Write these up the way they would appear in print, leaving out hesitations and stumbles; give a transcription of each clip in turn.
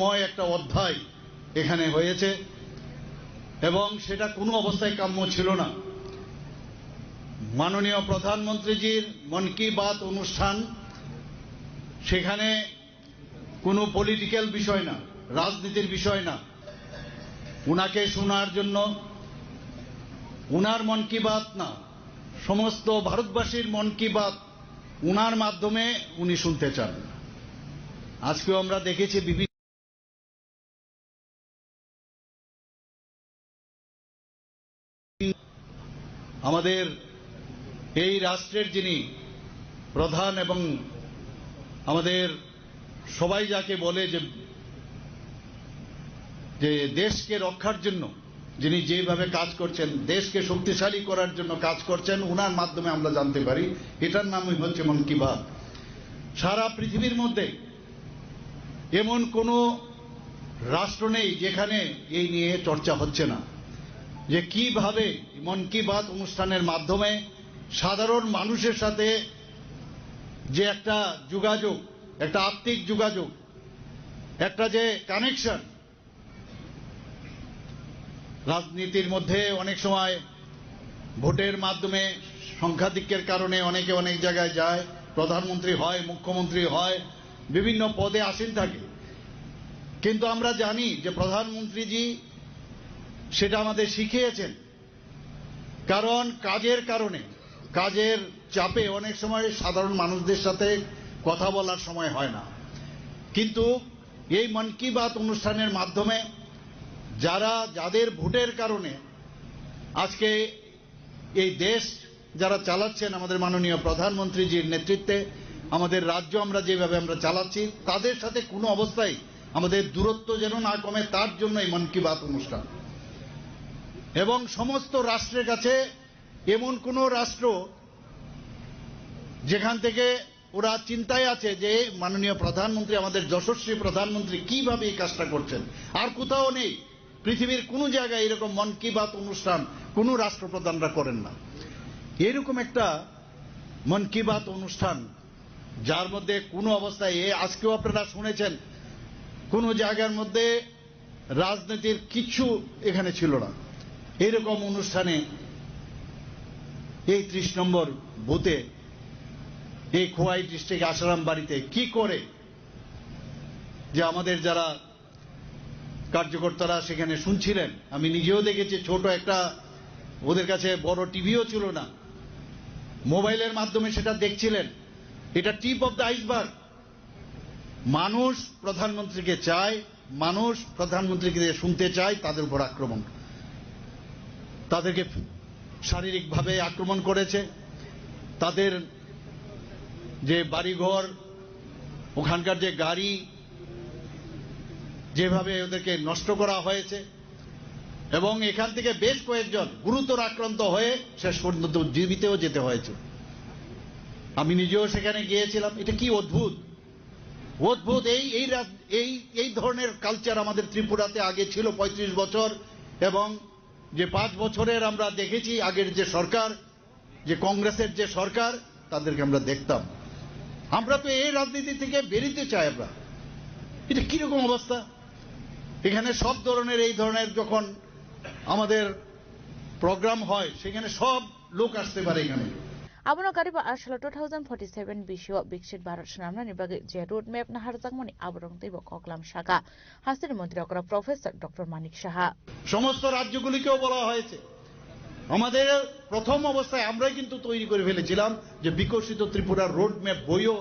ময় একটা অধ্যায় এখানে হয়েছে এবং সেটা কোনো অবস্থায় কাম্য ছিল না। মাননীয় প্রধানমন্ত্রীজির মন কি বাত অনুষ্ঠান, সেখানে কোনো পলিটিক্যাল বিষয় না, রাজনীতির বিষয় না। উনাকে শোনার জন্য উনার মন কি বাত না, সমস্ত ভারতবাসীর মন কি বাত উনার মাধ্যমে উনি শুনতে চান। আজকেও আমরা দেখেছি বিভিন্ন আমাদের এই রাষ্ট্রের যিনি প্রধান এবং আমাদের সবাই যাকে বলে যে দেশকে রক্ষার জন্য যিনি যেভাবে কাজ করছেন, দেশকে শক্তিশালী করার জন্য কাজ করছেন, উনার মাধ্যমে আমরা জানতে পারি। এটার নামই হচ্ছে মন কি বাত। সারা পৃথিবীর মধ্যে এমন কোন রাষ্ট্র নেই যেখানে এই নিয়ে চর্চা হচ্ছে না, যে কিভাবে মন কি বাত অনুষ্ঠানের মাধ্যমে সাধারণ মানুষের সাথে যে একটা যোগাযোগ, একটা আত্মিক যোগাযোগ, একটা যে কানেকশন। রাজনীতির মধ্যে অনেক সময় ভোটের মাধ্যমে সংখ্যাধিক্যের কারণে অনেকে অনেক জায়গায় যায়, প্রধানমন্ত্রী হয়, মুখ্যমন্ত্রী হয়, বিভিন্ন পদে আসীন থাকে। কিন্তু আমরা জানি যে প্রধানমন্ত্রীজি সেটা আমাদের শিখিয়েছেন, কারণ কাজের কারণে, কাজের চাপে অনেক সময় সাধারণ মানুষদের সাথে কথা বলার সময় হয় না। কিন্তু এই মন কি বাত অনুষ্ঠানের মাধ্যমে যাদের ভোটের কারণে আজকে এই দেশ যারা চালাচ্ছেন, আমাদের মাননীয় প্রধানমন্ত্রীজির নেতৃত্বে আমাদের রাজ্য আমরা যেভাবে আমরা চালাচ্ছি, তাদের সাথে কোনো অবস্থায় আমাদের দূরত্ব যেন না কমে, তার জন্য এই মন কি বাত অনুষ্ঠান। এবং সমস্ত রাষ্ট্রের কাছে এমন কোন রাষ্ট্র যেখান থেকে ওরা চিন্তায় আছে যে মাননীয় প্রধানমন্ত্রী, আমাদের যশস্বী প্রধানমন্ত্রী কিভাবে এই কাজটা করছেন, আর কোথাও নেই। পৃথিবীর কোনো জায়গায় এরকম মন কি বাত অনুষ্ঠান কোন রাষ্ট্রপ্রধানরা করেন না। এরকম একটা মন কি বাত অনুষ্ঠান, যার মধ্যে কোনো অবস্থায়, আজকেও আপনারা শুনেছেন, কোন জায়গার মধ্যে রাজনীতির কিছু এখানে ছিল না। এরকম অনুষ্ঠানে এই 30 নম্বর বুথে, এই খোয়াই ডিস্ট্রিক্ট আসারাম বাড়িতে কি করে যে আমাদের যারা কার্যকর্তারা সেখানে শুনছিলেন, আমি নিজেও দেখেছি। ছোট একটা, ওদের কাছে বড় টিভিও ছিল না, মোবাইলের মাধ্যমে সেটা দেখছিলেন। এটা টিপ অফ দ্য আইসবার্গ। মানুষ প্রধানমন্ত্রীকে চায়, মানুষ প্রধানমন্ত্রীকে শুনতে চায়, তাদের উপর আক্রমণ, তাদেরকে শারীরিকভাবে আক্রমণ করেছে, তাদের যে বাড়িঘর, ওখানকার যে গাড়ি, যেভাবে ওদেরকে নষ্ট করা হয়েছে, এবং এখান থেকে বেশ কয়েকজন গুরুতর আক্রান্ত হয়ে শেষ পর্যন্ত জীবিতও যেতে হয়েছে। আমি নিজেও সেখানে গিয়েছিলাম। এটা কি অদ্ভুত, অদ্ভুত। এই ধরনের কালচার আমাদের ত্রিপুরাতে আগে ছিল 35 বছর, এবং যে 5 বছরের আমরা দেখেছি আগের যে সরকার, যে কংগ্রেসের যে সরকার, তাদেরকে আমরা দেখতাম। আমরা তো এই রাজনীতি থেকে বেরিতে চাই। আমরা, এটা কিরকম অবস্থা? এখানে সব ধরনের, এই ধরনের যখন আমাদের প্রোগ্রাম হয়, সেখানে সব লোক আসতে পারে এখানে। Abono kariba ashala 2047 bisho bikshit Bharat Shnamna nibagi je road map na harjangmani aborong teibo koklam shaka হাসির মন্ত্রী অকরা প্রফেসর ডক্টর মানিক সাহা। সমস্ত রাজ্যগুলিকেও বলা হয়েছে। আমাদের প্রথম অবস্থায় আমরাই কিন্তু তৈরি করে ফেলেছিলাম যে বিকশিত ত্রিপুরার রোড ম্যাপ বইও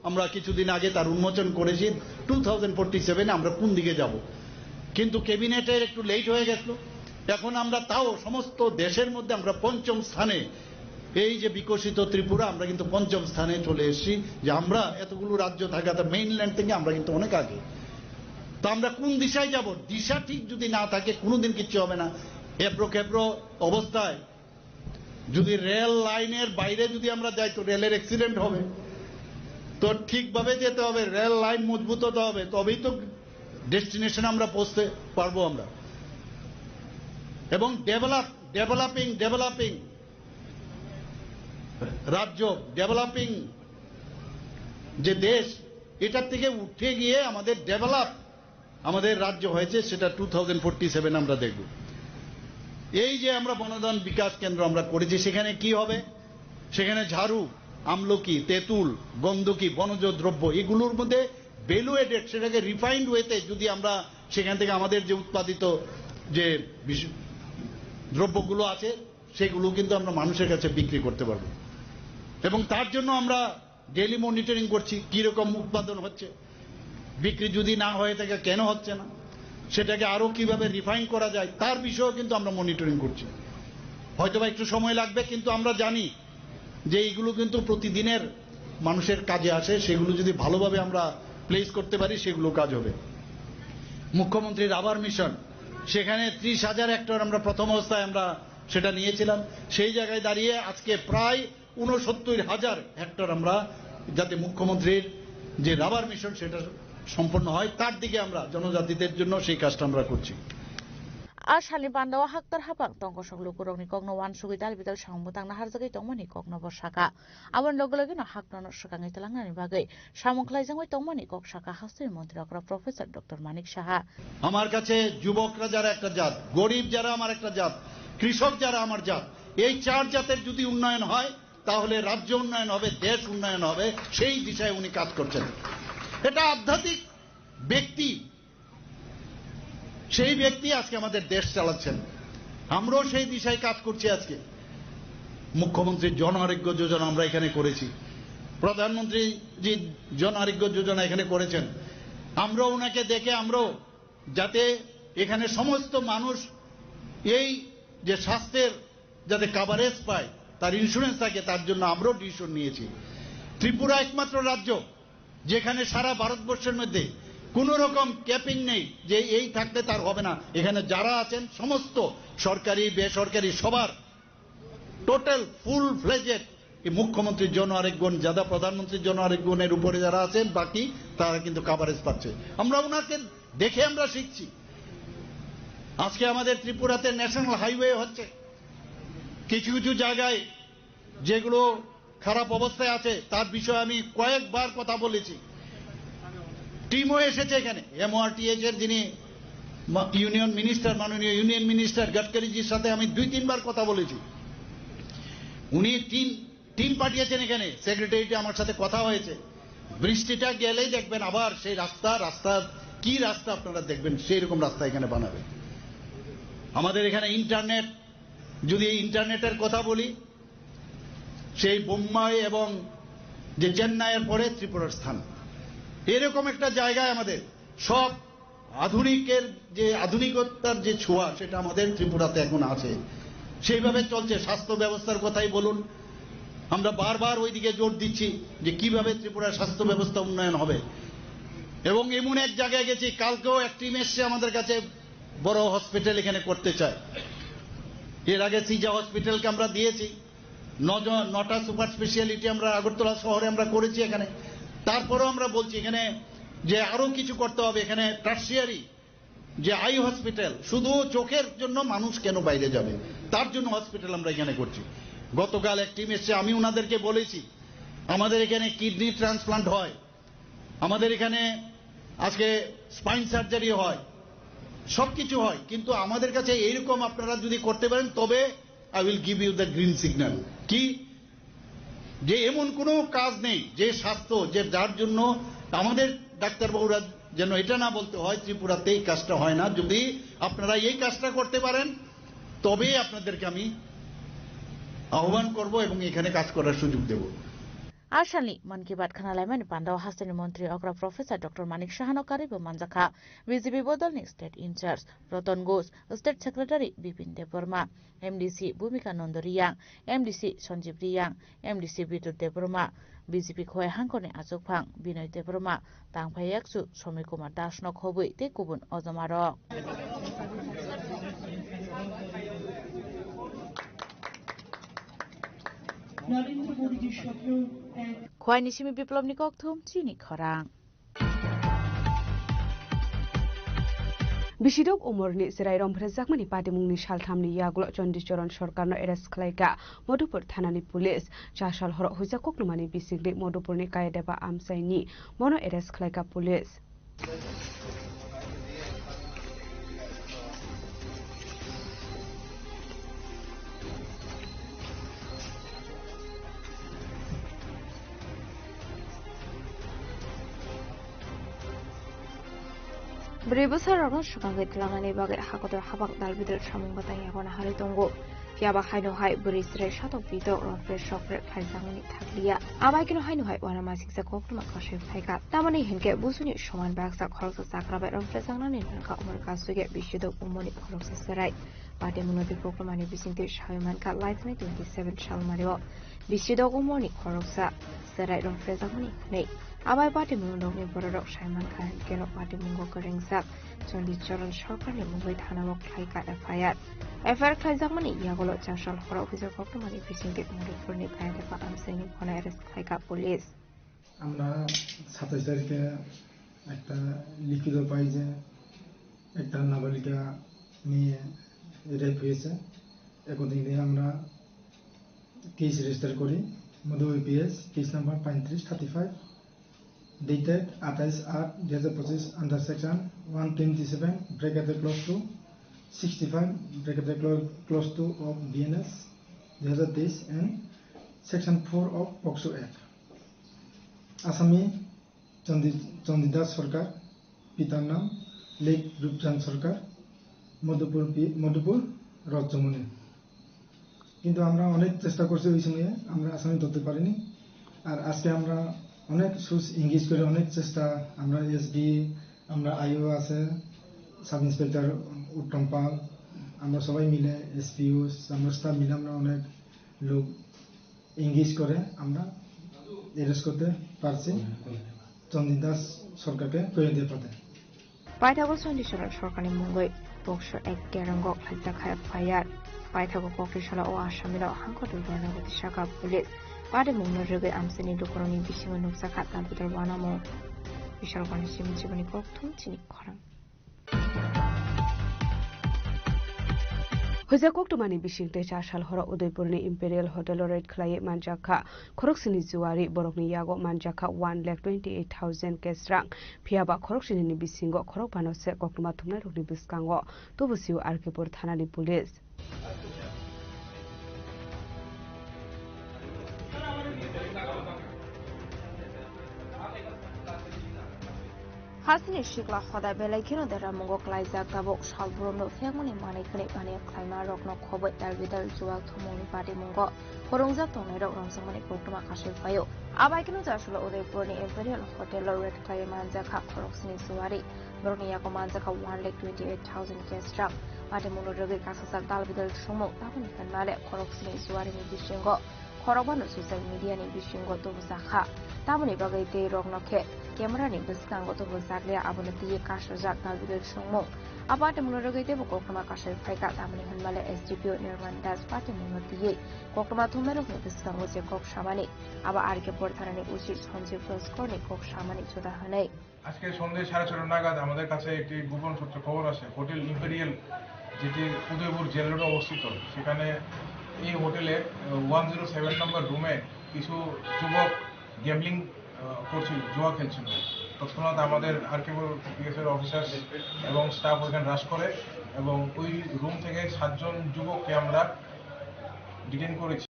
আমরা কিছুদিন আগে তার উন্মোচন করেছি। 2047 আমরা কোন দিকে যাব, কিন্তু ক্যাবিনেটের একটু লেট হয়ে গেছিল। এখন আমরা তাও সমস্ত দেশের মধ্যে আমরা 5ম স্থানে, এই যে বিকশিত ত্রিপুরা, আমরা কিন্তু 5ম স্থানে চলে এসেছি। যে আমরা এতগুলো রাজ্য থাকাতে মেইনল্যান্ড থেকে আমরা কিন্তু অনেক আগে। তো আমরা কোন দিশায় যাব? দিশা ঠিক যদি না থাকে কোনোদিন কিচ্ছু হবে না। এবড়ো খেবড়ো অবস্থায় যদি রেল লাইনের বাইরে যদি আমরা যাই, তো রেলের অ্যাক্সিডেন্ট হবে। তো ঠিকভাবে যেতে হবে, রেল লাইন মজবুত হতে হবে, তবেই তো ডেস্টিনেশন আমরা পৌঁছতে পারবো আমরা। এবং ডেভেলপিং রাজ্য, ডেভেলপিং যে দেশ, এটার থেকে উঠে গিয়ে আমাদের ডেভেলপ আমাদের রাজ্য হয়েছে সেটা 2047 আমরা দেখব। এই যে আমরা বনধন বিকাশ কেন্দ্র আমরা করেছি, সেখানে কি হবে? সেখানে ঝাড়ু, আমলকি, তেঁতুল, গন্ধকি, বনজ দ্রব্য, এগুলোর মধ্যে ভ্যালু এডেড, সেটাকে রিফাইন্ড ওয়েতে যদি আমরা সেখান থেকে আমাদের যে উৎপাদিত যে দ্রব্যগুলো আছে সেগুলো কিন্তু আমরা মানুষের কাছে বিক্রি করতে পারবো। এবং তার জন্য আমরা ডেইলি মনিটরিং করছি কিরকম উৎপাদন হচ্ছে, বিক্রি যদি না হয়ে থাকে কেন হচ্ছে না, সেটাকে আরো কিভাবে রিফাইন করা যায় তার বিষয়েও কিন্তু আমরা মনিটরিং করছি। হয়তোবা একটু সময় লাগবে, কিন্তু আমরা জানি যে এইগুলো কিন্তু প্রতিদিনের মানুষের কাজে আসে, সেগুলো যদি ভালোভাবে আমরা প্লেস করতে পারি সেগুলো কাজ হবে। মুখ্যমন্ত্রীর রাবার মিশন, সেখানে 30,000 হেক্টর আমরা প্রথম অবস্থায় আমরা সেটা নিয়েছিলাম, সেই জায়গায় দাঁড়িয়ে আজকে প্রায় 69,000 হেক্টর আমরা, যাতে মুখ্যমন্ত্রীর যে রাবার মিশন সেটা সম্পন্ন হয় তার দিকে আমরা জনজাতিদের জন্য সেই কাজটা আমরা করছি। Ashali Bandawa Haktar Hapang Tongo Lukuroni Kogno Wan Sugital Vital Shambutang Harzaki Tomani Kogno Boshaka. Awan Logolagino Hakno Shakang Italangan Bagay, Shamuklazang with Tomani Kok Shaka Hasti Montrogra Professor Dr. Manik Shaha. আমার কাছে যুবকরা যারা একটা জাত, গরিব যারা আমার একটা জাত, কৃষক যারা আমার জাত, এই চার জাতের যদি উন্নয়ন হয় তাহলে রাজ্য উন্নয়ন হবে, দেশ উন্নয়ন হবে, সেই দিশায় উনি কাজ করছেন। এটা আধ্যাত্মিক ব্যক্তি, সেই ব্যক্তি আজকে আমাদের দেশ চালাচ্ছেন, আমরাও সেই দিশায় কাজ করছি। আজকে মুখ্যমন্ত্রীর জন আরোগ্য যোজনা আমরা এখানে করেছি, প্রধানমন্ত্রী জি জন আরোগ্য যোজনা এখানে করেছেন। আমরাও ওনাকে দেখে আমরাও যাতে এখানে সমস্ত মানুষ এই যে স্বাস্থ্যের যাতে কাভারেজ পায়, তার ইন্স্যুরেন্স থাকে, তার জন্য আমরাও ডিসিশন নিয়েছি। ত্রিপুরা একমাত্র রাজ্য যেখানে সারা ভারতবর্ষের মধ্যে কোন রকম ক্যাপিং নেই যে এই থাকলে তার হবে না। এখানে যারা আছেন সমস্ত সরকারি বেসরকারি সবার টোটাল ফুল ফ্লেজেড মুখ্যমন্ত্রীর জন আরেকগুণ, যারা প্রধানমন্ত্রীর জন আরেকগুণের উপরে যারা আছেন বাকি তারা কিন্তু কাভারেজ পাচ্ছে। আমরা ওনাকে দেখে আমরা শিখছি। আজকে আমাদের ত্রিপুরাতে ন্যাশনাল হাইওয়ে হচ্ছে, কিছু কিছু জায়গায় যেগুলো খারাপ অবস্থায় আছে তার বিষয়ে আমি কয়েকবার কথা বলেছি। টিমও এসেছে এখানে, MRTH এর যিনি ইউনিয়ন মিনিস্টার, মাননীয় ইউনিয়ন মিনিস্টার গডকারিজির সাথে আমি 2-3 বার কথা বলেছি। উনি টিম পাঠিয়েছেন এখানে, সেক্রেটারিতে আমার সাথে কথা হয়েছে। বৃষ্টিটা গেলেই দেখবেন আবার সেই রাস্তা কি রাস্তা আপনারা দেখবেন সেই রকম রাস্তা এখানে বানাবে। আমাদের এখানে ইন্টারনেট, যদি ইন্টারনেটের কথা বলি, সেই বোম্বাই এবং যে চেন্নাইয়ের পরে ত্রিপুরার স্থান, এরকম একটা জায়গায় আমাদের সব আধুনিকের যে আধুনিকতার যে ছোঁয়া সেটা আমাদের ত্রিপুরাতে এখন আছে, সেইভাবে চলছে। স্বাস্থ্য ব্যবস্থার কথাই বলুন, আমরা বারবার ওইদিকে জোর দিচ্ছি যে কিভাবে ত্রিপুরার স্বাস্থ্য ব্যবস্থা উন্নয়ন হবে। এবং এমন এক জায়গায় গেছি, কালকেও এক টিম এসছে আমাদের কাছে, বড় হসপিটাল এখানে করতে চায়। এর আগে সিজা হসপিটালকে আমরা দিয়েছি, 9টা সুপার স্পেশালিটি আমরা আগরতলা শহরে আমরা করেছি এখানে। তারপরেও আমরা বলছি এখানে যে আরো কিছু করতে হবে। এখানে টার্সিয়ারি যে আই হসপিটাল, শুধু চোখের জন্য মানুষ কেন বাইরে যাবে, তার জন্য হসপিটাল আমরা এখানে করছি। গতকাল এক টিম এসছে, আমি ওনাদেরকে বলেছি আমাদের এখানে কিডনি ট্রান্সপ্লান্ট হয়, আমাদের এখানে আজকে স্পাইন সার্জারি হয়, সবকিছু হয়, কিন্তু আমাদের কাছে এইরকম আপনারা যদি করতে পারেন তবে I will give you the green signal. কি যে এমন কোনো কাজ নেই যে স্বাস্থ্য যে যার জন্য আমাদের ডাক্তারবাবুরা যেন এটা না বলতে হয় ত্রিপুরাতে এই কাজটা হয় না। যদি আপনারা এই কাজটা করতে পারেন তবে আপনাদেরকে আমি আহ্বান করব এবং এখানে কাজ করার সুযোগ দেব। Ashali Man Ki Baat Khanalaiman Pandawa Hastani Montri Okra Professor Dr. Manik Shahano Karibu Manjaka BJP Bodolni State In Charge Proton Ghosh State Secretary Bipin Deborma MDC Bhumika Nondoriyang MDC Sanjeev Riyang MDC Bidut Deborma BJP Khoi Hangkone Achukphang Binoy Deborma Tangphai Yaksu Somi Kumar Dashnok Hobui Te Kubun Ozomaro Khoi Nishimi Biplop Nikok Thum Chini Khorang Bishidok umurni Sirai Romprezakmani Padimungni Shalthamni Yaglo Chondichoron Sorkarno Eres Klaika Modupur Thanani Police Chashal Horo Hujakoknumani Bisigli Modupurni Kayadeba Amsaini Mono Eres Klaika Police Beri besar orang sebagai telangan bagai hakotor habak dalbidel samung batang yakona hari tunggu. Fiaba haino hai beri serai satu bidok ronfre shokre kaisangani thakliya. Abai kino haino hai wana masik sa kokru makashe phaikat. Tamani henke busuni shoman baksa khorsa sakrabai ronfre sangnani nangka umar kasuge bishidok umoni khorsa serai. Pade munodi proklamani bisingti shayman ka lightni 27 shalmario. Bishidok umoni khorsa serai ronfre sangnani nei. Abai pade munodok ni borok shayman ka keno pade mungo kerengsak. Jondi Charan Sarkar ni Mumbai Thanawak Khlaika FIR. FIR Khlaijak Yagolo Chashal Hora Officer Koktomani Bisingti Mudipur ni Kayatapa Amseni Khona Arrest Khlaika Police. আমরা 27 তারিখে একটা লিখিত পাই যে একটা নাবালিকা মেয়ে rape হয়েছে। একদিন আমরা কেস রেজিস্টার করি মধু EPS case number 3535 dated 28/8/2025 under section 127 bracket clause 2 65 bracket clause 2 of BNS 2023 and section 4 of POCSO Act. আসামি চন্দিদাস সরকার, পিতার নাম লেক রূপচাঁদ সরকার, মধুপুর রজমনি। কিন্তু আমরা অনেক চেষ্টা করছি ওই সময়ে আমরা আসামি ধরতে পারিনি। আর আজকে আমরা অনেক সোর্স ইংগেজ করে অনেক চেষ্টা আমরা এসবি আমরা আইও আছে সাব ইন্সপেক্টর উত্তম পাল আমরা সবাই মিলে এসপিও আমরা স্টাফ মিলে আমরা অনেক লোক ইংগেজ করে আমরা এরেস্ট করতে পারছি চন্দিদাস সরকারকে প্রয়োগ পথে। Paithago Chondishara Sarkar ni Mumbai POCSO Act Gerangok Khlaijak FIR. Paithago Kokrishala o Asamira Hangkotor Barnagoti Shaka Police. Pade Mungno Rege Amseni Dukoroni Bisingo Nuksaka Dalbitar Wanamo. Bishal Koni Simchibani Koktum Chini Korang. Hoja Koktomani Bishingte Chashal Hora Udaipurni Imperial Hotel Red Khlaye Manjaka Khoroksini Juwari Borokni Yago Manjaka 1,28,000 kesrang Phiaba Khoroksini Bisingo Khorokpanose Koktoma Thumnai Rokni Biskango Tubusiu Arkepur Thanani Police. Hasini Shikla Hoda Belakino the Ramongo Khlaijak Tabok Shalbruno Family Money Kane Pania Klima Rokno Kobo Dalvidal Jual Tumoni Padi Mungo Horongza Tonero Ramsamani Koktoma Kashil Fayo Abakino Jashula Udaipurni Imperial Hotel Red Clay Manjaka Khoroksini Suwari Borni Yako Manjaka 1,28,000 kestra Padi Muno Rege Kasasa Dalvidal Shumo Tabuni Kanale Khoroksini Suwari ni Bishingo Korobano social media ni Bishingo Tubusakha Tabuni Bagay Roknoke Camera ni Biskango Tubusaklia Abonati Kashazak Dalvidal Shumo Apart Munogate Kokoma Kashil Faika Tabuni Hanmale SGPO Nirmandas Pati Munoti Kokoma Tumero Biskango Kok Shamani Aba Arke Portani Uchi Sonji Proskorni Kok Shamani Chudahane আজকে সন্ধ্যে 4:30 নাগাদ আমাদের কাছে একটি গোপন সূত্রে খবর আসে হোটেল ইম্পেরিয়াল যেটি উদয়পুর জেল রোডে অবস্থিত সেখানে এই হোটেলে 107 নম্বর রুমে কিছু যুবক গ্যাম্বলিং করছিল জুয়া খেলছিল তৎক্ষণাৎ আমাদের আরকেপুর পিএসের অফিসার এবং স্টাফ ওখানে রাশ করে এবং ওই রুম থেকে 7 জন যুবককে আমরা ডিটেইন করেছি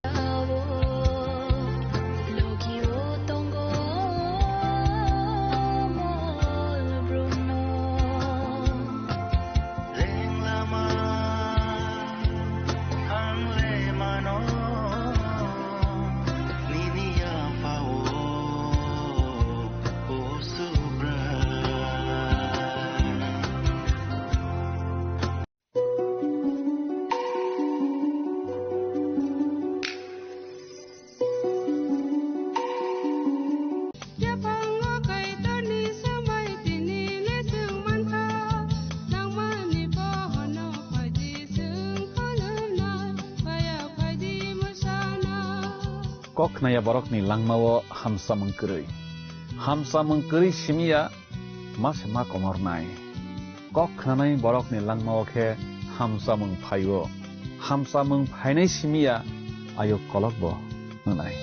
Kok naya borok ni langmawo hamsa mengkeri simia mas ma komor nai kok nanai borok ni langmawo ke hamsa mengphainai simia ayo kolok bo nanai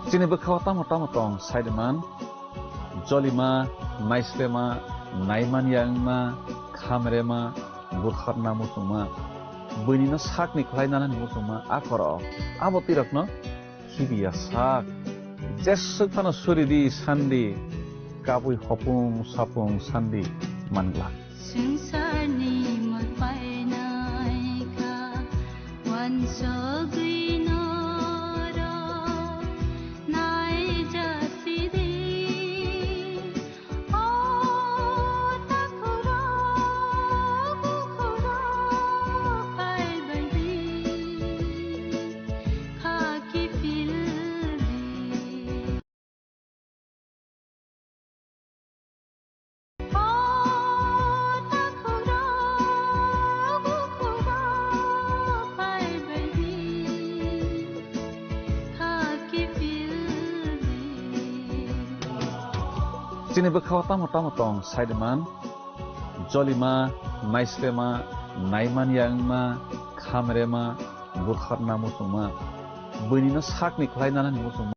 Sini bekhawa tama tong Saideman, Jolima, Naislema, Naiman Yangma, Khamrema, Bukhatna Musuma, Bunina Sakni Klainana Musuma, Akoro, Abotirakno, Hibia Sak, Jesukana Suridi Sandi, Kabui Hopung Sapung Sandi, Mangla. Sini bekhawa tama tong Saideman, Jolima, Naislema, Naiman Yangma, Khamrema, Bukhatna Musuma, Bunina Sakni Klainana Musuma.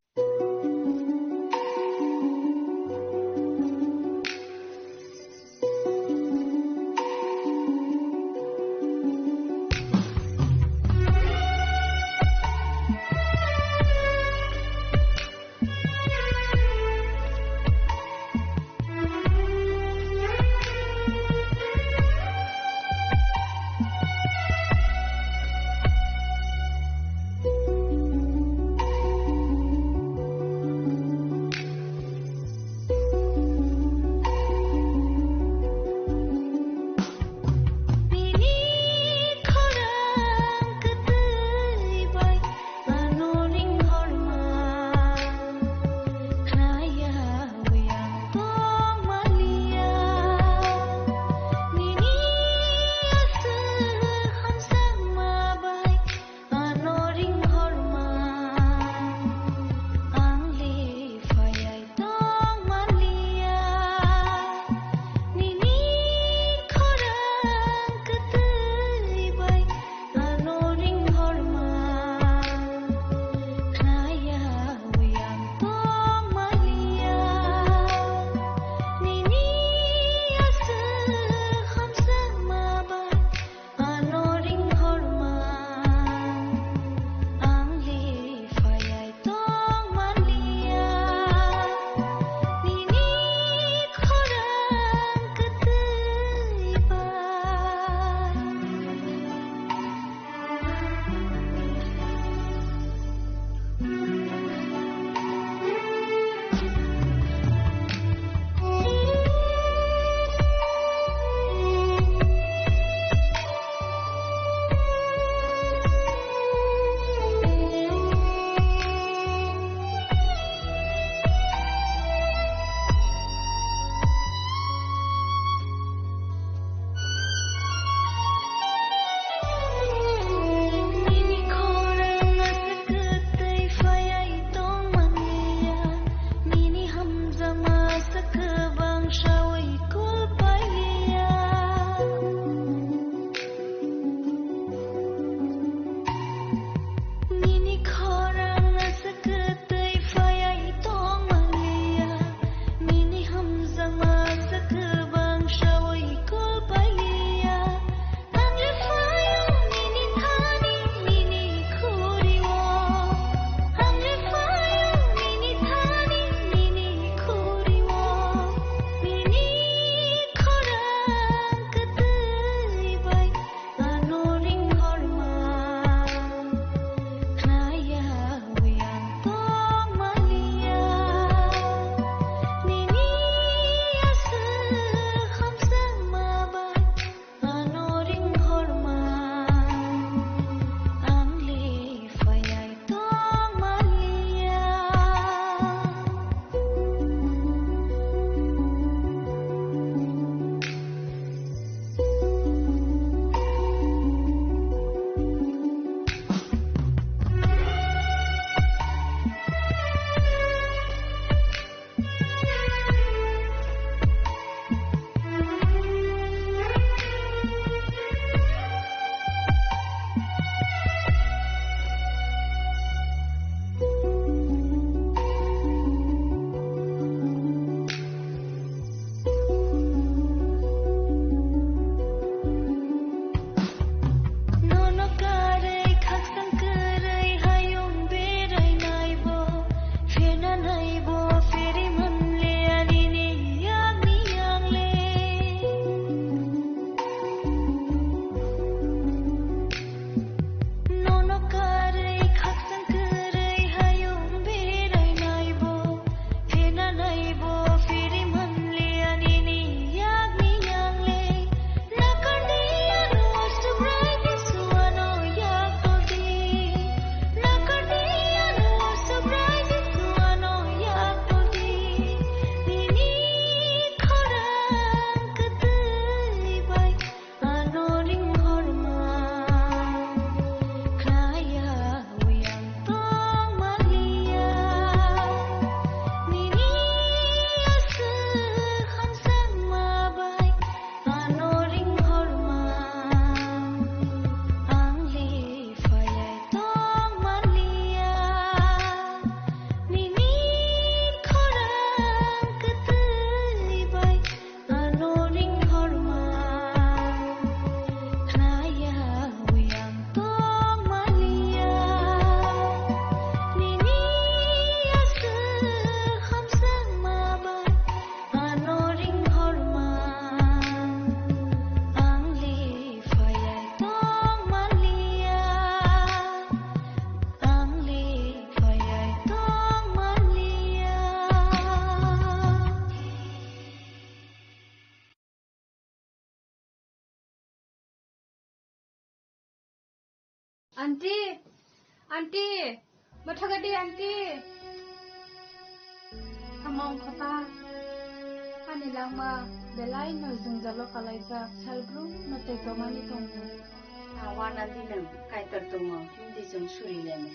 Auntie, auntie, matagadi auntie. Among kota, ani lama belai no jungjalo kalaisa salbru nate tomani tongu. Awan nanti neng kaitar tongu hindi jeng suri leme.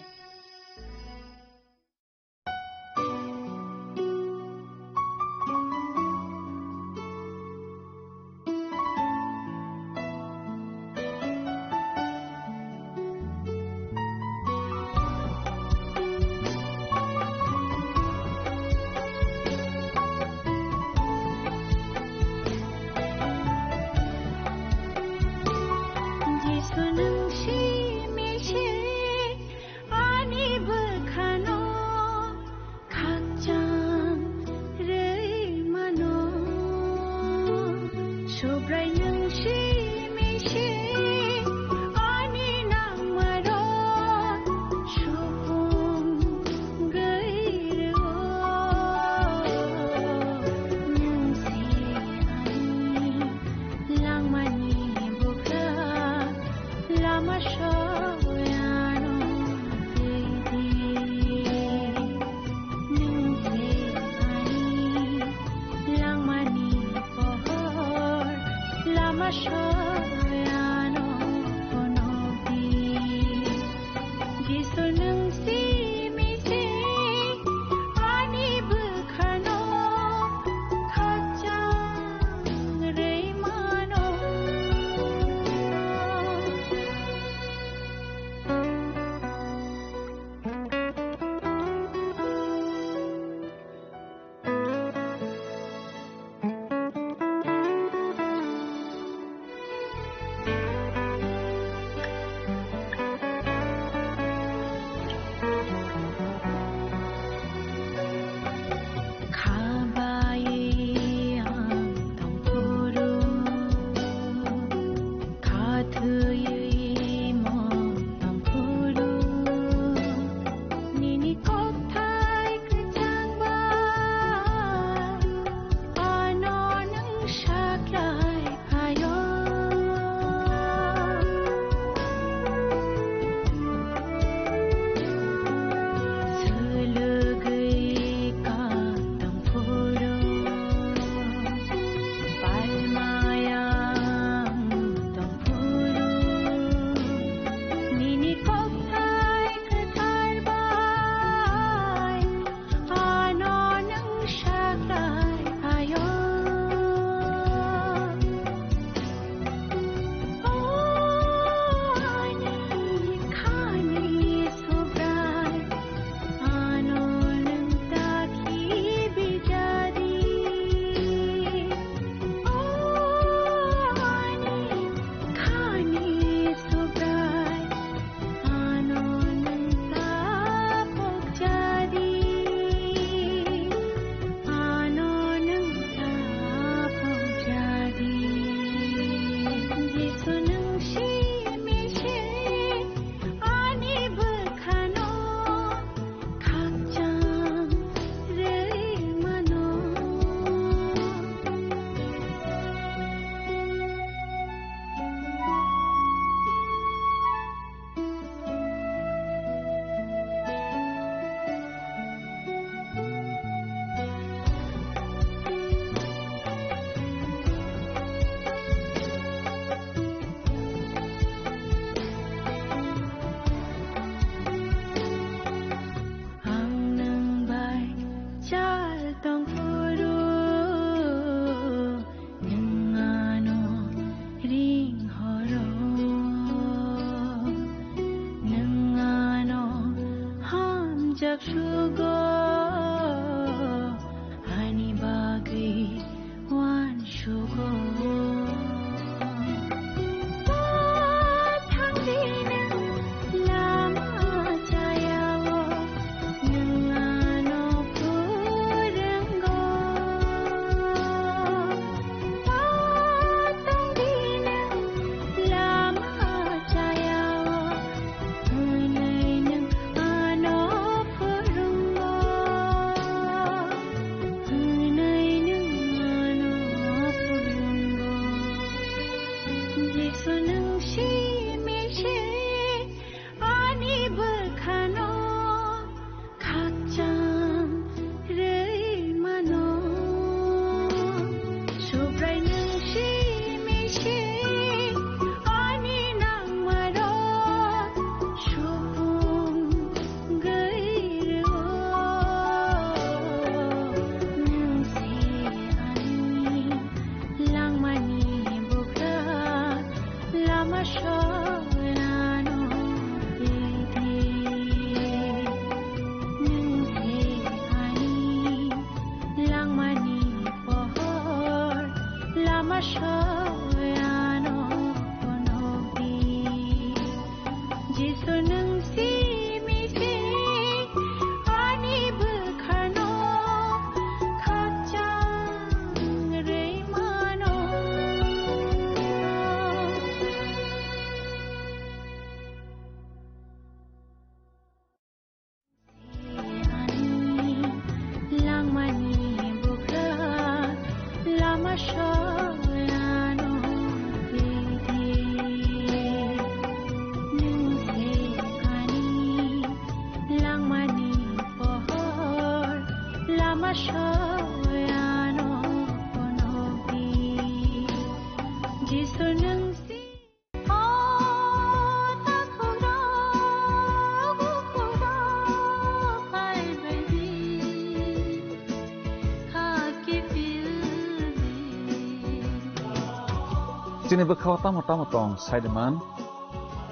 Sini bekau tamu-tamu tong Saideman,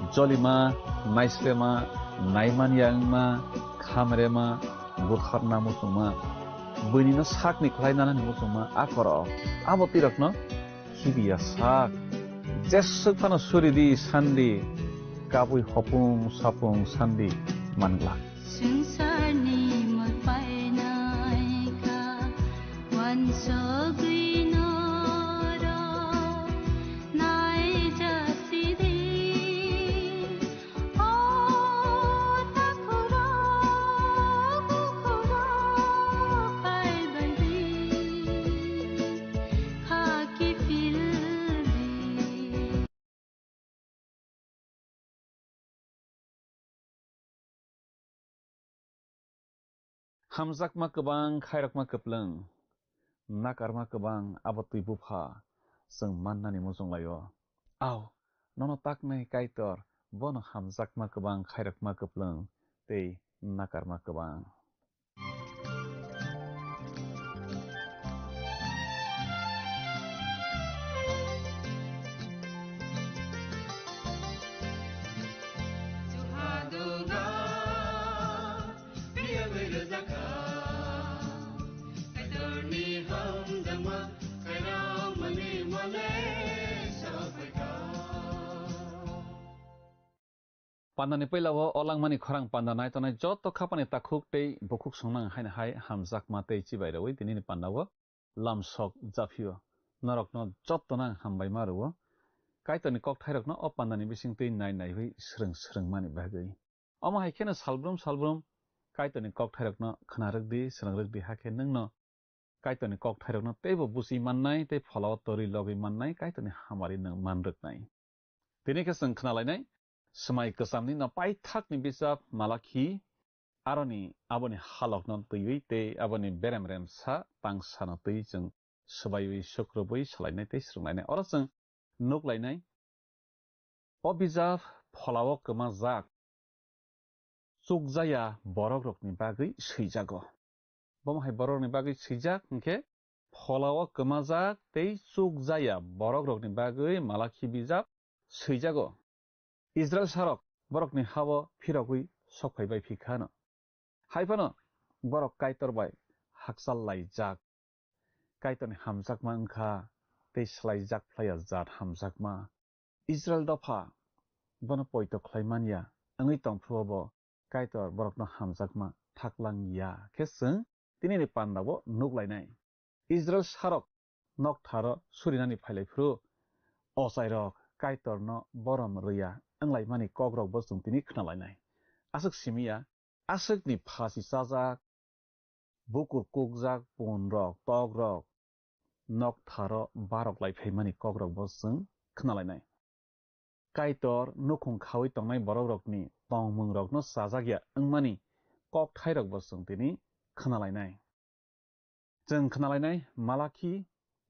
Jolima, Naislema, Naiman Yangma, Kamerema, Burkharna Musuma, Bunina Sak Niklaina Musuma, Akoro, Abotirakno, Hibia Sak, Jesupana Suridi, Sandi, Kabui Hopung, Sapung, Sandi, Mangla. Hamzak ma kebang, khairak ma kepleng, nakar ma kebang, abotui bupa, seng manna ni musong layo. Aw, nono tak nei kaitor, bono hamzak ma kebang, khairak ma kepleng, tei nakar ma kebang. Pandani peilawo olang mani khorang pandanai tonai joto khapani takhuk tei bokuk songnang haina hai hamjak ma tei chibairawi tinini pandawo lamsok jafio norokno joto nang hambai maruwo kaitoni kok thairokno o pandani bising tei nai naiwi sreng mani bagui omo haikeno salbrum kaitoni kok thairokno khnarakdi srangrokdi hake nungno kaitoni kok thairokno teibo busi mannai tei phalawo tori logui mannai kaitoni hamari nang manroknai tini ke seng khnalainai Semai kesamni na pai thak ni bisap malaki aroni aboni halok non tuiwi te aboni berem sa tangsa na tui jeng sebaiwi sukrobui salainai te srungnai ora jeng nuklainai o bisap phalawo kema jak chukjaya borok rokni bagui seijago bomhai borok ni bagui seijak hingke phalawo kema jak tei chukjaya borok rokni bagui malaki bisap seijago Israel sarok borok ni hawo phirogui sokpai bai phikhano haifano borok kaitor bai haksal laijak kaitoni hamjakma wngkha tei slaijak phlaya jat hamjakma Israel dofa bono poito khlaimania angui tongphruobo kaitor borokno hamjakma thaklangya kheseng tinini pandabo nuklainai Israel sarok noktharo surinani phailaifru osairok kaitorno borom rya anglai mani kogrok bo chung tini khnalainai asuk simia asukni phasi chajak bukur kukjak ponrok togrok noktharo barok laifai mani kogrok bo chung khnalainai kaitor nukhung khawi tongnai borok rokni tongmung rokno chajakya wngmani kok thairok bo chung tini khnalainai chung khnalainai malaki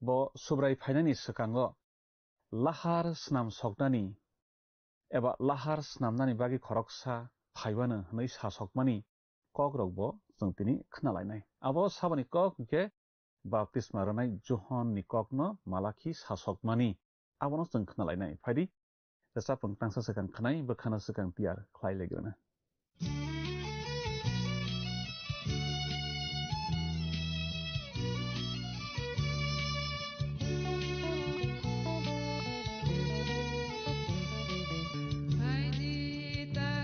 bo subrai phainani skango lahar snam soknani eba lahar snamnani bagi khoroksa phaibano hnoi sasokmani kogrok bo chung tini khnalainai abo sabani kok ke baptisma ronai John ni kokno malaki sasokmani abono chung khnalainai phaidi jasapung tangsa sekang khnai bekhana sekang tiar khlai legona Bye.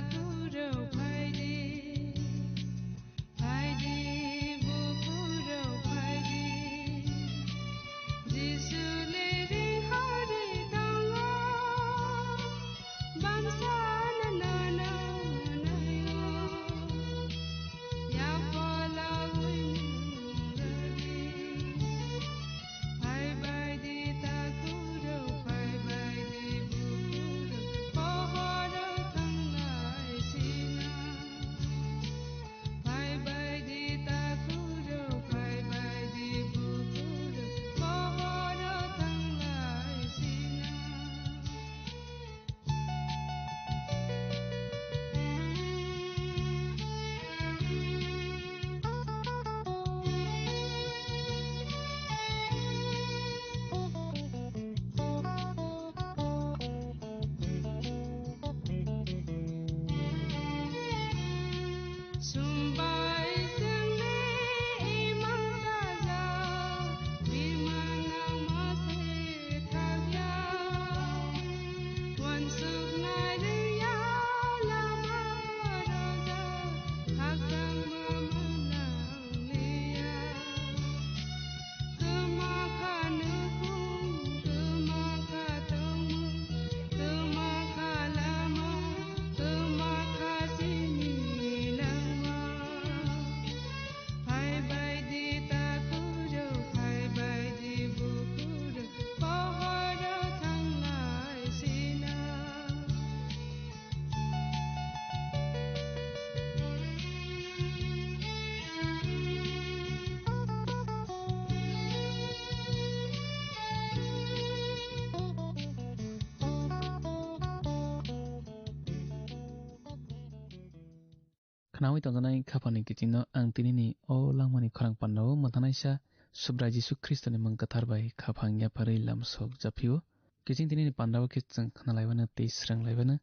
Kanawi tontonai kapani kitino ang tinini o langmani khorang pandao matanaisa subra Jisu Kristo ni mangkatarbai khapangya parai lamsok japio kiching tinini pandao kitchang khanalaibana teisrang laibana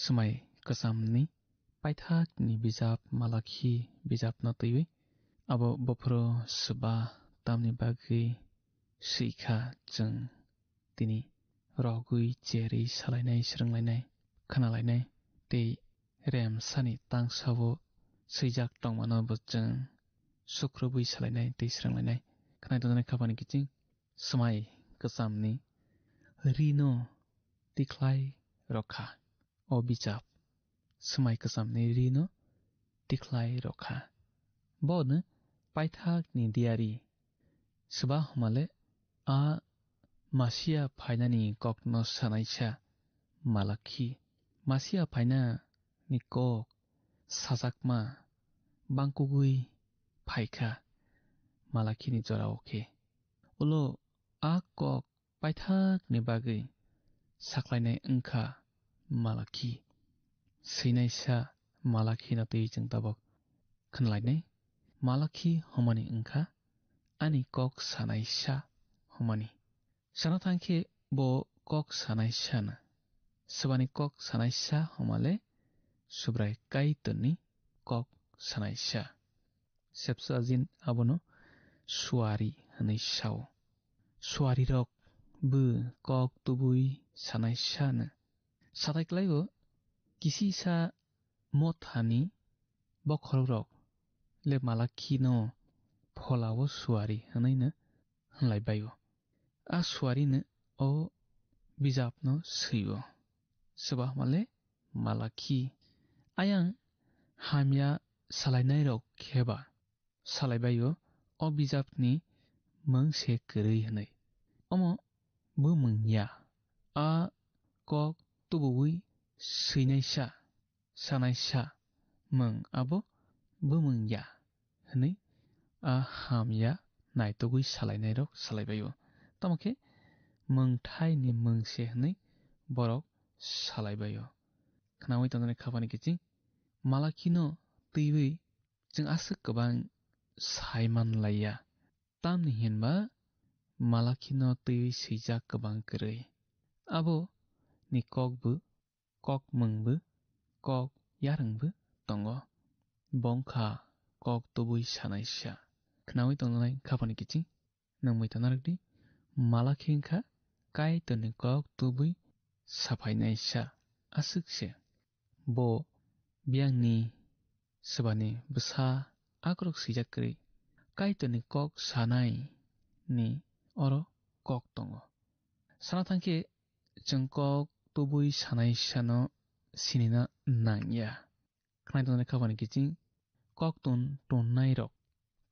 sumai kasamni paithak ni bijap malakhi bijap na taiwi abo bopro suba tamni bagi sikha jeng tini rogui cheri salainai sranglainai khanalainai tei rem sani tangsabo sijak tongmano bojang sukrubui salainai tei sranglainai khanai tontonai khapani kiching sumai kasamni rino tiklai rokha o bijap sumai kasamni rino tiklai rokha bod paithak ni diari suba humale a masia phainani kokno sanaisa malakhi masia phaina ni kok sajakma bangkugui phaikha malakhi ni jora oke ulo a kok paithak ni bagui saklainai wngkha malakhi sinaisa malakhi na tei jeng tabok khanlainai malakhi homani wngkha ani kok sanaisa homani sana thangkhe bo kok sanaisa na subani kok sanaisa homale subrai kaitoni kok sanaisa sepsajin abono suari hanai sao suari rok bu kok tubui sanaisa na sataiklaibo kisisa mothani bokhorok rok le malakhi no pholao suari hanai na hanlaibaio a suari no o bijap no suio suba male malakhi ayang hamya salainai rok kheba salaibaio o bijap ni mangse kwrui hanai omo bumungya a kok tubui suinaisa sanaisa mung abo bumungya hanai a hamya naitogui salainai rok salaibaio tamokhe mungthai ni mungse hanai borok salaibaio khanawi tontonai khapani kiching malakhi no teiwi jeng asuk kwbang saiman laia tamni hinba malakhi no teiwi sijak kwbang kwrui abo ni kokbu kok mungbu kok yarungbu tongo bongkha kok tubui sanaisa khanawi tontonai khapani kiching nangmui tanarokdi malakhi wngkha kaitoni kok tubui saphainaisa asukse bo biangni subani bwsa akrok sijak kwrui kaitoni kok sanai ni oro kok tongo sana thangkhe jeng kok tubui sanaisa no sinina nangya khanai tontonai khapani kiching kok tun tonnai rok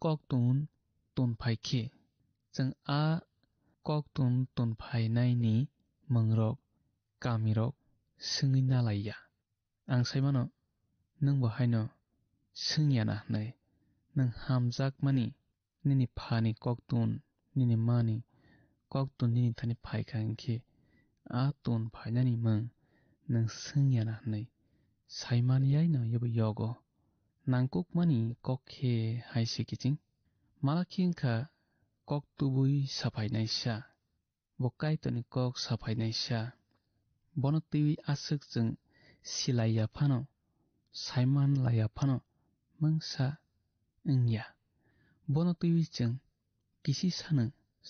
kok tun tonphaikhe jeng a kok tun tonphainai ni mungrok kamirok sungui nalaiya ang saimano nung bo haino sungyana hnai nung hamjakmani nini phani koktun nini mani koktun nini thani phaikha wngkhe a tun phainani mung nung sungyana hnai saimaniyai no yobo yogo nangkukmani kokkhe haise kiching malakhi wngkha kok tubui saphainaisa bo kaitoni kok saphainaisa bono teiwi asuk jeng silaiya phano saiman laiya phano mangsa ngya bono tui cheng kisi sana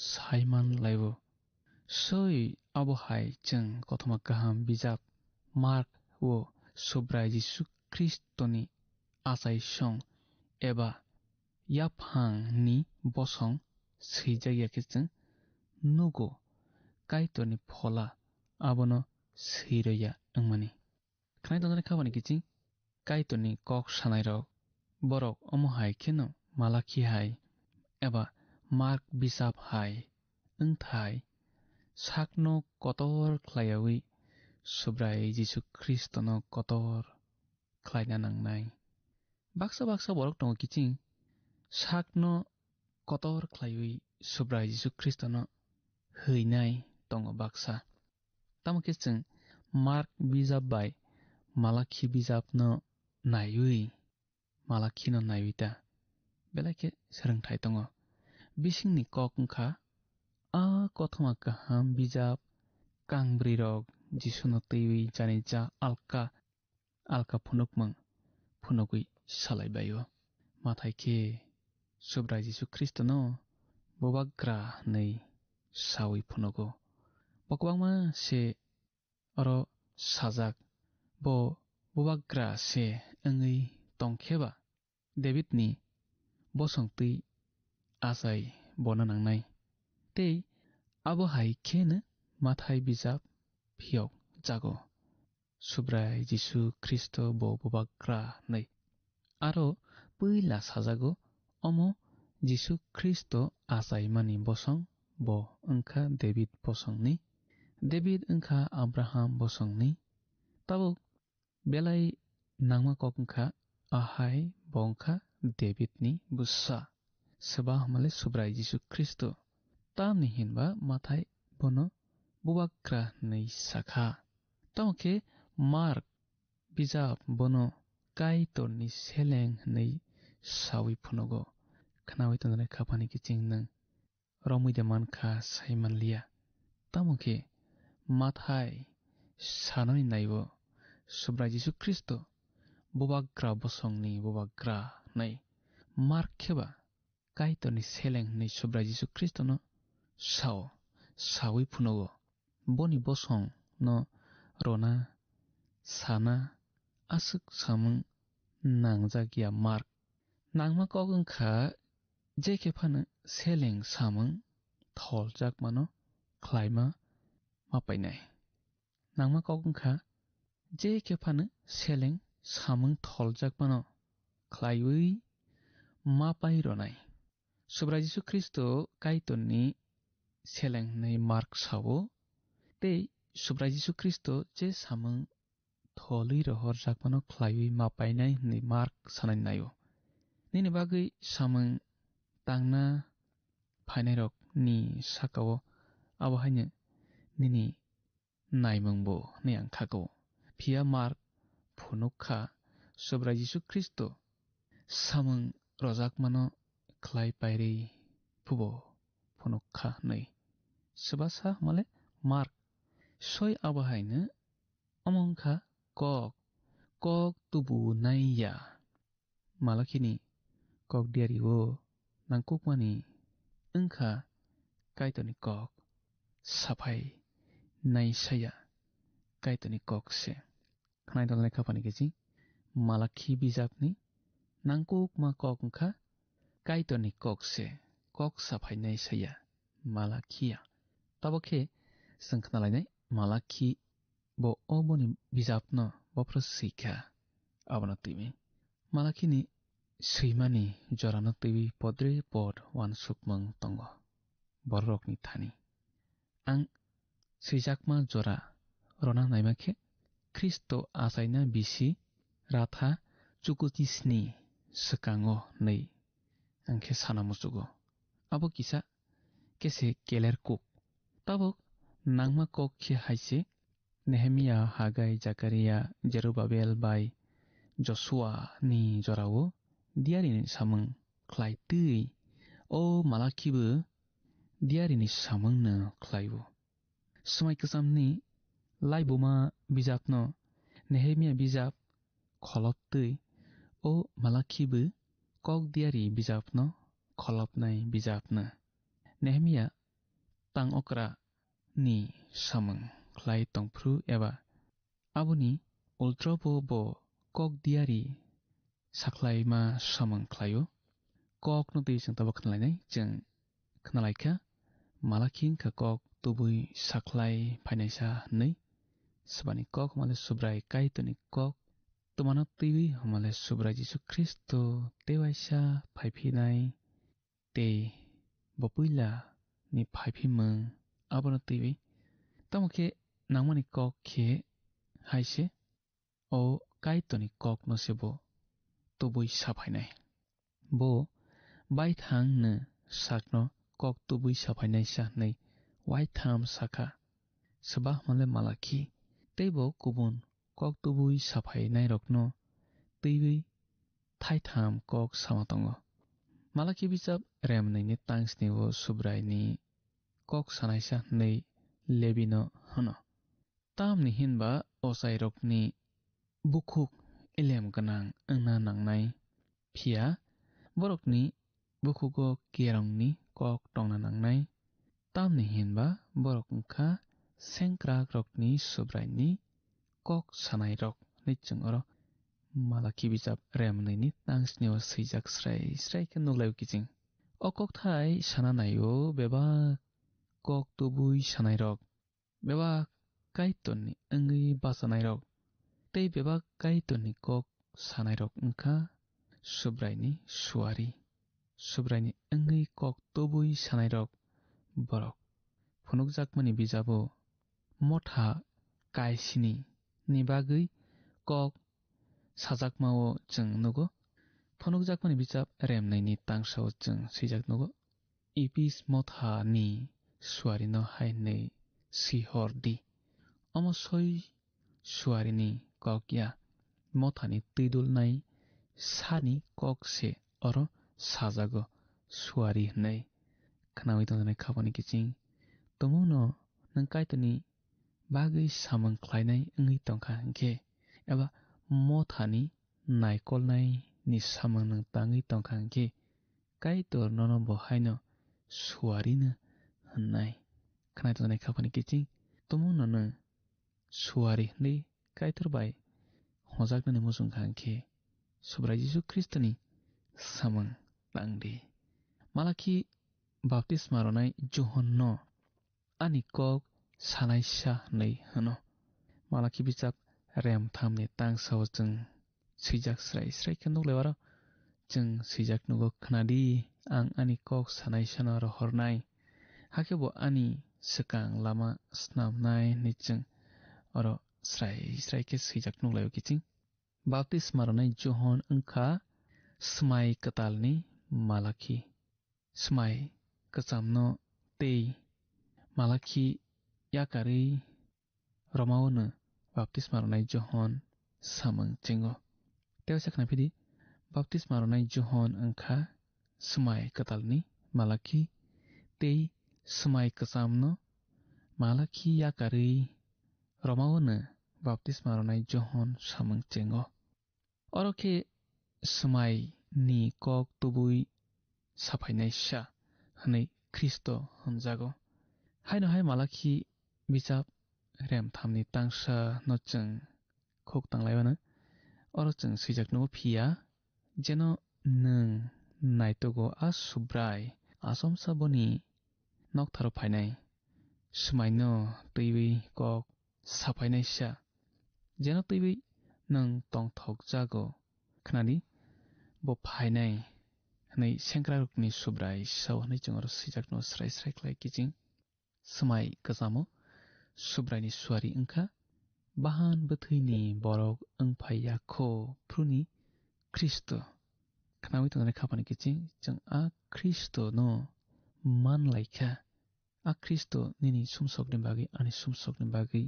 saiman laibo soi abo hai cheng kothoma kaham bijap Mark wo Sobrai Jisu Kristoni asai song eba yaphang ni bosong seijaya kecheng nugo kaitoni phola abono seiraya angmani khnai tonjani khabani kiching kaitoni kok sanai rok borok omo hai kheno malaki hai eba Mark bisap hai engthai sakno kotor khlaiawi Sobrai Jisu Kristono kotor khlaina nangnai baksa borok tongo kiching sakno kotor khlaiwi Sobrai Jisu Kristono heinai tongo baksa tamo kiching Mark bijap bai Malaki bijap no naiwi Malaki no naiwita belake serengthai tongo bisingni kok wngkha a kothoma kaham bijap kangbri rok Jisuno teiwi janija alka phunukmung phunukwi salaibaio mathai khe Sobrai Jisu Kristono bobagra nei sawi phunugo bokwangma se oro sajak bo bobagra se engui tongkheba David ni bosongtui asai bona nangnai tei abo hai kheno mathai bijap phiok jago Sobrai Jisu Kristo bo bobagra nei aro puila sajago omo Jisu Kristo asai mani bosong bo engkha David bosongni David engkha Abraham bosongni tabo belai nangma kok engkha ahai bo engkha David ni bussa seba hamale Sobrai Jisu Kristo tamni hinba mathai bono bobagra nei sakha tamke Mark bijap bono kaitorni seleng nei sawi phunugo khnawi tonjani khapani kiching nang romuide mankha saimanlia tamke mathai sanani naibo Sobrai Jisu Kristo bobagra bosongni bobagra nei Mark kheba kaitorni seleng nei Sobrai Jisu Kristo no sawi phunugo boni bosong no rona sana asuk samung nangjagya Mark nangma kok wngkha jeke phano seleng samung tholjak mano khlaima mapainai nangma kok wngkha jeke phano seleng samung tholjak mano khlaiwi mapai ronai Sobrai Jisu Kristo kaitorni seleng nei Mark sawo tei Sobrai Jisu Kristo je samung tholi rohor jakmano khlaiwi mapainai ni Mark sanai nayo nini bagui samung tangna phainai rok ni sakao abo haine nini naimungbo ni angkhago phia Mark phunukha Sobrai Jisu Kristo samung rojakmano khlai pairi phubo phunukha nei sebasa male Mark soi abo haine omongkha kok tubu naiya malakini kok diariwo nangkukmani engkha kaitoni kok saphai naisaya kaitoni kok se khnai tonjani khapani kiching Malaki bijapni nangkukma kok engkha kaitoni kok se kok saphai naisaya Malakia tabokhe जों खोनालायनाय Malaki bo oboni bijapno bopro sikha abona timi Malakini seimani jorano tiwi podre pod wan sukmang tongo borokni thani ang seijakma jora rona naimakhe Kristo asaina bisi ratha chukutisni sekango nei angkhe sanamusugo abo kisa kese keler kuk tabok nangma kok khe haise Nehemia Hagai Zakaria Jerubabel bai Joshua ni jorao diarini samung khlai tui o Malakibu diarini samung na khlaibu smai kasamni laibuma bijapno Nehemia bijap kholot tui o malakibu kok diari bijapno kholapnai bijapno Nehemia tang okra ni samang khlai tongphru eba aboni ultrobo bo kok diari saklai ma samang khlaio kok no tei jeng tabak khnalainai jeng khnalaika malakin kha kok tubui saklai phainaisa nei sabani kok male subrai kaitoni kok tumana tiwi hamale subrai Jisu Kristo tewaisa phaiphinai te bopuila ni phaipimang abono tiwi tamake nangmani kok khe haise o kaitoni kok no sebo tubui saphainai bo baithang ne sakno kok tubui saphainai sa nei waitham saka sabah male malaki teibo kubun kok tubui saphainai rokno tiwi thaitham kok samatongo malaki bijap remnai ni tangsni wo subrai ni kok sanaisa nei lebino hono tamni hinba osai rokni bukhuk elem ganang angna nangnai phia borokni bukhugo kerongni kok tongna nangnai tamni hinba borok ungkha sengkrak rokni subrai ni kok sanai rok nichung oro malaki bijap remnai ni tangsni o swijak srai srai khe nuglai kiching o kok thai sana naio beba kok tubui sanai rok beba kaitoni angui basanai rok tei beba kaitoni kok sanai rok ungkha subrai ni suari subrai ni angui kok tubui sanai rok borok phunukjakmani bijabo motha kaisini ni bagui kok sajakmao chung nugo phunukjakmani bijap remnai ni tangsao chung swijak nugo ipis motha ni suari no hainei sihordi amosoi suari ni kokya mothani tidul nai sani kok se oro sajago suari nei khnawi tongnai khapani kiching tomuno nang kaitoni bagui samang khlainai ungui tongkha hingkhe eba mothani naikolnai ni samang nang tangui tongkha hingkhe kaitor nono bo haino suari no hannai khnai tongnai khapani kiching tomuno no suari nei kaitor bai hojaknani muchungkha hingkhe subrai Jisu Kristo ni samang tangdi malaki baptisma ronai Johon no ani kok sanaisa nei hano malaki bijap rem thamni tangsao chung swijak srai srai khe nuglaiwaro chung swijak nugo khnadi ang ani kok sanaisa no rohornai hakebo ani swkang lama snamnai ni chung oro srai srai khe swijak nuglaio kiching baptisma ronai Johon ungkha smai katalni malaki smai kachamno tei malaki yakari romao no baptisma ronai Johon samang chingo tewsa khnaphidi baptisma ronai Johon ungkha smai katalni malaki tei smai kachamno malaki yakari romao no baptisma ronai Johon samang chingo orokhe smai ni kok tubui saphainai sa hanei Kristo honjago haino hai malaki bijap rem thamni tangsa no chung khok tanglaiwano oro chung swijak nugo phia jeno nung naitogo a subrai asomsa boni noktharo phainai sumaino twiwi kok saphainai sa jeno twiwi nung tongthok jago khnani bo phainai hanei sengkrakni subrai sau hanei chung oro swijak no srai srai khlai kiching smai kachamo subrai ni suari ungkha bahan bwthwini borok ungphaiya kho phruni Kristo khnawi tongnai khapani kiching chung a Kristo no manlaikha a Kristo nini sumsokni bagi ani sumsokni bagi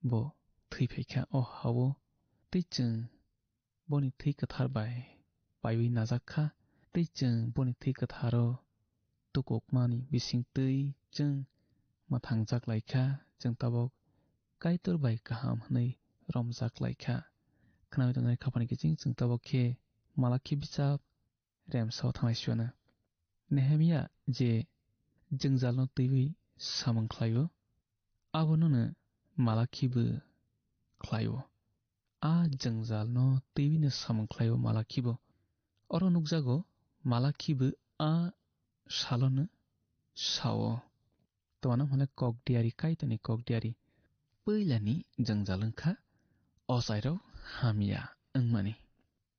bo thwifaikha o hawo tei chung boni thwi kathar bai paiwi najakha tei chung boni thwi katharo tukokmani bisingtwi chung mathangjaklaikha chung tabok kaitor bai kaham hanei romjaklaikha khnawi tongnai khapani kiching chung tabok khe मालाखि बिजाब रेमसाव थांनायसियानो नेहेमिया जे जोंजालनो तैबै सामोंख्लायो आबोनोनो मालाखिबो ख्लायो आ जोंजालनो तैबैनो सामोंख्लायो मालाखिबो अरो नुकजागो मालाखिबो आ सालनो सावो तवाना माने ककदियारि काइतनि ककदियारि पैलानि जोंजालंखा असाइराव हामिया ओंमानि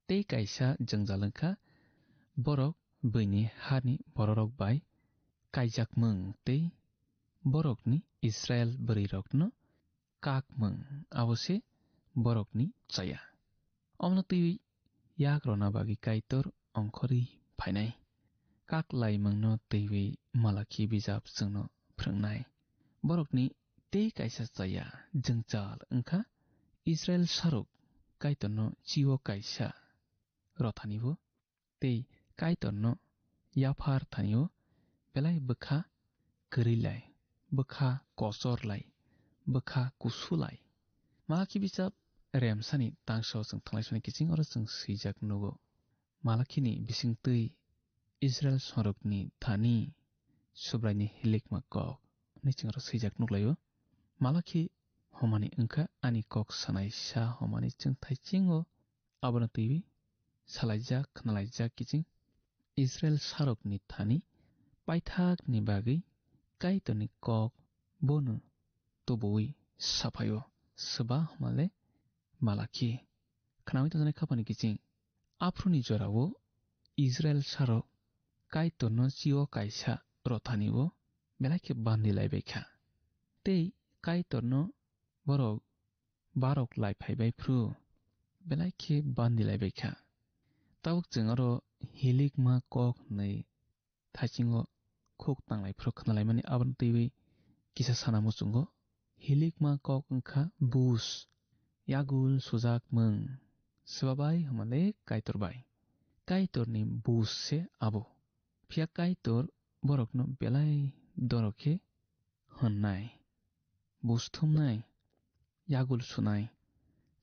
ते काइसा जोंजालंखा बरक बैनि हानि बररक bye काइजाकमों ते बरकनि इस्राएल बोरैरकनो काकमों आवसे बरकनि चाया अमनो तैबै याग्रना बागि काइतर अंखरि फाइनाय काक लाइमंनो तैबै मालाखि बिजाब जोंनो फोरोंनाय बरकनि ते काइसा चाया जोंजाल ओंखा इस्राएल सारुक काइतरनो चिव काइसा रथानिबो ते काइतरनो याफार थानियो बेलाय बखा गोरैलाय बखा कसरलाय बखा कुसुलाय मालाखि बिजाब रेमसानि तांसो जों थांलायसनि किसिं और जों सैजाक नुगो मालाखिनि बिसिं तै इस्राएल सरकनि थानि सुब्रायनि हिलिकमा कक निचिं और सैजाक नुगलायो मालाखि हमानि ओंखा आनि कक सानाय सा हमानि जों थाइचिंगो आबोनो तैबै सालायजाक खनालायजाक किचिं इस्राएल सारकनि थानि पाइथाकनि बागै काइतनि कक बोनो तबोई साफायो सबा हमाले मालाखि खनावै तजानाय खापानि किचिं आफ्रुनि जरावो इस्राएल सारक काइतनो चिओ काइसा रथानिबो बेलाखे बान्दी लायबायखा ते काइतनो बरक बारक लायफायबाय फ्रु बेलाखे बान्दी लायबायखा तावक जों आरो हिलिक मा कक नै थाइचिंगो खोक तांलाय फ्रु खनालाय माने आबन तैबै किसा साना मुसुंगो हिलिक मा कक ओंखा बुस यागुल सुजाक मों सबाबाय हमाले काइतरबाय काइतरनि बुस से आबो फिया काइतर बरकनो बेलाय दरखे हन्नाय बुस्थुमनाय यागुल सुनाय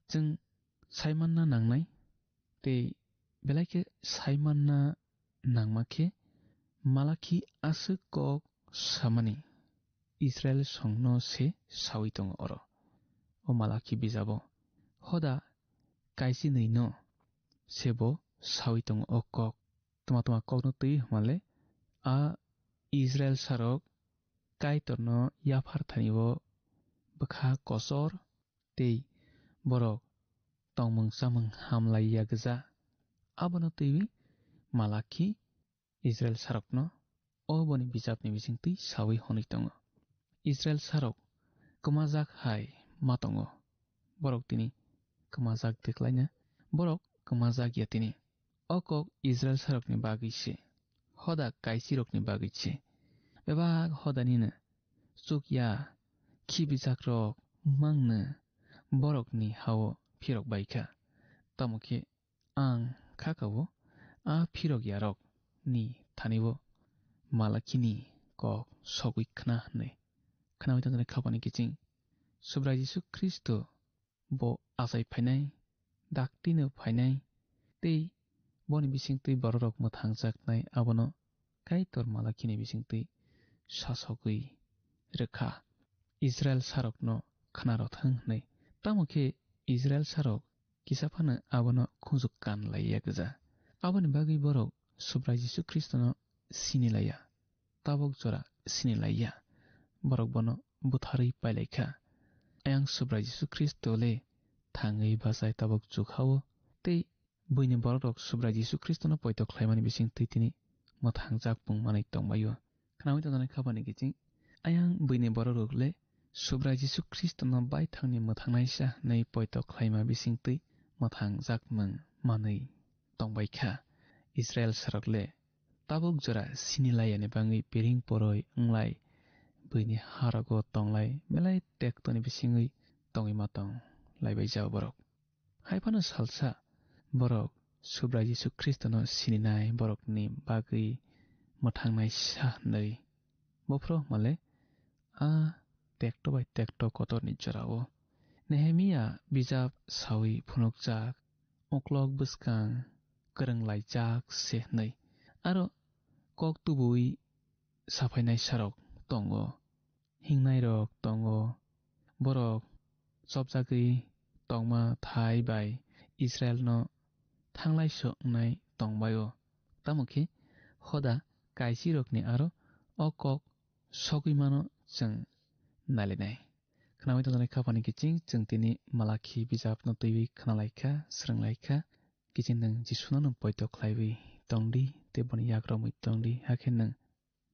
जों साइमानना नांनाय ते बेलायके साइमानना नांमाखे मालाखि आसु कक सामानि इस्राएल संनो से सावितंग अरो ओ मालाखि बिजाबो हदा काइसि नैनो सेबो सावितंग ओ कक तुमा ककनो तै हमाले आ इस्राएल सारक काइतरनो याफार थानिबो बखा कसर ते बरक तंमंग सामंग हामलाइया गजा आबनो तैबै मालाखि इस्राएल सारकनो ओ बनि बिजाबनि बिसिंति सावै हनितंग इस्राएल सारक कमाजाक हाय मातंग बरक तिनि कमाजाक देखलायनो बरक कमाजाक यातिनि अकक इस्राएल सारकनि बागैसे हदा काइसि रकनि बागैसे बेबाग हदानिनो सुकया खिबिजाक रक मांनो बरकनि हाव फिरक बायखा तमुखे आं खाकावो आ फिरक यारक नि थानिबो मालाखिनि कक सगुइ खना हनै खनावै तंजानाय खापानि किचिं सुब्रा जिसु ख्रिस्ट बो आसाय फायनाय दाक्तिनो फायनाय ते बनि बिसिंतै बररक मोथांजाकनाय आबनो काइतर मालाखिनि बिसिंतै सासगै रोखा इस्राएल सारकनो खनारथों हनै तामुखे इस्राएल सारक किसाफानो आबनो खुजुक कान लाइया गजा आबनि बागै बरक सुब्रा जिसु ख्रिस्टनो सिनिलाया ताबक जरा सिनिलाया बरक बनो बुथारै पाइलायखा आयां सुब्रा जिसु ख्रिस्टले थाङै बाजाय ताबक जुखावो ते बैनि बरक सुब्रा जिसु ख्रिस्टनो पयत ख्लायमानि बिसिं तैतिनि मोथांजाक बुंमानै तंबायो खनावै तंजानाय खापानि किचिं आयां बैनि बरकले सुब्रा जिसु ख्रिस्टनो बाय थांनि मोथांनायसा नै पयत ख्लायमा बिसिंतै मोथांजाक मों मानै तंबायखा इस्राएल सारकले ताबक जरा सिनिलायानि बाङै पेरिं परय अंलाय बैनि हारागो तंलाय मेलाय टेक्टनि बिसिङै तङै मातं लायबाय जाव बरक हायफानो सालसा बरक सुब्रा जिसु ख्रिस्टनो सिनिनाय बरकनि बागै मोथांनाय सा नै बफ्रो माले आ टेक्ट बाय टेक्ट कतरनि जरावो नेहेमिया बिजाब सावै फुनुकजाक अक्लक बुसकां गोरोंलायजाक से नै आरो कक तुबुई साफायनाय सारक दङ हिंनाय रक दङ बरक सबजागै तंमा थाइ बाय इजराइल न थांलाय सोंनाय तंबायो तामुखि हदा काइसि रकनि आरो अकक सगैमानो जों नालिनाय खोनाबाय थानाय खाफानि किचिं जों दिनै मालाखि बिजाबनो तैवि खोनालायखा स्रोंलायखा किचिं नों जिसुनो पयत ख्लायबि तंदि तेबनि याग्रमै तंदि हाखे नों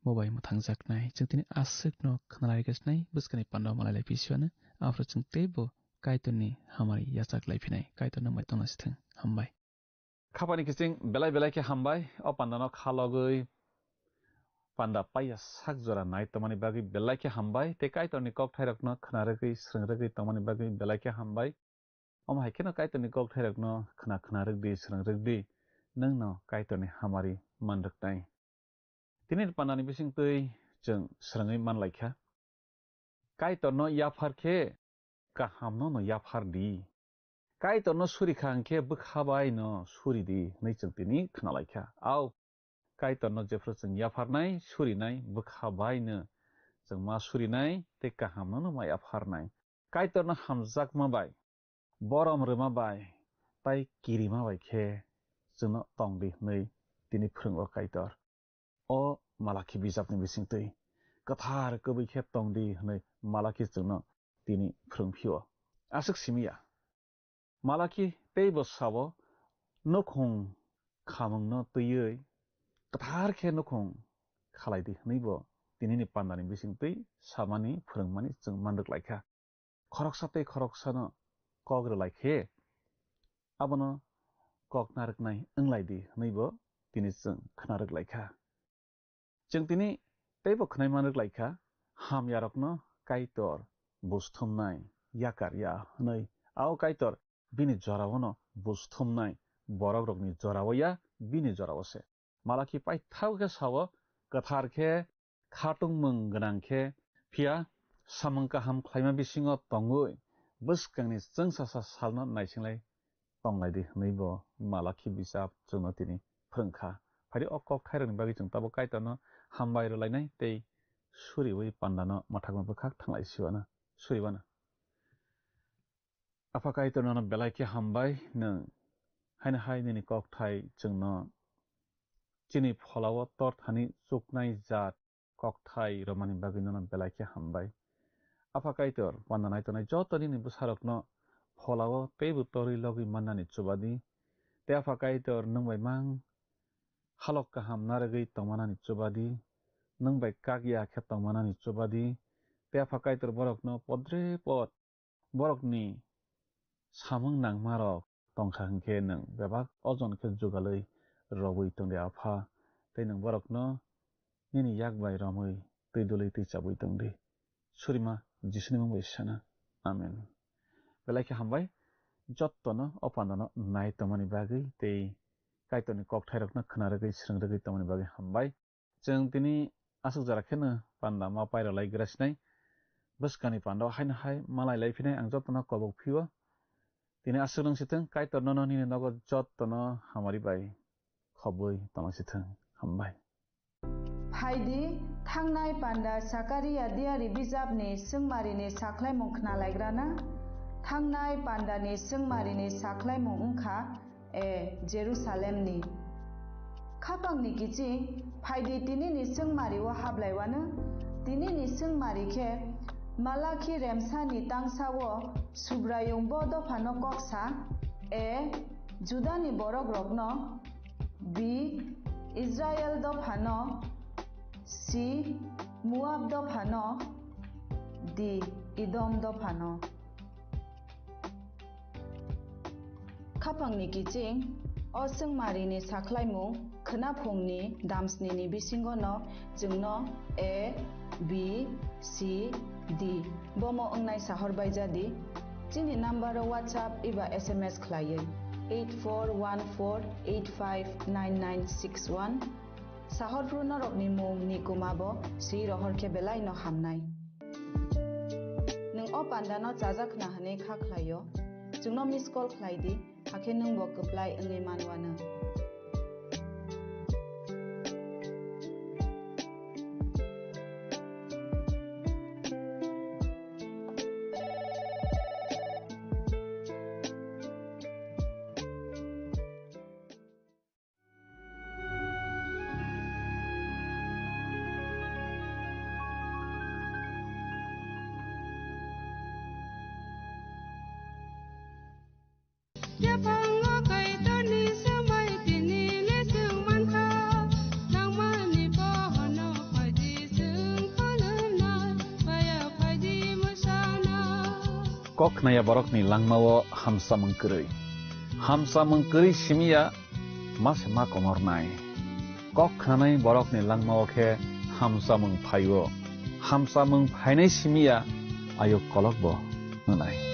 मबाइ मोथांजाकनाय जों दिनै आसुकनो खोनालायगासिनाय बुस्कानि पान्डाव मालायलाय फिसिवानो आफ्रो जों तेबो काइतनि हामारि याजाक लायफिनाय काइतनो मैतनसिथों हामबाय खाफानि किचिं बेलाय के हामबाय अ पान्डानो खालगै पान्डा पाइया साक जरा नाय तमानि बागै बेलायके हामबाय ते काइतनि कक थाइरकनो खोनारगै स्रोंरगै तमानि बागै बेलायके हामबाय अम हाइकेनो काइतनि कक थाइरकनो खोनारगदि स्रोंरगदि नोंनो काइतनि हामारि मानरगनाय तिनि पान्डानि बिसिंतै जों स्रोङै मानलायखा काइतनो याफारखे गाहामनो न याफारदि काइतनो सुरिखांखे बखाबाय न सुरिदि नै जों तिनि खोनालायखा आव काइतनो जेफ्रो जों याफारनाय सुरिनाय बखाबायनो जों मा सुरिनाय ते गाहामनो मा याफारनाय काइतनो हामजाक माबाय बरम रोमाबाय ताइ किरिमाबाय खे जोंनो तंदि नै तिनि फोरोंग काइतर अ मालाखि बिजाबनि बिसिंतै कथार कबैखे तंदि नै मालाखि जोंनो तिनि फोरोंफियो आसुक सिमिया मालाखि तै बसावो नखं खामंनो तैयै कथार खे नखं खालायदि नैबो दिनैनि पान्डानि बिसिंतै सामानि फोरोंमानि जों मानदक लायखा खरकसातै खरकसानो कग्र लायखे आबनो कक नारकनाय ओंलायदि नैबो दिनै जों खोनारक लायखा जों दिनै तैबो खोनाय मानरक लायखा हाम यारकनो काइतर बुस्थुमनाय याकार या नै आव काइतर बिनि जरावनो बुस्थुमनाय बरक रकनि जरावया बिनि जरावसे मालाखि पाइथाव के सावो कथारखे खाटुं मंग गनांखे फिया सामंका हाम ख्लाइमा बिसिङाव तंगै बुस्कांनि जों सासा सालनो नायसिंलाय तंलायदि नैबो मालाखि बिजाब जोंनो तिनि फोरोंखा फारि अकक थाइरनि बागै जों ताबो काइतनो हामबाय रलायनाय तै सुरिबै पान्डानो माथागमा बखाक थांलाय सिवानो सुरिबानो आफा काइतनो बेलायके हामबाय नों हायनो हाय नैनि कक थाइ जोंनो चिनि फलावो तर थानि चुकनाय जात ककथाइ रमानि बागैनो बेलायके हामबाय आफा काइतर पान्डा नायतनाय जतनि नि बुसारकनो फलावो तेबु तरि लगै माननानि चुबादि ते आफा काइतर नंबाय मां हालक काहाम नारगै तमानानि चुबादि नंबाय कागिया खे तमानानि चुबादि ते आफा काइतर बरकनो पद्रे पद बरकनि सामं नांमारक तंखांखे नों बेबाक अजन के जुगालै रबै तंदे आफा तै नों बरकनो निनि यागबाय रमै तै दुलै तै चाबै तंदे सुरिमा जिसुनि मुंबो इसाना आमेन बेलायके हामबाय जत्तनो अपान्दनो नाय तमानि बागै तै काइतनि कक थाइरकनो खोनारगै स्रोंरगै तमानि बागै हामबाय जों दिनै आसुक जाराखेनो पान्डा मा पायरा लायग्रासिनाय बुस्कानि पान्डाव हायनो हाय मालाय लायफिनाय आं जत्तनो कबक फियो दिनै आसुक नंसिथों काइतनो निनि नगद जत्तनो हामारि बाय खबै तमासिथों हामबाय हायदि थांनाय पान्डा साकारिया दियारि बिजाबनि सोंमारिनि साख्लाय मुंखना लायग्राना थांनाय पान्डानि सोंमारिनि साख्लाय मुंखा जेरुसालेमनि खापांनि किचिं फायदि तिनिनि सोंमारिवा हाबलायवानो तिनिनि सोंमारिखे मालाखि रेमसानि तांसावो सुब्रायुं बद फानो कक्सा जुदानि बरक रकनो बि इजराइल द फानो सि मुआब द फानो दि इदम द फानो खापांनि किचिं असोंमारिनि साख्लायमुं खोनाफुंनि दामस्निनि बिसिंगनो जोंनो बि सि दि बमो ओंनाय साहरबाय जादि जोंनि नाम्बाराव WhatsApp एबा SMS खलायै 8414859961 साहरफ्रु नरकनि मुं निकुमाबो सि रहरखे बेलायनो हामनाय नों अ पान्डानो जाजाखना हनै खाख्लायो जोंनो मिस कल खलायदि हाखे नोंबो कप्लाय ओंनि मानवानो kok naya borok ni langmawo hamsa mengkeri simia mas ma komor nai kok khanai borok ni langmawo khe hamsa mengphainai simia ayo kolok bo nai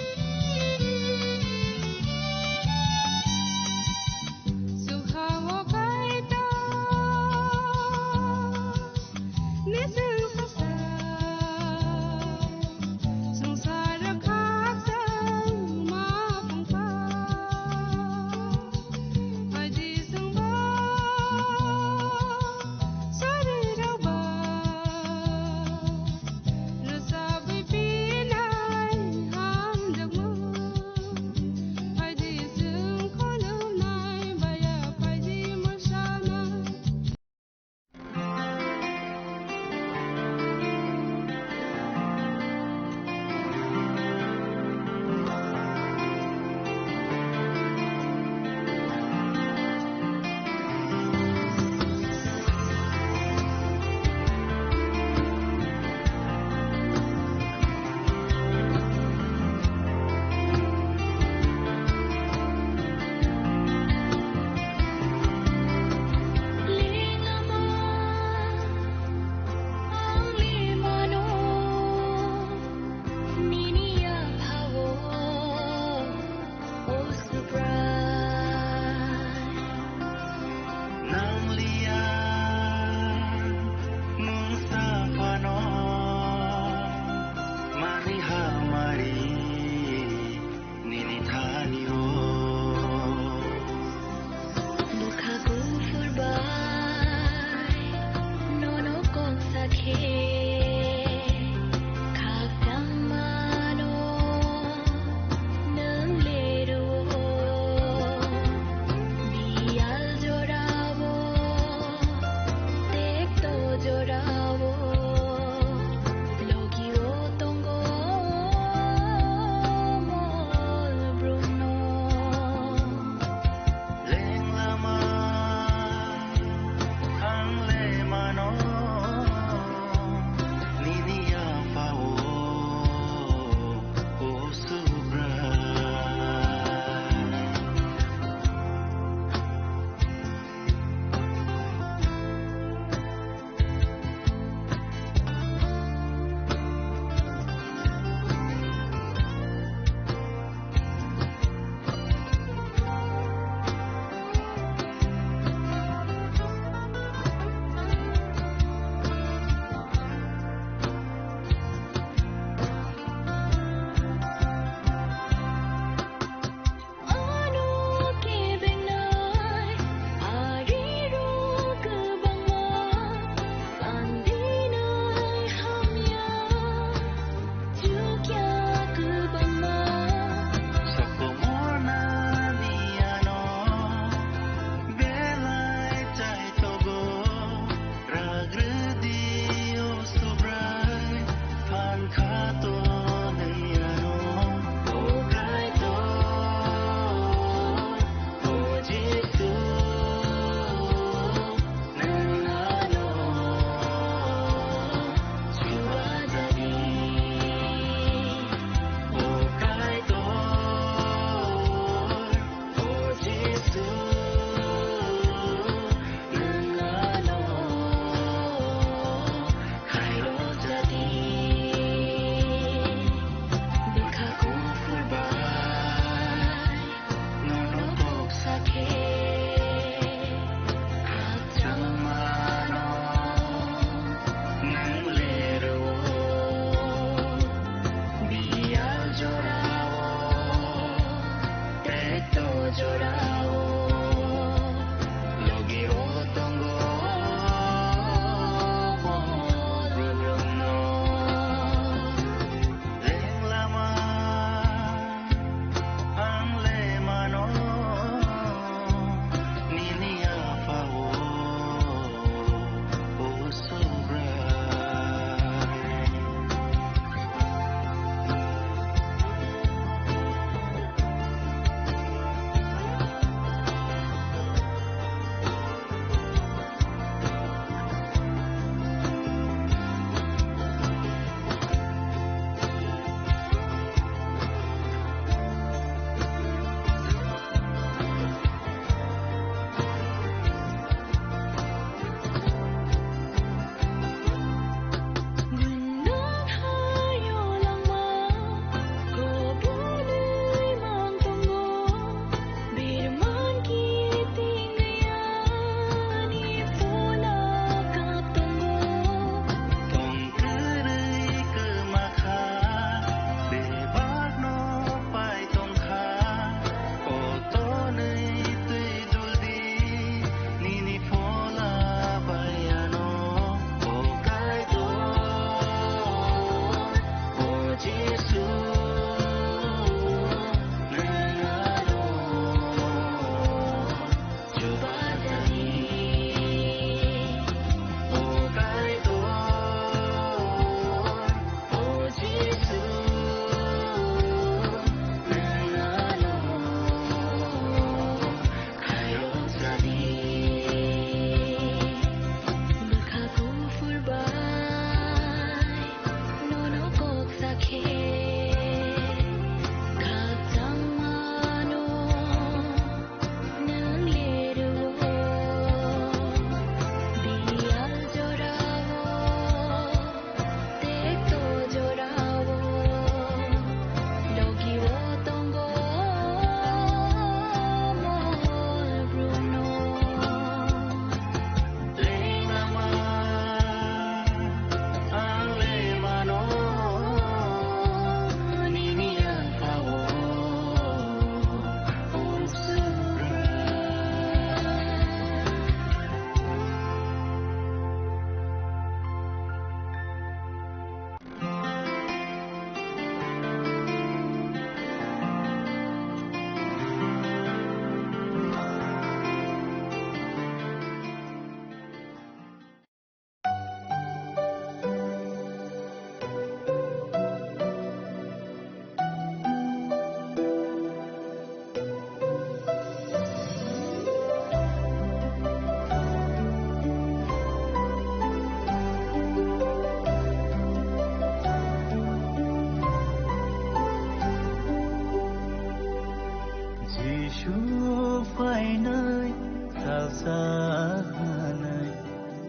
sanai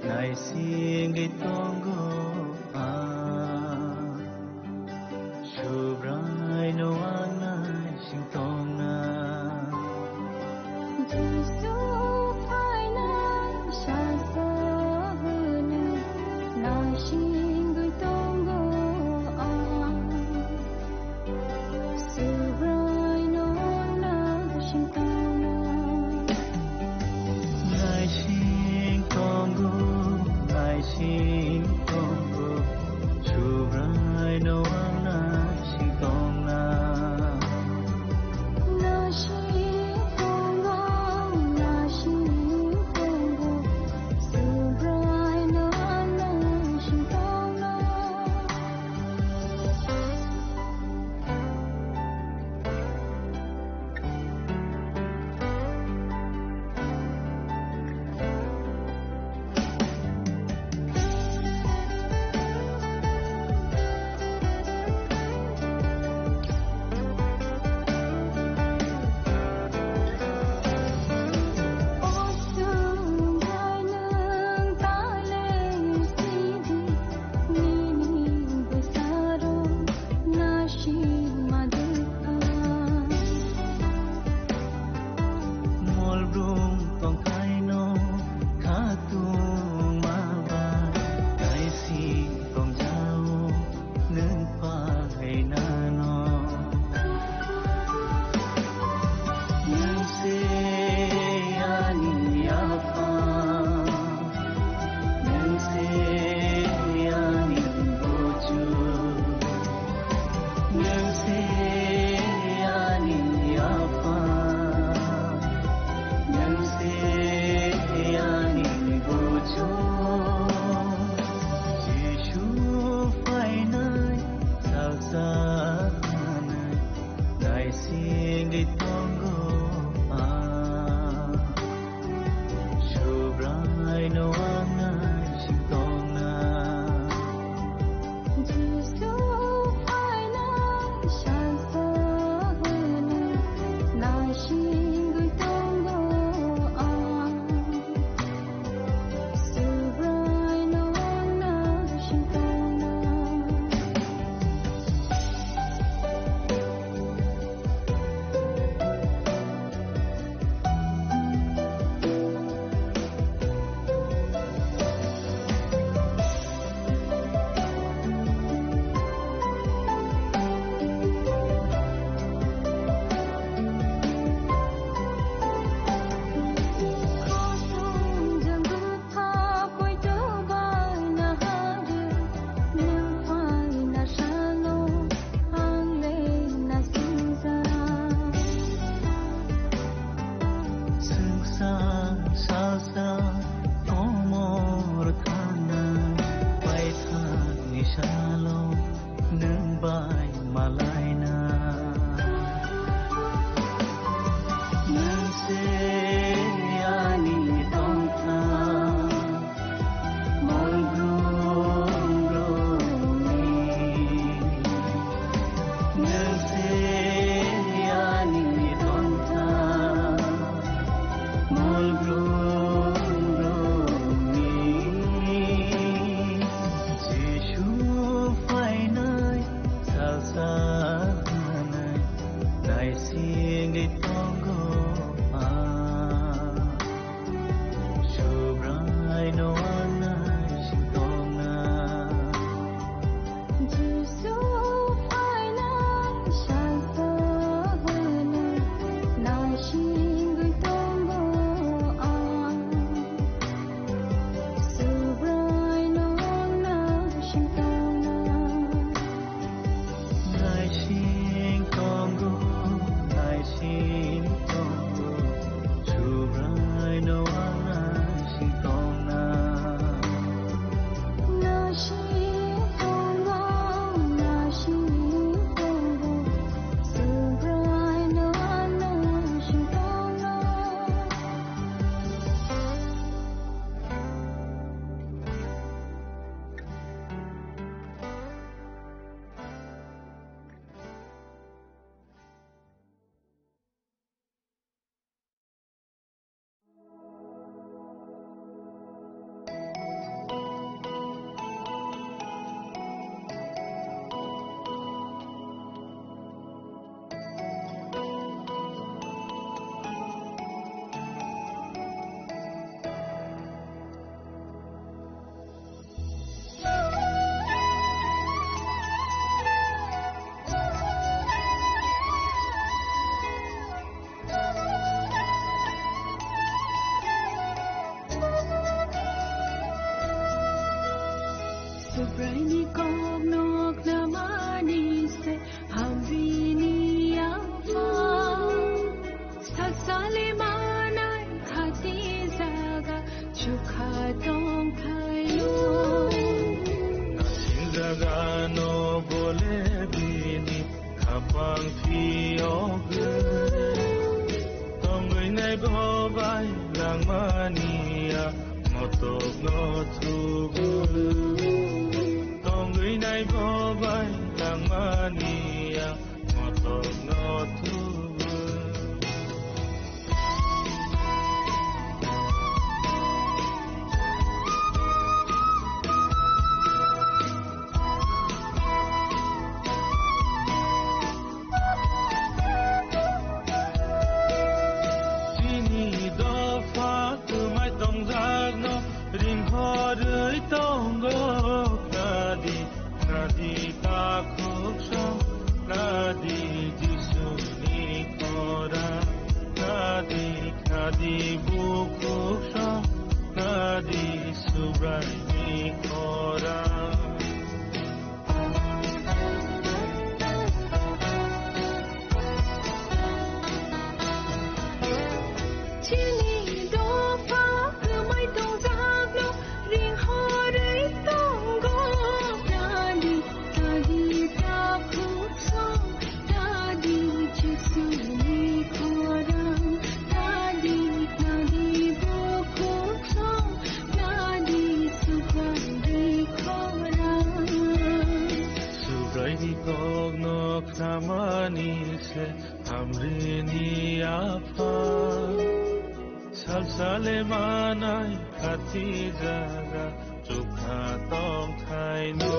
nai singi tongo a subrai no anai sing tonga Jisu faina shasa hune na shingu tongo a Subrai no na shintona nai sing tongo Subraini kognok namani se hamrini afa Sasale manai khati zaga chukha tong thayo Nasin zaga no bole bini kapang fiyoge Tongoi nai bhobai langmania motok no thugu Tongoi nai bhobai langmania motok no thugu Salsale manai khati jaga chukha tong thaino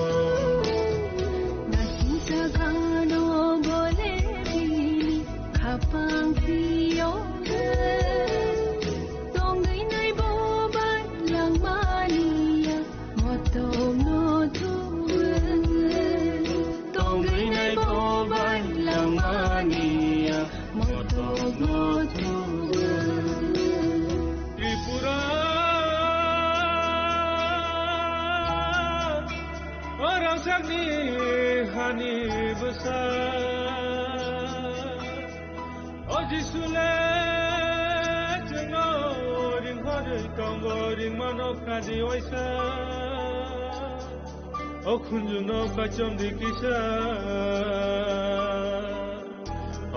Nahi jaga no bole bini khapang fiyoge Tonggai nai bobai langmania motok no thuwe Tonggai nai bobai langmania motok no thuwe Orang sakni hani besar Oji sule jengo ring hori tongo ring manok kadi oisa Okunju no kachom di kisa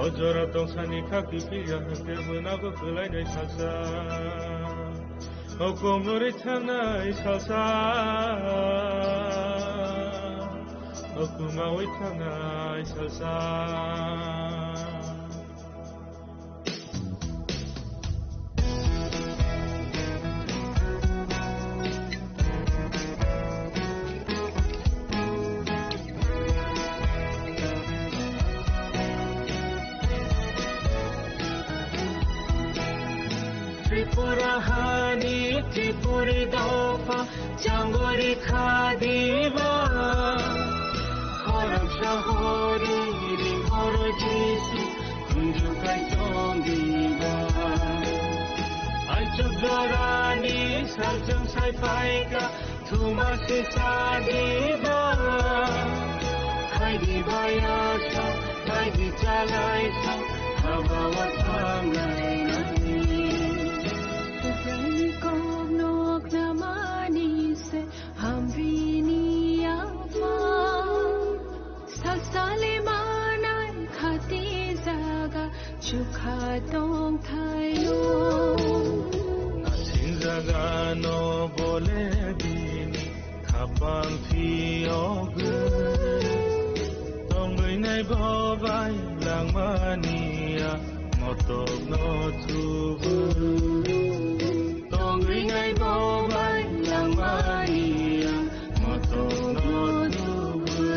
Ojora tong sani kaki pija hake bunago kulai nai salsa Okom nori tanai salsa Okuma witana salsa Tripura hani Tripuri dofa Jangori khadiba Horam shahori ring horo jisu kunju kai tongiba Ai chudorani saljang sai paika thuma se sadiba Hai di bayasha hai di chalai sa habawa thangai nani Subraini kognok namani se hamrini afa Sasale manai khati zaga chukha tong thayo Nasin zaga no bole bini kapang fiyoge Tongoi nai bhobai langmania motok no thugu Tongoi nai bhobai langmania motok no thugu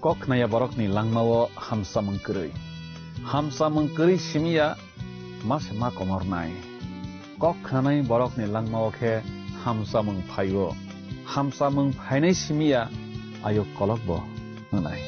Kok naya borok ni langmawo hamsa mengkeri simia mas ma komor nai. Kok nanai borok ni langmawo ke hamsa mengpainai simia ayo kolok bo nanai.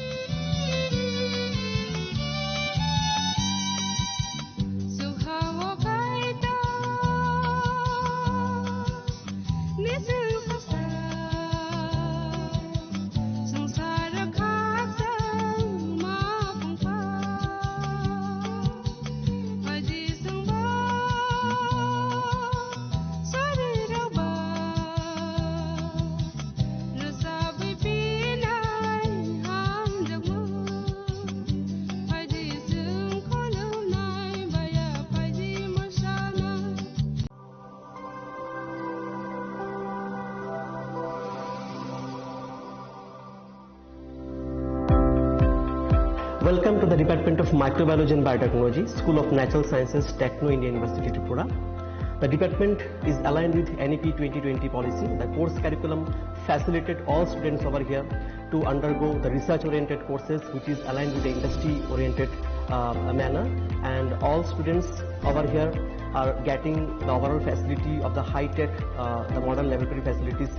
Welcome to the Department of Microbiology and Biotechnology, School of Natural Sciences, Techno India University, Tripura. The department is aligned with NEP 2020 policy. The course curriculum facilitated all students over here to undergo the research-oriented courses, which is aligned with the industry-oriented manner. And all students over here are getting the overall facility of the high-tech, the modern laboratory facilities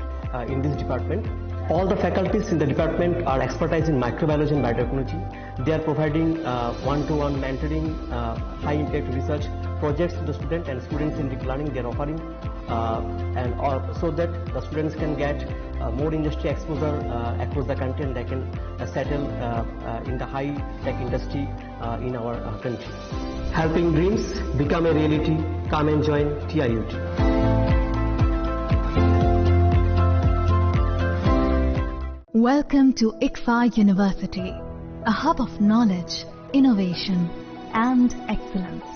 in this department. All the faculties in the department are expertise in microbiology and biotechnology. They are providing one-to-one mentoring, high-impact research projects to the student, and students in deep learning they are offering, so that the students can get more industry exposure across the country, and they can settle in the high-tech industry in our country. Helping dreams become a reality. Come and join TIUT. Welcome to ICFA University, a hub of knowledge, innovation, and excellence.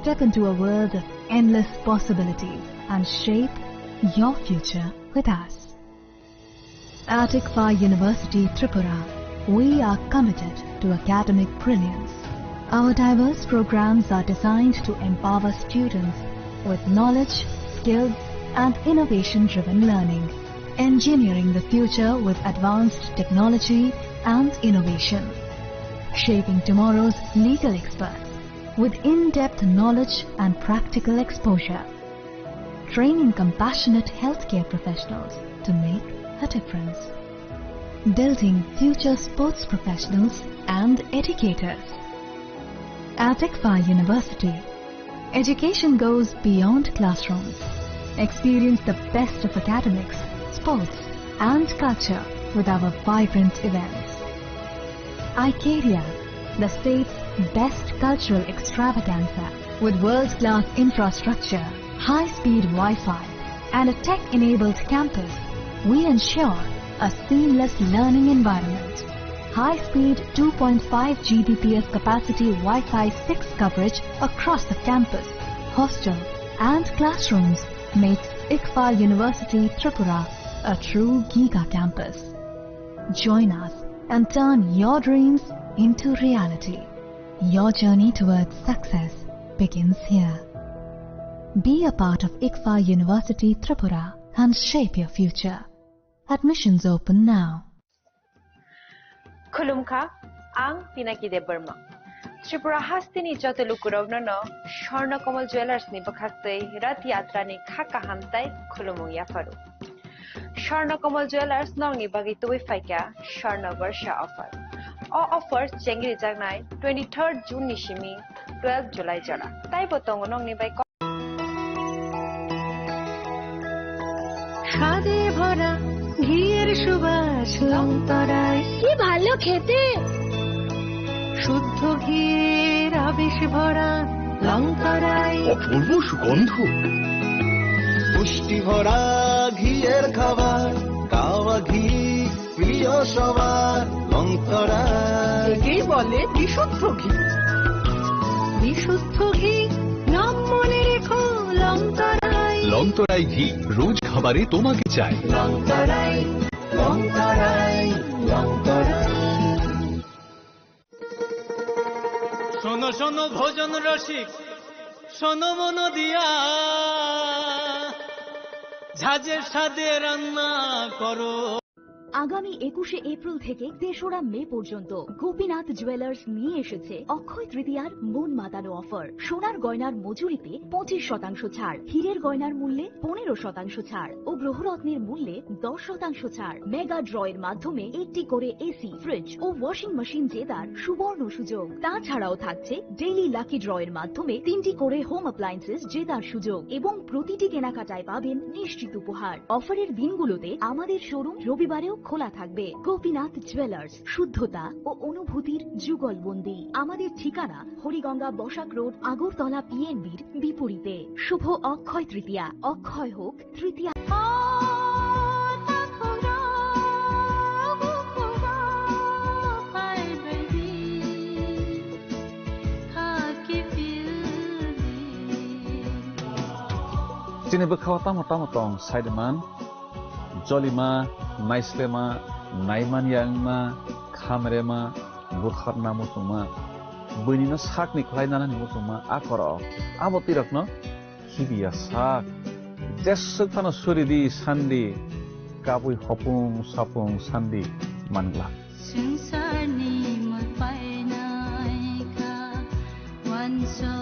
Step into a world of endless possibilities and shape your future with us. At ICFA University, Tripura, we are committed to academic brilliance. Our diverse programs are designed to empower students with knowledge, skills, and innovation-driven learning. Engineering the future with advanced technology and innovation. Shaping tomorrow's legal experts. with in-depth knowledge and practical exposure. Training compassionate healthcare professionals to make a difference. Building future sports professionals and educators. At ICFA University, education goes beyond classrooms. Experience the best of academics, sports and culture with our vibrant events. ICARIA, the state's best cultural extravaganza, with world-class infrastructure, high-speed Wi-Fi and a tech-enabled campus, we ensure a seamless learning environment. High-speed 2.5 Gbps capacity Wi-Fi 6 coverage across the campus, hostel and classrooms makes ICFA University Tripura a true Giga campus. Join us and turn your dreams into reality. Your journey towards success begins here. Be a part of ICFA University Tripura and shape your future. Admissions open now. Khulumkha, ang Pinaki de Burma. Tripura hastini jotelu kurovna no Sharna Kamal Jewelers ni bakhaktei Rath Yatra ni khaka hamtai khulumu yafaru. Sharna Kamal Jewelers nong ni bagi tuwi faika Sharna Varsha offer. All offers jengri jagnai 23rd June ni shimi 12 July jara. Tai botong nong ni bai সাদে ভরা ঘিয়ের সুবাস লংতরায় কি ভালো খেতে শুদ্ধ ঘিয়ের আবেশ ভরা লংতরায় অপূর্ব সুগন্ধ পুষ্টি ভরা ঘিয়ের খাবার কাওয়া ঘি প্রিয় সবার লংতরায় একেই বলে বিশুদ্ধ ঘি বিশুদ্ধ ঘি নাম মনে রেখো লংতরায় লংতরাই ঘি রোজ খাবারে তোমাকে চাই লংতরাই লংতরাই লংতরাই শোনো শোনো ভোজন রসিক শোনো মন দিয়া ঝাঁঝের স্বাদে রান্না করো আগামী 21শে এপ্রিল থেকে 3রা মে পর্যন্ত গোপীনাথ জুয়েলার্স নিয়ে এসেছে অক্ষয় তৃতীয়ার মন মাতানো অফার। সোনার গয়নার মজুরিতে 25% ছাড়, হীরের গয়নার মূল্যে 15% ছাড় ও গ্রহরত্নের মূল্যে 10% ছাড়। মেগা ড্রয়ের মাধ্যমে একটি করে এসি, ফ্রিজ ও ওয়াশিং মেশিন জেতার সুবর্ণ সুযোগ। তাছাড়াও থাকছে ডেইলি লাকি ড্রয়ের মাধ্যমে 3টি করে হোম অ্যাপ্লায়েন্সেস জেতার সুযোগ এবং প্রতিটি কেনাকাটায় পাবেন নিশ্চিত উপহার। অফারের দিনগুলোতে আমাদের শোরুম রবিবারেও খোলা থাকবে। গোপীনাথ জুয়েলার্স, শুদ্ধতা ও অনুভূতির যুগলবন্দি। আমাদের ঠিকানা হরিগঙ্গা বসাক রোড, আগরতলা পিএনবির বিপরীতে। শুভ অক্ষয় তৃতীয়া, অক্ষয় হোক তৃতীয়া। Sini bekhawa tamu tong Saideman, Jolima, Naislema, Naiman Yangma, Khamrema, Bukharna Musuma, Bunina Sakni Klainana Musuma, Akoro, Abotirakno, Hibia Sak, Jesukano Suridi, Sandi, Kabui Hopung, Sapung, Sandi, Mangla. Sungsani Mapainaika, one so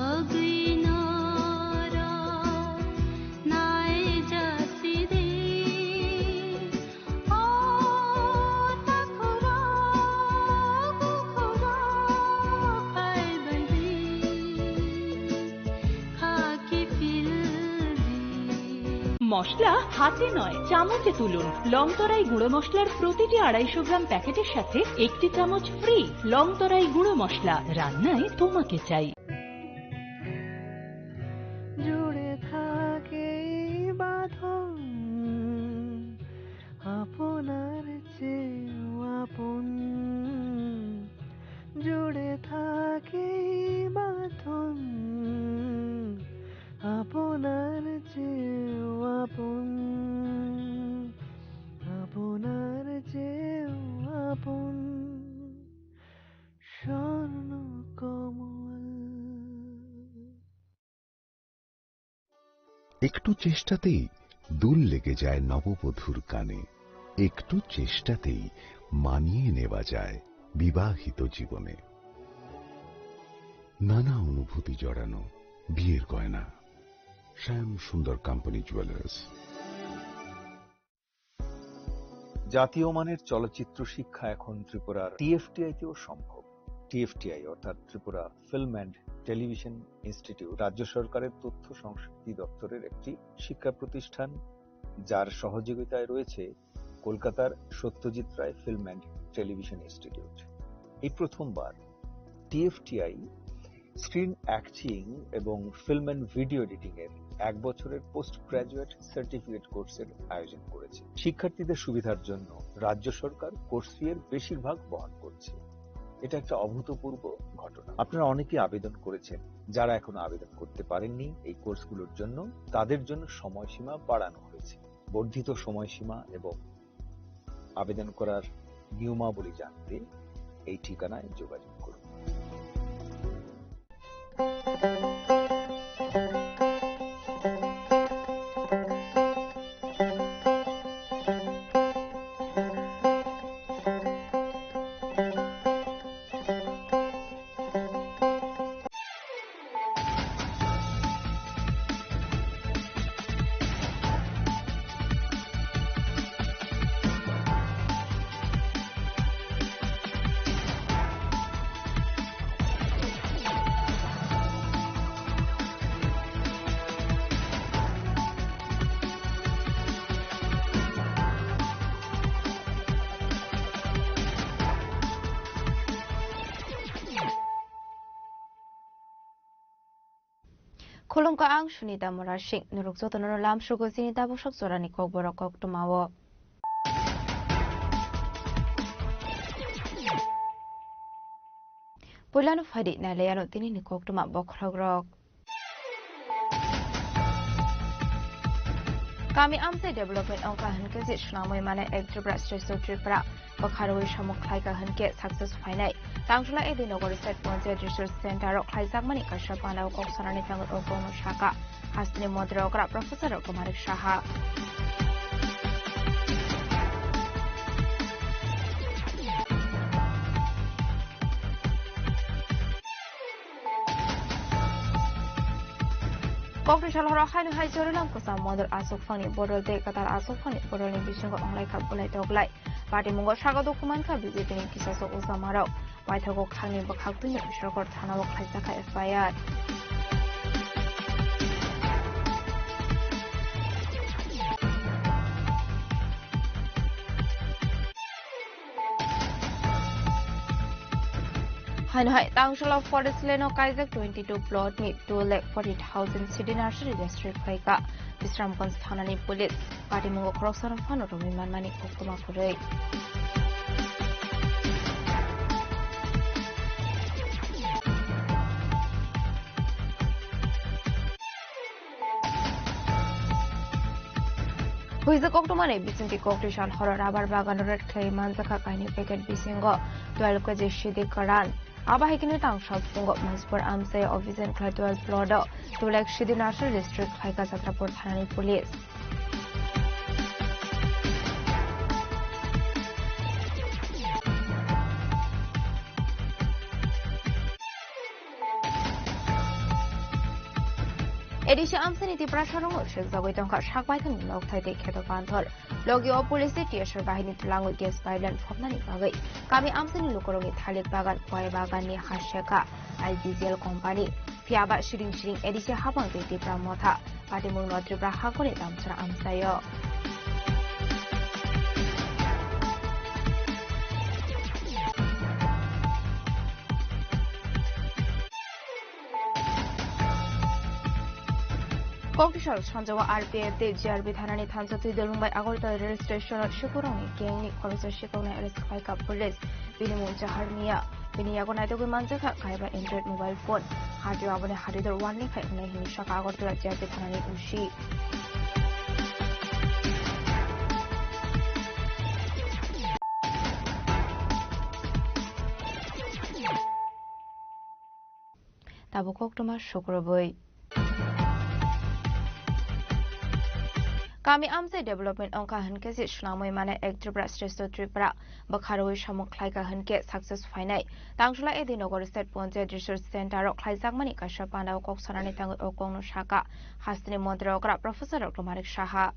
মশলা হাতে নয় চামচে তুলুন। লংতরাই গুঁড়ো মশলার প্রতিটি 250 গ্রাম প্যাকেটের সাথে 1টি চামচ ফ্রি। লংতরাই গুঁড়ো মশলা, রান্নায় তোমাকে চাই। জুড়ে থাকে বাঁধন আপনার চেয়েও আপন, জুড়ে থাকে বাঁধন আপনার চেয়েও আপন, আপনার চেয়েও আপন স্বর্ণ কমল। একটু চেষ্টাতেই দুল লেগে যায় নববধূর কানে, একটু চেষ্টাতেই মানিয়ে নেওয়া যায় বিবাহিত জীবনে। নানা অনুভূতি জড়ানো বিয়ের গয়না। শ্যাম সুন্দর কোম্পানি জুয়েলার্স। জাতীয় মানের চলচ্চিত্র শিক্ষা এখন ত্রিপুরার টিএফটিআই-তেও সম্ভব। টিএফটিআই অর্থাৎ Tripura film and television institute রাজ্য সরকারের তথ্য সংস্কৃতি দপ্তরের একটি শিক্ষা প্রতিষ্ঠান, যার সহযোগিতায় রয়েছে কলকাতার Satyajit Ray film and television institute. এই প্রথমবার টিএফটিআই স্ক্রিন অ্যাক্টিং এবং ফিল্ম অ্যান্ড ভিডিও এডিটিং এর 1 বছরের পোস্ট গ্রাজুয়েট সার্টিফিকেট কোর্সের আয়োজন করেছে। শিক্ষার্থীদের সুবিধার জন্য রাজ্য সরকার কোর্স ফি এর বেশিরভাগ বহন করছে। এটা একটা অভূতপূর্ব ঘটনা। আপনারা অনেকেই আবেদন করেছেন। যারা এখনো আবেদন করতে পারেননি এই কোর্সগুলোর জন্য, তাদের জন্য সময়সীমা বাড়ানো হয়েছে। বর্ধিত সময়সীমা এবং আবেদন করার নিয়মাবলী জানতে এই ঠিকানায় যোগাযোগ করুন। Kolongka ang sunita morashing nurukso tonono lam shugo sinita bosok zorani kokborok koktumawo. Pulano fadi na leyano tinini koktuma bokrogrok. Kami amse development angka hanke si shnamoy mane ektribra streso tripra bakharoi shamuk khaika hanke success finai tangshula edinogor state panchayat research center ro khaisak mani kashapana koksarani tangot okono shaka hasni modra okra professor Kumarik Shaha Kokri shalhara khainu hai jorulam ko sam model asok fani bodol de katar asok fani bodol ni bisingo onglai khap bulai toglai party mungo saga dokuman kha BJP ni kisasok usamaro waithago khangni bakhak tuini sorkar thana o khaisa kha FIR Hanhai Tangshala Forest Leno Kaisak 22 plot ni 2,40,000 city nursery district Kaika Visramganj Thanani Police Party Mungo Corruption Fund or Miman Mani Koktuma Kurei Huiza Koktumane Bisinti Koktishan Horror Rabar Bagan Red Clay Manzaka Kaini Packet Bisingo 12 kg Shidi Karan Abahikini Tang Shop Pungo Manspur Amse of Vision Clay 12 Plodo to like Shidi National District Haika Satrapur Thani Police. Edisha Amsani Prasharong, Shazawitanga Shakbaitan, Loktai Keto Panthor, Logio Police, Tiasher Bahini Lango Gas Violent Fomani Bagay, Kami Amsani Lukoroni Talik Bagan, Bagani Hasheka, IDZL Company, Fiaba Shooting Edisha Hapan Viti Pramota, Patimun Tribra Hakoni Damsra Amsayo. Kokishal Sanjawa RPF de JRB Thanani Thansa to the Mumbai Agorta rail station at Shikuroni, Gang College Shikona Kaika Police, Binimun Jaharnia, Biniagonai Manjaka, Kaiba Android mobile phone, Hadu Abane Hadido one link at Nahin Shaka Agorta JRB Thanani Ushi. Tabukok Thomas Shukurboy. Kami amse development ongka hanke si shnamoi mane ek Tripura Shrestho Tripura bakharoi samung khlaika hanke success fainai tangshula edinogor state Panchayat research center ro khlaijak mani kaisha pandao kok sanani tangai okongno shaka hastini mantri okra Professor Dr. Manik Saha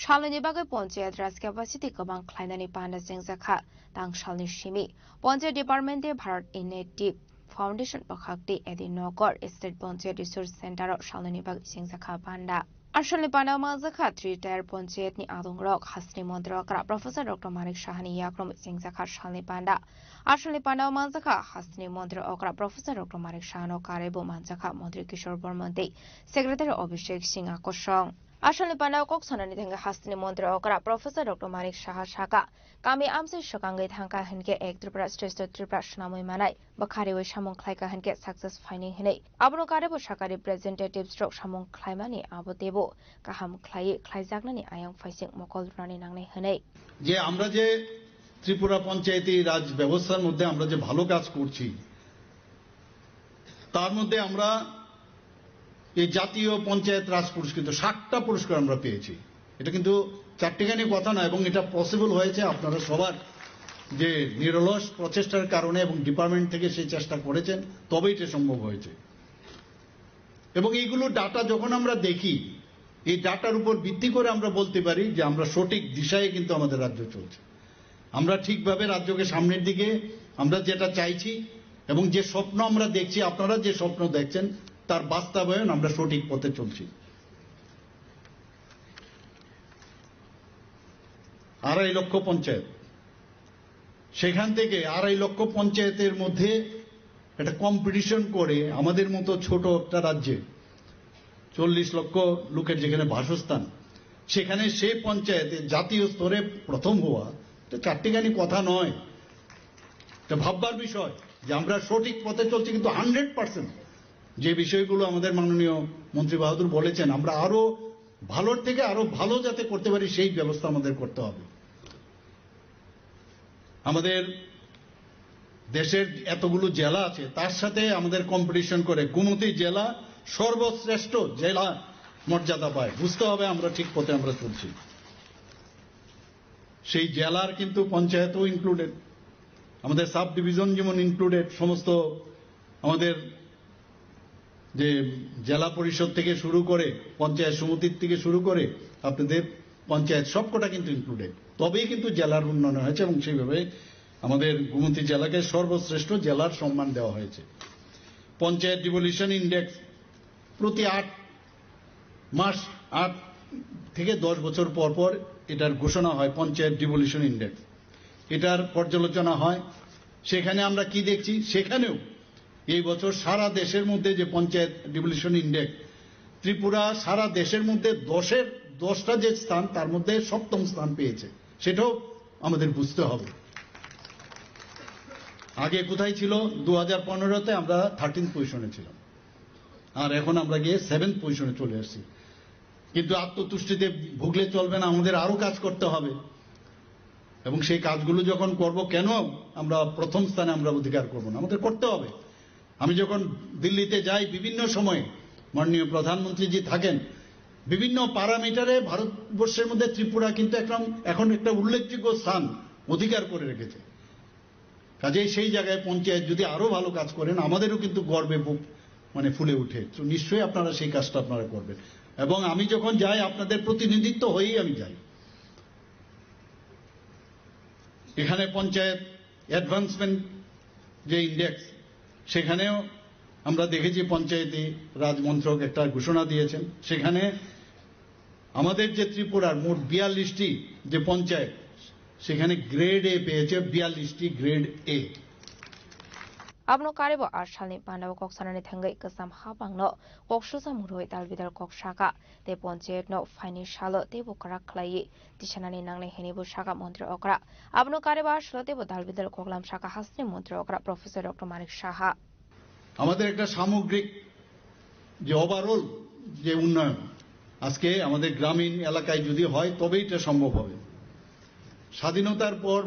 Shalini bagai Panchayat Raj capacity kabang khlainani panda jengjakha tangsalni shimi Panchayat Department de Bharat Initiative Foundation pakhakti edinogor State Panchayat Resource Center Shalini bagai jengjakha panda Ashalni panda mazakha 3-tier Panchayat ni adongrok hasni mantrakra Professor Dr. Manik Sahani yakrom jengjakha Shalini panda Ashalni panda mazakha hasni mantrakra Professor Dr. Manik Sahano karebo manjakha Mantri Kishore Bormante Secretary Abhishek Singh Akosong Ashalni pandao kok sanani thanga hastini mantri okra Professor Dr. Manik Saha Shaka kami amse shokangai thangka henke ek Tripura Shrestho Tripura shnamoi manai bakhari oi samung khlaika henke success finding hinai abno karebo Shaka representative stroke samung khlaimani abotebo kaham khlai khlaijaknani ayang faising mokol runani nangnai hinai যে আমরা যে ত্রিপুরা পঞ্চায়েতি রাজ ব্যবস্থার মধ্যে আমরা যে ভালো কাজ করছি তার মধ্যে আমরা এই জাতীয় পঞ্চায়েত রাজ পুরস্কৃত 60টা পুরস্কার আমরা পেয়েছি এটা কিন্তু চারটিখানি কথা না এবং এটা পসিবল হয়েছে আপনারা সবার যে নিরলস প্রচেষ্টার কারণে এবং ডিপার্টমেন্ট থেকে সেই চেষ্টা করেছেন তবেই এটা সম্ভব হয়েছে এবং এইগুলো ডাটা যখন আমরা দেখি এই ডাটার উপর ভিত্তি করে আমরা বলতে পারি যে আমরা সঠিক দিশায় কিন্তু আমাদের রাজ্য চলছে আমরা ঠিকভাবে রাজ্যকে সামনের দিকে আমরা যেটা চাইছি এবং যে স্বপ্ন আমরা দেখছি আপনারা যে স্বপ্ন দেখছেন তার বাস্তবায়ন আমরা সঠিক পথে চলছি 2.5 লক্ষ পঞ্চায়েত সেখান থেকে 2.5 লক্ষ পঞ্চায়েতের মধ্যে একটা কম্পিটিশন করে আমাদের মতো ছোট একটা রাজ্যে 40 লক্ষ লোকের যেখানে বাসস্থান সেখানে সেই পঞ্চায়েতে জাতীয় স্তরে প্রথম হওয়া এটা চারটিখানি কথা নয় এটা ভাববার বিষয় যে আমরা সঠিক পথে চলছি কিন্তু 100% যে বিষয়গুলো আমাদের মাননীয় মন্ত্রী বাহাদুর বলেছেন আমরা আরো ভালোর থেকে আরো ভালো যাতে করতে পারি সেই ব্যবস্থা আমাদের করতে হবে আমাদের দেশের এতগুলো জেলা আছে তার সাথে আমাদের কম্পিটিশন করে গোমতী জেলা সর্বশ্রেষ্ঠ জেলা মর্যাদা পায় বুঝতে হবে আমরা ঠিক পথে আমরা চলছি সেই জেলার কিন্তু পঞ্চায়েতও ইনক্লুডেড আমাদের সাব ডিভিশন যেমন ইনক্লুডেড সমস্ত আমাদের যে জেলা পরিষদ থেকে শুরু করে পঞ্চায়েত সমিতির থেকে শুরু করে আপনাদের পঞ্চায়েত সবকটা কিন্তু ইনক্লুডেড তবেই কিন্তু জেলার উন্নয়ন হয়েছে এবং সেইভাবে আমাদের গোমতী জেলাকে সর্বশ্রেষ্ঠ জেলার সম্মান দেওয়া হয়েছে পঞ্চায়েত ডিভলিউশন ইন্ডেক্স প্রতি 8 মাস 8 থেকে 10 বছর পর পর এটার ঘোষণা হয় পঞ্চায়েত ডিভলিউশন ইন্ডেক্স এটার পর্যালোচনা হয় সেখানে আমরা কি দেখছি সেখানেও এই বছর সারা দেশের মধ্যে যে পঞ্চায়েত ডিভলিউশন ইন্ডেক্স ত্রিপুরা সারা দেশের মধ্যে 10টা যে স্থান তার মধ্যে 7ম স্থান পেয়েছে সেটাও আমাদের বুঝতে হবে আগে কোথায় ছিল 2015 তে আমরা 13th পজিশনে ছিলাম আর এখন আমরা গিয়ে 7th পজিশনে চলে আসছি কিন্তু আত্মতুষ্টিতে ভুগলে চলবে না আমাদের আরো কাজ করতে হবে এবং সেই কাজগুলো যখন করব কেন আমরা প্রথম স্থানে আমরা অধিকার করব না আমাদের করতে হবে আমি যখন দিল্লিতে যাই বিভিন্ন সময়ে মাননীয় প্রধানমন্ত্রীজি থাকেন বিভিন্ন প্যারামিটারে ভারতবর্ষের মধ্যে ত্রিপুরা কিন্তু এখন একটা উল্লেখযোগ্য স্থান অধিকার করে রেখেছে কাজেই সেই জায়গায় পঞ্চায়েত যদি আরো ভালো কাজ করেন আমাদেরও কিন্তু গর্বে বুক মানে ফুলে ওঠে তো নিশ্চয়ই আপনারা সেই কাজটা আপনারা করবেন এবং আমি যখন যাই আপনাদের প্রতিনিধিত্ব হয়েই আমি যাই এখানে পঞ্চায়েত অ্যাডভান্সমেন্ট যে ইন্ডেক্স সেখানেও আমরা দেখেছি পঞ্চায়েতি রাজ মন্ত্রক একটা ঘোষণা দিয়েছেন সেখানে আমাদের যে ত্রিপুরার মোট 42টি যে পঞ্চায়েত সেখানে গ্রেড এ পেয়েছে 42টি grade A abno karebo arsalni pandao kok sanani thangai kasam hapangno kok susa muroi dalbidal kok shaka te panchayat no financial te bo karak khlai tishanani nangne heni bo shaka mantri okra abno karebo arsalo te bo dalbidal koklam shaka hasni mantri okra Professor Dr. Manik Saha আমাদের একটা সামগ্রিক যে overall যে উন্নয়ন আজকে আমাদের গ্রামীণ এলাকায় যদি হয় তবেই এটা সম্ভব হবে। স্বাধীনতার পর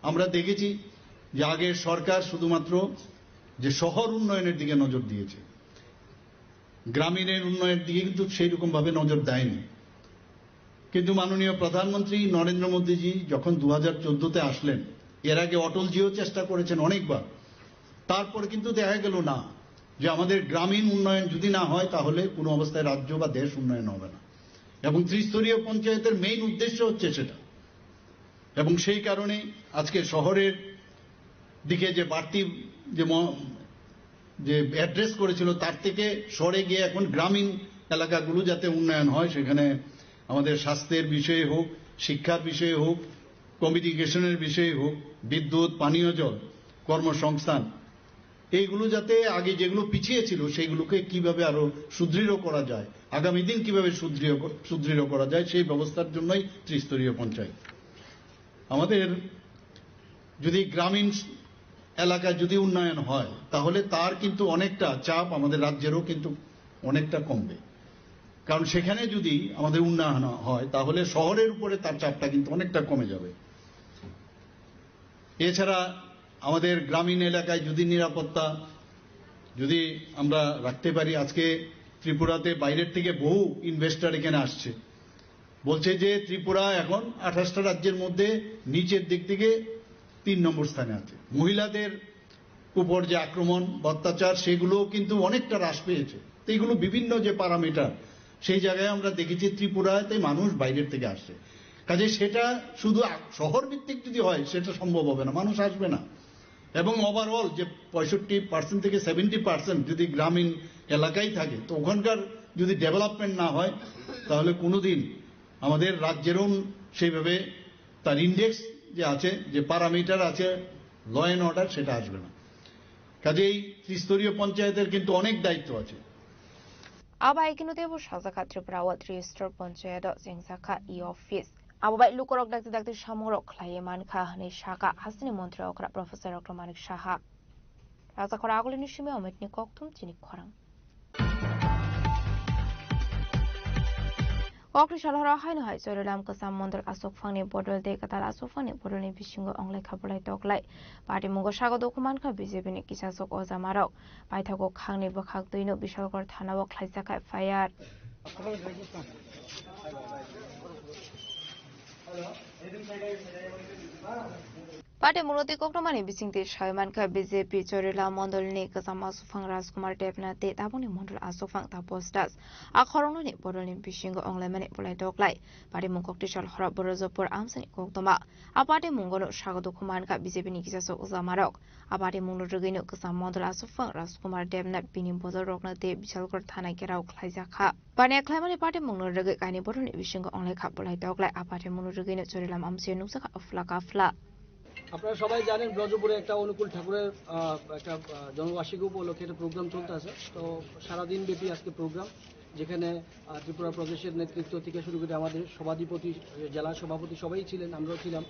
আমরা দেখেছি যে আগের সরকার শুধুমাত্র যে শহর উন্নয়নের দিকে নজর দিয়েছে, গ্রামীণের উন্নয়নের দিকে কিন্তু সেই রকম ভাবে নজর দেয়নি। কিন্তু মাননীয় প্রধানমন্ত্রী নরেন্দ্র মোদীজি যখন 2014-তে আসলেন, এর আগে অটলজিও চেষ্টা করেছেন অনেকবার, তারপরে কিন্তু দেখা গেল না যে আমাদের গ্রামীণ উন্নয়ন যদি না হয় তাহলে কোনো অবস্থায় রাজ্য বা দেশ উন্নয়ন হবে না। এবং ত্রিস্তরীয় পঞ্চায়েতের মেইন উদ্দেশ্য হচ্ছে সেটা। এবং সেই কারণে আজকে শহরের দিকে যে বাড়তি যে অ্যাড্রেস করেছিল তার থেকে সরে গিয়ে এখন গ্রামীণ এলাকাগুলো যাতে উন্নয়ন হয়, সেখানে আমাদের স্বাস্থ্যের বিষয়ে হোক, শিক্ষার বিষয়ে হোক, কমিউনিকেশনের বিষয়ে হোক, বিদ্যুৎ, পানীয় জল, কর্মসংস্থান, এইগুলো যাতে আগে যেগুলো পিছিয়ে ছিল সেইগুলোকে কিভাবে আরো সুদৃঢ় করা যায়, আগামী দিন কিভাবে সুদৃঢ় করা যায়, সেই ব্যবস্থার জন্যই ত্রিস্তরীয় পঞ্চায়েত। আমাদের যদি গ্রামীণ এলাকায় যদি উন্নয়ন হয় তাহলে তার কিন্তু অনেকটা চাপ আমাদের রাজ্যেরও কিন্তু অনেকটা কমবে। কারণ সেখানে যদি আমাদের উন্নয়ন হয় তাহলে শহরের উপরে তার চাপটা কিন্তু অনেকটা কমে যাবে। এছাড়া আমাদের গ্রামীণ এলাকায় যদি নিরাপত্তা যদি আমরা রাখতে পারি, আজকে ত্রিপুরাতে বাইরের থেকে বহু ইনভেস্টর এখানে আসছে, বলছে যে ত্রিপুরা এখন 28টা রাজ্যের মধ্যে নিচের দিক থেকে 3 নম্বর স্থানে আছে। মহিলাদের উপর যে আক্রমণ অত্যাচার সেগুলো কিন্তু অনেকটা হ্রাস পেয়েছে। তো এইগুলো বিভিন্ন যে প্যারামিটার, সেই জায়গায় আমরা দেখেছি ত্রিপুরাতে মানুষ বাইরের থেকে আসছে। কাজে সেটা শুধু শহর ভিত্তিক যদি হয় সেটা সম্ভব হবে না, মানুষ আসবে না। এবং ওভারঅল যে 65% থেকে 70% যদি গ্রামীণ এলাকায় থাকে, তো ওখানকার যদি ডেভেলপমেন্ট না হয় তাহলে কোনোদিন আমাদের রাজ্যেরও সেইভাবে তার ইন্ডেক্স যে আছে, যে প্যারামিটার আছে ল অ্যান্ড অর্ডার, সেটা আসবে না। কাজেই ত্রিস্তরীয় পঞ্চায়েতের কিন্তু অনেক দায়িত্ব আছে। Abai kinutebo shazaka Tripura Tristor Ponchedo Singzaka e office. Abai lukorok dakti shamorok klaye manka ni shaka hasini montre okra Professor Okromanik Shaha. Raza koraguli nishime ometni koktum chini korang. Okri shalhara haino hai sorelam kasam mondor asok fangni bodol de katal asok fangni bodol ni bishingo ongle khabolai toklai. Party mungo shago dokuman ka BJP ni kisasok ozamarok. Paithago khangni bakhak duino bishalgor thanao khlaisaka fire. Party Muroti Koktomani bisingti Shaimanka BJP Chorila Mondolni Kasama Sufang Raskumar Debnate Tabuni Mondol Asofang Tapostas Akhoroni Bodolin Pishingo Onglemani Politoklai Party Mungokti Shal Hora Borozopur Amsani Koktoma Apati Mungono Shagodo Kumanka BJP Nikisaso Uzamarok Apati Mungo Regino Kasam Mondol Asofang Raskumar Debnat Binim Bodorokna De Bichalgor Thana Gerau Klaizaka Pania Climani Party Mungo Regi Kani Bodolin Bishingo Ongle Kapolitoklai Apati Mungo Regino Chorilam Amsia Nusaka Flaka Fla আপনারা সবাই জানেন ব্রজপুরে একটা অনুকূল ঠাকুরের একটা জন্মবার্ষিকী উপলক্ষে একটা programme চলতেছে। তো সারাদিন ব্যাপী আজকে প্রোগ্রাম, যেখানে ত্রিপুরা প্রদেশের নেতৃত্ব থেকে শুরু করে আমাদের সভাধিপতি, জেলা সভাপতি সবাই ছিলেন, আমরাও ছিলাম।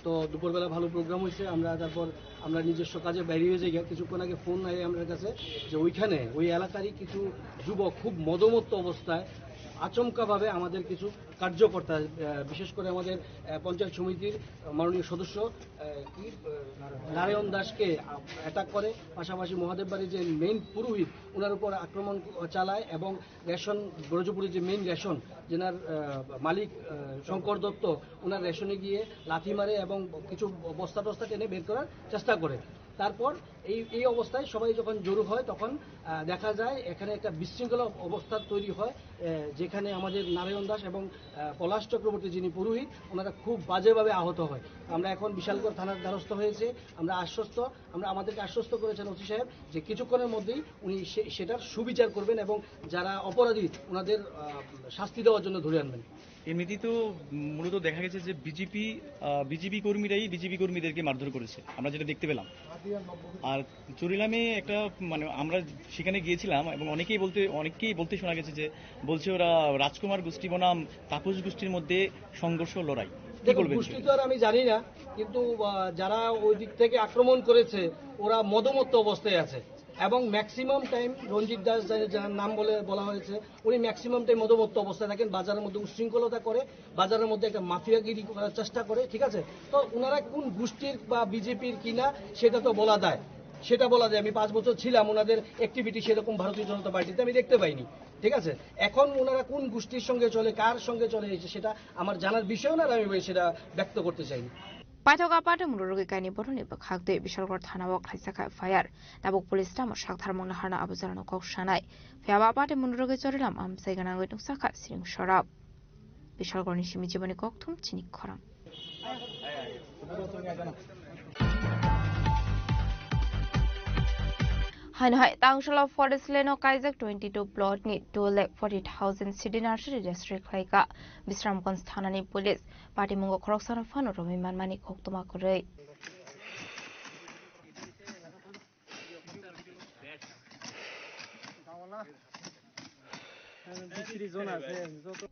তো দুপুরবেলা ভালো প্রোগ্রাম হয়েছে। তারপর আমরা নিজস্ব কাজে বেরিয়ে হয়ে যাই। কিছুক্ষণ আগে ফোন আয় আমাদের কাছে যে ওইখানে ওই এলাকারই কিছু যুবক খুব মদমত্ত অবস্থায় আচমকাভাবে আমাদের কিছু কার্যকর্তা, বিশেষ করে আমাদের পঞ্চায়েত সমিতির মাননীয় সদস্য নারায়ণ দাসকে অ্যাটাক করে, পাশাপাশি মহাদেব বাড়ির যে মেইন পুরোহিত ওনার উপর আক্রমণ চালায় এবং রেশন ব্রজপুরের যে মেইন রেশন যেনার মালিক শঙ্কর দত্ত, ওনার রেশনে গিয়ে লাথি মারে এবং কিছু বস্তা টস্তা টেনে বের করার চেষ্টা করে। তারপর এই অবস্থায় সবাই যখন জড়ো হয় তখন দেখা যায় এখানে একটা বিশৃঙ্খলা অবস্থা তৈরি হয়, যেখানে আমাদের নারায়ণ দাস এবং পলাশ চক্রবর্তী যিনি পুরোহিত ওনারা খুব বাজেভাবে আহত হয়। আমরা এখন বিশালগড় থানার দ্বারস্থ হয়েছে। আমাদেরকে আশ্বস্ত করেছেন ওসি সাহেব যে কিছুক্ষণের মধ্যেই উনি সেটার সুবিচার করবেন এবং যারা অপরাধী ওনাদের শাস্তি দেওয়ার জন্য ধরে আনবেন। এমনিতেই তো মূলত দেখা গেছে যে বিজেপি কর্মীরাই বিজেপি কর্মীদেরকে মারধর করেছে, আমরা যেটা দেখতে পেলাম। আর চুরিলামে একটা আমরা সেখানে গিয়েছিলাম এবং অনেকেই বলতে শোনা গেছে যে বলছে ওরা রাজকুমার গোষ্ঠী বনাম তাপস গোষ্ঠীর মধ্যে সংঘর্ষ লড়াই। দেখুন বলবেন? গোষ্ঠী তো আর আমি জানি না, কিন্তু যারা ওই দিক থেকে আক্রমণ করেছে ওরা মদমত্ত অবস্থায় আছে এবং ম্যাক্সিমাম টাইম রঞ্জিত দাস যার নাম বলা হয়েছে উনি ম্যাক্সিমাম টাইম মদমত্ত অবস্থায় থাকেন, বাজারের মধ্যে উশৃঙ্খলতা করে, বাজারের মধ্যে একটা মাফিয়াগিরি করার চেষ্টা করে, ঠিক আছে। তো ওনারা কোন গোষ্ঠীর বা বিজেপির কিনা সেটা তো বলা যায়, আমি 5 বছর ছিলাম, ওনাদের অ্যাক্টিভিটি সেরকম ভারতীয় জনতা পার্টিতে আমি দেখতে পাইনি, ঠিক আছে। এখন ওনারা কোন গোষ্ঠীর সঙ্গে চলে, কার সঙ্গে চলে সেটা আমার জানার বিষয় না, আমি সেটা ব্যক্ত করতে চাইনি। পাইথকা পাটে মুরুগি কাইনি বরনি খাগদে বিশালগড় থানাও খাইসাখা ফায়ার তাবুক পুলিশ টাম সাকথার মংলা হারনা আবুজারানো কক সানাই ফেয়াবা পাটে মুরুগি চরিলাম আমসাই গানাঙ্গই নুকসাখা সিরিং সরাব বিশালগড়নি সিমি জীবনী ককথুম চিনিক খরাম Hanhai Tangshala Forest Leno Kaizak 22 plot ni 2,40,000 city nursery district Klaika Bisramganj Thanani Police Party Mungo Khoroksana Fano Romi Manmani Koktoma Korei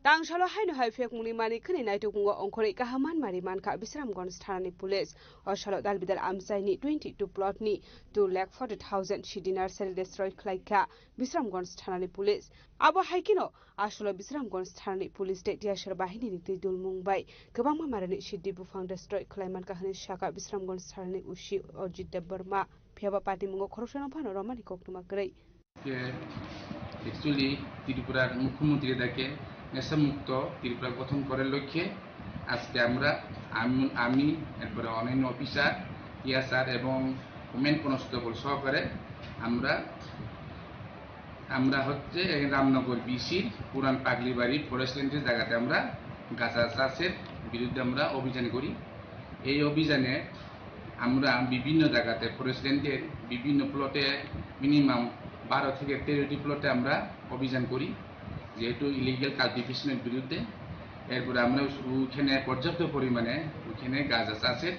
Tangshala haino hai fek muni mani khani naitu kungo ongkhore kahaman mari manka Bisramganj Thanani Police Oshalo dalbidal amsaini 22 plot ni 2,40,000 city nursery district Klaika Bisramganj Thanani Police Abo haikino Asholo Bisramganj Thanani Police de Diashar bahini ni tidul mungbai gobang mamarani siddi bufang district Klaiman kahani shaka Bisramganj Thanani ushi Ojit Debarma Phiaba party mungo khoroshana phano romani koktuma grei Actually, ত্রিপুরার মুখ্যমন্ত্রী তাকে নেশামুক্ত ত্রিপুরা গঠন করার লক্ষ্যে আজকে আমি এরপরে অন্যান্য অফিসার টিএসআর এবং ওমেন কনস্টেবল সহকারে আমরা হচ্ছে রামনগর বিসির পুরান পাগলিবাড়ি ফরেস্ট রেঞ্জের জায়গাতে আমরা গাঁজা চাষের বিরুদ্ধে আমরা অভিযান করি। এই অভিযানে আমরা বিভিন্ন জায়গাতে ফরেস্ট রেঞ্জের বিভিন্ন প্লটে মিনিমাম 12 থেকে 13টি প্লটে আমরা অভিযান করি যেহেতু ইলিগাল কাল্টিভেশনের বিরুদ্ধে। এরপরে আমরা ওখানে পর্যাপ্ত পরিমাণে ওখানে গাঁজা চাষের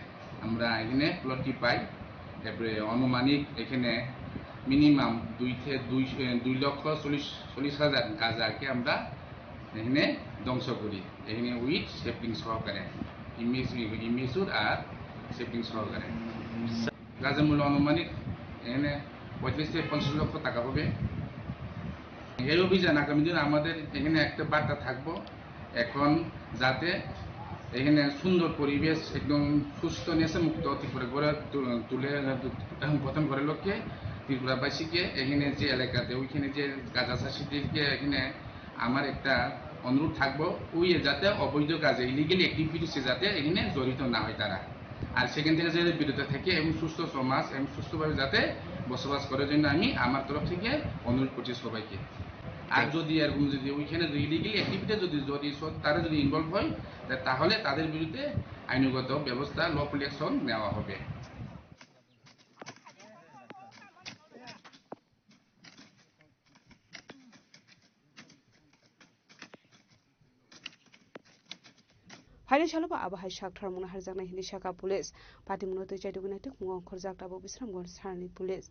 আমরা এখানে প্লটটি পাই। এরপরে আনুমানিক এখানে মিনিমাম 2,40,000 গাঁজাকে আমরা এখানে ধ্বংস করি এখানে উইথ সেফটিং সহকারে ইমেজুর আর সেফটিং সহকারে। গাঁজার মূল্য আনুমানিক এখানে 35 থেকে 50 লক্ষ টাকা হবে। এই অভিযান আগামী দিন আমাদের এখানে একটা বার্তা থাকবো এখন যাতে এখানে সুন্দর পরিবেশ একদম সুস্থ নেশামুক্ত ত্রিপুরা গড়ে তুলে গঠন করার লক্ষ্যে ত্রিপুরাবাসীকে এখানে যে এলাকাতে ওইখানে যে গাঁজা চাষিদেরকে এখানে আমার একটা অনুরোধ থাকবো ওই যাতে অবৈধ কাজে ইলিগেল অ্যাক্টিভিটিসে যাতে এখানে জড়িত না হয় তারা, আর সেখান থেকে যাতে বিরত থাকে এবং সুস্থ সমাজ এবং সুস্থভাবে যাতে বসবাস করার জন্য আমি আমার তরফ থেকে অনুরোধ করছি সবাইকে। আর যদি এরকম যদি ওইখানে ইলিগেল অ্যাক্টিভিটি যদি তারা যদি ইনভলভ হয় তাহলে তাদের বিরুদ্ধে আইনগত ব্যবস্থা লফুল অ্যাকশন নেওয়া হবে। Haine shaloba abahai shakthar muna harjakna hindi shaka police party muno tei chaiduguna tuk mungo khorjak tabo Bisramganj Thanani Police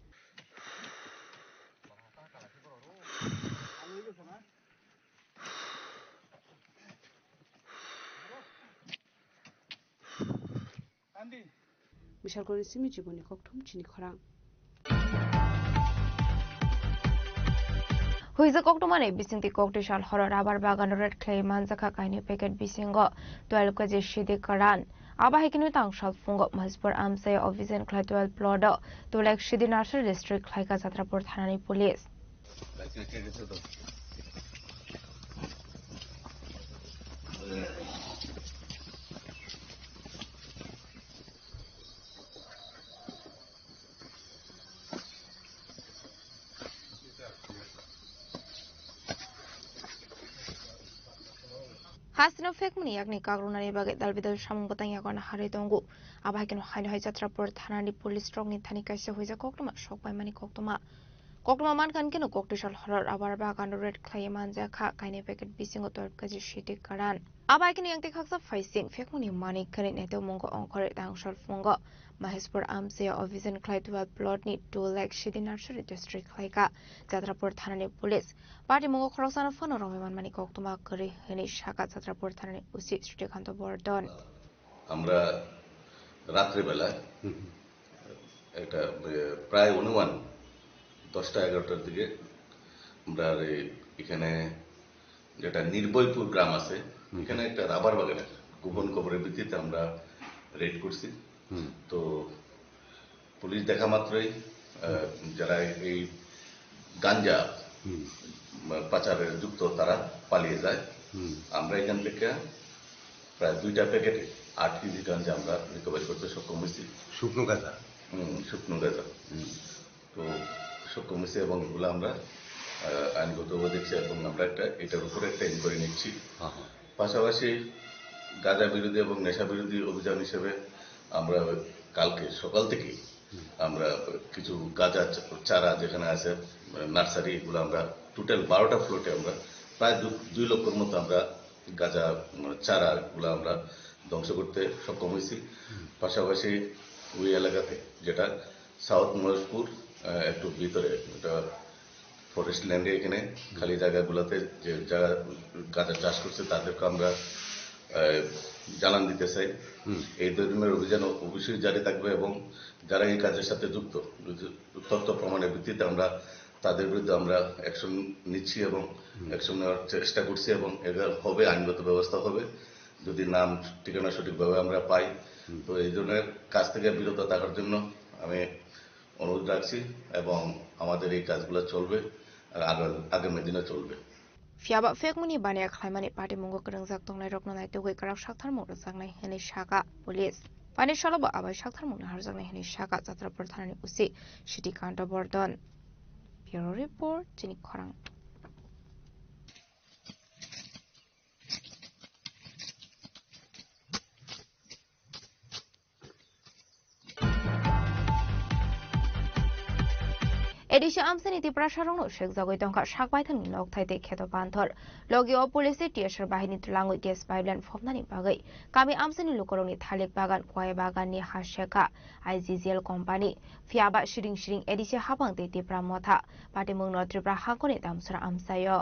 Bishalgori simi jiboni kokthum chini khorang Huiza Koktomane Bisinti Koktishal Horror Abar Bagan Red Clay Manzaka Kaini Packet Bisingo 12 kg Shidi Karan Abahikinu Tangshal Fungo Maspur Amse Office and Clay 12 Plodo to like Shidi Nursery District like Satrapur Thanani Police Hasino Fekmuni Agni Kagrunani Baget Dalvidal Shamungotang Yagon Haritongu Abakan High Satrapur Thanani Police strong in Tanika Huiza Koktoma shock by Mani Koktoma Koktoma Man can Kino Koktishal Horror Abarba under Red Clay Manzaka Kaine Packet Bisingo Kaji Shiti Karan Abakan Yank Haksa Faising Fekmuni Mani Karin Neto Mungo Onkore Dangshal Fungo Mahespur Amse of Vision Clay 12 plot need 2 like Shidi Nursery District Laika Satrapur Thanani Police Party Mungo Krosana Fono Roman Mani Koktoma Kuri Heni Shaka Satrapur Thanani Usi Strikanto Bordon আমরা রাত্রেবেলা একটা প্রায় অনুমান 10টা 11টার দিকে আমরা এখানে যেটা নির্ভয়পুর গ্রাম আছে এখানে একটা রাবার বাগানের গোপন খবরের ভিত্তিতে আমরা রেড করছি। তো পুলিশ দেখা মাত্রই যারা এই গাঞ্জা পাচারের যুক্ত তারা পালিয়ে যায়। আমরা এখান থেকে প্রায় 2টা প্যাকেটে 8 কেজি গাঞ্জা আমরা রিকভারি করতে সক্ষম হয়েছি। শুকনো গাঁজা তো সক্ষম হয়েছে এবং এগুলো আমরা আইনগতভাবে দেখছি এবং আমরা এটার উপরে একটা ইনকোয়ারি নিচ্ছি। পাশাপাশি গাঁজা বিরোধী এবং নেশা বিরোধী অভিযান হিসেবে আমরা কালকে সকাল থেকে আমরা কিছু গাঁজা চারা যেখানে আছে নার্সারি এগুলো আমরা টোটাল 12টা ফ্লোটে আমরা প্রায় 2 লক্ষর মতো আমরা গাঁজা চারাগুলো আমরা ধ্বংস করতে সক্ষম হয়েছি। পাশাপাশি ওই এলাকাতে যেটা সাউথ মহেশপুর একটু ভিতরে এটা ফরেস্ট ল্যান্ডে এখানে খালি জায়গাগুলোতে যে যারা গাঁজা চাষ করছে তাদেরকে আমরা জানান দিতে চাই। এই ধরনের অভিযান অবশ্যই জারি থাকবে এবং যারা এই কাজের সাথে যুক্ত তথ্য প্রমাণের ভিত্তিতে আমরা তাদের বিরুদ্ধে আমরা অ্যাকশন নিচ্ছি এবং অ্যাকশন নেওয়ার চেষ্টা করছি এবং এদের হবে আইনগত ব্যবস্থা হবে যদি নাম ঠিকানা সঠিকভাবে আমরা পাই। তো এই ধরনের কাজ থেকে বিরত থাকার জন্য আমি অনুরোধ রাখছি এবং আমাদের এই কাজগুলো চলবে আগামী দিনে চলবে। Fiaba fekmuni bania khlaimani party mungo krengjak tongnai rokno nai togoi karak sakthar mo roknai hene shaka police pani shalaba abai sakthar mo harjaknai hene shaka jatra pradhanani usi city kanta bordon bureau report chini khorang Edisha amsani ti prasharong no shek jagoi tongka sakbaithang ni nokthai kheto banthor logio police tiasar bahini tulangoi gas pipeline phopnani bagai kami amsani lukoroni thalik bagan kwai bagan ni hasheka IGGL company fiaba shiring edisha habang te ti pramotha patimung no tripra hakoni damsara amsayo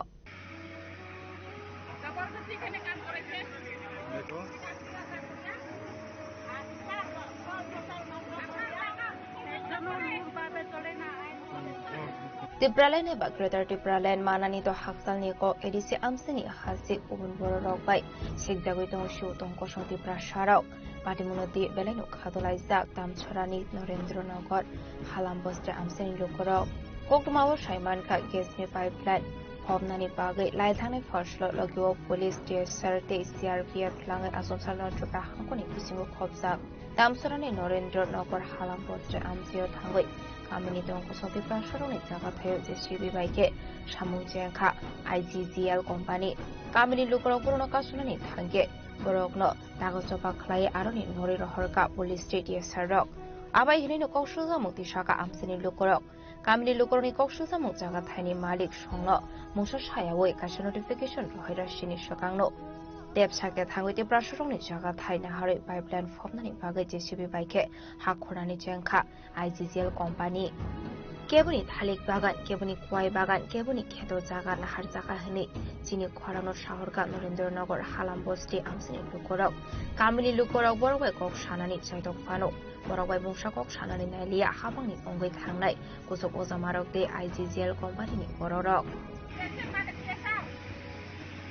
Tipralan ba Greater Tipralan manani to haksal ni ko edisi amsani hasik ubun boro rokbai sikjagoi tong shu tong ko soti prasharau patimunoti beleno khadolai jak tamchorani Narendranagar Halamboste amsani lokoro kokmawo Saiman kha gas ni pipeline phobnani bagai laithane phaslo logio police tsr te CRPF langai asomsal no tripra hangkoni bisingo khobjak tamchorani Narendranagar Halamboste amsio thangoi Kamini dong ko sopi prasharoni jaga thayo JCB baike samung jengkha IGGL company kamini lukorok purono kasunani thangge borokno dagosopa khlai aroni nori rohorka police state sarok abai hinino koksuja mukti saka amsini lukorok kamini lukoroni koksuja muk jaga thaini malik songno mungsa sayawoi kaisa notification rohaira sini sakangno Depsake thangoi prasharoni jaga thaina hari pipeline phopnani bagai JCB baike hakhorani jengkha IGGL company kebuni thalik bagan kebuni kwai bagan kebuni kheto jaga nahar jaga hini chini khorano shahorka Narendranagar Halambosti amsini lukorok kamini lukorok borbai kok sanani chaidok phano borbai bungsa kok sanani nailia habangni ongoi thangnai kusok ojamarok de IGGL company ni bororok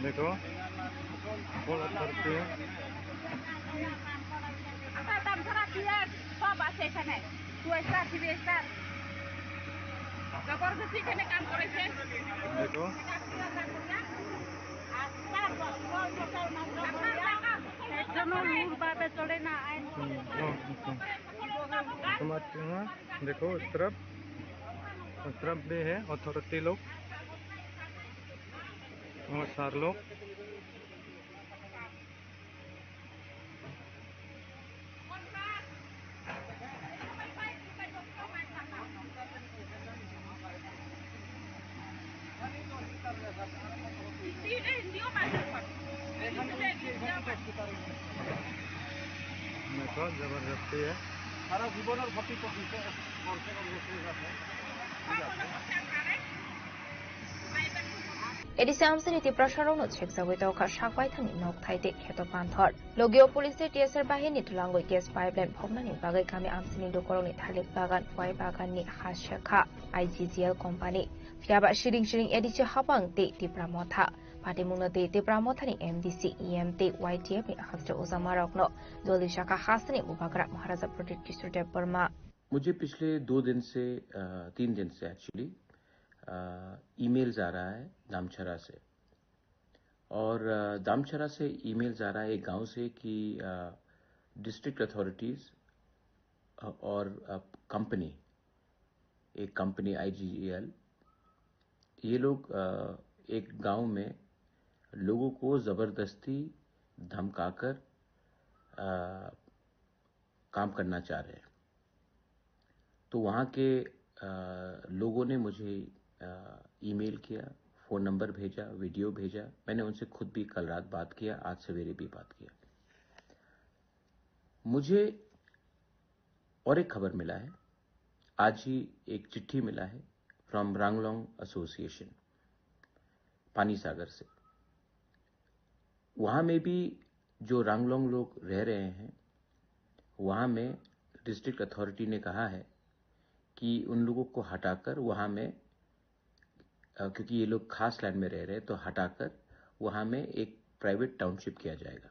देखो बोल करते हैं आता दामसरा किया सब আছে এখানে 2 star 3 star জবরদস্তি এখানে কাম করেছে देखो জন্য নূর বাবে চলে না আইন समझते हैं देखो इस तरफ भी है अथॉरिटी लोग और 4 लोग देखो जबरदस्ती है सारा जीवन और भक्ति को एडिसे आमसे नीति प्रसारण छेकजागै तौखा साकबाय थांनि नक थाइते खेतो पान्थर लोगियो पुलिस टीएसआर बाहिनी तुलांगै गेस पाइपलाइन फबनानि बागै गामि आमसेनि दकरनि थालिर बागान वाइ बागाननि हासेखा आईजीजीएल कम्पानी फियाबा शिरिं शिरिं एडिसे हाबां ते तिप्रा मथा पाटिमुंनो ते तिप्रा मथानि एमडीसी ईएमटी वाईटीएफ नि हस्ते उजामारकनो जोली शाखा हासनि उबाग्रा महाराजा प्रदीप किशोरदेव वर्मा। मुझे पिछले 3 दिन से एक्चुअली ईमेल्स आ रहा है दामछरा से, और दामछरा से ईमेल्स आ रहा है एक गांव से कि डिस्ट्रिक्ट अथॉरिटीज और एक कंपनी आईजीजीएल, ये लोग एक गांव में लोगों को जबरदस्ती धमकाकर काम करना चाह रहे हैं। तो वहाँ के लोगों ने मुझे ईमेल किया, फोन नंबर भेजा, वीडियो भेजा। मैंने उनसे खुद भी कल रात बात किया, आज सवेरे भी बात किया। मुझे और एक खबर मिला है, आज ही एक चिट्ठी मिला है फ्रॉम रांगलोंग एसोसिएशन पानी सागर से। वहां में भी जो रांगलोंग लोग रह रहे हैं, वहां में डिस्ट्रिक्ट अथॉरिटी ने कहा है कि उन लोगों को हटाकर वहां में, क्योंकि ये लोग खास लैंड में रह रहे हैं, तो हटाकर वहां में एक प्राइवेट टाउनशिप किया जाएगा।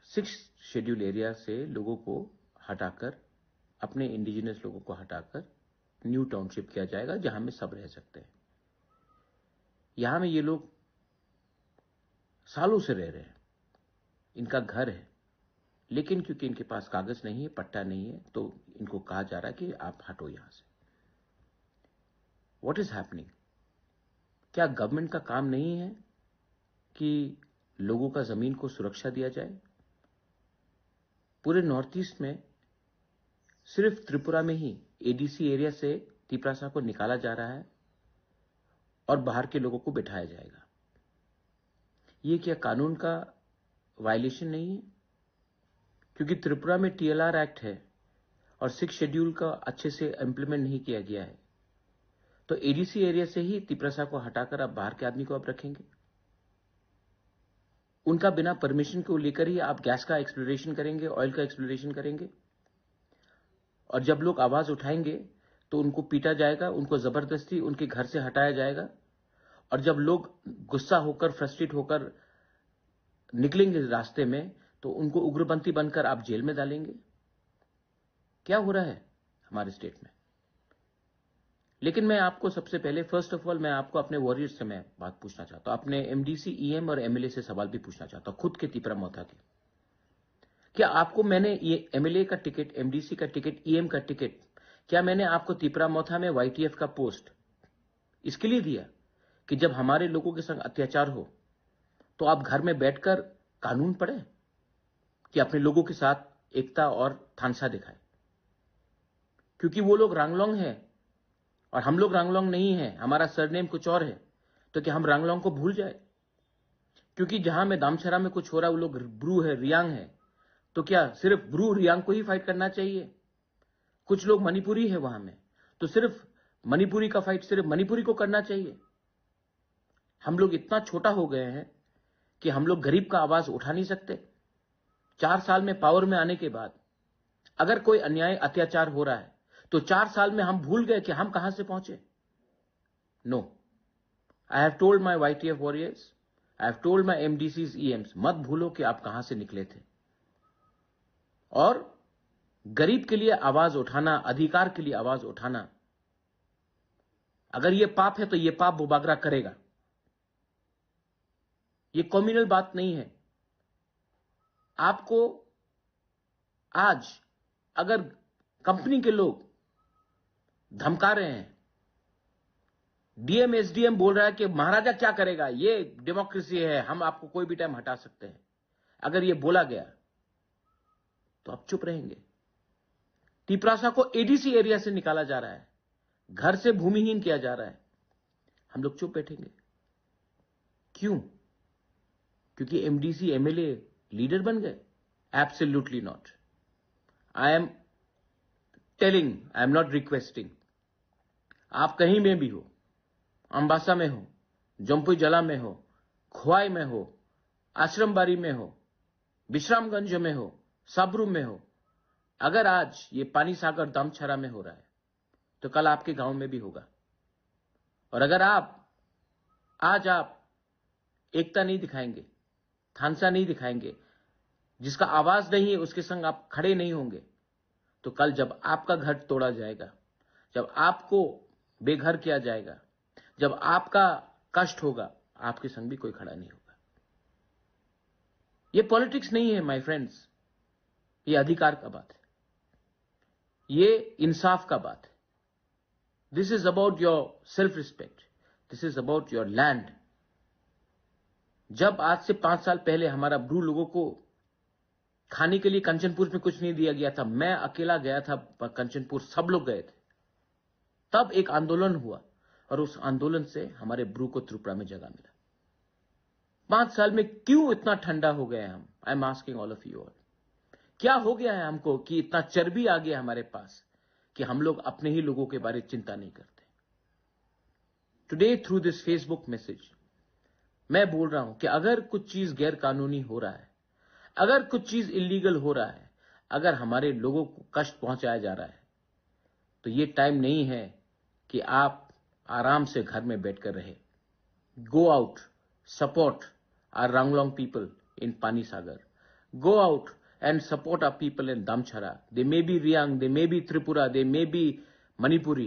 6 शेड्यूल एरिया से लोगों को हटाकर, अपने इंडिजिनस लोगों को हटाकर न्यू टाउनशिप किया जाएगा, जहां में सब रह सकते हैं। यहां में ये लोग सालों से रह रहे हैं, इनका घर है, लेकिन क्योंकि इनके पास कागज नहीं है, पट्टा नहीं है, तो इनको कहा जा रहा है कि आप हटो यहां से। What is happening? क्या गवर्नमेंट का काम नहीं है कि लोगों का जमीन को सुरक्षा दिया जाए? पूरे नॉर्थ ईस्ट में सिर्फ त्रिपुरा में ही एडीसी एरिया से तिपरासा को निकाला जा रहा है और बाहर के लोगों को बिठाया जाएगा। ये क्या कानून का वायलेशन नहीं है? क्योंकि त्रिपुरा में टीएलआर एक्ट है और 6 शेड्यूल का अच्छे से इंप्लीमेंट नहीं किया गया है, तो एडीसी एरिया से ही तिपरासा को हटाकर आप बाहर के आदमी को आप रखेंगे। उनका बिना परमिशन को लेकर ही आप गैस का एक्सप्लोरेशन करेंगे, ऑयल का एक्सप्लोरेशन करेंगे, और जब लोग आवाज उठाएंगे तो उनको पीटा जाएगा, उनको जबरदस्ती उनके घर से हटाया जाएगा, और जब लोग गुस्सा होकर, फ्रस्ट्रेट होकर निकलेंगे रास्ते में, तो उनको उग्रपंथी बनकर आप जेल में डालेंगे। क्या हो रहा है हमारे स्टेट में? लेकिन मैं आपको सबसे पहले, फर्स्ट ऑफ ऑल, मैं आपको अपने वॉरियर्स से मैं बात पूछना चाहता हूं, अपने एमडीसी, ईएम और एमएलए से सवाल भी पूछना चाहता हूं, खुद के तिपरा मोथा के। क्या आपको मैंने ये एमएलए का टिकट, एमडीसी का टिकट, ईएम का टिकट, क्या मैंने आपको तिपरा मोथा में वाईटीएफ का पोस्ट इसके लिए दिया कि जब हमारे लोगों के संग अत्याचार हो तो आप घर में बैठकर कानून पढ़े, कि अपने लोगों के साथ एकता और थानसा दिखाए? क्योंकि वो लोग रांगलोंग है और हम लोग रांगलोंग नहीं है, हमारा सरनेम कुछ और है, तो क्या हम रांगलोंग को भूल जाए? क्योंकि जहां में दामछरा में कुछ हो रहा है, वो लोग ब्रू है, रियांग है, तो क्या सिर्फ ब्रू रियांग को ही फाइट करना चाहिए? कुछ लोग मणिपुरी है वहां में, तो सिर्फ मणिपुरी का फाइट सिर्फ मणिपुरी को करना चाहिए? हम लोग इतना छोटा हो गए हैं कि हम लोग गरीब का आवाज उठा नहीं सकते। 4 साल में पावर में आने के बाद अगर कोई अन्याय, अत्याचार हो रहा है, तो 4 साल में हम भूल गए कि हम कहां से पहुंचे? No, I have told my YTF warriors, I have told my MDCs, EMs, मत भूलो कि आप कहां से निकले थे। और गरीब के लिए आवाज उठाना, अधिकार के लिए आवाज उठाना, अगर ये पाप है तो ये पाप बुबागरा करेगा। ये कम्युनल बात नहीं है। आपको आज अगर कंपनी के लोग धमका रहे हैं, डीएम एसडीएम बोल रहा है कि महाराजा क्या करेगा, ये डेमोक्रेसी है, हम आपको कोई भी टाइम हटा सकते हैं, अगर ये बोला गया तो आप चुप रहेंगे? तिपरासा को एडीसी एरिया से निकाला जा रहा है, घर से भूमिहीन किया जा रहा है, हम लोग चुप बैठेंगे? क्यों? क्योंकि एमडीसी, एमएलए लीडर बन गए? Absolutely not. I am telling, I am not requesting. आप कहीं में भी हो, अम्बासा में हो, जम्पुई जला में हो, खोवाई में हो, आश्रमबाड़ी में हो, विश्रामगंज में हो, सबरू में हो, अगर आज ये पानी सागर दामछरा में हो रहा है तो कल आपके गांव में भी होगा। और अगर आज आप एकता नहीं दिखाएंगे, थानसा नहीं दिखाएंगे, जिसका आवाज नहीं है उसके संग आप खड़े नहीं होंगे, तो कल जब आपका घर तोड़ा जाएगा, जब आपको बेघर किया जाएगा, जब आपका कष्ट होगा, आपके संग भी कोई खड़ा नहीं होगा। ये पॉलिटिक्स नहीं है माय फ्रेंड्स, ये अधिकार का बात है, ये इंसाफ का बात है। This is about your self respect, this is about your land. जब आज से 5 साल पहले हमारा ब्रू लोगों को खाने के लिए कंचनपुर में कुछ नहीं दिया गया था, मैं अकेला गया था कंचनपुर, सब लोग गए थे, तब एक आंदोलन हुआ और उस आंदोलन से हमारे ब्रू को त्रिपुरा में जगह मिला। 5 साल में क्यों इतना ठंडा हो गए हम? I am asking all of you all, क्या हो गया है हमको कि इतना चर्बी आ गया हमारे पास कि हम लोग अपने ही लोगों के बारे में चिंता नहीं करते। Today through this Facebook message मैं बोल रहा हूं कि अगर कुछ चीज गैर कानूनी हो रहा है, अगर कुछ चीज इलीगल हो रहा है, अगर हमारे लोगों को कष्ट पहुंचाया जा रहा है, तो ये टाइम नहीं है कि आप आराम से घर में बैठकर रहे। Go out, support our Ranglong people in Panisagar, go out and support our people in Damchara. They may be Riang, they may be Tripura, they may be Manipuri,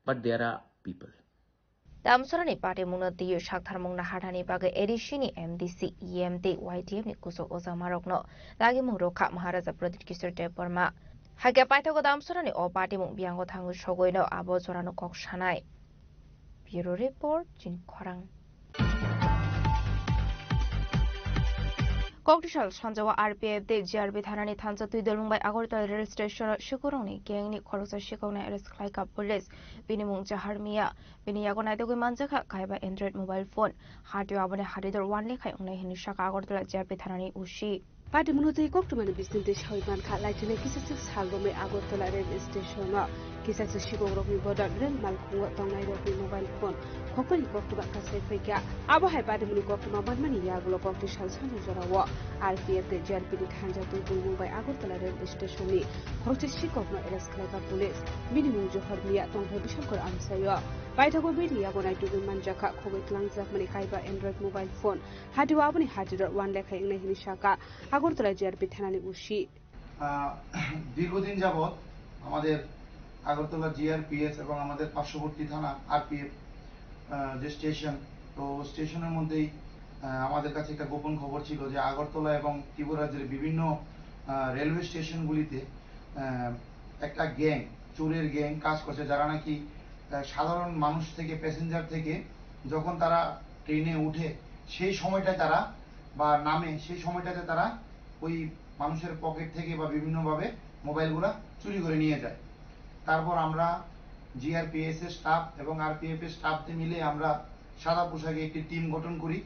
but there are people. Damchara ni party mungna diyu shakthar mungna hadani bagai edishini MDC EMD YTM ni kuso ozamarokno lagi mung rokha Maharaja Pradit Kishore Deborma hagya paithago Damchara ni o party mung biango thangu shogoino abo jorano kok shanai. Bureau report Jin Khorang. Koktisal Sanjawa RPF de GRB Thanani Thansa Tuidalung by Agorta rail station Shikoroni, Gang Korosa Shikona Eres Klaika Police, Binimung Jaharmia, Biniagonai Manjaka, Kaiba Android mobile phone, Hard to Abone Hadider one lake on Hinishaka Agorta GRB Thanani Ushi. Party Munuti Koktuman business Hoyman Kalaitin Kisses Halbome Agortola rail station, Kisses Shikoromi Boda, Ren Malku, Tongai mobile phone, Kokori Koktuba Kasefrika, Abo Habadimuni Koktuma Mani Yago Koktisal Sanjarawa, RPF the GRP Hanja to by Agortola rail station, Hosted Shikokno Eres Klaiba Police, Minimum Johormia, Tonga Bishakor Amsayo, Baitago Media when I do the Manjaka, Kovit Langs of Manikaiba Android mobile phone, had to Abani Hadid one lake in Hinishaka. Agartala GRP থানানি উশি দীর্ঘদিন যাবত আমাদের Agartala GRPS এবং আমাদের পার্শ্ববর্তী থানা RPF যে স্টেশন, তো স্টেশনের মধ্যেই আমাদের কাছে একটা গোপন খবর ছিল যে আগরতলা এবং ত্রিপুরা রাজ্যের বিভিন্ন রেলওয়ে স্টেশনগুলিতে একটা গ্যাং, চোরের গ্যাং কাজ করছে, যারা নাকি সাধারণ মানুষ থেকে, প্যাসেঞ্জার থেকে যখন তারা ট্রেনে উঠে সেই সময়টায় তারা বা নামে সেই সময়টাতে তারা ওই মানুষের পকেট থেকে বা বিভিন্নভাবে মোবাইলগুলো চুরি করে নিয়ে যায়। তারপর আমরা জিআরপিএস এর স্টাফ এবং আরপিএফ এর স্টাফদের মিলে আমরা সাদা পোশাকে একটি টিম গঠন করি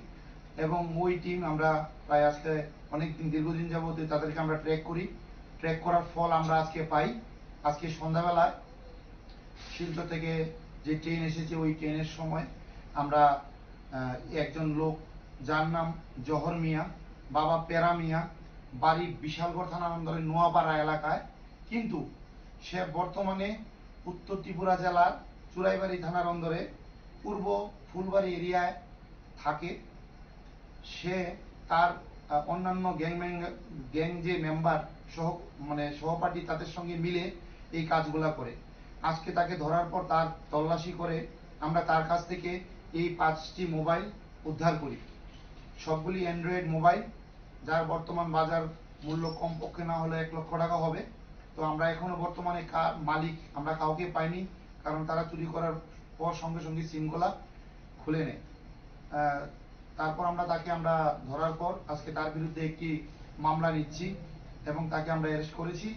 এবং ওই টিম আমরা প্রায় আজকে অনেকদিন দীর্ঘদিন যাবত তাদেরকে আমরা ট্র্যাক করি। ট্র্যাক করার ফল আমরা আজকে পাই। আজকে সন্ধ্যাবেলায় শিলচর থেকে যে ট্রেন এসেছে ওই ট্রেনের সময় আমরা একজন লোক যার নাম জহর মিয়া, বাবা পেরা মিয়া, বাড়ি বিশালগড় থানার অন্দরে নোয়াপাড়া এলাকায়, কিন্তু সে বর্তমানে উত্তর ত্রিপুরা জেলার চুরাইবাড়ি থানার অন্দরে পূর্ব ফুলবাড়ি এরিয়ায় থাকে। সে তার অন্যান্য গ্যাং যে মেম্বার সহপাঠী তাদের সঙ্গে মিলে এই কাজগুলা করে। আজকে তাকে ধরার পর তার তল্লাশি করে আমরা তার কাছ থেকে এই 5টি মোবাইল উদ্ধার করি। সবগুলি অ্যান্ড্রয়েড মোবাইল, যার বর্তমান বাজার মূল্য কমপক্ষে না হলে 1 লক্ষ টাকা হবে। তো আমরা এখনো বর্তমানে মালিক আমরা কাউকে পাইনি, কারণ তারা চুরি করার পর সঙ্গে সঙ্গে সিমগুলা খুলে নেয়। তারপর তাকে আমরা ধরার পর আজকে তার বিরুদ্ধে একটি মামলা নিচ্ছি এবং তাকে আমরা অ্যারেস্ট করেছি।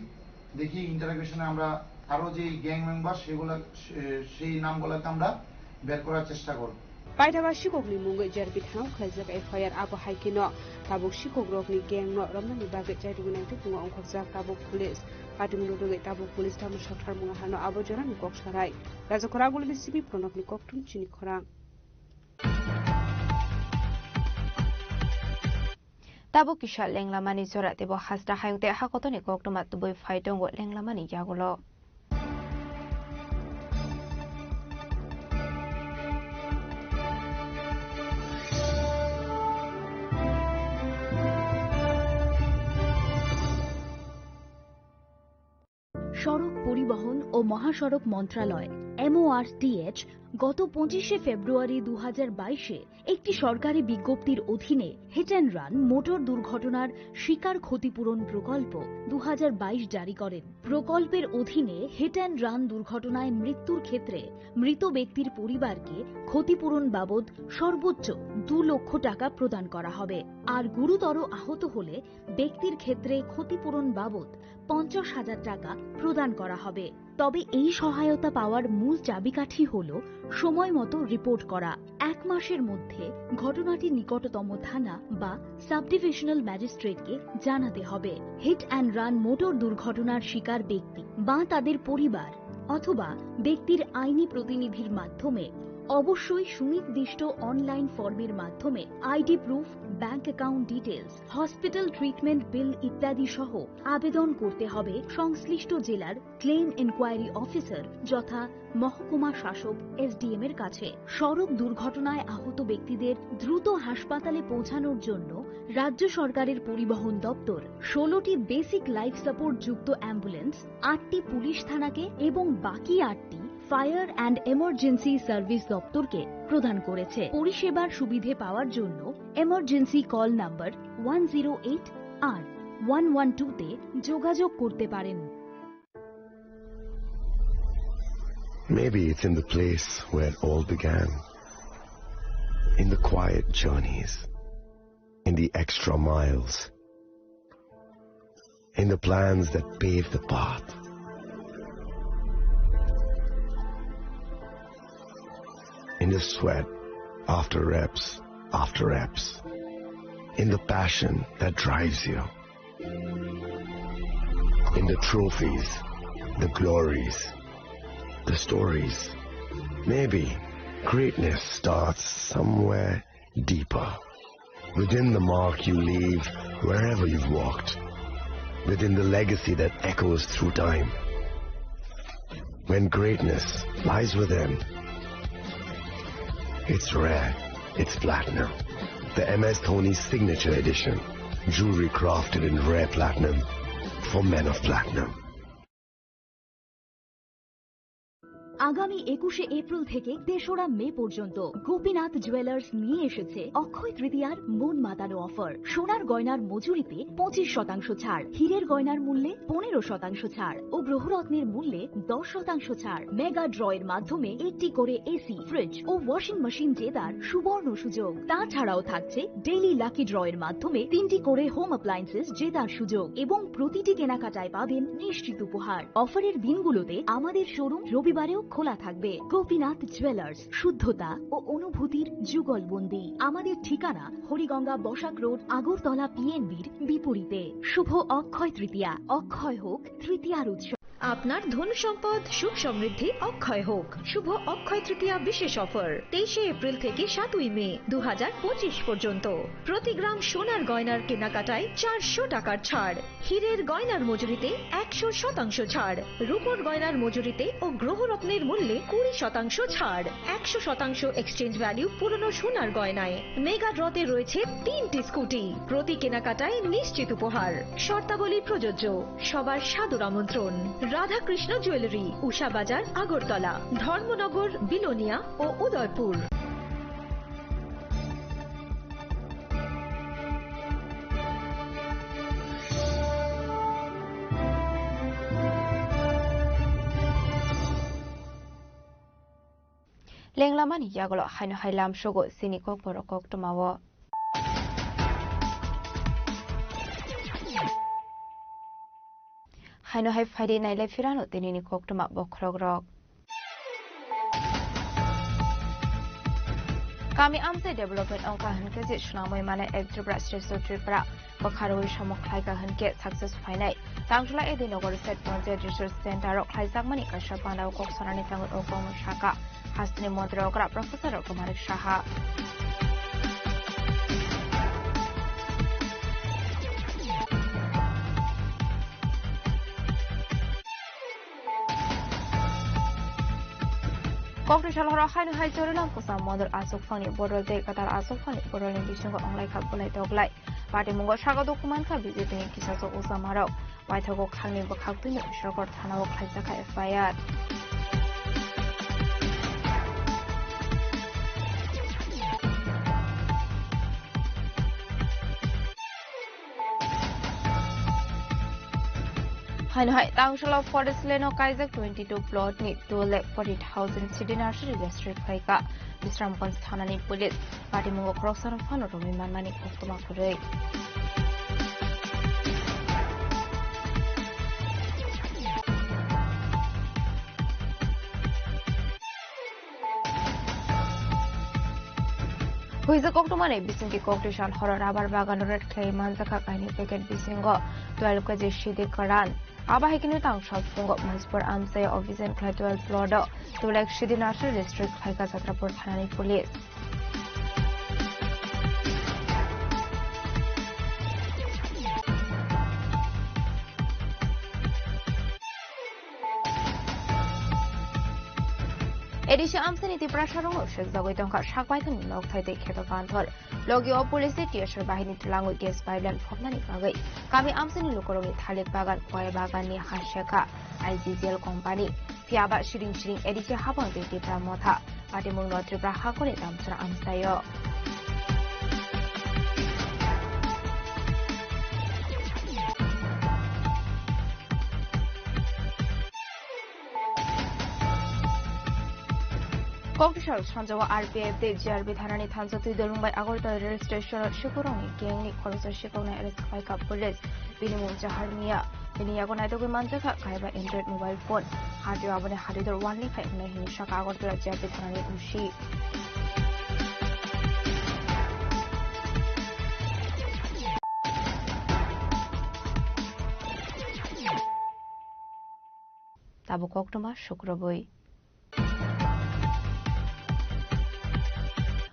দেখি ইন্টারোগেশনে আমরা আরো যে গ্যাং মেম্বার সেই নামগুলোকে আমরা বের করার চেষ্টা করব। Paitaba Shikogni Mungo Jerbi Town Kazak FIR Abo Haikino, Tabuk Shikogrogni Gang not Romani Bagat Jadwin to Unkozak Tabuk Police, Patimuno Tabuk Police Tamu Shakar Mungahano Abo Joran Koksharai. As a Koragul CB Pronokni Koktun Chinikorang. Tabo kisha lenglamani zora tebo hasda hayungte hakotoni koktomat tuboi faitongo lenglamani yagulo. সড়ক পরিবহন ও মহাসড়ক মন্ত্রণালয় MORTH গত 25শে ফেব্রুয়ারি 2022-এ একটি সরকারি বিজ্ঞপ্তির অধীনে hit and run motor দুর্ঘটনার শিকার ক্ষতিপূরণ প্রকল্প 2022 জারি করেন। প্রকল্পের অধীনে হিট অ্যান্ড রান দুর্ঘটনায় মৃত্যুর ক্ষেত্রে মৃত ব্যক্তির পরিবারকে ক্ষতিপূরণ বাবদ সর্বোচ্চ 2 লক্ষ টাকা প্রদান করা হবে, আর গুরুতর আহত হলে ব্যক্তির ক্ষেত্রে ক্ষতিপূরণ বাবদ 50,000 টাকা প্রদান করা হবে। তবে এই সহায়তা পাওয়ার মূল চাবিকাঠি হল সময় মতো রিপোর্ট করা। 1 মাসের মধ্যে ঘটনাটি নিকটতম থানা বা সাব ডিভিশনাল ম্যাজিস্ট্রেটকে জানাতে হবে। হিট অ্যান্ড রান মোটর দুর্ঘটনার শিকার ব্যক্তি বা তাদের পরিবার অথবা ব্যক্তির আইনি প্রতিনিধির মাধ্যমে অবশ্যই সুনির্দিষ্ট অনলাইন ফর্মের মাধ্যমে ID proof, bank account details, hospital treatment bill ইত্যাদি সহ আবেদন করতে হবে সংশ্লিষ্ট জেলার ক্লেম এনকোয়ারি অফিসার যথা মহকুমা শাসক SDM এর কাছে। সড়ক দুর্ঘটনায় আহত ব্যক্তিদের দ্রুত হাসপাতালে পৌঁছানোর জন্য রাজ্য সরকারের পরিবহন দপ্তর 16টি বেসিক লাইফ সাপোর্ট যুক্ত অ্যাম্বুলেন্স, 8টি পুলিশ থানাকে এবং বাকি 8টি ফায়ার অ্যান্ড এমার্জেন্সি সার্ভিস দপ্তরকে প্রদান করেছে। পরিষেবার সুবিধে পাওয়ার জন্য এমার্জেন্সি কল নাম্বার 108 আর 112-তে যোগাযোগ করতে পারেন। Maybe it's in the place where it all began, in the quiet journeys, in the extra miles, in the plans that pave the path. In the sweat after reps, in the passion that drives you, in the trophies, the glories, the stories. Maybe greatness starts somewhere deeper, within the mark you leave wherever you've walked, within the legacy that echoes through time. When greatness lies within, it's rare, it's platinum. The MS Dhoni Signature Edition, jewelry crafted in rare platinum for men of platinum. আগামী 21শে April থেকে 3রা মে পর্যন্ত Gopinath jewellers নিয়ে এসেছে অক্ষয় তৃতীয়ার মন মাতানো offer. সোনার গয়নার মজুরিতে 25% ছাড়, হীরের গয়নার মূল্যে 15% ছাড় ও গ্রহরত্নের মূল্যে 10% ছাড়। মেগা ড্রয়ের মাধ্যমে একটি করে এসি, ফ্রিজ ও ওয়াশিং মেশিন জেতার সুবর্ণ সুযোগ। তাছাড়াও থাকছে ডেইলি লাকি ড্রয়ের মাধ্যমে 3টি করে হোম অ্যাপ্লায়েন্সেস জেতার সুযোগ এবং প্রতিটি কেনাকাটায় পাবেন নিশ্চিত উপহার। অফারের দিনগুলোতে আমাদের শোরুম রবিবারেও খোলা থাকবে। গোপীনাথ জুয়েলার্স, শুদ্ধতা ও অনুভূতির যুগলবন্দি। আমাদের ঠিকানা হরিগঙ্গা বসাক রোড, আগরতলা PNB'র বিপরীতে। শুভ অক্ষয় তৃতীয়া, অক্ষয় হোক তৃতীয়ার উৎসব। আপনার ধন সম্পদ সুখ সমৃদ্ধি অক্ষয় হোক। শুভ অক্ষয় তৃতীয়া বিশেষ অফার 23শে এপ্রিল থেকে 7ই মে 2025 পর্যন্ত। প্রতি গ্রাম সোনার গয়নার কেনাকাটায় 400 টাকার ছাড়, হীরের গয়নার মজুরিতে 100% ছাড়, রূপোর গয়নার মজুরিতে ও গ্রহরত্নের মূল্যে 20% ছাড়, 100% এক্সচেঞ্জ ভ্যালু পুরনো সোনার গয়নায়। মেগা ড্রতে রয়েছে 3টি স্কুটি, প্রতি কেনাকাটায় নিশ্চিত উপহার। শর্তাবলী প্রযোজ্য। সবার সাদর আমন্ত্রণ। রাধাকৃষ্ণ জুয়েলারি, উষা বাজার, আগরতলা, ধর্মনগর, বিলোনিয়া ও উদয়পুর। লেংলামানি ইয়াগলো হাইনো হাইলাম সগো সিনিকক বরকক টমাও হাইনো high ফাইডে নাইলাই ফিরানো তিনিনি কোকটমা বখরগ্রক Kami amte development angka hanke je sunamoi mane Tripura State Tripura bakharoi samok khlaika hanke success phainai tangjula edinogor state panchayat research center ok khlaijak mani kasha pandau kok sanani tangur okom shaka hastini mantri okra professor Kumarik Saha Kokri Shalhara Hainu Hai Jorilam Kusam Model Asuk Fani Bodol De Katar Asuk Fani Bodol in Bishingo Onglai Kapulai Doglai. Party Mungo Shaga Dokumanka visiting Kisaso Usamarao. Waitogo Kani Bakapin, Shogor Tanao Kaisaka FIR. Hai Tangshalo Forest Leno Kaiser 22 plot ni 2,40,000 city nursery district Kaika Bisram Konstanani Police Party Mungo Crossan Fano Roman Mani Oktoma Kure. Huiza Koktomane Bisinki Koktishan Horror Rabar Bagan Red Clay Manzaka Kaini Packet Bisingo 12 kg Shidi Karan. Abahikinu Tang Shop Fungo Manspur Amse of Vision Clay 12 Plodo 2 lakh Shidi National District Kaika Satrapur Thanani Police. Edisha Amsani Prasharong Shazaway Donka Shakaitan Loktai Keto Panthor. Logio Police Tiasher Bahini Langu Gas Bilan Popnani Bagay. Kami Amsani Lokoromi Talik Bagan, Koya Bagani Hasheka, IZL Company. Piaba Shirin Edisha Haban de Pramota. Patimun Tribra Hakone Amsra Amsayo. Kokishal Shanjawa RPF de GRB Thanani Thansa Tudung by Agorta Rail Station Shukurong, Gang Korosa Shikona Electric Police, Binimun Jaharmia, Biniagonato Manjaka, Kaiba Android mobile phone, Hadu Abone Hadidur 1 Life and Shaka Agorta GRB Thanani Ushi. Tabu Koktoma Shukrabui.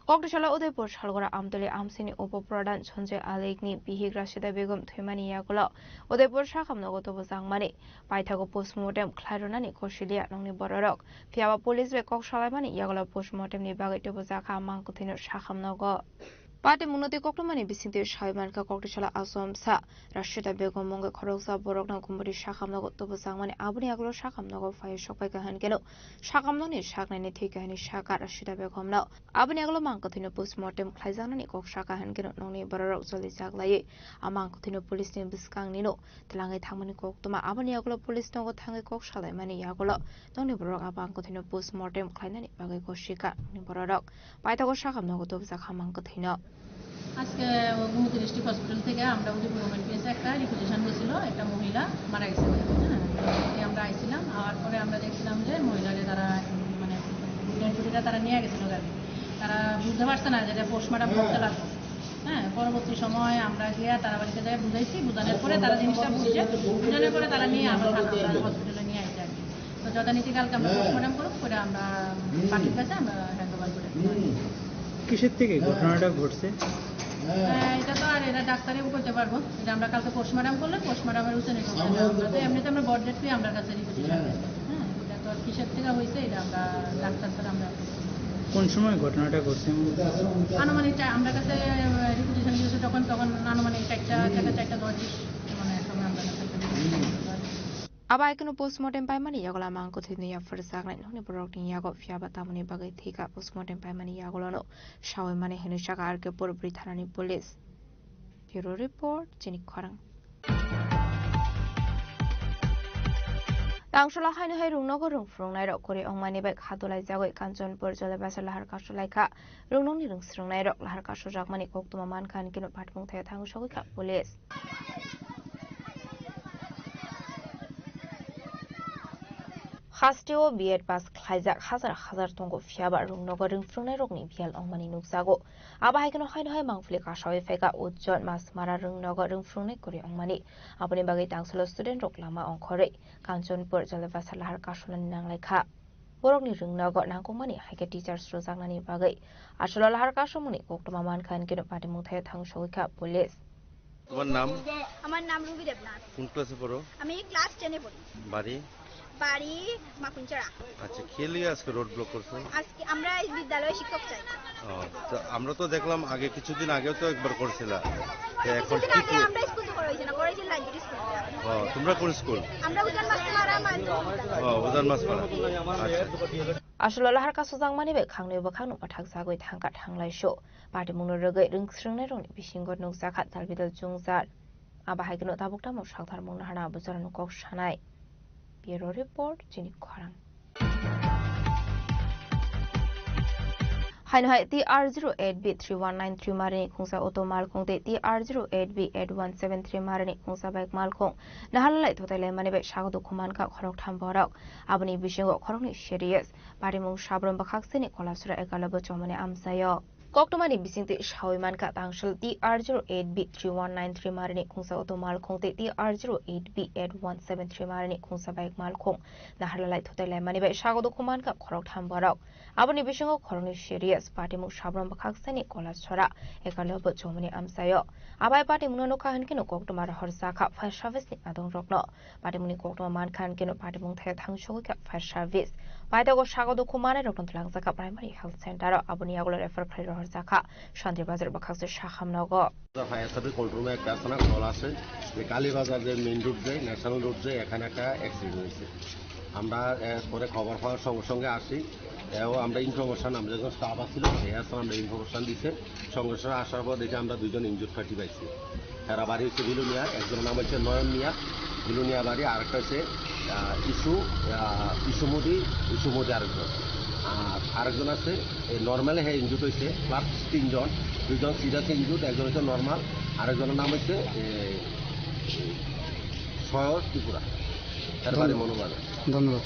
Koktishala Udaipur Shalgora Amdali Amsini Upo Pradan Sonje Alegni Bihigra Shida Begum Themani Yagulo Udaipur Shakam Nogoto Zangmani Paitago Postmortem Claronani Koshilia Noni Borok Piava Police Be Kokshalamani Yagulo Postmortem ni Bagay Tobozaka Mankutino Shakam Nogo Party Munoti Koktomani Bisinti Shaimanka Koktishala Asom Sa Rashida Begum Monga Korosa Borokna Kumburi Shakam Nogo Tobozangmani Abuni Aglo Shakam Nogo Fire Shokaka Hangelo Shakam Noni Shaknani Tikani Shaka Rashida Begum now Abuni Aglo Mankutino Postmortem Klaizanani Kokshaka Hangelo Noni Borok Zolizaglay Amankutino Police in Biskang Nino Telangai Tamani Koktoma Abuni Aglo Police Nogo Tangi Kokshala Mani Yagulo Noni Borok Abankutino Postmortem Klainani Bagay Koshika Niborok Paitago Shakam Nogo Tobozaka Mankutino আজকে Gumti district hospital থেকে আমরা Udaipur government পেয়েছে একটা reposition হয়েছিল একটা মহিলা মারা গেছে হ্যাঁ আমরা আইছিলাম আর পরে আমরা দেখছিলাম যে মহিলাকে তারা মানে ডেড বডিটা তারা নিয়ে গেছিল গাড়ি তারা বুঝতে পারছে না যে এটা পোস্টমর্টম করতে লাগবে হ্যাঁ পরবর্তী সময় আমরা গিয়ে তারা বাড়িতে যাই বুঝাইছি বুঝানোর পরে তারা জিনিসটা বুঝছে বুঝানোর পরে তারা নিয়ে আমরা হসপিটালে নিয়ে আসছি আর কি তো যথানীতি কালকে আমরা পোস্টমর্টম করব করে আমরা পার্টির কাছে আমরা হ্যান্ড ওভার করে কিসের থেকে ঘটনাটা ঘটছে এটা তো আর এটা ডাক্তারই করতে পারবো এটা আমরা কালকে পোস্টমর্টম করলে পোস্টমর্টমের উচ্চনি আমরা তো এমনিতে আমরা বড ডেট পেয়ে আমরা কাছে রিপোজিশন হ্যাঁ এটা তো কিসের থেকে হয়েছে এটা আমরা ডাক্তার স্যার আমরা কোন সময় ঘটনাটা ঘটছে আনুমানিক আমরা কাছে রিপোজিশন দিয়েছে তখন আনুমানিক 4:30 মানে সময় আমরা কাছে Abaikano postmortem Paimani Yagola Mankotini Yafarsaglan, Honibrokin Yago Fiabatamani Bagay Tika postmortem Paimani Yagolano, Shawamani Henishaka Arkapur Britanani Police. Bureau Report, Jenny Korang. Tangshala Hainu Herung Nogorung from Nairo Kori on Mani Bek Hatula Zago Kanson Burjola Basala Harkasholaika, Runong Strong Nairo, Harkasho Jakmani Koktuma Mankan Kino Patmung Tangshoka Police. Hastio Biet Bas Klizak Hazar Tongo Fiaba Rung Nogoring from Nairobi Piel on Mani Nuxago. Abaikano Haino Mangflika Shawi Feka would John Mas Mara Rung Nogoring from Nekori on Mani. Aboni Bagay Tangsolo student Roklama on Kore. Kanson Burjola Basala Harkasholan Nangleka. Borogni Rung Nogot Nanko Mani, Hike teachers Rosanani Bagay. Ashola Harkashomuni, Koktoma Mankan Kino Patimuta Tangshoka Police. তোমার নাম আমার নাম Ruby Debnath কোন ক্লাসে পড়ো আমি class 10 এ পড়ি বাড়ি বাড়ি মাকুঞ্চড়া। আচ্ছা, খেলে আজকে রোড ব্লক করছেন? আজকে আমরা বিদ্যালয়ে শিক্ষক চাই। তো আমরা তো দেখলাম আগে কিছুদিন আগেও তো একবার করছিলাম, এখন কিছুদিন কি আগে আমরা স্কুল তো করেছি না, করেছি লাইব্রেরি স্কুল। তোমরা কোন স্কুল? আমরা উজান মাছমারা মানজু। উজান মাছমারা। আসলে লাহার কাছে জাংমানি বে খাংनै বखांनो पथाक जागै थांगा थांलाय शो पार्टी मुनो रगै रोंस्रोंनाय रंनि बिसिंगत नुजाखा थालबिदल जुंजार आबाहायगनो दाबुकता मो सावथार मुनो हाना बुजारनो कक सानाय ब्यूरो रिपोर्ट जिनि खरां हाइनहाय TR08B3193 मारिनि खुंसा अटो मालखंते TR08B8173 मारिनि खुंसा बाइक मालखं नाहालाय थथायलाय माने बे सागदो खुमानका खरक थामबराव आबनि बिसिंगो खरकनि सिरियास पारिमुं साब्रम बखाक्सेनि कलासुरा एकालबो चमने आमसायो कक्टमानि बिसिंते सावैमानका तांसल TR08B3193 मारिनि खुंसा अटो मालखंते TR08B8173 मारिनि खुंसा बाइक मालखं नाहालाय थथायलाय माने बे सागदो खुमानका खरक थामबराव आबनि बिसिंगो खरकनि सिरियास पार्टीमुं साब्रम बखाक्सेनि कलासुरा एकालबो चमने आमसायो आबाय पार्टीमुं नखा हनकेनो कक्टमा हरसाखा फायर सार्भिसनि आदं रक्नो पार्टीमुंनि कक्टमा मानखा हनकेनो पार्टीमुं थाया थांसोगैका फायर सार्भिस पाइतागो सागदो खुमाने रक्नो तलांजाका प्राइमारि हेल्थ सेंटर आबनि आगुलो रेफार खालामनो हरसाखा शान्ति बाजार बखाक्से शाखामनगो ফায়ার সার্ভিস কন্ট্রোল রুমে একটা আছে না কল আছে যে কালীবাজার যে মেইন রোড যায় ন্যাশনাল রোড যায় এখানে একটা অ্যাক্সিডেন্ট হয়েছে আমরা পরে খবর পাওয়ার সঙ্গে সঙ্গে আসি এও আমরা ইনফরমেশন আমরা যখন স্টাফ আসছিল আমরা ইনফরমেশন দিচ্ছে সঙ্গে সঙ্গে আসার পর দেখে আমরা দুজন ইনজুর পার্টি পাইছি এরা বাড়ি হচ্ছে বিলুনিয়া একজনের নাম হচ্ছে নয়ন মিয়া বিলুনিয়া বাড়ি আরেকটা হচ্ছে ইসুমুদি আরেকজন আর আরেকজন আছে নর্মালি হ্যাঁ ইনজুর হয়েছে প্লাস তিনজন দুজন সিরিয়াস ইনজুর একজন হচ্ছে নর্মাল আরেকজনের নাম হচ্ছে সয়র ত্রিপুরা এর বাড়ি মনোবাদ ধন্যবাদ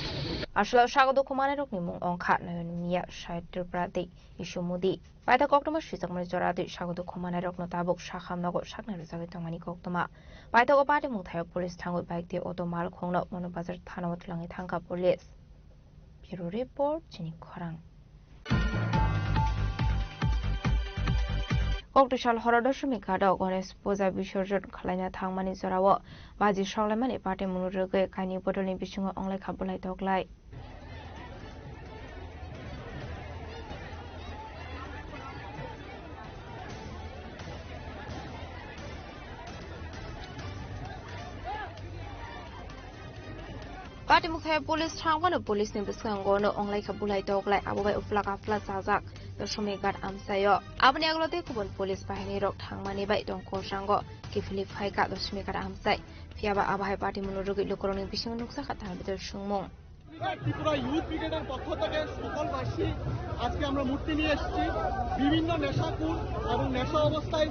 আসলে স্বাগত কুমারের রকনিমুং অংখা নয়ন মিয়া সাহিত্যপ্রাদে ইসুমুদি পাইতা কক্টমা সুইজাকমানি জরাদে স্বাগত কুমারের রকন তাবক শাখামনগর শাকনার জাগে তমানি কক্টমা পাইতাগো পার্টি মুথায় পুলিশ থাঙ্গই বাইক দিয়ে অটো মাল খংনো মনোবাজার থানা উতলাঙি থাঙ্কা পুলিশ ব্যুরো রিপোর্ট জিনি খরাং कक्टसाल हर दशमी घाटाव गणेश पूजा विसर्जन खालायना थांमानि जराव बाजि सावलायमानि पार्टी मुनुरगै काइनि बदलनि बिसिङाव अंलाय खाबलाय दगलाय पार्टी मुखाय पुलिस थांबानो पुलिसनि बिसिङावनो अंलाय खाबलाय दगलाय आबोबाय उफ्लाक आफ्ला जाजाक दशमी घाट आमसायो आबनि आगलते गुबुन पुलिस बाहिनी रक थांमानि बाय दंखौ सांगो किफिलि फायका दशमी घाट आमसाय फियाबा आबाहाय पार्टी मुनुरगै लोकरनि बिसिङ नुकसा खातार बितर सुंमुं ত্রিপুরা ইউথ ব্রিগেডের পক্ষ থেকে সকলবাসী আজকে আমরা মূর্তি নিয়ে এসেছি বিভিন্ন নেশাকুর এবং নেশা অবস্থায়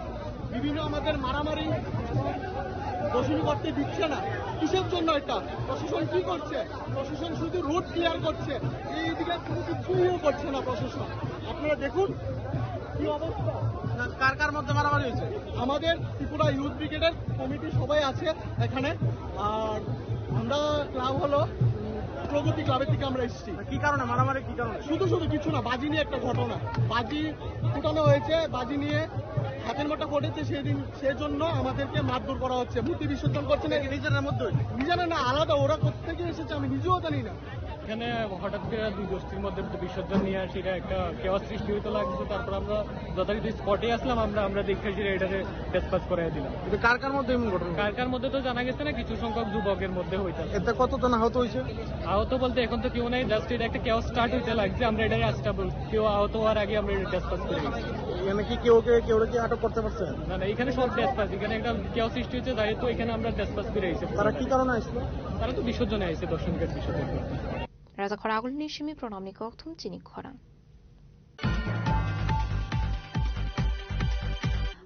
বিভিন্ন আমাদের মারামারি দশমী করতে দিচ্ছে না কিসের জন্য এটা প্রশাসন কি করছে প্রশাসন শুধু রোড ক্লিয়ার করছে এইদিকে কোনো কিছুই করছে না প্রশাসন আপনারা দেখুন কি অবস্থা কার কার মধ্যে মারামারি হয়েছে আমাদের ত্রিপুরা ইউথ ব্রিগেডের কমিটি সবাই আছে এখানে আর আমরা ক্লাব হলো প্রগতি ক্লাবের থেকে আমরা এসেছি কি কারণে মারামারি কি কারণে শুধু কিছু না বাজি নিয়ে একটা ঘটনা বাজি ফুটানো হয়েছে বাজি নিয়ে হাতের মোটা ঘটেছে সেজন্য আমাদেরকে মারধর করা হচ্ছে মূর্তি বিসর্জন করছে না নিজেরা না আলাদা ওরা কোথেকে এসেছে আমি নিজেও জানি না এখানে হঠাৎ করে দুই গোষ্ঠীর মধ্যে বিসর্জন নিয়ে আসি এটা একটা কেওয়াস সৃষ্টি হইতে লাগছে তারপর আমরা যথারীতি স্পটে আসলাম আমরা দেখে এটাকে ডিসপাস করে দিলাম কিন্তু কার মধ্যে এমন ঘটনা কার মধ্যে তো জানা গেছে না কিছু সংখ্যক যুবকের মধ্যে হইতে এতে কতজন আহত হয়েছে আহত বলতে এখন তো কেউ নাই জাস্ট এটা একটা কেওয়াস স্টার্ট হইতে লাগছে আমরা এটাকে আস্টাবল কেউ আহত হওয়ার আগে আমরা এটা ডিসপাস করে দিচ্ছি এখানে কি কেউ কি আটক করতে পারছে না এখানে সব ডিসপাস এখানে একটা কেওয়াস সৃষ্টি হচ্ছে তাই তো এখানে আমরা ডিসপাস করে আইছি তারা কি কারণে আসলো তারা তো বিসর্জনে আইছে দর্শনকারী বিসর্জন রাজা খরাগুলনি সিমি প্রণামনি কক্থুম চিনি খরাং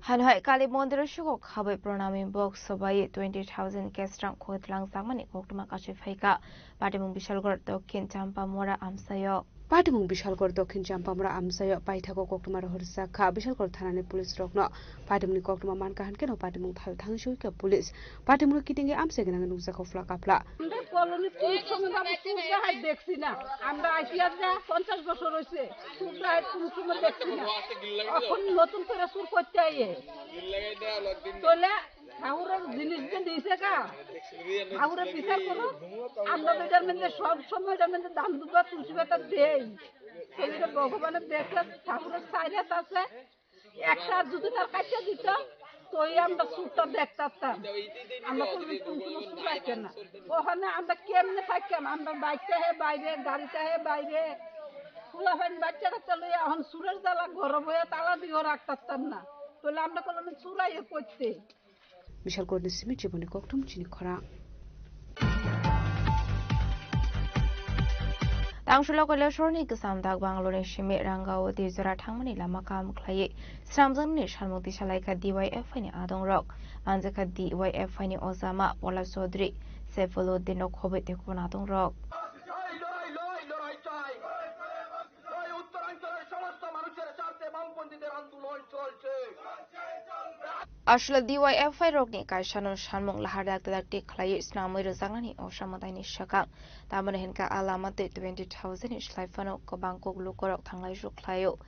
हानहाय काली मंदिर सुगो खाबै प्रणामी बक्स सबाई 20,000 केस्ट्रां खोतलां सागमानि कोक्टमा कासे फाइका पाटिमुं बिशालगढ़ दक्षिण चाम्पामोरा आमसायो पाटिमुं बिशालगढ़ दक्षिण चाम्पामोरा आमसायो पाइथाको कोक्टमा हरसाखा बिशालगढ़ थानानि पुलिस रक्नो पाटिमुंनि कोक्टमा मानका हनकेनो पाटिमुं थायो थांसुइका पुलिस पाटिमुं किटिंगे आमसे गनांग नुजाखौ फ्लाकाफ्ला আমরা কলোনি পুলিশ সঙ্গে বাবু সুরদা হাট দেখছি না আমরা আইসিআর যা 50 বছর হইছে সুরদা হাট কোনো সময় দেখছি না এখন নতুন করে সুর করতে আইয়ে তোলে ঠাকুরের জিনিস যে দিয়েছে কা ঠাকুরের বিচার করো আমরা তো এটার মধ্যে সব সময় এটার মধ্যে দাম দুবা তুলসী পাতা দেই সেটা ভগবানের দেখে ঠাকুরের সাইরাত আছে একটা যদি তার কাছে দিত তো আমরা সুরটা দেখতাম আমরা কোনো সুর রাখতে না ওখানে আমরা কেমনে থাকতাম আমরা বাইকটা হে বাইরে গাড়িটা হে বাইরে ফুলা ফাইন বাচ্চা কাচ্চা লইয়া এখন সুরের জ্বালা ঘর বইয়া তালা দিয়েও রাখতাম না তাহলে আমরা কোনো চুরাইয়ে করতে বিশাল গর্ণের সিমের জীবনে ককটুম চিনি খরা Tangshula Kolashorni Kasamdak Bangalore Shime Rangao Dizura Tangmani Lama Kam Claye Stramzan ni Shalmukti Shalaika DYF ni Adong Rock Anzaka DYF ni Osama Pola Sodri Sefolo Dino Kobe Tekun Adong Rock Ashla DYF Rogni Kaishanon Shanmong Lahardak Dakti Claye Snamoi Zangani Oshamadani Shakang Tamanahinka Alama 20,000 is Lifano Kobanko Lukorok Tanglai Juklayo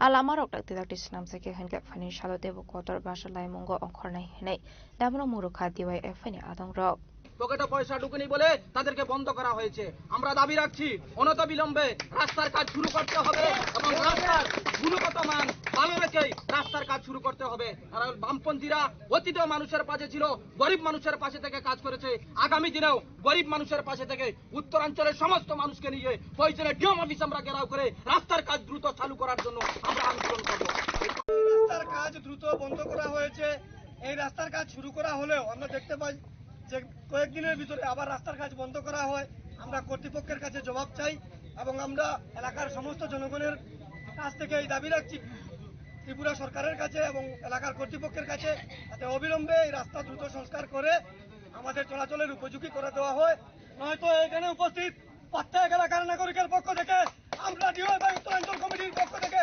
Alamarok Dakti Snam Sake Hanka Financial Devo Quarter Bashalai Mongo on Corner Hene Damno Muruka DYF ni Adong Rock পকেটে পয়সা ঢুকেনি বলে তাদেরকে বন্ধ করা হয়েছে আমরা দাবি রাখছি অনতিবিলম্বে রাস্তার কাজ শুরু করতে হবে এবং রাস্তার গুণগত মান ভালো রেখেই রাস্তার কাজ শুরু করতে হবে আর বামপন্থীরা অতীতেও মানুষের পাশে ছিল গরিব মানুষের পাশে থেকে কাজ করেছে আগামী দিনেও গরিব মানুষের পাশে থেকে উত্তরাঞ্চলের সমস্ত মানুষকে নিয়ে প্রয়োজনে ডিএম অফিস আমরা ঘেরাও করে রাস্তার কাজ দ্রুত চালু করার জন্য আমরা আন্দোলন করব রাস্তার কাজ দ্রুত বন্ধ করা হয়েছে এই রাস্তার কাজ শুরু করা হলেও আমরা দেখতে পাই যে কয়েকদিনের ভিতরে আবার রাস্তার কাজ বন্ধ করা হয় আমরা কর্তৃপক্ষের কাছে জবাব চাই এবং আমরা এলাকার সমস্ত জনগণের কাছ থেকে এই দাবি রাখছি ত্রিপুরা সরকারের কাছে এবং এলাকার কর্তৃপক্ষের কাছে যাতে অবিলম্বে এই রাস্তা দ্রুত সংস্কার করে আমাদের চলাচলের উপযোগী করে দেওয়া হয় নয়তো এখানে উপস্থিত প্রত্যেক এলাকার নাগরিকের পক্ষ থেকে আমরা ডিওয়াই উত্তরাঞ্চল কমিটির পক্ষ থেকে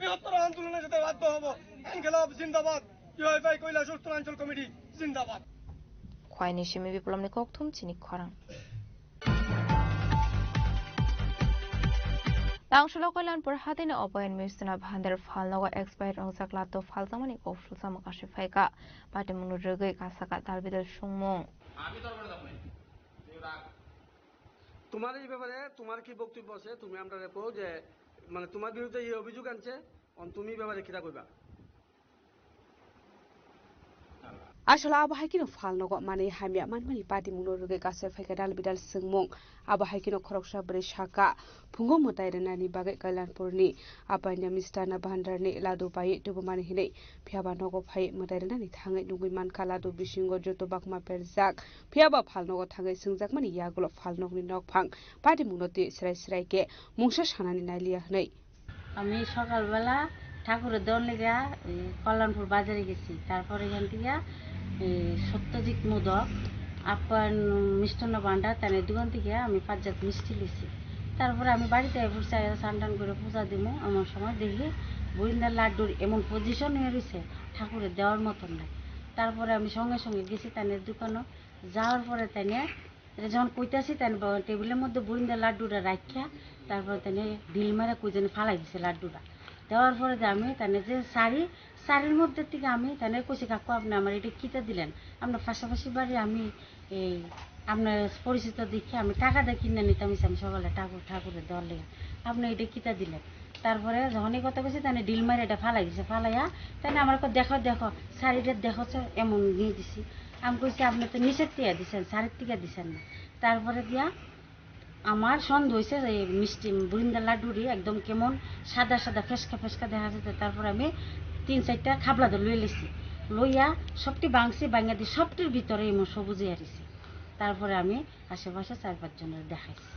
বৃহত্তর আন্দোলনে যেতে বাধ্য হব ইনকিলাব জিন্দাবাদ ডিওয়াই কৈলাস উত্তরাঞ্চল কমিটি জিন্দাবাদ Khoini Shimi Biplomni Koktum Chini Khorang Tangshula Kolan Purhatina Opoyan Misuna Bhander Falnoga expired on Saklato Falsamani of Susamakashi Faika, Patimunu Rugay Kasaka Talbidal Shumong. তোমার এই ব্যাপারে তোমার কি বক্তব্য আছে তুমি আমরা রেপো যে মানে তোমার বিরুদ্ধে এই অভিযোগ আনছে তুমি ব্যাপারে কিটা কইবা Ashla Abahakino Falnogo Mani Hamia Manmani Pati Munoruge Kase Fakadal Bidal Singmong Abahakino Kroksha Brishaka Pungo Motairani Bagat Kailan Purni Apanya Mistana Bandarni Ladu Pai Tubumani Hine Piaba Nogo Pai Motairani Tangi Nuguman Kaladu Bishingo Joto Bakma Perzak Piaba Palnogo Tangi Singzak Mani Yagulo Falnogni Nokpang Pati Munoti Sraike Mungsha Shanani Nalia Nei আমি সকালবেলা ঠাকুরের দৌড় লেগে কল্যাণপুর বাজারে গেছি তারপর এখান থেকে সত্যজিৎ মোদক আপ্যায়ন মিষ্টান্ন ভান্ডার তাদের দোকান থেকে আমি 5 জাত মিষ্টি লিছি তারপরে আমি বাড়িতে বসে স্নান করে পূজা দিব এমন সময় দেখি বুড়িন্দার লাড্ডুর এমন পজিশন হয়ে রয়েছে ঠাকুরের দেওয়ার মতন নাই তারপরে আমি সঙ্গে সঙ্গে গেছি তাদের দোকানে যাওয়ার পরে তানে যখন কইতাছি তান টেবিলের মধ্যে বুড়িন্দার লাড্ডুটা রাখিয়া তারপরে তানে ঢিল মারা কই যেন ফালাই দিছে লাড্ডুটা দেওয়ার পরে আমি তানে যে শাড়ির মধ্যে থেকে আমি তানে কইছি কাকু আপনি আমার এটা কিটা দিলেন আপনার পাশাপাশি বাড়ি আমি এই আপনার পরিচিত দেখে আমি টাকা দিয়ে কিনে নিতাম আমি সকালে ঠাকুরের দেওয়ার লেগে আপনি এটা কিটা দিলেন তারপরে যখন এই কথা কইছি তানে ঢিল মারা এটা ফালাই দিছে ফালাইয়া তানে আমার দেখো শাড়িটা দেখো এমন নিয়ে দিছি আমি কইছি আপনি তো নিচের টিকা দিছেন শাড়ির টিকা দিছেন না তারপরে দিয়া আমার সন্দেহ হয়েছে এই মিষ্টি বুড়িন্দার লাড্ডুরি একদম কেমন সাদা সাদা ফেসকা দেখা যেত তারপর আমি 3-4টা খাবলা ধরে লই লেছি লইয়া সবটি বাংছি বাঙ্গা দিয়ে সবটির ভিতরে এমন সবুজে আরিছি তারপরে আমি আশেপাশে 4-5 জনের দেখাইছি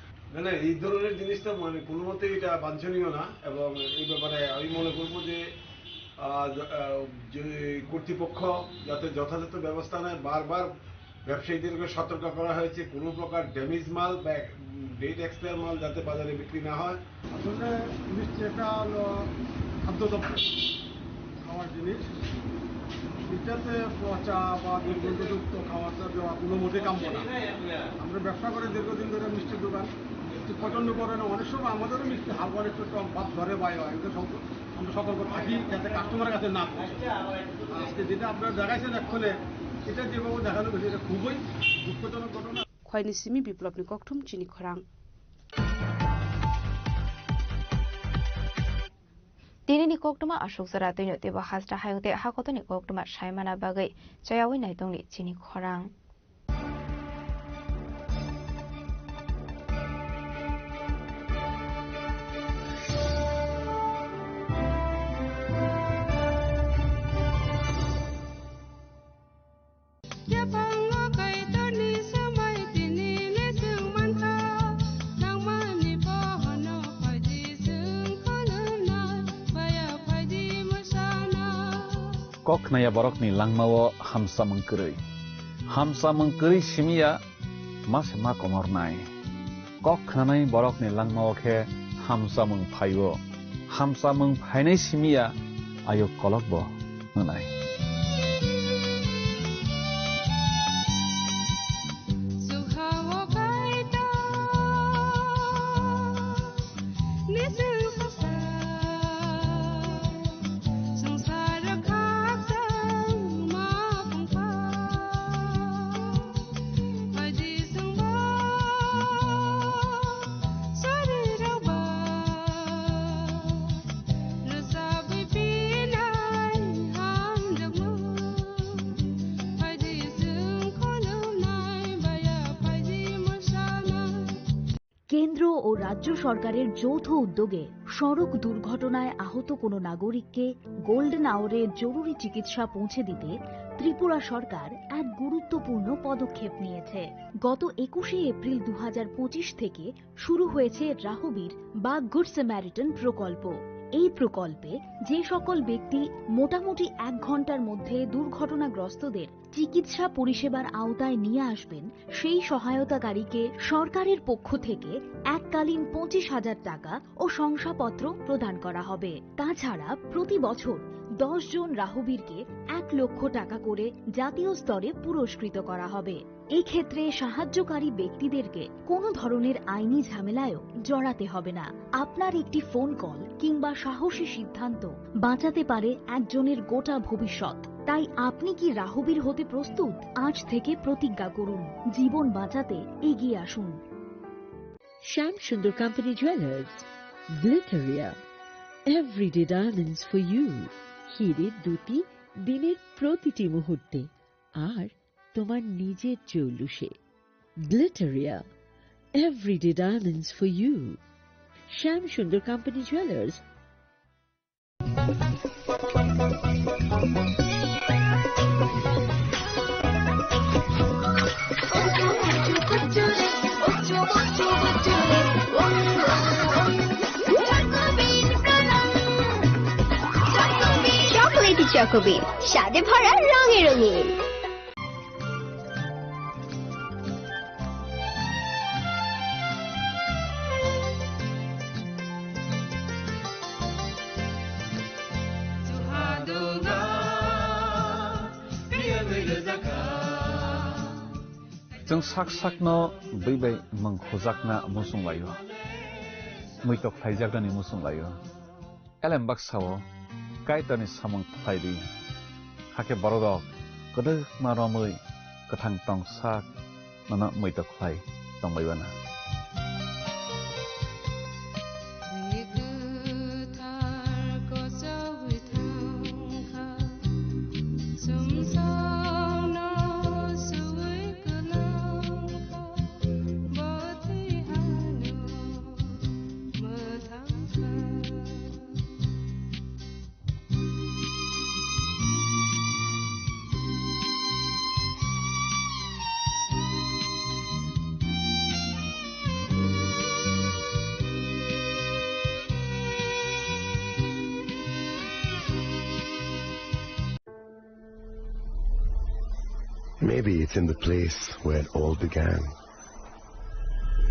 না এই ধরনের জিনিসটা মানে কোনো মতেই এটা বাঞ্ছনীয় না এবং এই ব্যাপারে আমি মনে করবো যে কর্তৃপক্ষ যাতে যথাযথ ব্যবস্থা নেয় বারবার ব্যবসায়ীদেরকে সতর্ক করা হয়েছে কোনো প্রকার ড্যামেজ মাল বা ডেট এক্সপায়ার মাল যাতে বাজারে বিক্রি না হয় আসলে মিষ্টি একটা হলো খাদ্যদ্রব্য খাওয়ার জিনিস এটাতে পচা বা দুর্গন্ধযুক্ত খাওয়াটা দেওয়া কোনো মতে কাম্য না আমরা ব্যবসা করে দীর্ঘদিন ধরে মিষ্টির দোকান একটু পছন্দ করে না অনেক সময় আমাদেরও মিষ্টি হালকা একটু টক ভাত ধরে বাইরে হয় কিন্তু আমরা সতর্ক থাকি যাতে কাস্টমারের কাছে না আজকে যেটা আপনারা দেখাইছেন এক্ষণে এটা যেভাবে দেখানো হয়েছে এটা খুবই দুঃখজনক ঘটনা। খয়নি সিমি বিপ্লবনি ককথুম চিনি খরাং Dinini koktuma ashok zara tino teba hasta hayote hakotoni koktuma shaimana bagai chayawi naitongni chini khorang. Kok naya borok ni langmawo hamsa mengkeri simia mas ma komor nai. Kok nanai borok ni langmawo ke hamsa mengpai nai simia ayo kolok bo nanai. কেন্দ্র ও রাজ্য সরকারের যৌথ উদ্যোগে সড়ক দুর্ঘটনায় আহত কোনো নাগরিককে গোল্ডেন আওয়ারে জরুরি চিকিৎসা পৌঁছে দিতে ত্রিপুরা সরকার এক গুরুত্বপূর্ণ পদক্ষেপ নিয়েছে। গত 21শে এপ্রিল 2025 থেকে শুরু হয়েছে রাহবীর বা গুড স্যামারিটান প্রকল্প। এই প্রকল্পে যে সকল ব্যক্তি মোটামুটি 1 ঘন্টার মধ্যে দুর্ঘটনাগ্রস্তদের চিকিৎসা পরিষেবার আওতায় নিয়ে আসবেন সেই সহায়তাকারীকে সরকারের পক্ষ থেকে এককালীন 25,000 টাকা ও শংসাপত্র প্রদান করা হবে। তাছাড়া প্রতি বছর 10 জন রাহবীরকে 1 লক্ষ টাকা করে জাতীয় স্তরে পুরস্কৃত করা হবে। এই ক্ষেত্রে সাহায্যকারী ব্যক্তিদেরকে কোনো ধরনের আইনি ঝামেলায়ও জড়াতে হবে না। আপনার একটি ফোন কল কিংবা সাহসী সিদ্ধান্ত বাঁচাতে পারে একজনের গোটা ভবিষ্যৎ। তাই আপনি কি রাহবীর হতে প্রস্তুত? আজ থেকে প্রতিজ্ঞা করুন, জীবন বাঁচাতে এগিয়ে আসুন। Shyam Sundar Company Jewelers, Glitteria, everyday diamonds for you. হিরের দুটি দিনের প্রতিটি মুহূর্তে আর তোমার নিজের জৌলুসে। Glitteria, everyday diamonds for you. Shyam Sundar Company Jewelers. Chocolatey Chocobit, স্বাদে ভরা রঙে রঙিন। Jeng sak-sakno bai mengkhujakna musung layo. Muitok phaijakani musung layo. Elembak sawo kaitani samung phairi. Hake borodok kodok maromui kathang tong sak nana muitok phai tongbaibana. Maybe it's in the place where it all began.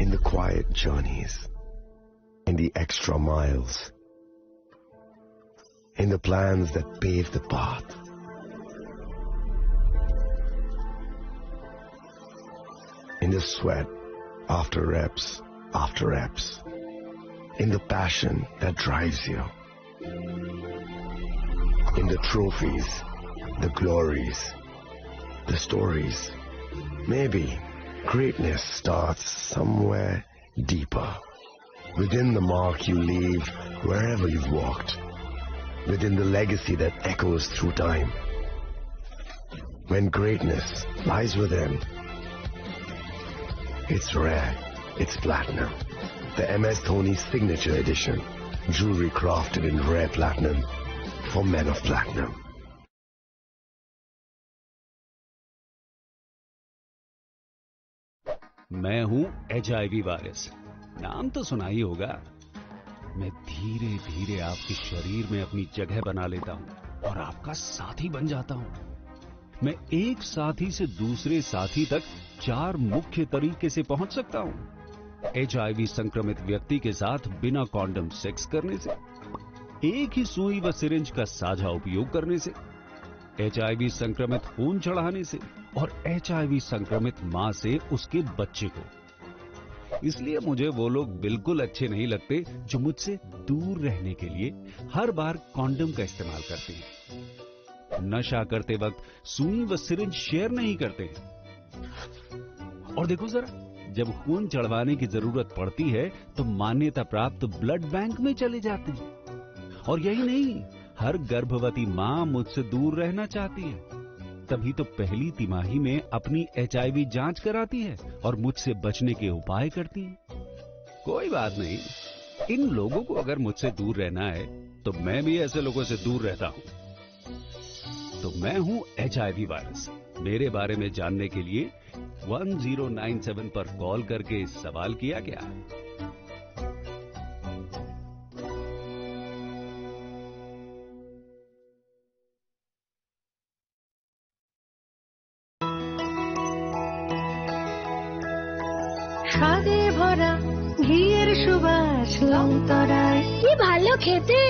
In the quiet journeys. In the extra miles. In the plans that pave the path. In the sweat after reps. In the passion that drives you. In the trophies, the glories, the stories. Maybe greatness starts somewhere deeper. Within the mark you leave wherever you've walked. Within the legacy that echoes through time. When greatness lies within, it's rare, it's platinum. The MS Dhoni Signature Edition. Jewelry crafted in rare platinum for men of platinum. मैं हूं HIV virus. नाम तो सुना ही होगा। मैं धीरे धीरे आपके शरीर में अपनी जगह बना लेता हूं और आपका साथी बन जाता हूं। मैं एक साथी से दूसरे साथी तक 4 मुख्य तरीके से पहुंच सकता हूं। HIV संक्रमित व्यक्ति के साथ बिना कॉन्डम सेक्स करने से, एक ही सुई व सिरिंज का साझा उपयोग करने से, HIV संक्रमित खून चढ़ाने से और HIV संक्रमित मां से उसके बच्चे को। इसलिए मुझे वो लोग बिल्कुल अच्छे नहीं लगते जो मुझसे दूर रहने के लिए हर बार कॉन्डम का इस्तेमाल करते हैं, नशा करते वक्त सुई व सिरिंज शेयर नहीं करते हैं। और देखो जरा, जब खून चढ़वाने की जरूरत पड़ती है तो मान्यता प्राप्त ब्लड बैंक में चले जाते हैं। और यही नहीं, हर गर्भवती मां मुझसे दूर रहना चाहती है, तभी तो पहली तिमाही में अपनी HIV जांच कराती है और मुझसे बचने के उपाय करती है। कोई बात नहीं, इन लोगों को अगर मुझसे दूर रहना है तो मैं भी ऐसे लोगों से दूर रहता हूं। तो मैं हूं HIV वायरस। मेरे बारे में जानने के लिए 1097 पर कॉल करके सवाल किया क्या? স্বাদে ভরা ঘিয়ের সুবাস লংতরায় কি ভালো খেতে,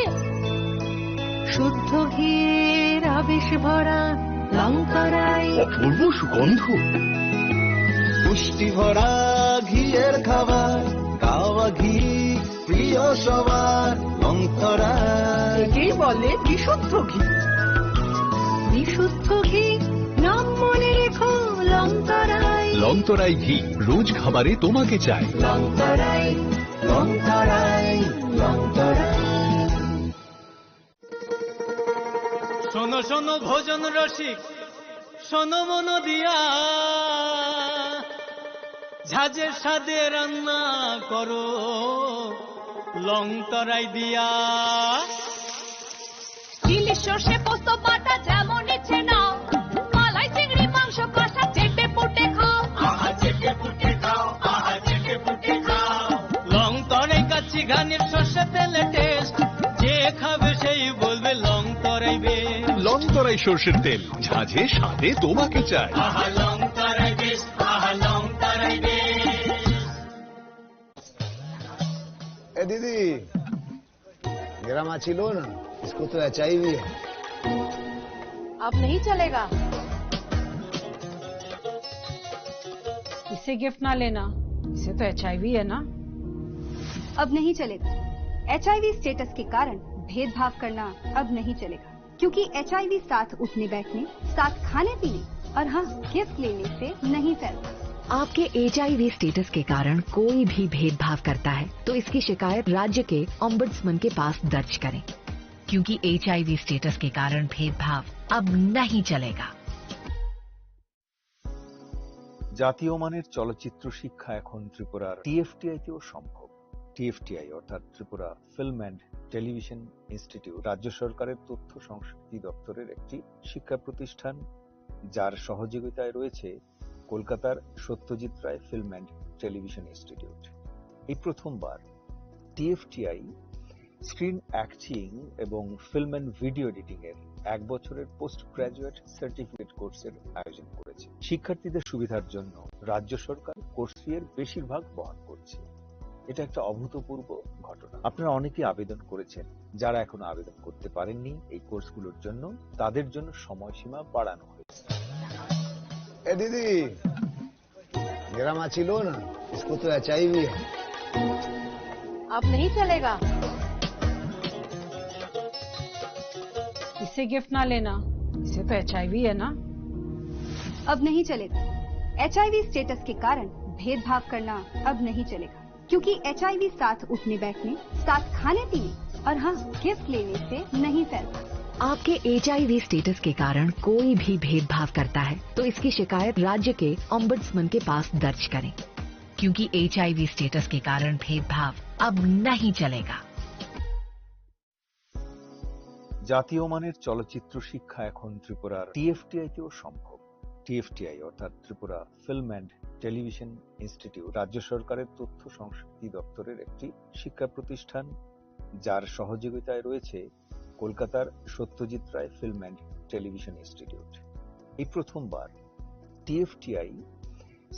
শুদ্ধ ঘিয়ের আবেশ ভরা লংতরায় অপূর্ব সুগন্ধ, পুষ্টি ভরা ঘিয়ের খাবার, কাওয়া ঘি প্রিয় সবার লংতরায়। একেই বলে বিশুদ্ধ ঘি। বিশুদ্ধ ঘি নাম মনে রেখো লংতরায়। লংতরাই ঘি রোজ খাবারে তোমাকে চাই। লংতরাই লংতরাই লংতরাই। শোনো শোনো ভোজন রসিক, শোনো মন দিয়া, ঝাঁঝের স্বাদে রান্না করো লংতরাই দিয়া। ইলিশ সর্ষে পোস্ত বাটা যেমন ইচ্ছে নাও, মালাই চিংড়ি মাংস কষা চেটে পুটে খাও। আহা চেটে পুটে খাও, আহা চেটে পুটে খাও। লংতরাই কাচ্চি ঘানির সর্ষে তেলে টেস্ট, যে খাবে সেই বলবে লংতরাই বেশ। লংতরাই সর্ষের তেল, ঝাঁঝে স্বাদে তোমাকে চাই। আহা লংতরাই বেশ, আহা লংতরাই বেশ। ए दीदी, मेरा माछी लो ना, इसको तो HIV है। अब नहीं चलेगा। इसे गिफ्ट ना लेना, इसे तो HIV है ना। अब नहीं चलेगा। HIV स्टेटस के कारण भेदभाव करना अब नहीं चलेगा, क्योंकि HIV साथ उठने बैठने, साथ खाने पीने और हाँ गिफ्ट लेने से नहीं फैलता। आपके HIV स्टेटस के कारण कोई भी भेदभाव करता है तो इसकी शिकायत राज्य के ओम्बुड्समैन के पास दर्ज करें, क्योंकि HIV स्टेटस के कारण भेदभाव अब नहीं चलेगा। জাতীয় মানের চলচ্চিত্র শিক্ষা এখন ত্রিপুরার TFTI তেও সম্ভব। TFTI অর্থাৎ Tripura film and television institute রাজ্য সরকারের তথ্য সংস্কৃতি দপ্তরের একটি শিক্ষা প্রতিষ্ঠান, যার সহযোগিতায় রয়েছে কলকাতার Satyajit Ray film and television institute. এই প্রথমবার TFTI স্ক্রিন অ্যাক্টিং এবং ফিল্ম অ্যান্ড ভিডিও এডিটিং এর 1 বছরের পোস্ট গ্রাজুয়েট সার্টিফিকেট কোর্সের আয়োজন করেছে। শিক্ষার্থীদের সুবিধার জন্য রাজ্য সরকার কোর্স ফি এর বেশিরভাগ বহন করছে। এটা একটা অভূতপূর্ব ঘটনা। আপনারা অনেকেই আবেদন করেছেন, যারা এখনো আবেদন করতে পারেননি এই কোর্সগুলোর জন্য, তাদের জন্য সময়সীমা বাড়ানো হয়েছে। ए दीदी, मेरा माछी लो ना, इसको तो HIV है। अब नहीं चलेगा। इसे गिफ्ट ना लेना, इसे तो HIV है ना। अब नहीं चलेगा। HIV स्टेटस के कारण भेदभाव करना अब नहीं चलेगा, क्योंकि HIV साथ उठने बैठने, साथ खाने पीने और हाँ गिफ्ट लेने से नहीं फैलता। आपके HIV स्टेटस के कारण कोई भी भेदभाव करता है तो इसकी शिकायत राज्य के ओम्बड्समैन के पास दर्ज करें, क्योंकि HIV स्टेटस के कारण भेदभाव अब नहीं चलेगा। জাতীয় মানের চলচ্চিত্র শিক্ষা এখন ত্রিপুরার TFTI-তেও সম্ভব। TFTI অর্থাৎ Tripura film and television institute রাজ্য সরকারের তথ্য সংস্কৃতি দপ্তরের একটি শিক্ষা প্রতিষ্ঠান, যার সহযোগিতায় রয়েছে কলকাতার Satyajit Ray film and television institute. এই প্রথমবার TFTI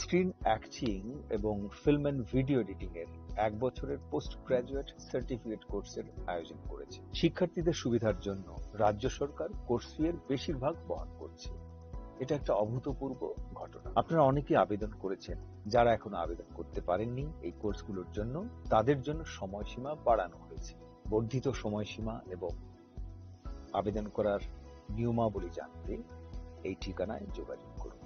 স্ক্রিন অ্যাক্টিং এবং ফিল্ম অ্যান্ড ভিডিও এডিটিং এর 1 বছরের পোস্ট গ্রাজুয়েট সার্টিফিকেট কোর্সের আয়োজন করেছে। শিক্ষার্থীদের সুবিধার জন্য রাজ্য সরকার কোর্স ফি এর বেশিরভাগ বহন করছে। এটা একটা অভূতপূর্ব ঘটনা। আপনারা অনেকেই আবেদন করেছেন, যারা এখনো আবেদন করতে পারেননি এই কোর্সগুলোর জন্য, তাদের জন্য সময়সীমা বাড়ানো হয়েছে। বর্ধিত সময়সীমা এবং আবেদন করার নিয়মাবলী জানতে এই ঠিকানায় যোগাযোগ করুন।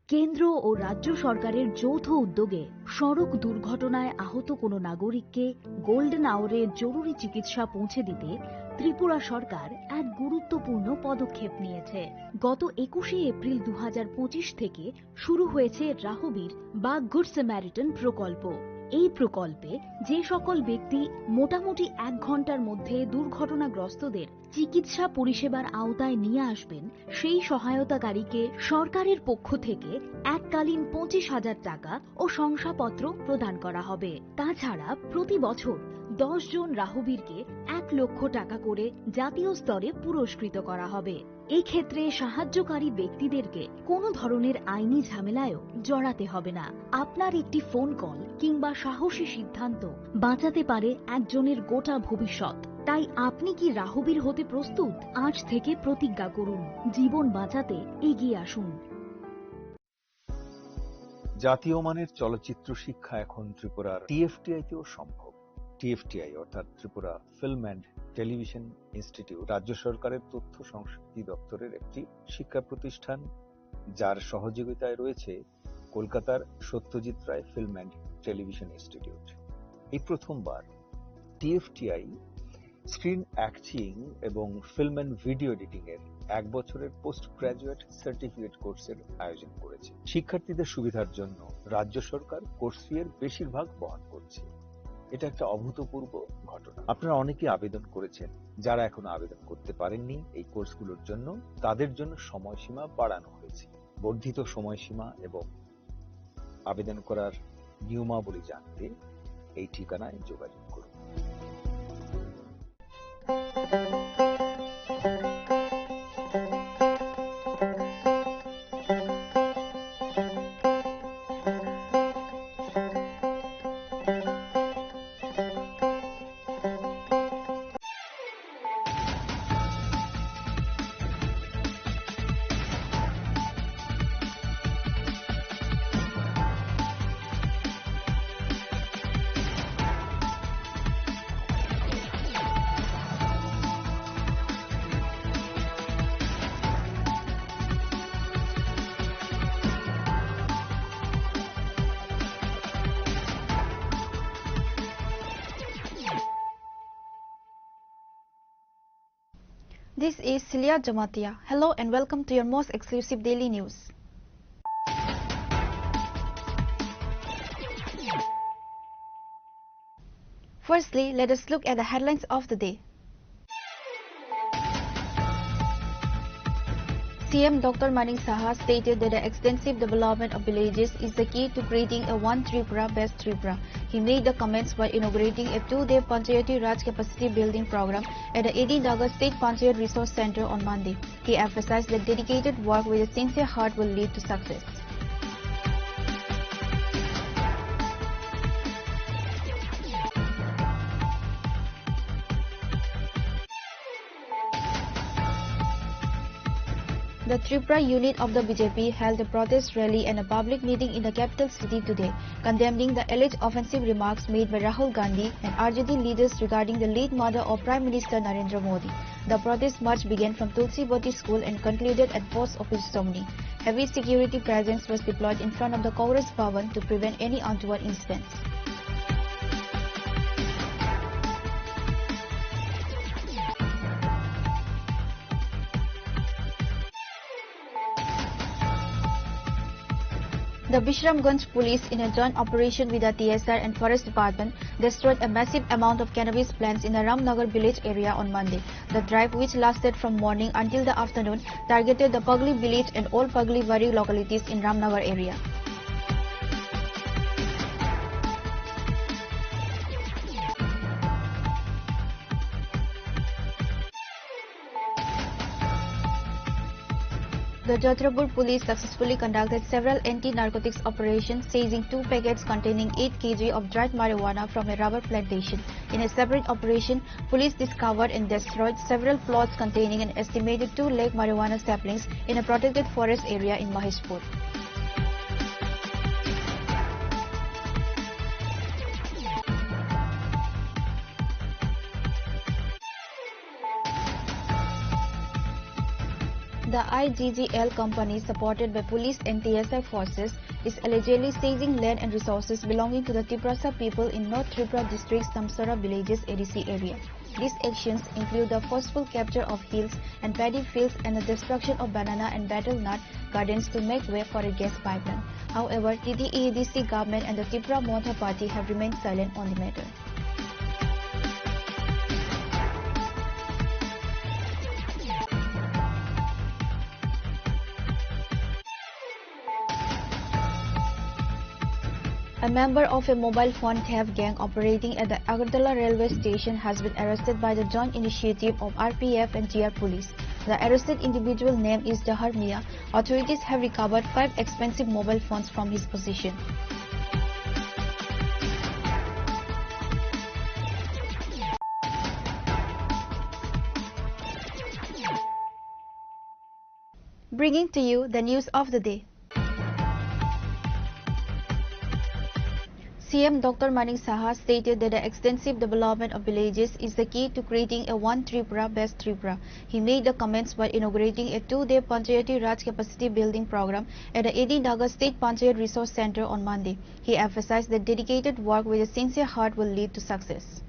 কেন্দ্র ও রাজ্য সরকারের যৌথ উদ্যোগে সড়ক দুর্ঘটনায় আহত কোনো নাগরিককে গোল্ডেন আওয়ারে জরুরি চিকিৎসা পৌঁছে দিতে ত্রিপুরা সরকার এক গুরুত্বপূর্ণ পদক্ষেপ নিয়েছে। গত 21শে এপ্রিল 2025 থেকে শুরু হয়েছে রাহবীর বা গুড স্যামারিটান প্রকল্প। এই প্রকল্পে যে সকল ব্যক্তি মোটামুটি 1 ঘন্টার মধ্যে দুর্ঘটনাগ্রস্তদের চিকিৎসা পরিষেবার আওতায় নিয়ে আসবেন, সেই সহায়তাকারীকে সরকারের পক্ষ থেকে এককালীন 25,000 টাকা ও শংসাপত্র প্রদান করা হবে। তাছাড়া প্রতি বছর 10 জন রাহবীরকে 1 লক্ষ টাকা করে জাতীয় স্তরে পুরস্কৃত করা হবে। এক্ষেত্রে সাহায্যকারী ব্যক্তিদেরকে কোনো ধরনের আইনি ঝামেলায়ও জড়াতে হবে না। আপনার একটি ফোন কল কিংবা সাহসী সিদ্ধান্ত বাঁচাতে পারে একজনের গোটা ভবিষ্যৎ। তাই আপনি কি রাহবীর হতে প্রস্তুত? আজ থেকে প্রতিজ্ঞা করুন, জীবন বাঁচাতে এগিয়ে আসুন। জাতীয় মানের চলচ্চিত্র শিক্ষা এখন ত্রিপুরার TFTI-তেও সম্ভব। TFTI অর্থাৎ Tripura film and television institute রাজ্য সরকারের তথ্য সংস্কৃতি দপ্তরের একটি শিক্ষা প্রতিষ্ঠান, যার সহযোগিতায় রয়েছে কলকাতার Satyajit Ray film and television institute. এই প্রথমবার TFTI স্ক্রিন অ্যাক্টিং এবং ফিল্ম অ্যান্ড ভিডিও এডিটিং এর 1 বছরের পোস্ট গ্রাজুয়েট সার্টিফিকেট কোর্সের আয়োজন করেছে। শিক্ষার্থীদের সুবিধার জন্য রাজ্য সরকার কোর্স ফি এর বেশিরভাগ বহন করছে। এটা একটা অভূতপূর্ব ঘটনা। আপনারা অনেকেই আবেদন করেছেন, যারা এখনো আবেদন করতে পারেননি এই কোর্সগুলোর জন্য, তাদের জন্য সময়সীমা বাড়ানো হয়েছে। বর্ধিত সময়সীমা এবং আবেদন করার নিয়মাবলী জানতে এই ঠিকানায় যোগাযোগ করুন। This is Celia Jamatia. Hello and welcome to your most exclusive daily news. Firstly, let us look at the headlines of the day. CM Dr. Manik Saha stated that the extensive development of villages is the key to creating a One Tripura Best Tripura. He made the comments while inaugurating a 2-day Panchayati Raj capacity building program at the 18th August State Panchayat Resource Center on Monday. He emphasized that dedicated work with a sincere heart will lead to success. The Tripura unit of the BJP held a protest rally and a public meeting in the capital city today, condemning the alleged offensive remarks made by Rahul Gandhi and RJD leaders regarding the late mother of Prime Minister Narendra Modi. The protest march began from Tulsi Boti School and concluded at Post Office Somni. Heavy security presence was deployed in front of the Congress Bhavan to prevent any untoward incidents. The Bishramganj police, in a joint operation with the TSR and Forest Department, destroyed a massive amount of cannabis plants in the Ramnagar village area on Monday. The drive, which lasted from morning until the afternoon, targeted the Pagli village and all Pagli Wari localities in Ramnagar area. The Jodhpur police successfully conducted several anti-narcotics operations, seizing 2 packets containing 8 kg of dried marijuana from a rubber plantation. In a separate operation, police discovered and destroyed several plots containing an estimated 2 lakh marijuana saplings in a protected forest area in Maheshpur. The IGGL company, supported by police and TSI forces, is allegedly seizing land and resources belonging to the Tiprasa people in North Tripura district's Samsara villages ADC area. These actions include the forceful capture of hills and paddy fields and the destruction of banana and betel nut gardens to make way for a gas pipeline. However, TTE-ADC government and the Tripura Montha party have remained silent on the matter. A member of a mobile phone theft gang operating at the Agartala railway station has been arrested by the joint initiative of RPF and GR police. The arrested individual name is Jahar Mia. Authorities have recovered 5 expensive mobile phones from his possession. Bringing to you the news of the day. CM Dr. Manik Saha stated that the extensive development of villages is the key to creating a one Tripura, best Tripura. He made the comments while inaugurating a 2-day Panchayati Raj capacity building program at the AD Nagar State Panchayat Resource Center on Monday. He emphasized that dedicated work with a sincere heart will lead to success.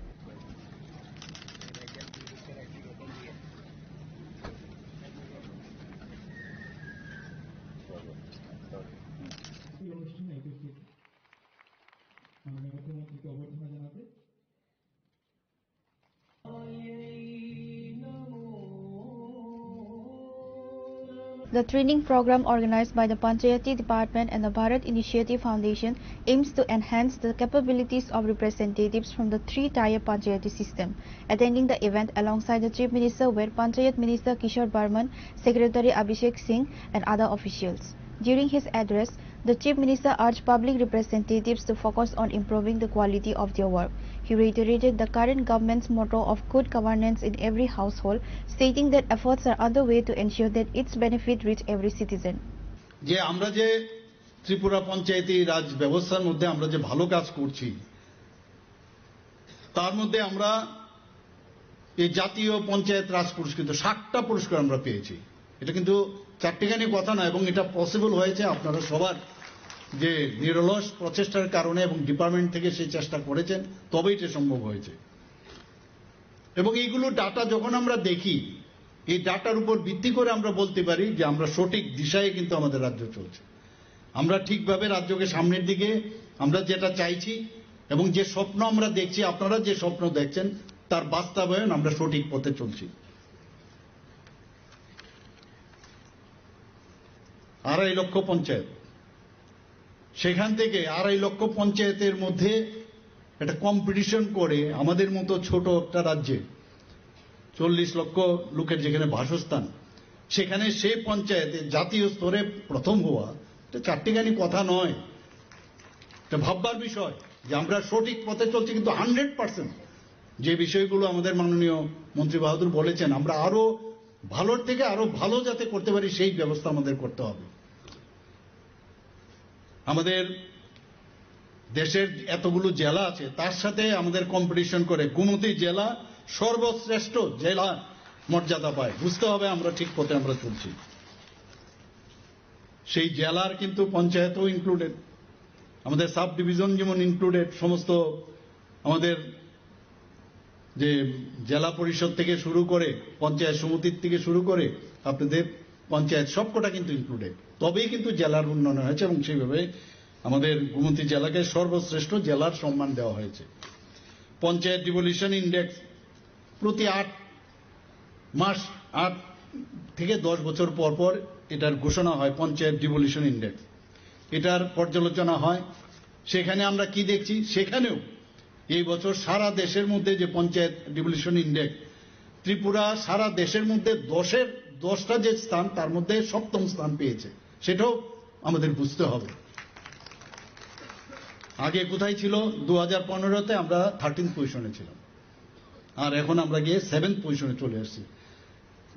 The training program organized by the Panchayati Department and the Bharat Initiative Foundation aims to enhance the capabilities of representatives from the 3-tier Panchayati system. Attending the event alongside the Chief Minister were Panchayat Minister Kishore Barman, Secretary Abhishek Singh and other officials. During his address, the Chief Minister urged public representatives to focus on improving the quality of their work. He reiterated the current government's motto of good governance in every household, stating that efforts are underway to ensure that its benefit reach every citizen. যে আমরা যে ত্রিপুরা পঞ্চায়েতি রাজ ব্যবস্থার মধ্যে আমরা যে ভালো কাজ করছি তার মধ্যে আমরা এই জাতীয় পঞ্চায়েত রাজ পুরস্কার 60টা পুরস্কার আমরা পেয়েছি। এটা কিন্তু চারটিখানি কথা না, এবং এটা পসিবল হয়েছে আপনারা সবার যে নিরলস প্রচেষ্টার কারণে, এবং ডিপার্টমেন্ট থেকে সেই চেষ্টা করেছেন তবেই এটা সম্ভব হয়েছে। এবং এইগুলো ডাটা যখন আমরা দেখি, এই ডাটার উপর ভিত্তি করে আমরা বলতে পারি যে আমরা সঠিক দিশায় কিন্তু আমাদের রাজ্য চলছে। আমরা ঠিকভাবে রাজ্যকে সামনের দিকে আমরা যেটা চাইছি এবং যে স্বপ্ন আমরা দেখছি, আপনারা যে স্বপ্ন দেখছেন তার বাস্তবায়ন আমরা সঠিক পথে চলছি। 2.5 লক্ষ পঞ্চায়েত, সেখান থেকে 2.5 লক্ষ পঞ্চায়েতের মধ্যে একটা কম্পিটিশন করে আমাদের মতো ছোট একটা রাজ্যে 40 লক্ষ লোকের যেখানে বাসস্থান, সেখানে সেই পঞ্চায়েতে জাতীয় স্তরে প্রথম হওয়া এটা চারটিখানি কথা নয়। এটা ভাববার বিষয় যে আমরা সঠিক পথে চলছি। কিন্তু 100% যে বিষয়গুলো আমাদের মাননীয় মন্ত্রী বাহাদুর বলেছেন, আমরা আরো ভালোর থেকে আরো ভালো যাতে করতে পারি সেই ব্যবস্থা আমাদের করতে হবে। আমাদের দেশের এতগুলো জেলা আছে, তার সাথে আমাদের কম্পিটিশন করে গোমতী জেলা সর্বশ্রেষ্ঠ জেলা মর্যাদা পায়। বুঝতে হবে আমরা ঠিক পথে আমরা চলছি। সেই জেলার কিন্তু পঞ্চায়েতও ইনক্লুডেড, আমাদের সাব ডিভিশন যেমন ইনক্লুডেড, সমস্ত আমাদের যে জেলা পরিষদ থেকে শুরু করে পঞ্চায়েত সমিতির থেকে শুরু করে আপনাদের পঞ্চায়েত সবকটা কিন্তু ইনক্লুডেড, তবেই কিন্তু জেলার উন্নয়ন হয়েছে এবং সেইভাবে আমাদের গোমতী জেলাকে সর্বশ্রেষ্ঠ জেলার সম্মান দেওয়া হয়েছে। পঞ্চায়েত ডিভলিউশন ইন্ডেক্স প্রতি 8 মাস 8 থেকে 10 বছর পর পর এটার ঘোষণা হয় পঞ্চায়েত ডিভলিউশন ইন্ডেক্স, এটার পর্যালোচনা হয়। সেখানে আমরা কি দেখছি, সেখানেও এই বছর সারা দেশের মধ্যে যে পঞ্চায়েত ডিভলিউশন ইন্ডেক্স, ত্রিপুরা সারা দেশের মধ্যে 10টা যে স্থান তার মধ্যে 7ম স্থান পেয়েছে, সেটাও আমাদের বুঝতে হবে। আগে কোথায় ছিল, 2015-তে আমরা 13th পজিশনে ছিলাম, আর এখন আমরা গিয়ে 7th পজিশনে চলে আসছি।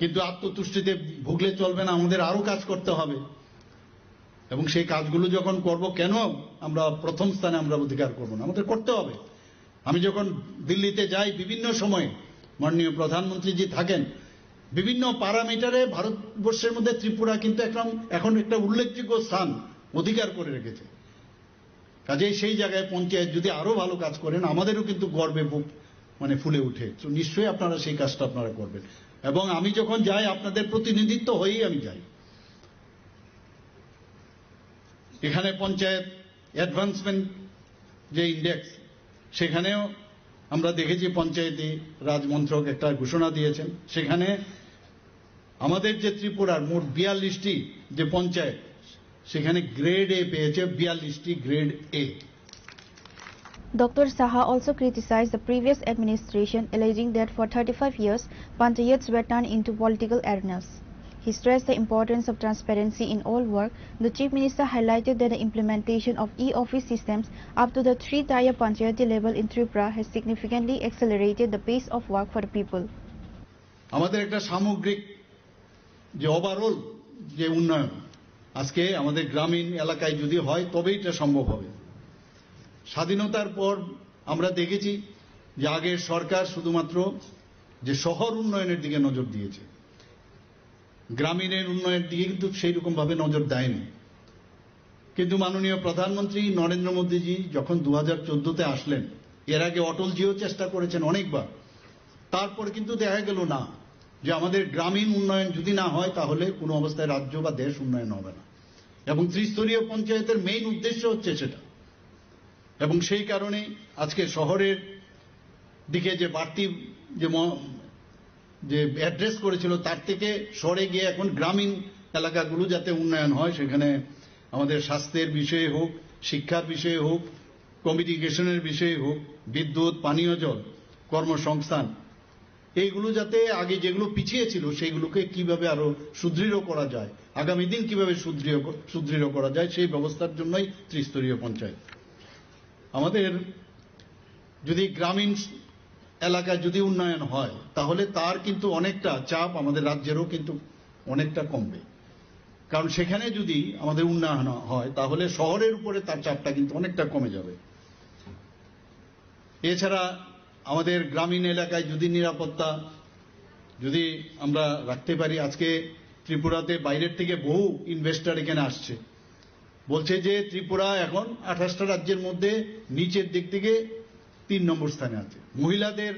কিন্তু আত্মতুষ্টিতে ভুগলে চলবে না, আমাদের আরো কাজ করতে হবে এবং সেই কাজগুলো যখন করব, কেন আমরা প্রথম স্থানে আমরা অধিকার করব না, আমাদের করতে হবে। আমি যখন দিল্লিতে যাই বিভিন্ন সময়ে, মাননীয় প্রধানমন্ত্রীজি থাকেন, বিভিন্ন প্যারামিটারে ভারতবর্ষের মধ্যে ত্রিপুরা কিন্তু এখন একটা উল্লেখযোগ্য স্থান অধিকার করে রেখেছে। কাজেই সেই জায়গায় পঞ্চায়েত যদি আরো ভালো কাজ করেন, আমাদেরও কিন্তু গর্বে বুক ফুলে উঠে। তো নিশ্চয়ই আপনারা সেই কাজটা আপনারা করবেন এবং আমি যখন যাই আপনাদের প্রতিনিধিত্ব হয়েই আমি যাই। এখানে পঞ্চায়েত অ্যাডভান্সমেন্ট যে ইন্ডেক্স, সেখানেও আমরা দেখেছি পঞ্চায়েতি রাজ মন্ত্রক একটা ঘোষণা দিয়েছেন, সেখানে আমাদের যে ত্রিপুরার মোট 42টি যে পঞ্চায়েত, সেখানে গ্রেড এ পেয়েছে 42টি grade A. Dr. Saha also criticized the previous administration, alleging that for 35 years, panchayats were turned into political arenas. He stressed the importance of transparency in all work. The Chief Minister highlighted that the implementation of e-office systems up to the 3-tier panchayati level in Tripura has significantly accelerated the pace of work for the people. আমাদের একটা সামগ্রিক যে overall যে উন্নয়ন আজকে আমাদের গ্রামীণ এলাকায় যদি হয় তবেই এটা সম্ভব হবে। স্বাধীনতার পর আমরা দেখেছি যে আগের সরকার শুধুমাত্র যে শহর উন্নয়নের দিকে নজর দিয়েছে, গ্রামীণের উন্নয়নের দিকে কিন্তু সেই রকম ভাবে নজর দেয়নি। কিন্তু মাননীয় প্রধানমন্ত্রী নরেন্দ্র মোদীজি যখন 2014-তে আসলেন, এর আগে অটলজিও চেষ্টা করেছেন অনেকবার, তারপর কিন্তু দেখা গেল না যে আমাদের গ্রামীণ উন্নয়ন যদি না হয় তাহলে কোনো অবস্থায় রাজ্য বা দেশ উন্নয়ন হবে না, এবং ত্রিস্তরীয় পঞ্চায়েতের মেইন উদ্দেশ্য হচ্ছে সেটা। এবং সেই কারণে আজকে শহরের দিকে যে বাড়তি যে অ্যাড্রেস করেছিল, তার থেকে সরে গিয়ে এখন গ্রামীণ এলাকাগুলো যাতে উন্নয়ন হয়, সেখানে আমাদের স্বাস্থ্যের বিষয়ে হোক, শিক্ষার বিষয়ে হোক, কমিউনিকেশনের বিষয়ে হোক, বিদ্যুৎ, পানীয় জল, কর্মসংস্থান, এইগুলো যাতে আগে যেগুলো পিছিয়ে ছিল সেইগুলোকে কিভাবে আরো সুদৃঢ় করা যায়, আগামী দিন কিভাবে সুদৃঢ় করা যায়, সেই ব্যবস্থার জন্যই ত্রিস্তরীয় পঞ্চায়েত। আমাদের যদি গ্রামীণ এলাকায় যদি উন্নয়ন হয় তাহলে তার কিন্তু অনেকটা চাপ আমাদের রাজ্যেরও কিন্তু অনেকটা কমবে, কারণ সেখানে যদি আমাদের উন্নয়ন হয় তাহলে শহরের উপরে তার চাপটা কিন্তু অনেকটা কমে যাবে। এছাড়া আমাদের গ্রামীণ এলাকায় যদি নিরাপত্তা যদি আমরা রাখতে পারি, আজকে ত্রিপুরাতে বাইরের থেকে বহু ইনভেস্টর এখানে আসছে, বলছে যে ত্রিপুরা এখন 28টা রাজ্যের মধ্যে নিচের দিক থেকে 3 নম্বর স্থানে আছে। মহিলাদের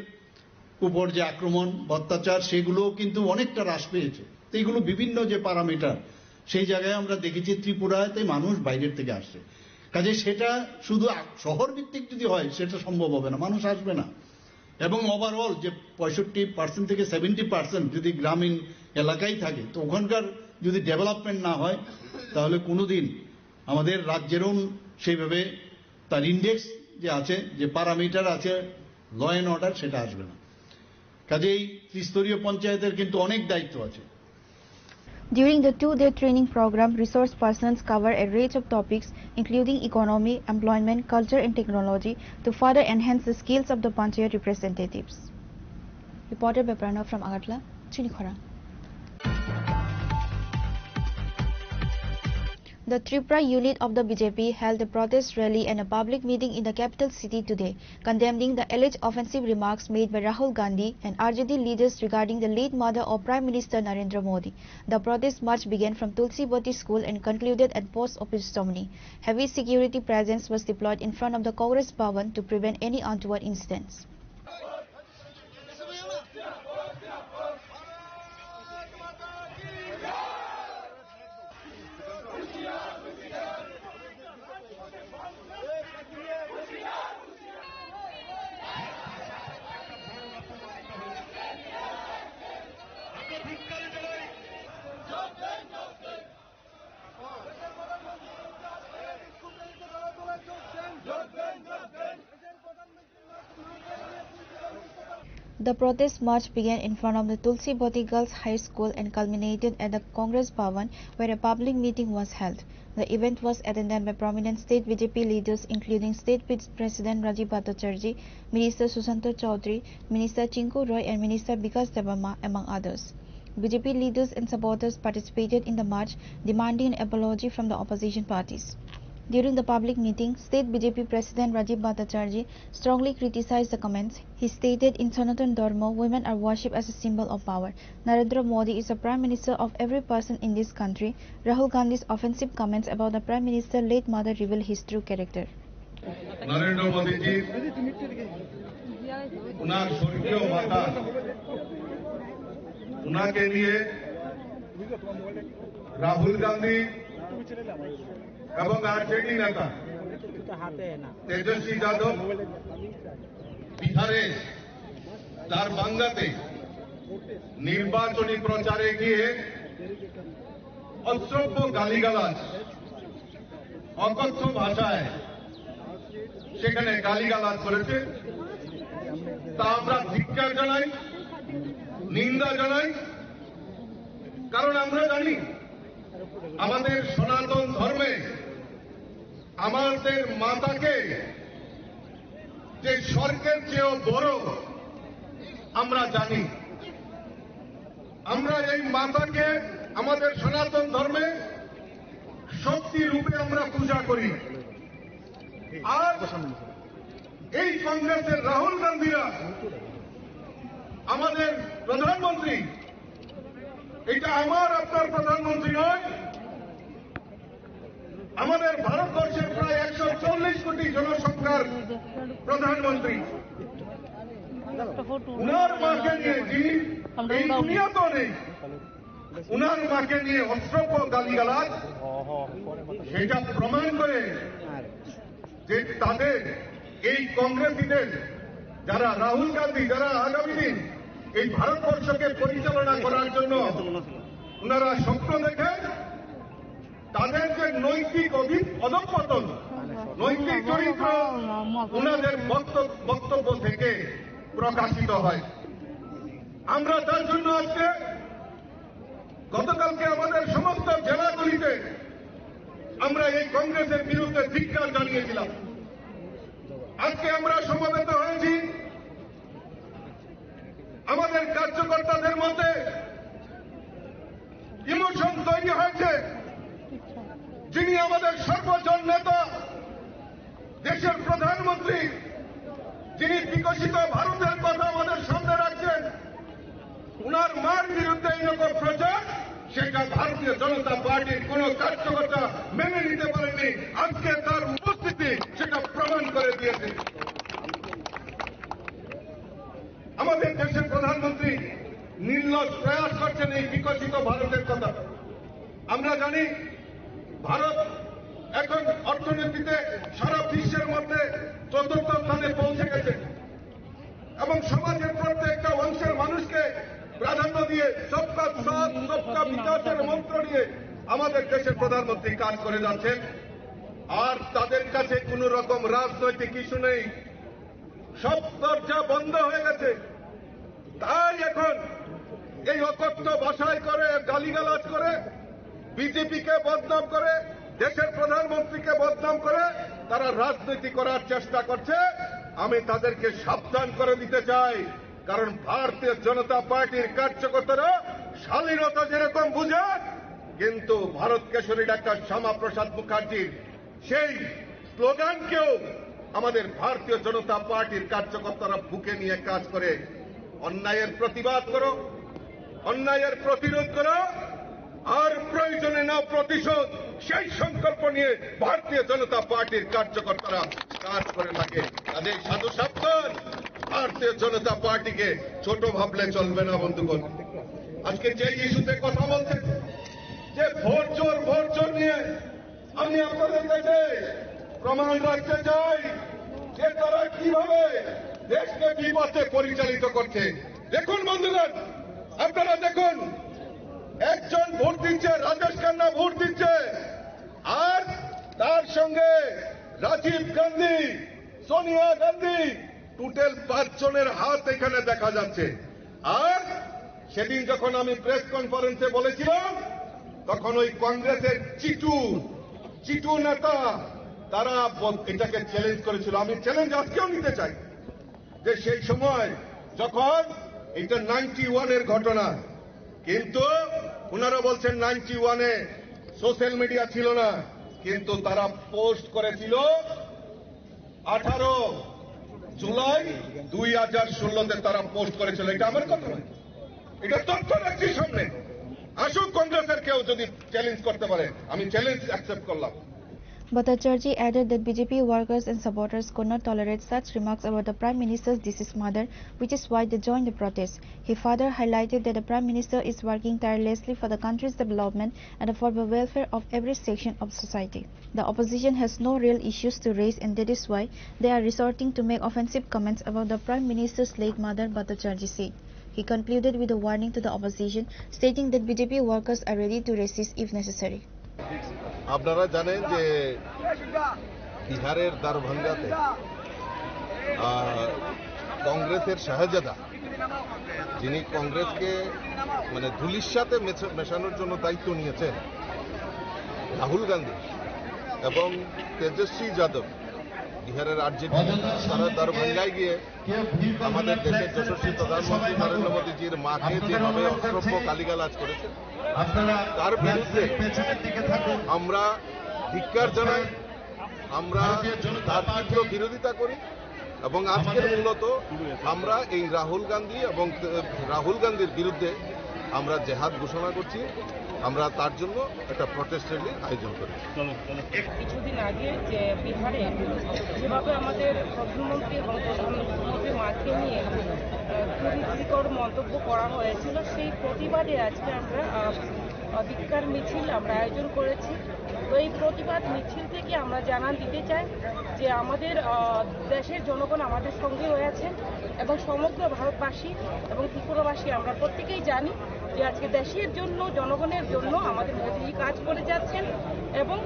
উপর যে আক্রমণ অত্যাচার সেগুলো কিন্তু অনেকটা হ্রাস পেয়েছে। তো এইগুলো বিভিন্ন যে প্যারামিটার, সেই জায়গায় আমরা দেখেছি ত্রিপুরাতে মানুষ বাইরের থেকে আসছে। কাজে সেটা শুধু শহর ভিত্তিক যদি হয় সেটা সম্ভব হবে না, মানুষ আসবে না। এবং ওভারঅল যে 65% থেকে 70% যদি গ্রামীণ এলাকায় থাকে, তো ওখানকার যদি ডেভেলপমেন্ট না হয় তাহলে কোনোদিন আমাদের রাজ্যেরও সেইভাবে তার ইন্ডেক্স যে আছে, যে প্যারামিটার আছে ল অ্যান্ড অর্ডার, সেটা আসবে না। কাজেই ত্রিস্তরীয় পঞ্চায়েতের কিন্তু অনেক দায়িত্ব আছে। During the 2-day training program, resource persons cover a range of topics including economy, employment, culture and technology to further enhance the skills of the Panchayat representatives. Reported by Pranav from Agartala, Chinikhara. The Tripura unit of the BJP held a protest rally and a public meeting in the capital city today, condemning the alleged offensive remarks made by Rahul Gandhi and RJD leaders regarding the late mother of Prime Minister Narendra Modi. The protest march began from Tulsi Bati School and concluded at Post Office Tomni. Heavy security presence was deployed in front of the Congress Bhavan to prevent any untoward incidents. The protest march began in front of the Tulsi Bati Girls High School and culminated at the Congress Bhavan, where a public meeting was held. The event was attended by prominent state BJP leaders including State President Rajiv Bhattacharjee, Minister Susanto Chaudhary, Minister Chinku Roy and Minister Vikas Debbarma, among others. BJP leaders and supporters participated in the march, demanding an apology from the opposition parties. During the public meeting, State BJP President Rajiv Bhattacharjee strongly criticized the comments. He stated, in Sanatan Dharma, women are worshipped as a symbol of power. Narendra Modi is the Prime Minister of every person in this country. Rahul Gandhi's offensive comments about the Prime Minister's late mother reveal his true character. Narendra Modi ji, उनार स्वर्गीय माता, उनाके लिए राहुल गांधी এবং RJD নেতা তেজস্বী যাদব বিহারে দারভাঙ্গাতে নির্বাচনী প্রচারে গিয়ে অশ্রব্য গালিগালাজ অকথ্য ভাষায় সেখানে গালিগালাজ করেছে তা আমরা ধিক্কার জানাই, নিন্দা জানাই। কারণ আমরা জানি আমাদের সনাতন ধর্মে আমাদের মাতাকে যে স্বর্গের চেয়েও বড় আমরা জানি। আমরা এই মাতাকে আমাদের সনাতন ধর্মে শক্তি রূপে আমরা পূজা করি। আর এই কংগ্রেসের রাহুল গান্ধীরা আমাদের প্রধানমন্ত্রী, এটা আমার আপনার প্রধানমন্ত্রী নয়, আমাদের ভারতবর্ষের প্রায় 140 কোটি জনসংখ্যার প্রধানমন্ত্রী। উনার মাকে নিয়ে, যিনি এই দুনিয়াতেও নেই, উনার মাকে নিয়ে অশ্রব্য গালিগালাজ, সেটা প্রমাণ করে যে তাদের এই কংগ্রেসীদের, যারা রাহুল গান্ধী, যারা আগামী দিন এই ভারতবর্ষকে পরিচালনা করার জন্য উনারা স্বপ্ন দেখেন, তাদের যে নৈতিক অধঃপতন, নৈতিক চরিত্র উনাদের বক্তব্য থেকে প্রকাশিত হয়। আমরা তার জন্য আজকে গতকালকে আমাদের সমস্ত জেলাগুলিতে আমরা এই কংগ্রেসের বিরুদ্ধে ধিক্কার জানিয়েছিলাম। আজকে আমরা সমবেত হয়েছি। আমাদের কার্যকর্তাদের মধ্যে ইমোশন তৈরি হয়েছে। যিনি আমাদের সর্বজন নেতা, দেশের প্রধানমন্ত্রী, যিনি বিকশিত ভারতের কথা আমাদের সামনে রাখছেন, উনার মার বিরুদ্ধে এইরকম প্রচার, সেটা ভারতীয় জনতা পার্টির কোন কার্যকর্তা মেনে নিতে পারেনি। আজকে তার উপস্থিতি সেটা প্রমাণ করে দিয়েছে। আমাদের দেশের প্রধানমন্ত্রী নির্লজ্জ প্রয়াস করছেন এই বিকশিত ভারতের কথা। আমরা জানি ভারত এখন অর্থনীতিতে সারা বিশ্বের মধ্যে ৪র্থ স্থানে পৌঁছে গেছে এবং সমাজের প্রত্যেকটা অংশের মানুষকে প্রাধান্য দিয়ে সবকা সাথ সবকা বিকাশের মন্ত্র নিয়ে আমাদের দেশের প্রধানমন্ত্রী কাজ করে যাচ্ছেন। আর তাদের কাছে কোন রকম রাজনৈতিক ইস্যু নেই, সব দরজা বন্ধ হয়ে গেছে। তাই এখন এই অকথ্য ভাষায় করে, গালিগালাজ করে, বিজেপিকে বদনাম করে, দেশের প্রধানমন্ত্রীকে বদনাম করে তারা রাজনীতি করার চেষ্টা করছে। আমি তাদেরকে সাবধান করে দিতে চাই, কারণ ভারতীয় জনতা পার্টির কার্যকর্তারা শালীনতা যেরকম বুঝে, কিন্তু ভারত কেশরী ডাক্তার শ্যামাপ্রসাদ মুখার্জির সেই স্লোগানকেও আমাদের ভারতীয় জনতা পার্টির কার্যকর্তারা বুকে নিয়ে কাজ করে। অন্যায়ের প্রতিবাদ করো, অন্যায়ের প্রতিরোধ করো, আর প্রয়োজনে নাও প্রতিশোধ, সেই সংকল্প নিয়ে ভারতীয় জনতা পার্টির কার্যকর্তারা কাজ করে থাকে। তাদের সাধু সাবধান, ভারতীয় জনতা পার্টিকে ছোট ভাবলে চলবে না বন্ধুগণ। আজকে যে ইস্যুতে কথা বলছেন, যে ভোট চোর নিয়ে, আমি আপনাদের কাছে প্রমাণ রাখতে চাই যে তারা কিভাবে দেশকে বিপথে পরিচালিত করছে। দেখুন বন্ধুগণ, আপনারা দেখুন, একজন ভোট দিচ্ছে, রাজেশ খান্না ভোট দিচ্ছে, আর তার সঙ্গে রাজীব গান্ধী, সোনিয়া গান্ধী, টোটাল 5 জনের হাত এখানে দেখা যাচ্ছে। আর সেদিন যখন আমি প্রেস কনফারেন্সে বলেছিলাম, তখন ওই কংগ্রেসের চিটু নেতা তারা এটাকে চ্যালেঞ্জ করেছিল। আমি চ্যালেঞ্জ আজকেও নিতে চাই যে সেই সময় যখন এটা 91-এর ঘটনা, কিন্তু ওনারা বলছেন 91-এ সোশ্যাল মিডিয়া ছিল না, কিন্তু তারা পোস্ট করেছিল 18 জুলাই 2016-তে তারা পোস্ট করেছিল। এটা আমার কথা নয়, এটা তথ্য রাখছি সামনে। আসুক কংগ্রেসের কেউ যদি চ্যালেঞ্জ করতে পারে, আমি চ্যালেঞ্জ অ্যাকসেপ্ট করলাম। Bhattacharjee added that BJP workers and supporters could not tolerate such remarks about the Prime Minister's deceased mother, which is why they joined the protest. He further highlighted that the Prime Minister is working tirelessly for the country's development and for the welfare of every section of society. The opposition has no real issues to raise, and that is why they are resorting to make offensive comments about the Prime Minister's late mother, Bhattacharjee said. He concluded with a warning to the opposition, stating that BJP workers are ready to resist if necessary. আপনারা জানেন যে বিহারের দারভাঙ্গাতে কংগ্রেসের শাহজাদা, যিনি কংগ্রেসকে মানে ধুলির সাথে মেশানোর জন্য দায়িত্ব নিয়েছেন, রাহুল গান্ধী এবং তেজস্বী যাদব, বিহারের আরজেডি, তারা দারভাঙ্গায় গিয়ে আমাদের দেশের যশস্বী প্রধানমন্ত্রী নরেন্দ্র মোদীজির মাকে যেভাবে অশ্রব্য গালিগালাজ করেছে, তার বিরুদ্ধে আমরা ধিক্কার জানাই, আমরা তার তীব্র বিরোধিতা করি। এবং আজকের মূলত আমরা এই রাহুল গান্ধীর বিরুদ্ধে আমরা জেহাদ ঘোষণা করছি। আমরা তার জন্য একটা প্রটেস্ট র্যালির আয়োজন করি। কিছুদিন আগে যে বিহারে যেভাবে আমাদের প্রধানমন্ত্রী এবং প্রধানমন্ত্রীর মাকে নিয়ে কুরুচিকর মন্তব্য করা হয়েছিল, সেই প্রতিবাদে আজকে আমরা ধিক্কার মিছিল আমরা আয়োজন করেছি। তো এই প্রতিবাদ মিছিল থেকে আমরা জানান দিতে চাই যে আমাদের দেশের জনগণ আমাদের সঙ্গে রয়েছেন এবং সমগ্র ভারতবাসী এবং ত্রিপুরাবাসী আমরা প্রত্যেকেই জানি যে আজকে দেশের জন্য, জনগণের জন্য আমাদের মোদী কাজ করে যাচ্ছেন এবং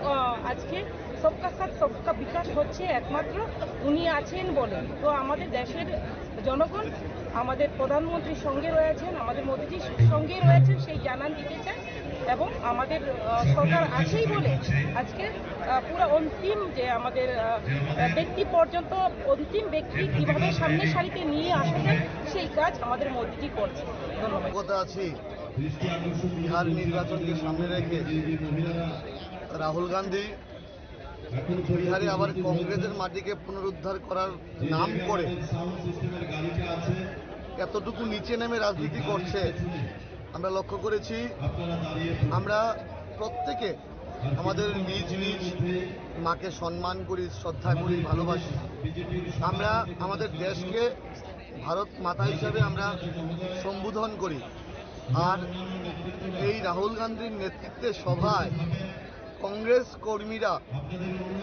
আজকে সবকা সাথ সবকা বিকাশ হচ্ছে একমাত্র উনি আছেন বলে। তো আমাদের দেশের জনগণ আমাদের প্রধানমন্ত্রীর সঙ্গে রয়েছেন, আমাদের মোদীজির সঙ্গে রয়েছেন, সেই জানান দিতে চাই। এবং আমাদের সরকার আছেই বলে আজকে পুরো অন্তিম যে আমাদের ব্যক্তি পর্যন্ত অন্তিম ব্যক্তি কিভাবে সামনের সারিতে নিয়ে আসা যায় সেই কাজ আমাদের মোদীজি করছে। ধন্যবাদ। কথা আছি বিহার নির্বাচনকে সামনে রেখে রাহুল গান্ধী বিহারে আবার কংগ্রেসের মাটিকে পুনরুদ্ধার করার নাম করে এতটুকু নিচে নেমে রাজনীতি করছে আমরা লক্ষ্য করেছি। আমরা প্রত্যেকে আমাদের নিজ নিজ মাকে সম্মান করি, শ্রদ্ধা করি, ভালোবাসি। আমরা আমাদের দেশকে ভারত মাতা হিসাবে আমরা সম্বোধন করি। আর এই রাহুল গান্ধীর নেতৃত্বে সভায় কংগ্রেস কর্মীরা,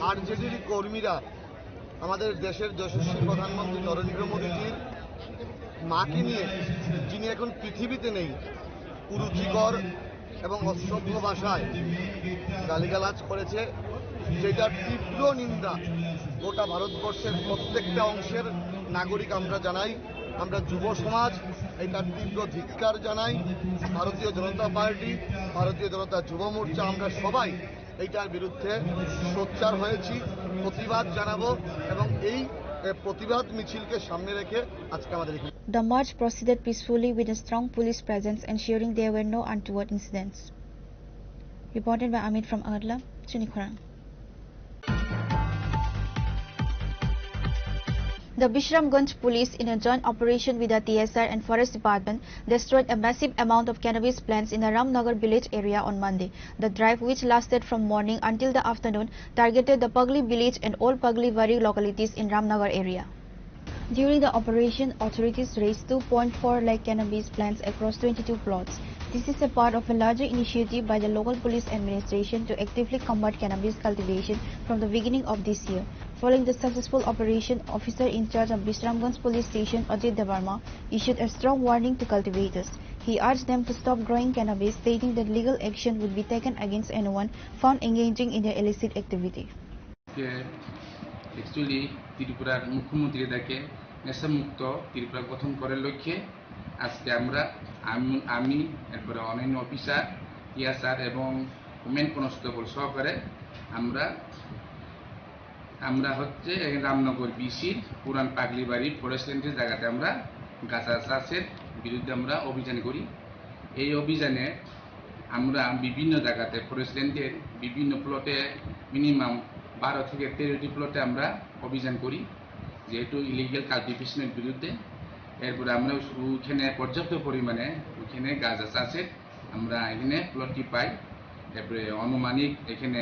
আরজেডির কর্মীরা আমাদের দেশের যশস্বী প্রধানমন্ত্রী নরেন্দ্র মোদীজির মাকে নিয়ে, যিনি এখন পৃথিবীতে নেই, কুরুচিকর এবং অশ্রব্য ভাষায় গালিগালাজ করেছে, যেটার তীব্র নিন্দা গোটা ভারতবর্ষের প্রত্যেকটা অংশের নাগরিক আমরা জানাই। আমরা যুব সমাজ এটার তীব্র ধিক্কার জানাই। ভারতীয় জনতা পার্টি, ভারতীয় জনতা যুব মোর্চা, আমরা সবাই এইটার বিরুদ্ধে সোচ্চার হয়েছি, প্রতিবাদ জানাবো এবং এই প্রতিবাদ মিছিলকে সামনে রেখে আজকে আমাদের এখানে The march proceeded peacefully with a strong police presence, ensuring there were no untoward incidents. Reported by Amit from Agadla, Chunikhorang. The Bishramganj police, in a joint operation with the TSR and Forest Department, destroyed a massive amount of cannabis plants in the Ramnagar village area on Monday. The drive, which lasted from morning until the afternoon, targeted the Pagli village and all Pagli Wari localities in Ramnagar area. During the operation, authorities raised 2.4 lakh cannabis plants across 22 plots. This is a part of a larger initiative by the local police administration to actively combat cannabis cultivation from the beginning of this year. Following the successful operation, officer in charge of Bishramganj police station, Ajit Devarma, issued a strong warning to cultivators. He urged them to stop growing cannabis, stating that legal action would be taken against anyone found engaging in their illicit activity. Actually, ত্রিপুরার মুখ্যমন্ত্রী দেখে নেশামুক্ত ত্রিপুরা গঠন করার লক্ষ্যে আজকে আমি এরপরে অন্যান্য অফিসার টিএসআর এবং উমেন কনস্টেবল সহকারে আমরা হচ্ছে রামনগর বিসির পুরান পাগলিবাড়ি ফরেস্ট ল্যান্ডের জায়গাতে আমরা গাঁজা চাষের বিরুদ্ধে আমরা অভিযান করি। এই অভিযানে আমরা বিভিন্ন জায়গাতে ফরেস্ট ল্যান্ডের বিভিন্ন প্লটে মিনিমাম 12 থেকে 13টি প্লটে আমরা অভিযান করি, যেহেতু ইলিগাল কাল্টিভেশনের বিরুদ্ধে। এরপরে আমরা ওইখানে পর্যাপ্ত পরিমাণে ওইখানে গাঁজা চাষের আমরা এখানে প্লটটি পাই। এরপরে আনুমানিক এখানে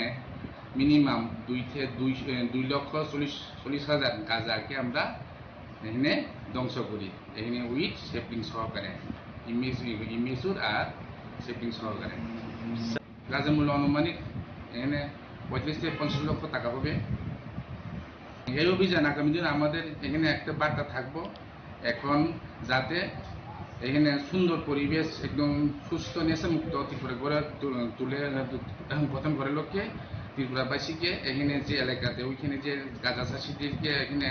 মিনিমাম 2,40,000 গাঁজাকে আমরা এখানে ধ্বংস করি, এখানে উইথ সেপলিং সহকারে, ইমেজুর আর সেপলিং সহকারে। গাঁজার মূল্য আনুমানিক এখানে 35 থেকে 50 লক্ষ টাকা হবে। এই অভিযান আগামী দিন আমাদের এখানে একটা বার্তা থাকবো, এখন যাতে এখানে সুন্দর পরিবেশ একদম সুস্থ নেশামুক্ত ত্রিপুরা গড়ে তুলে প্রথম করার লক্ষ্যে ত্রিপুরাবাসীকে এখানে যে এলাকাতে ওইখানে যে গাঁজা চাষিদেরকে এখানে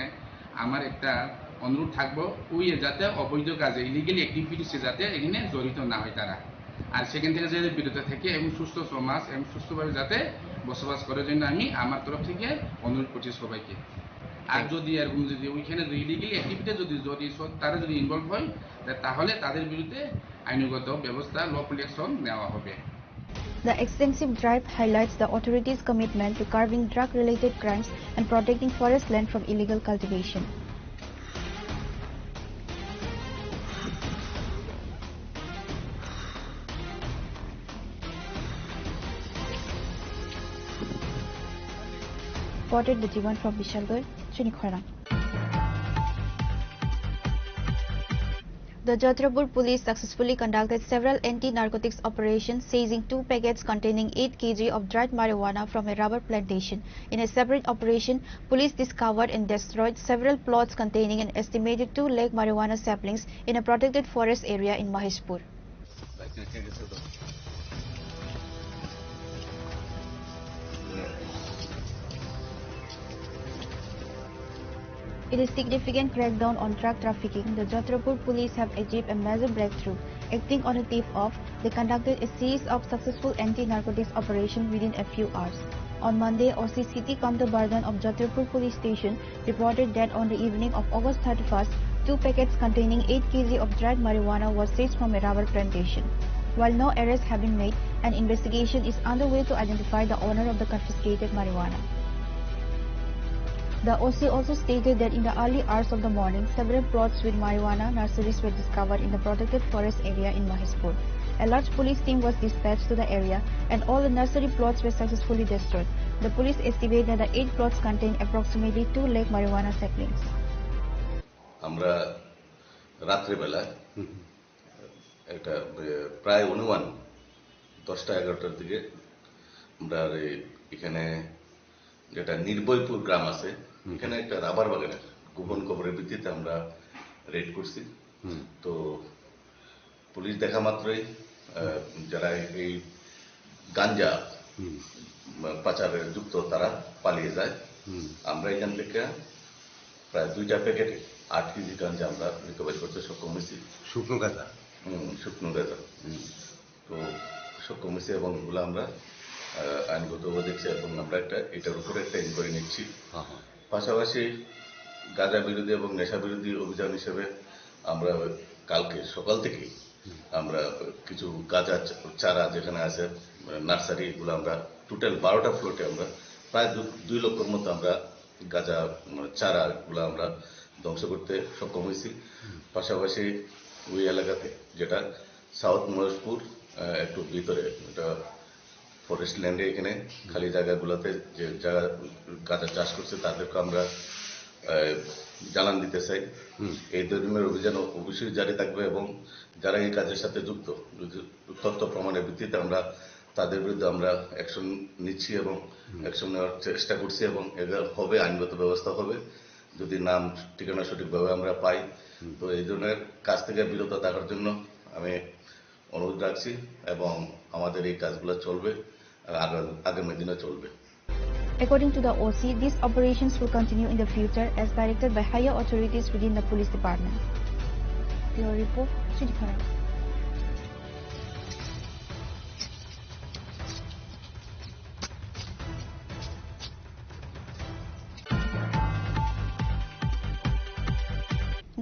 আমার একটা অনুরোধ থাকবো, ওই যাতে অবৈধ কাজে ইলিগাল অ্যাক্টিভিটিসে যাতে এখানে জড়িত না হয় তারা, আর সেখান থেকে যাতে বিরত থাকে এবং সুস্থ সমাজ এবং সুস্থভাবে যাতে বসবাস করার জন্য আমি আমার তরফ থেকে অনুরোধ করছি সবাইকে। আর যদি এরকম যদি ওইখানে ইলিগাল অ্যাক্টিভিটি যদি তারা যদি ইনভলভ হয় তাহলে তাদের বিরুদ্ধে আইনগত ব্যবস্থা লফুল অ্যাকশন নেওয়া হবে। The extensive drive highlights the authorities' commitment to curbing drug-related crimes and protecting forest land from illegal cultivation. Reported the Jivan from Vishalgarh, Chunikhorang. The Jatrapur police successfully conducted several anti-narcotics operations, seizing 2 packets containing 8 kg of dried marijuana from a rubber plantation. In a separate operation, police discovered and destroyed several plots containing an estimated 2 lakh marijuana saplings in a protected forest area in Maheshpur. In a significant crackdown on drug trafficking, the Jatrapur police have achieved a major breakthrough. Acting on a tip-off, they conducted a series of successful anti-narcotics operations within a few hours. On Monday, OC City Counterbardan of Jatrapur police station reported that on the evening of August 31st, 2 packets containing 8 kg of dried marijuana was seized from a rubber plantation. While no arrests have been made, an investigation is underway to identify the owner of the confiscated marijuana. The OC also stated that in the early hours of the morning, several plots with marijuana nurseries were discovered in the protected forest area in Maheshpur. A large police team was dispatched to the area and all the nursery plots were successfully destroyed. The police estimate that the 8 plots contain approximately 2 lakh marijuana saplings. আমরা রাত্রিবেলা একটা প্রায় অনুমান 10টা-11টার দিকে আমরা এখানে যেটা নির্ভয়পুর গ্রাম আছে, এখানে একটা রাবার বাগানের গোপন খবরের ভিত্তিতে আমরা রেড করছি। তো পুলিশ দেখা মাত্রই যারা এই গাঞ্জা পাচারে যুক্ত তারা পালিয়ে যায়। আমরা এখান থেকে প্রায় 2টা প্যাকেটে 8 কেজি গাঞ্জা আমরা রিকভারি করতে সক্ষম হয়েছি। শুকনো গাঁজা, শুকনো গাঁজা তো সক্ষম হয়েছি এবং এগুলো আমরা আইনগতভাবে দেখছি এবং আমরা এটার উপরে একটা ইনকোয়ারি নিচ্ছি। পাশাপাশি গাঁজা বিরোধী এবং নেশা বিরোধী অভিযান হিসেবে আমরা কালকে সকাল থেকেই আমরা কিছু গাঁজা চারা যেখানে আছে নার্সারি এগুলো আমরা টোটাল 12টা ফ্লোটে আমরা প্রায় 2 লক্ষের মতো আমরা গাঁজা চারা এগুলো আমরা ধ্বংস করতে সক্ষম হয়েছি। পাশাপাশি ওই এলাকাতে যেটা সাউথ মহেশপুর একটু ভিতরে এটা ফরেস্ট ল্যান্ডে এখানে খালি জায়গাগুলোতে যে যারা গাঁজা চাষ করছে তাদেরকে আমরা জানান দিতে চাই। এই ধরনের অভিযান অবশ্যই জারি থাকবে এবং যারা এই কাজের সাথে যুক্ত তথ্য প্রমাণের ভিত্তিতে আমরা তাদের বিরুদ্ধে আমরা অ্যাকশন নিচ্ছি এবং অ্যাকশন নেওয়ার চেষ্টা করছি এবং এদের হবে আইনগত ব্যবস্থা হবে যদি নাম ঠিকানা সঠিকভাবে আমরা পাই। তো এই ধরনের কাজ থেকে বিরত থাকার জন্য আমি অনুরোধ রাখছি এবং আমাদের এই কাজগুলো চলবে আগামী দিনে চলবে। According to the OC, these operations will continue in the future as directed by higher authorities within the police department. Bureau report, Sri Khara.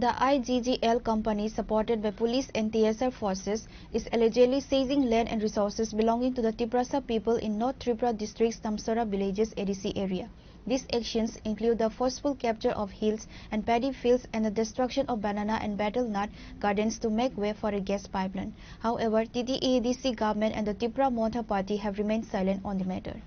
The IGGL company, supported by police and TSR forces, is allegedly seizing land and resources belonging to the Tiprasa people in North Tripura district's Tamsara villages ADC area. These actions include the forceful capture of hills and paddy fields and the destruction of banana and betel nut gardens to make way for a gas pipeline. However, TTADC government and the Tripura Monta party have remained silent on the matter.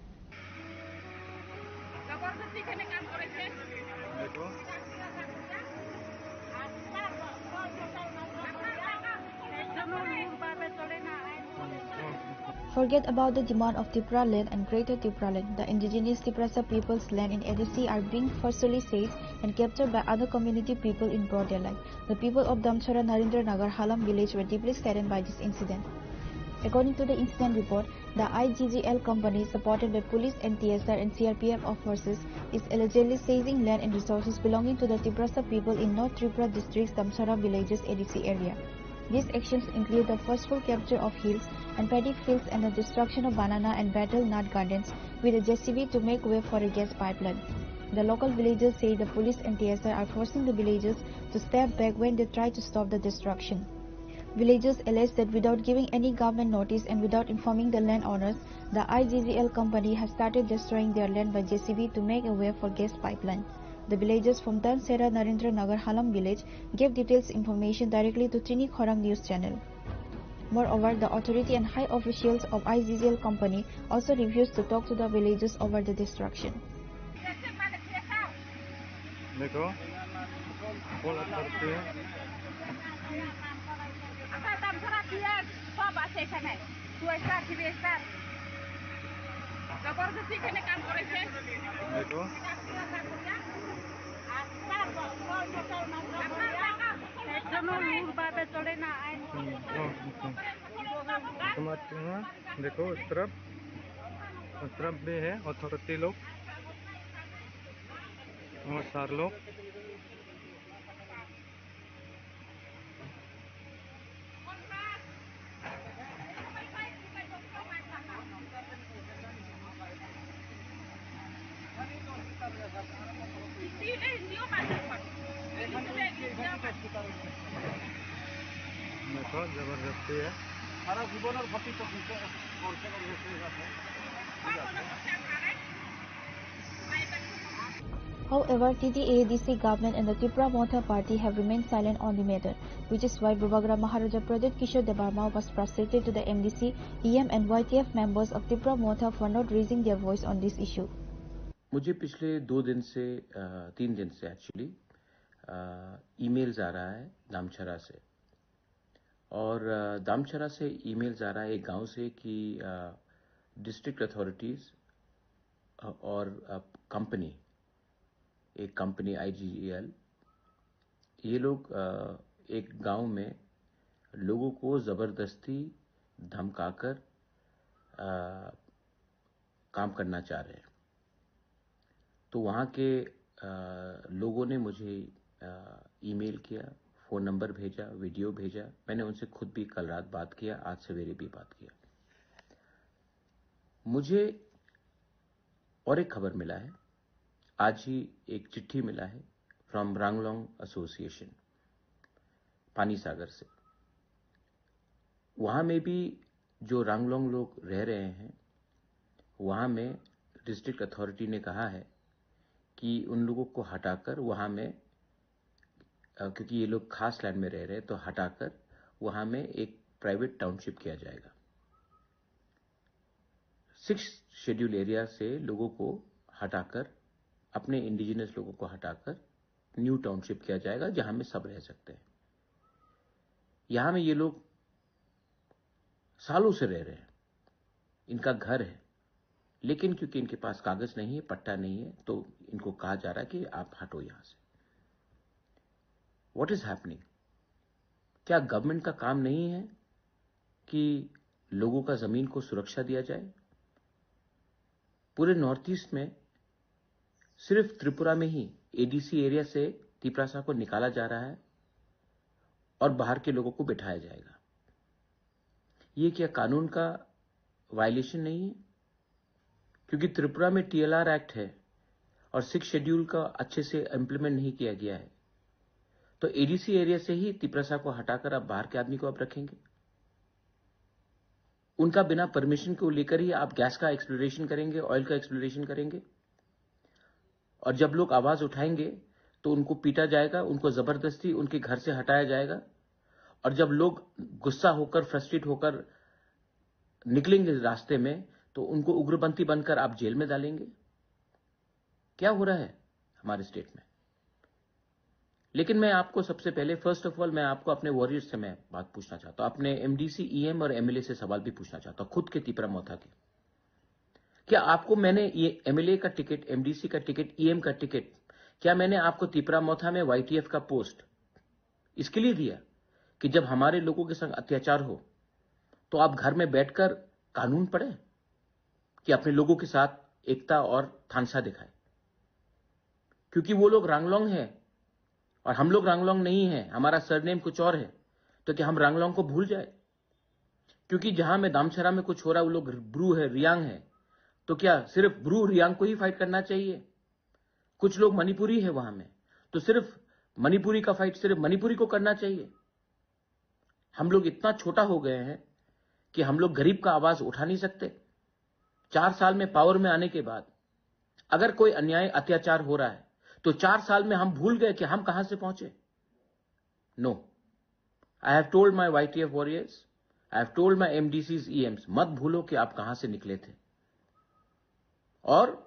Forget about the demand of Tripura land and Greater Tripura land. The indigenous Tiprasa people's land in ADC are being forcibly seized and captured by other community people in broad daylight. The people of Damchara Narendra Nagar Halam village were deeply saddened by this incident. According to the incident report, the IGGL company, supported by police and TSR and CRPF forces, is allegedly seizing land and resources belonging to the Tiprasa people in North Tripura district's Damchara villages ADC area. These actions include the forceful capture of hills and paddy fields and the destruction of banana and betel nut gardens with a JCB to make way for a gas pipeline. The local villagers say the police and TSR are forcing the villagers to step back when they try to stop the destruction. Villagers allege that without giving any government notice and without informing the landowners, the IGGL company has started destroying their land by JCB to make a way for gas pipeline. The villagers from Damchara Narendra Nagar Halam village gave details information directly to Trini Khorang news channel. Moreover, the authority and high officials of IGGL company also refused to talk to the villagers over the destruction. देखो उस तरफ भी है authority लोग और सार लोग देखो जबरदस्ती है सारा जीवन और भक्ति तो However, TTADC government and the Tripura Monta party have remained silent on the matter, which is why Bavagra Maharaja Pradit Kishore Debarma was frustrated to the MDC, EM and YTF members of Tripura Monta for not raising their voice on this issue. मुझे पिछले 3 दिन से actually emails आ रहा है दामचरा से और दामचरा से emails आ रहा है एक गांव से कि डिस्ट्रिक्ट अथॉरिटीज़ और एक कंपनी IGGL ये लोग एक गांव में लोगों को ज़बरदस्ती धमकाकर काम करना चाह रहे हैं। तो वहाँ के लोगों ने मुझे ईमेल किया, फ़ोन नंबर भेजा, वीडियो भेजा। मैंने उनसे खुद भी कल रात बात किया, आज सवेरे भी बात किया। मुझे और एक खबर मिला है, आज ही एक चिट्ठी मिला है फ्रॉम रांगलोंग एसोसिएशन पानी सागर से। वहाँ में भी जो रंगलोंग लोग रह रहे हैं वहां में डिस्ट्रिक्ट अथॉरिटी ने कहा है कि उन लोगों को हटाकर वहां में, क्योंकि ये लोग खास लैंड में रह रहे हैं, तो हटाकर वहां में एक प्राइवेट टाउनशिप किया जाएगा। 6 शेड्यूल एरिया से लोगों को हटाकर, अपने इंडिजिनस लोगों को हटाकर न्यू टाउनशिप किया जाएगा जहां में सब रह सकते हैं। यहां में ये लोग सालों से रह रहे हैं, इनका घर है, लेकिन क्योंकि इनके पास कागज नहीं है, पट्टा नहीं है, तो इनको कहा जा रहा है कि आप हटो यहां से। What is happening? क्या गवर्नमेंट का काम नहीं है कि लोगों का जमीन को सुरक्षा दिया जाए? पूरे नॉर्थ ईस्ट में सिर्फ त्रिपुरा में ही एडीसी एरिया से तिपरासा को निकाला जा रहा है और बाहर के लोगों को बिठाया जाएगा। ये क्या कानून का वायलेशन नहीं है? क्योंकि त्रिपुरा में टीएलआर एक्ट है और 6 शेड्यूल का अच्छे से इंप्लीमेंट नहीं किया गया है, तो एडीसी एरिया से ही तिपरासा को हटाकर आप बाहर के आदमी को आप रखेंगे। उनका बिना परमिशन को लेकर ही आप गैस का एक्सप्लोरेशन करेंगे, ऑयल का एक्सप्लोरेशन करेंगे, और जब लोग आवाज उठाएंगे तो उनको पीटा जाएगा, उनको जबरदस्ती उनके घर से हटाया जाएगा, और जब लोग गुस्सा होकर, फ्रस्ट्रेट होकर निकलेंगे रास्ते में, तो उनको उग्रपंथी बनकर आप जेल में डालेंगे। क्या हो रहा है हमारे स्टेट में? लेकिन मैं आपको सबसे पहले, फर्स्ट ऑफ ऑल, मैं आपको अपने वॉरियर्स से मैं बात पूछना चाहता हूं, अपने एमडीसी, ईएम और एमएलए से सवाल भी पूछना चाहता हूं, खुद के तिपरामोथा के। क्या आपको मैंने ये एमएलए का टिकट, एमडीसी का टिकट, ईएम का टिकट, क्या मैंने आपको तिपरामोथा में वाईटीएफ का पोस्ट इसके लिए दिया कि जब हमारे लोगों के संग अत्याचार हो तो आप घर में बैठकर कानून पढ़े, कि अपने लोगों के साथ एकता और थानसा दिखाए? क्योंकि वो लोग रंगलोंग है और हम लोग रंगलोंग नहीं है, हमारा सरनेम कुछ और है, तो क्या हम रंगलोंग को भूल जाए? क्योंकि जहां में दामचरा में कुछ हो रहा है, वो लोग ब्रू है, रियांग है, तो क्या सिर्फ ब्रू रियांग को ही फाइट करना चाहिए? कुछ लोग मणिपुरी है वहां में, तो सिर्फ मणिपुरी का फाइट सिर्फ मणिपुरी को करना चाहिए? हम लोग इतना छोटा हो गए हैं कि हम लोग गरीब का आवाज उठा नहीं सकते। 4 साल में पावर में आने के बाद अगर कोई अन्याय, अत्याचार हो रहा है, तो 4 साल में हम भूल गए कि हम कहां से पहुंचे? No, I have told my YTF warriors, I have told my MDCs, EMs, मत भूलो कि आप कहां से निकले थे। और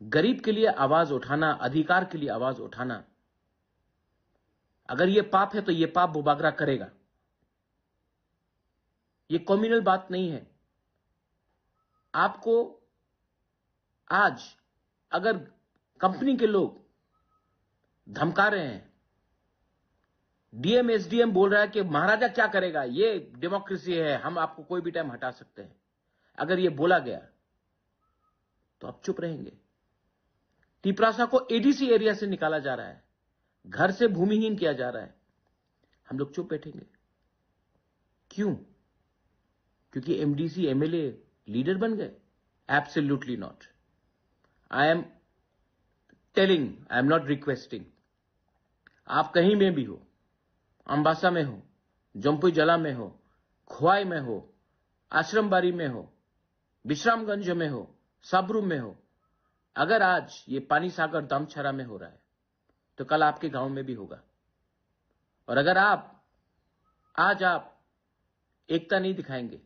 गरीब के लिए आवाज उठाना, अधिकार के लिए आवाज उठाना, अगर ये पाप है तो ये पाप बुबागरा करेगा। ये कम्युनल बात नहीं है। आपको आज अगर कंपनी के लोग धमका रहे हैं, डीएम एसडीएम बोल रहा है कि महाराजा क्या करेगा, ये डेमोक्रेसी है, हम आपको कोई भी टाइम हटा सकते हैं, अगर ये बोला गया तो आप चुप रहेंगे? तिपरासा को एडीसी एरिया से निकाला जा रहा है, घर से भूमिहीन किया जा रहा है, हम लोग चुप बैठेंगे? क्यों? क्योंकि एमडीसी, एमएलए लीडर बन गए? Absolutely not. I am telling, I am not requesting. आप कहीं में भी हो, अंबासा में हो, जम्पुई जला में हो, खोवाई में हो, आश्रमबाड़ी में हो, विश्रामगंज में हो, साबरू में हो, अगर आज ये पानी सागर दामचरा में हो रहा है तो कल आपके गांव में भी होगा। और अगर आज आप एकता नहीं दिखाएंगे,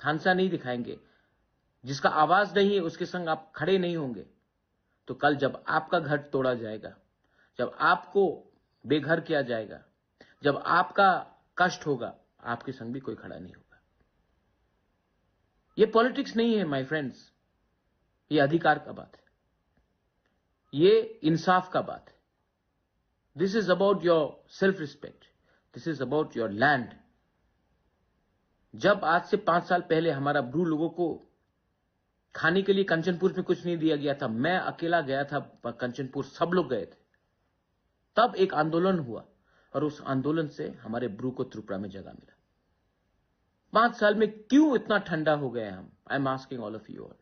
थानसा नहीं दिखाएंगे, जिसका आवाज नहीं है उसके संग आप खड़े नहीं होंगे, तो कल जब आपका घर तोड़ा जाएगा, जब आपको बेघर किया जाएगा, जब आपका कष्ट होगा, आपके संग भी कोई खड़ा नहीं होगा। ये पॉलिटिक्स नहीं है माय फ्रेंड्स, ये अधिकार का बात है, ये इंसाफ का बात है। This is about your self respect, this is about your land. जब आज से 5 साल पहले हमारा ब्रू लोगों को खाने के लिए कंचनपुर में कुछ नहीं दिया गया था, मैं अकेला गया था कंचनपुर, सब लोग गए थे, तब एक आंदोलन हुआ और उस आंदोलन से हमारे ब्रू को त्रिपुरा में जगह मिला। 5 साल में क्यों इतना ठंडा हो गए हम? I am asking all of you all,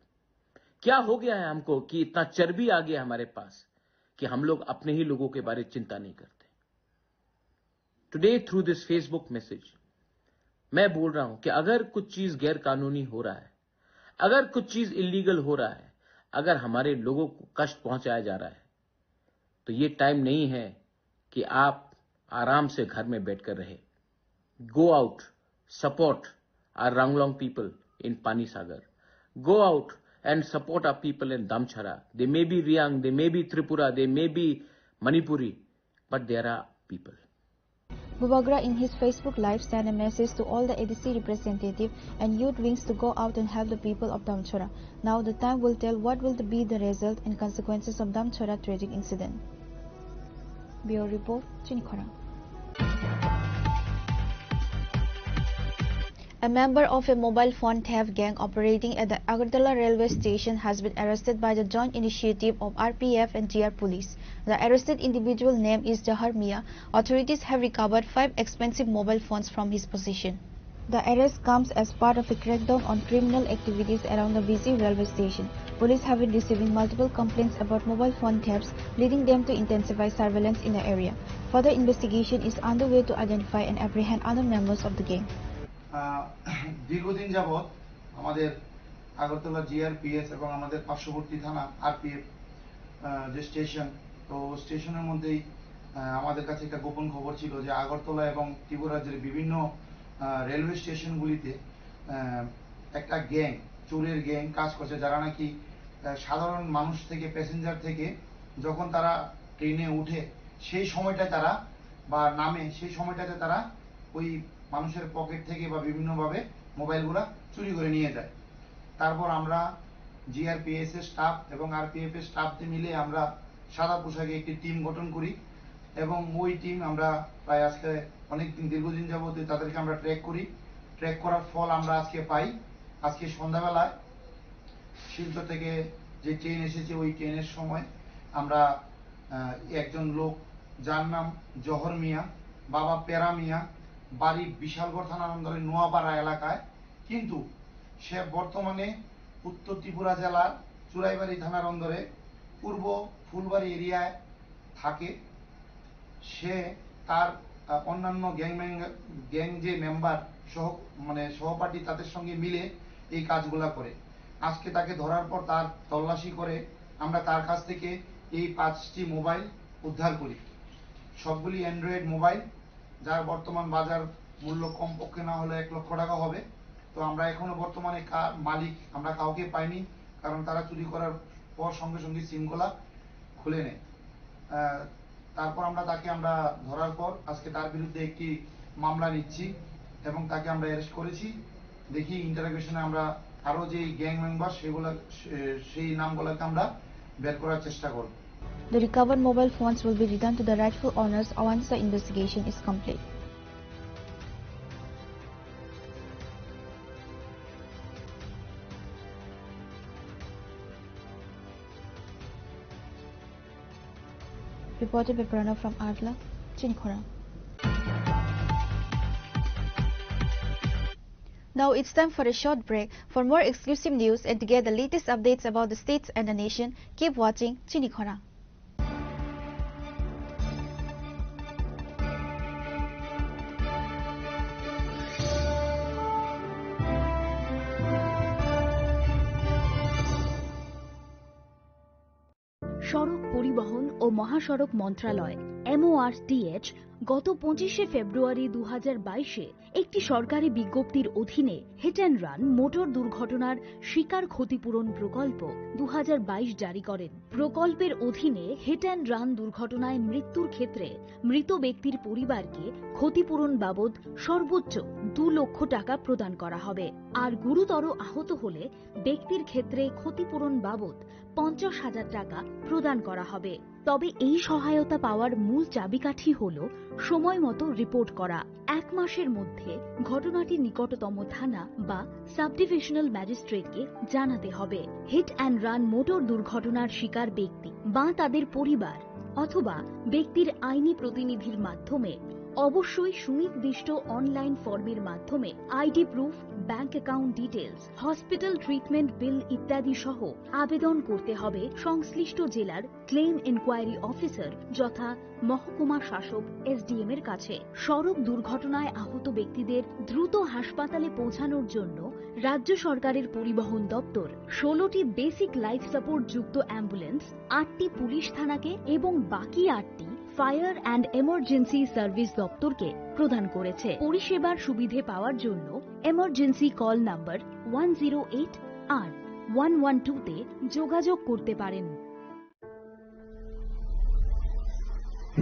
क्या हो गया है हमको कि इतना चर्बी आ गया हमारे पास कि हम लोग अपने ही लोगों के बारे में चिंता नहीं करते? Today through this Facebook message मैं बोल रहा हूं कि अगर कुछ चीज गैर कानूनी हो रहा है, अगर कुछ चीज इलीगल हो रहा है, अगर हमारे लोगों को कष्ट पहुंचाया जा रहा है, तो ये टाइम नहीं है कि आप आराम से घर में बैठकर रहे. Go out, support our Ranglong people in Pani Sagar. Go out and support our people in Damchara. They may be Riang, they may be Tripura, they may be Manipuri, but there are people. Bubagra in his Facebook Live sent a message to all the ADC representatives and youth wings to go out and help the people of Damchara. Now the time will tell what will be the result and consequences of Damchara tragic incident. Bureau Report, Chinikhara. A member of a mobile phone theft gang operating at the Agartala railway station has been arrested by the joint initiative of RPF and GR police. The arrested individual name is Jahar Mia. Authorities have recovered 5 expensive mobile phones from his possession. The arrest comes as part of a crackdown on criminal activities around the busy railway station. Police have been receiving multiple complaints about mobile phone thefts, leading them to intensify surveillance in the area. Further investigation is underway to identify and apprehend other members of the gang. দীর্ঘদিন যাবৎ আমাদের Agartala GRPS এবং আমাদের পার্শ্ববর্তী থানা RPF যে station, তো স্টেশনের মধ্যেই আমাদের কাছে একটা গোপন খবর ছিল যে আগরতলা এবং ত্রিপুরা রাজ্যের বিভিন্ন রেলওয়ে স্টেশনগুলিতে একটা গ্যাং, চোরের গ্যাং কাজ করছে, যারা নাকি সাধারণ মানুষ থেকে, প্যাসেঞ্জার থেকে যখন তারা ট্রেনে উঠে সেই সময়টা তারা বা নামে সেই সময়টাতে তারা ওই মানুষের পকেট থেকে বা বিভিন্নভাবে মোবাইলগুলো চুরি করে নিয়ে যায়। তারপর আমরা জিআরপিএস এর স্টাফ এবং আরপিএফ এর স্টাফদের মিলে আমরা সাদা পোশাকে একটি টিম গঠন করি এবং ওই টিম আমরা প্রায় আজকে অনেকদিন দীর্ঘদিন যাবত তাদেরকে আমরা ট্র্যাক করি। ট্র্যাক করার ফল আমরা আজকে পাই। আজকে সন্ধ্যাবেলায় শিলচর থেকে যে ট্রেন এসেছে ওই ট্রেনের সময় আমরা একজন লোক যার নাম জহর মিয়া, বাবা পেরা মিয়া, বাড়ি বিশালগড় থানার অন্দরে নোয়াপাড়া এলাকায়, কিন্তু সে বর্তমানে উত্তর ত্রিপুরা জেলার চুরাইবাড়ি থানার অন্দরে পূর্ব ফুলবাড়ি এরিয়ায় থাকে। সে তার অন্যান্য গ্যাং যে মেম্বার সহপাঠী তাদের সঙ্গে মিলে এই কাজগুলা করে। আজকে তাকে ধরার পর তার তল্লাশি করে আমরা তার কাছ থেকে এই 5টি মোবাইল উদ্ধার করি। সবগুলি অ্যান্ড্রয়েড মোবাইল, যার বর্তমান বাজার মূল্য কমপক্ষে না হলে 1 লক্ষ টাকা হবে। তো আমরা এখনো বর্তমানে মালিক আমরা কাউকে পাইনি, কারণ তারা চুরি করার পর সঙ্গে সঙ্গে সিমগুলা খুলে নেয়। তারপর আমরা তাকে ধরার পর আজকে তার বিরুদ্ধে একটি মামলা নিচ্ছি এবং তাকে আমরা অ্যারেস্ট করেছি। দেখি ইন্টারোগেশনে আমরা আরো যে গ্যাং মেম্বার সেই নামগুলোকে আমরা বের করার চেষ্টা করব। The recovered mobile phones will be returned to the rightful owners once the investigation is complete. Reported by Pranav from Artla, Chinikhara. Now it's time for a short break. For more exclusive news and to get the latest updates about the states and the nation, keep watching Chinikhara. সড়ক পরিবহন ও মহাসড়ক মন্ত্রণালয় MORTH গত 25শে ফেব্রুয়ারি 2022-এ একটি সরকারি বিজ্ঞপ্তির অধীনে hit and run motor দুর্ঘটনার শিকার ক্ষতিপূরণ প্রকল্প 2022 জারি করেন। প্রকল্পের অধীনে হিট অ্যান্ড রান দুর্ঘটনায় মৃত্যুর ক্ষেত্রে মৃত ব্যক্তির পরিবারকে ক্ষতিপূরণ বাবদ সর্বোচ্চ 2 লক্ষ টাকা প্রদান করা হবে, আর গুরুতর আহত হলে ব্যক্তির ক্ষেত্রে ক্ষতিপূরণ বাবদ 50,000 টাকা প্রদান করা হবে। তবে এই সহায়তা পাওয়ার মূল চাবিকাঠি হল সময় মতো রিপোর্ট করা। 1 মাসের মধ্যে ঘটনাটি নিকটতম থানা বা সাব ডিভিশনাল ম্যাজিস্ট্রেটকে জানাতে হবে। হিট অ্যান্ড রান মোটর দুর্ঘটনার শিকার ব্যক্তি বা তাদের পরিবার অথবা ব্যক্তির আইনি প্রতিনিধির মাধ্যমে অবশ্যই সুনির্দিষ্ট অনলাইন ফর্মের মাধ্যমে ID proof, bank account details, hospital treatment bill ইত্যাদি সহ আবেদন করতে হবে সংশ্লিষ্ট জেলার ক্লেম ইনকোয়ারি অফিসার যথা মহকুমা শাসক এসডিএম এর কাছে। সড়ক দুর্ঘটনায় আহত ব্যক্তিদের দ্রুত হাসপাতালে পৌঁছানোর জন্য রাজ্য সরকারের পরিবহন দপ্তর 16টি বেসিক লাইফ সাপোর্ট যুক্ত অ্যাম্বুলেন্স, 8টি পুলিশ থানাকে এবং বাকি 8টি ফায়ার অ্যান্ড এমার্জেন্সি সার্ভিস দপ্তরকে প্রদান করেছে। পরিষেবার সুবিধে পাওয়ার জন্য এমার্জেন্সি কল নাম্বার 108 আর 112 তে যোগাযোগ করতে পারেন।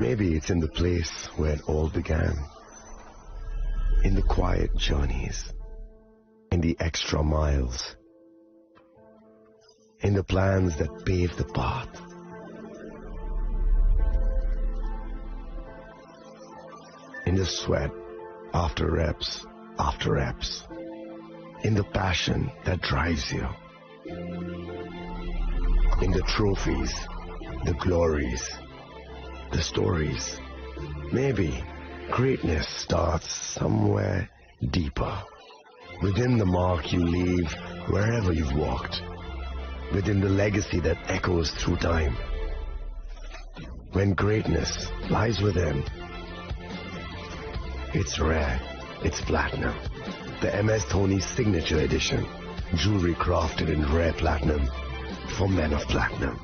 Maybe it's in the place where it all began, in the quiet journeys, in the extra miles, in the plans that pave the path. In the sweat after reps, in the passion that drives you, in the trophies, the glories, the stories. Maybe greatness starts somewhere deeper, within the mark you leave wherever you've walked, within the legacy that echoes through time. When greatness lies within, it's rare, it's platinum. The MS Dhoni Signature Edition, jewelry crafted in rare platinum for men of platinum.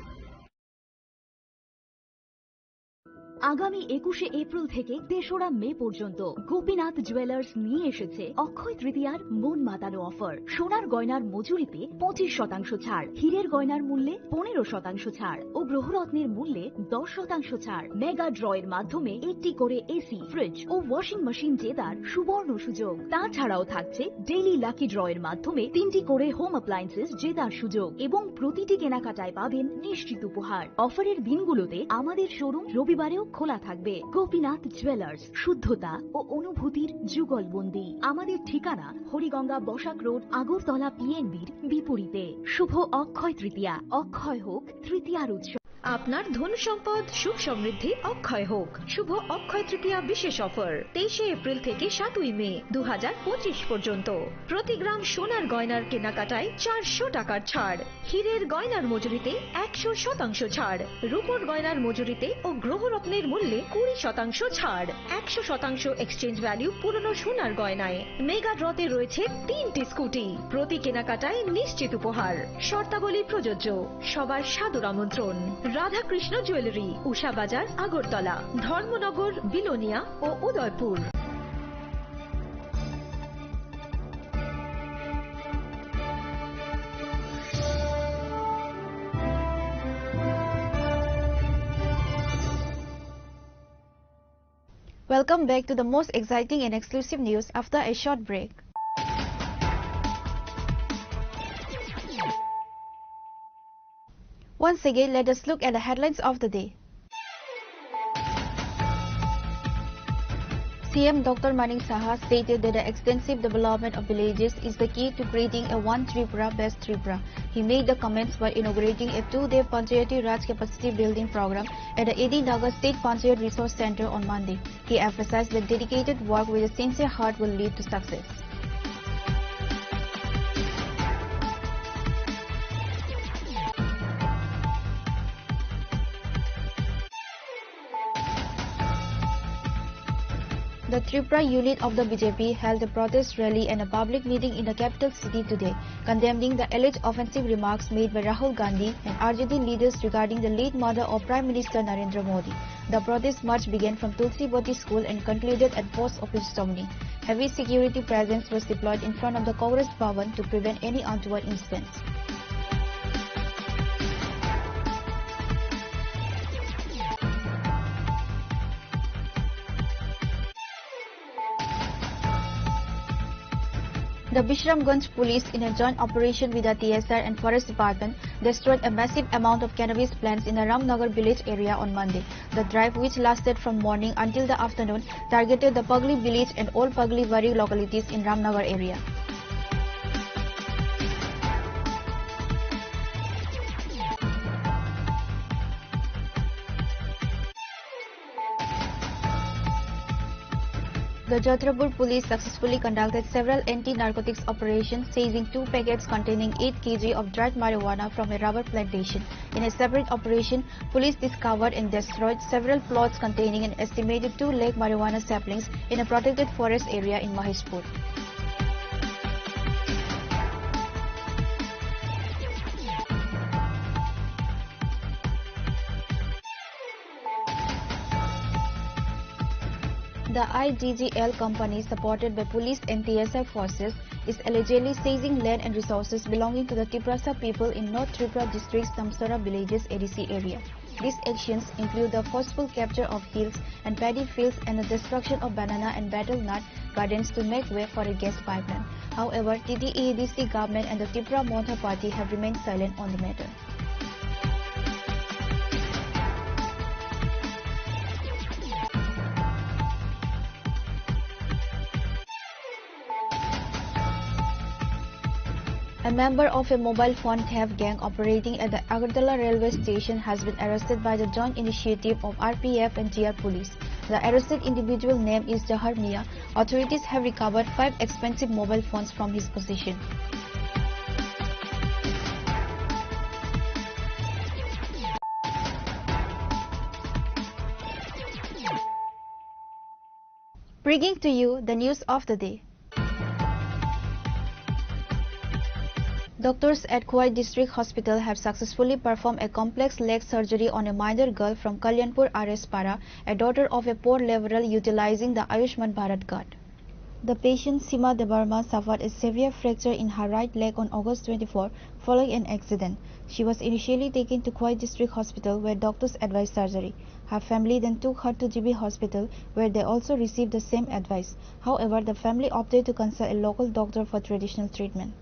আগামী 21শে April থেকে 3রা মে পর্যন্ত Gopinath jewellers নিয়ে এসেছে অক্ষয় তৃতীয়ার মন মাতানো offer. সোনার গয়নার মজুরিতে 25% ছাড়, হীরের গয়নার মূল্যে 15% ছাড় ও গ্রহরত্নের মূল্যে 10% ছাড়। মেগা ড্রয়ের মাধ্যমে একটি করে এসি, ফ্রিজ ও ওয়াশিং মেশিন জেতার সুবর্ণ সুযোগ। তাছাড়াও থাকছে ডেইলি লাকি ড্রয়ের মাধ্যমে 3টি করে হোম অ্যাপ্লায়েন্সেস জেতার সুযোগ এবং প্রতিটি কেনাকাটায় পাবেন নিশ্চিত উপহার। অফারের দিনগুলোতে আমাদের শোরুম রবিবারেও খোলা থাকবে। গোপীনাথ জুয়েলার্স, শুদ্ধতা ও অনুভূতির যুগলবন্দি। আমাদের ঠিকানা হরিগঙ্গা বসাক রোড, আগরতলা পিএনবির বিপরীতে। শুভ অক্ষয় তৃতীয়া, অক্ষয় হোক তৃতীয়ার উৎসব। আপনার ধন সম্পদ সুখ সমৃদ্ধি অক্ষয় হোক। শুভ অক্ষয় তৃতীয়া বিশেষ অফার 23শে এপ্রিল থেকে 7ই মে 2025 পর্যন্ত। প্রতি গ্রাম সোনার গয়নার কেনাকাটায় 400 টাকার ছাড়, হীরের গয়নার মজুরিতে 100% ছাড়, রূপোর গয়নার মজুরিতে ও গ্রহরত্নের মূল্যে 20% ছাড়, 100% এক্সচেঞ্জ ভ্যালু পুরনো সোনার গয়নায়। মেগা ড্রতে রয়েছে 3টি স্কুটি, প্রতি কেনাকাটায় নিশ্চিত উপহার। শর্তাবলী প্রযোজ্য। সবার সাদর আমন্ত্রণ। রাধাকৃষ্ণ জুয়েলারি, উষা বাজার, আগরতলা, ধর্মনগর, বিলোনিয়া ও Udaipur. Welcome back to the most exciting and exclusive news after a short break. Once again, let us look at the headlines of the day. CM Dr. Manik Saha stated that the extensive development of villages is the key to creating a One Tripura Best Tripura. He made the comments while inaugurating a 2-day Panchayati Raj capacity building program at the AD Nagar State Panchayat Resource Center on Monday. He emphasized that dedicated work with a sincere heart will lead to success. The Tripura unit of the BJP held a protest rally and a public meeting in the capital city today, condemning the alleged offensive remarks made by Rahul Gandhi and RJD leaders regarding the late mother of Prime Minister Narendra Modi. The protest march began from Tulsi Boti School and concluded at Post Office Somni. Heavy security presence was deployed in front of the Congress Bhavan to prevent any untoward incidents. The Bishramganj police, in a joint operation with the TSR and Forest Department, destroyed a massive amount of cannabis plants in the Ramnagar village area on Monday. The drive, which lasted from morning until the afternoon, targeted the Pagli village and all Pagli Wari localities in Ramnagar area. The Jodhpur police successfully conducted several anti-narcotics operations, seizing 2 packets containing 8 kg of dried marijuana from a rubber plantation. In a separate operation, police discovered and destroyed several plots containing an estimated 2 lakh marijuana saplings in a protected forest area in Maheshpur. The IGGL company, supported by police and TSI forces, is allegedly seizing land and resources belonging to the Tiprasa people in North Tripura district's Tamsara villages ADC area. These actions include the forceful capture of hills and paddy fields and the destruction of banana and betel nut gardens to make way for a gas pipeline. However, TTE-ADC government and the Tripura Montha party have remained silent on the matter. A member of a mobile phone theft gang operating at the Agartala railway station has been arrested by the joint initiative of RPF and GR police. The arrested individual name is Jahar Mia. Authorities have recovered 5 expensive mobile phones from his possession. Bringing to you the news of the day. Doctors at Kuwait District Hospital have successfully performed a complex leg surgery on a minor girl from Kalyanpur RS Para, a daughter of a poor laborer utilizing the Ayushman Bharat card. The patient Sima Debarma suffered a severe fracture in her right leg on August 24 following an accident. She was initially taken to Kuwait District Hospital where doctors advised surgery. Her family then took her to GB Hospital where they also received the same advice. However, the family opted to consult a local doctor for traditional treatment.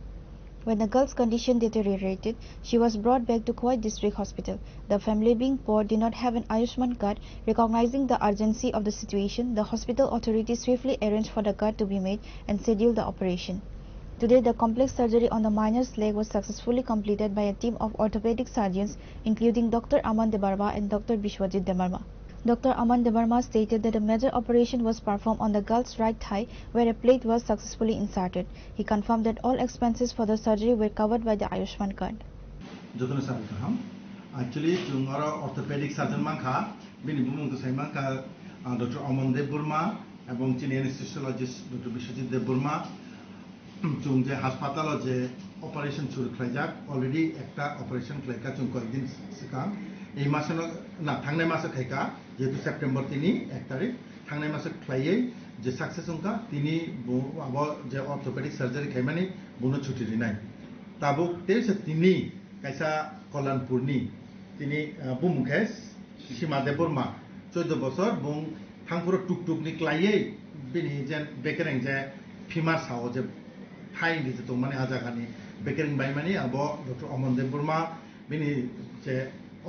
When the girl's condition deteriorated, she was brought back to Kuwait District Hospital. The family, being poor, did not have an Ayushman card. Recognizing the urgency of the situation, the hospital authorities swiftly arranged for the card to be made and scheduled the operation. Today, the complex surgery on the minor's leg was successfully completed by a team of orthopedic surgeons, including Dr. Aman Debarma and Dr. Bishwajit Debarma. Dr. Aman Debarma stated that a major operation was performed on the girl's right thigh where a plate was successfully inserted. He confirmed that all expenses for the surgery were covered by the Ayushman card. Actually, our orthopedic surgeon manka, bini bumung to say manka, Dr. Aman Debarma, এবং চিনি anaesthesiologist doctor Biswajit Debbarma চুং যে হাসপাতাল যে operation শুরু খাইজাক already একটা operation খাইকা চুং কয়েকদিন সিকাং এই মাসে না থাংনাই মাসে খাইকা যেহেতু সেপ্টেম্বর তিনি 1 তারিখ থাংনাই মাসে খাইয়ে যে সাকসেস উনকা তিনি যে অর্থোপেডিক সার্জারি খাইমানি বুনো ছুটি নাই তাবুক তেসে তিনি কাইসা কল্যাণপুরনি তিনি বুমুখে সীমা দেববর্মা 14 বছর বুং থাংপুরো টুকটুকনি ক্লাইয়ে বিনি যেন বেকেরেং যে ফিমার সাও যে থাই দিতে তো মানে আজাখানি বেকেরেং বাইমানি আব ডক্টর অমন দেববর্মা বিনি যে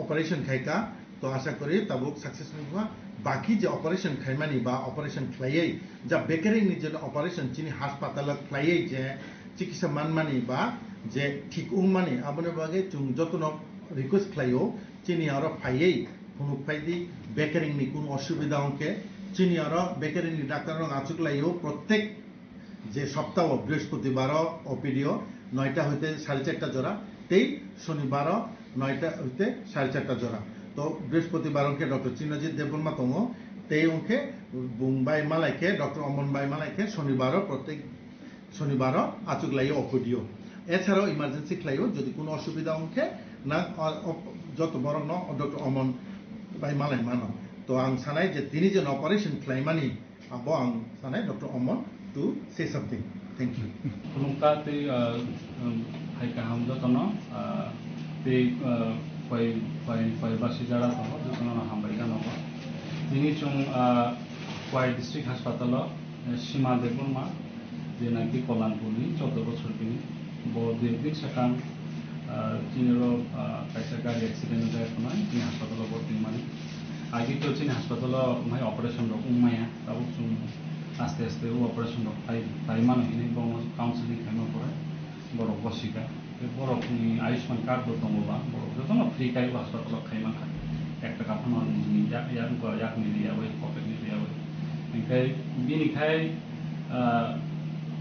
অপারেশন খাইকা তো আশা করি তাবুক সাকসেসফুল হওয়া বাকি যে অপারেশন খাইমানি বা অপারেশন খাইয়ে যা বেকেরেং যে অপারেশন চিনি হাসপাতাল খাইয়ে যে চিকিৎসা মানমানি বা যে ঠিক উংমানি আবনে বাগে চুং যতন রিকোয়েস্ট খাইও চিনি আর ফাইয়ে ফুনুক ফাইদি বেকেরিং নি কোন অসুবিধা অঙ্কে চিনি আর বেকেরিং নি ডাক্তার আচুকলাইও প্রত্যেক যে সপ্তাহ বৃহস্পতিবার ওপিডিও 9টা হইতে 4:30টা জোড়া তেই শনিবার 9টা হইতে 4:30টা জোড়া তো বৃহস্পতিবার অঙ্কে ডক্টর চিনজিৎ দেববর্মা তঙ্গ তেই অঙ্কে বুংবাই মালাইকে ডক্টর অমনবাই মালাইকে শনিবার প্রত্যেক শনিবার আচুকলাইও ওপিডিও এছাড়াও ইমার্জেন্সি ক্লাইও যদি কোনো অসুবিধা অঙ্কে না যত বড় ন ডক্টর অমন বাই মালাই মানো তো আং সানাই যে তিনি যে অপারেশন ক্লাইমানি আবো আং সানাই doctor Aman to say something thank you খুলুমকা তে হাইকা হামদো তনো তে বাসি যারা তনো যতন হামবাই জানাবো তিনি চুং কুয়াই ডিস্ট্রিক্ট হাসপাতাল সীমা দেববর্মা যে নাকি কল্যাণপুরনি 14 বছর তিনি বড় দীর্ঘদিন সাকাম চিনেরও কাইসা গাড়ি অ্যাক্সিডেন্ট যায় কোনো তিনি হাসপাতাল ভর্তি মানে আগে তো চিনি হাসপাতাল মানে অপারেশন রক উমায়া তাও চুং আস্তে আস্তে ও অপারেশন রক তাই মানুষ বড় কাউন্সিলিং খাইমা পড়ে বড় বসিকা বড় আয়ুষ্মান কার্ড দঙ্গবা বড় যত ফ্রি কাই হাসপাতাল খাইমা খায় 1 টাকা ফানো ইয়াক মিলিয়া ওই পকেট মিলিয়া ওই बिनिखाय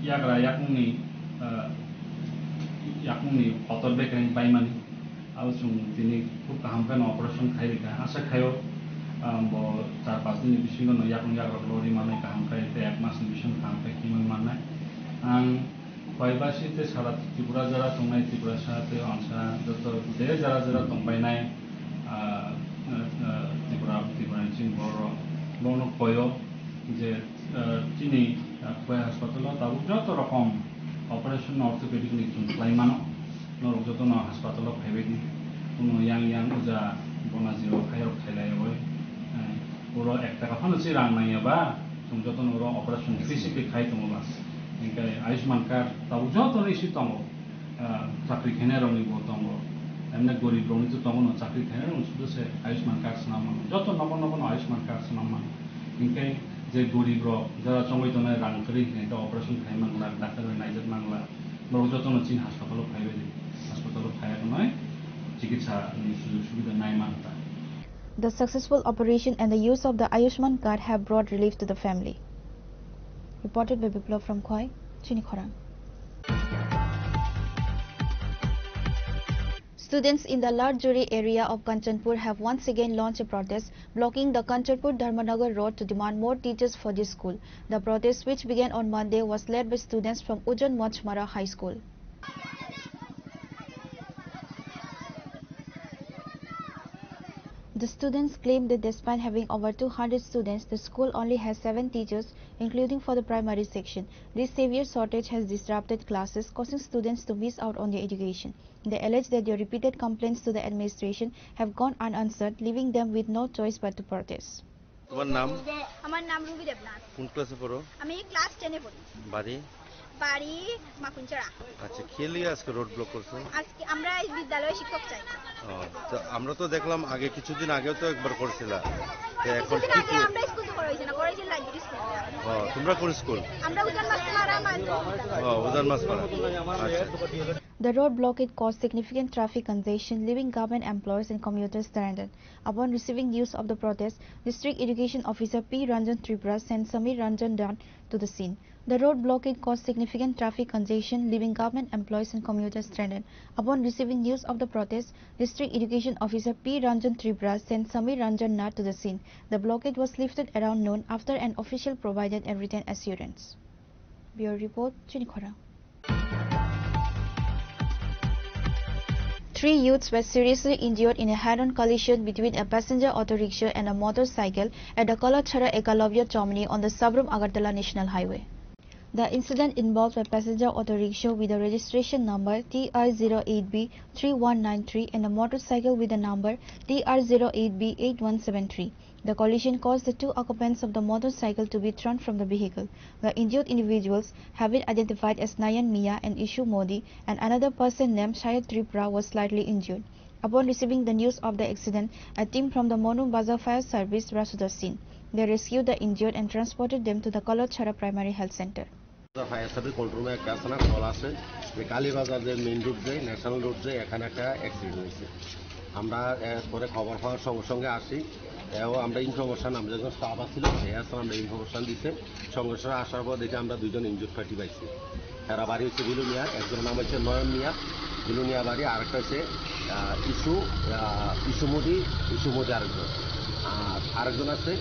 याग्रा याकमुंनि हतर बेखायनो बायमानि आरो जों दिनै खुब गाहामखाय अपारेशन खायरिखा आशा खायो 4-5 दिन बिसिनो याकमुं याग्रा लरि माने गाहामखाय 1 मासनि बिसिनो गाहामखाय किमोन माने आं बायबासिते सारा त्रिपुरा जरा तंनाय त्रिपुरा साते आंसा जत दे जरा जरा तंबायनाय त्रिपुरा चिं बर बनो कयो যে চিনি কয় হাসপাতাল তাও যত রকম অপারেশন অর্থোপেডিক নিচুন ক্লাইমানো নরক যত ন হাসপাতাল ফাইবেদি কোনো ইয়াং উজা বনাজিও খায়ক খাইলাই হয় ওরা 1 টাকা ফানসি রাং নাইয়াবা जों যত নর অপারেশন ফিজিক্যালি খাই তমবা ইনকাই আয়ুষ্মান কার্ড তাও যত নিশি তম চাকরি খেনে রনি বো তম এমনে গরিব রনি তো তম ন চাকরি খেনে রনি শুধু সে আয়ুষ্মান কার্ড নাম যত নবন আয়ুষ্মান কার্ড নাম ইনকাই যে গরিব যারা চমৈতনে রাং করি এটা অপারেশন খাই মাংলা ডাক্তার নাইজত মাংলা বড় যতন চিন হাসপাতাল খাইবে হাসপাতাল খায়াক নয় চিকিৎসা সুযোগ সুবিধা নাই মানতা The successful operation and the use of the Ayushman card have brought relief to the family. Reported by Biplov from Khoi, Chinikhorang. Students in the Larjuri area of Kanchanpur have once again launched a protest blocking the Kanchanpur-Dharmanagar road to demand more teachers for this school. The protest, which began on Monday, was led by students from Ujan Machmara High School. The students claim that despite having over 200 students, the school only has 7 teachers, including for the primary section. This severe shortage has disrupted classes, causing students to miss out on their education. They allege that their repeated complaints to the administration have gone unanswered, leaving them with no choice but to protest. তোমার নাম? আমার নাম Ruby Debnath. কোন ক্লাসে পড়ো? আমি class 10 এ পড়ি। বাড়ি? বাড়ি মাকুনচড়া। আচ্ছা, কি লিয়ে আজকে রোড ব্লক করছো? আজকে আমরা এই বিদ্যালয়ে শিক্ষক চাই। তো আমরা তো দেখলাম আগে কিছুদিন আগেও তো একবার করছিলা। তো এখন কি কি? আমরা স্কুল তো করাইছি না, করাইছি লাইব্রেরি স্কুল। তোমরা কোন স্কুল? আমরা উজান মাছমারা উজান মাছমারা। আচ্ছা। The road blockade caused significant traffic congestion, leaving government employees and commuters stranded. Upon receiving news of the protest, District Education Officer P. Ranjan Tripura sent Samir Ranjan Dan to the scene. The road blockade caused significant traffic congestion, leaving government employees and commuters stranded. Upon receiving news of the protest, District Education Officer P. Ranjan Tripura sent Samir Ranjan Dan to the scene. The blockade was lifted around noon after an official provided a written assurance. Bureau Report, Chinikhora. 3 youths were seriously injured in a head-on collision between a passenger auto rickshaw and a motorcycle at the Kalachhara Ekalavya Chomni on the Sabrum Agartala National Highway. The incident involved a passenger auto rickshaw with a registration number TR08B3193 and a motorcycle with a number TR08B8173. The collision caused the 2 occupants of the motorcycle to be thrown from the vehicle. The injured individuals have been identified as Nayan Mia and Ishu Modi, and another person named Shayad Tripura was slightly injured. Upon receiving the news of the accident, a team from the Monu Bazar Fire Service rushed to the scene. They rescued the injured and transported them to the Kalachhara Primary Health Center. Fire service control রুমে একটা আছে না, call আছে যে কালীবাজার যে main road যায়, national road যায়, এখানে একটা অ্যাক্সিডেন্ট হয়েছে। আমরা পরে খবর পাওয়ার সঙ্গে সঙ্গে আসি, আমরা ইনফরমেশন, আমরা যখন স্টাফ আসছিল সে আসলে আমরা ইনফরমেশন দিচ্ছে। সঙ্গে সঙ্গে আসার পর দেখে আমরা 2জন ইনজুর্ড পার্টি পাইছি। এরা বাড়ি হচ্ছে বিলুনিয়া, একজনের নাম হচ্ছে নয়ন মিয়া, বিলুনিয়া বাড়ি, আরেকটা হচ্ছে ইসুমতি আরেকজন, আর আরেকজন আছে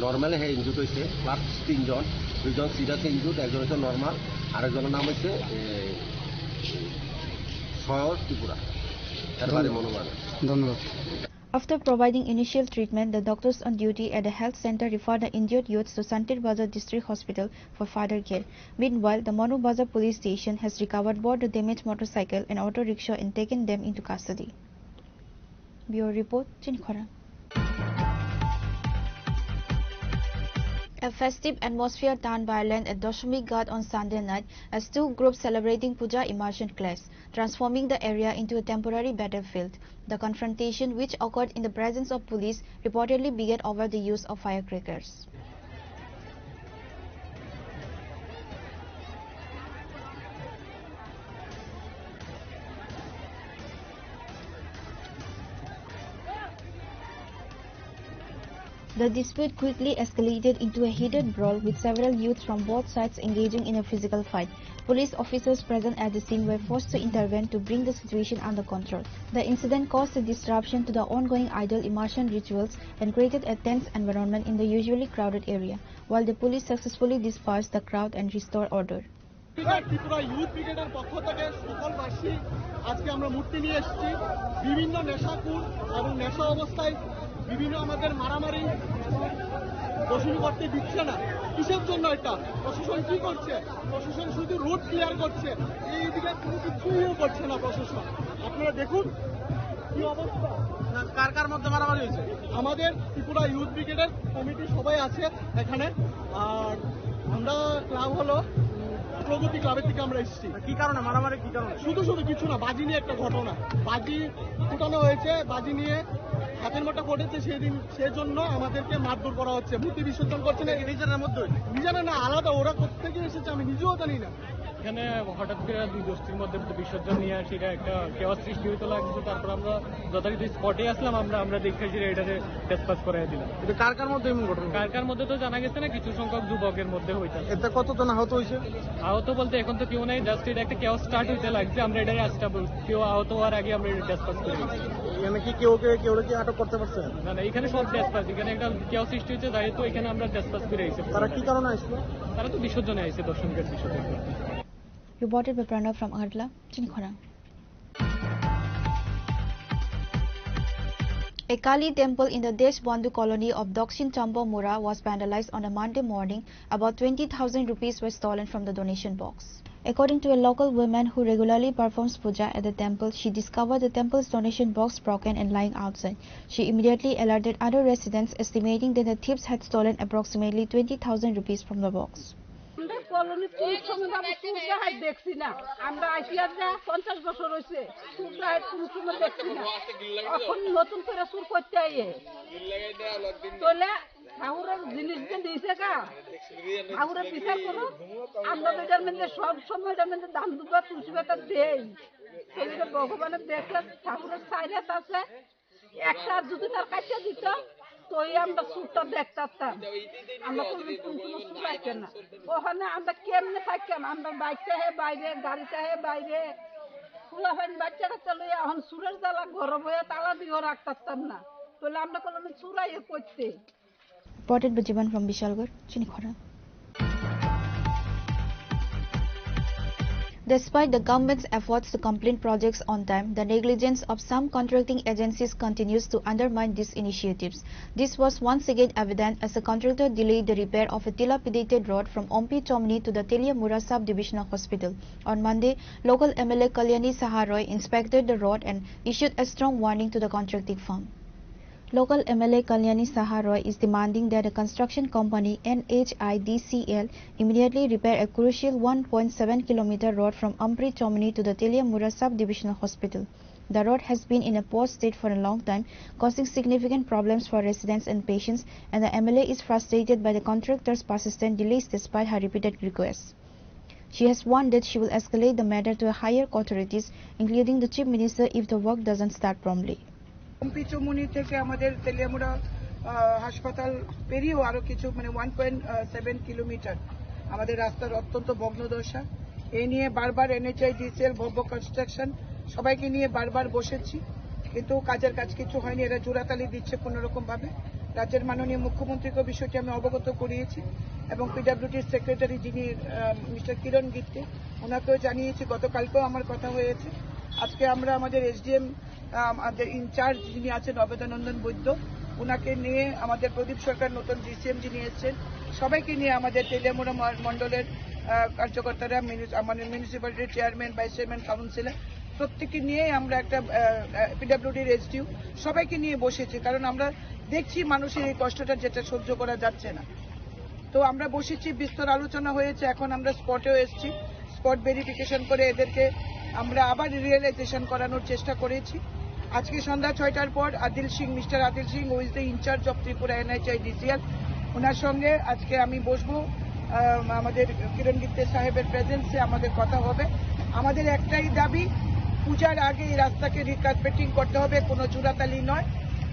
নর্মালে হ্যাঁ ইনজুর্ড হয়েছে, প্লাস 3জন, 2জন সিরিয়াস ইনজুর্ড, একজন হচ্ছে নর্মাল, আরেকজনের নাম হচ্ছে সয়র ত্রিপুরা, তার বাড়ি মনোমান। ধন্যবাদ। After providing initial treatment, the doctors on duty at the health center referred the injured youths to Santir Bazar District Hospital for further care. Meanwhile, the Manu Bazar police station has recovered both the damaged motorcycle and auto rickshaw and taken them into custody. Bureau Report, Chinikhora. A festive atmosphere turned violent at Doshami Ghat on Sunday night as 2 groups celebrating Puja immersion clashed, transforming the area into a temporary battlefield. The confrontation, which occurred in the presence of police, reportedly began over the use of firecrackers. The dispute quickly escalated into a heated brawl with several youths from both sides engaging in a physical fight. Police officers present at the scene were forced to intervene to bring the situation under control. The incident caused a disruption to the ongoing idol immersion rituals and created a tense environment in the usually crowded area, while the police successfully dispersed the crowd and restored order. Tripura youth ব্রিগেডের পক্ষ থেকে সকলবাসী আজকে আমরা মূর্তি নিয়ে এসেছি। বিভিন্ন নেশাকুর এবং নেশা অবস্থায় বিভিন্ন আমাদের মারামারি দোষী করতে দিচ্ছে না। কিসের জন্য এটা? প্রশাসন কি করছে? প্রশাসন শুধু রোড ক্লিয়ার করছে, এইদিকে কোনো কিছুই করছে না প্রশাসন। আপনারা দেখুন কি অবস্থা। কার কার মধ্যে মারামারি হয়েছে? আমাদের ত্রিপুরা ইউথ ব্রিগেডের কমিটি সবাই আছে এখানে। আর আমরা ক্লাব হলো প্রগতি ক্লাবের থেকে আমরা এসেছি। কি কারণে মারামারি? কি কারণে? শুধু কিছু না, বাজি নিয়ে একটা ঘটনা। বাজি ফুটানো হয়েছে, বাজি নিয়ে হাতের মোটা পড়েছে, সেজন্য আমাদেরকে মারধর করা হচ্ছে। মূর্তি বিসর্জন করছে না নিজেদের মধ্যে, নিজেরা না আলাদা, ওরা কোথেকে এসেছে আমি নিজেও জানি না। এখানে হঠাৎ করে দুই গোষ্ঠীর মধ্যে বিসর্জন নিয়ে আসি, এটা একটা কেওয়াস সৃষ্টি হইতে লাগছে। তারপর আমরা যথারীতি স্পটে আসলাম, আমরা দেখেছি এটাতে ডিসপাস করাই দিলাম। এটা কার কার মধ্যে এমন ঘটনা? কার মধ্যে তো জানা গেছে না, কিছু সংখ্যক যুবকের মধ্যে হইতে। এতে কতজন আহত হয়েছে? আহত বলতে এখন তো কেউ নাই, জাস্ট এটা একটা কেওয়াস স্টার্ট হইতে লাগছে। আমরা এটাই আসটাবল, কেউ আহত হওয়ার আগে আমরা এটা ডিসপাস করে দিচ্ছি। এখানে কি কেউ কি আটক করতে পারছে? না, এখানে সব ডিসপাস, এখানে একটা কেওয়াস সৃষ্টি হচ্ছে, তাই তো এখানে আমরা ডিসপাস করে আইছি। তারা কি কারণে আসলো? তারা তো বিসর্জনে আইছে, দর্শনকের বিসর্জন করতে। Reported by Pranav from Agartala, Chinikhara. A Kali temple in the Deshbandhu colony of Dakshin Champa Mura was vandalized on a Monday morning. About 20,000 rupees were stolen from the donation box. According to a local woman who regularly performs puja at the temple, she discovered the temple's donation box broken and lying outside. She immediately alerted other residents, estimating that the thieves had stolen approximately 20,000 rupees from the box. Colony police সম্বন্ধে আমি সুরসাহাট দেখছি না। আমরা ICR যা 50 বছর হয়েছে সুরসাহাট police সম্বন্ধে দেখছি না। এখন নতুন করে সুর করতে আইয়ে তোলে ঠাকুরের জিনিস দিয়েছে কা ঠাকুরের বিচার করো। আমরা এটার মধ্যে সব সময় এটার মধ্যে দাম দুবা তুলসী পাতা দেই। সেটা ভগবানের দেখলে ঠাকুরের সাইরাত আছে, একটা যদি তার কাছে দিত তো আমরা সুরটা দেখতাম। আমরা কোনো সুর পাইতাম না। ওখানে আমরা কেমনে থাকতাম? আমরা বাইকটা হে বাইরে, গাড়িটা হে বাইরে, ফুলাফাইন বাচ্চা কাচ্চা লইয়া এখন সুরের জ্বালা ঘর বয়ে তালা দিয়েও রাখতাম না। তাহলে আমরা কোনো চুরাই করতে। Reported by Jivan from Bishalgarh, Chinikhara. Despite the government's efforts to complete projects on time, the negligence of some contracting agencies continues to undermine these initiatives. This was once again evident as the contractor delayed the repair of a dilapidated road from Ompi Chomni to the Teliamura Sub-Divisional Hospital. On Monday, local MLA Kalyani Saharoy inspected the road and issued a strong warning to the contracting firm. Local MLA Kalyani Saharoy is demanding that the construction company NHIDCL immediately repair a crucial 1.7 km road from Ampri Chomni to the Teliamura Sub-Divisional Hospital. The road has been in a poor state for a long time, causing significant problems for residents and patients, and the MLA is frustrated by the contractor's persistent delays despite her repeated requests. She has warned that she will escalate the matter to higher authorities, including the Chief Minister, if the work doesn't start promptly. MP Chowmuhani থেকে আমাদের তেলিয়ামুড়া হাসপাতাল পেরিয়েও আরো কিছু 1.7 kilometre আমাদের রাস্তার অত্যন্ত ভগ্নদশা। এই নিয়ে বারবার NHIDCL, ভব্য কনস্ট্রাকশন সবাইকে নিয়ে বারবার বসেছি, কিন্তু কাজের কাজ কিছু হয়নি। এরা জোড়াতালি দিচ্ছে কোনোরকম ভাবে। রাজ্যের মাননীয় মুখ্যমন্ত্রীকে বিষয়টি আমি অবগত করিয়েছি এবং পিডব্লিউডির সেক্রেটারি যিনি মিস্টার কিরণ গিত্তে, ওনাকেও জানিয়েছি। গতকালকেও আমার কথা হয়েছে। আজকে আমরা আমাদের SDM আমাদের ইনচার্জ যিনি আছেন অবেদানন্দন বৈদ্য, ওনাকে নিয়ে আমাদের প্রদীপ সরকার নতুন DCM যিনি এসেছেন, সবাইকে নিয়ে আমাদের তেলিয়ামুড়া মন্ডলের কার্যকর্তারা, আমাদের মিউনিসিপ্যালিটির চেয়ারম্যান, ভাইস চেয়ারম্যান, কাউন্সিলর প্রত্যেককে নিয়ে আমরা একটা পিডব্লিউডির SDU সবাইকে নিয়ে বসেছি। কারণ আমরা দেখছি মানুষের এই কষ্টটা যেটা সহ্য করা যাচ্ছে না। তো আমরা বসেছি, বিস্তর আলোচনা হয়েছে। এখন আমরা স্পটেও এসেছি, স্পট ভেরিফিকেশন করে এদেরকে আমরা আবার রিয়েলাইজেশন করানোর চেষ্টা করেছি। আজকে সন্ধ্যা 6টার পর mister Adil Singh, who is the incharge of Tripura NHIDCL, ওনার সঙ্গে আজকে আমি বসবো। আমাদের কিরণ গিত্তে সাহেবের প্রেজেন্সে আমাদের কথা হবে। আমাদের একটাই দাবি, পূজার আগে এই রাস্তাকে রিকার্পেটিং করতে হবে, কোনো চূড়াতালি নয়।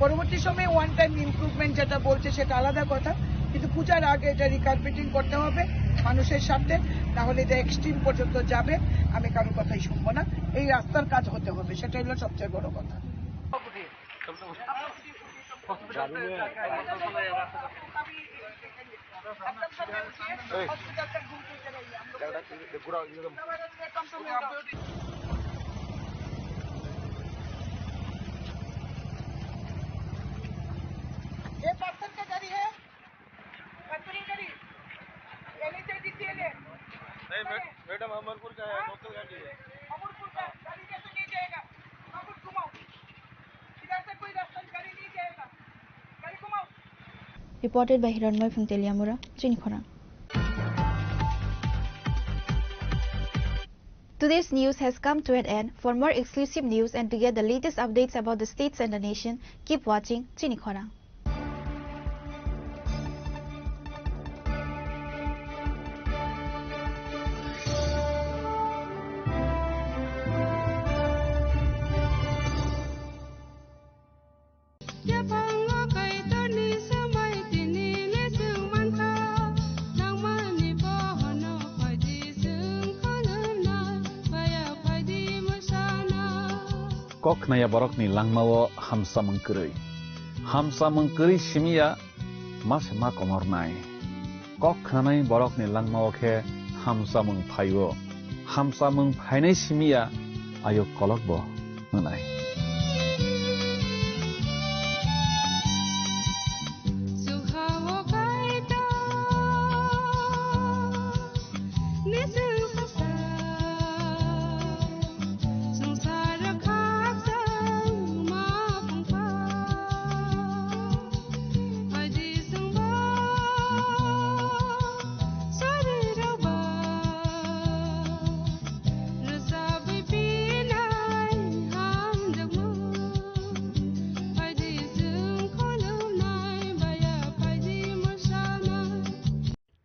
পরবর্তী সময়ে ওয়ান টাইম ইমপ্রুভমেন্ট যেটা বলছে সেটা আলাদা কথা, কিন্তু পূজার আগে এটা রিকার্পেটিং করতে হবে মানুষের সাথে, তাহলে এটা এক্সট্রিম পর্যন্ত যাবে। আমি কারো কথাই শুনবো না, এই রাস্তার কাজ হতে হবে, সেটাই হলো সবচেয়ে বড় কথা। ये पर्सन का गाड़ी है, पर्सनल गाड़ी, नहीं मैडम अमरपुर का है, लोकल गाड़ी है। अमरपुर का गाड़ी कैसे नहीं जाएगा? अमरपुर घुमाओ, इधर से कोई रास्ता गाड़ी नहीं जाएगा, गाड़ी घुमाओ। Reported by Hiranmoy from Teliamura, Chinikhora. Today's news has come to an end. For more exclusive news and to get the latest updates about the states and the nation, keep watching Chinikhora. Kok naya borok ni langmawo hamsa mengkeri simia mas ma komor nai. Kok nanai borok ni langmawo ke hamsa mengphainai simia ayo kolok bo nanai.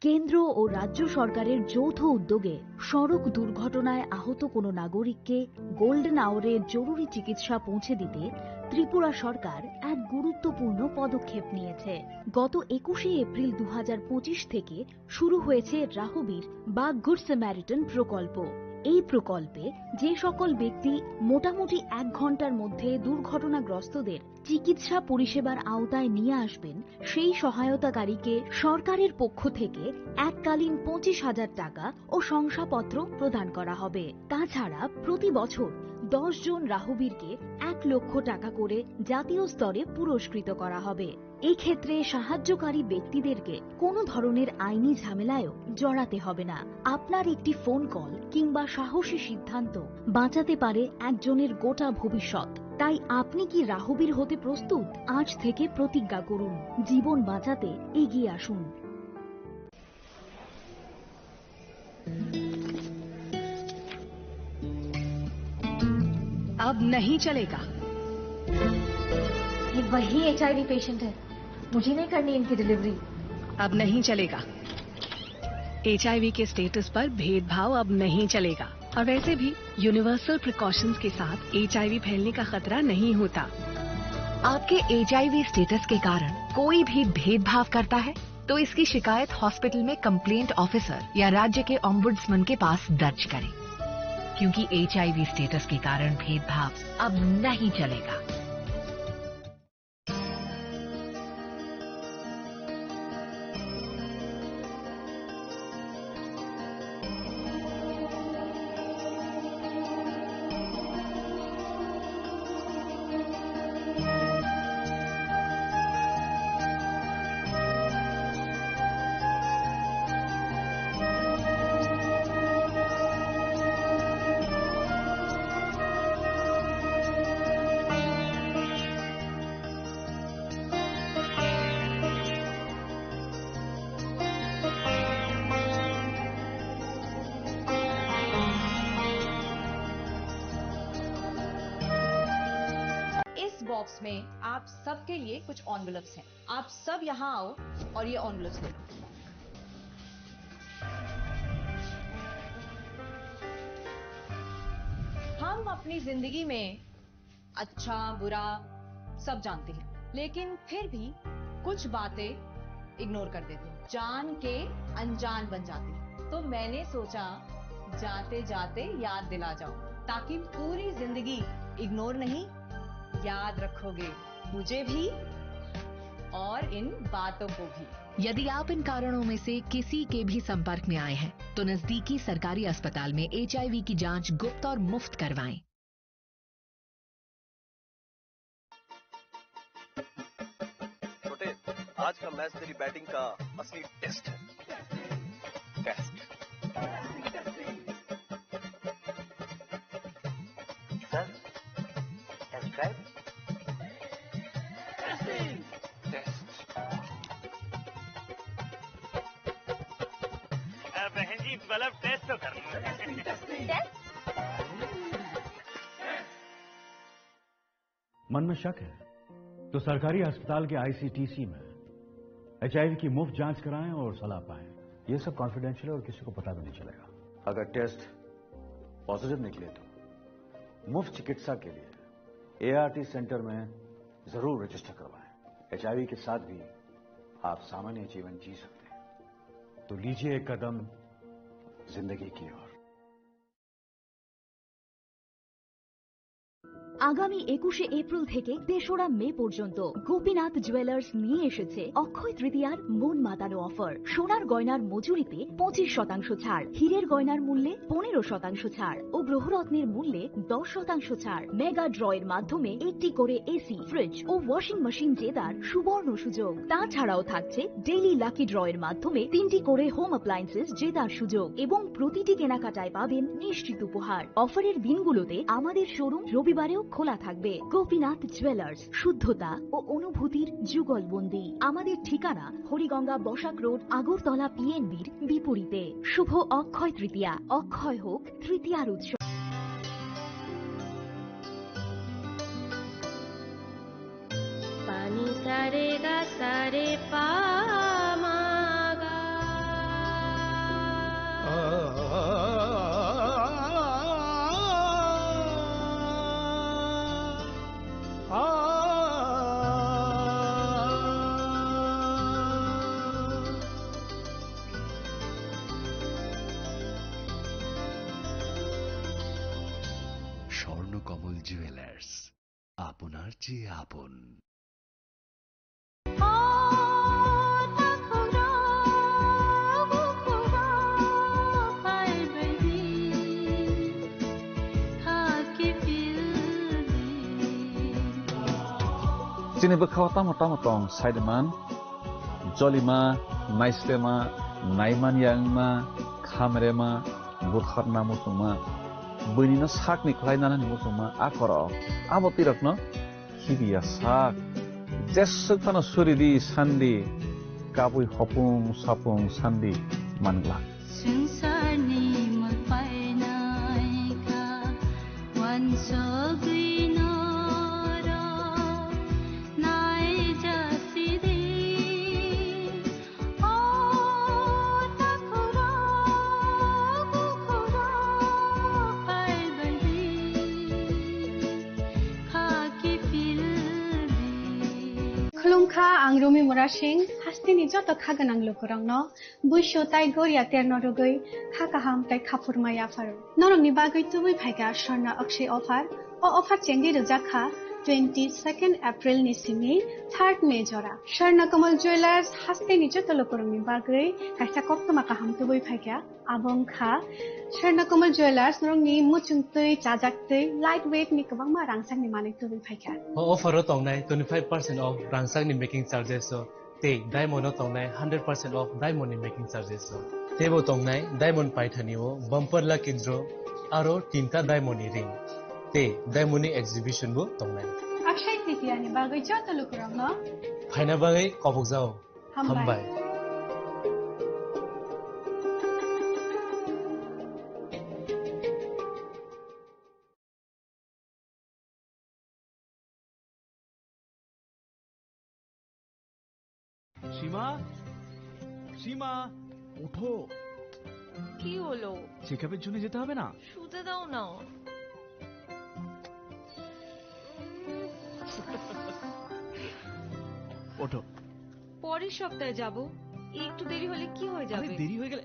কেন্দ্র ও রাজ্য সরকারের যৌথ উদ্যোগে সড়ক দুর্ঘটনায় আহত কোনো নাগরিককে গোল্ডেন আওয়ারে জরুরি চিকিৎসা পৌঁছে দিতে ত্রিপুরা সরকার এক গুরুত্বপূর্ণ পদক্ষেপ নিয়েছে। গত 21শে এপ্রিল 2025 থেকে শুরু হয়েছে রাহবীর বা গুড স্যামারিটান প্রকল্প। এই প্রকল্পে যে সকল ব্যক্তি মোটামুটি 1 ঘন্টার মধ্যে দুর্ঘটনাগ্রস্তদের চিকিৎসা পরিষেবার আওতায় নিয়ে আসবেন, সেই সহায়তাকারীকে সরকারের পক্ষ থেকে এককালীন 25,000 টাকা ও শংসাপত্র প্রদান করা হবে। তাছাড়া প্রতি বছর 10 জন রাহবীরকে 1 লক্ষ টাকা করে জাতীয় স্তরে পুরস্কৃত করা হবে। এই ক্ষেত্রে সাহায্যকারী ব্যক্তিদেরকে কোনো ধরনের আইনি ঝামেলায়ও জড়াতে হবে না। আপনার একটি ফোন কল কিংবা সাহসী সিদ্ধান্ত বাঁচাতে পারে একজনের গোটা ভবিষ্যৎ। তাই আপনি কি রাহবীর হতে প্রস্তুত? আজ থেকে প্রতিজ্ঞা করুন, জীবন বাঁচাতে এগিয়ে আসুন। अब नहीं चलेगा। ये वही HIV पेशेंट है, मुझे नहीं करनी इनकी डिलीवरी। अब नहीं चलेगा। HIV के स्टेटस पर भेदभाव अब नहीं चलेगा। और वैसे भी यूनिवर्सल प्रिकॉशंस के साथ HIV फैलने का खतरा नहीं होता। आपके HIV स्टेटस के कारण कोई भी भेदभाव करता है तो इसकी शिकायत हॉस्पिटल में कंप्लेंट ऑफिसर या राज्य के ओम्बुड्समैन के पास दर्ज करें, क्योंकि HIV स्टेटस के कारण भेदभाव अब नहीं चलेगा। बॉक्स में आप सबके लिए कुछ एनवेलप्स हैं। आप सब यहाँ आओ और ये एनवेलप्स ले लो। हम अपनी जिंदगी में अच्छा बुरा सब जानते हैं, लेकिन फिर भी कुछ बातें इग्नोर कर देती हूँ, जान के अनजान बन जाती। तो मैंने सोचा जाते जाते याद दिला जाऊं, ताकि पूरी जिंदगी इग्नोर नहीं, याद रखोगे मुझे भी और इन बातों को भी। यदि आप इन कारणों में से किसी के भी संपर्क में आए हैं तो नजदीकी सरकारी अस्पताल में HIV की जांच गुप्त और मुफ्त करवाएं। छोटे, आज का मैच तेरी बैटिंग का असली टेस्ट है। टेस्ट। Sir, test drive. बहन जी बल्ब टेस्ट तो करना। मन में शक है तो सरकारी अस्पताल के ICTC में HIV की मुफ्त जांच कराएं और सलाह पाएं। ये सब कॉन्फिडेंशियल है और किसी को पता भी नहीं चलेगा। अगर टेस्ट पॉजिटिव निकले तो मुफ्त चिकित्सा के लिए ART सेंटर में जरूर रजिस्टर करवाएं। HIV के साथ भी आप सामान्य जीवन जी सकते हैं। तो लीजिए एक कदम जिंदगी की ओर। আগামী 21শে এপ্রিল থেকে 3রা মে পর্যন্ত গোপীনাথ জুয়েলার্স নিয়ে এসেছে অক্ষয় তৃতীয়ার মন মাতানো অফার। সোনার গয়নার মজুরিতে 25% ছাড়, হীরের গয়নার মূল্যে 15% ছাড় ও গ্রহরত্নের মূল্যে 10% ছাড়। মেগা ড্রয়ের মাধ্যমে একটি করে এসি, ফ্রিজ ও ওয়াশিং মেশিন জেতার সুবর্ণ সুযোগ। তাছাড়াও থাকছে ডেইলি লাকি ড্রয়ের মাধ্যমে 3টি করে হোম অ্যাপ্লায়েন্সেস জেতার সুযোগ এবং প্রতিটি কেনাকাটায় পাবেন নিশ্চিত উপহার। অফারের দিনগুলোতে আমাদের শোরুম রবিবারেও খোলা থাকবে। গোপীনাথ জুয়েলার্স, শুদ্ধতা ও অনুভূতির যুগলবন্দি। আমাদের ঠিকানা হরিগঙ্গা বসাক রোড, আগরতলা PNBর বিপরীতে। শুভ অক্ষয় তৃতীয়া, অক্ষয় হোক তৃতীয়ার উৎসব। पानी सारे गा सारे पा স্বর্ণকমল জুয়েলার্স, আপনার চেয়ে আপন। Sini bekhaw tama tong Saideman, Jolima, Naislema, Naiman Yangma, Khamrema, Burkharna Musuma, Bunina Sakni Klainana Musuma, Akoro, Abotirakno, Hibia Sak, Jesukana Suridi, Sandi, Kabui Hopung, Sapung, Sandi, Mangla. Sunsani magpainaika, wansogino. खुलुमखा आं रुमि मुरा सिंह हास्तिनि जत खागोनां लोगोरांनो बुइसो ताइ गरिया तेरनरगै खाकाहाम ताइ खाफुरमाय आफार नरंनि बागै तुबै फाइगा स्वर्णा अक्षय अफार ओ अफार चेंगि रजाखा 22 एप्रिल निसिमि 3 मे जरा स्वर्णकमल ज्वेलर्स हास्तिनि जत लोगोरांनि बागै काइसा कक्तमा काहाम तुबै फाइगा आबंखा स्वर्णकमल ज्वेलर्स नरंनि मुचुंतै चाजाक्तै लाइट वेट नि गोबांमा रांसांनि माने तुबै फाइगा अफारो तंनाय 25% ऑफ रांसांनि मेकिंग चार्जेस ते डायमंड तंनाय 100% ऑफ डायमंड नि मेकिंग चार्जेस तेबो तंनाय डायमंड पाइथानिओ बम्पर लकी ड्र आरो 3टा डायमंड नि रिंग ते डायमंड नि एक्जिबिशन बो तंनाय अक्षय तृतीयानि बागै जत लोगोरांनो फाइना बागै कबुकजाओ हामबाय সীমা, সীমা, ওঠো। কি হলো? চেকআপের জন্য যেতে হবে না? শুতে দাও না। ওঠো। পরের সপ্তাহে যাব, একটু দেরি হলে কি হয়ে যাবে? দেরি হয়ে গেলে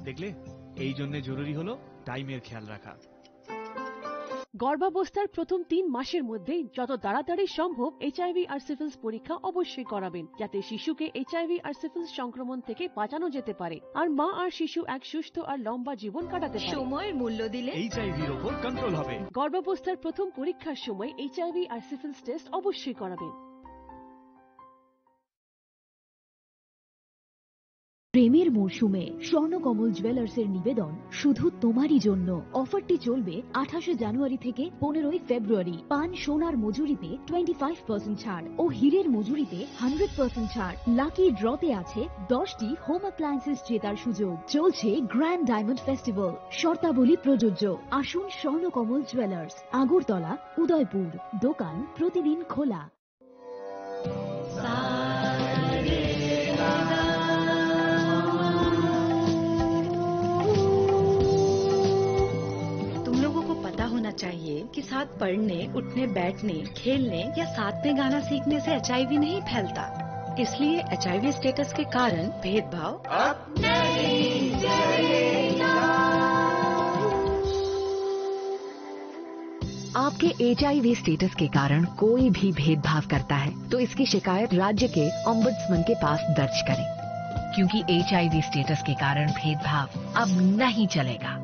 দেখলে, এই জন্য জরুরি হলো টাইমের খেয়াল রাখা। গর্ভাবস্থার প্রথম 3 মাসের মধ্যেই যত তাড়াতাড়ি সম্ভব এইচআইভি আর সিফিলিস পরীক্ষা অবশ্যই করাবেন, যাতে শিশুকে এইচআইভি আর সিফিলিস সংক্রমণ থেকে বাঁচানো যেতে পারে আর মা আর শিশু এক সুস্থ আর লম্বা জীবন কাটাতে পারে। সময়ের মূল্য দিলে এইচআইভির উপর কন্ট্রোল হবে। গর্ভাবস্থার প্রথম পরীক্ষার সময় এইচআইভি আর সিফিলিস টেস্ট অবশ্যই করাবেন। প্রেমের মরশুমে স্বর্ণকমল জুয়েলার্সের নিবেদন শুধু তোমারই জন্য। অফারটি চলবে 28 জানুয়ারি থেকে 15 ফেব্রুয়ারি। পান সোনার মজুরিতে 25% ছাড় ও হীরের মজুরিতে 100% ছাড়। লাকি ড্রতে আছে 10টি হোম অ্যাপ্লায়েন্সেস জেতার সুযোগ। চলছে গ্র্যান্ড ডায়মন্ড ফেস্টিভ্যাল। শর্তাবলী প্রযোজ্য। আসুন স্বর্ণকমল জুয়েলার্স, আগরতলা, উদয়পুর। দোকান প্রতিদিন খোলা। होना चाहिए कि साथ पढ़ने, उठने, बैठने, खेलने या साथ में गाना सीखने से एचआईवी नहीं फैलता। इसलिए एचआईवी स्टेटस के कारण भेदभाव अब नहीं चलेगा। आपके एचआईवी स्टेटस के कारण कोई भी भेदभाव करता है तो इसकी शिकायत राज्य के ओम्बुड्समैन के पास दर्ज करें, क्योंकि एचआईवी स्टेटस के कारण भेदभाव अब नहीं चलेगा।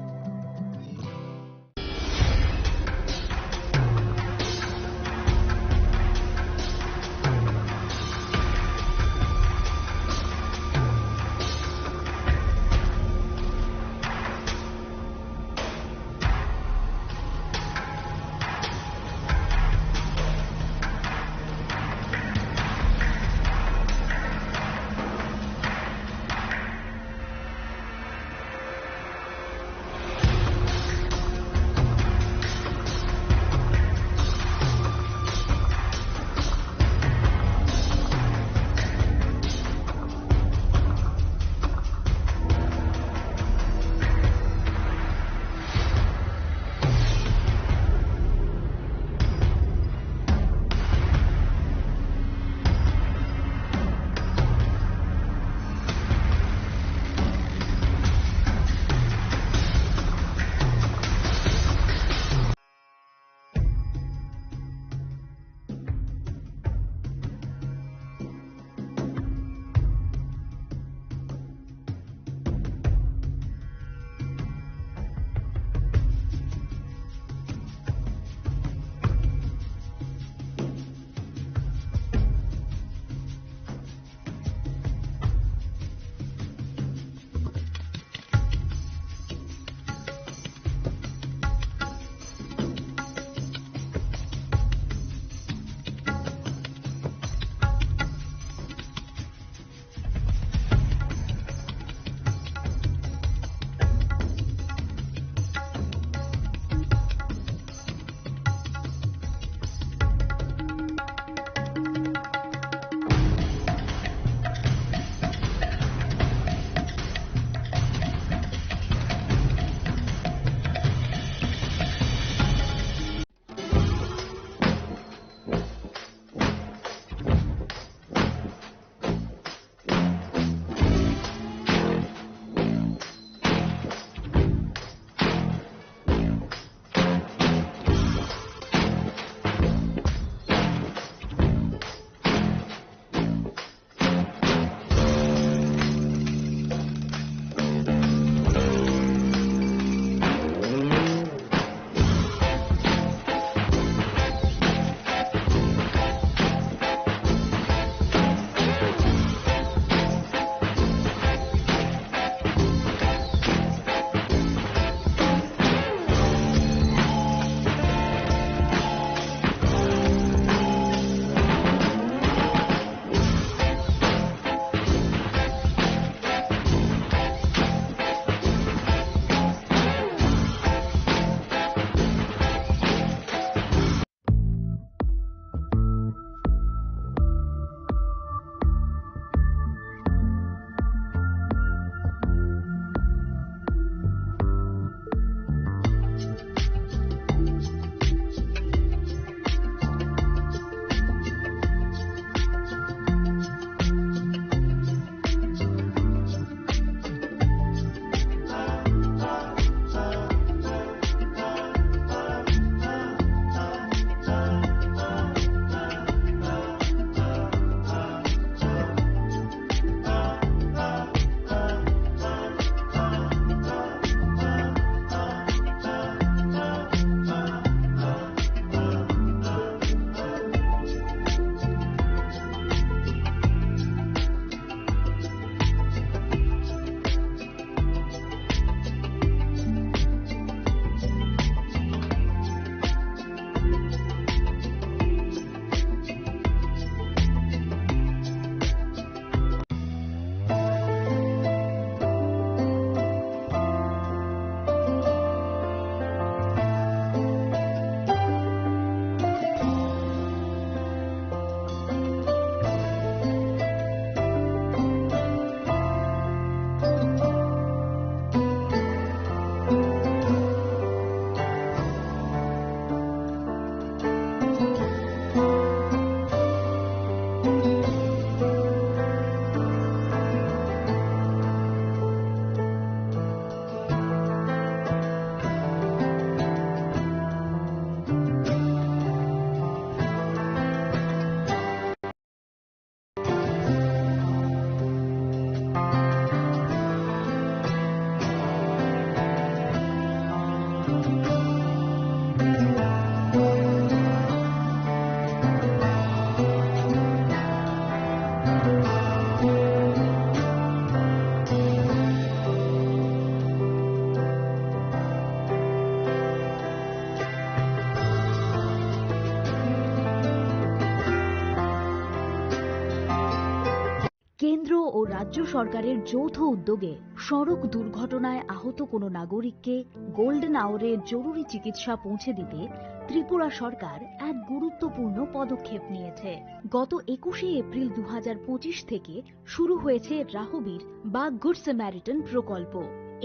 রাজ্য সরকারের যৌথ উদ্যোগে সড়ক দুর্ঘটনায় আহত কোনো নাগরিককে গোল্ডেন আওয়ারে জরুরি চিকিৎসা পৌঁছে দিতে ত্রিপুরা সরকার এক গুরুত্বপূর্ণ পদক্ষেপ নিয়েছে। গত 21শে এপ্রিল 2025 থেকে শুরু হয়েছে রাহবীর বা গুড স্যামারিটান প্রকল্প।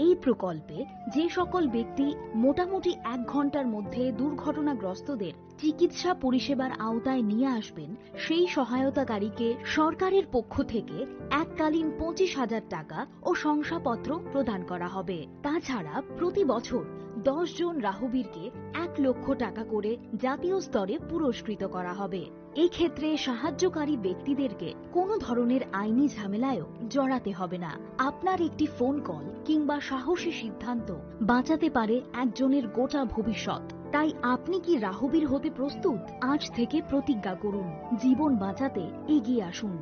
এই প্রকল্পে যে সকল ব্যক্তি মোটামুটি 1 ঘন্টার মধ্যে দুর্ঘটনাগ্রস্তদের চিকিৎসা পরিষেবার আওতায় নিয়ে আসবেন, সেই সহায়তাকারীকে সরকারের পক্ষ থেকে এককালীন 25,000 টাকা ও শংসাপত্র প্রদান করা হবে। তাছাড়া প্রতি বছর 10 জন রাহবীরকে 1 লক্ষ টাকা করে জাতীয় স্তরে পুরস্কৃত করা হবে। এই ক্ষেত্রে সাহায্যকারী ব্যক্তিদেরকে কোনো ধরনের আইনি ঝামেলায়ও জড়াতে হবে না। আপনার একটি ফোন কল কিংবা সাহসী সিদ্ধান্ত বাঁচাতে পারে একজনের গোটা ভবিষ্যৎ। তাই আপনি কি রাহবীর হতে প্রস্তুত? আজ থেকে প্রতিজ্ঞা করুন, জীবন বাঁচাতে এগিয়ে আসুন।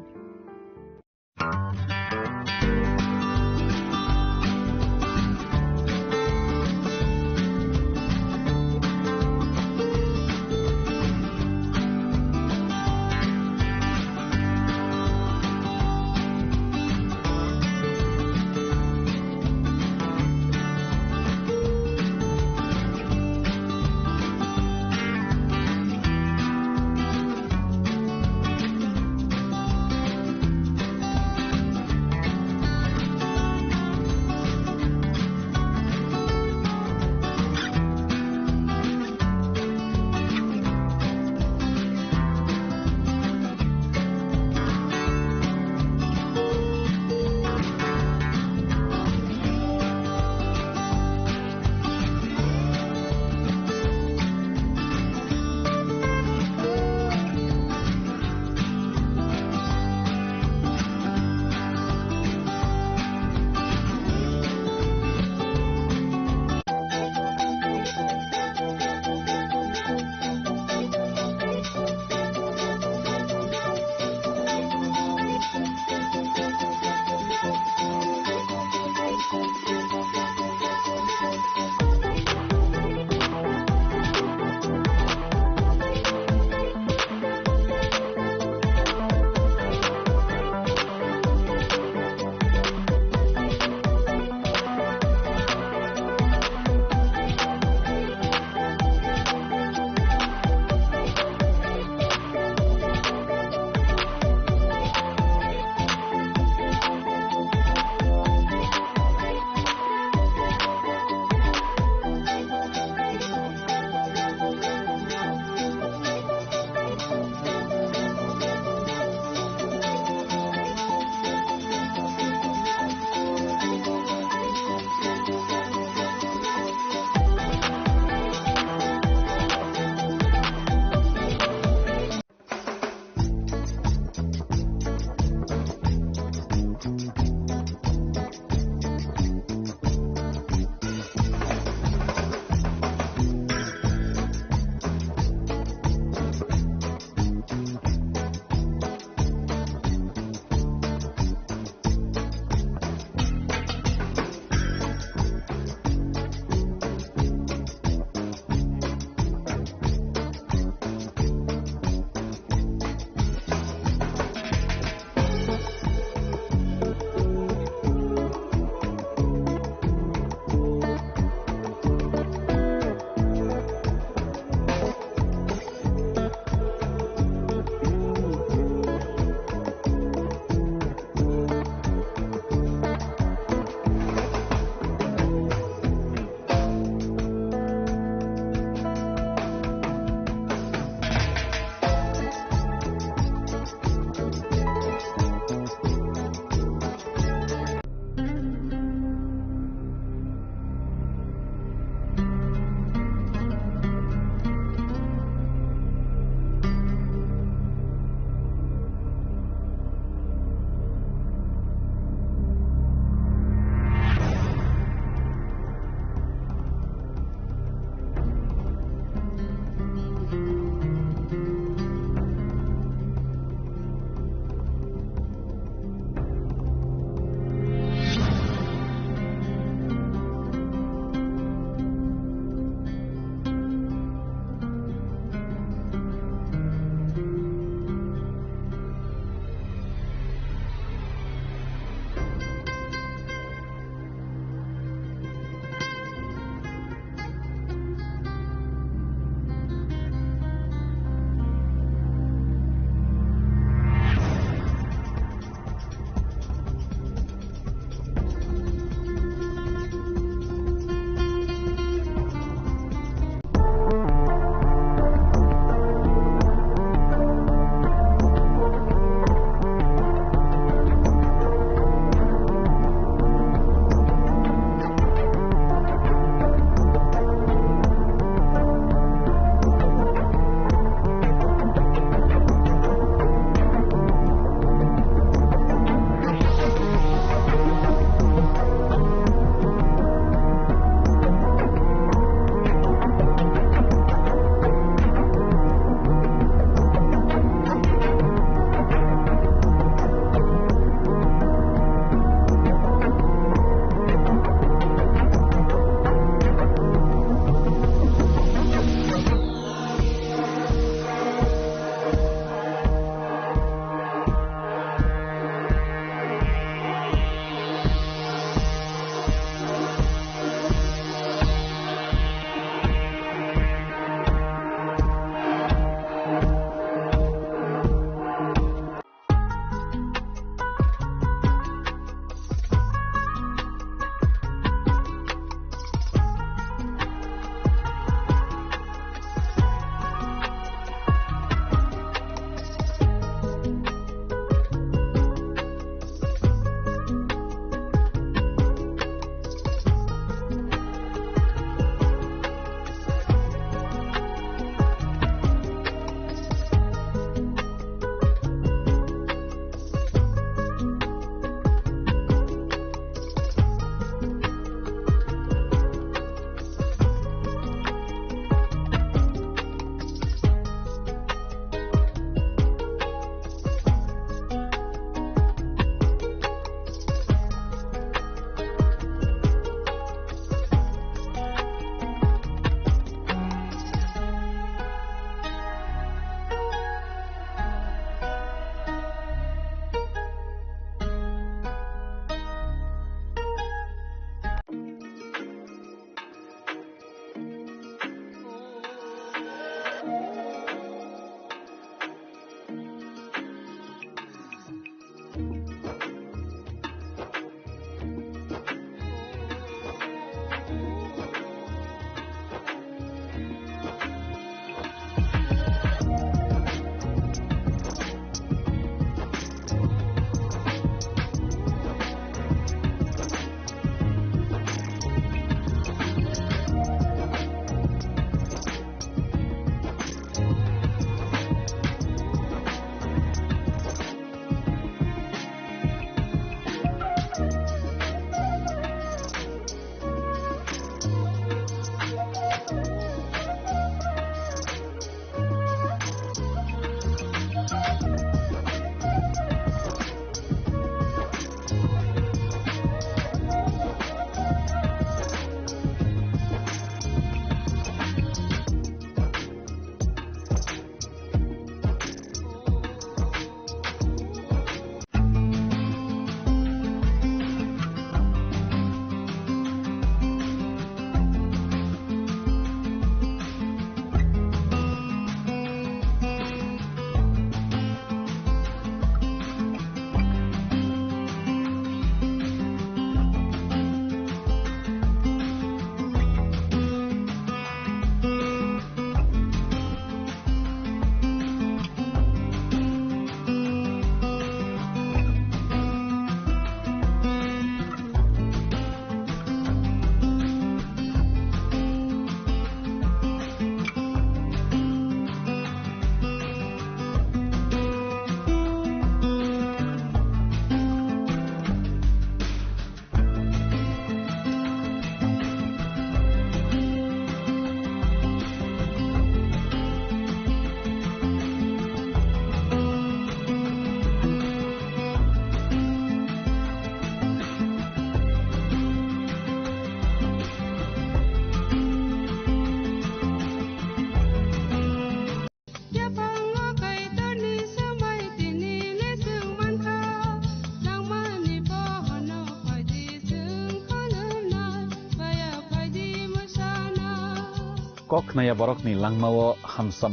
kok naya borok ni langmawo hamsa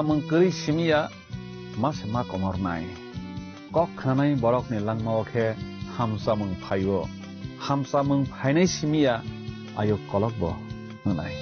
mengkeri simia mas ma komor nai kok khanai borok ni langmawo khe hamsa mengphainai simia ayo kolok bo nai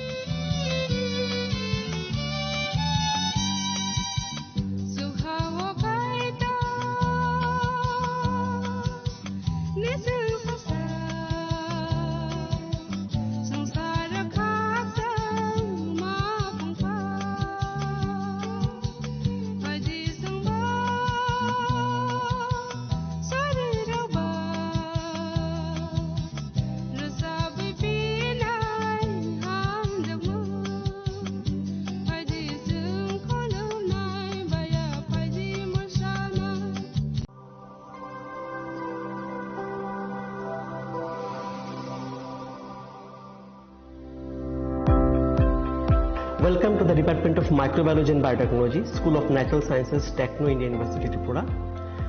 Welcome to the Department of Microbiology and Biotechnology, School of Natural Sciences, Techno India University, Tripura.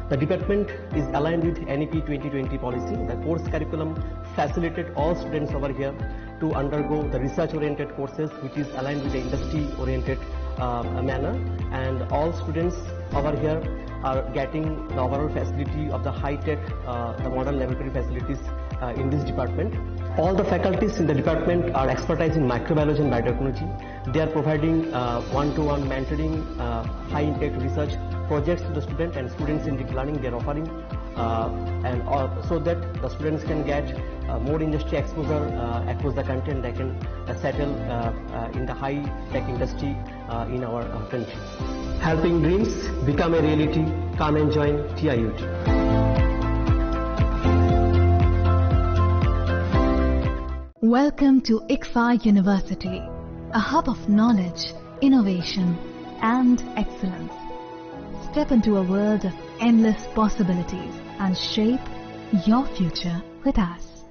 The department is aligned with NEP 2020 policy. The course curriculum facilitated all students over here to undergo the research-oriented courses, which is aligned with the industry-oriented manner. And all students over here are getting the overall facility of the high-tech, the modern laboratory facilities in this department. All the faculties in the department are expertise in microbiology and biotechnology. They are providing one-to-one mentoring, high-impact research projects to the student and students-centric learning they are offering, so that the students can get more industry exposure across the country and they can settle in the high-tech industry in our country. Helping dreams become a reality. Come and join TIUT. Welcome to ICFA University, a hub of knowledge, innovation, and excellence. Step into a world of endless possibilities and shape your future with us.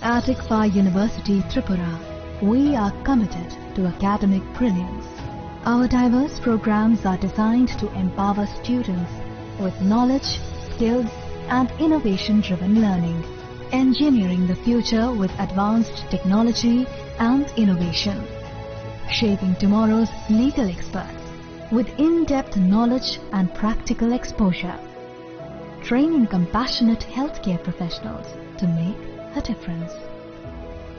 At ICFA University, Tripura, we are committed to academic brilliance. Our diverse programs are designed to empower students with knowledge, skills, and innovation-driven learning. Engineering the future with advanced technology and innovation. Shaping tomorrow's legal experts with in-depth knowledge and practical exposure. Training compassionate healthcare professionals to make a difference.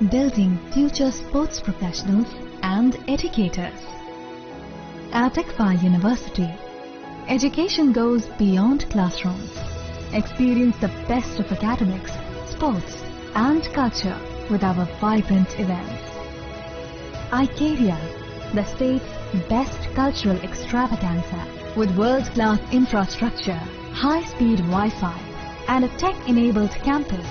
Building future sports professionals and educators. At ICFA University, education goes beyond classrooms. Experience the best of academics, sports and culture with our vibrant events. ICARIA, the state's best cultural extravaganza with world-class infrastructure, high-speed Wi-Fi and a tech-enabled campus,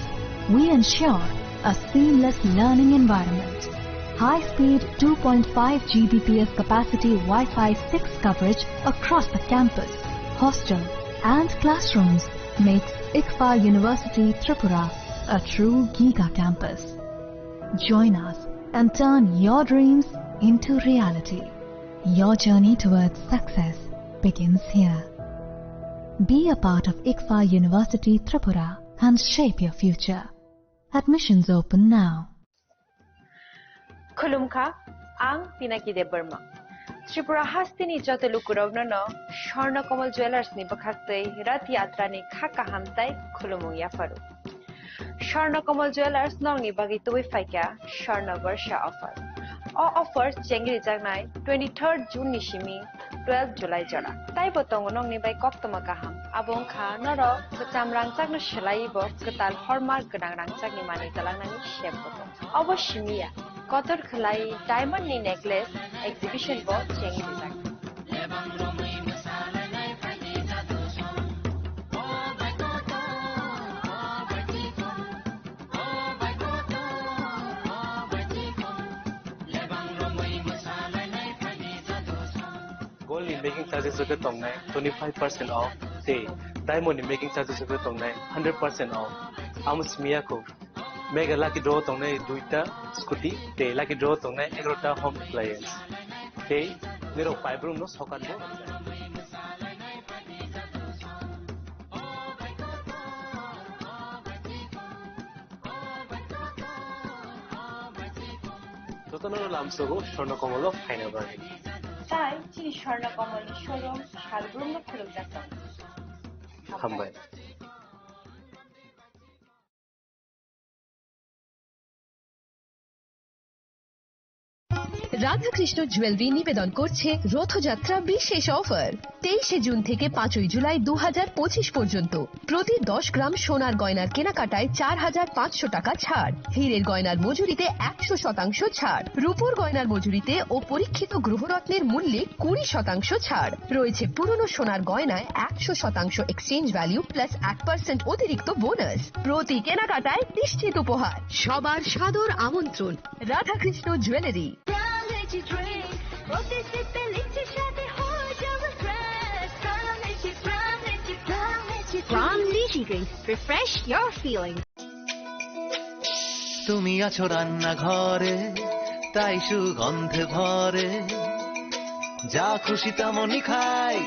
we ensure a seamless learning environment. High-speed 2.5 Gbps capacity Wi-Fi 6 coverage across the campus, hostel and classrooms makes ICFA University Tripura a true Giga campus. Join us and turn your dreams into reality. Your journey towards success begins here. Be a part of ICFA University Tripura and shape your future. Admissions open now. Khulumkha, ang Pinaki de Burma. Tripura hastini joto lukurogno no Sharna Komal Jewelers ni bakhaktei rat yatra ni khaka hamtai khulumung yafaru. Sharna Komal Jewelers nongni bagi tuwi faika Sharna Varsha offer. All offers chengri jagnai 23rd June nishimi 12 July jara. Tai botong nongni bai koktoma kaham. Abong kha noro bacham rangchak no shalai bo ketal hallmark genang rangchak ni mani talangnani shep botong. Oboshimiya kotor khlai diamond ni necklace exhibition bo chengri jag. Gold in making charges of the tongue 25% off. Say diamond in making charges of the tongue 100% off. Amos Miyako. Mega lucky draw tongue duita scooty. They lucky draw tongue egrota home appliance. They little five room no socket. যতনৰ লামছগো Swarnakamal ফাইনা বাড়ি তাই কি Swarnakamal showroom শালগ্রুম খুলুক যাচ্ছেন হামবাই Radhakrishna jewellery নিবেদন করছে রথযাত্রা বিশেষ offer 23 June থেকে 5 জুলাই 2025 পর্যন্ত প্রতি 10 গ্রাম সোনার গয়নার কেনাকাটায় 4500 টাকা ছাড়, হীরের গয়নার মজুরিতে 100% ছাড়, রূপোর গয়নার মজুরিতে ও পরীক্ষিত গ্রহরত্নের মূল্যে 20% ছাড় রয়েছে। পুরনো সোনার গয়নায় 100% এক্সচেঞ্জ ভ্যালু প্লাস 1% অতিরিক্ত বোনাস। প্রতি কেনাকাটায় নিশ্চিত উপহার। সবার সাদর আমন্ত্রণ Radhakrishna jewellery. Refresh your feelings. তুমি আছো রান্না ঘরে তাই সুগন্ধে ভরে যা খুশি তেমনই খাই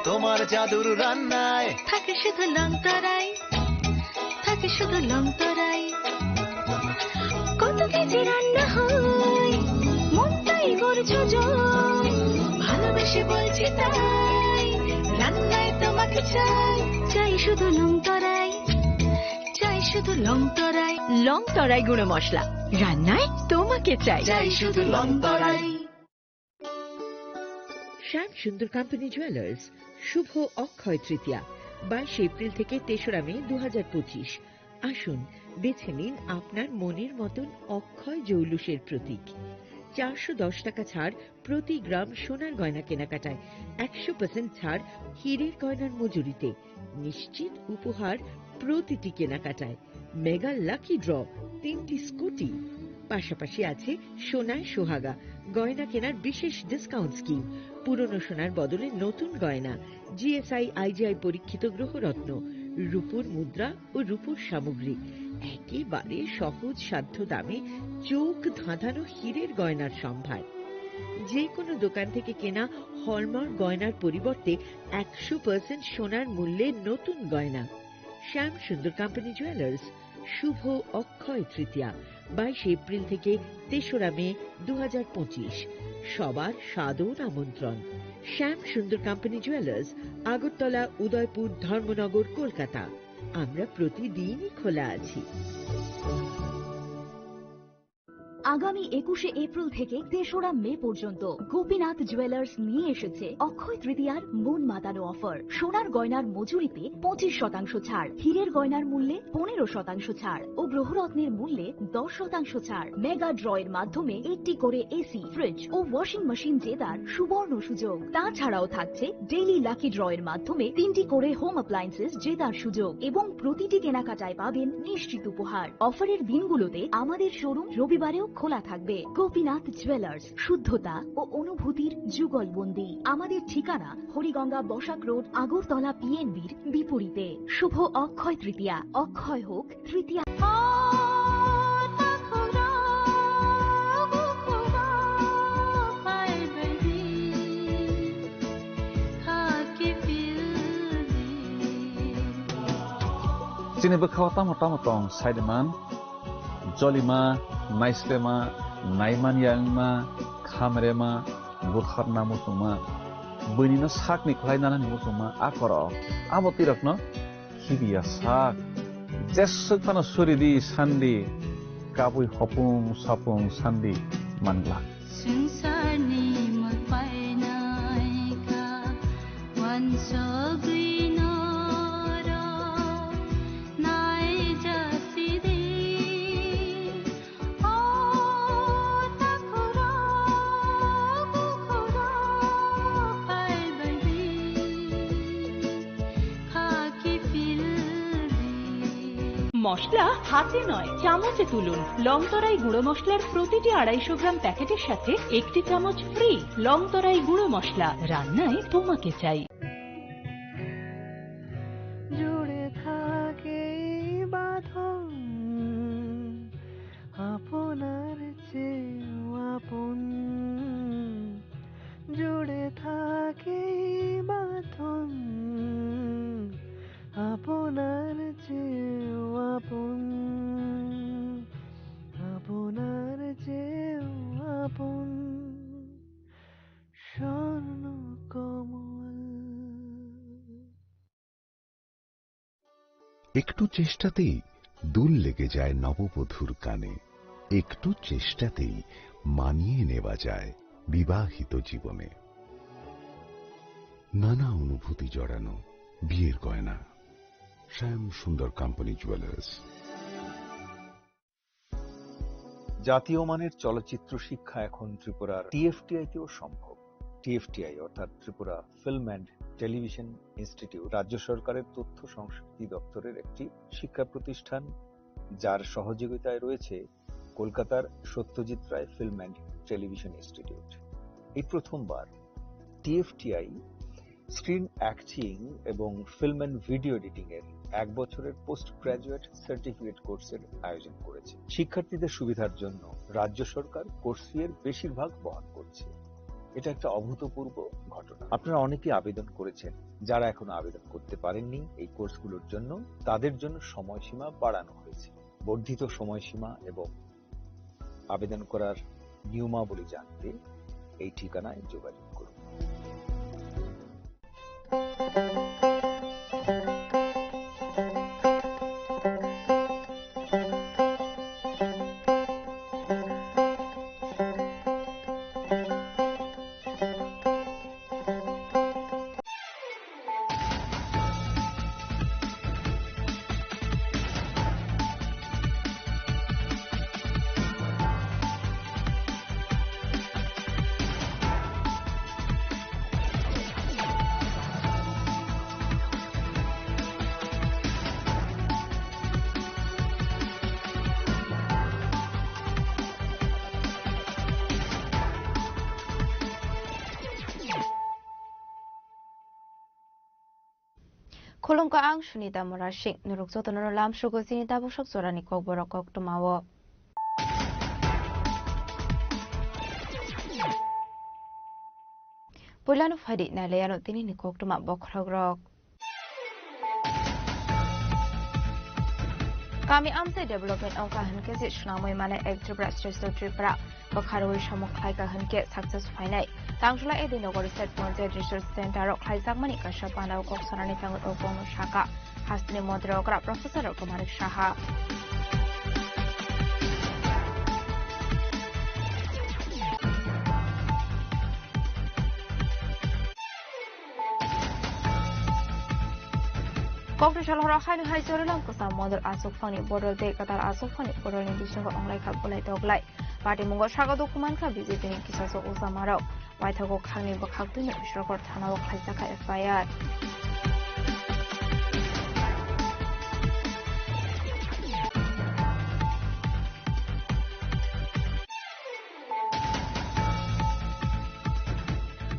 তোমার জাদুর রান্নায় থাকে শুধু লংতরাই থাকে শুধু লংতরাই কত কেজি রান্না হয় মনটাই করছো জয় ভালোবেসে বলছি তাই রান্নায় তোমাকে চাই চাই শুধু লংতরাই চাই শুধু লংতরাই লংতরাই গুঁড়ো মশলা রান্নায় তোমাকে চাই চাই শুধু লংতরাই। শ্যাম সুন্দর কোম্পানি জুয়েলার্স শুভ অক্ষয় তৃতীয়া 22 এপ্রিল থেকে 3রা মে 2025। আসুন বেছে নিন আপনার মনের মতন অক্ষয় জৌলুসের প্রতীক। 410 টাকা ছাড় প্রতি গ্রাম সোনার গয়না কেনাকাটায়, 100% ছাড় হীরের গয়নার মজুরিতে, নিশ্চিত উপহার প্রতিটি কেনাকাটায়, মেগা লাকি ড্র 3টি স্কুটি, পাশাপাশি আছে সোনায় সোহাগা গয়না কেনার বিশেষ ডিসকাউন্ট স্কিম, পুরনো সোনার বদলে নতুন গয়না, জিএসআই আইজিআই পরীক্ষিত গ্রহরত্ন, রূপোর মুদ্রা ও রূপোর সামগ্রী, একেবারে সহজ সাধ্য দামে চোখ ধাঁধানো হীরের গয়নার সম্ভার। যে কোনো দোকান থেকে কেনা হলমার্ক গয়নার পরিবর্তে 100% সোনার মূল্যে নতুন গয়না। শ্যাম সুন্দর কোম্পানি জুয়েলার্স শুভ অক্ষয় তৃতীয়া 22 এপ্রিল থেকে 3রা মে 2025। সবার সাদর আমন্ত্রণ। শ্যাম সুন্দর কোম্পানি জুয়েলার্স, আগরতলা, উদয়পুর, ধর্মনগর, কলকাতা। আমরা প্রতিদিনই খোলা আছি। আগামী 21শে এপ্রিল থেকে 3রা মে পর্যন্ত গোপীনাথ জুয়েলার্স নিয়ে এসেছে অক্ষয় তৃতীয়ার মন মাতানো অফার। সোনার গয়নার মজুরিতে 25% ছাড়, হীরের গয়নার মূল্যে 15% ছাড় ও গ্রহরত্নের মূল্যে 10% ছাড়। মেগা ড্রয়ের মাধ্যমে 8টি করে এসি, ফ্রিজ ও ওয়াশিং মেশিন জেতার সুবর্ণ সুযোগ। তাছাড়াও থাকছে ডেইলি লাকি ড্রয়ের মাধ্যমে 3টি করে হোম অ্যাপ্লায়েন্সেস জেতার সুযোগ এবং প্রতিটি কেনাকাটায় পাবেন নিশ্চিত উপহার। অফারের দিনগুলোতে আমাদের শোরুম রবিবারেও খোলা থাকবে। গোপীনাথ জুয়েলার্স, শুদ্ধতা ও অনুভূতির যুগলবন্দি। আমাদের ঠিকানা হরিগঙ্গা বসাক রোড, আগরতলা পিএনবির বিপরীতে। শুভ অক্ষয় তৃতীয়া, অক্ষয় হোক তৃতীয়া। Sini bekhaw tamo-tong Saideman, Jolima, Naislema, Naiman Yangma, Khamrema, Bukharna Musuma, Bunina Sakni Klainana Musuma, Akoro, Abotirokno, Hibia Sak, Jesukana Suridi, Sandi, Kapui Hopung, Sapung, Sandi, Mangla. Sungsani magpainaika, wansogri মশলা হাতে নয় চামচে তুলুন। লংতরাই গুঁড়ো মশলার প্রতিটি 250 গ্রাম প্যাকেটের সাথে 1টি চামচ ফ্রি। লংতরাই গুঁড়ো মশলা, রান্নায় তোমাকে চাই। জুড়ে থাকে বাঁধন আপনার চেয়েও আপন, জুড়ে থাকে বাঁধন আপনার চেয়েও আপন, আপনার চেয়েও একটু চেষ্টাতেই দুল লেগে যায় নববধূর কানে, একটু চেষ্টাতেই মানিয়ে নেওয়া যায় বিবাহিত জীবনে। নানা অনুভূতি জড়ানো বিয়ের গয়না। শ্যাম সুন্দর কোম্পানি জুয়েলার্স। জাতীয় মানের চলচ্চিত্র শিক্ষা এখন ত্রিপুরার টিএফটিআই-তেও সম্ভব। টিএফটিআই অর্থাৎ Tripura film and television institute রাজ্য সরকারের তথ্য সংস্কৃতি দপ্তরের একটি শিক্ষা প্রতিষ্ঠান, যার সহযোগিতায় রয়েছে কলকাতার Satyajit Ray film and television institute. এই প্রথমবার টিএফটিআই স্ক্রিন অ্যাক্টিং এবং ফিল্ম অ্যান্ড ভিডিও এডিটিং এর 1 বছরের পোস্ট গ্রাজুয়েট সার্টিফিকেট কোর্সের আয়োজন করেছে। শিক্ষার্থীদের সুবিধার জন্য রাজ্য সরকার কোর্স ফি এর বেশিরভাগ বহন করছে। এটা একটা অভূতপূর্ব ঘটনা। আপনারা অনেকেই আবেদন করেছেন। যারা এখনো আবেদন করতে পারেননি এই কোর্সগুলোর জন্য, তাদের জন্য সময়সীমা বাড়ানো হয়েছে। বর্ধিত সময়সীমা এবং আবেদন করার নিয়মাবলী জানতে এই ঠিকানায় যোগাযোগ করুন। Khulungka ang Sunita Morashik nurukso tono lam shugo sinita busok sorani kok borok kok tumawo. Pulanu fadi na leyano tini ni kok tuma bokrogrok. Kami amse development angka hanke si shnamoi mane ek Tripura State Tripura bakharoi shamok khaika hanke success fainai. Tangshula Edinogor Research Project Research Center ok khaisak mani kasha pandau kok sarani tangut opono shaka hastini modra okra Professor Kumarik Shaha. Kok shalhora khainu hai chorelam kusam model asuk fani bodol de katar asuk fani bodol ni bisingo onglai kha bolai toglai party mungo shaga dokuman kha BJP ni kisaso usamarau waithago khangni bakhak tuni bisrokor thanao khaisa kha FIR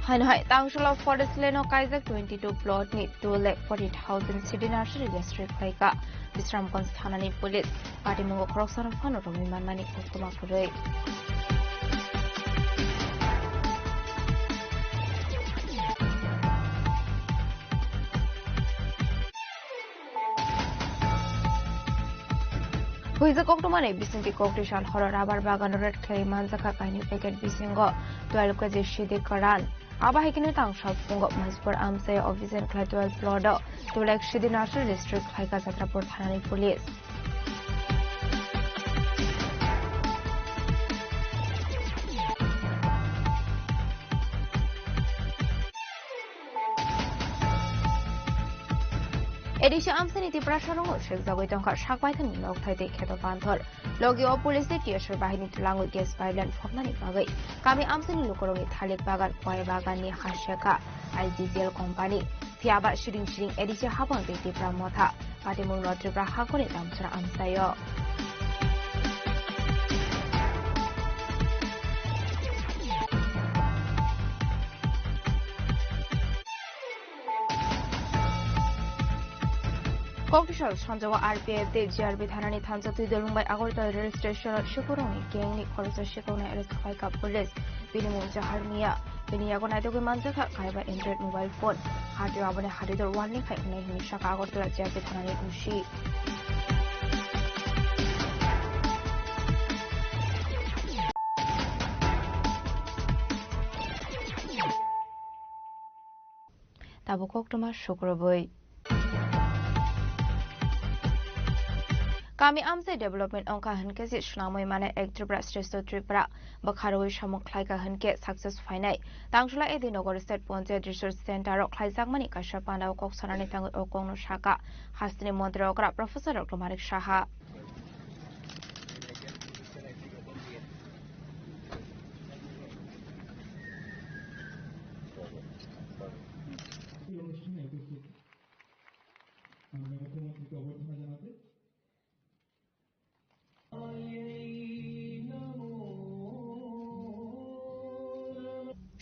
Hanhai Tangshula Forest Leno Kaizak 22 plot ni 2,40,000 city nursery district Kaika Bisram Konstanani Police Party Mungo Kroksan Fano Romiman Mani Kostoma Purei Huiza Koktomane Bisinki Koktishan Horror Rabar Bagan Red Clay Manzaka Kaini Packet Bisingo 12 kg Shidi Karan Abahikini Tang Shop Pungo Maspur Amse Officer Clay 12 Plodo to like Shidi National District Haika Satrapur Thanani Police. Edisha Amsani Prasharong, Shakaway Tonka Shakaitan, Loktai Keto Panthor, Logio Police, Tiasher Bahini to Langu Gas Violent Fogani Bagay, Kami Amsani Lukorong Italic Bagan, Poi Bagani Hashaka, IGZL Company, Fiaba Shooting Edisha Haban, the Pramota, Patimun Tripra Hakoni Amsra Amsayo. Kokishal Shanjawa RPF de GRB Thanani Thansa Tudung by Agorta Rail Station Shukuroni, Gang Korsa Shikona Kaika Police, Binimun Jaharmia, Biniagonato Manzaka, Kaiba Android mobile phone, Hadiabane Hadidor one link like Shaka Agorta GRB Thanani Ushi. Tabukok Thomas Shukurboy. Kami amse development ongka hanke si shnamoi mane ek Tripura Shreshth Tripura bakharoi samung khlaika hanke success fainai tangshula Edinogor State Panchayat Resource Center ok khlaijak mani kasha pandao kok sanani tango okongno shaka hastini mantri okra Professor Dr. Manik Saha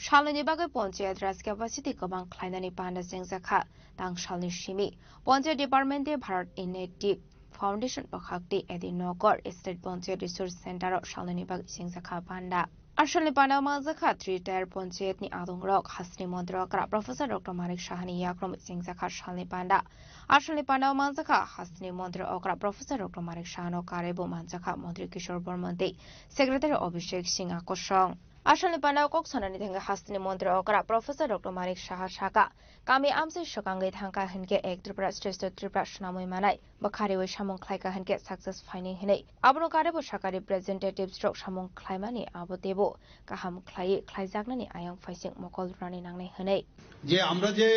Shalini bagai Panchayat Raj capacity kabang khlainani panda jengjakha tang shalni shimi Panchayat Department de Bharat Initiative Foundation bakhakti Edinogor State Panchayat Resource Center shalini bagai jengjakha panda Ashalni panda mazakha 3-tier Panchayat ni adongrok hasni mandrakra Professor Dr. Manik Sahani yakrom jengjakha shalni panda Ashalni panda mazakha hasni mandrakra Professor Dr. Manik Sahano karebo manjakha Mantri Kishore Bormante Secretary Abhishek Singh Akoshong Ashalni pandao kok sanani thanga hastini mantri okra Professor Dr. Manik Saha Shaka kami amse shokangai thangka hanke ek Tripura Shreshth Tripura shnamoi manai bakhari oi samung khlaika hanke success finding hinai abno karebo Shaka representative stroke samung khlaimani abotebo kaham khlai khlaijaknani ayang faising mokol rani nangnai hinai যে আমরা যে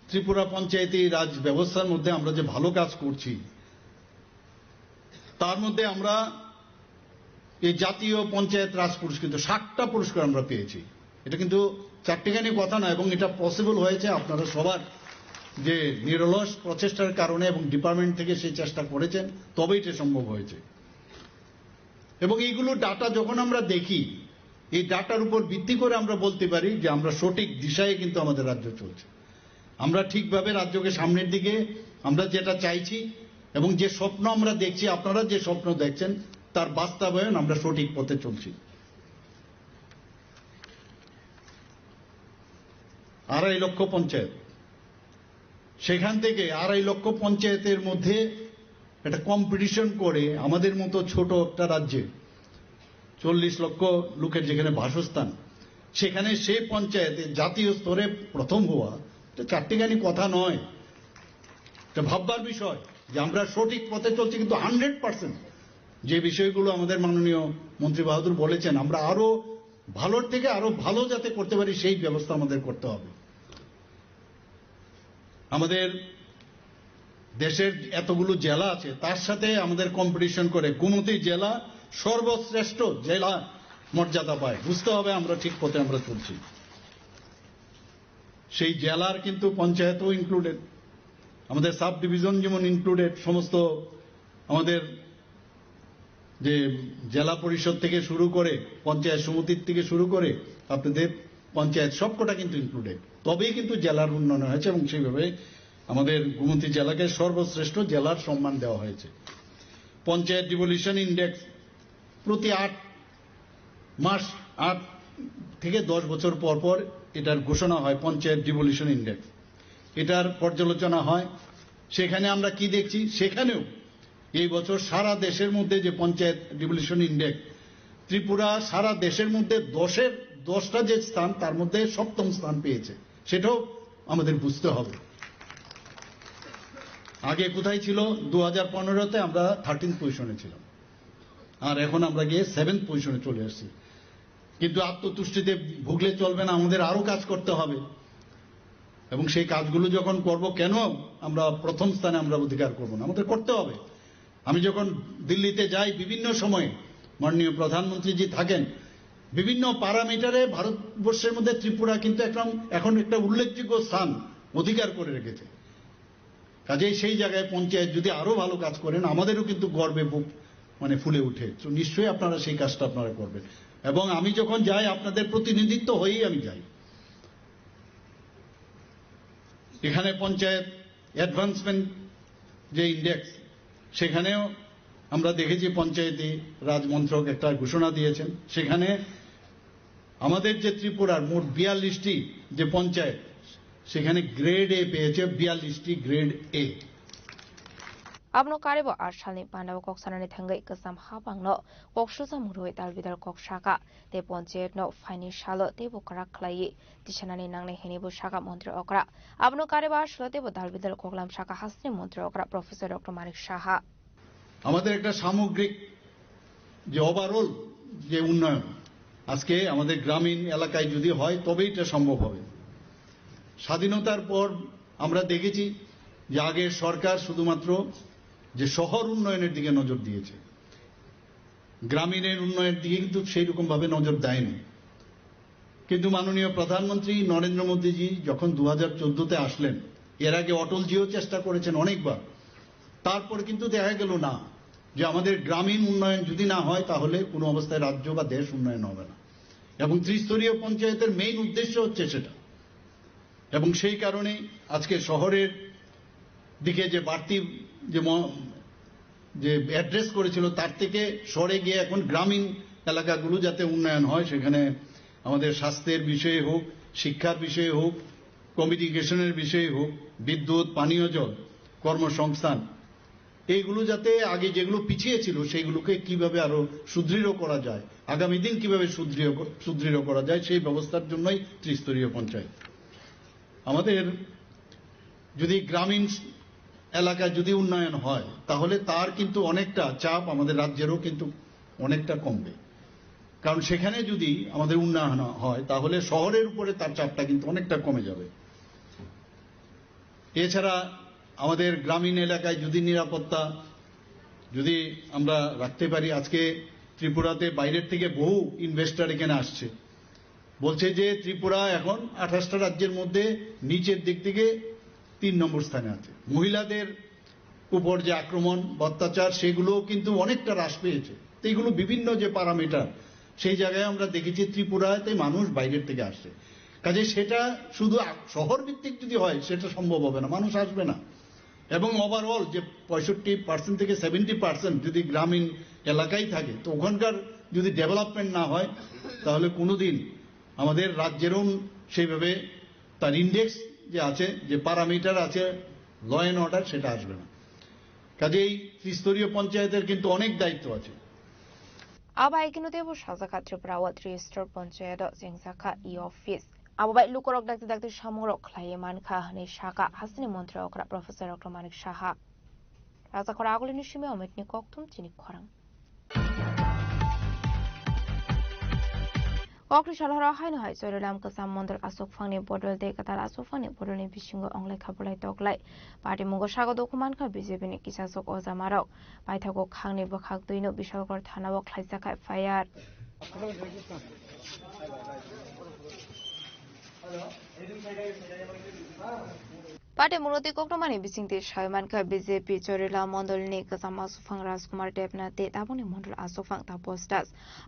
ত্রিপুরা পঞ্চায়েতি রাজ ব্যবস্থার মধ্যে আমরা যে ভালো কাজ করছি তার মধ্যে আমরা এই জাতীয় পঞ্চায়েত রাজ পুরস্কৃত 60টা পুরস্কার আমরা পেয়েছি এটা কিন্তু চারটিখানি কথা না এবং এটা পসিবল হয়েছে আপনারা সবার যে নিরলস প্রচেষ্টার কারণে এবং ডিপার্টমেন্ট থেকে সেই চেষ্টা করেছেন তবেই এটা সম্ভব হয়েছে এবং এইগুলো ডাটা যখন আমরা দেখি এই ডাটার উপর ভিত্তি করে আমরা বলতে পারি যে আমরা সঠিক দিশায় কিন্তু আমাদের রাজ্য চলছে আমরা ঠিকভাবে রাজ্যকে সামনের দিকে আমরা যেটা চাইছি এবং যে স্বপ্ন আমরা দেখছি আপনারা যে স্বপ্ন দেখছেন তার বাস্তবায়ন আমরা সঠিক পথে চলছি 2.5 লক্ষ পঞ্চায়েত সেখান থেকে 2.5 লক্ষ পঞ্চায়েতের মধ্যে একটা কম্পিটিশন করে আমাদের মতো ছোট একটা রাজ্যে 40 লক্ষ লোকের যেখানে বাসস্থান সেখানে সেই পঞ্চায়েতে জাতীয় স্তরে প্রথম হওয়া এটা চারটিখানি কথা নয় এটা ভাববার বিষয় যে আমরা সঠিক পথে চলছি কিন্তু 100% যে বিষয়গুলো আমাদের মাননীয় মন্ত্রী বাহাদুর বলেছেন আমরা আরো ভালোর থেকে আরো ভালো যাতে করতে পারি সেই ব্যবস্থা আমাদের করতে হবে আমাদের দেশের এতগুলো জেলা আছে তার সাথে আমাদের কম্পিটিশন করে গোমতী জেলা সর্বশ্রেষ্ঠ জেলা মর্যাদা পায় বুঝতে হবে আমরা ঠিক পথে আমরা চলছি সেই জেলার কিন্তু পঞ্চায়েতও ইনক্লুডেড আমাদের সাব ডিভিশন যেমন ইনক্লুডেড সমস্ত আমাদের যে জেলা পরিষদ থেকে শুরু করে পঞ্চায়েত সমিতির থেকে শুরু করে আপনাদের পঞ্চায়েত সবকটা কিন্তু ইনক্লুডেড তবেই কিন্তু জেলার উন্নয়ন হয়েছে এবং সেইভাবে আমাদের গোমতী জেলাকে সর্বশ্রেষ্ঠ জেলার সম্মান দেওয়া হয়েছে পঞ্চায়েত ডিভলিউশন ইন্ডেক্স প্রতি 8 মাস 8 থেকে 10 বছর পর পর এটার ঘোষণা হয় পঞ্চায়েত ডিভলিউশন ইন্ডেক্স এটার পর্যালোচনা হয় সেখানে আমরা কি দেখছি সেখানেও এই বছর সারা দেশের মধ্যে যে পঞ্চায়েত ডিভলিউশন ইন্ডেক্স ত্রিপুরা সারা দেশের মধ্যে 10টা যে স্থান তার মধ্যে 7ম স্থান পেয়েছে সেটাও আমাদের বুঝতে হবে আগে কোথায় ছিল 2015তে আমরা 13th পজিশনে ছিলাম আর এখন আমরা গিয়ে 7th পজিশনে চলে আসছি কিন্তু আত্মতুষ্টিতে ভুগলে চলবে না আমাদের আরো কাজ করতে হবে এবং সেই কাজগুলো যখন করব কেন আমরা প্রথম স্থানে আমরা অধিকার করব না আমাদের করতে হবে আমি যখন দিল্লিতে যাই বিভিন্ন সময়ে মাননীয় প্রধানমন্ত্রী থাকেন বিভিন্ন প্যারামিটারে ভারতবর্ষের মধ্যে ত্রিপুরা কিন্তু এখন একটা উল্লেখযোগ্য স্থান অধিকার করে রেখেছে কাজেই সেই জায়গায় পঞ্চায়েত যদি আরো ভালো কাজ করেন আমাদেরও কিন্তু গর্বে বুক ফুলে উঠে তো নিশ্চয়ই আপনারা সেই কাজটা আপনারা করবেন এবং আমি যখন যাই আপনাদের প্রতিনিধিত্ব হয়েই আমি যাই এখানে পঞ্চায়েত অ্যাডভান্সমেন্ট যে ইন্ডেক্স সেখানেও আমরা দেখেছি পঞ্চায়েতি রাজ মন্ত্রক একটা ঘোষণা দিয়েছেন সেখানে আমাদের যে ত্রিপুরার মোট 42টি যে পঞ্চায়েত সেখানে গ্রেড এ পেয়েছে 42টি grade A abno karebo arsalni pandao kok sanani thangai kasam habangno kok susa muroi dalbidar kok shaka te panchayat no financial te bo karak khlai tisanani nangne heni bo shaka mantri okra abno karebo arsalo te bo dalbidar koklam shaka hasni mantri okra Professor Dr. Manik Saha আমাদের একটা সামগ্রিক যে overall যে উন্নয়ন আজকে আমাদের গ্রামীণ এলাকায় যদি হয় তবেই এটা সম্ভব হবে। স্বাধীনতার পর আমরা দেখেছি যে আগের সরকার শুধুমাত্র যে শহর উন্নয়নের দিকে নজর দিয়েছে, গ্রামীণের উন্নয়নের দিকে কিন্তু সেই রকম ভাবে নজর দেয়নি। কিন্তু মাননীয় প্রধানমন্ত্রী নরেন্দ্র মোদীজি যখন 2014-তে আসলেন, এর আগে অটলজিও চেষ্টা করেছেন অনেকবার, তারপর কিন্তু দেখা গেল না যে আমাদের গ্রামীণ উন্নয়ন যদি না হয় তাহলে কোনো অবস্থায় রাজ্য বা দেশ উন্নয়ন হবে না। এবং ত্রিস্তরীয় পঞ্চায়েতের মেইন উদ্দেশ্য হচ্ছে সেটা। এবং সেই কারণেই আজকে শহরের দিকে যে বাড়তি যে অ্যাড্রেস করেছিল তার থেকে সরে গিয়ে এখন গ্রামীণ এলাকাগুলো যাতে উন্নয়ন হয়, সেখানে আমাদের স্বাস্থ্যের বিষয়ে হোক, শিক্ষার বিষয়ে হোক, কমিউনিকেশনের বিষয়ে হোক, বিদ্যুৎ, পানীয় জল, কর্মসংস্থান, এইগুলো যাতে আগে যেগুলো পিছিয়ে ছিল সেইগুলোকে কিভাবে আরো সুদৃঢ় করা যায়, আগামী দিন কিভাবে সুদৃঢ় করা যায়, সেই ব্যবস্থার জন্যই ত্রিস্তরীয় পঞ্চায়েত। আমাদের যদি গ্রামীণ এলাকায় যদি উন্নয়ন হয় তাহলে তার কিন্তু অনেকটা চাপ আমাদের রাজ্যেরও কিন্তু অনেকটা কমবে। কারণ সেখানে যদি আমাদের উন্নয়ন হয় তাহলে শহরের উপরে তার চাপটা কিন্তু অনেকটা কমে যাবে। এছাড়া আমাদের গ্রামীণ এলাকায় যদি নিরাপত্তা যদি আমরা রাখতে পারি, আজকে ত্রিপুরাতে বাইরের থেকে বহু ইনভেস্টর এখানে আসছে, বলছে যে ত্রিপুরা এখন 28টা রাজ্যের মধ্যে নিচের দিক থেকে 3 নম্বর স্থানে আছে। মহিলাদের উপর যে আক্রমণ অত্যাচার সেগুলোও কিন্তু অনেকটা হ্রাস পেয়েছে। তো এইগুলো বিভিন্ন যে প্যারামিটার, সেই জায়গায় আমরা দেখেছি ত্রিপুরাতে মানুষ বাইরের থেকে আসছে। কাজে সেটা শুধু শহর ভিত্তিক যদি হয় সেটা সম্ভব হবে না, মানুষ আসবে না। এবং ওভারঅল যে 65% থেকে 70% যদি গ্রামীণ এলাকায় থাকে, তো ওখানকার যদি ডেভেলপমেন্ট না হয় তাহলে কোনোদিন আমাদের রাজ্যেরও সেইভাবে তার ইন্ডেক্স যে আছে, যে প্যারামিটার আছে ল অ্যান্ড অর্ডার, সেটা আসবে না। কাজেই ত্রিস্তরীয় পঞ্চায়েতের কিন্তু অনেক দায়িত্ব আছে। আবাই কিন্তু দেব সাজাকা ত্রিপুরা ত্রিস্তর পঞ্চায়েত জেংসাকা ই অফিস আবাই লুকরক ডাক্তার ডাক্তার সামরক খাইয়ে মানখা হানি শাখা হাসিনি মন্ত্রী অকরা প্রফেসর অকরা মানিক সাহা রাজা করা আগলিনি সিমে অমিতনি কক্তুম চিনি খরাং অক্রি সালহরা হাইনো হাই চরিলাম কাসাম মন্ডল আসক ফাংনি বদল দে কাতার আসক ফাংনি বদলনি বিশিঙ্গ অংলাই খাবলাই তকলাই পার্টি মুগ সাগো দকুমানখা বিজেপিনি কিসাসক অজামারাও পাইথাগো খাংনি বখাক দুইনো বিশালগড় থানাও খাইজাখা ফায়ার পার্টি মুরতি কোকরমানি বিসিংতে সায়মানখা বিজেপি চরিলা মন্ডলনি কাসাম আসুফাং রাজকুমার দেবনাথে দাবনি মন্ডল আসুফাং তাপস্টাস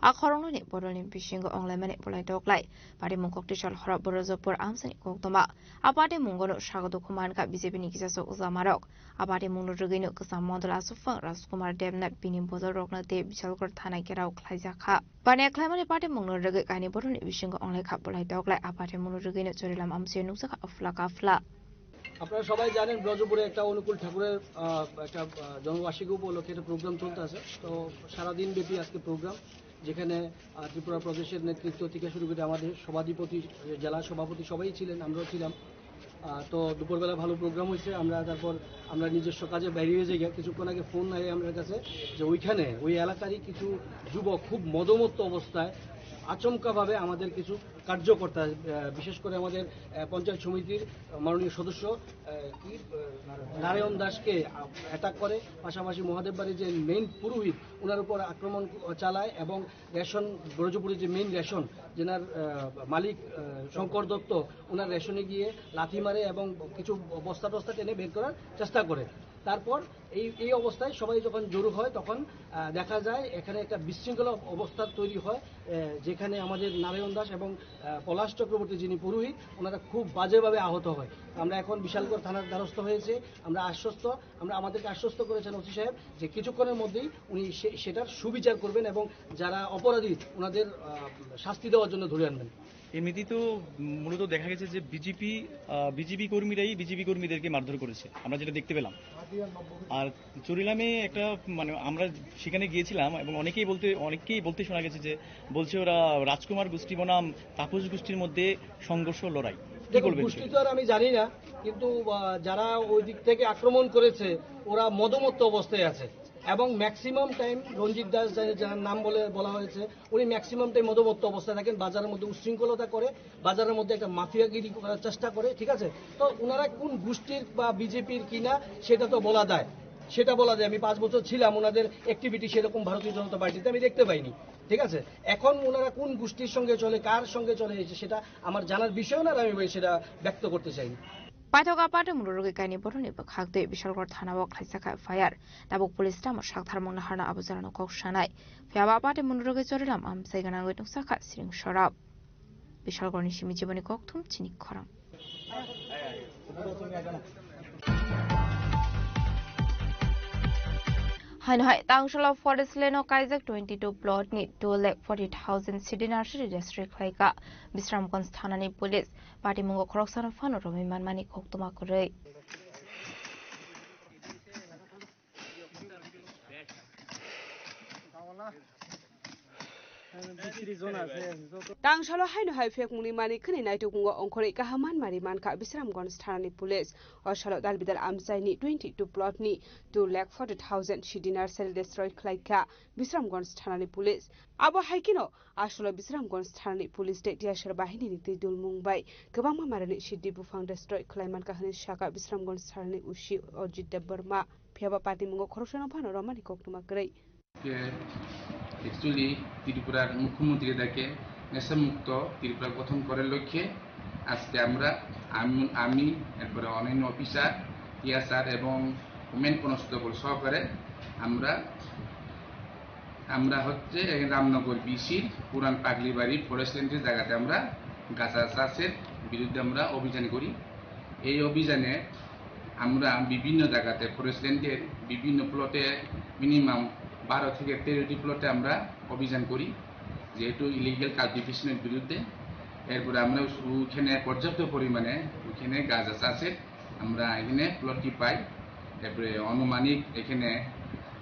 আখরণনি বদলনি বিশিঙ্গ অংলাইমানি বলাই তকলাই পার্টি মুকটিশাল হরা বরজপুর আমসানি কোকতমা আপাটি মুঙ্গনো স্বাগত কুমানখা বিজেপি নিকিসাসক উজামারক আপাটি মুনুরগিনো কাসাম মন্ডল আসুফাং রাজকুমার দেবনাথ বিনি বদল রকনাতে বিশালগড় থানা গেরাও খাইজাখা পানি খাইমানি পার্টি মুনুরগি কাহিনী বদলনি বিশিঙ্গ অংলাইখা বলাই তকলাই আপাটি মুনুরগিনো চরিলাম আমসিয়ে নুকসাখা আফলা কাফলা। আপনারা সবাই জানেন ব্রজপুরে একটা অনুকূল ঠাকুরের একটা জন্মবার্ষিকী উপলক্ষে একটা প্রোগ্রাম চলতে আছে। তো সারাদিন ব্যাপী আজকে প্রোগ্রাম, যেখানে ত্রিপুরা প্রদেশের নেতৃত্ব থেকে শুরু করে আমাদের সভাধিপতি, জেলা সভাপতি সবাই ছিলেন, আমরাও ছিলাম। তো দুপুরবেলা ভালো প্রোগ্রাম হয়েছে। তারপর আমরা নিজস্ব কাজে বাইরে হয়ে যাই। কিছুক্ষণ আগে ফোন নাই আমাদের কাছে যে ওইখানে ওই এলাকারই কিছু যুবক খুব মদমত্ত অবস্থায় আচমকাভাবে আমাদের কিছু কার্যকর্তা, বিশেষ করে আমাদের পঞ্চায়েত সমিতির মাননীয় সদস্য নারায়ণ দাসকে অ্যাটাক করে, পাশাপাশি মহাদেব বাড়ির যে মেইন পুরোহিত ওনার উপর আক্রমণ চালায় এবং রেশন ব্রজপুরের যে মেইন রেশন যেনার মালিক শঙ্কর দত্ত, ওনার রেশনে গিয়ে লাথি মারে এবং কিছু বস্তা টস্তা টেনে বের করার চেষ্টা করে। তারপর এই অবস্থায় সবাই যখন জড়ো হয় তখন দেখা যায় এখানে একটা বিশৃঙ্খলা অবস্থা তৈরি হয়, যেখানে আমাদের নারায়ণ দাস এবং পলাশ চক্রবর্তী যিনি পুরোহিত ওনারা খুব বাজেভাবে আহত হয়। আমরা এখন বিশালগড় থানার দ্বারস্থ হয়েছে। আমাদেরকে আশ্বস্ত করেছেন ওসি সাহেব যে কিছুক্ষণের মধ্যেই উনি সেটার সুবিচার করবেন এবং যারা অপরাধী ওনাদের শাস্তি দেওয়ার জন্য ধরে আনবেন। এমনিতেই তো মূলত দেখা গেছে যে বিজেপি কর্মীদেরকে মারধর করেছে, আমরা যেটা দেখতে পেলাম। আর চরিলামে একটা আমরা সেখানে গিয়েছিলাম এবং অনেকেই বলতে শোনা গেছে যে বলছে ওরা রাজকুমার গোষ্ঠী বনাম তাপস গোষ্ঠীর মধ্যে সংঘর্ষ লড়াই। গোষ্ঠী তো আর আমি জানি না, কিন্তু যারা ওই দিক থেকে আক্রমণ করেছে ওরা মদমত্ত অবস্থায় আছে এবং ম্যাক্সিমাম টাইম রঞ্জিত দাস যার নাম বলা হয়েছে, উনি ম্যাক্সিমাম টাইম মদমত্ত অবস্থায় থাকেন, বাজারের মধ্যে উশৃঙ্খলতা করে, বাজারের মধ্যে একটা মাফিয়াগিরি করার চেষ্টা করে, ঠিক আছে। তো ওনারা কোন গোষ্ঠীর বা বিজেপির কিনা সেটা তো বলা যায়, আমি 5 বছর ছিলাম, ওনাদের অ্যাক্টিভিটি সেরকম ভারতীয় জনতা পার্টিতে আমি দেখতে পাইনি, ঠিক আছে। এখন ওনারা কোন গোষ্ঠীর সঙ্গে চলে, কার সঙ্গে চলে, সেটা আমার জানার বিষয় না, আমি সেটা ব্যক্ত করতে চাই। পাইথকা পাটে মুরুরুগি কাইনি বরনি খাগদে বিশালগড় থানাও খাইসাখা ফায়ার দাবুক পুলিশ টামো সাকথার মংনা হারনা আবুজারানো কক সানাই ফিয়াবা পাটে মুরুরুগি চরিলাম আমসাই গানাঙ্গই নুকসাখা সিরিং সরাব বিশালগড়নি সিমি জীবনী ককথুম চিনি খরাম Hanoi Tangshala Forest Leno Kaizak 22 plot ni 2,40,000 city nursery district laika Bisramganj Thanani police party mungo khoroksana fano romi manmani khoktuma korei Tangshala haino hai fek muni mani khani nai tukungo ongkhore kahaman mari manka Bisramganj Thanani police Oshalo dalbidar amsai ni 22 plot ni 2,40,000 city nursery district laika Bisramganj Thanani police abo haikino asholo Bisramganj Thanani police te tiashar bahini ni tidul mungbai gobang mamarani siddi bufang district klaiman kahani shaka Bisramganj Thanani ushi Ojit Debarma phiaba party mungo khoroshana phano romani koktuma grei Actually, ত্রিপুরার মুখ্যমন্ত্রী তাকে নেশামুক্ত ত্রিপুরা গঠন করার লক্ষ্যে আজকে আমি এরপরে অন্যান্য অফিসার টিএসআর এবং ওমেন কনস্টেবল সহকারে আমরা হচ্ছে রামনগর বিসির পুরান পাগলিবাড়ি ফরেস্ট ল্যান্ডের জায়গাতে আমরা গাঁজা চাষের বিরুদ্ধে আমরা অভিযান করি। এই অভিযানে আমরা বিভিন্ন জায়গাতে ফরেস্ট ল্যান্ডের বিভিন্ন প্লটে মিনিমাম 12 থেকে 13টি প্লটে আমরা অভিযান করি যেহেতু ইলিগাল কাল্টিভেশনের বিরুদ্ধে। এরপরে আমরা ওখানে পর্যাপ্ত পরিমাণে ওখানে গাঁজা চাষের আমরা এখানে প্লটটি পাই। এরপরে আনুমানিক এখানে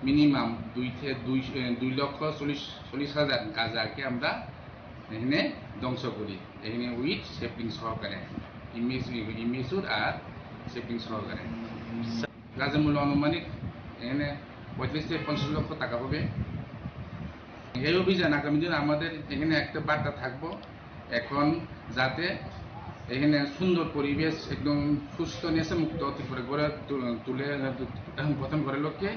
মিনিমাম 2,40,000 গাঁজাকে আমরা এখানে ধ্বংস করি এখানে উইথ সেফটিং সহকারে ইমেজুর আর সেফটিং সহকারে। গাঁজার মূল্য আনুমানিক এখানে 35 থেকে 50 লক্ষ টাকা হবে। এই অভিযান আগামী দিনে আমাদের এখানে একটা বার্তা থাকবো এখন যাতে এখানে সুন্দর পরিবেশ একদম সুস্থ নেশামুক্ত ত্রিপুরা গড়ে তুলে গঠন করার লক্ষ্যে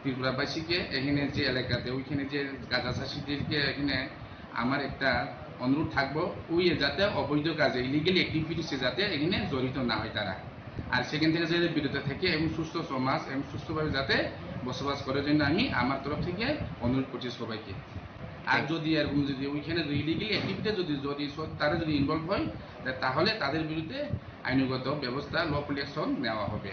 ত্রিপুরাবাসীকে এখানে যে এলাকাতে ওইখানে যে গাঁজা চাষিদেরকে এখানে আমার একটা অনুরোধ থাকবো ওই যাতে অবৈধ কাজে ইলিগাল অ্যাক্টিভিটিসে যাতে এখানে জড়িত না হয় তারা, আর সেখান থেকে যাতে বিরত থেকে এবং সুস্থ সমাজ এবং সুস্থভাবে যাতে বসবাস করার জন্য আমি আমার তরফ থেকে অনুরোধ করছি সবাইকে। আর যদি এরকম যদি ওইখানে ইলিগাল অ্যাক্টিভিটি যদি তারা যদি ইনভলভ হয় তাহলে তাদের বিরুদ্ধে আইনগত ব্যবস্থা লফুল অ্যাকশন নেওয়া হবে।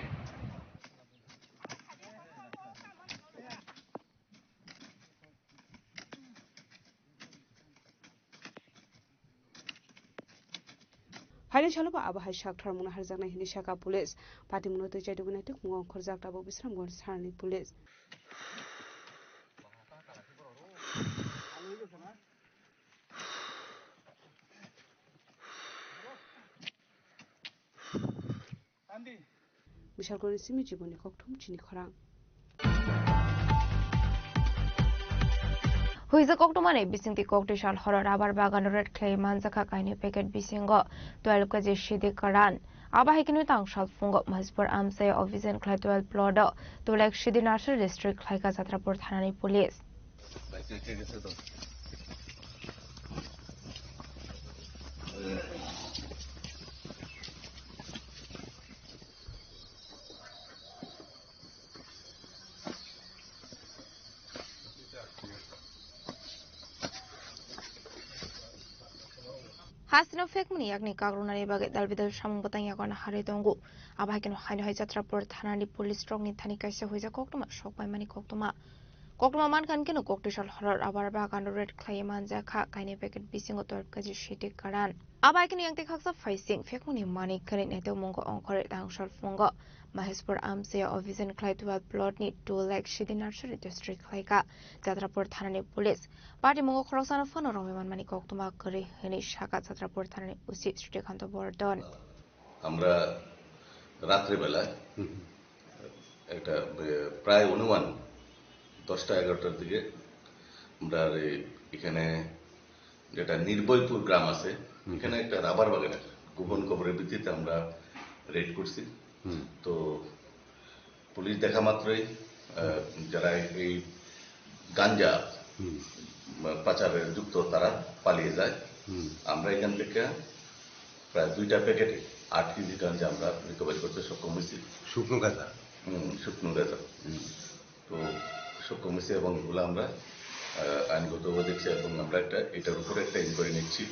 Haini chaloba abahai shakthar muna harjakna hini shaka police party muno te chai duguna tuk mungo khorjak tabo Bisramganj Thanani police Bishalgori simi jiboni kokthum chini khorang Huiza koktumane bisingti koktishal horror abar bagan red clay manzaka kaini packet bisingo 12 kg shidi karan aba hekinu tangshal fungo mazpur amsay officer clay 12 plodo to like shidi nursery district laika Satrapur Thanani police Hasino fake muni yakni kagrunani bagai dalbidal samung batang yakona hari tonggu aba kino haino hai Satrapur Thanani police strong ni thani kaisa hoiza koktuma shokpai mani koktuma man kan kino koktishal horror abar bagan red clay manja kha kaini packet bisingo 12 kg shiti karan aba kino yangti khaksa facing fake muni mani kare neto mungo onkore tangshal fungo Mahespur Amsaya Officer Clay 12 plot ni 2 lakh shidi nursery district laika Satrapur Thanani police party mungo khoroksana phone romeman mani koktuma kare heni shaka Satrapur Thanani usi Srikanto Bordon আমরা রাত্রে বেলা একটা প্রায় অনুমান 10টা 11টার দিকে আমরা এখানে যেটা নির্ভয়পুর গ্রাম আছে এখানে একটা রাবার বাগান আছে, গোপন খবরের ভিত্তিতে আমরা রেড করছি। তো পুলিশ দেখা মাত্রই যারা এই গাঞ্জা পাচারে যুক্ত তারা পালিয়ে যায়। আমরা এখান থেকে প্রায় 2টা প্যাকেটে 8 কেজি গাঞ্জা আমরা রিকভারি করতে সক্ষম হয়েছি। শুকনো গাঁজা? শুকনো গাঁজা। তো সক্ষম হয়েছি এবং এগুলো আমরা আইনগতভাবে দেখছি এবং আমরা এটার উপরে একটা ইনকোয়ারি নিচ্ছি।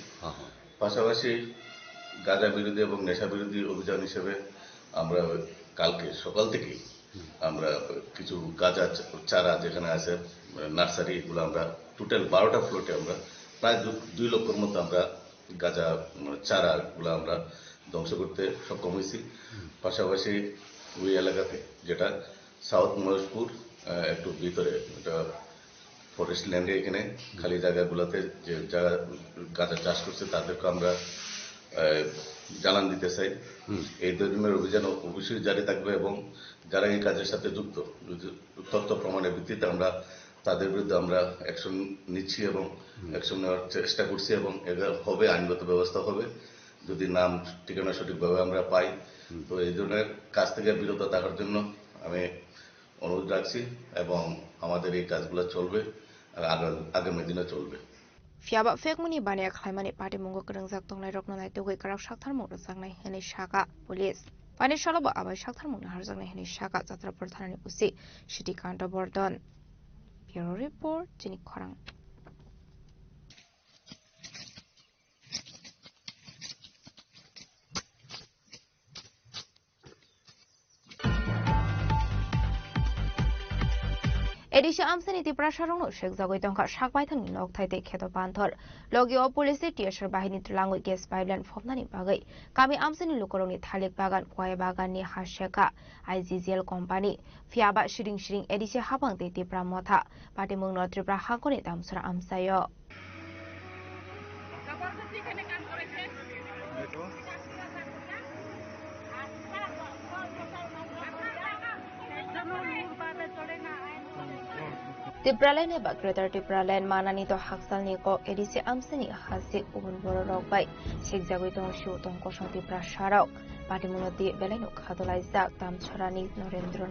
পাশাপাশি গাঁজা বিরোধী এবং নেশা বিরোধী অভিযান হিসেবে আমরা কালকে সকাল থেকেই আমরা কিছু গাঁজা চারা যেখানে আছে নার্সারি, এগুলো আমরা টোটাল 12টা ফ্লোটে আমরা প্রায় 2 লক্ষর মতো আমরা গাঁজা চারাগুলো আমরা ধ্বংস করতে সক্ষম হয়েছি। পাশাপাশি ওই এলাকাতে যেটা সাউথ মহেশপুর একটু ভিতরে, এটা ফরেস্ট ল্যান্ডে, এখানে খালি জায়গাগুলোতে যে যারা গাঁজা চাষ করছে তাদেরকে আমরা জানান দিতে চাই। এই ধরনের অভিযান অবশ্যই জারি থাকবে এবং যারা এই কাজের সাথে যুক্ত তথ্য প্রমাণের ভিত্তিতে আমরা তাদের বিরুদ্ধে আমরা অ্যাকশন নিচ্ছি এবং অ্যাকশন নেওয়ার চেষ্টা করছি এবং এটা হবে, আইনগত ব্যবস্থা হবে যদি নাম ঠিকানা সঠিকভাবে আমরা পাই। তো এই ধরনের কাজ থেকে বিরত থাকার জন্য আমি অনুরোধ রাখছি এবং আমাদের এই কাজগুলো চলবে আর আগামী দিনে চলবে। Fiaba fekmuni bania khlaimani party mungo krengjak tongnai roknai togoi karak shakthar mung roknai hene shaka police pani shalaba abai shakthar mung harjaknai hene shaka jatrapur thanani usi shiti kanta bordon. Bureau report jini khorang. Edisha amsani tipra sharong shek jagoi tongkha shakbaithang nok thaite kheto banthor logi o police tiashar bahini trlangoi gas pipeline phomnani bagai kami amsani lukorongni thalik bagan kwai bagan ni hasheka IGGL company fiaba shiring edisha habang te tipra motha pati mung no tripra hakoni damsura amsayo Tipralen ba Greater Tipralen manani to haksal ni ko edisi amsani hasi ubun boro rok bai segjagoi tong shu tong ko song tipra sharok patimunoti beleno khadolai jak tam chorani Narendra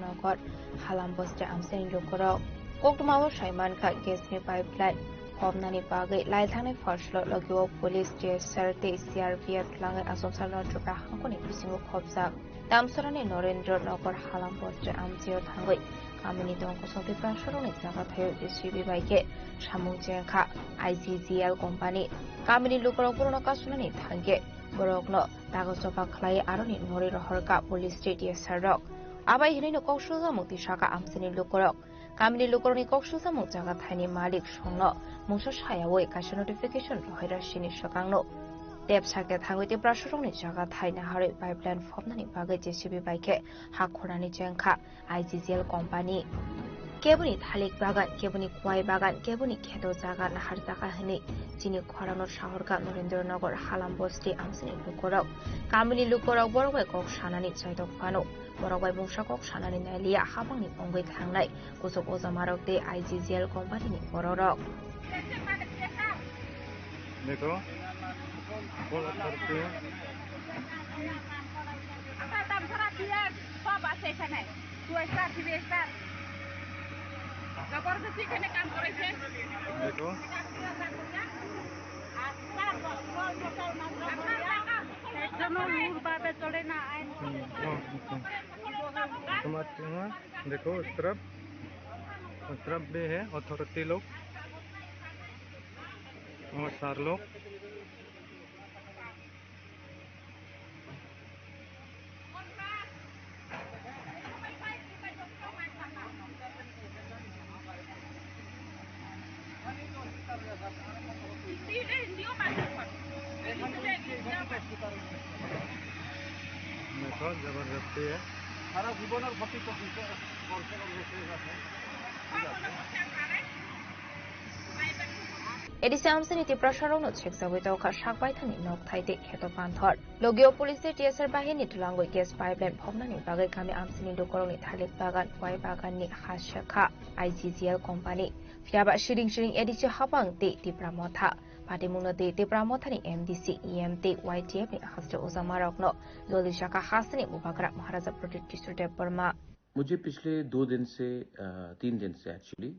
halam boste amsani lokoro koktumawo shaiman kha gas ni pipeline khomnani bagai lai thane first logio police tsr te CRPF langai asomsal no tripra hangkoni bisingo khobjak tam chorani Narendra halam boste amsio thangoi Kamini dong ko song tipra sharong ni jaga thayo JCB baike samung jengkha IGGL company kamini lukorok purono kasunani thangge borokno dagosopa khlai aroni nori rohorka police state sarok abai hinino koksuja mukti shaka amsini lukorok kamini lukoroni koksuja muk jaga thaini malik songno mungso sayawoi kaisa notification rohaira sini sakangno Tep sake thangoi tipra sharong ni jaga thaina hari pipeline phomnani bagai JCB baike hakhorani jengkha IGGL company kebuni thalik bagan kebuni kwai bagan kebuni kheto jaga nahar jaga hini chini khorano shahorka Narendranagar halam bosti amsini lukorok kamini lukorok borobai kok sanani chaidok phano borobai bungsa kok sanani nailia habangni ongoi thangnai kusuk ojamarok de IGGL company ni bororok देखो बोल करते हैं apa tam sara dia sab আছে এখানে 2 star 3 star জবরদস্তি এখানে কাম করেছে देखो समझते हैं देखो उस तरफ भी है अथॉरिटी लोग और 4 लोग देखो जबरदस्ती है सारा जीवन और भक्ति को এডিসি আমসানি ত্রিপ্রাসারণ চেকসাবই তৌখা সাকবাইথানি নকথাইতে খেত পান্থর লগীয় পুলিশে টিএসআর বাহিনী তুলাঙ্গই গ্যাস পাইপলাইন ভবনানি বাগै গামি আমসানি দকরংনি থালিক বাগান ওয়াই बागाननि हाशाखा आईजीजीएल कम्पानी फियाबा शिरिं शिरिं एडिसि हाबां ते तिप्रामथा पाटिमुनो ते तिप्रामथानि एमडीसी ईएमटी वाईटीएफ नि हस्ते ओजामारकनो लोलिशाखा हासनि मुबागरा महाराजा प्रोटेक्ट किशोरदेव वर्मा। मुझे पिछले 3 दिन से एक्चुअली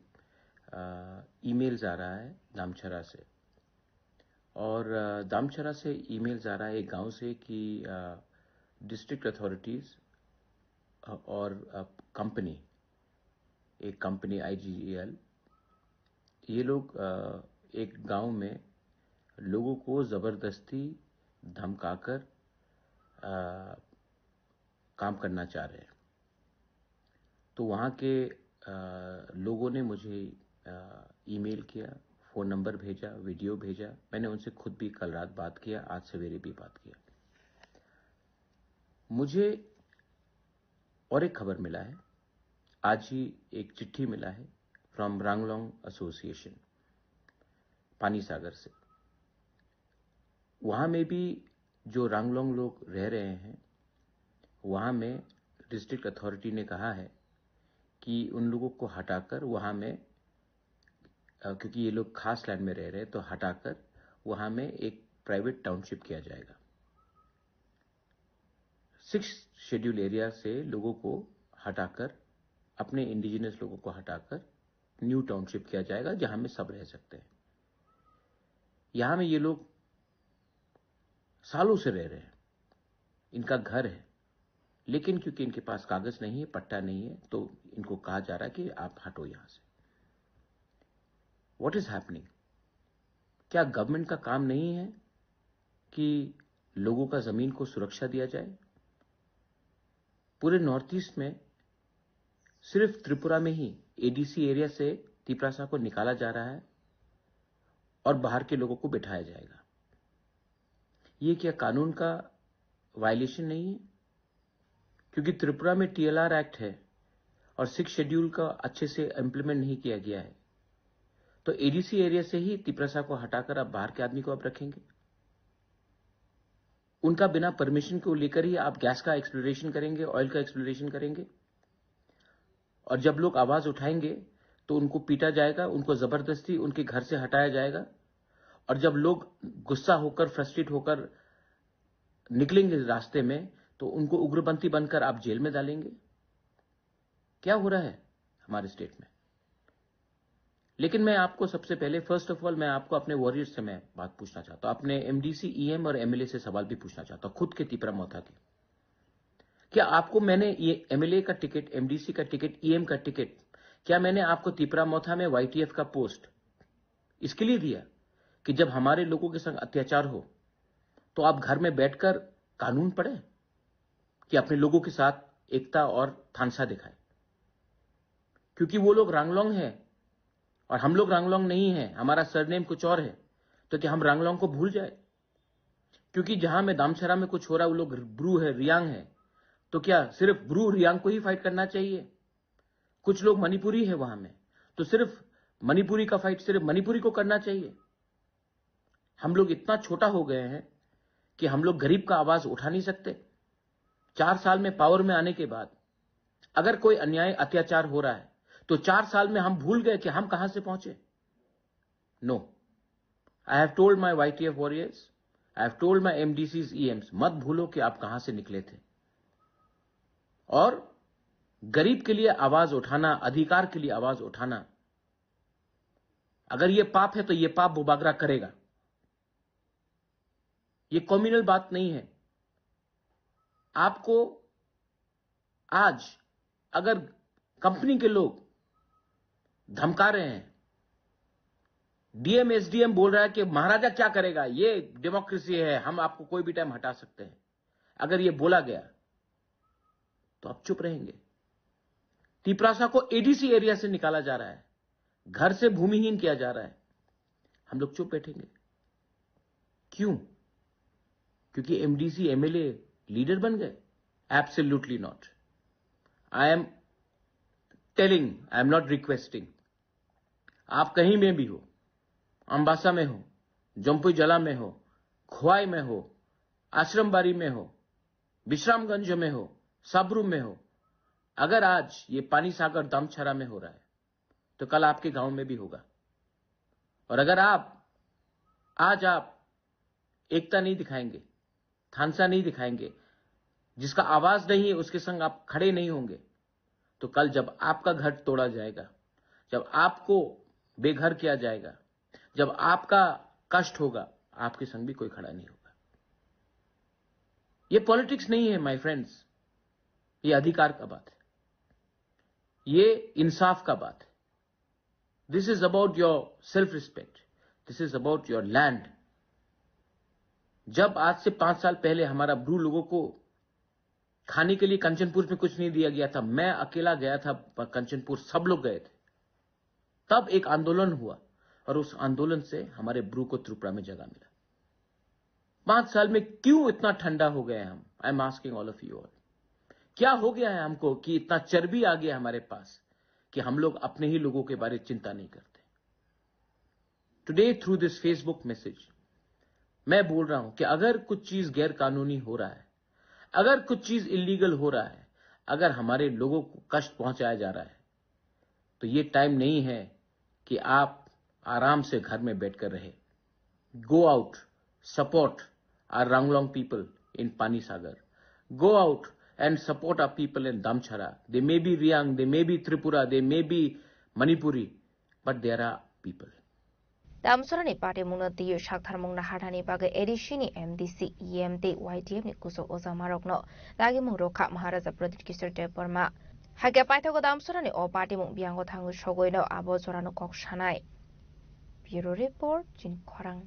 ईमेल्स आ रहा है दामचरा से, और दामचरा से ईमेल्स आ रहा है एक गांव से कि डिस्ट्रिक्ट अथॉरिटीज और कंपनी, एक कंपनी आईजीजीएल, ये लोग एक गांव में लोगों को जबरदस्ती धमकाकर काम करना चाह रहे हैं। तो वहां के लोगों ने मुझे ईमेल किया, फोन नंबर भेजा, वीडियो भेजा। मैंने उनसे खुद भी कल रात बात किया, आज सवेरे भी बात किया। मुझे और एक खबर मिला है, आज ही एक चिट्ठी मिला है फ्रॉम रांगलोंग एसोसिएशन पानी सागर से। वहां में भी जो रांगलोंग लोग रह रहे हैं, वहां में डिस्ट्रिक्ट अथॉरिटी ने कहा है कि उन लोगों को हटाकर वहां में, क्योंकि ये लोग खास लैंड में रह रहे हैं, तो हटाकर वहां में एक प्राइवेट टाउनशिप किया जाएगा। 6 शेड्यूल एरिया से लोगों को हटाकर, अपने इंडिजिनस लोगों को हटाकर न्यू टाउनशिप किया जाएगा, जहां में सब रह सकते हैं। यहां में ये लोग सालों से रह रहे हैं, इनका घर है, लेकिन क्योंकि इनके पास कागज नहीं है, पट्टा नहीं है, तो इनको कहा जा रहा है कि आप हटो यहां से। What is happening? क्या गवर्नमेंट का काम नहीं है कि लोगों का जमीन को सुरक्षा दिया जाए? पूरे नॉर्थ ईस्ट में सिर्फ त्रिपुरा में ही एडीसी एरिया से तिप्रासा को निकाला जा रहा है और बाहर के लोगों को बिठाया जाएगा। ये क्या कानून का वायलेशन नहीं है? क्योंकि त्रिपुरा में टीएलआर एक्ट है और 6 शेड्यूल का अच्छे से इंप्लीमेंट नहीं किया गया है, तो एडीसी एरिया से ही तिप्रासा को हटाकर आप बाहर के आदमी को आप रखेंगे। उनका बिना परमिशन को लेकर ही आप गैस का एक्सप्लोरेशन करेंगे, ऑयल का एक्सप्लोरेशन करेंगे, और जब लोग आवाज उठाएंगे तो उनको पीटा जाएगा, उनको जबरदस्ती उनके घर से हटाया जाएगा, और जब लोग गुस्सा होकर, फ्रस्ट्रेट होकर निकलेंगे रास्ते में, तो उनको उग्रपंथी बनकर आप जेल में डालेंगे। क्या हो रहा है हमारे स्टेट में? लेकिन मैं आपको सबसे पहले, फर्स्ट ऑफ ऑल, मैं आपको अपने वॉरियर्स से मैं बात पूछना चाहता हूं, अपने एमडीसी, ईएम और एमएलए से सवाल भी पूछना चाहता हूं, खुद के तिप्रामथा के। क्या आपको मैंने ये एमएलए का टिकट, एमडीसी का टिकट, ईएम का टिकट, क्या मैंने आपको तिप्रामथा में वाईटीएफ का पोस्ट इसके लिए दिया कि जब हमारे लोगों के संग अत्याचार हो तो आप घर में बैठकर कानून पढ़ें, कि अपने लोगों के साथ एकता और थानसा दिखाएं? क्योंकि वो लोग रांगलोंग है और हम लोग रांगलोंग नहीं है, हमारा सरनेम कुछ और है, तो क्या हम रांगलोंग को भूल जाए? क्योंकि जहां में दामचरा में कुछ हो रहा है, वो लोग ब्रू है, रियांग है, तो क्या सिर्फ ब्रू रियांग को ही फाइट करना चाहिए? कुछ लोग मणिपुरी है वहां में, तो सिर्फ मणिपुरी का फाइट सिर्फ मणिपुरी को करना चाहिए? हम लोग इतना छोटा हो गए हैं कि हम लोग गरीब का आवाज उठा नहीं सकते। 4 साल में पावर में आने के बाद अगर कोई अन्याय, अत्याचार हो रहा है, तो 4 साल में हम भूल गए कि हम कहां से पहुंचे? No, I have told my YTF warriors, I have told my MDCs, EMs, मत भूलो कि आप कहां से निकले थे। और गरीब के लिए आवाज उठाना, अधिकार के लिए आवाज उठाना, अगर ये पाप है तो ये पाप बुबागरा करेगा। ये कम्युनल बात नहीं है। आपको आज अगर कंपनी के लोग धमका रहे हैं, डीएम एसडीएम बोल रहा है कि महाराजा क्या करेगा, ये डेमोक्रेसी है, हम आपको कोई भी टाइम हटा सकते हैं, अगर ये बोला गया तो आप चुप रहेंगे? तिप्रासा को एडीसी एरिया से निकाला जा रहा है, घर से भूमिहीन किया जा रहा है, हम लोग चुप बैठेंगे? क्यों? क्योंकि एमडीसी, एमएलए लीडर बन गए? Absolutely not. I am telling, I am not requesting. आप कहीं में भी हो, अम्बासा में हो, जम्पुई जला में हो, खोवाई में हो, आश्रमबाड़ी में हो, विश्रामगंज में हो, साबरू में हो, अगर आज ये पानी सागर दामछरा में हो रहा है तो कल आपके गांव में भी होगा। और अगर आज आप एकता नहीं दिखाएंगे, थानसा नहीं दिखाएंगे, जिसका आवाज नहीं है उसके संग आप खड़े नहीं होंगे, तो कल जब आपका घर तोड़ा जाएगा, जब आपको बेघर किया जाएगा, जब आपका कष्ट होगा, आपके संग भी कोई खड़ा नहीं होगा। ये पॉलिटिक्स नहीं है माय फ्रेंड्स, ये अधिकार का बात है, ये इंसाफ का बात है। This is about your self respect, this is about your land. जब आज से 5 साल पहले हमारा ब्रू लोगों को खाने के लिए कंचनपुर में कुछ नहीं दिया गया था, मैं अकेला गया था कंचनपुर, सब लोग गए थे, तब एक आंदोलन हुआ और उस आंदोलन से हमारे ब्रू को त्रिपुरा में जगह मिला। 5 साल में क्यों इतना ठंडा हो गए हम? I am asking all of you all, क्या हो गया है हमको कि इतना चर्बी आ गया हमारे पास कि हम लोग अपने ही लोगों के बारे में चिंता नहीं करते? Today through this Facebook message मैं बोल रहा हूं कि अगर कुछ चीज गैर कानूनी हो रहा है, अगर कुछ चीज इलीगल हो रहा है, अगर हमारे लोगों को कष्ट पहुंचाया जा रहा है, तो ये टाइम नहीं है कि आप आराम से घर में बैठकर रहे। Go out, support our Ranglong people in Panisagar, go out and support our people in Damchara. They may be Riang, they may be Tripura, they may be Manipuri, but there are people. Damsorani party munati yu shakthar mungna hadani baga edishini MDC EMD YDM ni kuso ozamarokno lagi mung rokha Maharaja Pradit Kisur Deparma haga paithago damsorani o party mung biango thangu shogoino abo zorano kok shanai. Bureau report Jin Khorang.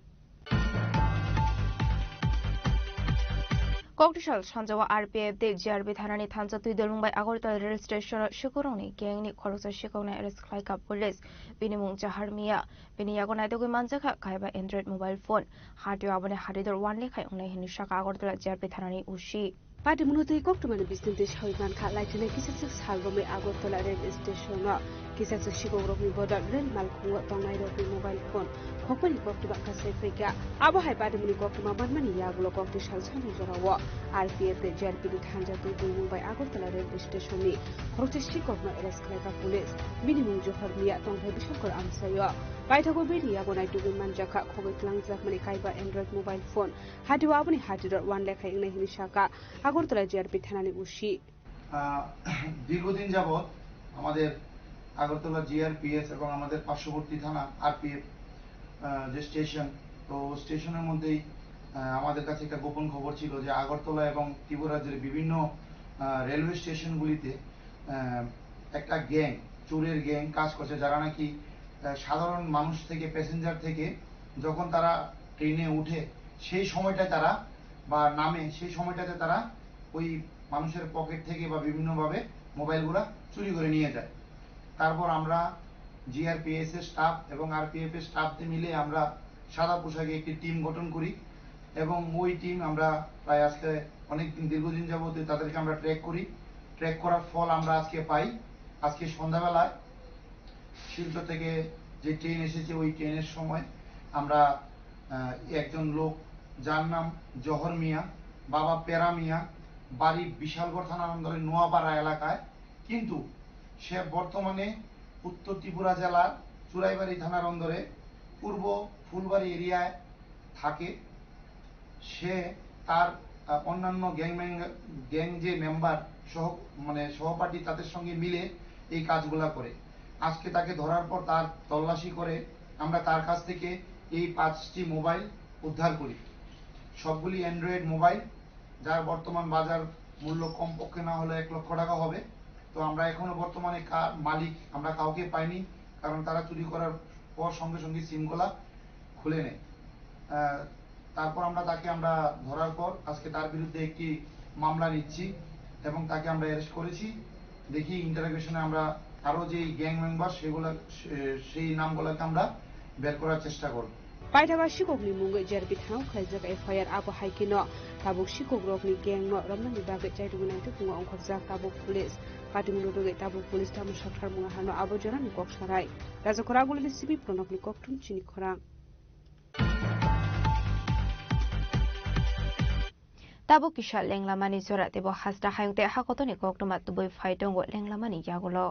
Koktisal Sanjawa RPF de GRB Thanani Thansa Tui Delmumbai Agortala Rail Station Shikoroni Gangni Khorosa Shikona Eres Klaika Police Binimung Jaharmia Biniagona Dogu Manjaka Kaiba Android mobile phone Hatu Abone Hadidor one Leka Unai Hinishaka Agortala GRB Thanani Ushi Party Munuti Koktuman Business Hoyman Kat like to make Kisses Halbome Agortala Rail Station Kisses Shikoromi Border Rail Malkunga Tongai mobile phone Hopefully Koktuba Kasefika Abahai Party Munikokuma Badmani Yagulo Koktisal Sanjarawa RPF the JRP Tanja to Mumbai Agortala Rail Station ni Proteshikokno Eres Klaika Police Minimum Johormia Tongai Bishokor Amsayo Paitago Bidi Agonai to Manjaka Koglang Zakmani Kaiba Android mobile phone Hadu Abani Hadidor one Leka in Hinishaka Agartala GRP থানানি উশি দীর্ঘদিন যাবত আমাদের Agartala GRPS এবং আমাদের পার্শ্ববর্তী থানা RPF যে স্টেশন, তো স্টেশনের মধ্যেই আমাদের কাছে একটা গোপন খবর ছিল যে আগরতলা এবং ত্রিপুরা রাজ্যের বিভিন্ন রেলওয়ে স্টেশনগুলিতে একটা গ্যাং, চোরের গ্যাং কাজ করছে, যারা নাকি সাধারণ মানুষ থেকে, প্যাসেঞ্জার থেকে যখন তারা ট্রেনে উঠে সেই সময়টায় তারা বা নামে সেই সময়টাতে তারা ওই মানুষের পকেট থেকে বা বিভিন্নভাবে মোবাইলগুলো চুরি করে নিয়ে যায়। তারপর আমরা জিআরপিএস এর স্টাফ এবং আরপিএফ এর স্টাফদের মিলে আমরা সাদা পোশাকে একটি টিম গঠন করি এবং ওই টিম আমরা প্রায় আজকে অনেকদিন দীর্ঘদিন যাবত তাদেরকে আমরা ট্র্যাক করি। ট্র্যাক করার ফল আমরা আজকে পাই। আজকে সন্ধ্যাবেলায় শিলচর থেকে যে ট্রেন এসেছে ওই ট্রেনের সময় আমরা একজন লোক যার নাম জহর মিয়া, বাবা পেরা মিয়া, বাড়ি বিশালগড় থানার অন্দরে নোয়াপাড়া এলাকায়, কিন্তু সে বর্তমানে উত্তর ত্রিপুরা জেলার চুরাইবাড়ি থানার অন্দরে পূর্ব ফুলবাড়ি এরিয়ায় থাকে। সে তার অন্যান্য গ্যাং যে মেম্বার সহপাঠী তাদের সঙ্গে মিলে এই কাজগুলা করে। আজকে তাকে ধরার পর তার তল্লাশি করে আমরা তার কাছ থেকে এই 5টি মোবাইল উদ্ধার করি। সবগুলি অ্যান্ড্রয়েড মোবাইল, যার বর্তমান বাজার মূল্য কমপক্ষে না হলে 1 লক্ষ টাকা হবে। তো আমরা এখনো বর্তমানে মালিক আমরা কাউকে পাইনি, কারণ তারা চুরি করার পর সঙ্গে সঙ্গে সিমগুলা খুলে নেয়। তারপর আমরা তাকে ধরার পর আজকে তার বিরুদ্ধে একটি মামলা নিচ্ছি এবং তাকে আমরা অ্যারেস্ট করেছি। দেখি ইন্টারোগেশনে আমরা আরো যে গ্যাং মেম্বার সেই নামগুলোকে আমরা বের করার চেষ্টা করব। Paitaga Shikogni Mungo Jerbi Town Kazak FIR Abu Haikino, Tabuk Shikogrokni Gang, Ramani Bagat Jaidunan to Unkozak Tabuk Police, Patimudo Tabuk Police Tamu Shakar Muhano Abu Joran Koksarai. That's a Koragul Sibi Pronokli Koktun Chinikorang. tabo kisha lenglamani zora tebo hasta hayungte hakotoni koktoma tuboi faitongo lenglamani yagulo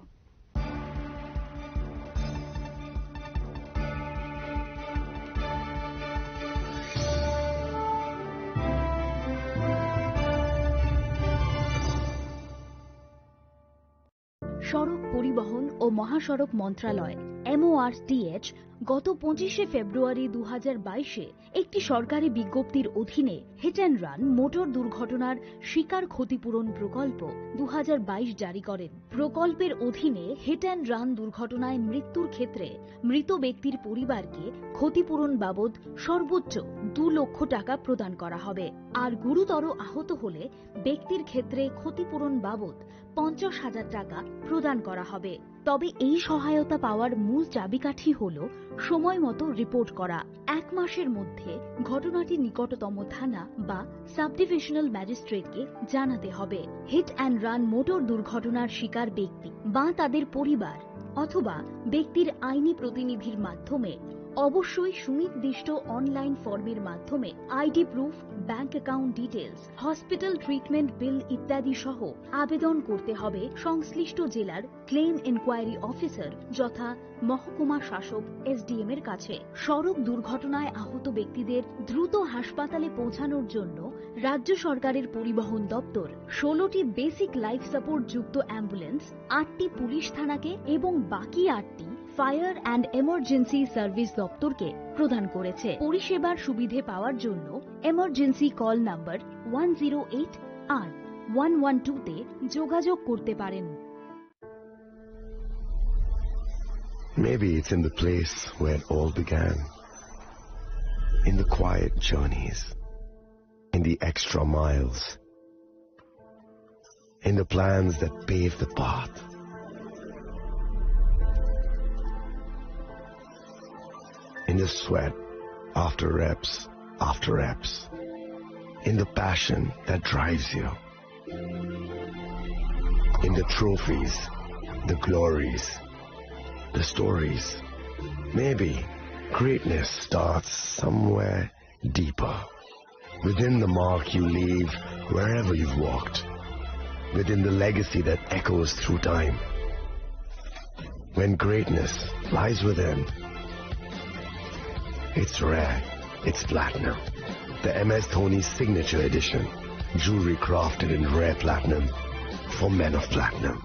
সড়ক পরিবহন ও মহাসড়ক মন্ত্রণালয় MORTH গত 25 ফেব্রুয়ারি 2022-এ একটি সরকারি বিজ্ঞপ্তির অধীনে hit and run motor দুর্ঘটনার শিকার ক্ষতিপূরণ প্রকল্প 2022 জারি করেন। প্রকল্পের অধীনে হিট অ্যান্ড রান দুর্ঘটনায় মৃত্যুর ক্ষেত্রে মৃত ব্যক্তির পরিবারকে ক্ষতিপূরণ বাবদ সর্বোচ্চ 2 লক্ষ টাকা প্রদান করা হবে, আর গুরুতর আহত হলে ব্যক্তির ক্ষেত্রে ক্ষতিপূরণ বাবদ 50,000 টাকা প্রদান করা হবে। তবে এই সহায়তা পাওয়ার মূল চাবিকাঠি হল সময় মতো রিপোর্ট করা। 1 মাসের মধ্যে ঘটনাটি নিকটতম থানা বা সাব ডিভিশনাল ম্যাজিস্ট্রেটকে জানাতে হবে। হিট অ্যান্ড রান মোটর দুর্ঘটনার শিকার ব্যক্তি বা তাদের পরিবার অথবা ব্যক্তির আইনি প্রতিনিধির মাধ্যমে অবশ্যই সুনির্দিষ্ট অনলাইন ফর্মের মাধ্যমে ID proof, bank account details, hospital treatment bill ইত্যাদি সহ আবেদন করতে হবে সংশ্লিষ্ট জেলার ক্লেম এনকোয়ারি অফিসার যথা মহকুমা শাসক SDM এর কাছে। সড়ক দুর্ঘটনায় আহত ব্যক্তিদের দ্রুত হাসপাতালে পৌঁছানোর জন্য রাজ্য সরকারের পরিবহন দপ্তর 16টি বেসিক লাইফ সাপোর্ট যুক্ত অ্যাম্বুলেন্স, 8টি পুলিশ থানাকে এবং বাকি 8টি ফায়ার অ্যান্ড এমার্জেন্সি সার্ভিস দপ্তরকে প্রদান করেছে। পরিষেবার সুবিধে পাওয়ার জন্য এমার্জেন্সি কল নাম্বার 108 আর 112-তে যোগাযোগ করতে পারেন। Maybe it's in the place where it all began, in the quiet journeys, in the extra miles, in the plans that pave the path. In the sweat after reps, in the passion that drives you, in the trophies, the glories, the stories. Maybe greatness starts somewhere deeper, within the mark you leave wherever you've walked, within the legacy that echoes through time. When greatness lies within, it's rare, it's platinum. The MS Dhoni Signature Edition. Jewelry crafted in rare platinum for men of platinum.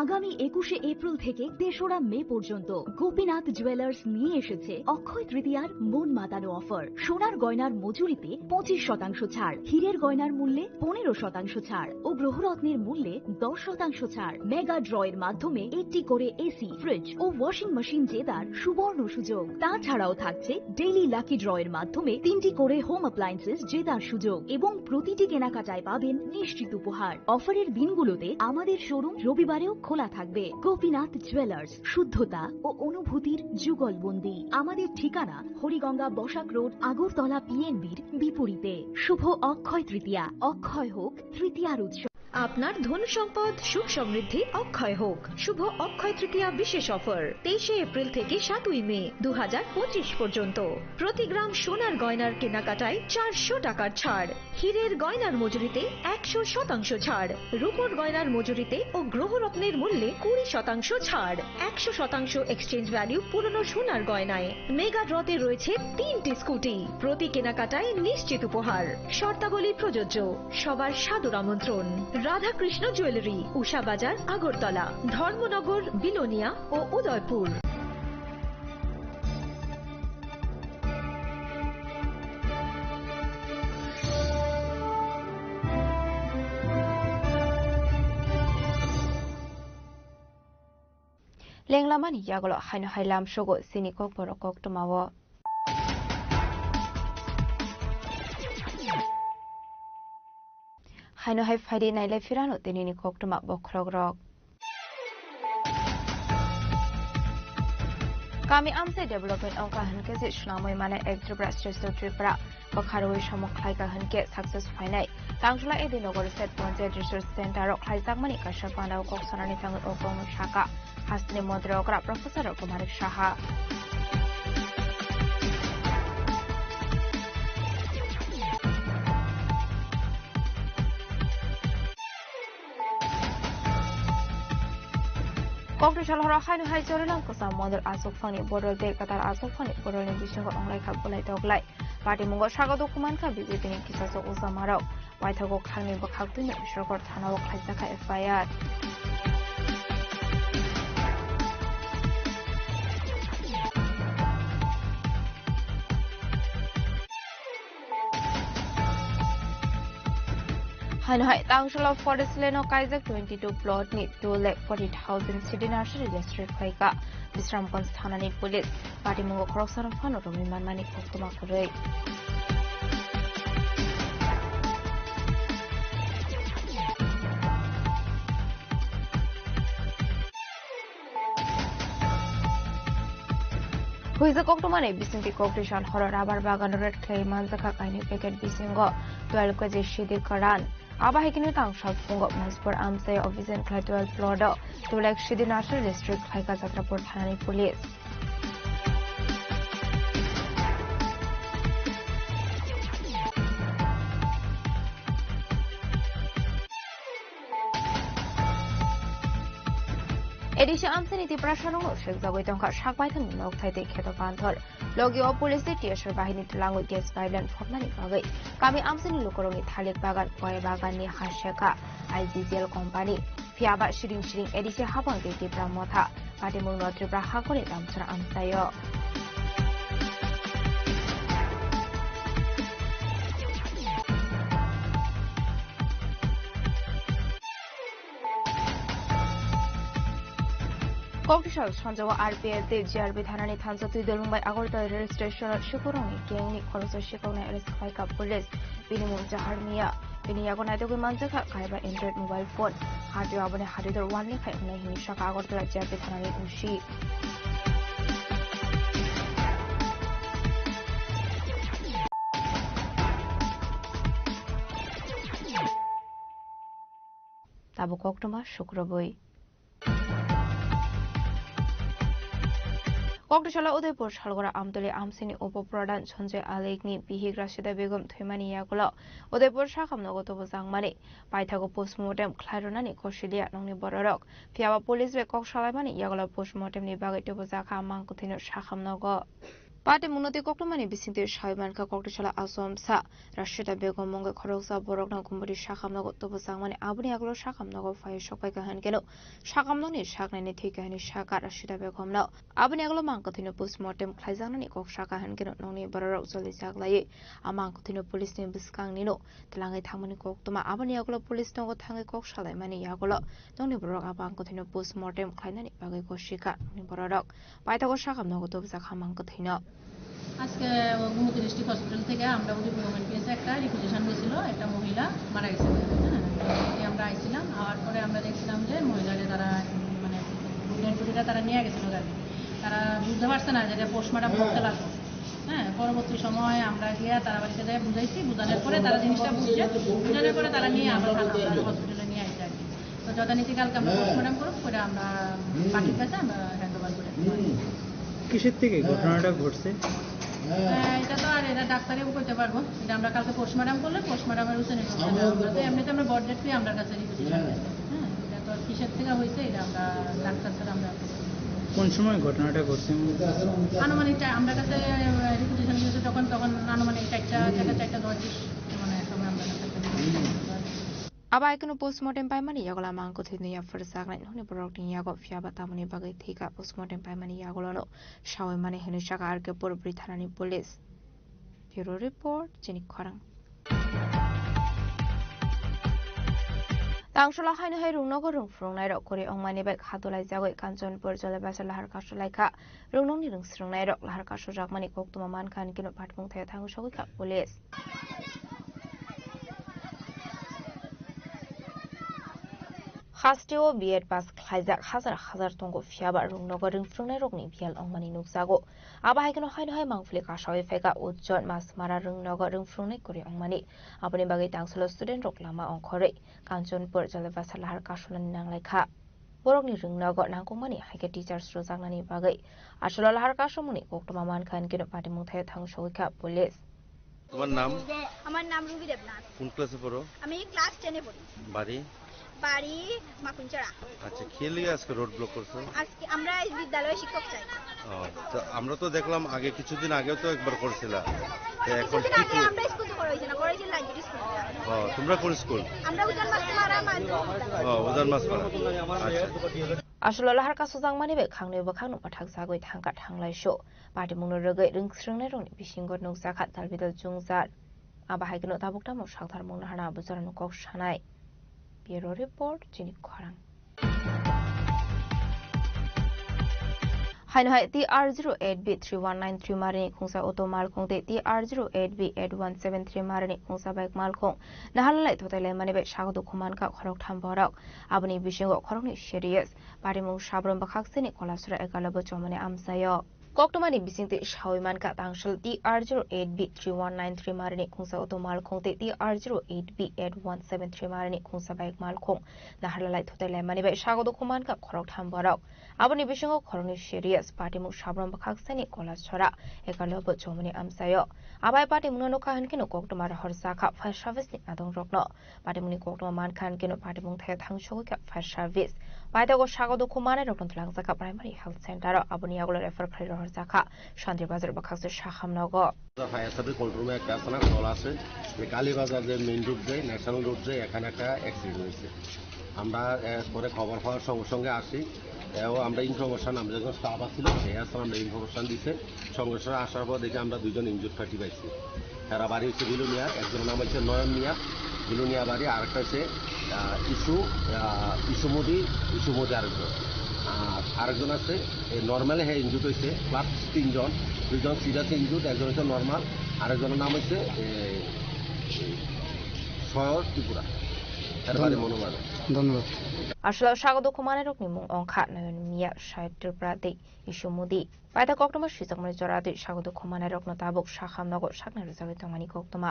আগামী 21শে April থেকে 3রা মে পর্যন্ত Gopinath jewellers নিয়ে এসেছে অক্ষয় তৃতীয়ার মন মাতানো offer. সোনার গয়নার মজুরিতে 25% ছাড়, হীরের গয়নার মূল্যে 15% ছাড় ও গ্রহরত্নের মূল্যে 10% ছাড়। মেগা ড্রয়ের মাধ্যমে একটি করে এসি, ফ্রিজ ও ওয়াশিং মেশিন জেতার সুবর্ণ সুযোগ। তাছাড়াও থাকছে ডেইলি লাকি ড্রয়ের মাধ্যমে 3টি করে হোম অ্যাপ্লায়েন্সেস জেতার সুযোগ এবং প্রতিটি কেনাকাটায় পাবেন নিশ্চিত উপহার। অফারের দিনগুলোতে আমাদের শোরুম রবিবারেও খোলা থাকবে। গোপীনাথ জুয়েলার্স, শুদ্ধতা ও অনুভূতির যুগলবন্দি। আমাদের ঠিকানা হরিগঙ্গা বসাক রোড, আগরতলা PNBর বিপরীতে। শুভ অক্ষয় তৃতীয়া, অক্ষয় হোক তৃতীয়ার উৎসব। আপনার ধন সম্পদ সুখ সমৃদ্ধি অক্ষয় হোক। শুভ অক্ষয় তৃতীয়া বিশেষ অফার 23শে এপ্রিল থেকে 7ই মে 2025 পর্যন্ত। প্রতি গ্রাম সোনার গয়নার কেনাকাটায় 400 টাকার ছাড়, হীরের গয়নার মজুরিতে 100% ছাড়, রূপোর গয়নার মজুরিতে ও গ্রহরত্নের মূল্যে 20% ছাড়, 100% এক্সচেঞ্জ ভ্যালু পুরনো সোনার গয়নায়। মেগা ড্রতে রয়েছে 3টি স্কুটি, প্রতি কেনাকাটায় নিশ্চিত উপহার। শর্তাবলী প্রযোজ্য। সবার সাদর আমন্ত্রণ। রাধাকৃষ্ণ জুয়েলারি, উষা বাজার, আগরতলা, ধর্মনগর, বিলোনিয়া ও উদয়পুর। লেংলামানি ইয়াগলো হাইনো হাইলাম সগো সিনিকক বরকক টমাও হাইনো হাই ফাইডে নাইলাই ফিরানো তেনিনি কক্টমা বখরগ্রক কামি আমসাই ডেভেলপমেন্ট অংকা হনকে যে সুনামই মানে এক ত্রিপুরা শ্রেষ্ঠ ত্রিপুরা বখারোই সমক খাইকা হনকে সাকসেস ফাইনাই তাংজলা এদি নগর স্টেট পঞ্চায়েত রিসার্চ সেন্টার খাইজাকমানি কাশা পান্ডাও কক্সনানি থাঙ্গল অকম শাখা হাসনি মন্ত্রী অকরা professor Kumar Saha Kokri Shalhara Hainu Hai Jorilang Kosam Model Asok Fani Border De Qatar Asok Fani Border in Bishogo Onglai Kabulai Doglai. Party Mungo Shago Dokumanka BJP Kisaso Usamaro. Waitago Kalmi Bakakun Shokor Tanawa Kaisaka FIR. Hanoi Tangshalo Forest Leno Kaiser 22 plot ni 2,40,000 city nursery district Kaika Bisram Konstanani Police Party Mungo Crossar Fano Roman Mani Koktuma Kure. Huiza Koktumane Bisinti Koktishan Horror Rabar Bagan Red Clay Manzaka Kaini Picket Bisingo 12 Kaji Shidi Karan. Aba hekini tang shot pungo Manspur Amsay of Vision Clay 12 Florida to like Shidi National District Kaika Satrapur Thani Police. Edisha Amsani the Prashano Shakes away Tonka Shakbaitan Moktai Keto Panther. Logio Police Tiasher Bahini Langu Gas Violent Fortnite Bagay. Kami Amsani Lukorong Italic Bagan, Koya Bagani Hasheka, IZL Company. Fiaba Shirin Edisha Haban de Pramota. Patimu Tribra Hakoni Amsra Amsayo. Kokishal Shanjawa RPF de GRB Thanani Thansa Tudulung by Agorta rail station at Shikuroni, Gang Korosa Shikona Kaika Police, Binimum Jaharmia, Biniagona de Manzaka, Kaiba Android mobile phone, Hadu Abone Hadider one Kai Shaka Agorta GRB Thanani Ushi. Tabu Koktuma Shukrabui. Koktishala Udaipur Shalgora Amdali Amsini Upo Pradan Chonje Alegni Bihigra Shida Begum Themani Yakulo Udaipur Shakam Nogoto Zangmani Paitago postmortem Claronani Koshilia Noni Borok Fiaba Police Kok Shalamani Yagola postmortem ni Bagatu Bozaka Mankutino Shakam Nogo Party Munoti Koktumani Bisinti Shaimanka Koktishala Asom Sa Rashida Begum Monga Korosa Borokna Kumburi Shakam Nogo Tobozangmani Abuni Aglo Shakam Nogo Fire Shokai Hangeno Shakam Noni Shaknani Tikani Shaka Rashida Begum No Abuni Aglo Mankutino postmortem Klaizanani Kok Shaka Hangeno Noni Borok Zolizaglai Amankutino Police name Biskang Nino Telangai Tamani Koktuma Abuni Aglo Police Nogo Tangi Kok Shalamani Yagolo Noni Borok Abankutino postmortem Klainani Bagako Shika Noni Borok Paitago Shakam Nogo Tobozaka Mankutino আজকে Gomti district hospital থেকে আমরা ওই government পেয়েছে একটা requisition হয়েছিল একটা মহিলা মারা গেছে হ্যাঁ আমরা আইছিলাম আওয়ার পরে আমরা দেখছিলাম যে মহিলাকে তারা মানে ডেড বডিটা তারা নিয়ে গেছিল গাড়ি তারা বুঝতে পারছে না যে পোস্টমর্টম করতে লাগবে হ্যাঁ পরবর্তী সময় আমরা গিয়ে তারা বাড়িতে যাই বুঝাইছি বুঝানোর পরে তারা জিনিসটা বুঝছে বুঝানোর পরে তারা নিয়ে আবার হসপিটালে নিয়ে আসছে আর কি তো যথানীতি কালকে আমরা পোস্টমর্টম করব করে আমরা বাকির কাছে আমরা হ্যান্ড ওভার করে কিসের থেকে ঘটনাটা ঘটছে এটা তো আর এটা ডাক্তারেও করতে পারবো এটা আমরা কালকে পোস্টমর্টম করলে পোস্টমর্টমের উসেনে এমনিতে আমরা বড ডেট পেয়ে আমরা কাছে রিপোজিশন হ্যাঁ এটা তো কিসের থেকে হয়েছে এটা আমরা ডাক্তার ছাড়া আমরা কোন সময় ঘটনাটা ঘটছে আনুমানিক আমরা কাছে রিপোজিশন দিয়েছে তখন আনুমানিক 4:10 মানে সময় আমরা Aba ikunu postmortem paimani yagola mangko thini ya firsa ngai honi borok ni yago fiaba tamani bagai thika postmortem paimani yagolo no shawai mane hene shaka arke porobri thanani police bureau report jeni khorang Tangshala haino hai rungnogo rungfrungnai rok kori ongmani bai khatulai jagoi Kanchanpur Jalabasa lahar kasulai kha rungnongni rungsrungnai rok lahar kasu jakmani koktuma mankhan kino phatmung thaya thangu shogoi kha police Hasteo biet pas khaizak hazar tongo fiaba rungnogo rungfrungnai rokni bial ongmani nukjago aba haikeno haino hai mangfli kashawi feka ujjon masmara rungnogo rungfrungnai kori ongmani aboni bagai tangsalo student rok lama ongkhore Kanchanpur Jalabasa lahar kasulani nanglai kha borokni rungnogo nangkongmani haike teachers rojaknani bagai asolo lahar kasumuni koktoma mankhan kino patimung thaya thangu shogoi kha police তোমার নাম আমার নাম Ruby Debnath কোন ক্লাসে পড়ো আমি class 10 এ পড়ি বাড়ি বাড়ি মাকুঞ্চড়া। আচ্ছা, কি লিগে আজকে রোড ব্লক করছেন? আজকে আমরা এই বিদ্যালয়ে শিক্ষক চাই। তো আমরা তো দেখলাম আগে কিছুদিন আগেও তো একবার করছিলা, এখন কিছুদিন কি আগে আমরা স্কুল করেছি না, করেছি লাইব্রেরি স্কুল। তোমরা কোন স্কুল? আমরা উজান মাছমারা উজান মাছমারা। আচ্ছা, আসলে লাহার কাছে জাংমানি বে খাংনে বখাং পাঠাক জাগৈ থাंगा थांलाय शो पार्टी मुनो रगै रिंस्रिंनाय रंनि बिसिंग नौजाखा दालबिदल जुंजार आबाहायगनो दाबुकटा मसाखथार मुनो हाना बुजारनो कक सानाय ब्यूरो रिपोर्ट जिनि खरां हाइनहाय TR08B3193 मारिनि खुंसा अटो मालखंते TR08B8173 मारिनि खुंसा बाइक मालखं नाहालाय थथायलाय माने बे सागदो खमानका खरक थामबराव आबनि बिसिंग खरकनि सिरियास पारिमुं साब्रम बखाक्सेनि कलासुरा एकालबो चमने आमसायो कक्टमानि बिसिंते सावैमानका तांसल TR08B3193 मारिनि खुंसा अटो मालखंते TR08B8173 मारिनि खुंसा बाइक मालखं नाहालाय थथायलाय माने बे सागदो खमानका खरक थामबराव आबनि बिसिंग खरकनि सिरियास पार्टीमुं साब्रम बखाक्सेनि कलासुरा एकालबो चमने आमसायो आबाय पार्टीमुं नोखा हनकेनो कक्टमा हरसाखा फायर सार्भिसनि आदं रक्नो पार्टीमुंनि कक्टमा मानखा हनकेनो पार्टीमुं थाय थांसोखा फायर सार्भिस बायदागो सागदो खमाने रक्न थलांजाखा प्राइमारि हेल्थ सेंटर आबनि आगल रेफार खालाय हरसाखा शांति बाजार बखाक्से शाखामनगो ফায়ার সার্ভিস কন্ট্রোল রুমে একটা আছে না কল আছে যে কালীবাজার যে মেইন রোড যায় ন্যাশনাল রোড যায় এখানে একটা অ্যাক্সিডেন্ট হয়েছে আমরা পরে খবর পাওয়ার সঙ্গে সঙ্গে আসি এবং আমরা ইনফরমেশন আমরা যখন স্টাফ আসছিল সেই আসলে আমরা ইনফরমেশন দিছে সঙ্গে সঙ্গে আসার পর দেখে আমরা দুজন ইনজুর পার্টি পাইছি এরা বাড়ি হচ্ছে বিলুনিয়া একজনের নাম হচ্ছে নয়ন মিয়া বিলুনিয়া বাড়ি আরেকটা হচ্ছে ইসুমদি আরেকজন আর আরেকজন আছে নর্মালি হ্যাঁ ইনজুর হয়েছে প্লাস তিনজন দুজন সিরিয়াস ইনজুর একজন হচ্ছে নর্মাল আরেকজনের নাম হচ্ছে সয়র ত্রিপুরা এর বাড়ি মনোমান ধন্যবাদ আসলে স্বাগত কুমারের নিমুং অংখা নয়ন মিয়া সাহিত্যপ্রাদে ইসুমুদি পায়তা কক্টমা সুজাকমানি জরাদে স্বাগত কুমারের রত্ন তাবুক শাখামনগর শাকনা রুজাগৈ তমানি কক্টমা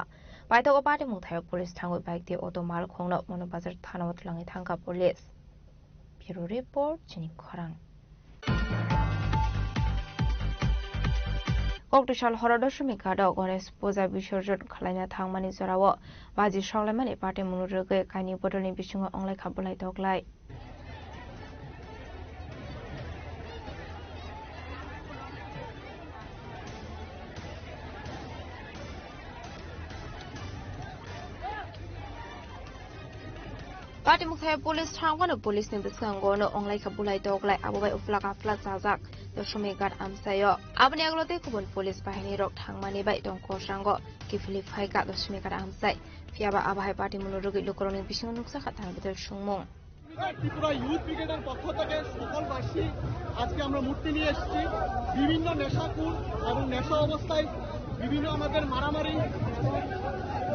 পায়তা ও পাটে মুথায়ক পুলিশ থাঙ্গৈ বাইক দিয়ে অটো মাল খংনো মনোবাজার থানাও থলাঙে থাঙ্গা পুলিশ ব্যুরো রিপোর্ট জিনি খরাং कक्टसाल हरदशमी घाटाव गणेश पूजा विसर्जन खालायना थांमानि जराव बाजि सावलायमानि पार्टी मुनुरगै काइनि बदलनि बिसिङाव अंलाय खाबलाय दगलाय पार्टी मुखाय पुलिस थांगानो पुलिसनि बिसिङावनो अंलाय खाबलाय दगलाय आबोबाय उफ्लाक आफ्ला जाजाक दशमी घाट आमसायो आबनि आगलते गुबुन पुलिस बाहिनी रक थांमानि बाय दंखसांग किफिलि फायका दशमी घाट आमसाय फियाबा आबाहाय पार्टी मुनुरगै लोकरनि बिसिङ नुकसा खातान बितर सुंमुं ত্রিপুরা ইউথ ব্রিগেডের পক্ষ থেকে সকলবাসী আজকে আমরা মূর্তি নিয়ে এসেছি বিভিন্ন নেশাকুর এবং নেশা অবস্থায় বিভিন্ন আমাদের মারামারি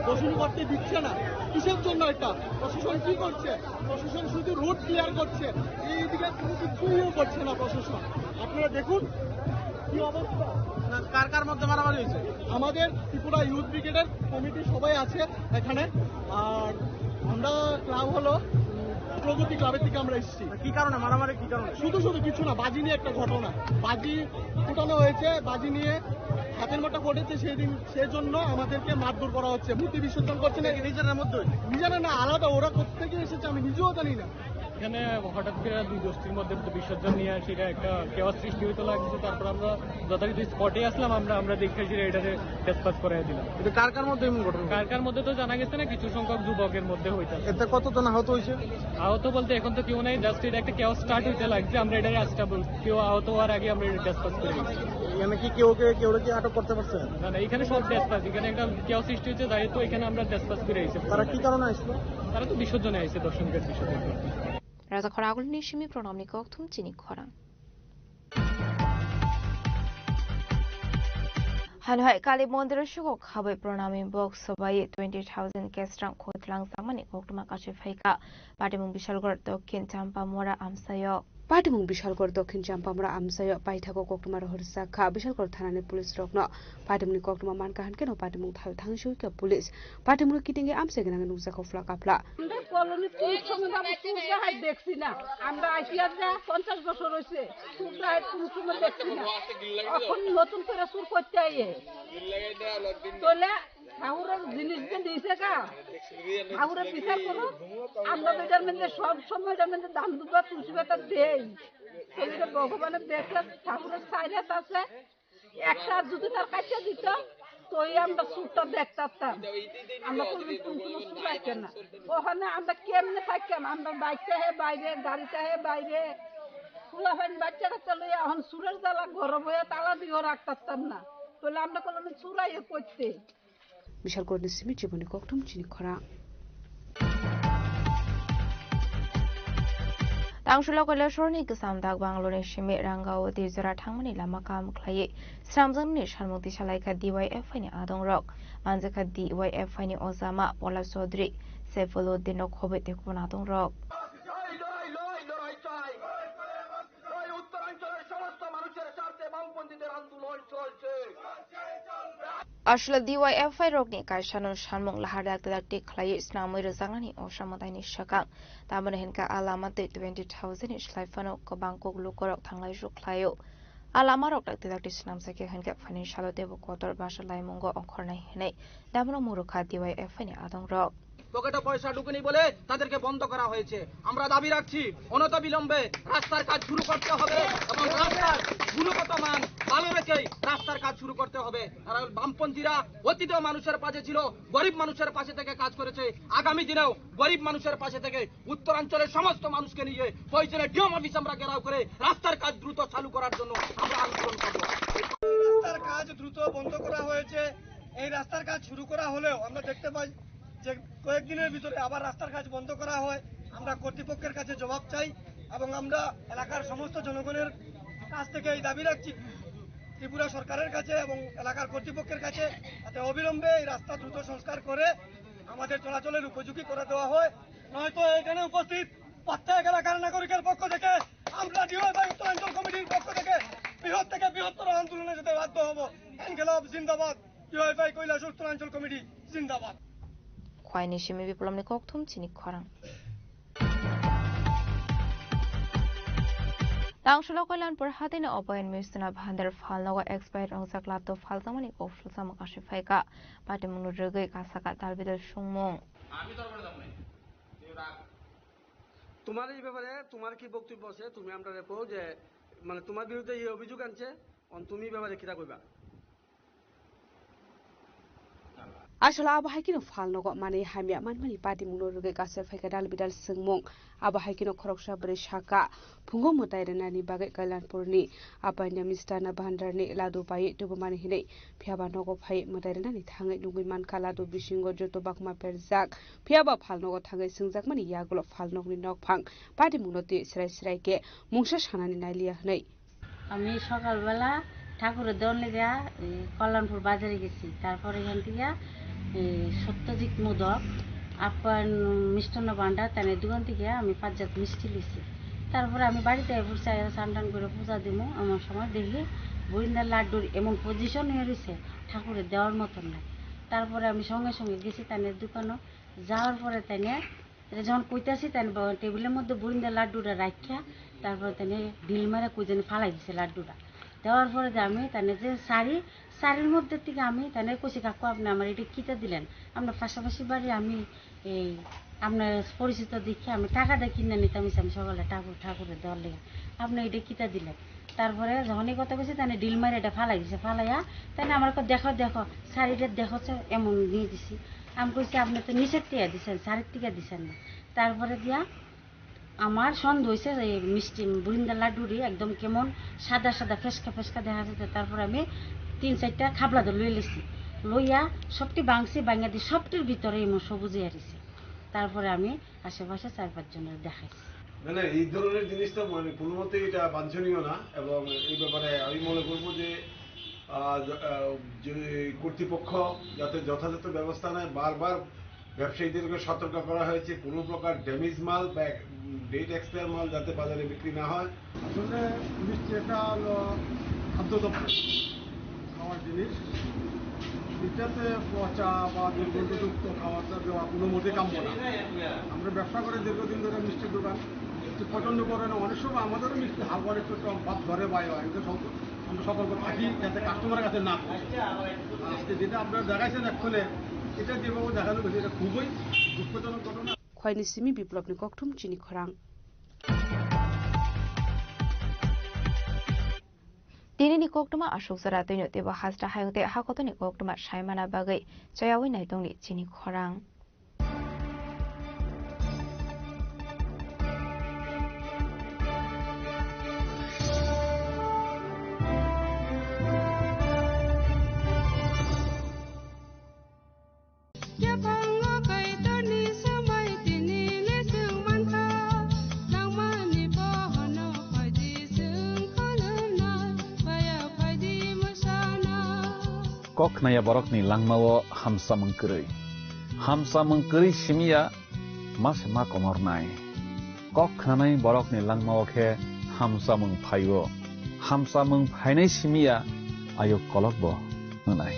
দোষণী করতে দিচ্ছে না কিসের জন্য এটা প্রশাসন কি করছে প্রশাসন শুধু রুট ক্লিয়ার করছে এইদিকে কোনো কিছুই করছে না প্রশাসন আপনারা দেখুন কি অবস্থা কার কার মধ্যে মারামারি হয়েছে আমাদের ত্রিপুরা ইউথ ব্রিগেডের কমিটি সবাই আছে এখানে আর আমরা ক্লাব হলো প্রগতি ক্লাবের থেকে আমরা এসেছি কি কারণে মারামারি কি কারণে শুধু কিছু না বাজি নিয়ে একটা ঘটনা বাজি ফুটানো হয়েছে বাজি নিয়ে হাতের মোটা পড়েছে সেজন্য আমাদেরকে মারধর করা হচ্ছে মূর্তি বিসর্জন করছে না নিজেদের মধ্যে নিজেরা না আলাদা ওরা কোথেকে এসেছে আমি নিজেও জানি না এখানে হঠাৎ করে দুই গোষ্ঠীর মধ্যে বিসর্জন নিয়ে সেটা একটা কেওয়াস সৃষ্টি হইতে লাগছে তারপর আমরা যথারীতি স্পটে আসলাম আমরা দেখেছি এটাতে টেস্টপাস করাই দিলাম কিন্তু কার মধ্যে এমন ঘটনা কার মধ্যে তো জানা গেছে না কিছু সংখ্যক যুবকের মধ্যে হইতে এতে কতজন আহত হয়েছে আহত বলতে এখন তো কেউ নাই জাস্ট এটা একটা কেওয়াস স্টার্ট হইতে লাগছে আমরা এটাই আস্টেবল কেউ আহত হওয়ার আগে আমরা এটা টেস্টপাস করে দিচ্ছি এখানে কি কেউ কি আটক করতে পারছে না এখানে সব টেস্টপাস এখানে একটা কেওয়াস সৃষ্টি হয়েছে তাই তো এখানে আমরা টেস্টপাস করে আইছি তারা কি কারণে আসলো তারা তো বিসর্জনে আইছে দর্শনকের বিসর্জন রাজা খরাগুল নিশিমি প্রণামনি কক্থুম চিনি খরাং হানহাই কালী মন্দিরের সুখ খাবে প্রণামী বক্স সবাই 20,000 কেস্ট্রাং খোতলাং সামানি কক্টমা কাছে ফাইকা পাটিমুং বিশালগড় দক্ষিণ চাম্পামোরা আমসায় पाटिमुं बिशालगढ़ दक्षिण चाम्पामरा आमसाय पाइथाको कोक्टमा हरसाखा बिशालगढ़ थानानि पुलिस रक्न पाटिमुंनि कोक्टमा मानका हनकेनो पाटिमुं थांसुइका पुलिस पाटिमुंनि किटिंगे आमसे गनाङ नुजाखौ फ्लाकाफ्ला আমরা কলোনি পুলিশ সঙ্গে আমরা সুরজাহাই দেখছি না আমরা আইসিআর যা 50 বছর হইছে সুরজাহাই পুলিশ দেখছি না এখন নতুন করে সুর করতে আইয়ে তোলে ঠাকুরের জিনিস যে দিয়েছে কা ঠাকুরের বিচার করো আমরা তো এটার মধ্যে সব সময় এটার মধ্যে দাম দুবা তুলসী পাতা দেই সেটা ভগবানের দেখে ঠাকুরের সাইরাত আছে একটা যদি তার কাছে দিত তো আমরা সুরটা দেখতাম আমরা কোনো সুর আছে না ওখানে আমরা কেমনে থাকতাম আমরা বাইকটা হে বাইরে গাড়িটা হে বাইরে ফুলাফাইন বাচ্চা কাচ্চা লইয়া এখন সুরের জ্বালা গরম হয়ে তালা দিয়েও রাখতাম না তাহলে আমরা কোনো চুরাই করতে বিশাল করে সিমি জীবনী ককটম চিনি খরা Tangshula Kolashorni Kasamdak Bangalore Shimi Rangawati Zura Tangmani Lamakam Clay, Stramzamni Shalmuti Shalaika DYF Fini Adong Rock, Manzaka DYF Fini Osama, Pola Sodri, Sefolo Dino Kobit Kunadong Rock. Ashla DYF Rogni Kashano Shamong Lahadak the Clay Snamu Zangani or Shamadani Shaka, Tamanahenka Alama 20,000 ish Lifano Kobanko Lukorok Tanglajo Clayo. Alamarok like the Snamsaki and get financial devo quarter Basha Laimongo on Corner Hene, Damno Muruka DYF and Adong Rock. পকেটে পয়সা ঢুকেনি বলে তাদেরকে বন্ধ করা হয়েছে আমরা দাবি রাখছি অনতিবিলম্বে রাস্তার কাজ শুরু করতে হবে এবং রাস্তার গুণগত মান ভালো রেখে রাস্তার কাজ শুরু করতে হবে আর বামপন্থীরা অতীতেও মানুষের পাশে ছিল গরিব মানুষের পাশে থেকে কাজ করেছে আগামী দিনেও গরিব মানুষের পাশে থেকে উত্তরাঞ্চলের সমস্ত মানুষকে নিয়ে প্রয়োজনে ডিএম অফিস আমরা ঘেরাও করে রাস্তার কাজ দ্রুত চালু করার জন্য আমরা আন্দোলন করব রাস্তার কাজ দ্রুত বন্ধ করা হয়েছে এই রাস্তার কাজ শুরু করা হলেও আমরা দেখতে পাই যে কয়েকদিনের ভিতরে আবার রাস্তার কাজ বন্ধ করা হয় আমরা কর্তৃপক্ষের কাছে জবাব চাই এবং আমরা এলাকার সমস্ত জনগণের কাছ থেকে এই দাবি রাখছি ত্রিপুরা সরকারের কাছে এবং এলাকার কর্তৃপক্ষের কাছে যাতে অবিলম্বে এই রাস্তা দ্রুত সংস্কার করে আমাদের চলাচলের উপযোগী করে দেওয়া হয় নয়তো এখানে উপস্থিত প্রত্যেক এলাকার নাগরিকের পক্ষ থেকে আমরা ডিওয়াই উত্তরাঞ্চল কমিটির পক্ষ থেকে বৃহৎ থেকে বৃহত্তর আন্দোলনে যেতে বাধ্য হব এনকেলাব জিন্দাবাদ ডিওয়াই কৈলাস উত্তরাঞ্চল কমিটি জিন্দাবাদ Kwai Shimi Biplom Nikoktum Chini Korang. Tangshula Kolan Perhatin Open Mustana Bander Falnawa expired on Saklato Falsamani of Samakashifaka, Patimunurugi Kasaka Talvidal Shumong. তোমার এই ব্যাপারে তোমার কি বক্তব্য আছে তুমি আমরা রেপো যে মানে তোমার বিরুদ্ধে এই অভিযোগ আনছে তুমি ব্যাপারে কিরা কইবা Ashala Abahakino Falnogo Mani Hamia Manmani Pati Munuruge Gasser Fakadal Bidal Singmong, Abahakino Koroksha Brishaka, Pungo Motairani Bagat Galan Purni, Abanya Mistana Bandarni, Lado Pai, Tubumani Hine, Piabanogo Pai, Motairani, Tangai Nugiman Kalado Bishingo Jotobakma Perzak, Piaba Palnogo Tangai Singzak Mani Yago Falnogni Nokpang, Pati Munoti Sreke, Munsha Shanani Nalia Hne. আমি সকালবেলা ঠাকুরের দোল লেগা কল্যাণপুর বাজারে গেছি তারপরে এখান থেকে সত্যজিৎ মোদক আপ্যায়ন মিষ্টান্ন ভান্ডার তাদের দোকান থেকে আমি 5 জাত মিষ্টি লিছি তারপরে আমি বাড়িতে এসে স্নান করে পূজা দিব আমার সময় দেখি বরিন্দার লাড্ডুর এমন পজিশন হয়ে রয়েছে ঠাকুরের দেওয়ার মতন না তারপরে আমি সঙ্গে সঙ্গে গেছি তাদের দোকানে যাওয়ার পরে তাদের যখন কইতাছি তাদের টেবিলের মধ্যে বরিন্দার লাড্ডুটা রাখিয়া তারপরে তাদের ঢিল মারে কই যেন ফালাই দিছে লাড্ডুটা দেওয়ার পরে আমি তাদের যে শাড়ির মধ্যে থেকে আমি তাদের কইছি কাকু আপনি আমার এটা কিটা দিলেন আমরা পাশাপাশি বাড়ি আমি এই আপনার পরিচিত দেখে আমি টাকাটা কিনে নিতাম আমি সকালে ঠাকুরের দেওয়ার লেগে আপনি এটা কিটা দিলেন তারপরে যখন এই কথা কইছি তাদের ঢিল মারে এটা ফালাই দিছে ফালাইয়া তাই আমার দেখো শাড়িটা দেখো এমন নিয়ে দিছি আমি কইছি আপনি তো নিচের টিকা দিচ্ছেন শাড়ির টিকা দিচ্ছেন না তারপরে দিয়া আমার সন্দেহ হয়েছে এই মিষ্টি বুরিন্দা লাড্ডুরি একদম কেমন সাদা সাদা ফেসকা দেখা যাচ্ছে তারপর আমি 3-4টা খাবলা ধরে লই লিছি লইয়া সবটি বাংছি বাঙা দিয়ে সবটির ভিতরে এমন সবুজে আরিছে তারপরে আমি আশেপাশে 4-5 জনের দেখাইছি মানে এই ধরনের জিনিসটা মানে কোনো মতেই এটা বাঞ্ছনীয় না এবং এই ব্যাপারে আমি মনে করবো যে কর্তৃপক্ষ যাতে যথাযথ ব্যবস্থা নেয় বারবার ব্যবসায়ীদেরকে সতর্ক করা হয়েছে কোনো প্রকার ড্যামেজ মাল বা ডেট এক্সপায়ার মাল যাতে বাজারে বিক্রি না হয় আসলে মিষ্টি একটা খাদ্যদ্রব্য খাওয়ার জিনিস এটাতে পচা বা দুর্গন্ধযুক্ত খাওয়াটা দেওয়া কোনো মতে কাম্য না আমরা ব্যবসা করে দীর্ঘদিন ধরে মিষ্টির দোকান পছন্দ করে না অনেক সময় আমাদেরও মিষ্টি হালকা একটু ভাত ধরে বাইরে হয় আমরা সতর্ক থাকি যাতে কাস্টমারের কাছে না পৌঁছে। আজকে যেটা আপনারা দেখাইছেন এক্ষণে এটা যেভাবে দেখানো হয়েছে এটা খুবই দুঃখজনক ঘটনা। খয়নি সিমি বিপ্লবনি ককথুম চিনি খরাং Dinini koktuma ashok zara tino teba hasra hayute hakotoni koktuma shaimana bagai chayawi naitongni chini khorang. Kok naya borok ni langmawo hamsa mengkeri simia mas mak omor nai. Kok nanai borok ni langmawo ke hamsa mengphainai simia ayo kolok bo nai.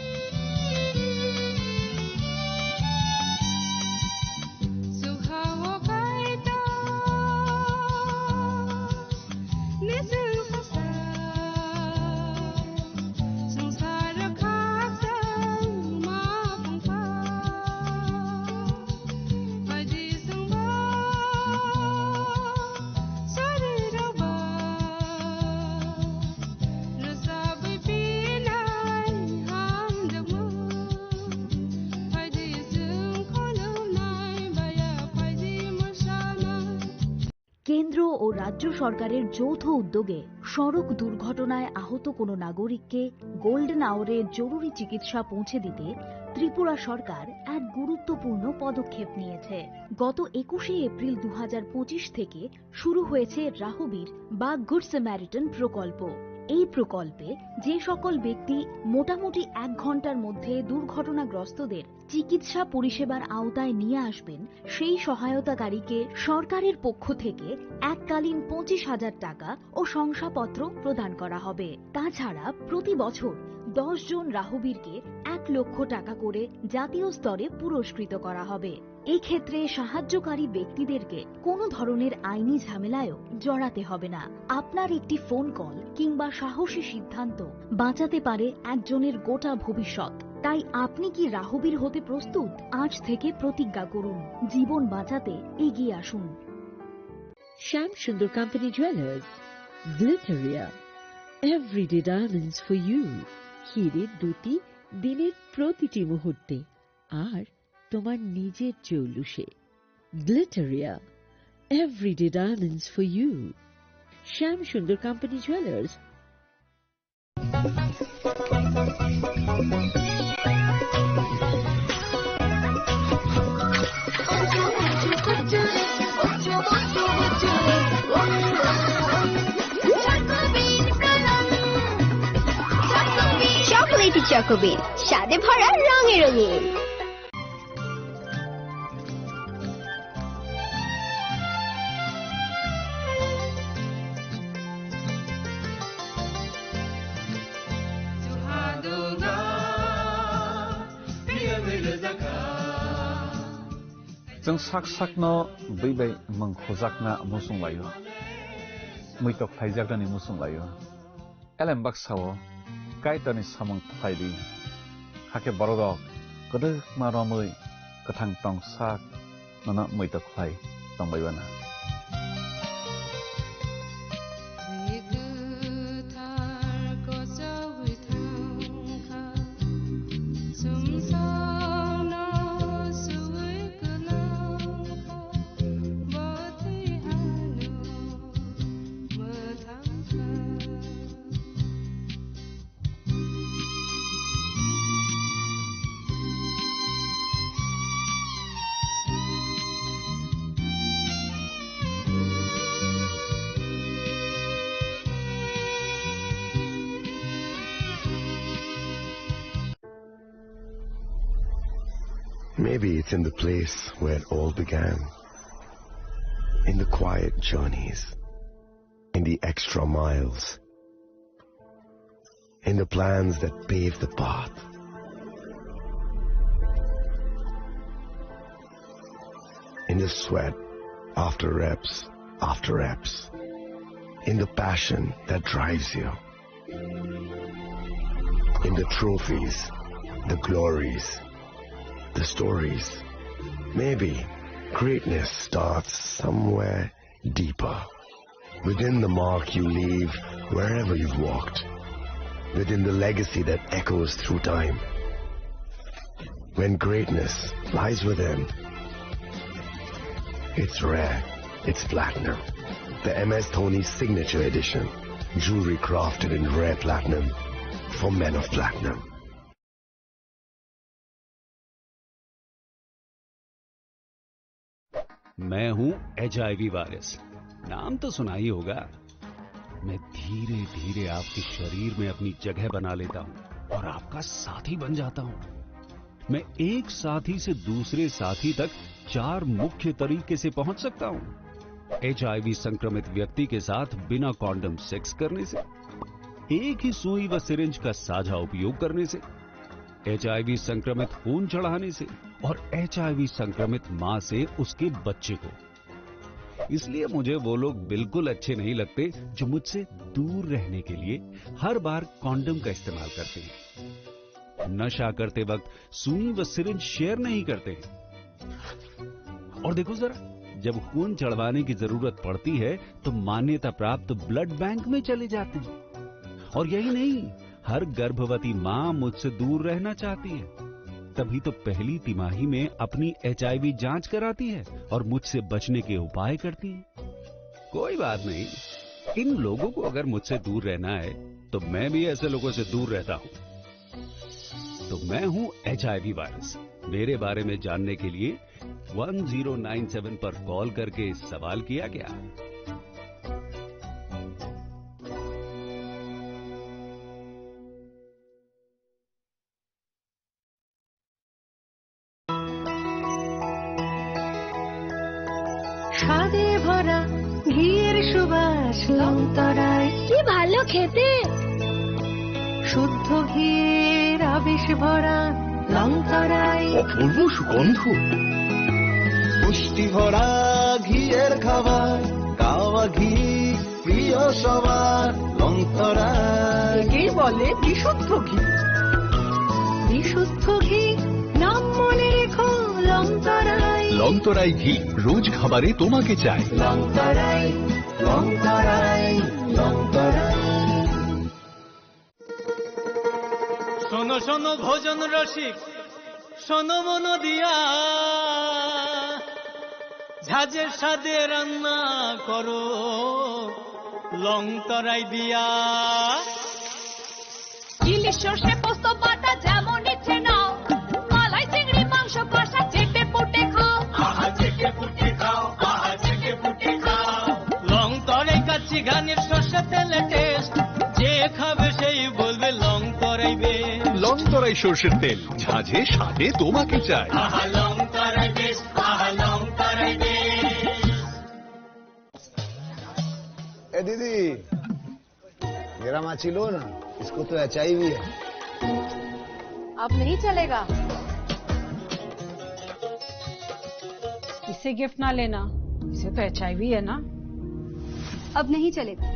কেন্দ্র ও রাজ্য সরকারের যৌথ উদ্যোগে সড়ক দুর্ঘটনায় আহত কোনো নাগরিককে গোল্ডেন আওয়ারে জরুরি চিকিৎসা পৌঁছে দিতে ত্রিপুরা সরকার এক গুরুত্বপূর্ণ পদক্ষেপ নিয়েছে। গত 21শে এপ্রিল 2025 থেকে শুরু হয়েছে রাহবীর বা গুড স্যামারিটান প্রকল্প। এই প্রকল্পে যে সকল ব্যক্তি মোটামুটি 1 ঘন্টার মধ্যে দুর্ঘটনাগ্রস্তদের চিকিৎসা পরিষেবার আওতায় নিয়ে আসবেন, সেই সহায়তাকারীকে সরকারের পক্ষ থেকে এককালীন 25,000 টাকা ও শংসাপত্র প্রদান করা হবে। তাছাড়া প্রতি বছর 10 জন রাহবীরকে 1 লক্ষ টাকা করে জাতীয় স্তরে পুরস্কৃত করা হবে। এই ক্ষেত্রে সাহায্যকারী ব্যক্তিদেরকে কোনো ধরনের আইনি ঝামেলায়ও জড়াতে হবে না। আপনার একটি ফোন কল কিংবা সাহসী সিদ্ধান্ত বাঁচাতে পারে একজনের গোটা ভবিষ্যৎ। তাই আপনি কি রাহবীর হতে প্রস্তুত? আজ থেকে প্রতিজ্ঞা করুন, জীবন বাঁচাতে এগিয়ে আসুন। Shyam Sundar company jewellers, Glitteria, everyday diamonds for you. হিরের দুটি দিনের প্রতিটি মুহূর্তে আর তোমার নিজের জৌলুসে। Glitteria, everyday diamonds for you. Shyam Sundar company jewellers. Chocolatey চকোবিন, স্বাদে ভরা রঙে রঙিন। Jeng sak-sakno beibai mengkhojakna musung layo. Muitok phaijakni musung layo. Elem baksao kaitani samung phaidi. Hake borodok kodok maromui kathang tong sak nana muitok phai tongbaibana. Maybe it's in the place where it all began. In the quiet journeys. In the extra miles. In the plans that pave the path. In the sweat after reps. In the passion that drives you. In the trophies, the glories, the stories. Maybe greatness starts somewhere deeper. Within the mark you leave wherever you've walked. Within the legacy that echoes through time. When greatness lies within, it's rare, it's platinum. The MS Dhoni Signature Edition. Jewelry crafted in rare platinum for men of platinum. मैं हूं HIV virus. नाम तो सुना ही होगा। मैं धीरे धीरे आपके शरीर में अपनी जगह बना लेता हूं और आपका साथी बन जाता हूं। मैं एक साथी से दूसरे साथी तक 4 मुख्य तरीके से पहुंच सकता हूं। HIV संक्रमित व्यक्ति के साथ बिना कॉन्डम सेक्स करने से, एक ही सुई व सिरिंज का साझा उपयोग करने से, HIV संक्रमित खून चढ़ाने से और HIV संक्रमित मां से उसके बच्चे को। इसलिए मुझे वो लोग बिल्कुल अच्छे नहीं लगते जो मुझसे दूर रहने के लिए हर बार कॉन्डम का इस्तेमाल करते हैं, नशा करते वक्त सुई व सिरिंज शेयर नहीं करते हैं। और देखो जरा, जब खून चढ़वाने की जरूरत पड़ती है तो मान्यता प्राप्त ब्लड बैंक में चले जाते हैं। और यही नहीं, हर गर्भवती मां मुझसे दूर रहना चाहती है, तभी तो पहली तिमाही में अपनी HIV जांच कराती है और मुझसे बचने के उपाय करती है। कोई बात नहीं, इन लोगों को अगर मुझसे दूर रहना है तो मैं भी ऐसे लोगों से दूर रहता हूं। तो मैं हूं HIV वायरस। मेरे बारे में जानने के लिए 1097 पर कॉल करके सवाल किया गया। স্বাদে ভরা ঘিয়ের সুবাস লংতরায় কি ভালো খেতে, শুদ্ধ ঘিয়ের আবেশ ভরা লংতরায় অপূর্ব সুগন্ধ, পুষ্টি ভরা ঘিয়ের খাবার, গাওয়া ঘি প্রিয় সবার লংতরায়। একেই বলে বিশুদ্ধ ঘি। বিশুদ্ধ ঘি নাম মনে রেখো লংতরায়। লংতরাই ঘি রোজ খাবারে তোমাকে চাই। লংতরায়, লংতরায়, লংতরায়। শোনো শোনো ভোজন রসিক, শোনো মন দিয়া, ঝাঁঝের স্বাদে রান্না করো লংতরাই দিয়া। ইলিশ সর্ষে পোস্ত বাটা যেমন ইচ্ছে নাও, মালাই চিংড়ি মাংস কষা চেটে পুটে খাও। আহা চেটে পুটে খাও, আহা চেটে পুটে খাও। লংতরাই কাচ্চি ঘানির সর্ষে তেলে টেস্ট, যে খাবে সেই বলবে লংতরাই বেশ। লংতরাই সর্ষের তেল, ঝাঁঝে স্বাদে তোমাকে চাই। আহা লংতরাই বেশ, আহা লংতরাই বেশ। ए दीदी, मेरा माची लो ना, इसको तो HIV है। अब नहीं चलेगा, इसे गिफ्ट ना लेना, इसे तो HIV है ना। अब नहीं चलेगा।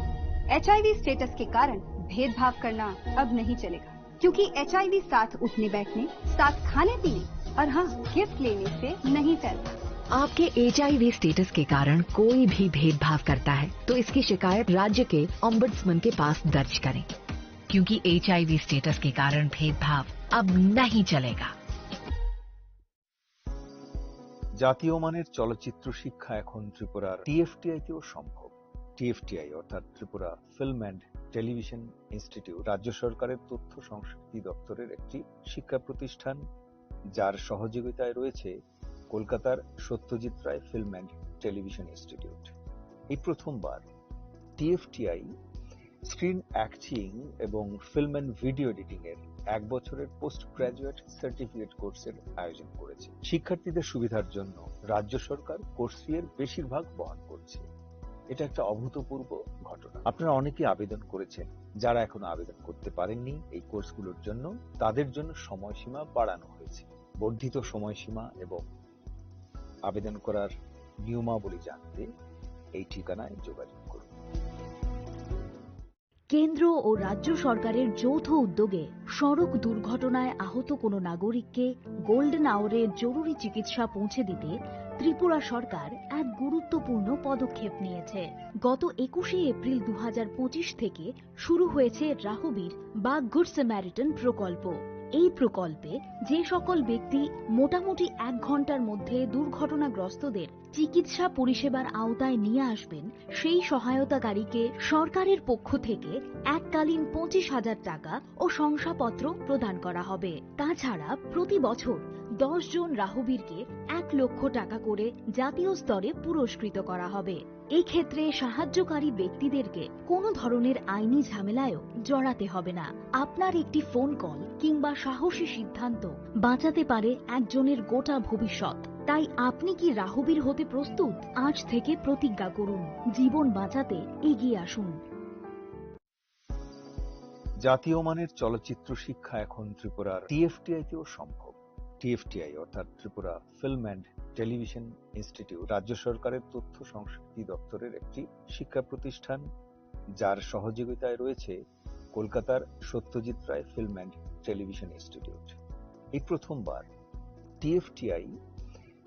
HIV स्टेटस के कारण भेदभाव करना अब नहीं चलेगा, क्योंकि HIV साथ उठने बैठने, साथ खाने पीने और हाँ गिफ्ट लेने से नहीं फैलता। आपके HIV स्टेटस के कारण कोई भी भेदभाव करता है तो इसकी शिकायत राज्य के ओम्बुड्समैन के पास दर्ज करें, क्योंकि HIV स्टेटस के कारण भेदभाव अब नहीं चलेगा। জাতীয় মানের চলচ্চিত্র শিক্ষা এখন ত্রিপুরার TFTI-তেও সম্ভব। TFTI অর্থাৎ Tripura film and television institute রাজ্য সরকারের তথ্য সংস্কৃতি দপ্তরের একটি শিক্ষা প্রতিষ্ঠান, যার সহযোগিতায় রয়েছে কলকাতার Satyajit Ray film and television institute. এই প্রথমবার TFTI স্ক্রিন অ্যাক্টিং এবং ফিল্ম অ্যান্ড ভিডিও এডিটিং এর 1 বছরের পোস্ট গ্রাজুয়েট সার্টিফিকেট কোর্সের আয়োজন করেছে। শিক্ষার্থীদের সুবিধার জন্য রাজ্য সরকার কোর্স ফি এর বেশিরভাগ বহন করছে। এটা একটা অভূতপূর্ব ঘটনা। আপনারা অনেকেই আবেদন করেছেন। যারা এখনো আবেদন করতে পারেননি এই কোর্সগুলোর জন্য, তাদের জন্য সময়সীমা বাড়ানো হয়েছে। বর্ধিত সময়সীমা এবং আবেদন করার নিয়মাবলী জানতে এই ঠিকানায় যোগাযোগ করুন। কেন্দ্র ও রাজ্য সরকারের যৌথ উদ্যোগে সড়ক দুর্ঘটনায় আহত কোনো নাগরিককে গোল্ডেন আওয়ারে জরুরি চিকিৎসা পৌঁছে দিতে ত্রিপুরা সরকার এক গুরুত্বপূর্ণ পদক্ষেপ নিয়েছে। গত 21শে এপ্রিল 2025 থেকে শুরু হয়েছে রাহবীর বা গুড স্যামারিটান প্রকল্প। এই প্রকল্পে যে সকল ব্যক্তি মোটামুটি 1 ঘন্টার মধ্যে দুর্ঘটনাগ্রস্তদের চিকিৎসা পরিষেবার আওতায় নিয়ে আসবেন, সেই সহায়তাকারীকে সরকারের পক্ষ থেকে এককালীন 25,000 টাকা ও শংসাপত্র প্রদান করা হবে। তাছাড়া প্রতি বছর 10 জন রাহবীরকে 1 লক্ষ টাকা করে জাতীয় স্তরে পুরস্কৃত করা হবে। এই ক্ষেত্রে সাহায্যকারী ব্যক্তিদেরকে কোনো ধরনের আইনি ঝামেলায়ও জড়াতে হবে না। আপনার একটি ফোন কল কিংবা সাহসী সিদ্ধান্ত বাঁচাতে পারে একজনের গোটা ভবিষ্যৎ। তাই আপনি কি রাহবীর হতে প্রস্তুত? আজ থেকে প্রতিজ্ঞা করুন, জীবন বাঁচাতে এগিয়ে আসুন। জাতীয় মানের চলচ্চিত্র শিক্ষা এখন ত্রিপুরার টিএফটিআই-তেও সম্ভব। টিএফটিআই অর্থাৎ Tripura film and television institute রাজ্য সরকারের তথ্য সংস্কৃতি দপ্তরের একটি শিক্ষা প্রতিষ্ঠান, যার সহযোগিতায় রয়েছে কলকাতার Satyajit Ray film and television institute. এই প্রথমবার টিএফটিআই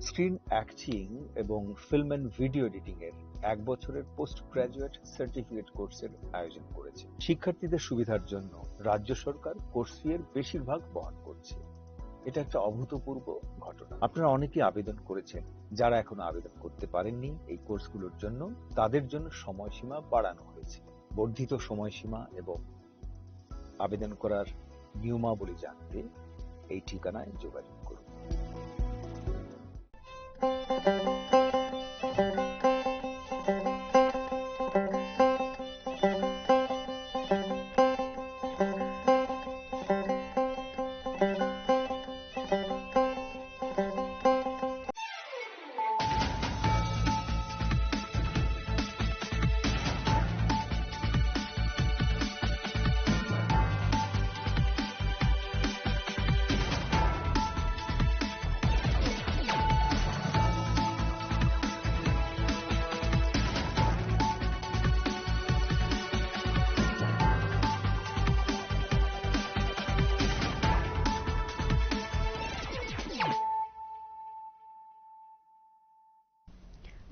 স্ক্রিন অ্যাক্টিং এবং ফিল্ম অ্যান্ড ভিডিও এডিটিং এর 1 বছরের পোস্ট গ্রাজুয়েট সার্টিফিকেট কোর্সের আয়োজন করেছে। শিক্ষার্থীদের সুবিধার জন্য রাজ্য সরকার কোর্স ফি এর বেশিরভাগ বহন করছে। এটা একটা অভূতপূর্ব ঘটনা। আপনারা অনেকেই আবেদন করেছেন। যারা এখনো আবেদন করতে পারেননি এই কোর্সগুলোর জন্য, তাদের জন্য সময়সীমা বাড়ানো হয়েছে। বর্ধিত সময়সীমা এবং আবেদন করার নিয়মাবলী জানতে এই ঠিকানায় যোগাযোগ করুন।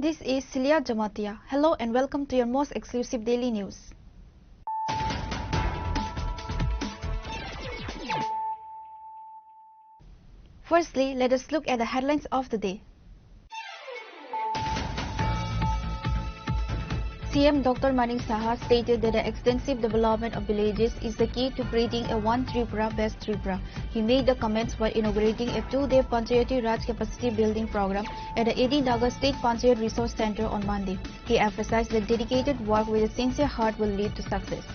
This is Celia Jamatia. Hello and welcome to your most exclusive daily news. Firstly, let us look at the headlines of the day. CM Dr. Manik Saha stated that the extensive development of villages is the key to creating a One Tripura Best Tripura. He made the comments while inaugurating a 2-day Panchayati Raj capacity building program at the AD Nagar State Panchayat Resource Center on Monday. He emphasized that dedicated work with a sincere heart will lead to success.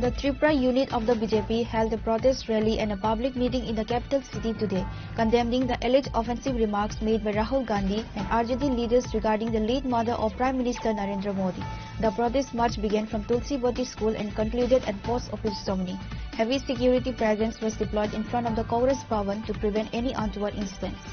The Tripura unit of the BJP held a protest rally and a public meeting in the capital city today, condemning the alleged offensive remarks made by Rahul Gandhi and RJD leaders regarding the late mother of Prime Minister Narendra Modi. The protest march began from Tulsi Boti School and concluded at Post Office Somni. Heavy security presence was deployed in front of the Congress Bhavan to prevent any untoward incidents.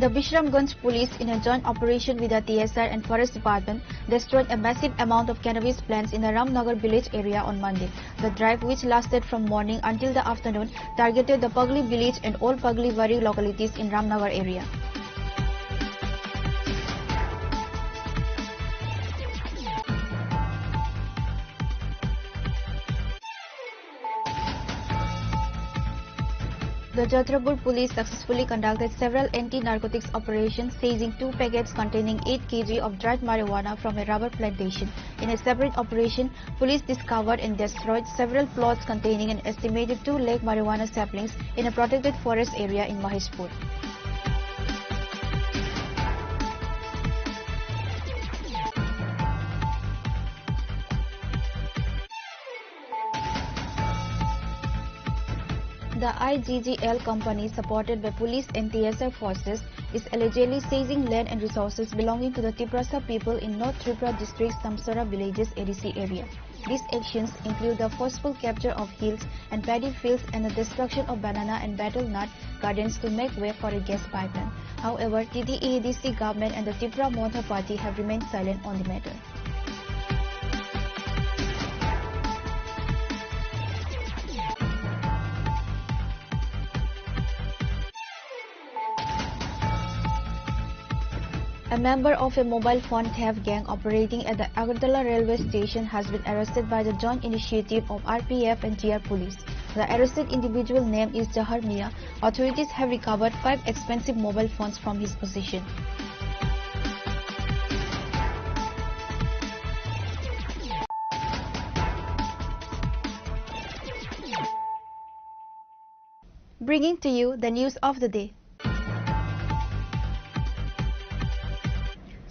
The Bishramganj police, in a joint operation with the TSR and Forest Department, destroyed a massive amount of cannabis plants in the Ramnagar village area on Monday. The drive, which lasted from morning until the afternoon, targeted the Pagli village and all Pagli Wari localities in Ramnagar area. The Jatrapur police successfully conducted several anti-narcotics operations, seizing 2 packets containing 8 kg of dried marijuana from a rubber plantation. In a separate operation, police discovered and destroyed several plots containing an estimated 2 lakh marijuana saplings in a protected forest area in Maheshpur. The IGGL company, supported by police and TSF forces, is allegedly seizing land and resources belonging to the Tiprasa people in North Tripura district's Samsara villages ADC area. These actions include the forceful capture of hills and paddy fields and the destruction of banana and betel nut gardens to make way for a gas pipeline. However, TTE-ADC government and the Tripura Montha party have remained silent on the matter. A member of a mobile phone theft gang operating at the Agartala railway station has been arrested by the joint initiative of RPF and TR police. The arrested individual name is Jahar Mia. Authorities have recovered 5 expensive mobile phones from his possession. Bringing to you the news of the day.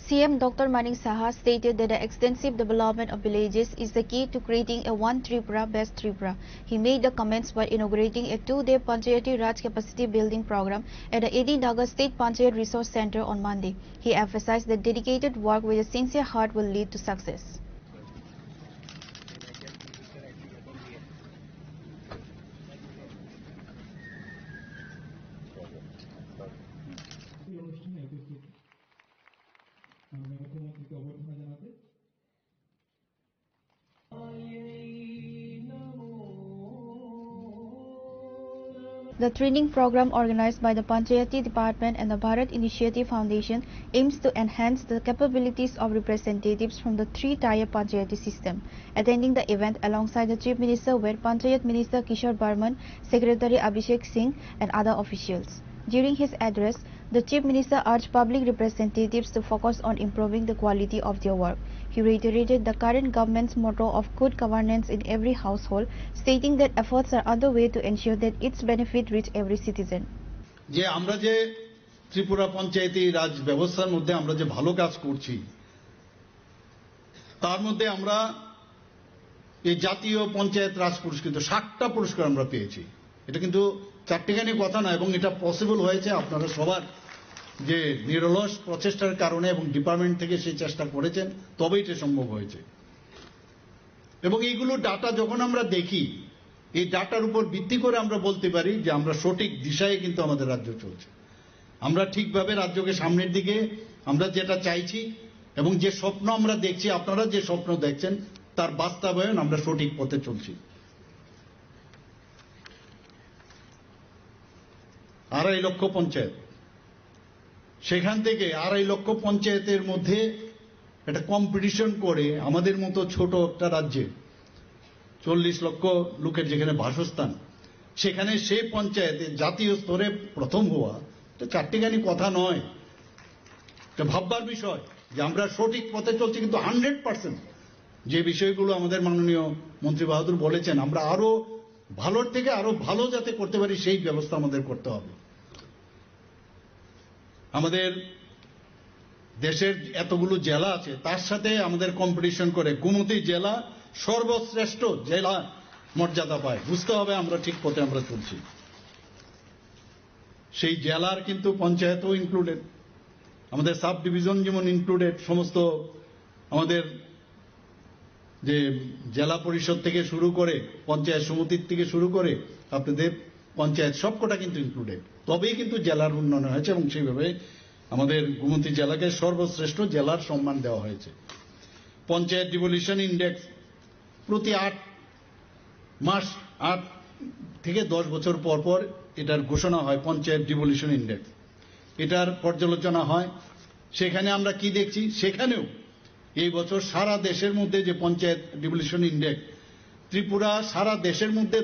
CM Dr. Manik Saha stated that the extensive development of villages is the key to creating a one Tripura, best Tripura. He made the comments while inaugurating a 2-day Panchayati Raj capacity building program at the AD Nagar State Panchayat Resource Center on Monday. He emphasized that dedicated work with a sincere heart will lead to success. The training program organized by the Panchayati Department and the Bharat Initiative Foundation aims to enhance the capabilities of representatives from the 3-tier Panchayati system. Attending the event alongside the Chief Minister were Panchayat Minister Kishore Barman, Secretary Abhishek Singh and other officials. During his address, the Chief Minister urged public representatives to focus on improving the quality of their work. He reiterated the current government's motto of good governance in every household, stating that efforts are underway to ensure that its benefit reach every citizen. যে আমরা যে ত্রিপুরা পঞ্চায়েতি রাজ ব্যবস্থার মধ্যে আমরা যে ভালো কাজ করছি তার মধ্যে আমরা এই জাতীয় পঞ্চায়েত রাজ পুরস্কার 60টা পুরস্কার আমরা পেয়েছি। এটা কিন্তু চারটিখানি কথা না, এবং এটা পসিবল হয়েছে আপনারা সবার যে নিরলস প্রচেষ্টার কারণে এবং ডিপার্টমেন্ট থেকে সেই চেষ্টা করেছেন, তবেই এটা সম্ভব হয়েছে। এবং এইগুলো ডাটা যখন আমরা দেখি, এই ডাটার উপর ভিত্তি করে আমরা বলতে পারি যে আমরা সঠিক দিশায় কিন্তু আমাদের রাজ্য চলছে। আমরা ঠিকভাবে রাজ্যকে সামনের দিকে আমরা যেটা চাইছি এবং যে স্বপ্ন আমরা দেখছি, আপনারা যে স্বপ্ন দেখছেন তার বাস্তবায়ন আমরা সঠিক পথে চলছি। 2.5 লক্ষ পঞ্চায়েত, সেখান থেকে 2.5 লক্ষ পঞ্চায়েতের মধ্যে একটা কম্পিটিশন করে আমাদের মতো ছোট একটা রাজ্যে 40 লক্ষ লোকের যেখানে বাসস্থান, সেখানে সেই পঞ্চায়েতে জাতীয় স্তরে প্রথম হওয়া এটা চারটিখানি কথা নয়, এটা ভাববার বিষয় যে আমরা সঠিক পথে চলছি। কিন্তু 100% যে বিষয়গুলো আমাদের মাননীয় মন্ত্রী বাহাদুর বলেছেন, আমরা আরো ভালোর থেকে আরো ভালো যাতে করতে পারি সেই ব্যবস্থা আমাদের করতে হবে। আমাদের দেশের এতগুলো জেলা আছে, তার সাথে আমাদের কম্পিটিশন করে গোমতী জেলা সর্বশ্রেষ্ঠ জেলা মর্যাদা পায়। বুঝতে হবে আমরা ঠিক পথে আমরা চলছি। সেই জেলার কিন্তু পঞ্চায়েতও ইনক্লুডেড, আমাদের সাব ডিভিশন যেমন ইনক্লুডেড, সমস্ত আমাদের যে জেলা পরিষদ থেকে শুরু করে পঞ্চায়েত সমিতির থেকে শুরু করে আপনাদের পঞ্চায়েত সবকটা কিন্তু ইনক্লুডেড, তবেই কিন্তু জেলার উন্নয়ন হয়েছে এবং সেইভাবে আমাদের গোমতী জেলাকে সর্বশ্রেষ্ঠ জেলার সম্মান দেওয়া হয়েছে। পঞ্চায়েত ডিভলিউশন ইন্ডেক্স প্রতি 8 মাস 8 থেকে 10 বছর পর পর এটার ঘোষণা হয়, পঞ্চায়েত ডিভলিউশন ইন্ডেক্স, এটার পর্যালোচনা হয়। সেখানে আমরা কি দেখছি, সেখানেও এই বছর সারা দেশের মধ্যে যে পঞ্চায়েত ডিভলিউশন ইন্ডেক্স, ত্রিপুরা সারা দেশের মধ্যে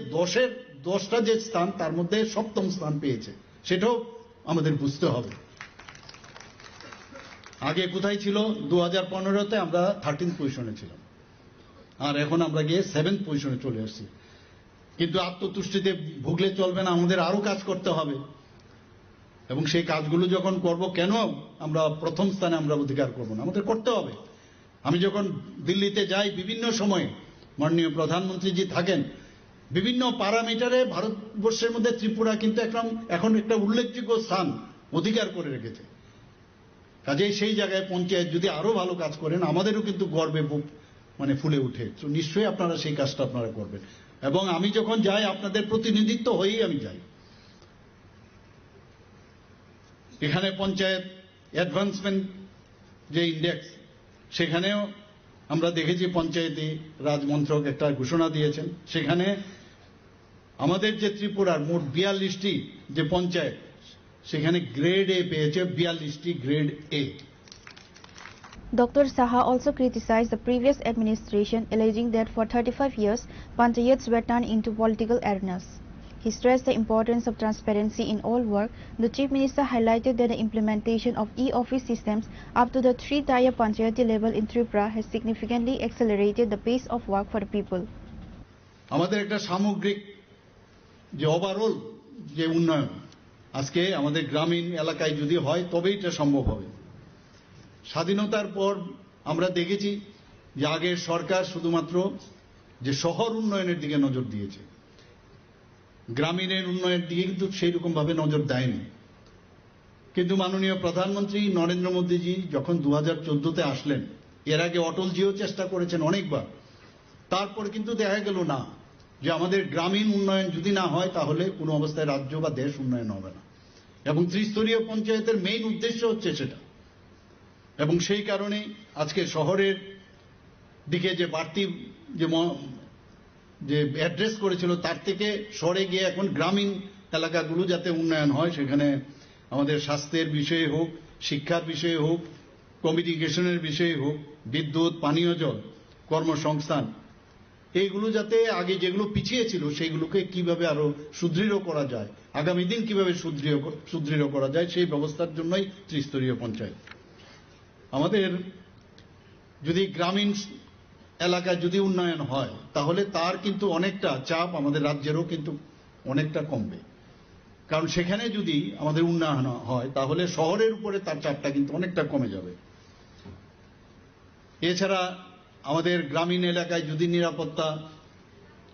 10টা যে স্থান তার মধ্যে 7ম স্থান পেয়েছে, সেটাও আমাদের বুঝতে হবে। আগে কোথায় ছিল, 2015-তে আমরা 13th পজিশনে ছিলাম, আর এখন আমরা গিয়ে 7th পজিশনে চলে আসছি। কিন্তু আত্মতুষ্টিতে ভুগলে চলবে না, আমাদের আরো কাজ করতে হবে এবং সেই কাজগুলো যখন করব, কেন আমরা প্রথম স্থানে আমরা অধিকার করব না, আমাদের করতে হবে। আমি যখন দিল্লিতে যাই বিভিন্ন সময়ে, মাননীয় প্রধানমন্ত্রীজি থাকেন, বিভিন্ন প্যারামিটারে ভারতবর্ষের মধ্যে ত্রিপুরা কিন্তু এখন একটা উল্লেখযোগ্য স্থান অধিকার করে রেখেছে। কাজেই সেই জায়গায় পঞ্চায়েত যদি আরো ভালো কাজ করেন আমাদেরও কিন্তু গর্বে বুক ফুলে উঠে। তো নিশ্চয়ই আপনারা সেই কাজটা আপনারা করবেন, এবং আমি যখন যাই আপনাদের প্রতিনিধিত্ব হয়েই আমি যাই। এখানে পঞ্চায়েত অ্যাডভান্সমেন্ট যে ইন্ডেক্স, সেখানেও আমরা দেখেছি পঞ্চায়েতি রাজ মন্ত্রক একটা ঘোষণা দিয়েছেন, সেখানে আমাদের যে ত্রিপুরার মোট 42টি যে পঞ্চায়েত, সেখানে গ্রেড এ পেয়েছে 42টি grade A. Dr. Saha also criticized the previous administration, alleging that for 35 years, panchayats were turned into political arenas. He stressed the importance of transparency in all work. The Chief Minister highlighted that the implementation of e-office systems up to the 3-tier panchayati level in Tripura has significantly accelerated the pace of work for the people. আমাদের একটা সামগ্রিক যে overall যে উন্নয়ন আজকে আমাদের গ্রামীণ এলাকায় যদি হয় তবেই এটা সম্ভব হবে। স্বাধীনতার পর আমরা দেখেছি যে আগের সরকার শুধুমাত্র যে শহর উন্নয়নের দিকে নজর দিয়েছে, গ্রামীণের উন্নয়নের দিকে কিন্তু সেই রকম ভাবে নজর দেয়নি। কিন্তু মাননীয় প্রধানমন্ত্রী নরেন্দ্র মোদীজি যখন 2014তে আসলেন, এর আগে অটলজিও চেষ্টা করেছেন অনেকবার, তারপর কিন্তু দেখা গেল না যে আমাদের গ্রামীণ উন্নয়ন যদি না হয় তাহলে কোনো অবস্থায় রাজ্য বা দেশ উন্নয়ন হবে না, এবং ত্রিস্তরীয় পঞ্চায়েতের মেইন উদ্দেশ্য হচ্ছে সেটা। এবং সেই কারণে আজকে শহরের দিকে যে বাড়তি যে অ্যাড্রেস করেছিল তার থেকে সরে গিয়ে এখন গ্রামীণ এলাকাগুলো যাতে উন্নয়ন হয়, সেখানে আমাদের স্বাস্থ্যের বিষয়ে হোক, শিক্ষার বিষয়ে হোক, কমিউনিকেশনের বিষয়ে হোক, বিদ্যুৎ, পানীয় জল, কর্মসংস্থান, এইগুলো যাতে আগে যেগুলো পিছিয়ে ছিল সেইগুলোকে কিভাবে আরো সুদৃঢ় করা যায়, আগামী দিন কিভাবে সুদৃঢ় করা যায়, সেই ব্যবস্থার জন্যই ত্রিস্তরীয় পঞ্চায়েত। আমাদের যদি গ্রামীণ এলাকায় যদি উন্নয়ন হয় তাহলে তার কিন্তু অনেকটা চাপ আমাদের রাজ্যেরও কিন্তু অনেকটা কমবে, কারণ সেখানে যদি আমাদের উন্নয়ন হয় তাহলে শহরের উপরে তার চাপটা কিন্তু অনেকটা কমে যাবে। এছাড়া আমাদের গ্রামীণ এলাকায় যদি নিরাপত্তা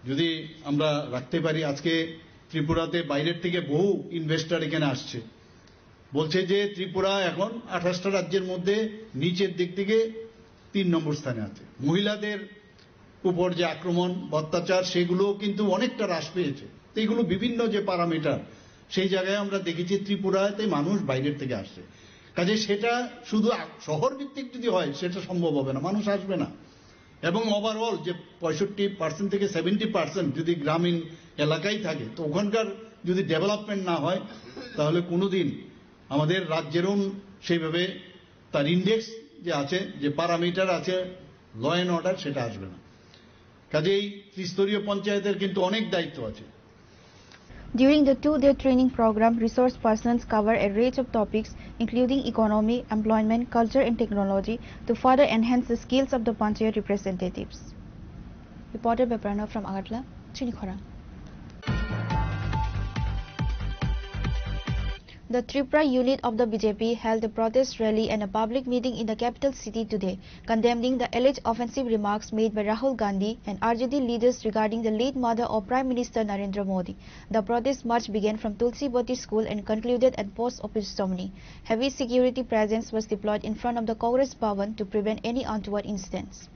যদি আমরা রাখতে পারি, আজকে ত্রিপুরাতে বাইরের থেকে বহু ইনভেস্টর এখানে আসছে, বলছে যে ত্রিপুরা এখন 28টা রাজ্যের মধ্যে নিচের দিক থেকে 3 নম্বর স্থানে আছে। মহিলাদের উপর যে আক্রমণ অত্যাচার সেগুলো কিন্তু অনেকটা হ্রাস পেয়েছে। তো এইগুলো বিভিন্ন যে প্যারামিটার, সেই জায়গায় আমরা দেখেছি ত্রিপুরাতে মানুষ বাইরের থেকে আসছে। কাজে সেটা শুধু শহর ভিত্তিক যদি হয় সেটা সম্ভব হবে না, মানুষ আসবে না। এবং ওভারঅল যে 65% থেকে 70% যদি গ্রামীণ এলাকায় থাকে, তো ওখানকার যদি ডেভেলপমেন্ট না হয় তাহলে কোনোদিন আমাদের রাজ্যেরও সেইভাবে তার ইন্ডেক্স যে আছে, যে প্যারামিটার আছে ল অ্যান্ড অর্ডার, সেটা আসবে না। কাজেই ত্রিস্তরীয় পঞ্চায়েতের কিন্তু অনেক দায়িত্ব আছে। During the 2-day training program, resource persons cover a range of topics including economy, employment, culture and technology to further enhance the skills of the panchayat representatives. Reported by Pranav from Agartala, Chinikhora. The Tripura unit of the BJP held a protest rally and a public meeting in the capital city today, condemning the alleged offensive remarks made by Rahul Gandhi and RJD leaders regarding the late mother of Prime Minister Narendra Modi. The protest march began from Tulsi Boti School and concluded at Post Office Somni. Heavy security presence was deployed in front of the Congress Bhavan to prevent any untoward incidents.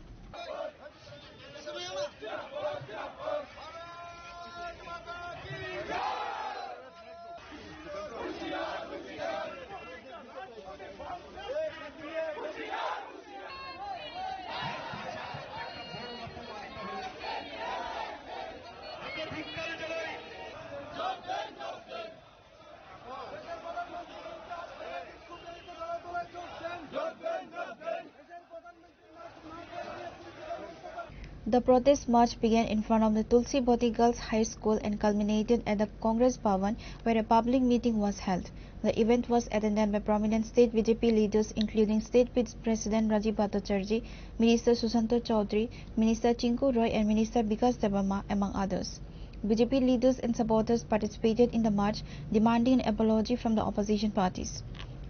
The protest march began in front of the Tulsi Boti Girls High School and culminated at the Congress Bhavan, where a public meeting was held. The event was attended by prominent state BJP leaders including State President Rajiv Bhattacharjee, Minister Susanto Chaudhary, Minister Chinku Roy and Minister Bikas Debbarma, among others. BJP leaders and supporters participated in the march, demanding an apology from the opposition parties.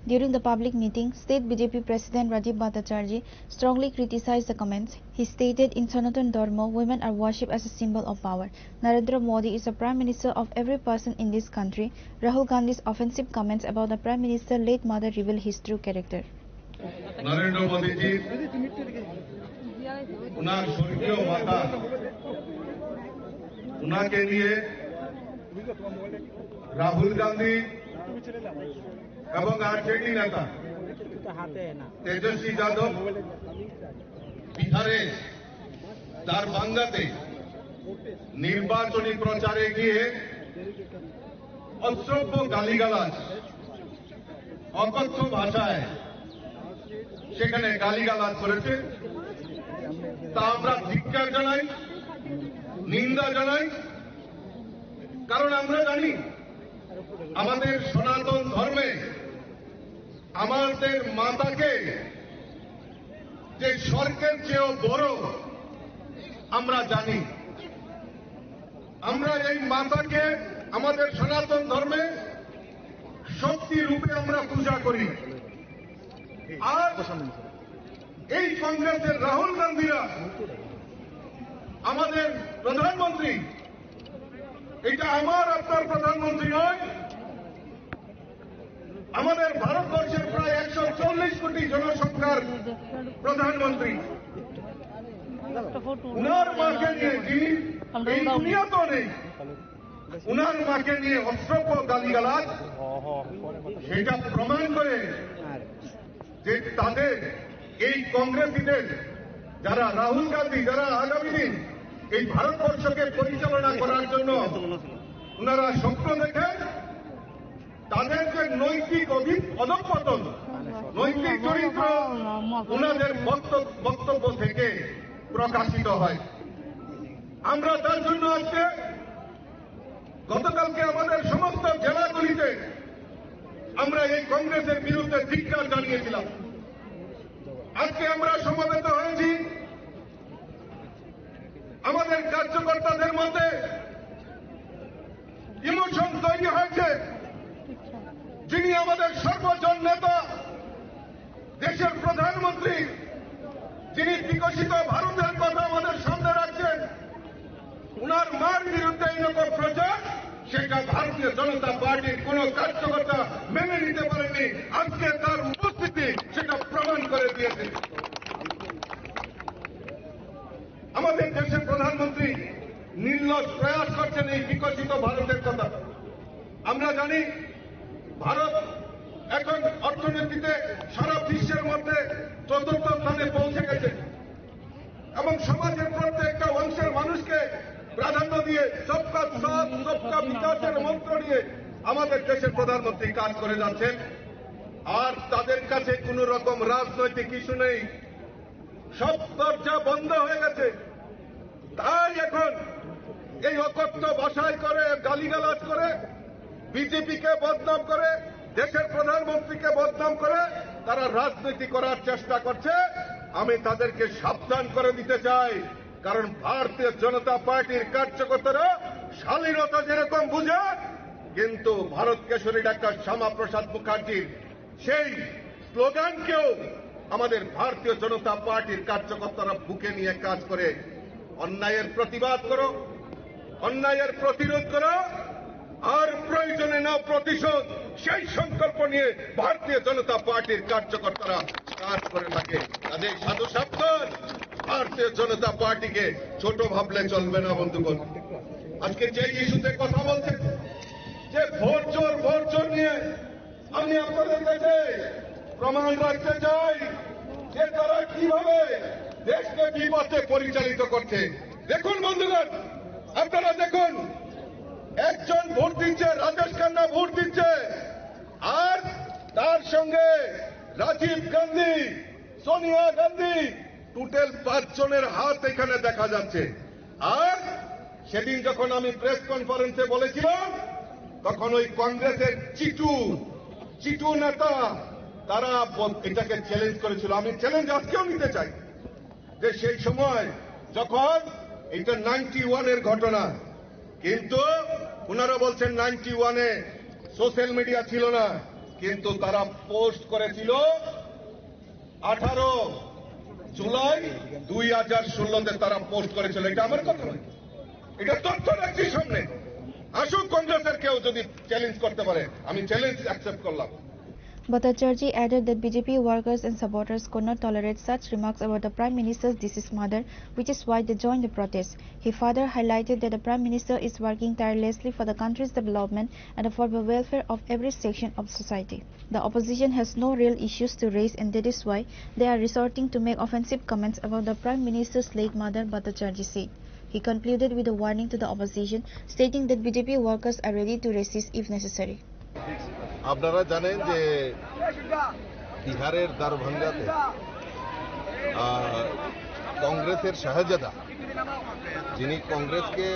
During the public meeting, State BJP President Rajiv Bhattacharjee strongly criticized the comments. He stated, in Sanatan Dharma, women are worshipped as a symbol of power. Narendra Modi is the Prime Minister of every person in this country. Rahul Gandhi's offensive comments about the Prime Minister's late mother reveal his true character. Narendra Modi ji, उनार स्वर्गीय माता, उनाके लिए राहुल गांधी এবং RJD নেতা তেজস্বী যাদব বিহারে তার বাংলাতে নির্বাচনী প্রচারে গিয়ে অশ্রব্য গালিগালাজ অকথ্য ভাষায় সেখানে গালিগালাজ করেছে তা আমরা ধিক্কার জানাই, নিন্দা জানাই। কারণ আমরা জানি আমাদের সনাতন ধর্মে আমাদের মাতাকে যে স্বর্গের চেয়েও বড় আমরা জানি। আমরা এই মাতাকে আমাদের সনাতন ধর্মে শক্তি রূপে আমরা পূজা করি। আর এই কংগ্রেসের রাহুল গান্ধীরা আমাদের প্রধানমন্ত্রী, এটা আমার আপনার প্রধানমন্ত্রী নয়, আমাদের ভারতবর্ষের প্রায় 140 কোটি জনসংখ্যার প্রধানমন্ত্রী। উনার মাকে নিয়ে, যিনি এই দুনিয়াতেও নেই, উনার মাকে নিয়ে অশ্রব্য গালিগালাজ, সেটা প্রমাণ করে যে তাদের এই কংগ্রেসীদের, যারা রাহুল গান্ধী, যারা আগামী দিন এই ভারতবর্ষকে পরিচালনা করার জন্য উনারা স্বপ্ন দেখেন, তাদের যে নৈতিক অধঃপতন, নৈতিক চরিত্র উনাদের বক্তব্য থেকে প্রকাশিত হয়। আমরা তার জন্য আজকে গতকালকে আমাদের সমস্ত জেলাগুলিতে আমরা এই কংগ্রেসের বিরুদ্ধে ধিক্কার জানিয়েছিলাম। আজকে আমরা সমবেত হয়েছি, আমাদের কার্যকর্তাদের মধ্যে ইমোশন তৈরি হয়েছে। যিনি আমাদের সর্বজন নেতা, দেশের প্রধানমন্ত্রী, যিনি বিকশিত ভারতের কথা আমাদের সামনে রাখছেন, উনার মার বিরুদ্ধে এইরকম প্রচার, সেটা ভারতীয় জনতা পার্টির কোন কার্যকর্তা মেনে নিতে পারেনি। আজকে তার উপস্থিতি সেটা প্রমাণ করে দিয়েছে। আমাদের দেশের প্রধানমন্ত্রী নির্লজ্জ প্রয়াস করছেন এই বিকশিত ভারতের কথা। আমরা জানি ভারত এখন অর্থনীতিতে সারা বিশ্বের মধ্যে ৪র্থ স্থানে পৌঁছে গেছে এবং সমাজের প্রত্যেকটা অংশের মানুষকে প্রাধান্য দিয়ে সবকা সাথ সবকা বিকাশের মন্ত্র নিয়ে আমাদের দেশের প্রধানমন্ত্রী কাজ করে যাচ্ছেন। আর তাদের কাছে কোন রকম রাজনৈতিক ইস্যু নেই, সব দরজা বন্ধ হয়ে গেছে। তাই এখন এই অকথ্য ভাষায় করে, গালিগালাজ করে, বিজেপিকে বদনাম করে, দেশের প্রধানমন্ত্রীকে বদনাম করে তারা রাজনীতি করার চেষ্টা করছে। আমি তাদেরকে সাবধান করে দিতে চাই, কারণ ভারতীয় জনতা পার্টির কার্যকর্তারা শালীনতা যেরকম বুঝে, কিন্তু ভারত কেশরী ডাক্তার শ্যামাপ্রসাদ মুখার্জির সেই স্লোগানকেও আমাদের ভারতীয় জনতা পার্টির কার্যকর্তারা বুকে নিয়ে কাজ করে। অন্যায়ের প্রতিবাদ করো, অন্যায়ের প্রতিরোধ করো, আর প্রয়োজনে নাও প্রতিশোধ, সেই সংকল্প নিয়ে ভারতীয় জনতা পার্টির কার্যকর্তারা কাজ করে থাকে। তাদের সাধু সাবধান, ভারতীয় জনতা পার্টিকে ছোট ভাবলে চলবে না বন্ধুগণ। আজকে যে ইস্যুতে কথা বলছেন, যে ভোট চোর নিয়ে, আমি আপনাদের কাছে প্রমাণ রাখতে চাই যে তারা কিভাবে দেশকে বিপথে পরিচালিত করছে। দেখুন বন্ধুগণ, আপনারা দেখুন, একজন ভোট দিচ্ছে, রাজেশ খান্না ভোট দিচ্ছে, আর তার সঙ্গে রাজীব গান্ধী, সোনিয়া গান্ধী, টোটাল 5 জনের হাত এখানে দেখা যাচ্ছে। আর সেদিন যখন আমি প্রেস কনফারেন্সে বলেছিলাম, তখন ওই কংগ্রেসের চিটু নেতা তারা এটাকে চ্যালেঞ্জ করেছিল। আমি চ্যালেঞ্জ আজকেও নিতে চাই যে সেই সময় যখন এটা 91-এর ঘটনা, কিন্তু ওনারা বলছেন 91-এ সোশ্যাল মিডিয়া ছিল না, কিন্তু তারা পোস্ট করেছিল 18 জুলাই 2016-তে তারা পোস্ট করেছিল। এটা আমার কথা নয়, এটা তথ্য রাখছি সামনে। আসুক কংগ্রেসের কেউ যদি চ্যালেঞ্জ করতে পারে, আমি চ্যালেঞ্জ অ্যাকসেপ্ট করলাম। Bhattacharjee added that BJP workers and supporters could not tolerate such remarks about the Prime Minister's deceased mother, which is why they joined the protest. He further highlighted that the Prime Minister is working tirelessly for the country's development and for the welfare of every section of society. The opposition has no real issues to raise, and that is why they are resorting to make offensive comments about the Prime Minister's late mother, Bhattacharjee said. He concluded with a warning to the opposition, stating that BJP workers are ready to resist if necessary. আপনারা জানেন যে বিহারের দারভাঙ্গাতে কংগ্রেসের শাহজাদা, যিনি কংগ্রেসকে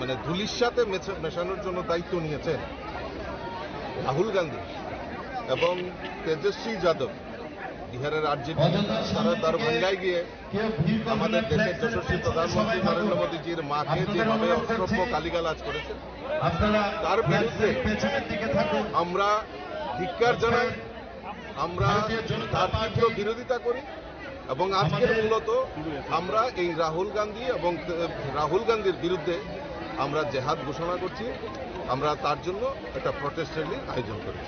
মানে ধুলির সাথে মেশানোর জন্য দায়িত্ব নিয়েছেন, রাহুল গান্ধী এবং তেজস্বী যাদব, বিহারের আরজেডি, তারা দারভাঙ্গায় গিয়ে আমাদের দেশের যশস্বী প্রধানমন্ত্রী নরেন্দ্র মোদীজির মাকে যেভাবে অসভ্য গালিগালাজ করেছে, তার বিরুদ্ধে আমরা ধিক্কার জানাই, আমরা তার তীব্র বিরোধিতা করি এবং আজকের মূলত আমরা এই রাহুল গান্ধীর বিরুদ্ধে আমরা জেহাদ ঘোষণা করছি। আমরা তার জন্য একটা প্রটেস্ট র্যালি আয়োজন করি।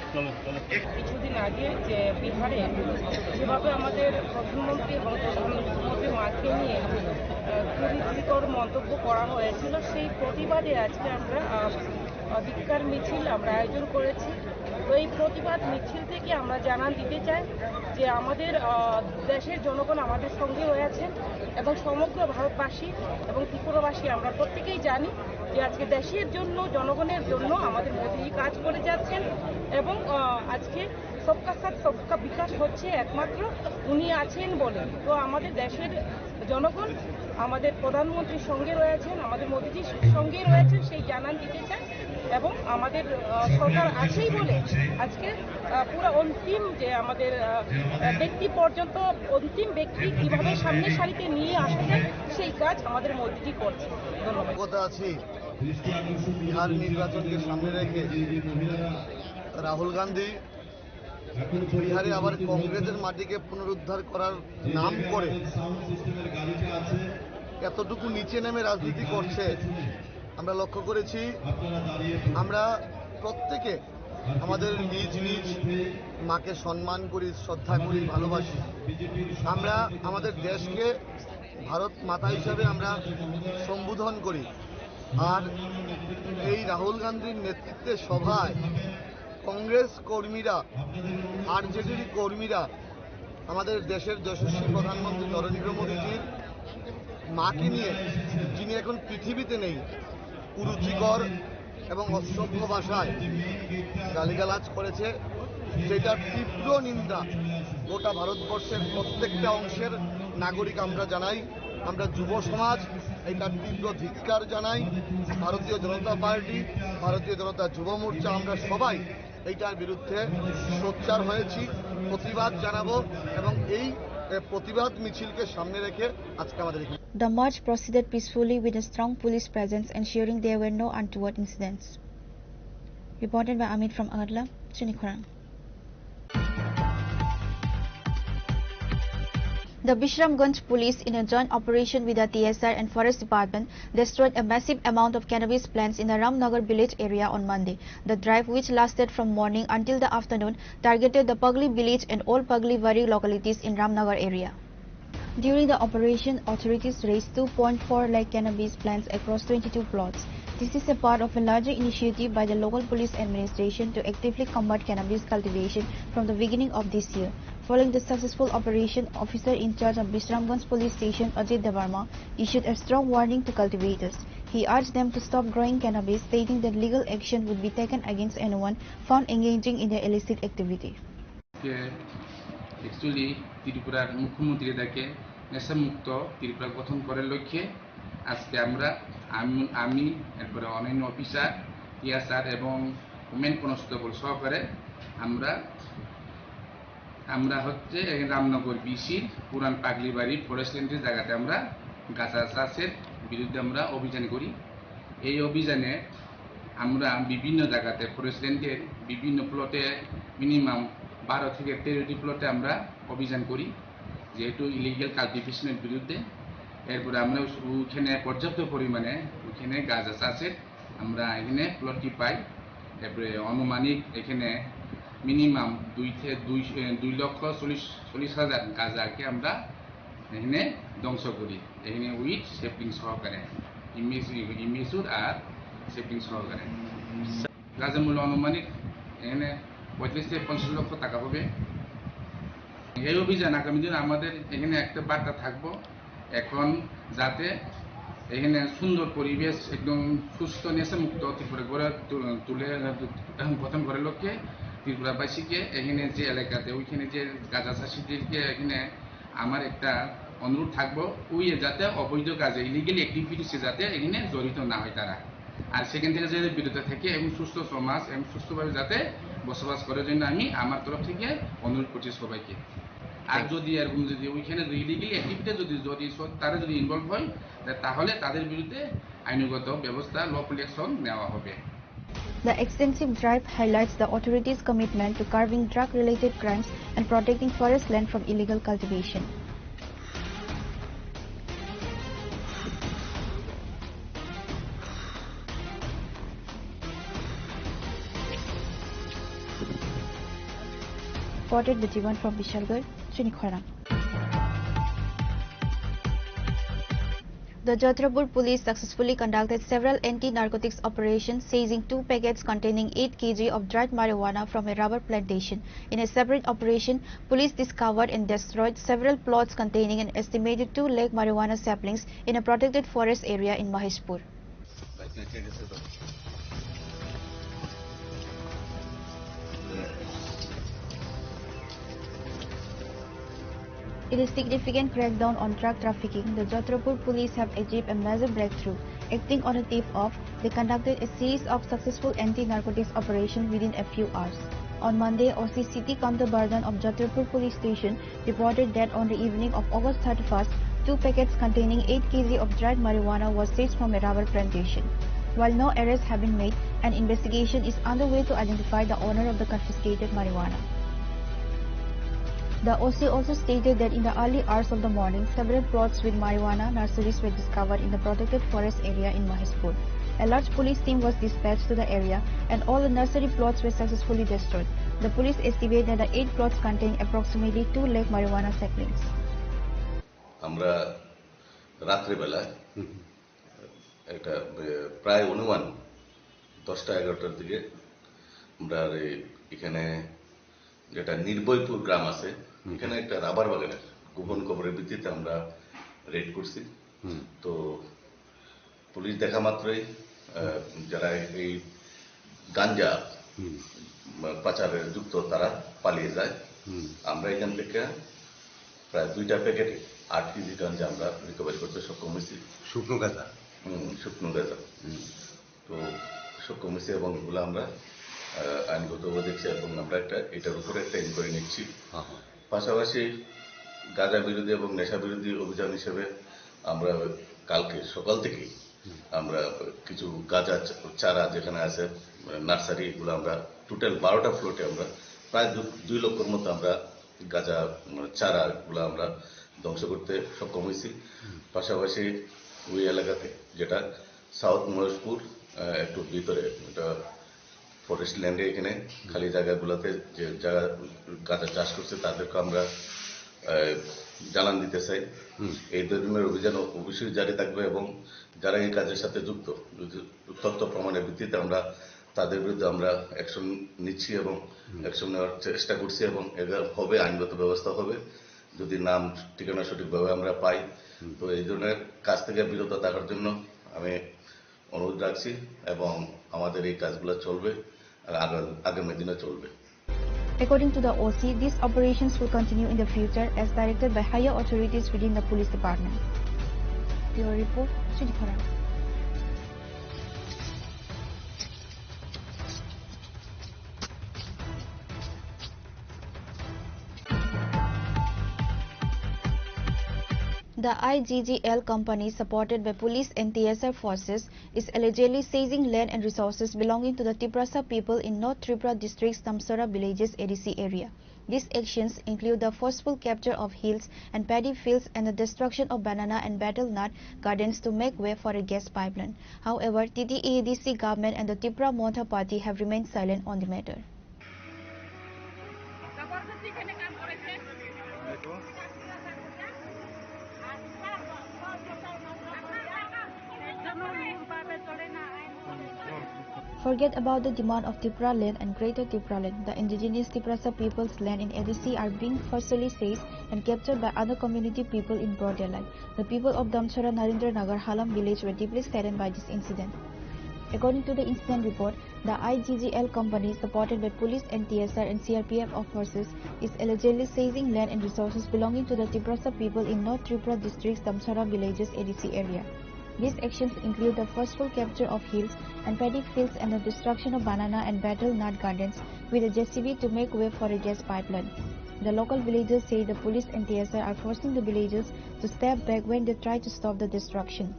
কিছুদিন আগে যে বিহারে যেভাবে আমাদের প্রধানমন্ত্রী এবং প্রধানমন্ত্রীর মাকে নিয়ে কুরুচিকর মন্তব্য করা হয়েছিল, সেই প্রতিবাদে আজকে আমরা ধিক্কার মিছিল আমরা আয়োজন করেছি। তো এই প্রতিবাদ মিছিল থেকে আমরা জানান দিতে চাই যে আমাদের দেশের জনগণ আমাদের সঙ্গে রয়েছেন এবং সমগ্র ভারতবাসী এবং ত্রিপুরাবাসী আমরা প্রত্যেকেই জানি যে আজকে দেশের জন্য, জনগণের জন্য আমাদের মোদী কাজ করে যাচ্ছেন এবং আজকে সবকা সাথ সবকা বিকাশ হচ্ছে একমাত্র উনি আছেন বলে। তো আমাদের দেশের জনগণ আমাদের প্রধানমন্ত্রীর সঙ্গে রয়েছেন, আমাদের মোদীজির সঙ্গে রয়েছেন, সেই জানান দিতে চাই এবং আমাদের সরকার আছেই বলে আজকে পুরো অন্তিম যে আমাদের ব্যক্তি পর্যন্ত অন্তিম ব্যক্তি কিভাবে সামনের সারিতে নিয়ে আসা যায় সেই কাজ আমাদের মোদীজি করছে। ধন্যবাদ। কথা আছি বিহার নির্বাচনকে সামনে রেখে রাহুল গান্ধী বিহারে আবার কংগ্রেসের মাটিকে পুনরুদ্ধার করার নাম করে এতটুকু নিচে নেমে রাজনীতি করছে আমরা লক্ষ্য করেছি। আমরা প্রত্যেকে আমাদের নিজ নিজ মাকে সম্মান করি, শ্রদ্ধা করি, ভালোবাসি। আমরা আমাদের দেশকে ভারত মাতা হিসাবে আমরা সম্বোধন করি। আর এই রাহুল গান্ধীর নেতৃত্বে সভায় কংগ্রেস কর্মীরা, আরজেডির কর্মীরা আমাদের দেশের যশস্বী প্রধানমন্ত্রী নরেন্দ্র মোদীজির মাকে নিয়ে, যিনি এখন পৃথিবীতে নেই, কুরুচিকর এবং অসভ্য ভাষায় গালিগালাজ করেছে, যেটার তীব্র নিন্দা গোটা ভারতবর্ষের প্রত্যেকটা অংশের নাগরিক আমরা জানাই। আমরা যুব সমাজ এটার তীব্র ধিক্কার জানাই। ভারতীয় জনতা পার্টি, ভারতীয় জনতা যুব মোর্চা, আমরা সবাই এইটার বিরুদ্ধে সোচ্চার হয়েছি, প্রতিবাদ জানাবো এবং এই প্রতিবাদ মিছিলকে সামনে রেখে আজকে আমাদের এখানে The march proceeded peacefully with a strong police presence, ensuring there were no untoward incidents. Reported by Amit from Agadla, Chinikhorang. The Bishramganj police, in a joint operation with the TSR and Forest Department, destroyed a massive amount of cannabis plants in the Ramnagar village area on Monday. The drive, which lasted from morning until the afternoon, targeted the Pagli village and all Pagli Wari localities in Ramnagar area. During the operation, authorities raised 2.4 lakh cannabis plants across 22 plots. This is a part of a larger initiative by the local police administration to actively combat cannabis cultivation from the beginning of this year. Following the successful operation, officer in charge of Bishramganj police station Ajit Devarma issued a strong warning to cultivators. He urged them to stop growing cannabis, stating that legal action would be taken against anyone found engaging in the illicit activity. Actually, ত্রিপুরার মুখ্যমন্ত্রী তাকে নেশামুক্ত ত্রিপুরা গঠন করার লক্ষ্যে আজকে আমি এরপরে অন্যান্য অফিসার, টিএসআর এবং মেন কনস্টেবল সহকারে আমরা হচ্ছে রামনগর বিসির পুরান পাগলিবাড়ি ফরেস্ট রেঞ্জের জায়গাতে আমরা গাঁজা চাষের বিরুদ্ধে আমরা অভিযান করি। এই অভিযানে আমরা বিভিন্ন জায়গাতে ফরেস্ট ল্যান্ডের বিভিন্ন প্লটে মিনিমাম 12 থেকে 13টি প্লটে আমরা অভিযান করি, যেহেতু ইলিগাল কাল্টিভেশনের বিরুদ্ধে। এরপরে আমরা ওইখানে পর্যাপ্ত পরিমাণে ওইখানে গাঁজা চাষের আমরা এখানে প্লটটি পাই। এরপরে আনুমানিক এখানে মিনিমাম 2,40,000 গাঁজাকে আমরা এখানে ধ্বংস করি, এখানে উইথ সেফটিং সহকারে, ইমেজুর আর সেফটিং সহকারে। গাঁজার মূল্য আনুমানিক এখানে 35 থেকে 50 লক্ষ টাকা হবে। এই অভিযান আগামী দিন আমাদের এখানে একটা বার্তা থাকবো, এখন যাতে এখানে সুন্দর পরিবেশ একদম সুস্থ নেশামুক্ত ত্রিপুরা গড়ে তুলে প্রথম করার লক্ষ্যে ত্রিপুরাবাসীকে এখানে যে এলাকাতে ওইখানে যে গাঁজা চাষিদেরকে এখানে আমার একটা অনুরোধ থাকবো, ওই যাতে অবৈধ কাজে ইলিগেল অ্যাক্টিভিটিসে যাতে এখানে জড়িত না হয় তারা, আর সেখান থেকে যাতে বিরত থাকে এবং সুস্থ সমাজ এবং সুস্থভাবে যাতে বসবাস করার জন্য আমি আমার তরফ থেকে অনুরোধ করছি সবাইকে। আর যদি এরকম যদি ওইখানে ইলিগেল অ্যাক্টিভিটি যদি তারা যদি ইনভলভ হয় তাহলে তাদের বিরুদ্ধে আইনগত ব্যবস্থা লফুল অ্যাকশন নেওয়া হবে। The extensive drive highlights the authorities' commitment to curbing drug-related crimes and protecting forest land from illegal cultivation. Reported the Jivan from Vishalgarh, Srinikhara. The Jatrapur police successfully conducted several anti-narcotics operations, seizing 2 packets containing 8 kg of dried marijuana from a rubber plantation. In a separate operation, police discovered and destroyed several plots containing an estimated 2 lakh marijuana saplings in a protected forest area in Maheshpur. In a significant crackdown on drug trafficking, the Jatrapur police have achieved a major breakthrough. Acting on a tip-off, they conducted a series of successful anti-narcotics operations within a few hours. On Monday, OC City Counterburden of Jatrapur Police Station reported that on the evening of August 31st, 2 packets containing 8 kg of dried marijuana was seized from a rubber plantation. While no arrests have been made, an investigation is underway to identify the owner of the confiscated marijuana. The OC also stated that in the early hours of the morning, several plots with marijuana nurseries were discovered in the protected forest area in Maheshpur. A large police team was dispatched to the area and all the nursery plots were successfully destroyed. The police estimate that the 8 plots contain approximately 2 lakh marijuana saplings. আমরা রাত্রিবেলা একটা প্রায় অনুমান 10টা-11টার দিকে আমরা এখানে যেটা নির্ভয়পুর গ্রাম আছে, এখানে একটা রাবার বাগানের গোপন খবরের ভিত্তিতে আমরা রেড করছি। তো পুলিশ দেখা মাত্রই যারা এই গাঞ্জা পাচারে যুক্ত তারা পালিয়ে যায়। আমরা এখান থেকে প্রায় 2টা প্যাকেটে 8 কেজি গাঞ্জা আমরা রিকভারি করতে সক্ষম হয়েছি। শুকনো গাঁজা তো সক্ষম হয়েছি এবং এগুলো আমরা আইনগতভাবে দেখছি এবং আমরা এটার উপরে একটা ইনকোয়ারি নিচ্ছি। পাশাপাশি গাঁজা বিরোধী এবং নেশা বিরোধী অভিযান হিসেবে আমরা কালকে সকাল থেকেই আমরা কিছু গাঁজা চারা যেখানে আছে নার্সারি, এগুলো আমরা টোটাল 12টা ফ্লোটে আমরা প্রায় 2 লক্ষর মতো আমরা গাঁজা চারা এগুলো আমরা ধ্বংস করতে সক্ষম হয়েছি। পাশাপাশি ওই এলাকাতে যেটা সাউথ মহেশপুর একটু ভিতরে, এটা ফরেস্ট ল্যান্ডে, এখানে খালি জায়গাগুলোতে যে যারা গাঁজা চাষ করছে তাদেরকে আমরা জানান দিতে চাই। এই ধরনের অভিযান অবশ্যই জারি থাকবে এবং যারা এই কাজের সাথে যুক্ত তথ্য প্রমাণের ভিত্তিতে আমরা তাদের বিরুদ্ধে আমরা অ্যাকশন নিচ্ছি এবং অ্যাকশন নেওয়ার চেষ্টা করছি এবং এদের হবে আইনগত ব্যবস্থা হবে যদি নাম ঠিকানা সঠিকভাবে আমরা পাই। তো এই ধরনের কাজ থেকে বিরত থাকার জন্য আমি অনুরোধ রাখছি এবং আমাদের এই কাজগুলো চলবে আর আগামী দিনে চলবে। According to the OC, these operations will continue in the future as directed by higher authorities within the police department. Your report, Srinikhara. The IGGL company, supported by police and TSR forces, is allegedly seizing land and resources belonging to the Tiprasa people in North Tripura district's Tamsara villages ADC area. These actions include the forceful capture of hills and paddy fields and the destruction of banana and betel nut gardens to make way for a gas pipeline. However, TTADC government and the Tripura Montha party have remained silent on the matter. Forget about the demand of Tripura land and Greater Tripura land. The indigenous Tiprasa people's land in ADC are being forcibly seized and captured by other community people in broad daylight. The people of Damchara Narendra Nagar Halam village were deeply saddened by this incident. According to the incident report, the IGGL company, supported by police and TSR and CRPF of forces, is allegedly seizing land and resources belonging to the Tiprasa people in North Tripura district's Damchara villages ADC area. These actions include the forceful capture of hills and paddy fields and the destruction of banana and betel nut gardens with a JCB to make way for a gas pipeline. The local villagers say the police and TSR are forcing the villagers to step back when they try to stop the destruction.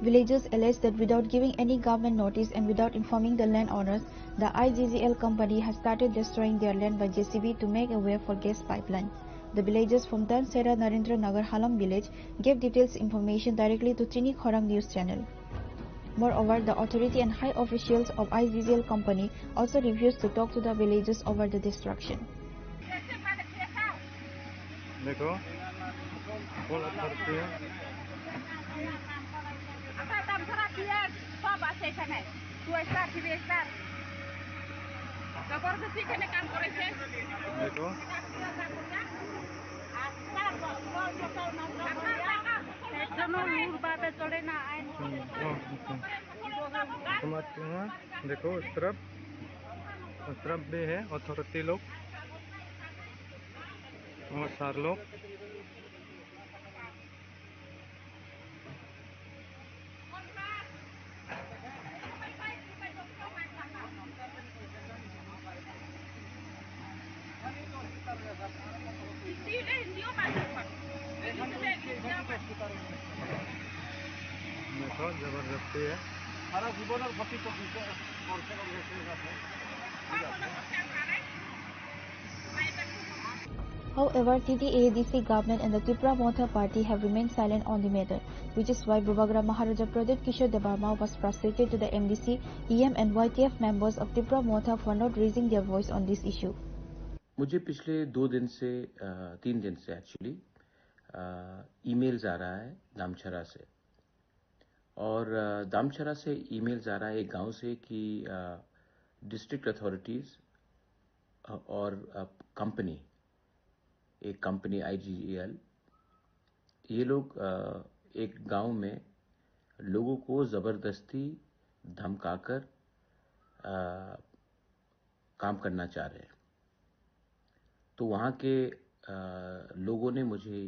Villagers allege that without giving any government notice and without informing the landowners, the IGGL company has started destroying their land by JCB to make a way for gas pipeline. The villagers from Damchara Narendra Nagar Halam village gave details information directly to Trini Khorang news channel. Moreover, the authority and high officials of IGGL company also refused to talk to the villagers over the destruction. देखो उस तरफ भी है authority लोग और सार लोग देखो जबरदस्ती है सारा जीवन और क्षति However, TTADC government and the Tripura Montha party have remained silent on the matter, which is why Bubagra Maharaja Pradip Kishore Debarma was frustrated to the MDC, EM and YTF members of Tripura Montha for not raising their voice on this issue. मुझे पिछले 3 दिन से actually emails आ रहा है दामचरा से और दामचरा से emails आ रहा है एक गांव से कि डिस्ट्रिक्ट अथॉरिटीज और एक कंपनी IGGL ये लोग एक गांव में लोगों को जबरदस्ती धमकाकर काम करना चाह रहे हैं। तो वहाँ के लोगों ने मुझे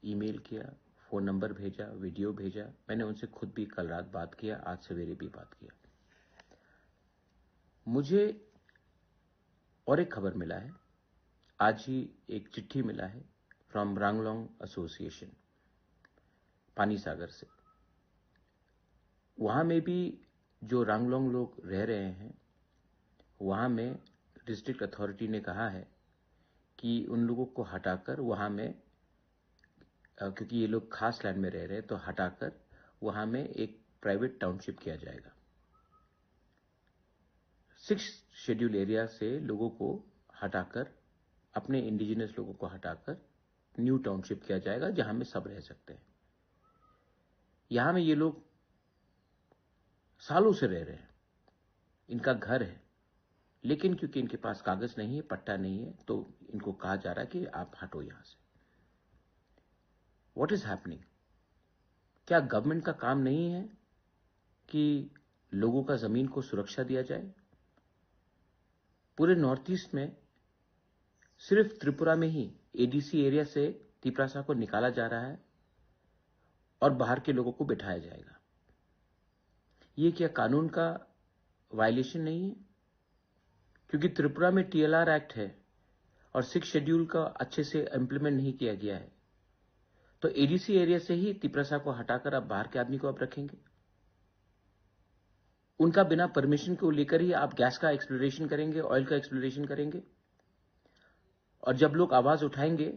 ईमेल किया, फ़ोन नंबर भेजा, वीडियो भेजा। मैंने उनसे खुद भी कल रात बात किया, आज सवेरे भी बात किया। मुझे और एक खबर मिला है, आज ही एक चिट्ठी मिला है फ्रॉम रांगलोंग एसोसिएशन पानी सागर से। वहाँ में भी जो रांगलोंग लोग रह रहे हैं, वहाँ में डिस्ट्रिक्ट अथॉरिटी ने कहा है कि उन लोगों को हटाकर वहाँ में, क्योंकि ये लोग खास लैंड में रह रहे हैं, तो हटाकर वहाँ में एक प्राइवेट टाउनशिप किया जाएगा। 6 शेड्यूल एरिया से लोगों को हटाकर, अपने इंडिजिनस लोगों को हटाकर न्यू टाउनशिप किया जाएगा जहां में सब रह सकते हैं। यहां में ये लोग सालों से रह रहे हैं, इनका घर है, लेकिन क्योंकि इनके पास कागज नहीं है, पट्टा नहीं है, तो इनको कहा जा रहा है कि आप हटो यहां से। What is happening? क्या गवर्नमेंट का काम नहीं है कि लोगों का जमीन को सुरक्षा दिया जाए? पूरे नॉर्थ ईस्ट में सिर्फ त्रिपुरा में ही एडीसी एरिया से तिप्रासा को निकाला जा रहा है और बाहर के लोगों को बिठाया जाएगा। ये क्या कानून का वायलेशन नहीं है? क्योंकि त्रिपुरा में TLR एक्ट है और 6 शेड्यूल का अच्छे से इंप्लीमेंट नहीं किया गया है, तो एडीसी एरिया से ही तिपरासा को हटाकर आप बाहर के आदमी को आप रखेंगे? उनका बिना परमिशन को लेकर ही आप गैस का एक्सप्लोरेशन करेंगे, ऑयल का एक्सप्लोरेशन करेंगे? और जब लोग आवाज उठाएंगे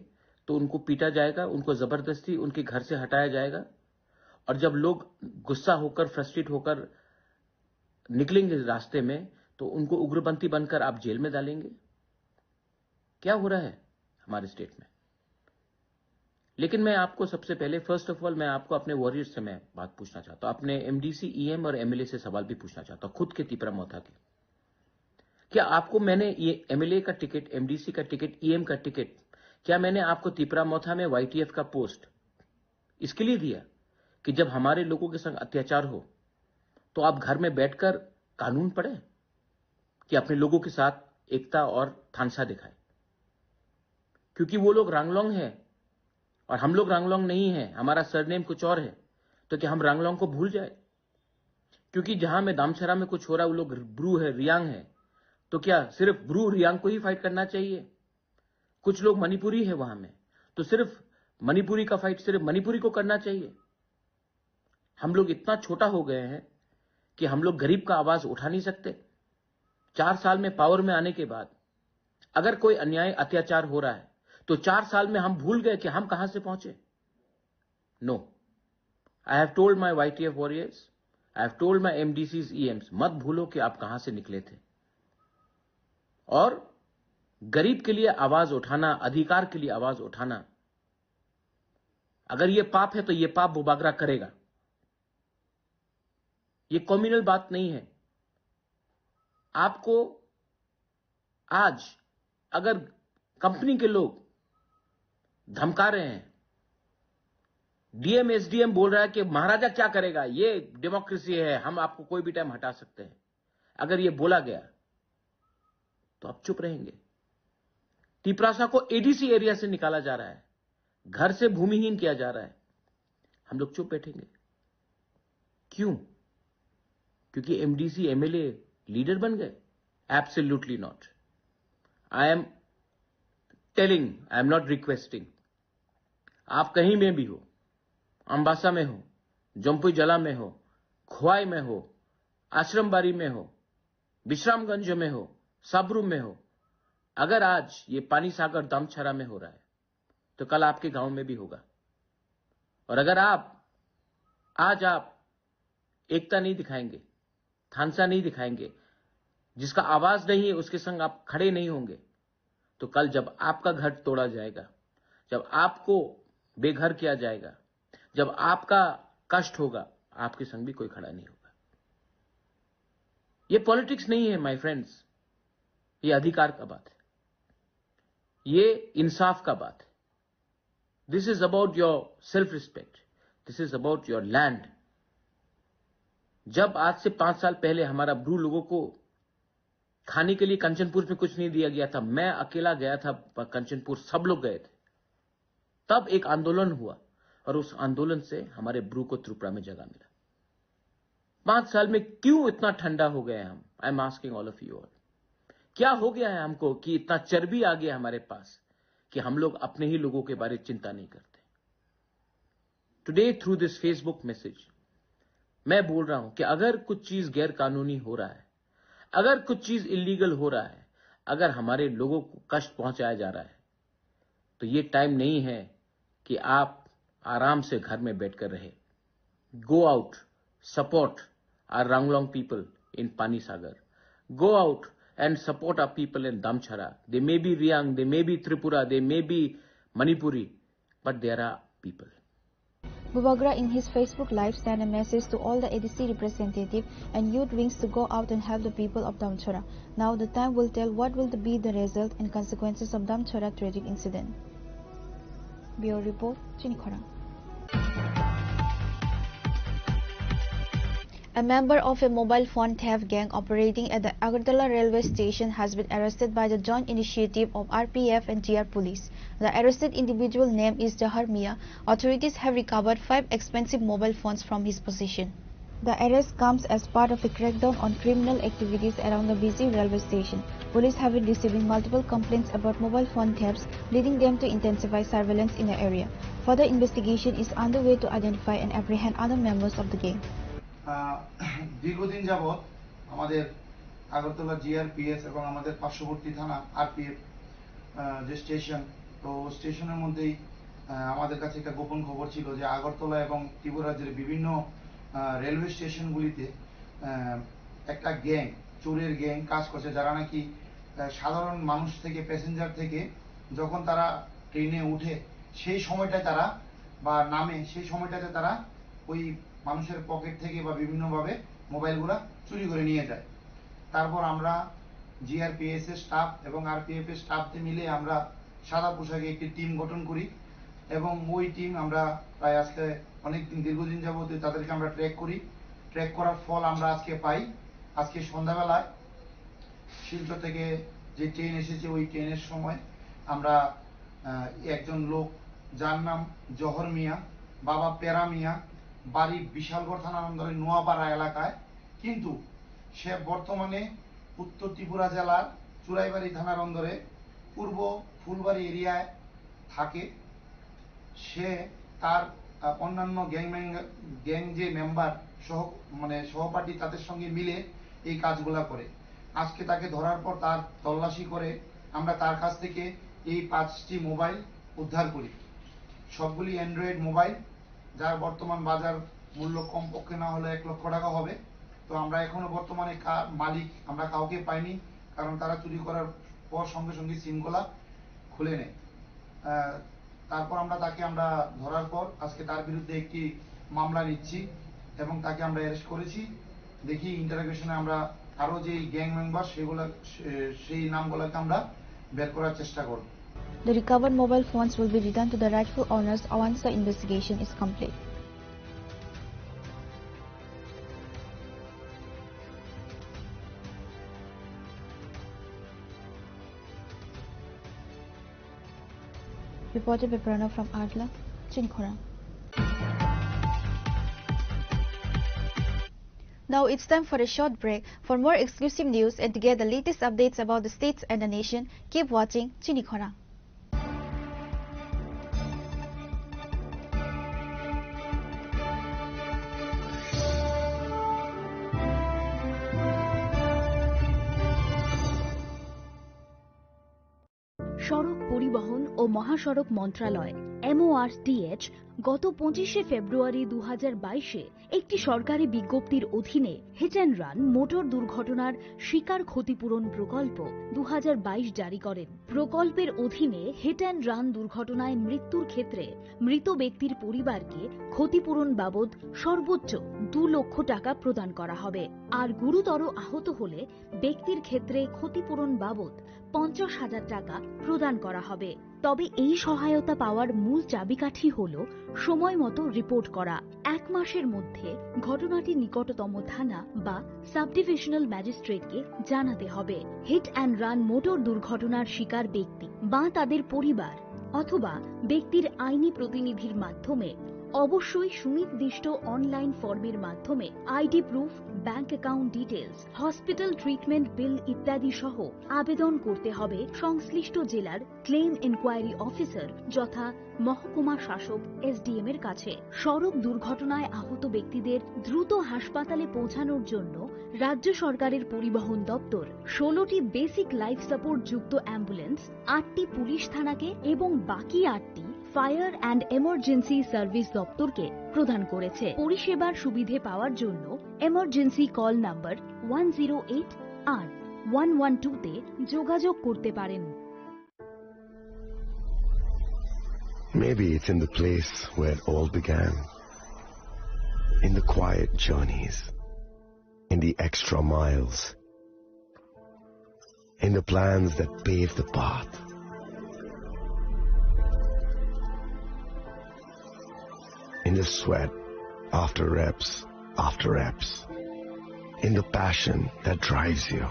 तो उनको पीटा जाएगा, उनको जबरदस्ती उनके घर से हटाया जाएगा, और जब लोग गुस्सा होकर, फ्रस्ट्रेट होकर निकलेंगे रास्ते में तो उनको उग्रपंथी बनकर आप जेल में डालेंगे? क्या हो रहा है हमारे स्टेट में? लेकिन मैं आपको सबसे पहले, फर्स्ट ऑफ ऑल, मैं आपको अपने वॉरियर्स से मैं बात पूछना चाहता हूं, अपने एमडीसी, ईएम और एमएलए से सवाल भी पूछना चाहता हूं, खुद के तिपरा मोथा के। क्या आपको मैंने ये एमएलए का टिकट, एमडीसी का टिकट, ईएम का टिकट, क्या मैंने आपको तिपरा मोथा में वाईटीएफ का पोस्ट इसके लिए दिया कि जब हमारे लोगों के संग अत्याचार हो तो आप घर में बैठकर कानून पढ़े, कि अपने लोगों के साथ एकता और थानसा दिखाए? क्योंकि वो लोग रांगलोंग हैं और हम लोग रांगलोंग नहीं हैं, हमारा सरनेम कुछ और है, तो क्या हम रांगलोंग को भूल जाए? क्योंकि जहां में दामचरा में कुछ हो रहा है वो लोग ब्रू है, रियांग है, तो क्या सिर्फ ब्रू रियांग को ही फाइट करना चाहिए? कुछ लोग मणिपुरी है वहां में, तो सिर्फ मणिपुरी का फाइट सिर्फ मणिपुरी को करना चाहिए? हम लोग इतना छोटा हो गए हैं कि हम लोग गरीब का आवाज उठा नहीं सकते? 4 साल में पावर में आने के बाद अगर कोई अन्याय, अत्याचार हो रहा है तो 4 साल में हम भूल गए कि हम कहां से पहुंचे? No, I have told my YTF warriors, I have told my MDCs, EMs, मत भूलो कि आप कहां से निकले थे। और गरीब के लिए आवाज उठाना, अधिकार के लिए आवाज उठाना, अगर यह पाप है तो यह पाप बुबागरा करेगा। यह कम्युनल बात नहीं है। आपको आज अगर कंपनी के लोग धमका रहे हैं, डीएम एसडीएम बोल रहा है कि महाराजा क्या करेगा, ये डेमोक्रेसी है, हम आपको कोई भी टाइम हटा सकते हैं, अगर ये बोला गया तो आप चुप रहेंगे? तिपरासा को एडीसी एरिया से निकाला जा रहा है, घर से भूमिहीन किया जा रहा है, हम लोग चुप बैठेंगे? क्यों? क्योंकि एमडीसी, एमएलए लीडर बन गए? Absolutely not. I am telling, I am not requesting. आप कहीं में भी हो, अंबासा में हो, जम्पुई जला में हो, खोवाई में हो, आश्रमबाड़ी में हो, विश्रामगंज में हो, साबरू में हो, अगर आज ये पानी सागर दामचरा में हो रहा है तो कल आपके गांव में भी होगा। और अगर आज आप एकता नहीं दिखाएंगे, थानसा नहीं दिखाएंगे, जिसका आवाज नहीं है उसके संग आप खड़े नहीं होंगे, तो कल जब आपका घर तोड़ा जाएगा, जब आपको बेघर किया जाएगा, जब आपका कष्ट होगा, आपके संग भी कोई खड़ा नहीं होगा। ये पॉलिटिक्स नहीं है माय फ्रेंड्स, ये अधिकार का बात है, ये इंसाफ का बात है। This is about your self respect, this is about your land. जब आज से 5 साल पहले हमारा ब्रू लोगों को खाने के लिए कंचनपुर में कुछ नहीं दिया गया था, मैं अकेला गया था कंचनपुर, सब लोग गए थे, तब एक आंदोलन हुआ और उस आंदोलन से हमारे ब्रू को त्रिपुरा में जगह मिला। 5 साल में क्यों इतना ठंडा हो गए हम? I am asking all of you all, क्या हो गया है हमको कि इतना चर्बी आ गया हमारे पास कि हम लोग अपने ही लोगों के बारे में चिंता नहीं करते? Today through this Facebook message मैं बोल रहा हूं कि अगर कुछ चीज गैर कानूनी हो रहा है, अगर कुछ चीज इलीगल हो रहा है, अगर हमारे लोगों को कष्ट पहुंचाया जा रहा है, तो ये टाइम नहीं है कि आप आराम से घर में बैठकर रहे। Go out, support our Ranglong people in Panisagar, go out and support our people in Damchara. They may be Riang, they may be Tripura, they may be Manipuri, but there are people. Bubagra in his Facebook Live sent a message to all the ADC representatives and youth wings to go out and help the people of Damchara. Now the time will tell what will be the result and consequences of Damchara tragic incident. Bureau Report, Chinikhara. A member of a mobile phone theft gang operating at the Agartala railway station has been arrested by the joint initiative of RPF and GR police. The arrested individual name is Jahar Mia. Authorities have recovered 5 expensive mobile phones from his possession. The arrest comes as part of a crackdown on criminal activities around the busy railway station. Police have been receiving multiple complaints about mobile phone thefts, leading them to intensify surveillance in the area. further investigation is underway to identify and apprehend other members of the gang. দীর্ঘদিন যাবৎ আমাদের Agartala GRPS এবং আমাদের পার্শ্ববর্তী থানা RPF যে station, তো স্টেশনের মধ্যেই আমাদের কাছে একটা গোপন খবর ছিল যে আগরতলা এবং ত্রিপুরা রাজ্যের বিভিন্ন রেলওয়ে স্টেশনগুলিতে একটা গ্যাং, চোরের গ্যাং কাজ করছে, যারা নাকি সাধারণ মানুষ থেকে, প্যাসেঞ্জার থেকে যখন তারা ট্রেনে উঠে সেই সময়টায় তারা বা নামে সেই সময়টাতে তারা ওই মানুষের পকেট থেকে বা বিভিন্নভাবে মোবাইলগুলো চুরি করে নিয়ে যায়। তারপর আমরা জিআরপিএস এর স্টাফ এবং আরপিএফ এর স্টাফদের মিলে আমরা সাদা পোশাকে একটি টিম গঠন করি এবং ওই টিম আমরা প্রায় আজকে অনেকদিন দীর্ঘদিন যাবত তাদেরকে আমরা ট্র্যাক করি। ট্র্যাক করার ফল আমরা আজকে পাই। আজকে সন্ধ্যাবেলায় শিলচর থেকে যে ট্রেন এসেছে ওই ট্রেনের সময় আমরা একজন লোক যার নাম জহর মিয়া, বাবা পেরা মিয়া, বাড়ি বিশালগড় থানার অন্দরে নোয়াপাড়া এলাকায়, কিন্তু সে বর্তমানে উত্তর ত্রিপুরা জেলার চুরাইবাড়ি থানার অন্দরে পূর্ব ফুলবাড়ি এরিয়ায় থাকে। সে তার অন্যান্য গ্যাং যে মেম্বার সহপাঠী তাদের সঙ্গে মিলে এই কাজগুলা করে। আজকে তাকে ধরার পর তার তল্লাশি করে আমরা তার কাছ থেকে এই 5টি মোবাইল উদ্ধার করি। সবগুলি অ্যান্ড্রয়েড মোবাইল, যার বর্তমান বাজার মূল্য কমপক্ষে না হলে 1 লক্ষ টাকা হবে। তো আমরা এখনো বর্তমানে মালিক আমরা কাউকে পাইনি, কারণ তারা চুরি করার পর সঙ্গে সঙ্গে সিমগুলা খুলে নেয়। তারপর আমরা তাকে ধরার পর আজকে তার বিরুদ্ধে একটি মামলা নিচ্ছি এবং তাকে আমরা অ্যারেস্ট করেছি। দেখি ইন্টারোগেশনে আমরা আরো যে গ্যাং মেম্বার সেই নামগুলোকে আমরা বের করার চেষ্টা করব। The recovered mobile phones will be returned to the rightful owners once the investigation is complete. Reported by Pranav from Adla, Chinkhora. Now it's time for a short break. For more exclusive news and to get the latest updates about the states and the nation, keep watching Chinkhora. সড়ক পরিবহন ও মহাসড়ক মন্ত্রণালয় MORTH গত 25শে ফেব্রুয়ারি 2022-এ একটি সরকারি বিজ্ঞপ্তির অধীনে hit and run motor দুর্ঘটনার শিকার ক্ষতিপূরণ প্রকল্প 2022 জারি করেন। প্রকল্পের অধীনে হিট অ্যান্ড রান দুর্ঘটনায় মৃত্যুর ক্ষেত্রে মৃত ব্যক্তির পরিবারকে ক্ষতিপূরণ বাবদ সর্বোচ্চ 2 লক্ষ টাকা প্রদান করা হবে, আর গুরুতর আহত হলে ব্যক্তির ক্ষেত্রে ক্ষতিপূরণ বাবদ 50,000 টাকা প্রদান করা হবে। তবে এই সহায়তা পাওয়ার মূল চাবিকাঠি হল সময় মতো রিপোর্ট করা। 1 মাসের মধ্যে ঘটনাটি নিকটতম থানা বা সাব ডিভিশনাল ম্যাজিস্ট্রেটকে জানাতে হবে। হিট অ্যান্ড রান মোটর দুর্ঘটনার শিকার ব্যক্তি বা তাদের পরিবার অথবা ব্যক্তির আইনি প্রতিনিধির মাধ্যমে অবশ্যই সুনির্দিষ্ট অনলাইন ফর্মের মাধ্যমে ID proof, bank account details, hospital treatment bill ইত্যাদি সহ আবেদন করতে হবে সংশ্লিষ্ট জেলার ক্লেম এনকোয়ারি অফিসার যথা মহকুমা শাসক SDM এর কাছে। সড়ক দুর্ঘটনায় আহত ব্যক্তিদের দ্রুত হাসপাতালে পৌঁছানোর জন্য রাজ্য সরকারের পরিবহন দপ্তর 16টি বেসিক লাইফ সাপোর্ট যুক্ত অ্যাম্বুলেন্স, 8টি পুলিশ থানাকে এবং বাকি 8টি ফায়ার অ্যান্ড এমার্জেন্সি সার্ভিস দপ্তরকে প্রদান করেছে। পরিষেবার সুবিধে পাওয়ার জন্য এমার্জেন্সি কল নাম্বার 108 আর 112-তে যোগাযোগ করতে পারেন। Maybe it's in the place where it all began, in the quiet journeys, in the extra miles, in the plans that pave the path. In the sweat after reps, in the passion that drives you,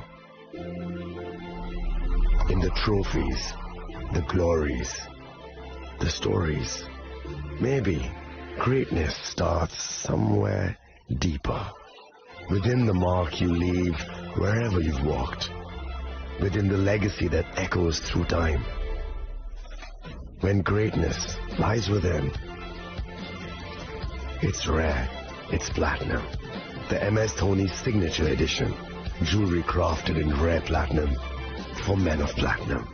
in the trophies, the glories, the stories. Maybe greatness starts somewhere deeper, within the mark you leave wherever you've walked, within the legacy that echoes through time. When greatness lies within. It's rare. It's platinum. The MS Dhoni Signature Edition. Jewelry crafted in rare platinum for men of platinum.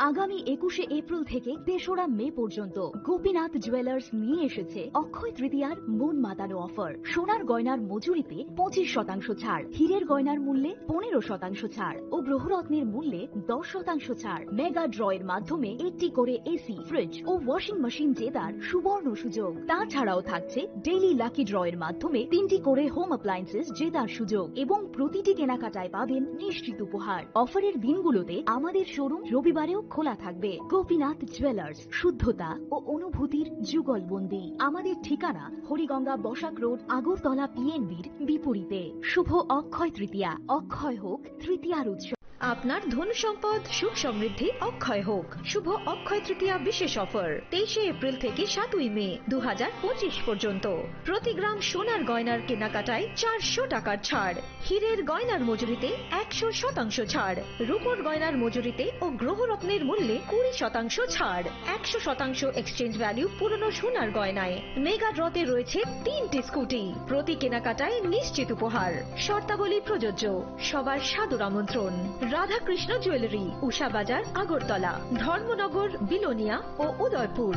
আগামী 21শে April থেকে 3রা মে পর্যন্ত Gopinath jewellers নিয়ে এসেছে অক্ষয় তৃতীয়ার মন মাতানো offer. সোনার গয়নার মজুরিতে 25% ছাড়, হীরের গয়নার মূল্যে 15% ছাড় ও গ্রহরত্নের মূল্যে 10% ছাড়। মেগা ড্রয়ের মাধ্যমে 8টি করে এসি, ফ্রিজ ও ওয়াশিং মেশিন জেতার সুবর্ণ সুযোগ। তাছাড়াও থাকছে ডেইলি লাকি ড্রয়ের মাধ্যমে 3টি করে হোম অ্যাপ্লায়েন্সেস জেতার সুযোগ এবং প্রতিটি কেনাকাটায় পাবেন নিশ্চিত উপহার। অফারের দিনগুলোতে আমাদের শোরুম রবিবারেও খোলা থাকবে। গোপীনাথ জুয়েলার্স, শুদ্ধতা ও অনুভূতির যুগলবন্দি। আমাদের ঠিকানা হরিগঙ্গা বসাক রোড, আগরতলা পিএনবির বিপরীতে। শুভ অক্ষয় তৃতীয়া। অক্ষয় হোক তৃতীয়ার উৎসব। আপনার ধন সম্পদ সুখ সমৃদ্ধি অক্ষয় হোক। শুভ অক্ষয় তৃতীয়া বিশেষ অফার 23শে এপ্রিল থেকে 7ই মে 2025 পর্যন্ত। প্রতি গ্রাম সোনার গয়নার কেনাকাটায় 400 টাকার ছাড়, হীরের গয়নার মজুরিতে 100% ছাড়, রূপোর গয়নার মজুরিতে ও গ্রহরত্নের মূল্যে 20% ছাড়, 100% এক্সচেঞ্জ ভ্যালু পুরনো সোনার গয়নায়। মেগা ড্রতে রয়েছে 3টি স্কুটি। প্রতি কেনাকাটায় নিশ্চিত উপহার। শর্তাবলী প্রযোজ্য। সবার সাদর আমন্ত্রণ। রাধাকৃষ্ণ জুয়েলারি, উষা বাজার, আগরতলা, ধর্মনগর, বিলোনিয়া ও Udaipur.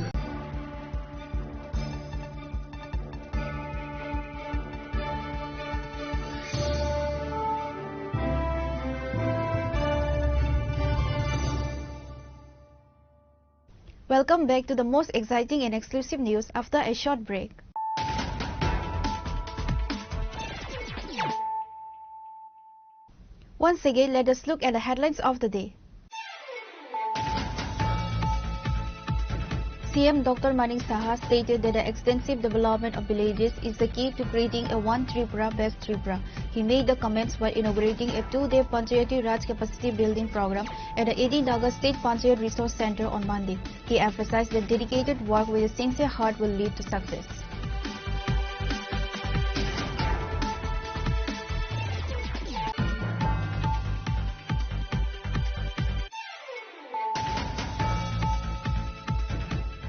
Welcome back to the most exciting and exclusive news after a short break. Once again, let us look at the headlines of the day. CM Dr. Manik Saha stated that the extensive development of villages is the key to creating a One Tripura Best Tripura. He made the comments while inaugurating a 2-day Panchayati Raj capacity building program at the 18th August State Panchayat Resource Center on Monday. He emphasized that dedicated work with a sincere heart will lead to success.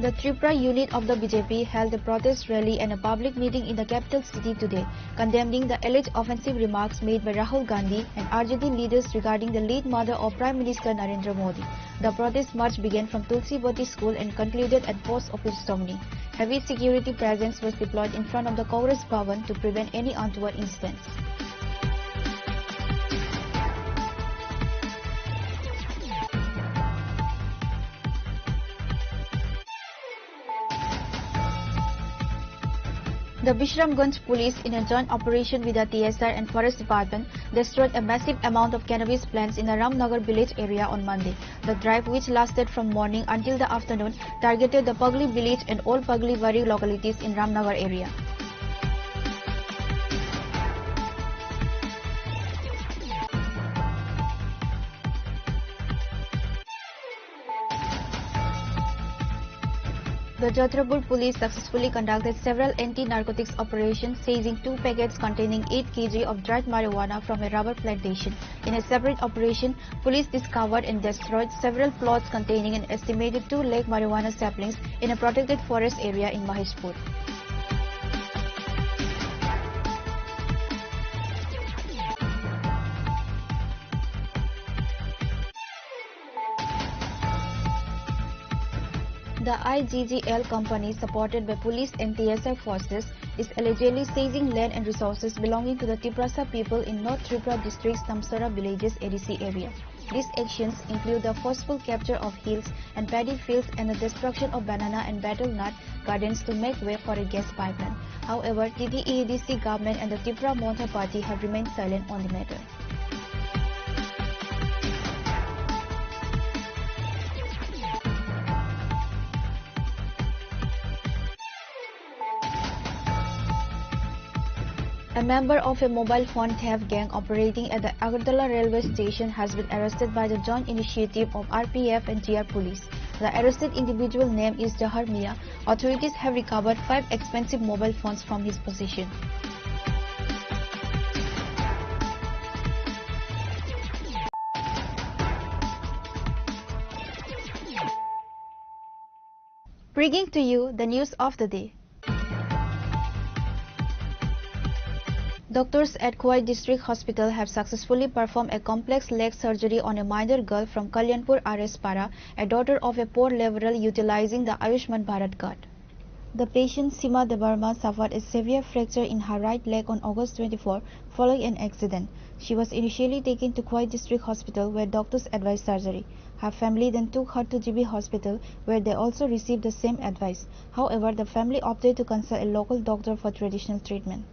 The Tripura unit of the BJP held a protest rally and a public meeting in the capital city today, condemning the alleged offensive remarks made by Rahul Gandhi and RJD leaders regarding the late mother of Prime Minister Narendra Modi. The protest march began from Tulsi Boti School and concluded at Post Office Somni. Heavy security presence was deployed in front of the Congress Bhavan to prevent any untoward incidents. The Bishramganj police, in a joint operation with the TSR and Forest Department, destroyed a massive amount of cannabis plants in the Ramnagar village area on Monday. The drive, which lasted from morning until the afternoon, targeted the Pagli village and all Pagli Wari localities in Ramnagar area. The Jatrapur police successfully conducted several anti-narcotics operations, seizing 2 packets containing 8 kg of dried marijuana from a rubber plantation. In a separate operation, police discovered and destroyed several plots containing an estimated 2 lakh marijuana saplings in a protected forest area in Maheshpur. The IGGL company, supported by police and TSI forces, is allegedly seizing land and resources belonging to the Tiprasa people in North Tripura district's Tamsara villages ADC area. These actions include the forceful capture of hills and paddy fields and the destruction of banana and betel nut gardens to make way for a gas pipeline. However, TTEADC government and the Tripura Monta party have remained silent on the matter. A member of a mobile phone theft gang operating at the Agartala railway station has been arrested by the joint initiative of RPF and GR police. The arrested individual name is Jahar Mia. Authorities have recovered 5 expensive mobile phones from his possession. Bringing to you the news of the day. Doctors at Kuwait District Hospital have successfully performed a complex leg surgery on a minor girl from Kalyanpur RS-Para, a daughter of a poor laborer utilizing the Ayushman Bharat card. The patient Sima Debarma suffered a severe fracture in her right leg on August 24 following an accident. She was initially taken to Kuwait District Hospital where doctors advised surgery. Her family then took her to GB Hospital where they also received the same advice. However, the family opted to consult a local doctor for traditional treatment.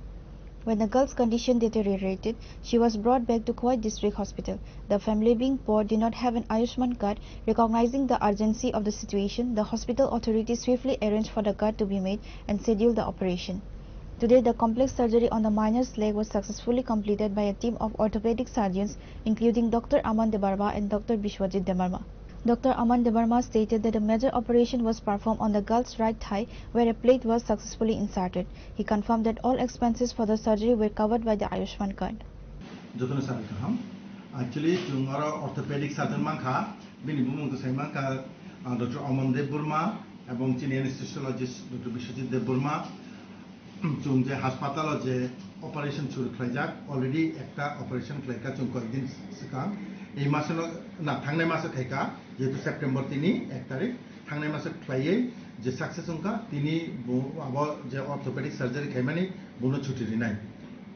When the girl's condition deteriorated, she was brought back to Kuwait District Hospital. The family, being poor, did not have an Ayushman card. Recognizing the urgency of the situation, the hospital authorities swiftly arranged for the card to be made and scheduled the operation. Today, the complex surgery on the minor's leg was successfully completed by a team of orthopedic surgeons, including Dr. Aman Debarma and Dr. Bishwajit Debarma. Dr. Aman Debarma stated that a major operation was performed on the girl's right thigh where a plate was successfully inserted. He confirmed that all expenses for the surgery were covered by the Ayushman card. Actually, our orthopedic surgeon manka, bini bumung to say manka, Dr. Aman Debarma, এবং চিনি anaesthesiologist doctor Biswajit Debbarma চুং যে হাসপাতাল যে operation শুরু খাইজাক already একটা operation খাইকা চুং কয়েকদিন সিগাं এই মাসে না থাंनाय মাসে খাইকা যেহেতু সেপ্টেম্বর তিনি 1 তারিখ থাंनाय মাসে খাইয়ে যে সাকসেস উনকা তিনি আব যে অর্থোপেডিক সার্জারি খাইমানি বুনো ছুটি নাই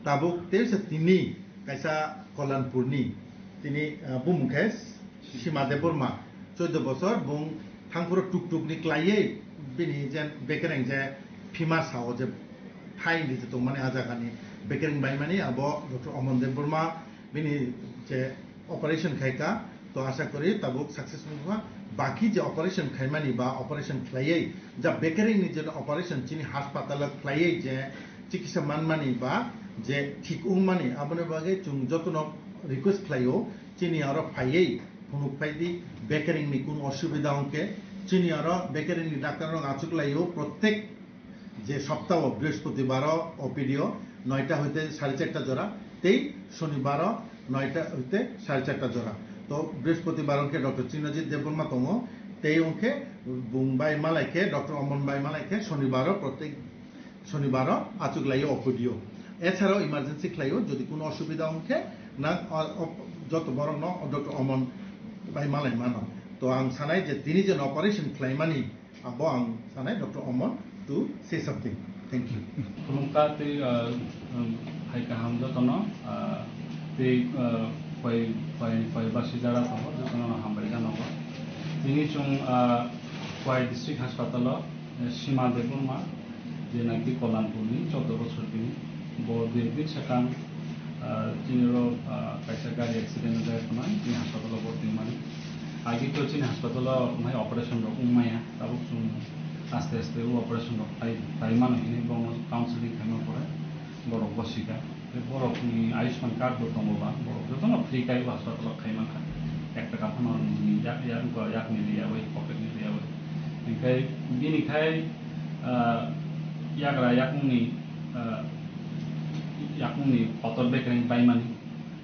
তাবুক তেসে তিনি কাইসা কল্যাণপুরনি তিনি বুমুখেস সীমা দেববর্মা 14 বছর বুং থাংপুর টুকটুকনি ক্লাইয়ে বিনি যেন বেকেরেং যে ফিমা সাও যে থাই দিতে তো মানে আজাকানি বেকেরেং বাইমানি আব ডক্টর অমন দেববর্মা বিনি যে অপারেশন খাইকা তো আশা করি তাবুক সাকসেসফুল হওয়া বাকি যে অপারেশন খাইমানি বা অপারেশন ক্লাইয়ে যা বেকেরেং যে অপারেশন চিনি হাসপাতাল ক্লাইয়ে যে চিকিৎসা মানমানি বা যে ঠিক উমানি আবনে বাগে চুং যতন রিকোয়েস্ট ক্লাইও চিনি আরো ফাইয়ে ফুনুক ফাইদি বেকেরিং নি কোন অসুবিধা অঙ্কে চিনি আরো বেকেরিং নি ডাক্তার আচুক লাইও প্রত্যেক যে সপ্তাহ বৃহস্পতিবার ওপিডিও 9টা হইতে 4:30 জোড়া তেই শনিবার 9টা হইতে 4:30 জোড়া তো বৃহস্পতিবার অঙ্কে ডক্টর চিনজিৎ দেববর্মা তম তেই অঙ্কে বুংবাই মালাইকে ডক্টর অমন বাই মালাইকে শনিবার প্রত্যেক শনিবার আচুক লাইও ওপিডিও এছাড়াও ইমার্জেন্সি ক্লাইও যদি কোনো অসুবিধা অঙ্কে না যত বড় ন ডক্টর অমন বাই মালাই মানো তো আং সানাই যে তিনি যে অপারেশন ক্লাইমানি আবো আং সানাই doctor Aman to say something thank you খুলুমকা তে হাই কাহাম যতন তে ফয় বাসি যারা তব যতন হামবাই জানব তিনি চুং কুয়াই ডিস্ট্রিক্ট হাসপাতাল সীমা দেববর্মা যে নাকি কল্যাণপুরনি 14 বছর তিনি বড় দীর্ঘদিন সেখান চিনিরও কাইসা গাড়ি অ্যাক্সিডেন্ট যায় নয় তিনি হাসপাতাল ভর্তি মানে আগে তো চিনি হাসপাতাল মানে অপারেশন উমায়া তাবো আস্তে আস্তে ও অপারেশন তাই মানুষখিনি বড় কাউন্সিলিং খাইমা পড়ে বড় বসিকা বড় আয়ুষ্মান কার্ড দমবা বড় যতন ফ্রি কাই হাসপাতাল খাইমা খা 1 টাকা ফানো ইয়াক মিলিয়া ওই পকেট মিলিয়া ওই ओमफ्राय बिनिखाय याग्रा याकुंनि अतर बेकरिं बायमानि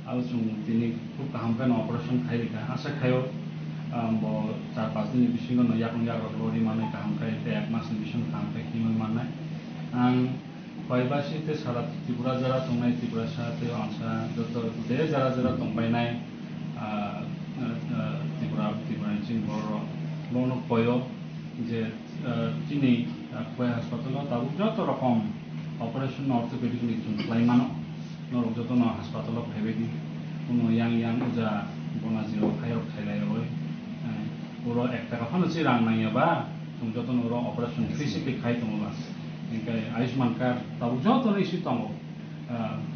आउ जों दिनै खुब गाहामखान अपारेशन खायरिखा आशा खायो 4-5 दिननि बिसिङाव याकुं याग्रा लरि माने गाहामखाय 1 मासनि बिसिङ गाहामखाय खिमोन माननाय आं कयबासिते सारा त्रिपुरा जरा दंनाय त्रिपुरा साथे आंसा जत दे जरा जरा दंबायनाय त्रिपुरानि चिं बर बनो कयो যে চিনি কুয়াই হাসপাতাল তাবুক যত রকম অপারেশন অর্থোপেডিক নিচুন লাইমানো নরক যত হাসপাতাল ফাইবেদি কোনো ইয়াং যা বনাজিও খাইর খাইলাই ওই ওর 1 টাকা ফানো সে রাং নাইয়াবা তুমি যত ওর অপারেশন ফিজিক্যালি খাই তোমরা এনকাই আয়ুষ্মান কার্ড তাবুক যত ইস্যু তঙ্গ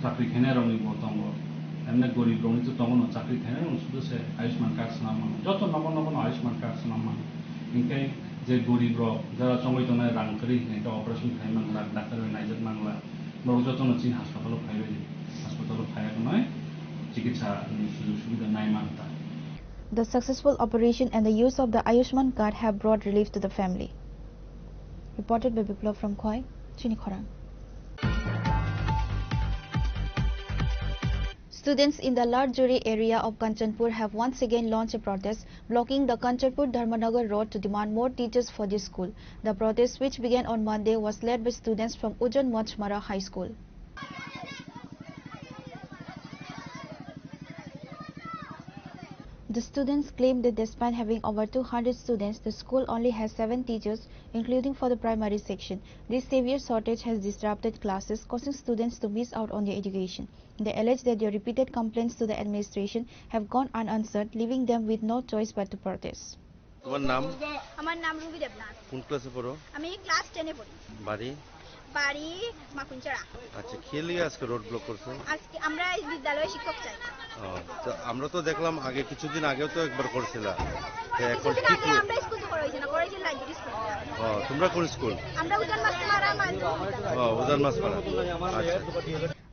চাকরি খেনে রনি বতঙ্গ এমনি গরিব রনি তো তঙ্গ চাকরি খেনে শুধু সে আয়ুষ্মান কার্ড সানামান যত নবন আয়ুষ্মান কার্ড সানামান এনকাই যে গরিব যারা চঙ্গইতনায় রাং করি এটা অপারেশন খাই মাংলা ডাক্তারের নাইজাত মাংলা বড় যতন চিন হাসপাতাল খাইবে হাসপাতাল খাইয়া নয় চিকিৎসা সুযোগ সুবিধা নাই মানতা The successful operation and the use of the Ayushman card have brought relief to the family. Reported by Biplav from Khwai, Chini Khorang. Students in the Lardjuri area of Kanchanpur have once again launched a protest, blocking the Kanchanpur-Dharmanagar road to demand more teachers for this school. The protest, which began on Monday, was led by students from Ujan Machmara High School. The students claim that despite having over 200 students, the school only has 7 teachers, including for the primary section. This severe shortage has disrupted classes, causing students to miss out on their education. They allege that their repeated complaints to the administration have gone unanswered, leaving them with no choice but to protest. তোমার নাম? আমার নাম Ruby Debnath. কোন ক্লাসে পড়ো? আমি class 10 এ পড়ি। বাড়ি? বাড়ি মাকুনচড়া। আচ্ছা, খেলিয়ে আজকে রোড ব্লক করছো? আজকে আমরা এই বিদ্যালয়ে শিক্ষক চাই। তো আমরা তো দেখলাম আগে কিছুদিন আগেও তো একবার করছিলা। তো এখন কি কি আমরা স্কুল করেছি না, করেছি লাইব্রেরি স্কুল। তোমরা কোন স্কুল? আমরা উজান মাছমারা মানবো। উজান মাছমারা। আচ্ছা।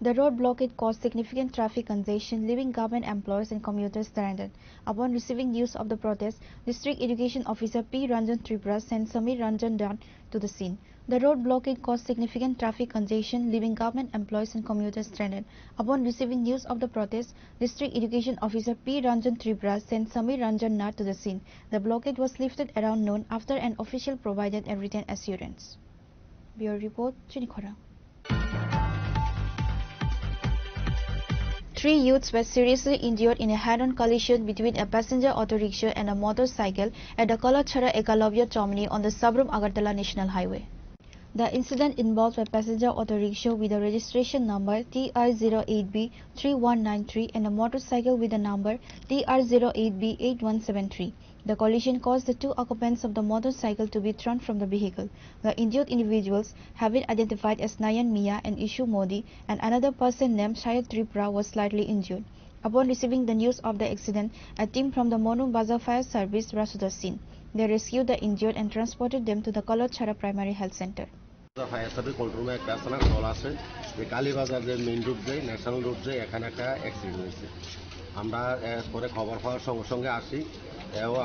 The road blockade caused significant traffic congestion, leaving government employees and commuters stranded. Upon receiving news of the protest, District Education Officer P. Ranjan Tripura sent Samir Ranjan Dan to the scene. The road blockade caused significant traffic congestion, leaving government employees and commuters stranded. Upon receiving news of the protest, District Education Officer P. Ranjan Tripura sent Samir Ranjan Dan to the scene. The blockade was lifted around noon after an official provided a written assurance. Bureau Report, Chinikhora. 3 youths were seriously injured in a head-on collision between a passenger auto rickshaw and a motorcycle at the Kalachhara Ekalavya Chomni on the Sabrum Agartala National Highway. The incident involved a passenger auto rickshaw with a registration number TR08B3193 and a motorcycle with a number TR08B8173. The collision caused the 2 occupants of the motorcycle to be thrown from the vehicle. The injured individuals have been identified as Nayan Mia and Ishu Modi, and another person named Shayad Tripura was slightly injured. Upon receiving the news of the accident, a team from the Monu Bazaar Fire Service rushed to the scene. They rescued the injured and transported them to the Kalachhara Primary Health Center. Fire service control রুমে একটা আছে না, call আছে যে কালীবাজার যে main road যায়, national road যায়, এখানে একটা অ্যাক্সিডেন্ট হয়েছে। আমরা পরে খবর পাওয়ার সঙ্গে সঙ্গে আসি,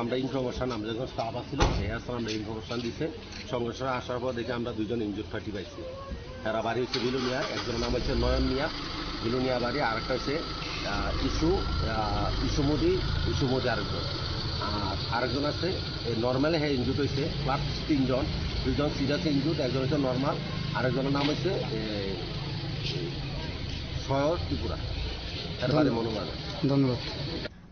আমরা ইনফরমেশন, আমরা যখন স্টাফ আসছিল সেই আসলে আমরা ইনফরমেশন দিছে, সঙ্গে সঙ্গে আসার পর দেখে আমরা 2জন ইনজুর পার্টি পাইছি। এরা বাড়ি হচ্ছে বিলুনিয়া, একজনের নাম হচ্ছে নয়ন মিয়া, বিলুনিয়া বাড়ি, আর একটা হচ্ছে ইসুমুদি আরেকজন, আর আরেকজন আছে নর্মালি হ্যাঁ ইনজুর হয়েছে, প্লাস 3জন, 2জন সিরিয়াস ইনজুর, একজন হচ্ছে নর্মাল, আরেকজনের নাম হচ্ছে শয়দ ত্রিপুরা, এর বাড়ি মনোবাজার। ধন্যবাদ।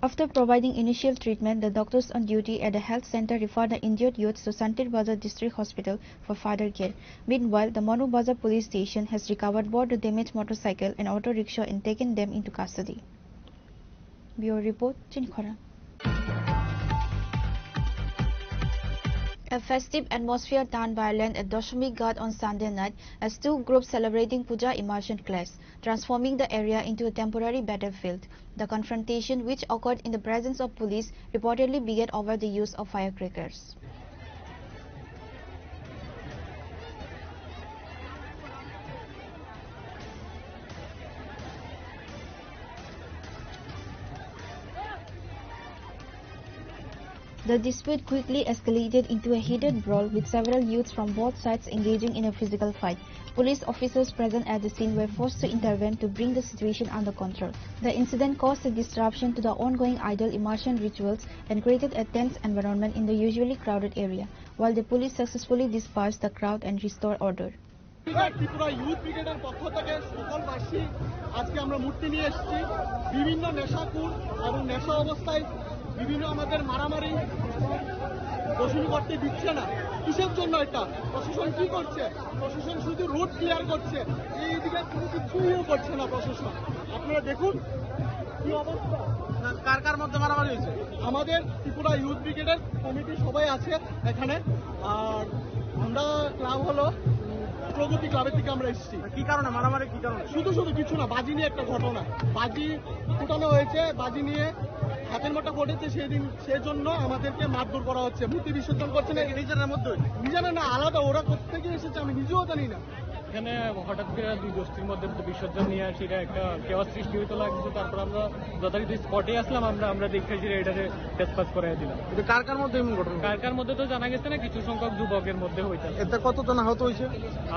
After providing initial treatment, the doctors on duty at the health center referred the injured youths to Santir Bazar District Hospital for further care. Meanwhile, the Manu Bazar police station has recovered both the damaged motorcycle and auto rickshaw and taken them into custody. Bureau Report, Chinikhora. A festive atmosphere turned violent at Dashami Ghat on Sunday night as 2 groups celebrating Puja immersion clashed, transforming the area into a temporary battlefield. The confrontation, which occurred in the presence of police, reportedly began over the use of firecrackers. The dispute quickly escalated into a heated brawl with several youths from both sides engaging in a physical fight. Police officers present at the scene were forced to intervene to bring the situation under control. The incident caused a disruption to the ongoing idol immersion rituals and created a tense environment in the usually crowded area, while the police successfully dispersed the crowd and restored order. Tripura youth ব্রিগেডের পক্ষ থেকে সকলবাসী আজকে আমরা মূর্তি নিয়ে এসেছি। বিভিন্ন নেশাকুর এবং নেশা অবস্থায় বিভিন্ন আমাদের মারামারি বসুলি করতে দিচ্ছে না। কিসের জন্য এটা? প্রশাসন কি করছে? প্রশাসন শুধু রোড ক্লিয়ার করছে, এইদিকে কোনো কিছুই করছে না প্রশাসন। আপনারা দেখুন কি অবস্থা, কার কার মধ্যে মারামারি হয়েছে। আমাদের ত্রিপুরা ইউথ ব্রিগেডের কমিটি সবাই আছে এখানে, আর আমরা ক্লাব হলো প্রগতি ক্লাবের থেকে আমরা এসেছি। কি কারণে মারামারি? কি কারণে? শুধু কিছু না, বাজি নিয়ে একটা ঘটনা, বাজি ফুটানো হয়েছে, বাজি নিয়ে হাতের মোটা ঘটেছে, সেজন্য আমাদেরকে মারধর করা হচ্ছে। মূর্তি বিসর্জন করছে না নিজেদের মধ্যে, নিজেরা না আলাদা, ওরা কোথা থেকে এসেছে আমি নিজেও জানি না। এখানে হঠাৎ করে দুই গোষ্ঠীর মধ্যে বিসর্জন নিয়ে সেটা একটা কেওয়াস সৃষ্টি হইতে লাগছে। তারপর আমরা যথারীতি স্পটে আসলাম, আমরা দেখে এটাকে টেস্টপাস করাই দিলাম। কিন্তু কার মধ্যে এমন ঘটনা? কার মধ্যে তো জানা গেছে না, কিছু সংখ্যক যুবকের মধ্যে হইতে। এতে কতজন আহত হয়েছে?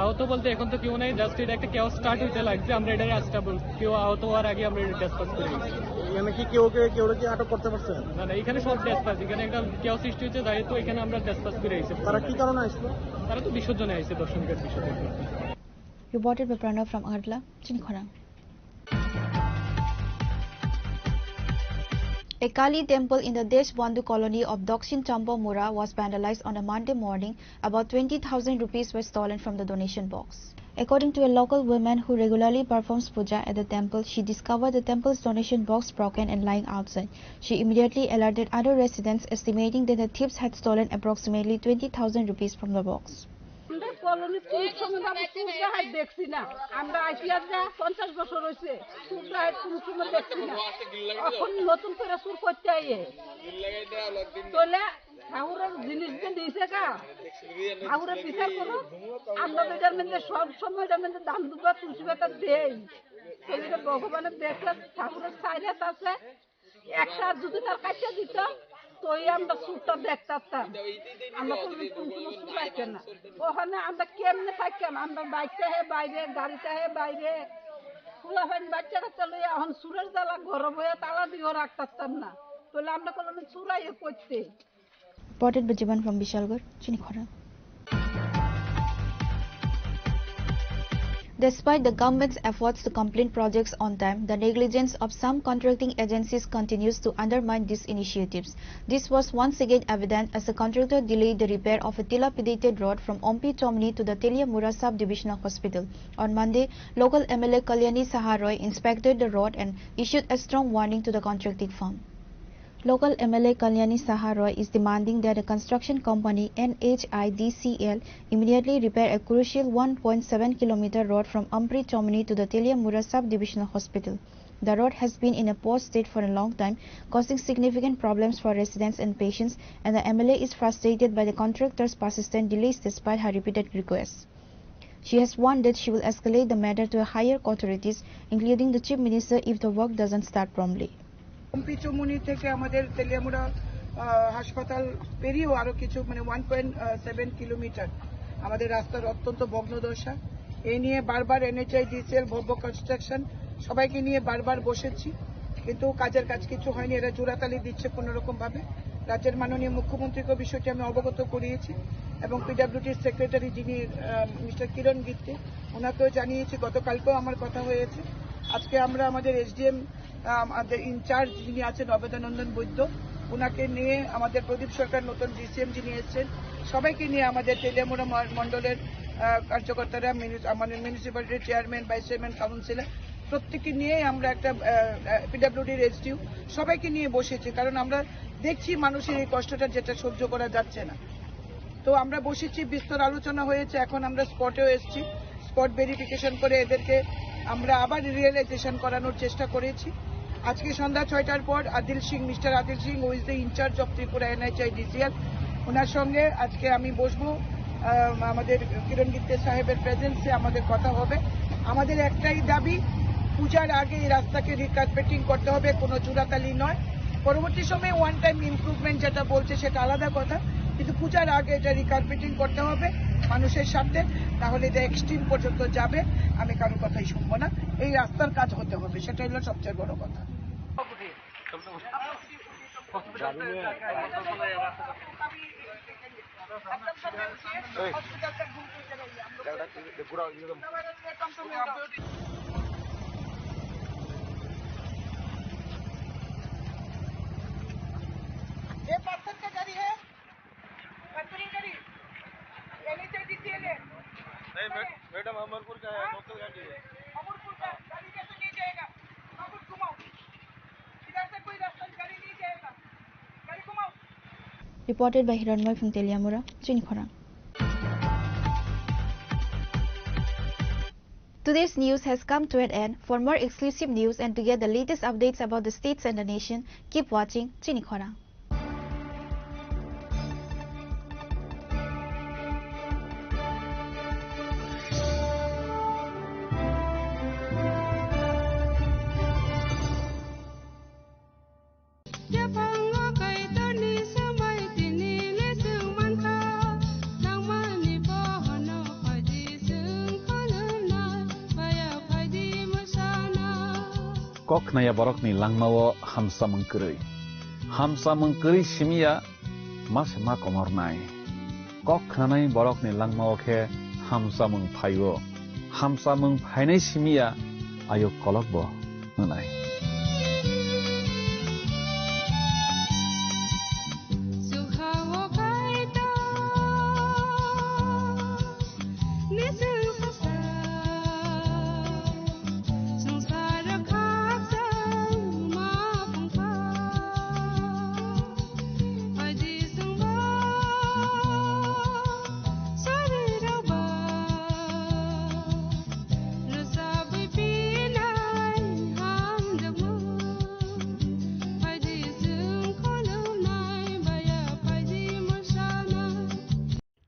আহত বলতে এখন তো কেউ নাই, জাস্ট এটা একটা কেওয়াস স্টার্ট হইতে লাগছে। আমরা এটাকে আস্টাবল, কেউ আহত হওয়ার আগে আমরা এটা টেস্টপাস করে দিচ্ছি। এখানে কি কেউ কি আটক করতে পারছে? না, এখানে সব টেস্টপাস, এখানে একটা কেওয়াস সৃষ্টি হচ্ছে, তাই তো এখানে আমরা টেস্টপাস করে আইছি। তারা কি কারণে আসলো? তারা তো বিসর্জনে আইছে, দর্শনকারী বিসর্জন। Reported by Pranav from Agartala, Chinikhora. A Kali temple in the Deshbandhu colony of Dakshin Champa Mura was vandalized on a Monday morning. About 20,000 rupees were stolen from the donation box. According to a local woman who regularly performs puja at the temple, she discovered the temple's donation box broken and lying outside. She immediately alerted other residents, estimating that the thieves had stolen approximately 20,000 rupees from the box. দেখছি না, আমরা ICR 50 বছর হয়েছে, কোন সময় দেখছি না। এখন নতুন করে সুর করতে আইয়ে তোলে ঠাকুরের জিনিস দিয়েছে কা, ঠাকুরের বিচার করো। আমরা এটার মধ্যে সব সময় এটার মধ্যে দাম দুবা তুলসী পাতা দেই। ভগবানের দেখলে ঠাকুরের সাইরাত আছে, একটা যদি তার কাছে দিত তোই আমরা সুরটা দেখতাম। আমরা কোনো সুর আসছে না, ওখানে আমরা কেমনে থাকতাম? আমরা বাইকটা হে বাইরে, গাড়িটা হে বাইরে, ফুলাফাইন বাচ্চা কাচ্চা লইয়া এখন সুরের জ্বালা গরম হয়ে তালা দিয়েও রাখতাম না। তাহলে আমরা কোনো চুরাই করতে। Reported by Jivan from Bishalgarh, Chinikhora. Despite the government's efforts to complete projects on time, the negligence of some contracting agencies continues to undermine these initiatives. This was once again evident as the contractor delayed the repair of a dilapidated road from Ompi Chomni to the Teliamura Sub-Divisional Hospital. On Monday, local MLA Kalyani Saharoy inspected the road and issued a strong warning to the contracting firm. Local MLA Kalyani Saharoy is demanding that the construction company NHIDCL immediately repair a crucial 1.7 km road from Ampri Chomni to the Teliamura Sub-Divisional Hospital. The road has been in a poor state for a long time, causing significant problems for residents and patients, and the MLA is frustrated by the contractor's persistent delays despite her repeated requests. She has warned that she will escalate the matter to higher authorities, including the Chief Minister, if the work doesn't start promptly. MP Chowmuhani থেকে আমাদের তেলিয়ামুড়া হাসপাতাল পেরিয়েও আরো কিছু 1.7 kilometre আমাদের রাস্তার অত্যন্ত ভগ্নদশা। এই নিয়ে বারবার NHIDCL, ভব্য কনস্ট্রাকশন সবাইকে নিয়ে বারবার বসেছি, কিন্তু কাজের কাজ কিছু হয়নি। এরা জোড়াতালি দিচ্ছে কোন রকম ভাবে। রাজ্যের মাননীয় মুখ্যমন্ত্রীকে বিষয়টি আমি অবগত করিয়েছি এবং পিডব্লিউডির সেক্রেটারি যিনি মিস্টার কিরণ গিত্তে, ওনাকেও জানিয়েছি। গতকালকেও আমার কথা হয়েছে। আজকে আমরা আমাদের SDM আমাদের ইনচার্জ যিনি আছেন অবেদানন্দন বৈদ্য, ওনাকে নিয়ে আমাদের প্রদীপ সরকার নতুন DCM যিনি এসেছেন, সবাইকে নিয়ে আমাদের তেলিয়ামুড়া মন্ডলের কার্যকর্তারা, আমাদের মিউনিসিপ্যালিটির চেয়ারম্যান, ভাইস চেয়ারম্যান, কাউন্সিলর প্রত্যেককে নিয়ে আমরা একটা পিডব্লিউডির SDU সবাইকে নিয়ে বসেছি। কারণ আমরা দেখছি মানুষের এই কষ্টটা যেটা সহ্য করা যাচ্ছে না। তো আমরা বসেছি, বিস্তর আলোচনা হয়েছে। এখন আমরা স্পটেও এসেছি, স্পট ভেরিফিকেশন করে এদেরকে আমরা আবার রিয়েলাইজেশন করানোর চেষ্টা করেছি। আজকে সন্ধ্যা 6টার পর mister Adil Singh, who is the incharge of Tripura NHIDCL, ওনার সঙ্গে আজকে আমি বসবো। আমাদের কিরণ গিত্তে সাহেবের প্রেজেন্সে আমাদের কথা হবে। আমাদের একটাই দাবি, পূজার আগে এই রাস্তাকে রিকার্পেটিং করতে হবে, কোনো জোড়াতালি নয়। পরবর্তী সময়ে ওয়ান টাইম ইমপ্রুভমেন্ট যেটা বলছে সেটা আলাদা কথা, কিন্তু পূজার আগে এটা রিকার্পেটিং করতে হবে মানুষের সাথে, তাহলে এটা এক্সট্রিম পর্যন্ত যাবে। আমি কারোর কথাই শুনবো না, এই রাস্তার কাজ হতে হবে, সেটাই হলো সবচেয়ে বড় কথা। ये पत्थर का गाड़ी है, पत्थरी गाड़ी NHIDCL है। नहीं मैडम, अमरपुर का है, लोकल गाड़ी है। अमरपुर का गाड़ी कैसे नहीं जाएगा? आप घुमाओ, इधर से कोई रास्ता गाड़ी नहीं जाएगा, गाड़ी घुमाओ। Reported by Hiranmoy from Teliamura, Chinikhora. Today's news has come to an end. For more exclusive news and to get the latest updates about the states and the nation, keep watching Chinikhora. kok naya borok ni langmawo hamsa mengkeri simia mas ma komor nai kok nanai borok ni langmawo ke hamsa mengphainai simia ayo kolok bo nanai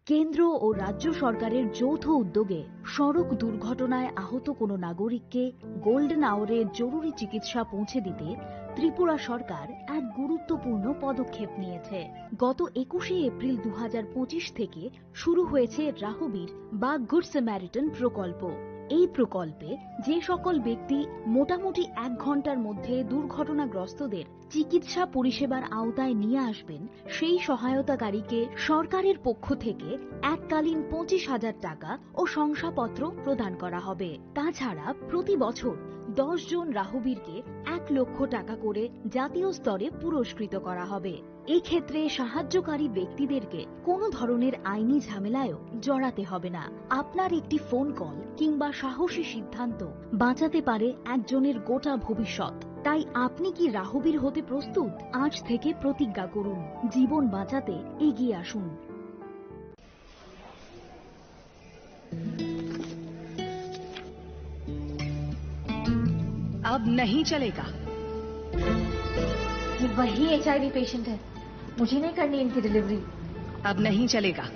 কেন্দ্র ও রাজ্য সরকারের যৌথ উদ্যোগে সড়ক দুর্ঘটনায় আহত কোনো নাগরিককে গোল্ডেন আওয়ারে জরুরি চিকিৎসা পৌঁছে দিতে ত্রিপুরা সরকার এক গুরুত্বপূর্ণ পদক্ষেপ নিয়েছে। গত 21শে এপ্রিল 2025 থেকে শুরু হয়েছে রাহবীর বা গুড স্যামারিটান প্রকল্প। এই প্রকল্পে যে সকল ব্যক্তি মোটামুটি 1 ঘন্টার মধ্যে দুর্ঘটনাগ্রস্তদের চিকিৎসা পরিষেবার আওতায় নিয়ে আসবেন সেই সহায়তাকারীকে সরকারের পক্ষ থেকে এককালীন 25,000 টাকা ও শংসাপত্র প্রদান করা হবে। তাছাড়া প্রতি বছর 10 জন রাহবীরকে 1 লক্ষ টাকা করে জাতীয় স্তরে পুরস্কৃত করা হবে। এক্ষেত্রে সাহায্যকারী ব্যক্তিদেরকে কোনো ধরনের আইনি ঝামেলায়ও জড়াতে হবে না। আপনার একটি ফোন কল কিংবা সাহসী সিদ্ধান্ত বাঁচাতে পারে একজনের গোটা ভবিষ্যৎ। তাই আপনি কি রাহবীর হতে প্রস্তুত? আজ থেকে প্রতিজ্ঞা করুন, জীবন বাঁচাতে এগিয়ে আসুন। अब नहीं चलेगा। वही HIV पेशेंट है, मुझे नहीं करनी इनकी डिलीवरी। अब नहीं चलेगा।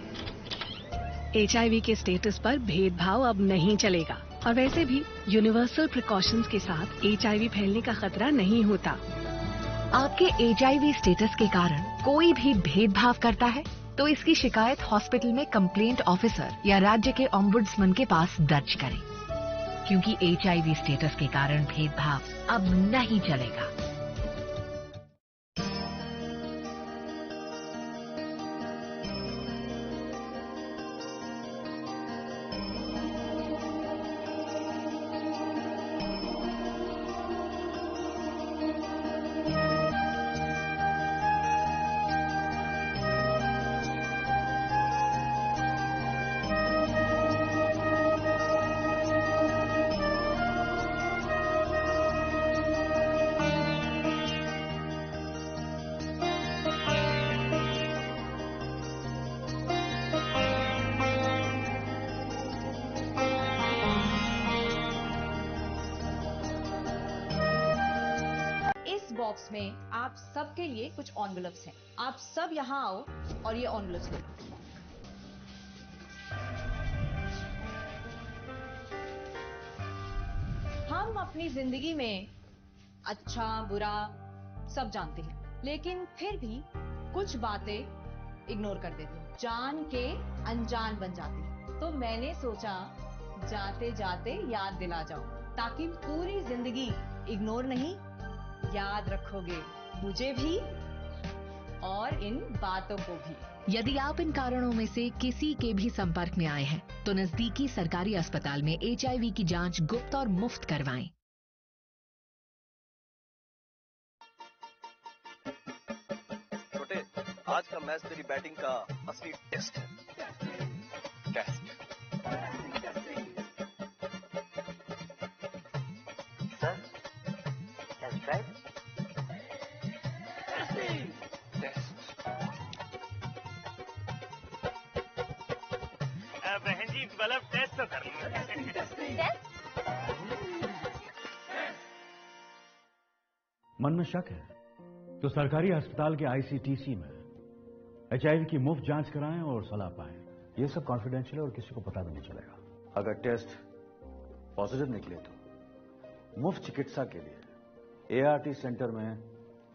HIV के स्टेटस पर भेदभाव अब नहीं चलेगा। और वैसे भी यूनिवर्सल प्रिकॉशंस के साथ HIV फैलने का खतरा नहीं होता। आपके HIV स्टेटस के कारण कोई भी भेदभाव करता है तो इसकी शिकायत हॉस्पिटल में कंप्लेंट ऑफिसर या राज्य के ऑम्बुड्समैन के पास दर्ज करें, क्योंकि HIV स्टेटस के कारण भेदभाव अब नहीं चलेगा। बॉक्स में आप सबके लिए कुछ एनवेलप्स हैं। आप सब यहाँ आओ और ये एनवेलप्स लो। हम अपनी जिंदगी में अच्छा बुरा सब जानते हैं, लेकिन फिर भी कुछ बातें इग्नोर कर देते हैं, जान के अनजान बन जाती हैं। तो मैंने सोचा जाते जाते याद दिला जाओ, ताकि पूरी जिंदगी इग्नोर नहीं याद रखोगे, मुझे भी और इन बातों को भी। यदि आप इन कारणों में से किसी के भी संपर्क में आए हैं तो नजदीकी सरकारी अस्पताल में HIV की जांच गुप्त और मुफ्त करवाएं। छोटे, आज का मैच तेरी बैटिंग का असली टेस्ट है। टेस्ट। Sir, test right? बहन जी मतलब टेस्ट तो कर लो। मन में शक है तो सरकारी अस्पताल के ICTC में HIV की मुफ्त जांच कराएं और सलाह पाएं। ये सब कॉन्फिडेंशियल है और किसी को पता भी नहीं चलेगा। अगर टेस्ट पॉजिटिव निकले तो मुफ्त चिकित्सा के लिए ART सेंटर में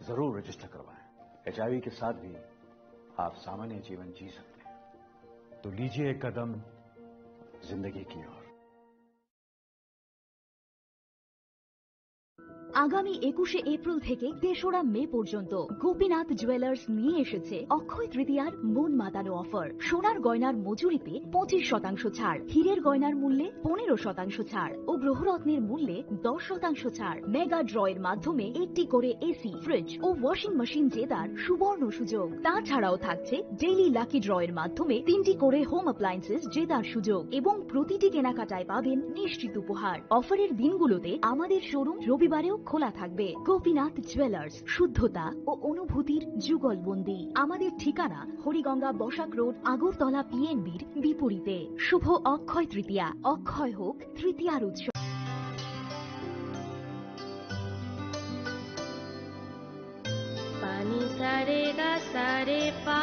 जरूर रजिस्टर करवाएं। HIV के साथ भी आप सामान्य जीवन जी सकते हैं। तो लीजिए एक कदम जिंदगी की ओर। আগামী 21শে এপ্রিল থেকে 3রা মে পর্যন্ত গোপীনাথ জুয়েলার্স নিয়ে এসেছে অক্ষয় তৃতীয়ার মন মাতানো অফার। সোনার গয়নার মজুরিতে 25% ছাড়, হীরের গয়নার মূল্যে 15% ছাড় ও গ্রহরত্নের মূল্যে 10% ছাড়। মেগা ড্রয়ের মাধ্যমে একটি করে এসি, ফ্রিজ ও ওয়াশিং মেশিন জেতার সুবর্ণ সুযোগ। তাছাড়াও থাকছে ডেইলি লাকি ড্রয়ের মাধ্যমে 3টি করে হোম অ্যাপ্লায়েন্সেস জেতার সুযোগ এবং প্রতিটি কেনাকাটায় পাবেন নিশ্চিত উপহার। অফারের দিনগুলোতে আমাদের শোরুম রবিবারেও খোলা থাকবে। গোপীনাথ জুয়েলার্স, শুদ্ধতা ও অনুভূতির যুগলবন্দি। আমাদের ঠিকানা হরিগঙ্গা বসাক রোড, আগরতলা পিএনবির বিপরীতে। শুভ অক্ষয় তৃতীয়া, অক্ষয় হোক তৃতীয়ার উৎসব। पानी सारे गा सारे पा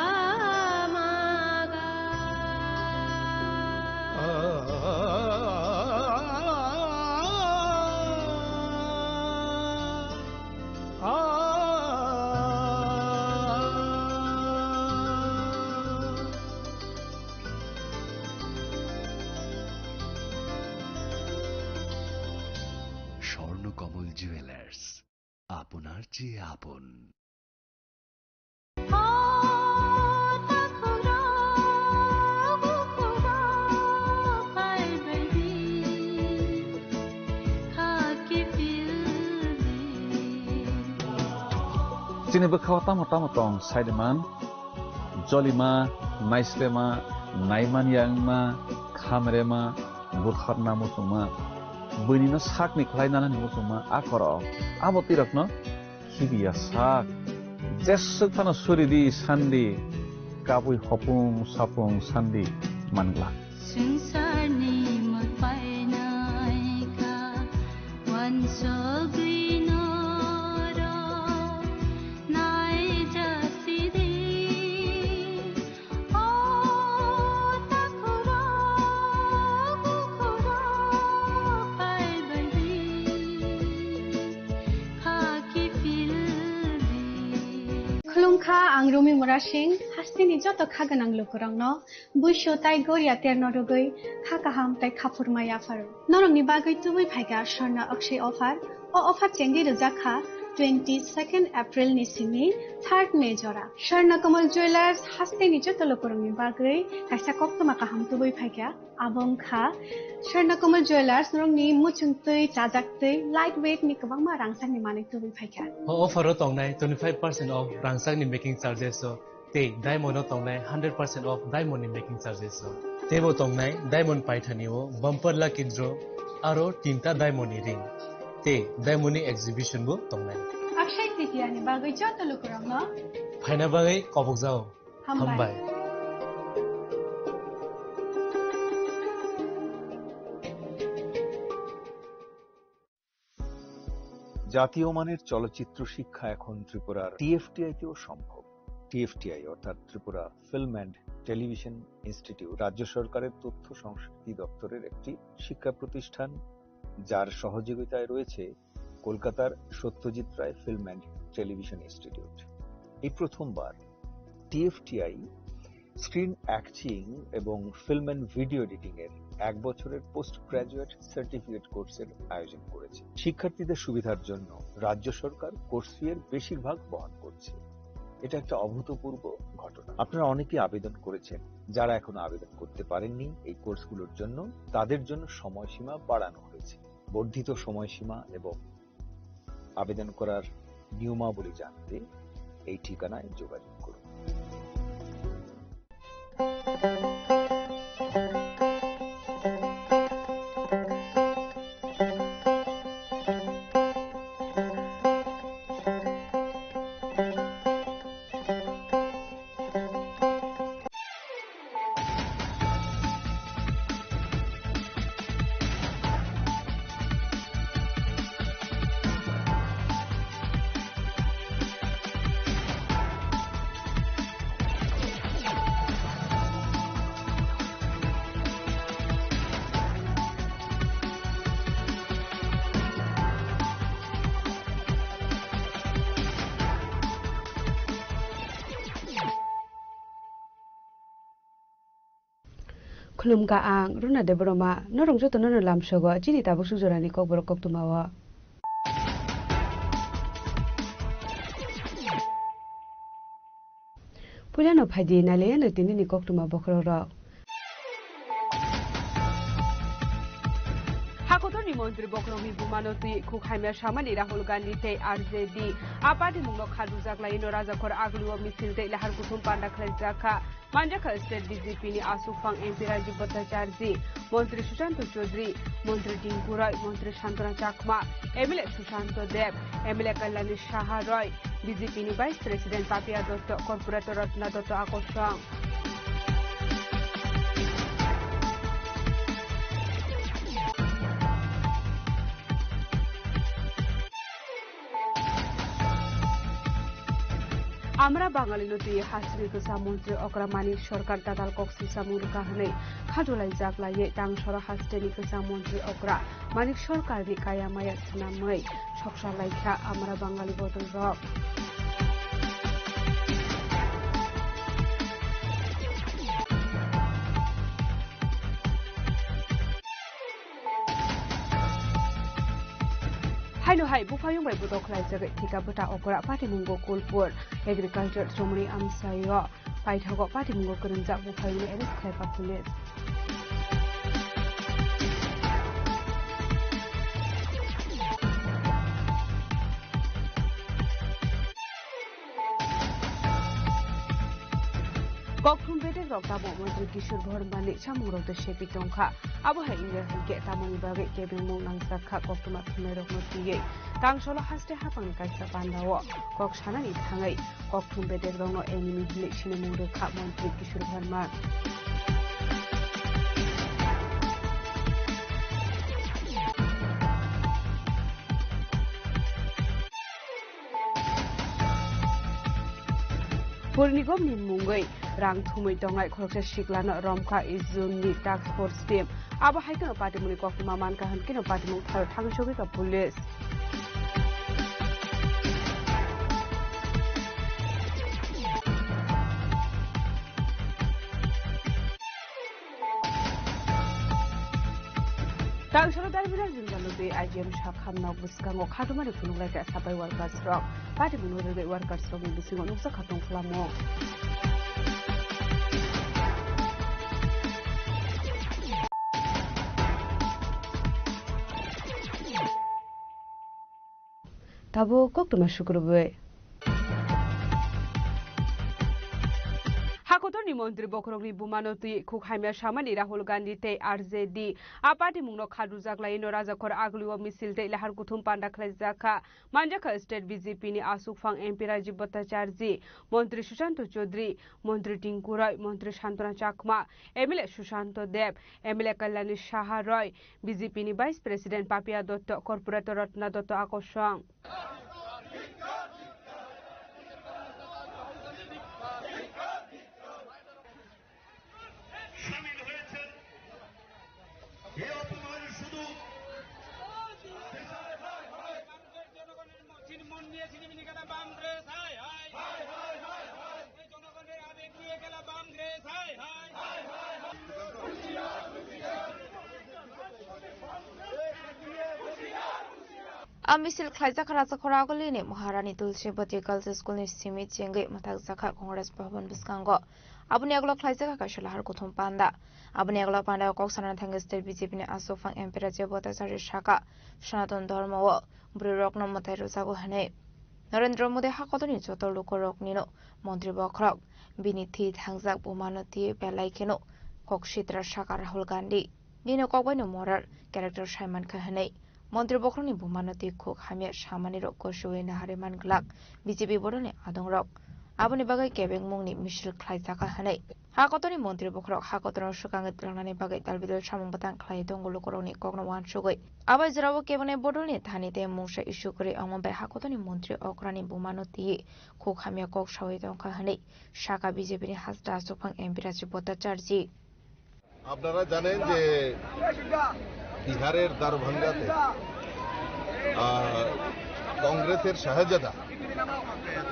मागा স্বর্ণকমল জুয়েলার্স, আপনার চেয়ে আপন। Sini bekhawa tamu tong Saideman, Jolima, Naislema, Naiman Yangma, Khamrema, Burkharna Musuma, Bunina Sakni Klainana Musuma, Akoro, Abotirakno, Hibia Sak, Jesutana Suridi, Sandi, Kapui Hopung, Sapung, Sandi, Mangla. Sunsarni magpainaika, wansogri Khulungkha ang Rumi Murashing hastini joto khaganang lukurangno buisho tai goria ternodogoi khakaham tai khapurmaya faru norongni bagoi tubui phaiga sharna akshay offer o offer chengi rujakha 22nd April ni simi 3rd May jora Sharna Kamal Jewelers hastini joto lukurangni bagoi kaisa koktoma kaham tubui phaiga abong kha Sharna Kamal Jewelers norongni muchungtui chajaktui lightweight ni kabangma rangsang ni manik tubui phaiga offer tongnai 25% off rangsang ni making charges so te diamond tongnai 100% off diamond ni making charges so tebo tongnai diamond paithani o bumper lucky draw aro tinta diamond ni ring te diamond ni exhibition bo tongnai akshay titiya ni bagoi joto lukurangno phaina bagai kobok jao hambai জাতীয় মানের চলচ্চিত্র শিক্ষা এখন ত্রিপুরার টিএফটিআই-তেও সম্ভব। টিএফটিআই অর্থাৎ Tripura film and television institute রাজ্য সরকারের তথ্য সংস্কৃতি দপ্তরের একটি শিক্ষা প্রতিষ্ঠান, যার সহযোগিতায় রয়েছে কলকাতার Satyajit Ray film and television institute. এই প্রথমবার টিএফটিআই স্ক্রিন অ্যাক্টিং এবং ফিল্ম অ্যান্ড ভিডিও এডিটিং এর 1 বছরের পোস্ট গ্রাজুয়েট সার্টিফিকেট কোর্সের আয়োজন করেছে। শিক্ষার্থীদের সুবিধার জন্য রাজ্য সরকার কোর্স ফি এর বেশিরভাগ বহন করছে। এটা একটা অভূতপূর্ব ঘটনা। আপনারা অনেকেই আবেদন করেছেন, যারা এখনো আবেদন করতে পারেননি এই কোর্সগুলোর জন্য, তাদের জন্য সময়সীমা বাড়ানো হয়েছে। বর্ধিত সময়সীমা এবং আবেদন করার নিয়মাবলী জানতে এই ঠিকানায় যোগাযোগ করুন। Khulumka ang runa de broma norong joto nono lamsogo chini tabu sujorani kok borok kok tumawa Puliano Padi Nale and Tini Koktuma Bokoro. Hakotoni Montri Bokromi Bumanoti, Kukhaimia Shamani, Rahul Gandhi, RJD, Apati Mungo Kaduzak, Laino Razakor Aglu, Misil, Laharkutum Panda Klezaka, Manjaka State BJP, Asufang, Empiraji Bhattacharjee, Montri Sushanto Chaudhary, Montri Dinkura, Montri Shantana Chakma, Emile Sushanto Deb, Emile Kalani Shaha Roy, BJP Vice President Papia Dotto, Corporator Ratna Dotto Akoshang. আমরা বাঙালি নদী হাসরি গোসা মন্ত্রী অগ্রামানি সরকার দাদাল cocci সামুর কাহনে খাদুলাই জাগলাইয়ে টাংসর হাস্টেনি গোসা মন্ত্রী অগ্রা মানিক সরকারনি কায়ামায়া সানাमै সকসা লাইখা আমরা বাঙালি বদল rock Haino hai bufayong bai budok lai jagai thika buta okora pati mungo kulpur agriculture somri amsayo paithago pati mungo kurunja bufayong eris khaipa pulis Kokthum bede rokta bo mantri Kishore Bharmani samurok de shepi tongkha abo hai india ke tamani bage kebeng mong nang sakha koktuma thumai rokno tiye tangsolo haste hapang kaisa pandawo kok sanani thangai kokthum bede rokno enemy hile sine mong rekha mantri Kishore Bharma Purnigom nin mungoi rang thumai tongai khoroksa shiklana romkha izunni task force team abo haikano patimuni koktuma manka hankino patimung thar thangsogi ka police Tangsoro darbira jinjalobe IGM shakham nok buskango khatumani phunulai ka sabai workers rok patimuni rege workers rok ni bisingo nuksa khatong khlamo Tabo koktuma shukurbe Hakotoni Montri Bokrogli Bumanoti Kukhaimia Shamani Rahul Gandhi te RJD Apati Mungno Khadujak Laino Razakor Aglu Misil te Laharkutum Panda Klezaka Manjaka State BJP ni Asufang Empiraji Bhattacharjee Montri Sushanto Chaudhary Montri Dinkura Montri Shantana Chakma Emile Sushanto Deb Emile Kalani Shaha Roy BJP ni Vice President Papia Dotto Corporator Ratna Dotto Akoshang Amisil Klaisa Karasa Koragolini, Maharani Tulsi Bottical School in Simi Chingi, Matazaka Congress Pahon Biskango, Abuniaglo Klaisa Kashala Kutum Panda, Abuniaglo Panda Coxan Tangas State BJP Asofang Emperature Botasari Shaka, Shanaton Dormo, Brurok no Moterosago Hane, Narendra Mode Hakotoni Choto Lukorok Nino, Montri Bokrok, Binithi Hangzak Bumanoti Pelaikino, Kokshitra Shaka Rahul Gandhi, Nino Kogwano Moral, Character Shaiman Kahane. Montri Bokroni Bumanoti Cook Hamia Shamani Rok Koshuwe Nahariman Glak, BJP Bodone Adong Rock, Abuni Bagay Kebeng Mungni Michel Klaisaka Hane, Hakotoni Montri Bokrok, Hakoton Shukangat Lanani Bagay Talbido Shamambatan Klai Dongolokoroni Kogno Wan Shugay, Abazravo Kevone Bodone Tanite Musha Ishukuri Amon by Hakotoni Montri Okrani Bumanoti, Cook Hamia Kok Shawe Donka Hane, Shaka BJP Hasta Sopang Empirachi Bhattacharjee. আপনারা জানেন যে বিহারের দারভাঙ্গাতে কংগ্রেসের শাহজাদা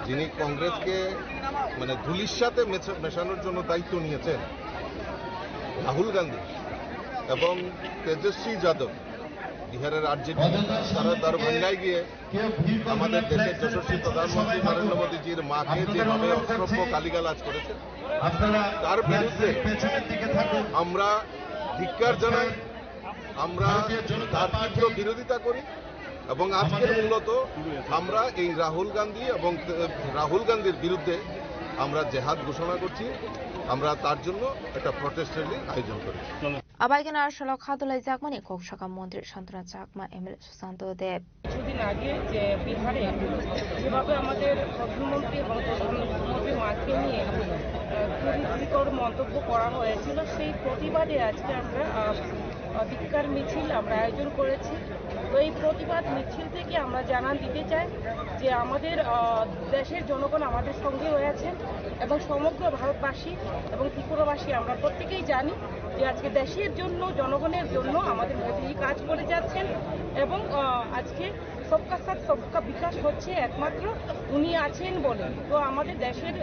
যিনি কংগ্রেসকে মানে ধুলির সাথে মেশানোর জন্য দায়িত্ব নিয়েছেন রাহুল গান্ধী এবং তেজস্বী যাদব বিহারের আরজেডি তারা দারভাঙ্গায় গিয়ে আমাদের দেশের যশস্বী প্রধানমন্ত্রী নরেন্দ্র মোদীজির মাকে যেভাবে অশ্রব্য গালিগালাজ করেছে তার বিরুদ্ধে আমরা ধিক্কার জানাই, আমরা তার তীব্র বিরোধিতা করি এবং আজকের মূলত আমরা এই রাহুল গান্ধীর বিরুদ্ধে আমরা জেহাদ ঘোষণা করছি। আমরা তার জন্য একটা প্রটেস্ট র্যালি আয়োজন করেছি। আবাইকেনা আসলে খাদুলাই জাকমানি কোকসাকা মন্ত্রী শান্তনা চাকমা এমএলএ সুশান্ত দেব কিছুদিন আগে যে বিহারে যেভাবে আমাদের প্রধানমন্ত্রী এবং প্রধানমন্ত্রীর মাকে নিয়ে কুরুচিকর মন্তব্য করা হয়েছিল, সেই প্রতিবাদে আজকে আমরা ধিক্কার মিছিল আমরা আয়োজন করেছি। তো এই প্রতিবাদ মিছিল থেকে আমরা জানান দিতে চাই যে আমাদের দেশের জনগণ আমাদের সঙ্গে রয়েছেন এবং সমগ্র ভারতবাসী এবং ত্রিপুরাবাসী আমরা প্রত্যেকেই জানি যে আজকে দেশের জন্য জনগণের জন্য আমাদের মোদী কাজ করে যাচ্ছেন এবং আজকে সবকা সাথ সবকা বিকাশ হচ্ছে একমাত্র উনি আছেন বলে। তো আমাদের দেশের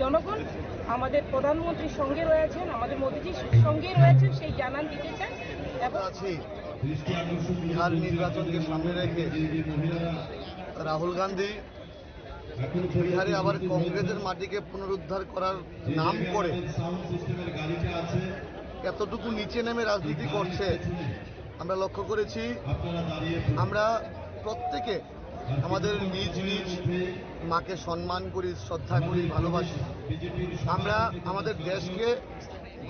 জনগণ আমাদের প্রধানমন্ত্রীর সঙ্গে রয়েছেন, আমাদের মোদীজির সঙ্গে রয়েছেন, সেই জানান দিতে চাই। এবং বিহার নির্বাচনকে সামনে রেখে রাহুল গান্ধী বিহারে আবার কংগ্রেসের মাটিকে পুনরুদ্ধার করার নাম করে এতটুকু নিচে নেমে রাজনীতি করছে আমরা লক্ষ্য করেছি। আমরা প্রত্যেকে আমাদের নিজ নিজ মাকে সম্মান করি, শ্রদ্ধা করি, ভালোবাসি। আমরা আমাদের দেশকে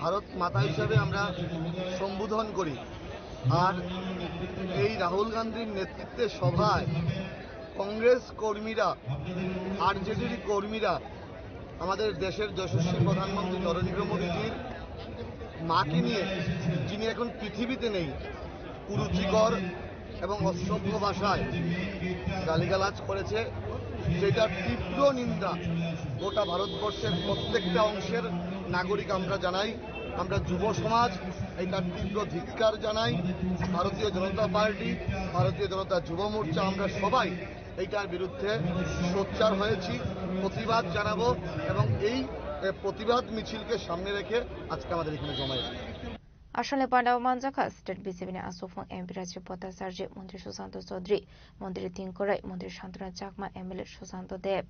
ভারত মাতা হিসাবে আমরা সম্বোধন করি। আর এই রাহুল গান্ধীর নেতৃত্বে সভায় কংগ্রেস কর্মীরা, আরজেডির কর্মীরা আমাদের দেশের যশস্বী প্রধানমন্ত্রী নরেন্দ্র মোদীজির মাকে নিয়ে, যিনি এখন পৃথিবীতে নেই, কুরুচিকর এবং অসভ্য ভাষায় গালিগালাজ করেছে, সেটার তীব্র নিন্দা গোটা ভারতবর্ষের প্রত্যেকটা অংশের নাগরিক আমরা জানাই। আমরা যুব সমাজ এটার তীব্র ধিক্কার জানাই। ভারতীয় জনতা পার্টি, ভারতীয় জনতা যুব মোর্চা আমরা সবাই এইটার বিরুদ্ধে সোচ্চার হয়েছি, প্রতিবাদ জানাবো এবং এই প্রতিবাদ মিছিলকে সামনে রেখে আজকে আমাদের এখানে জমায়েত। আসলে পান্ডাও মানজাকা স্টেট বিজেপি আসুফং এমপি রাজ্য পতাচার্য মন্ত্রী সুশান্ত চৌধুরী, মন্ত্রী তিনকরাই, মন্ত্রী শান্তনা চাকমা এমএলএ সুশান্ত দেব,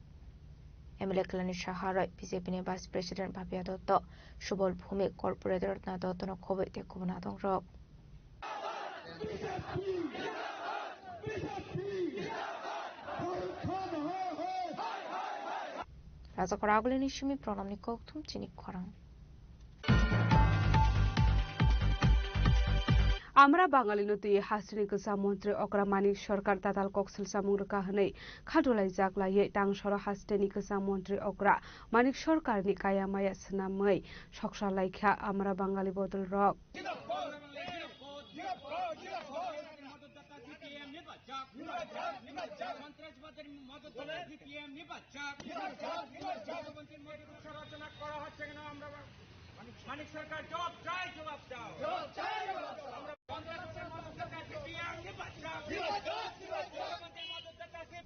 এমএলএ কল্যাণী সাহা রায়, বিজেপি ভাইস প্রেসিডেন্ট ভাবিয়া দত্ত, সুবল ভূমি, কর্পোরেটর রত্না দত্ত খবর দেখুবনা দং রক রাজা আগলিনী সিমি প্রণামনি কৌতুম চিনি খরাং। আমরা বাঙালি নতুন হাসিনি গোসা মন্ত্রী অকরা মানিক সরকার দাদাল কক্সেল সামুং রকা হनै খাদুলাই জাগলাयै টাংসর হাসতেনি গোসা মন্ত্রী অকরা মানিক সরকারনি কায়ামায়া সনাमै সকসা লাইখা আমরা বাঙালি বদল রক মানিক সরকার জবাব চাই, জবাব দাও।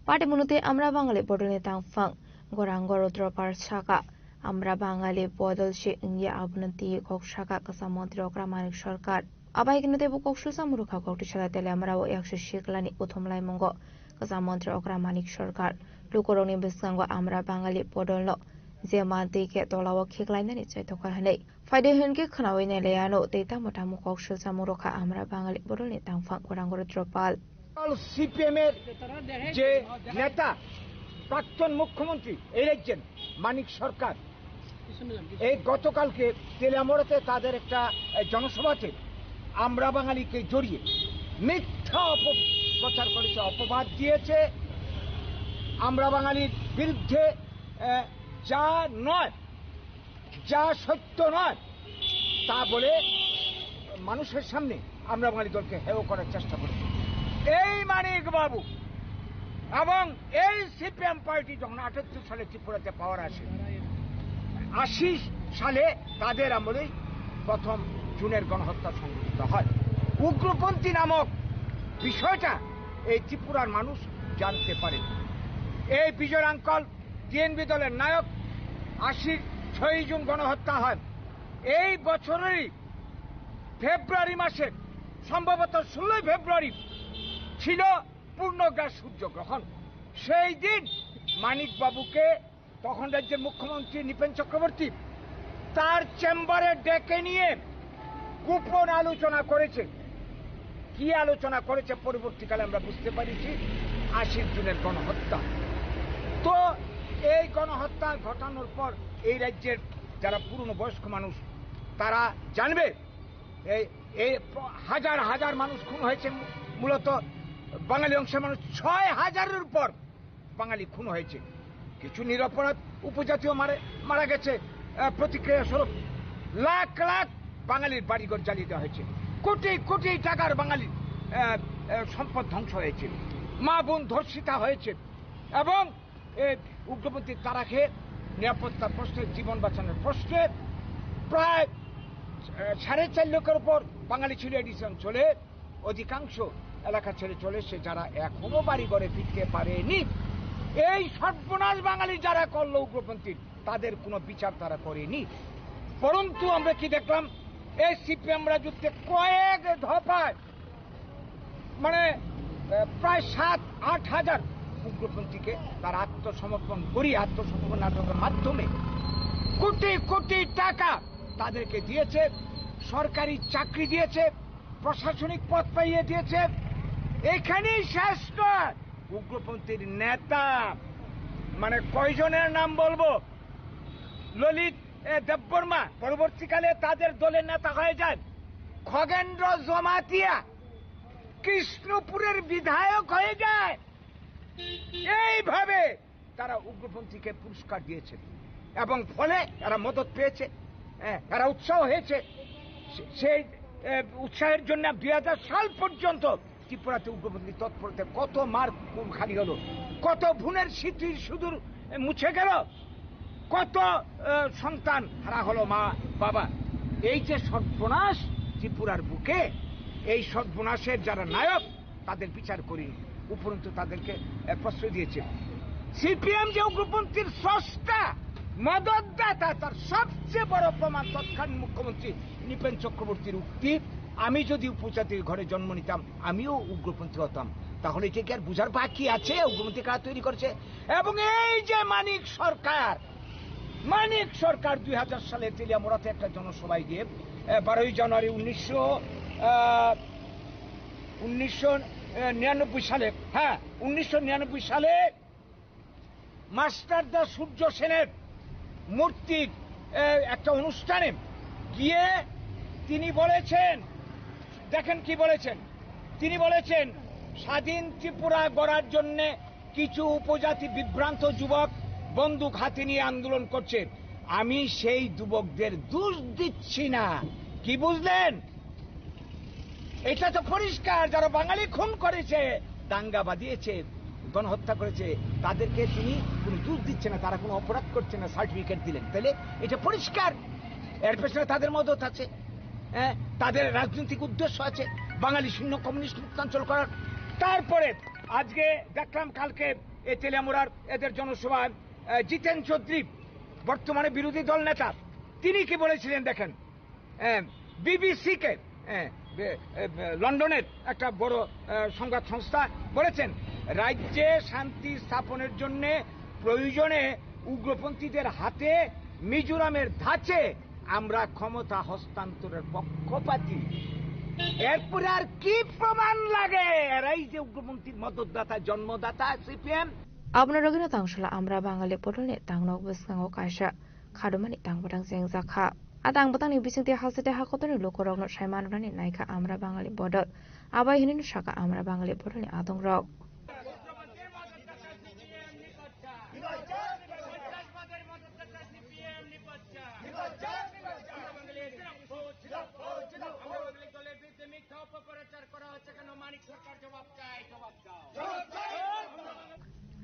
পার্টি মুনুতে আমরা বাঙালি বদল তাংফাং গোরাঙ্গর দ্রপার শাখা আমরা বাঙালি বদল সে ইন্ডিয়া আবনতি কক শাখা কাসা মন্ত্রী অকরা মানিক সরকার আবাই কিনুতে কৌশল সামুরুখা কৌটি সাদা তেলে আমরাও 100 শিকলানি প্রথম লাইমঙ্গ কাসা মন্ত্রী অকরা মানিক সরকার লুকরংনি বেসকাঙ্গ আমরা বাঙালি বদল যে মা দিকে তলাও খেকলাইনানি চাইতকার হनै ফাইদে হনকে খনাওই নেলেয়ানো তেতা মোটামু কৌশল সামুরুখা আমরা বাঙালি বদল তাংফাং গোরাঙ্গর দ্রপাল সিপিএমের যে নেতা প্রাক্তন মুখ্যমন্ত্রী এই রাজ্যের মানিক সরকার এই গতকালকে তেলিয়ামোড়াতে তাদের একটা জনসভাতে আমরা বাঙালিকে জড়িয়ে মিথ্যা অপপ্রচার করেছে, অপবাদ দিয়েছে। আমরা বাঙালির বিরুদ্ধে যা নয়, যা সত্য নয় তা বলে মানুষের সামনে আমরা বাঙালি দলকে হেয় করার চেষ্টা করেছি। এই মানিক বাবু এবং এই সিপিএম পার্টি যখন 78 সালে ত্রিপুরাতে পাওয়ার আসে, 80 সালে তাদের আমলেই প্রথম জুনের গণহত্যা সংঘটিত হয়। উগ্রপন্থী নামক বিষয়টা এই ত্রিপুরার মানুষ জানতে পারে। এই বিজয় আঙ্কল টিএনবি দলের নায়ক, 6 জুন গণহত্যা হয়। এই বছরেরই ফেব্রুয়ারি মাসে, সম্ভবত 16 ফেব্রুয়ারি ছিল পূর্ণগ্রাস সূর্যগ্রহণ। সেই দিন মানিক বাবুকে, তখন রাজ্যের মুখ্যমন্ত্রী নৃপেন চক্রবর্তী, তার চেম্বারে ডেকে নিয়ে গোপন আলোচনা করেছে। কি আলোচনা করেছে পরবর্তীকালে আমরা বুঝতে পারিছি, 80 দিনের গণহত্যা। তো এই গণহত্যা ঘটানোর পর এই রাজ্যের যারা পুরনো বয়স্ক মানুষ তারা জানবে এই হাজার হাজার মানুষ খুন হয়েছে, মূলত বাঙালি অংশের মানুষ 6000-এর উপর বাঙালি খুন হয়েছে। কিছু নিরপরাধ উপজাতীয় মারা গেছে প্রতিক্রিয়া স্বরূপ। লাখ লাখ বাঙালির বাড়িঘর জ্বালিয়ে দেওয়া হয়েছে, কোটি কোটি টাকার বাঙালির সম্পদ ধ্বংস হয়েছে, মা বোন ধর্ষিতা হয়েছে, এবং উগ্রপন্থী তারা খেয়ে নিরাপত্তার প্রশ্নে, জীবন বাঁচানোর প্রশ্নে প্রায় 4.5 লাখের উপর বাঙালি ছিল এডিশন চলে, অধিকাংশ এলাকা ছেড়ে চলে এসে, যারা এখনো বাড়ি ঘরে ফিরতে পারেনি। এই সর্বনাশ বাঙালি যারা করলো উগ্রপন্থী, তাদের কোনো বিচার তারা করেনি। পরন্তু আমরা কি দেখলাম, এই সিপিএম রাজত্বে কয়েক দফায় মানে প্রায় 7-8 হাজার উগ্রপন্থীকে তার আত্মসমর্পণ নাটকের মাধ্যমে কোটি কোটি টাকা তাদেরকে দিয়েছে, সরকারি চাকরি দিয়েছে, প্রশাসনিক পদ পাইয়ে দিয়েছে। এখানেই শেষ নয়, উগ্রপন্থীর নেতা মানে কয়জনের নাম বলবো, ললিত দেববর্মা পরবর্তীকালে তাদের দলের নেতা হয়ে যায়, খগেন্দ্র জমাতিয়া কৃষ্ণপুরের বিধায়ক হয়ে যায়। এইভাবে তারা উগ্রপন্থীকে পুরস্কার দিয়েছে এবং ফলে এরা মদত পেয়েছে, এরা উৎসাহ হয়েছে। সেই উৎসাহের জন্য 2000 সাল পর্যন্ত ত্রিপুরাতে উগ্রপন্থী তৎপরতে কত মার খালি হলো, কত ভুনের স্মৃতির সুদূর মুছে গেল, কত সন্তান হারা হলো, মা বাবা। এই যে সর্বনাশ ত্রিপুরার বুকে, এই সর্বনাশের যারা নায়ক তাদের বিচার করিনি, উপরন্তু তাদেরকে প্রশ্রয় দিয়েছে। সিপিএম যে উগ্রপন্থীর স্রষ্টা, মদতদাতা, তার সবচেয়ে বড় প্রমাণ তৎকালীন মুখ্যমন্ত্রী নৃপেন চক্রবর্তীর উক্তি, আমি যদি উপজাতির ঘরে জন্ম নিতাম আমিও উগ্রপন্থী হতাম। তাহলে এটা কি আর বুঝার বাকি আছে উগ্রপন্থী কারা তৈরি করছে? এবং এই যে মানিক সরকার 2000 সালে তেলিয়ামোড়াতে একটা জনসভায় গিয়ে 12 জানুয়ারি 1999 সালে 1999 সালে মাস্টারদা সূর্য সেনের মূর্তির একটা অনুষ্ঠানে গিয়ে তিনি বলেছেন, দেখেন কি বলেছেন, তিনি বলেছেন স্বাধীন ত্রিপুরা গড়ার জন্য কিছু উপজাতি বিভ্রান্ত যুবক বন্দুক হাতে নিয়ে আন্দোলন করছে, আমি সেই যুবকদের দোষ দিচ্ছি না। কি বুঝলেন? এটা তো পরিষ্কার, যারা বাঙালি খুন করেছে, দাঙ্গা বাঁধিয়েছে, গণহত্যা করেছে, তাদেরকে তিনি কোনো দোষ দিচ্ছে না, তারা কোনো অপরাধ করছে না, সার্টিফিকেট দিলেন। তাহলে এটা পরিষ্কার, এর পেছনে তাদের মদত আছে, তাদের রাজনৈতিক উদ্দেশ্য আছে, বাঙালি শূন্য কমিউনিস্ট মুক্তাঞ্চল করার। তারপরে আজকে দেখলাম কালকে এই তেলিয়ামোড়ার এদের জনসভায় জিতেন চৌধুরী, বর্তমানে বিরোধী দল নেতা, তিনি কি বলেছিলেন দেখেন, বিবিসিকে, লন্ডনের একটা বড় সংবাদ সংস্থা বলেছেন, রাজ্যে শান্তি স্থাপনের জন্য প্রয়োজনে উগ্রপন্থীদের হাতে মিজোরামের ধাঁচে আমরা ক্ষমতা হস্তান্তরের পক্ষপাতী। এরপরে আর কি প্রমাণ লাগে? এরাই যে উগ্রপন্থীর মদতদাতা, জন্মদাতা CPM. Abna rogina tangshala amra bangali podolne tangnok buskango kaisa khadumani tangbotang jengjakha atang botang ni bisingte halsete hakotoni lokorokno saimanrani naika amra bangali bodol abai hinin shaka amra bangali bodolni adongrok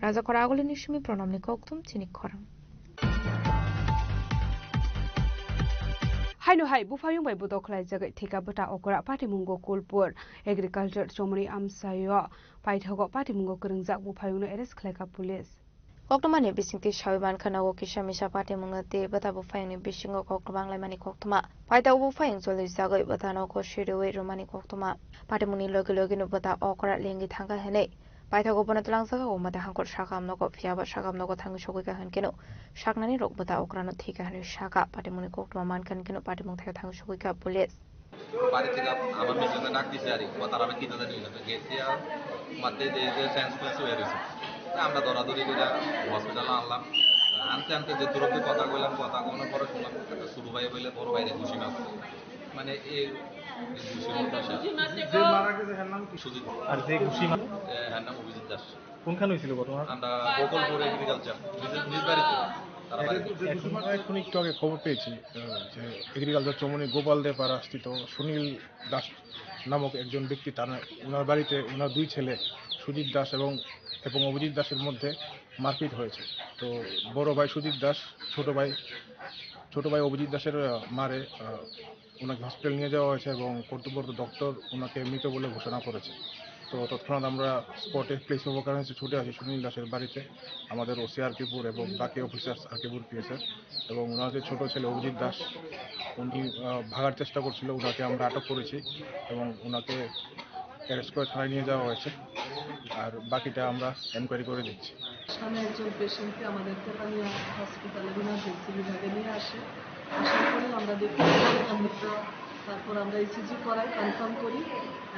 Raja Koragoli Nishimi Pronomni Koktum Chinik Korang. Haino hai bufayung bai budoklai jagai thika bata okra patimungo kulpur agriculture chomri amsayo paithago patimungo kringjak bufayung no arrest khlaika police. Koktomani bisingti shawiban khanago kishamisa patimungo te bata bufayung ni bisingo koktobanglai mani koktoma paita bufayung joli jagai bata no ko shiriwe romani koktoma patimuni logi no bata okra lengi thanga hene Paithago Bonatlang Saka Omata Hankot Shakam Noko Fiaba Shakam Noko Tang Shoka Hankeno Shaknani Rokbata Okrano Tika Hani Shaka Patimuni Kokma Man Kankeno Patimung Tang Shoka Police. বাড়ি থেকে আমার মিশনে ডাক দিছে আর কি তারা আমি কিনতে জানি গেছি আর মাঝে যে ট্রান্সফার হয়ে গেছে আমরা দৌড়াদৌড়ি করে হসপিটালে আনলাম আনতে আনতে যে দূরত্বে কথা কইলাম কথা কমানোর পরে শুনলাম শুরু ভাই বলে বড় ভাইরে খুশি না মানে এই যে মারা গেছে এর নাম কি সুজিত আর যে খুশি মানে এর নাম অভিজিৎ দাস কোনখানে হয়েছিল ঘটনা আমরা গোকুলপুর এগ্রিকালচার নিজ বাড়িতে এখন একটু আগে খবর পেয়েছি যে এগ্রিকালচার চমনি গোপাল দে পাড়াস্থিত সুনীল দাস নামক একজন ব্যক্তি তার ওনার বাড়িতে ওনার দুই ছেলে সুজিত দাস এবং অভিজিৎ দাসের মধ্যে মারপিট হয়েছে। তো বড় ভাই সুজিত দাস ছোট ভাই অভিজিৎ দাসের মারে ওনাকে হসপিটাল নিয়ে যাওয়া হয়েছে এবং কর্তব্যরত ডক্টর ওনাকে মৃত বলে ঘোষণা করেছে। তো তৎক্ষণাৎ আমরা স্পটে প্লেস অফ অকারেন্সে ছুটে আসি সুনীল দাসের বাড়িতে আমাদের ওসি আরকিপুর এবং বাকি অফিসার্স আরকিপুর পিএসএফ এবং ওনার যে ছোটো ছেলে অভিজিৎ দাস উনি ভাগার চেষ্টা করছিল ওনাকে আমরা আটক করেছি এবং ওনাকে অ্যারেস্ট করে থানায় নিয়ে যাওয়া হয়েছে আর বাকিটা আমরা এনকোয়ারি করে দিচ্ছি। সামনে একজন পেশেন্টকে আমাদের তেপানিয়া হসপিটালে ইমার্জেন্সি বিভাগে নিয়ে আসে আসার পরে আমরা দেখি তারপর আমরা ইসিজি করাই কনফার্ম করি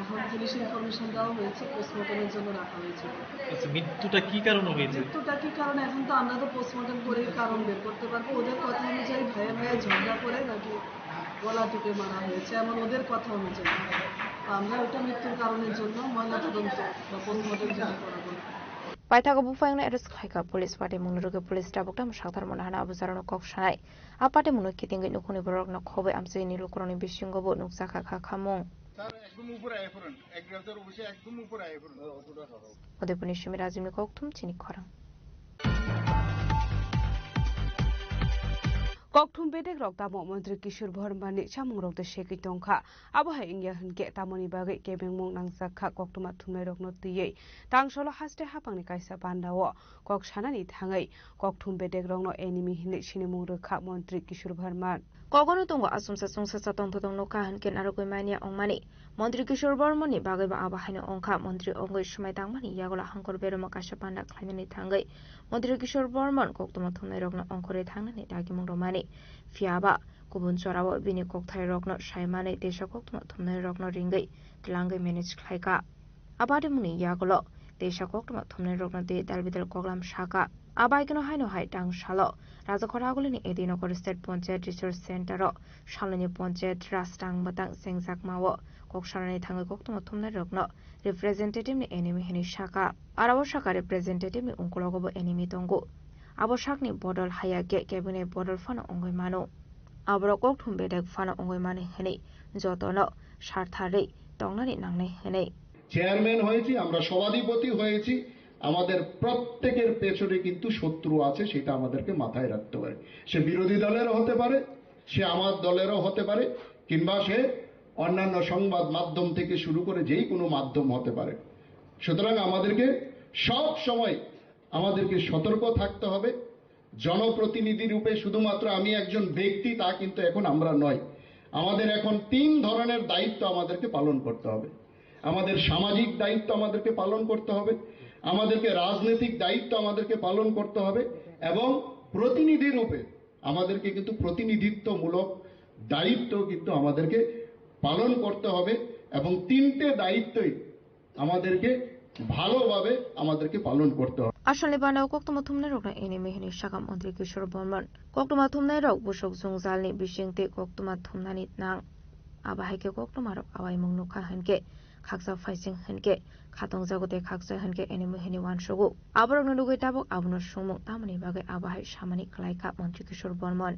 এখন পুলিশ ইনফরমেশন দেওয়া হয়েছে পোস্টমর্টমের জন্য রাখা হয়েছে। মৃত্যুটা কি কারণে হয়েছে? মৃত্যুটা কি কারণে এখন তো আমরা তো পোস্টমর্টম করেই কারণ বের করতে পারবো। ওদের কথা অনুযায়ী ভাইয়ে ঝগড়া করে নাকি গলা টিপে মারা হয়েছে এমন ওদের কথা অনুযায়ী আমরা ওইটা মৃত্যুর কারণের জন্য ময়না তদন্ত বা পোস্টমর্টম যেটা করাবো। Paithago Bufang Eres Haika Police Party Munuruke Police Tabukam Shatar Monahana Abuzarano Kok Shanai. A party Munukiting Nukuni Borok no Kobe Amse Nilukroni Bishingo Nuksaka Kamong. Odepunishimirazim Koktum Chinikorang. Koktum bedek rok tamo Mantri Kishore Bharmani chamung rok de sheki tongkha abahai ingya hunke tamoni bagai kebeng mong nangsakha koktuma thumai rok no tiye tangsolo haste hapangni kaisa bandawo kok shanani thangai koktum bedek rok no enemy hine sinimung rekha Mantri Kishore Bharman Kogono tongo asumsa sungsa satong thotong no kahan ken arokoi mania ongmani Mantri Kishore Bharmani bagai ba abahai ongkha Mantri ongoi shumai tangmani yagola hangkor beroma kasha panda khlainani thangai Mantri Kishore Bharman koktuma thumai rok no ongkore thangnani dagimung romani Fiaba kubun chorawo bini kokthai rokno shaimane desha koktuma thumnai rokno ringai tlangai manage khlaika abade muni yagolo desha koktuma thumnai rokno de dalbidal koglam shaka abaikeno haino hai tang shalo rajakhora golini edinokor state panchayat resource center ro shaloni panchayat rastang batang sengjak mawo koksharani thangai koktuma thumnai rokno representative ni enemy hini shaka arawo shaka representative ni ungkologobo enemy tongo Aboshakni bodol hayake kebune bodol fana ongoi mano abro kokthum bedek fana ongoi mane hene jotono sarthare tongnani nangnai hene chairman হয়েছি আমরা সভাধিপতি হয়েছি আমাদের প্রত্যেকের পেছনে কিন্তু শত্রু আছে সেটা আমাদেরকে মাথায় রাখতে হবে সে বিরোধী দলেরও হতে পারে সে আমার দলেরও হতে পারে কিংবা সে অন্যান্য সংবাদ মাধ্যম থেকে শুরু করে যেই কোনো মাধ্যম হতে পারে সুতরাং আমাদেরকে সব সময় আমাদেরকে সতর্ক থাকতে হবে জনপ্রতিনিধি রূপে শুধুমাত্র আমি একজন ব্যক্তি তা কিন্তু এখন আমরা নয় আমাদের এখন তিন ধরনের দায়িত্ব আমাদেরকে পালন করতে হবে আমাদের সামাজিক দায়িত্ব আমাদেরকে পালন করতে হবে আমাদেরকে রাজনৈতিক দায়িত্ব আমাদেরকে পালন করতে হবে এবং প্রতিনিধি রূপে আমাদেরকে কিন্তু প্রতিনিধিত্বমূলক দায়িত্ব কিন্তু আমাদেরকে পালন করতে হবে এবং তিনটে দায়িত্বই আমাদেরকে ভালোভাবে আমাদেরকে পালন করতে হবে আসলে বানাও কোকতমা থুমনাই rock enemy hini shaka Mantri Kishore Bharman koktuma thumnai rok busok jungjalni bisingte koktuma thumnani nang abahaike koktuma rok awai mung nukha hanke khaksa faising hanke khatong jagote khaksa hanke enemy hini wansugu aborok nulugoi tabok abono sumung tamani bagai abahai samani khlaika Mantri Kishore Bharman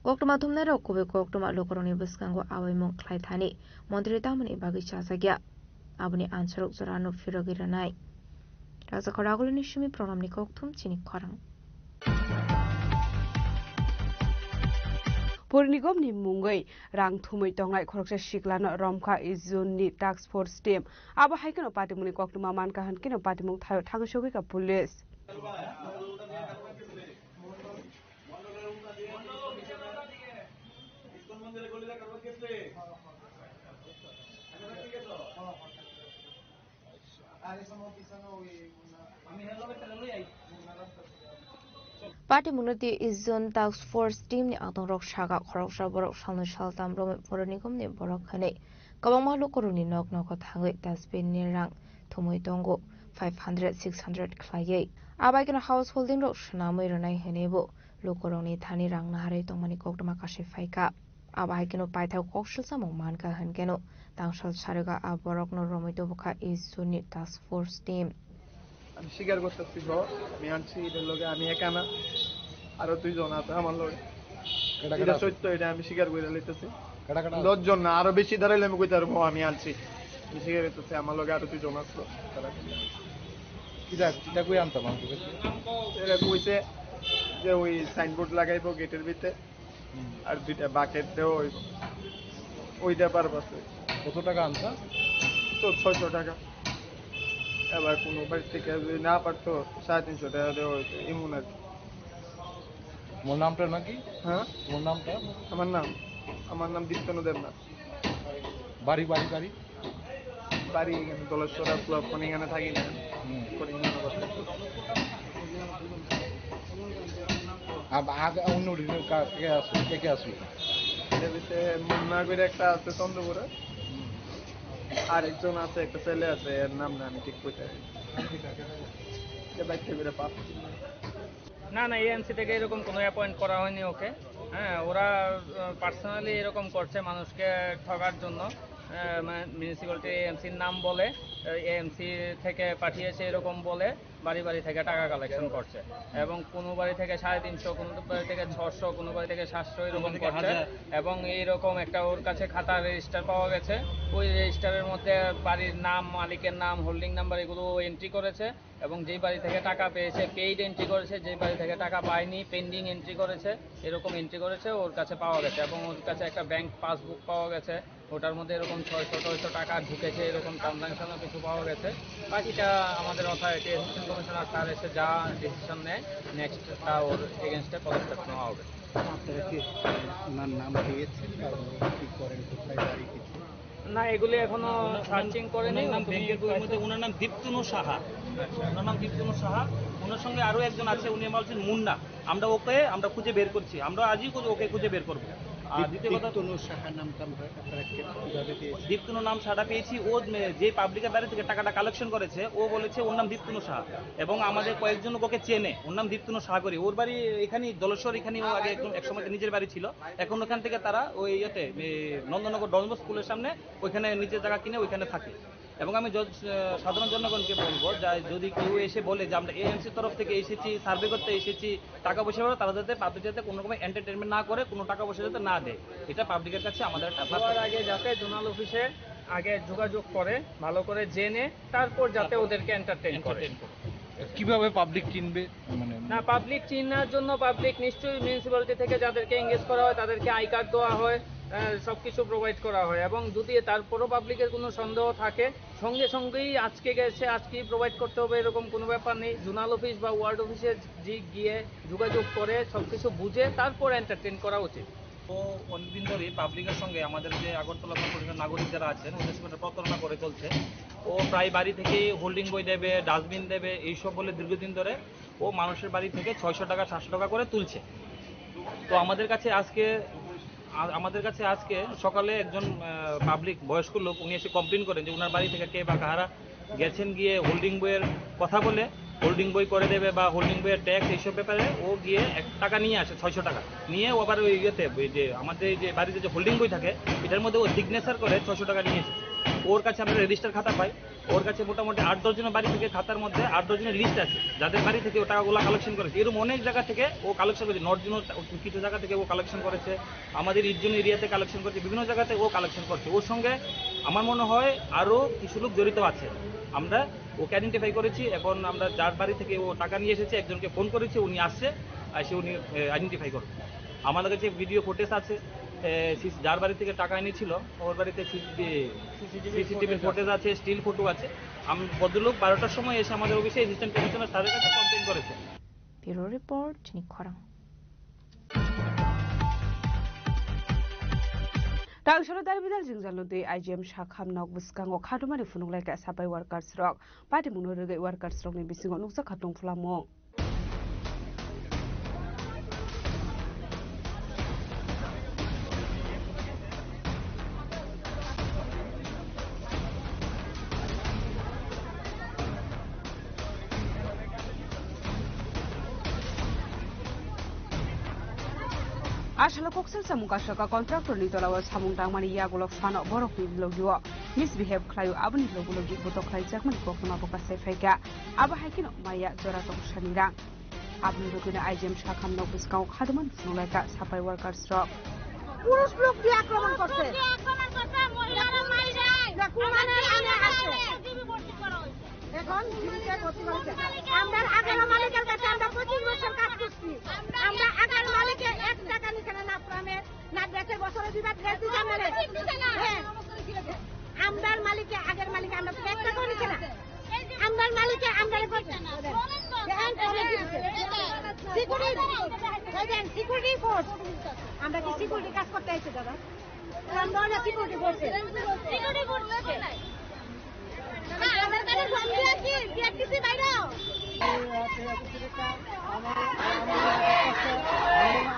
koktuma thumnai rok kobe koktuma lokoroni biskango awai mung khlai thani Mantri tamani bagai chasagya aboni ansorok jorano firogiranai Rajakhora golini shumi pronamni kokthum chinikkorang Pornigom ni mungai rang thumai tongai khoroksa siklano romkha izunni task force team aba haikeno patimuni koktuma manka hankeno patimung thayo thangshogoi ka police Party Munati is zone task force team ni atong rok shaga khorok sa borok salno saltam rom poronikom ni borok khane kabang mahlo koroni nok nok thangai dasbin ni rang thumoi tongo 500 600 khlaye abai kana householding rok shnamoi ronai henebo lokoroni thani rang nahare tongmani kokdama kashe faika abai keno paithau kokshil samong manka hankeno tangsal sarega aborok no romito bokha is zone task force team আমি স্বীকার করতেছি আমি আনছি এটার লগে আমি একা না আরো 2 জন আছে আমার লগে এটা সত্য এটা আমি স্বীকার করে লইতেছি 10 জন না আরো বেশি ধরাইলে আমি কইতে পারবো আমি আনছি আমি স্বীকার করতেছি আমার লগে আরো 2 জন আছে তারা কিটা কই আনতাম আমি এটা কইছে যে ওই সাইনবোর্ড লাগাইবো গেটের ভিতরে আর 2টা বাকেট দেও ওইটা পারবাস কত টাকা আনতা তো 600 টাকা এবার কোনো বাড়ি থেকে যদি না পারতো 350 টাকা দেওয়া হইতো এমন আর কি মোর নামটা নাকি হ্যাঁ মোর নামটা আমার নাম দীপ্তনু দেবনাথ বাড়ি বাড়ি বাড়ি বাড়ি এখানে দলেশ্বরা ক্লাব এখানে থাকি না আগে অন্য কে আসবে কে আসবে এর ভিতরে মুন্না করে একটা আছে চন্দ্রপুরে আরেকজন আছে একটা ছেলে আছে এর নাম না আমি ঠিক কইতে না না এএমসি থেকে এরকম কোনো অ্যাপয়েন্ট করা হয়নি ওকে হ্যাঁ ওরা পার্সোনালি এরকম করছে মানুষকে ঠকার জন্য মিউনিসিপ্যালিটি এএমসির নাম বলে এএমসি থেকে পাঠিয়েছে এরকম বলে বাড়ি বাড়ি থেকে টাকা কালেকশন করছে এবং কোনো বাড়ি থেকে 350 কোনো বাড়ি থেকে 600 কোনো বাড়ি থেকে 700 এরকম করছে এবং এইরকম একটা ওর কাছে খাতা রেজিস্টার পাওয়া গেছে ওই রেজিস্টারের মধ্যে বাড়ির নাম মালিকের নাম হোল্ডিং নাম্বার এগুলো এন্ট্রি করেছে এবং যেই বাড়ি থেকে টাকা পেয়েছে পেইড এন্ট্রি করেছে যেই বাড়ি থেকে টাকা পায়নি পেন্ডিং এন্ট্রি করেছে এরকম এন্ট্রি করেছে ওর কাছে পাওয়া গেছে এবং ওর কাছে একটা ব্যাংক পাসবুক পাওয়া গেছে ওটার মধ্যে এরকম 600 টাকা ঢুকেছে এরকম ট্রানজাকশনও কিছু পাওয়া গেছে বাকিটা আমাদের অথরিটি অ্যাসিস্ট্যান্ট কমিশনার স্যার এসে যা ডিসিশন নেয় নেক্সট তা ওর এগেনস্টে পদক্ষেপ নেওয়া হবে নাম পেয়েছেন কি করেন কোথায় বাড়ি কিছু না এগুলি এখনো সার্চিং করেনি ব্যাংকের বইয়ের মধ্যে ওনার নাম দীপ্তনু সাহা ওনার নাম দীপ্তনু সাহা ওনার সঙ্গে আরো একজন আছে উনি বলছেন মুন্না আমরা খুঁজে বের করছি আমরা আজই ওকে খুঁজে বের করবো আর দ্বিতীয় কথা দীপ্তনু নাম সাহা পেয়েছি ও যে পাবলিকের বাড়ি থেকে টাকাটা কালেকশন করেছে ও বলেছে ওর নাম দীপ্তনু সাহা এবং আমাদের কয়েকজন ওকে চেনে ওর নাম দীপ্তনু সাহা করি ওর বাড়ি এখানে দলেশ্বর এখানে ও আগে একসময় নিজের বাড়ি ছিল এখন ওখান থেকে তারা ওই ইয়েতে নন্দনগর ডনবস্কো স্কুলের সামনে ওইখানে নিজের জায়গা কিনে ওইখানে থাকে এবং আমি সাধারণ জনগণকে বলবো যদি কেউ এসে বলে যে আমরা এএমসির তরফ থেকে এসেছি সার্ভে করতে এসেছি টাকা পয়সা পাবো তারা যাতে পাবলিক যাতে কোনো রকম এন্টারটেনমেন্ট না করে কোনো টাকা পয়সা যাতে না দেয় এটা পাবলিকের কাছে আমাদের একটা আগে যাতে জোনাল অফিসে আগে যোগাযোগ করে ভালো করে জেনে তারপর যাতে ওদেরকে এন্টারটেইন করে কিভাবে পাবলিক চিনবে মানে না পাবলিক চিনার জন্য পাবলিক নিশ্চয়ই মিউনিসিপ্যালিটি থেকে যাদেরকে এঙ্গেজ করা হয় তাদেরকে আই কার্ড দেওয়া হয় সবকিছু প্রোভাইড করা হয় এবং যদি তারপরও পাবলিকের কোনো সন্দেহ থাকে সঙ্গে সঙ্গেই আজকে গেছে আজকেই প্রোভাইড করতে হবে এরকম কোনো ব্যাপার নেই জোনাল অফিস বা ওয়ার্ড অফিসে গিয়ে যোগাযোগ করে সবকিছু বুঝে তারপর এন্টারটেইন করা উচিত ও অনেকদিন ধরে পাবলিকের সঙ্গে আমাদের যে আগরতলা কর্পোরেশনের নাগরিক যারা আছেন ওদের সঙ্গে প্রতারণা করে চলছে ও প্রায় বাড়ি থেকে হোল্ডিং বই দেবে ডাস্টবিন দেবে এইসব বলে দীর্ঘদিন ধরে ও মানুষের বাড়ি থেকে 600 টাকা 700 টাকা করে তুলছে তো আমাদের কাছে আজকে সকালে একজন পাবলিক বয়স্ক লোক উনি এসে কমপ্লেন করেন যে ওনার বাড়ি থেকে কে বা কাহারা গেছেন গিয়ে হোল্ডিং বইয়ের কথা বলে হোল্ডিং বই করে দেবে বা হোল্ডিং বইয়ের ট্যাক্স এইসব ব্যাপারে ও গিয়ে 1 টাকা নিয়ে আসে 600 টাকা নিয়ে ও আবার ওই ইয়েতে যে আমাদের যে বাড়িতে যে হোল্ডিং বই থাকে এটার মধ্যে ও সিগনেচার করে 600 টাকা নিয়েছে ওর কাছে আমরা রেজিস্টার খাতা পাই ওর কাছে মোটামুটি 8-10 জনের বাড়ি থেকে খাতার মধ্যে 8-10 জনের লিস্ট আছে যাদের বাড়ি থেকে ও টাকাগুলো কালেকশন করেছে এরকম অনেক জায়গা থেকে ও কালেকশন করেছে নর্থ কিছু জায়গা থেকে ও কালেকশন করেছে আমাদের ইটজন এরিয়াতে কালেকশন করেছে বিভিন্ন জায়গাতে ও কালেকশন করছে ওর সঙ্গে আমার মনে হয় আরও কিছু লোক জড়িত আছে আমরা ওকে আইডেন্টিফাই করেছি এখন আমরা যার বাড়ি থেকে ও টাকা নিয়ে এসেছে একজনকে ফোন করেছি উনি আসছে এসে উনি আইডেন্টিফাই করবে আমাদের কাছে ভিডিও ফুটেজ আছে যার বাড়ি থেকে টাকা এনেছিল ওর বাড়িতে সিসিটিভি ফুটেজ আছে স্টিল ফটো আছে ভদ্রলোক 12টার সময় এসে আমাদের অফিসে অ্যাসিস্ট্যান্ট কমিশনার স্যারের কাছে কমপ্লেন করেছে ব্যুরো রিপোর্ট নিখরা Tangsoro dari bidal jingjalno de IGM shakham nok buskango khadumani fununglai ka sabai workers rok party muno rege workers rok ni bisingo nuksa khatung fulamo Ashala koksel samung kasaka kontraktor ni tolawa samung tangmani yagulok fano borok ni logio misbehave klayu abni logulogi botok klai jakman kokma boka sefeka aba hakino maya jora tong shanirang abni logina IGM shakham nok biskau khadman funulaka sapai workers rok পুরুষ লোক দিয়ে আক্রমণ করতে মহিলারা মারি যায় কুমানের আনে আসে এখন জীবিকা ভর্তি করছে আমরা আগের মালিকের কাছে আমরা 25 বছর কাজ করছি আমরা আগের মালিকের 1 টাকা নিছে না প্রামে না দেশের বছরে বিবাদ গেছে জানেন আমরা মালিকে আগের মালিকে আমরা 1 টাকা নিছে না আমরা মালিকে আমরা করছে সিকিউরিটি ফোর্স আমরা কি সিকিউরিটি কাজ করতে আইছি দাদা আমরা না সিকিউরিটি ফোর্স সিকিউরিটি ফোর্স না আমাদের কাছে জমি আছে বিএসসি বাইরে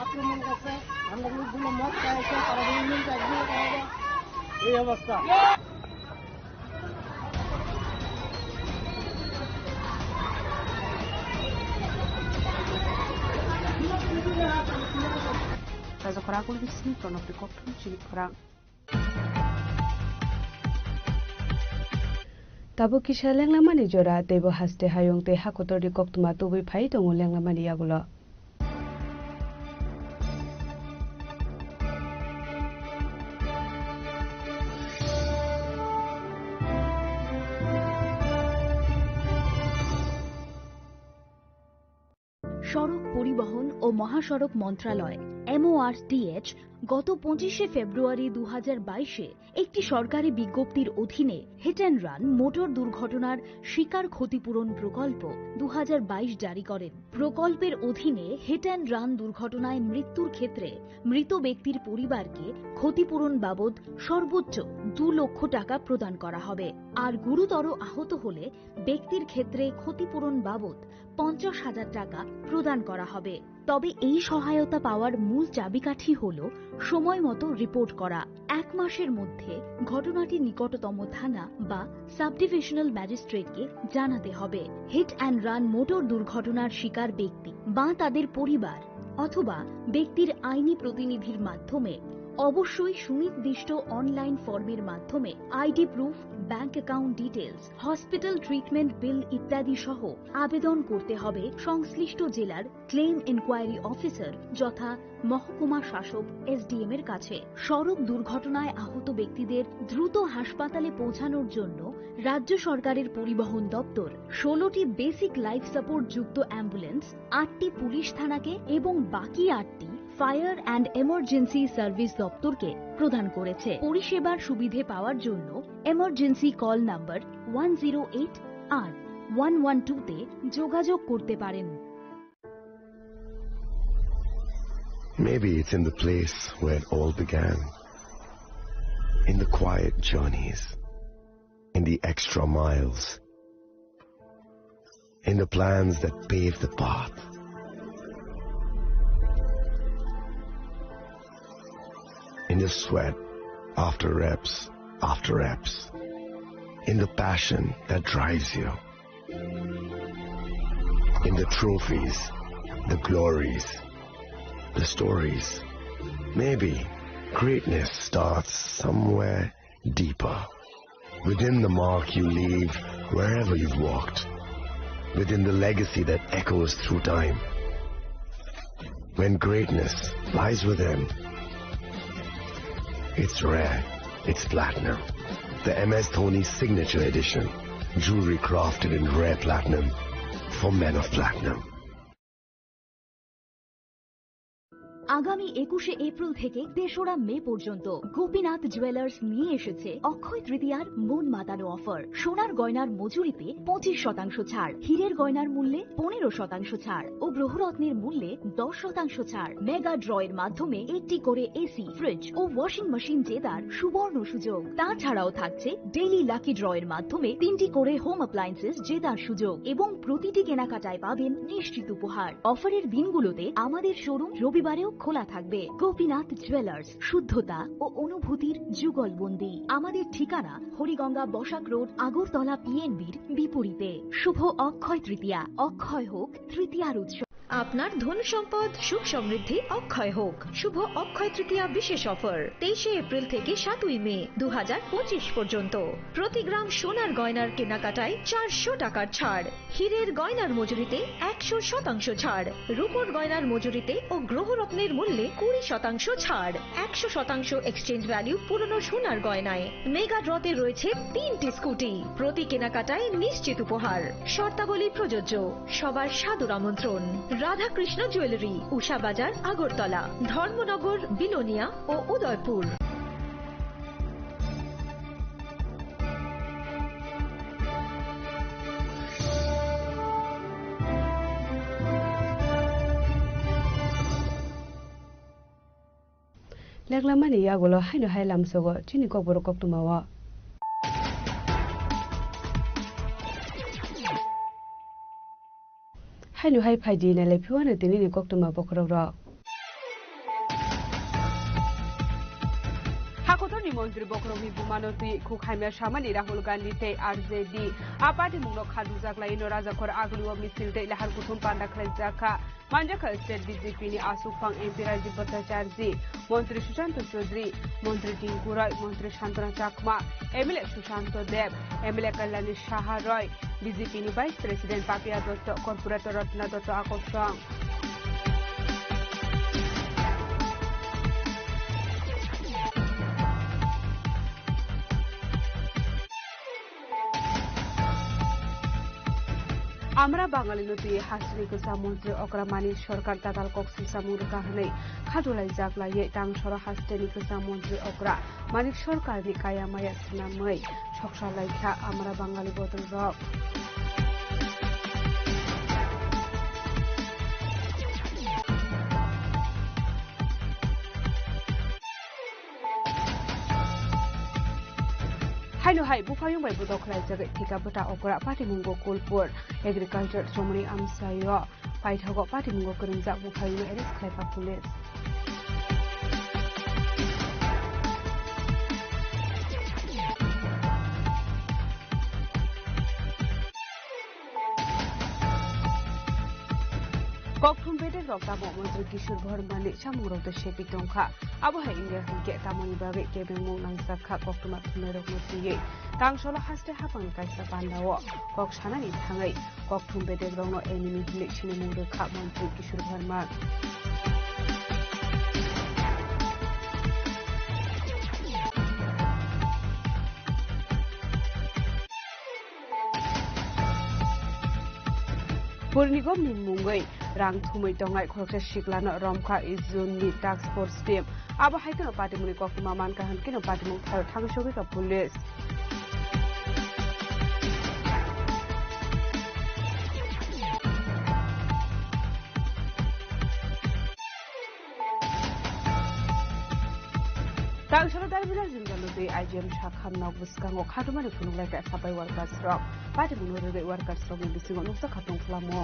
আক্রমণ করছে আমরা লোকগুলো মত খাইছে তারা ইউনিয়ন চাইছে এই অবস্থা Raja Korakul Bisni Pranab Dikopton Cilik Korang Tabo kisha lenglamani jora tebo haste hayong te hakotor dikoktuma tubi phai tongo lenglamani yagulo সড়ক পরিবহন ও মহাসড়ক মন্ত্রণালয় MORTH গত 25শে ফেব্রুয়ারি 2022-এ একটি সরকারি বিজ্ঞপ্তির অধীনে হিট অ্যান্ড রান মোটর দুর্ঘটনার শিকার ক্ষতিপূরণ প্রকল্প 2022 জারি করেন। প্রকল্পের অধীনে হিট অ্যান্ড রান দুর্ঘটনায় মৃত্যুর ক্ষেত্রে মৃত ব্যক্তির পরিবারকে ক্ষতিপূরণ বাবদ সর্বোচ্চ 2 লক্ষ টাকা প্রদান করা হবে, আর গুরুতর আহত হলে ব্যক্তির ক্ষেত্রে ক্ষতিপূরণ বাবদ 50,000 টাকা প্রদান করা হবে। তবে এই সহায়তা পাওয়ার মূল চাবিকাঠি হল সময় মতো রিপোর্ট করা। 1 মাসের মধ্যে ঘটনাটি নিকটতম থানা বা সাব ডিভিশনাল ম্যাজিস্ট্রেটকে জানাতে হবে। হিট অ্যান্ড রান মোটর দুর্ঘটনার শিকার ব্যক্তি বা তাদের পরিবার অথবা ব্যক্তির আইনি প্রতিনিধির মাধ্যমে অবশ্যই সুনির্দিষ্ট অনলাইন ফর্মের মাধ্যমে ID proof, bank account details, hospital treatment bill ইত্যাদি সহ আবেদন করতে হবে সংশ্লিষ্ট জেলার ক্লেম এনকোয়ারি অফিসার যথা মহকুমা শাসক SDM এর কাছে। সড়ক দুর্ঘটনায় আহত ব্যক্তিদের দ্রুত হাসপাতালে পৌঁছানোর জন্য রাজ্য সরকারের পরিবহন দপ্তর 16টি বেসিক লাইফ সাপোর্ট যুক্ত অ্যাম্বুলেন্স, 8টি পুলিশ থানাকে এবং বাকি 8টি ফায়ার অ্যান্ড এমার্জেন্সি সার্ভিস দপ্তরকে প্রদান করেছে। পরিষেবার সুবিধে পাওয়ার জন্য এমার্জেন্সি কল নাম্বার 108 আর 112-তে যোগাযোগ করতে পারেন। Maybe it's in the place where it all began, in the quiet journeys, in the extra miles, in the plans that pave the path. In the sweat after reps, in the passion that drives you, in the trophies, the glories, the stories. Maybe greatness starts somewhere deeper, within the mark you leave wherever you've walked, within the legacy that echoes through time. When greatness lies within, it's rare, it's platinum. The MS Dhoni Signature Edition, jewelry crafted in rare platinum for men of platinum. আগামী 21শে April থেকে 3রা মে পর্যন্ত Gopinath jewellers নিয়ে এসেছে অক্ষয় তৃতীয়ার মন মাতানো offer. সোনার গয়নার মজুরিতে 25% ছাড়, হীরের গয়নার মূল্যে 15% ছাড় ও গ্রহরত্নের মূল্যে 10% ছাড়। মেগা ড্রয়ের মাধ্যমে একটি করে এসি, ফ্রিজ ও ওয়াশিং মেশিন জেতার সুবর্ণ সুযোগ। তাছাড়াও থাকছে ডেইলি লাকি ড্রয়ের মাধ্যমে 3টি করে হোম অ্যাপ্লায়েন্সেস জেতার সুযোগ এবং প্রতিটি কেনাকাটায় পাবেন নিশ্চিত উপহার। অফারের দিনগুলোতে আমাদের শোরুম রবিবারেও খোলা থাকবে। গোপীনাথ জুয়েলার্স, শুদ্ধতা ও অনুভূতির যুগলবন্দি। আমাদের ঠিকানা হরিগঙ্গা বসাক রোড, আগরতলা পিএনবির বিপরীতে। শুভ অক্ষয় তৃতীয়া, অক্ষয় হোক তৃতীয়ার উৎসব। আপনার ধন সম্পদ সুখ সমৃদ্ধি অক্ষয় হোক। শুভ অক্ষয় তৃতীয়া বিশেষ অফার 23শে এপ্রিল থেকে 7ই মে 2025 পর্যন্ত। প্রতি গ্রাম সোনার গয়নার কেনাকাটায় 400 টাকার ছাড়, হীরের গয়নার মজুরিতে 100% ছাড়, রূপোর গয়নার মজুরিতে ও গ্রহরত্নের মূল্যে 20% ছাড়, 100% এক্সচেঞ্জ ভ্যালু পুরনো সোনার গয়নায়। মেগা ড্রতে রয়েছে 3টি স্কুটি, প্রতি কেনাকাটায় নিশ্চিত উপহার। শর্তাবলী প্রযোজ্য। সবার সাদর আমন্ত্রণ। রাধাকৃষ্ণ জুয়েলারি, উষা বাজার, আগরতলা, ধর্মনগর, বিলোনিয়া ও উদয়পুর। লেগলামানি ইয়াগুলো হাইনো হাই লামসগো চিনি কবর কক্তুমাওয়া হাইনো হাই ফাইদি নালে ফিওয়ানো তিনি কক্তুমা বকররা হাকতনি মন্ত্রী বকরমি বুমানতি খুখাইমিয়া সামানি রাহুল গান্ধী তে আরজেডি আপাটি মুনো খাদু জাগলাইনো রাজাখর আগলুও মিছিল তে লাহার কুথুম পান্ডা খাইজাখা মানজাখা স্টেট বিজেপি নি আসুফাং এমপি রাজীব ভট্টাচার্য মন্ত্রী সুশান্ত চৌধুরী মন্ত্রী টিঙ্কু রায় মন্ত্রী Shantana Chakma MLA Sushanta Deb MLA Kalyani Saha Roy BJP নি vice president Papiya Dutta corporator Ratna Dutta আকর্ষণ আমরা বাঙালি নদী হাসিনি গোসা মন্ত্রী অগ্রামানি সরকার দাদাল কক্সিল সামুর কাহনে খাদুলাই জাগলাইয়ে টাংসর হাসতেনি গোসা মন্ত্রী অগ্রা মানিক সরকারনি কায়ামায়া সিনাमै সকসালাইখা আমরা বাঙালি বদল রক हाइनो हाइ बुफायुं बाय बुदखलाय जगै थिका बटा अकरा पाटिमुंगो कोलपुर एग्रीकल्चर समनि आमसायो पाइथागो पाटिमुंगो करंजा बुफायुं एरेस्ट खायफा पुलिस कक्टुमबेदे रक्तामो मन्त्री किशोर भरमानि सामुरौते शेपि टंखा आबहाय इंडिया हिंके तामनि बागे केबेंमु नांजाखा कक्टुमा थुमेरकमतियै तांसल हास्ते हाफां कायसा बान्दावो कक सानानि थाङै कक्टुमबेदे रंनो एनिमि हिले सिनेमु रेखा मन्त्री किशोर भरमा Purnikom ni mungai rang thumai tongai khokse siklano romkha izunni task force team aba haikano patimuni kokuma manka hankino patimung thar thangsogi ka police Tangsara Darmina Zingalude IGM Shakham Noguskango Khatumani Funulaka Sabai Workers Rock Patimunore Workers Rock in Bisingo Nukta Khatung Flamo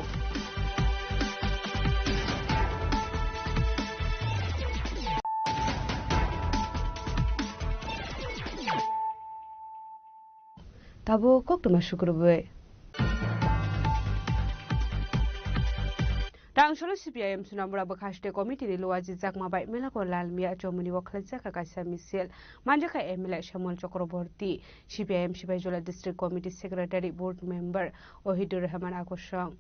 Tabo Koktuma Shukurube Tangsolo CPIM Sunamura Bakaste Committee ni Luaji Zakmabai Melako Lalmia Jomuni Waklazaka Kaisa Misil Manjaka Emila Shamal Chakraborty CPIM Shibajola District Committee Secretary Board Member Ohidur Rahman Akoshang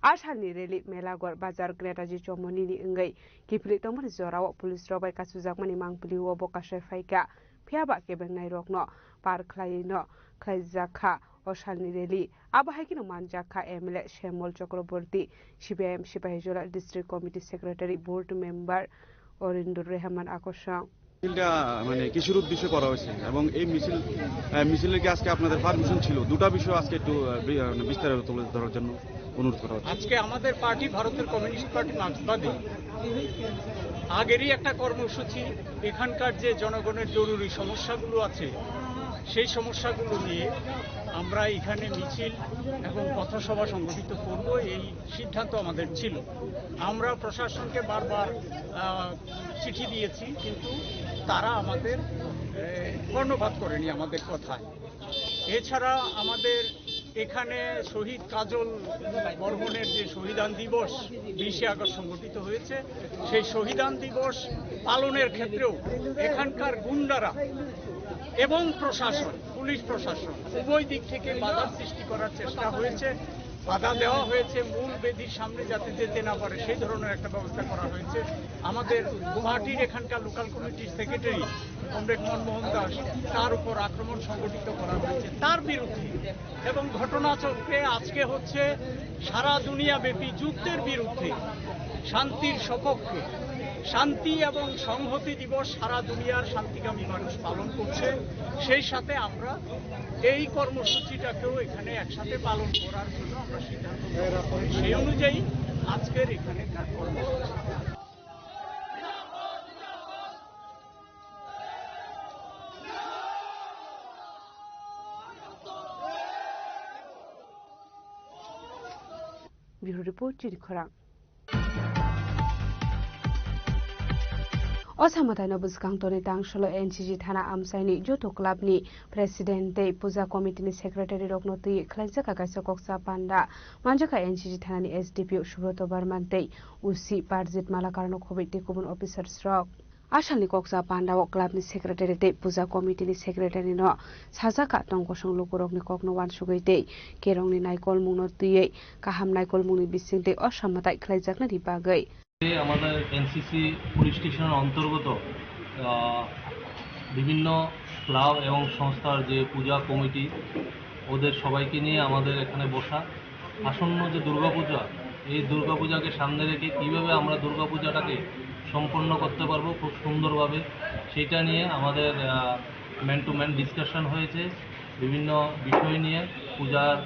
आसामनि rally मेलागर बाजार ग्रेटाजी चमनिनि इंगै किफिलि तंमनि जराव police रबाय कासुजाकमानि मांपुलि व बकाशय फाइका फियाबा केबेंनाय रकनो पार ख्लायनो ख्लायजाखा असालनि रेलि आबाहायकिनो मानजाखा MLA Shyamal Chakraborty CPIM Sepahijala district committee secretary board member অরিন্দুর রেহমান আকর্ষণ মিছিলটা মানে কিসের উদ্দেশ্যে করা হয়েছে এবং এই মিছিলের কি আজকে আপনাদের পারমিশন ছিল দুটো বিষয় আজকে একটু বিস্তারিত তুলে ধরার জন্য অনুরোধ করা হচ্ছে। আজকে আমাদের পার্টি ভারতের কমিউনিস্ট পার্টি মার্ক্সবাদী আগেরই একটা কর্মসূচি এখানকার যে জনগণের জরুরি সমস্যাগুলো আছে সেই সমস্যাগুলো নিয়ে আমরা এখানে মিছিল এবং পথসভা সংগঠিত করব এই সিদ্ধান্ত আমাদের ছিল। আমরা প্রশাসনকে বারবার চিঠি দিয়েছি কিন্তু তারা আমাদের কর্ণপাত করেনি আমাদের কথায়। এছাড়া আমাদের এখানে শহীদ কাজল বর্মনের যে শহীদান দিবস 20শে আগস্ট সংগঠিত হয়েছে সেই শহীদান দিবস পালনের ক্ষেত্রেও এখানকার গুন্ডারা এবং প্রশাসন পুলিশ প্রশাসন উভয় দিক থেকে বাধার সৃষ্টি করার চেষ্টা হয়েছে। বাধা দেওয়া হয়েছে মূল বেদির সামনে যাতে যেতে না পারে সেই ধরনের একটা ব্যবস্থা করা হয়েছে। আমাদের গুয়াহাটির এখানকার লোকাল কমিটির সেক্রেটারি কমরেড মনমোহন দাস তার উপর আক্রমণ সংগঠিত করা হয়েছে তার বিরুদ্ধে এবং ঘটনাচক্রে আজকে হচ্ছে সারা দুনিয়াব্যাপী যুদ্ধের বিরুদ্ধে শান্তির সপক্ষে শান্তি এবং সংহতি দিবস সারা দুনিয়ার শান্তিকামী মানুষ পালন করছে। সেই সাথে আমরা এই কর্মসূচিটাকেও এখানে একসাথে পালন করার জন্য আমরা সিদ্ধান্ত করি। সেই অনুযায়ী আজকের এখানে কর্মসূচি। ব্যুরো রিপোর্ট চিরিখরা असामताइनो बुसकांतोनि तांसलो एनसीजी थाना आमसाइनि जोतो क्लाबनि प्रेसिडेन्टै पूजा कमिटिनि सेक्रेटारि रकनोतुइ ख्लाइजाका गाइसा कक्सा पान्डा मानजाका एनसीजी थानानि एसडीपीओ सुब्रत बर्मान्दै उसी पारजित मालाकारनो खबिति गुबुन अफिसार स्रक आसामनि कक्सा पान्डा क्लाबनि सेक्रेटारि तै पूजा कमिटिनि सेक्रेटारि न साजाका टंगसं लुकुरकनि ककनो वानसुगैतै केरंनि नायकल मुंनो तुयै काहाम नायकल मुंनि बिसिंतै असामताइ ख्लाइजाकनि बागै আমাদের এনসিসি পুলিশ স্টেশনের অন্তর্গত বিভিন্ন ক্লাব এবং সংস্থার যে পূজা কমিটি ওদের সবাইকে নিয়ে আমাদের এখানে বসা আসন্ন যে দুর্গাপূজা এই দুর্গাপূজাকে সামনে রেখে কীভাবে আমরা দুর্গাপূজাটাকে সম্পন্ন করতে পারবো খুব সুন্দরভাবে সেটা নিয়ে আমাদের ম্যান টু ম্যান ডিসকাশন হয়েছে। বিভিন্ন বিষয় নিয়ে পূজার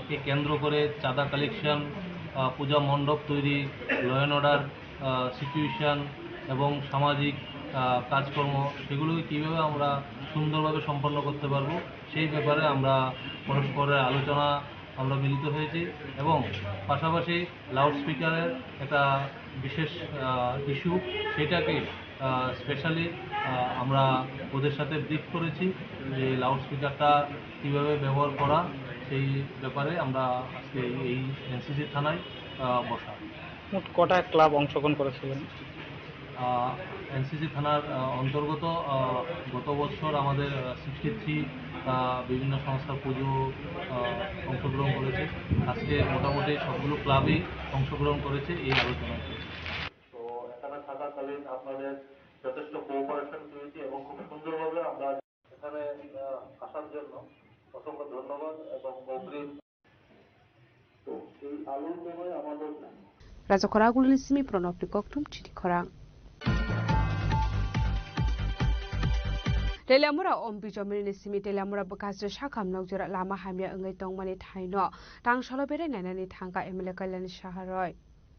কে কেন্দ্র করে চাঁদা কালেকশন পূজা মণ্ডপ তৈরি ল অ্যান্ড অর্ডার সিচুয়েশান এবং সামাজিক কাজকর্ম সেগুলোকে কীভাবে আমরা সুন্দরভাবে সম্পন্ন করতে পারবো সেই ব্যাপারে আমরা পরস্পরের আলোচনা আমরা মিলিত হয়েছি এবং পাশাপাশি লাউডস্পিকারের একটা বিশেষ ইস্যু সেটাকে স্পেশালি আমরা ওদের সাথে ব্রিফ করেছি যে লাউডস্পিকারটা কীভাবে ব্যবহার করা সেই ব্যাপারে আমরা আজকে এই এনসিসি থানায় বসা। মোট কটা ক্লাব অংশগ্রহণ করেছিলেন? এনসিসি থানার অন্তর্গত গত বছর আমাদের 63 বিভিন্ন সংস্থার পুজো অংশগ্রহণ করেছে। আজকে মোটামুটি সবগুলো ক্লাবই অংশগ্রহণ করেছে এই আলোচনায়। তো এখানে থাকাকালীন আপনাদের যথেষ্ট কোঅপারেশন পেয়েছি এবং খুব সুন্দরভাবে আমরা এখানে আসার জন্য অসংখ্য ধন্যবাদ এবং অগ্রিম তো এই আলোচনায় আমাদের রাজকরাগুলিনি Simi প্রণবনি ককটুম চিঠিখরা Telamura ombi jomini simi telamura bekasre sakam nokjora lama hamia engai tongmani thaino tangsalo bere nanani thangka emele kailani saharoi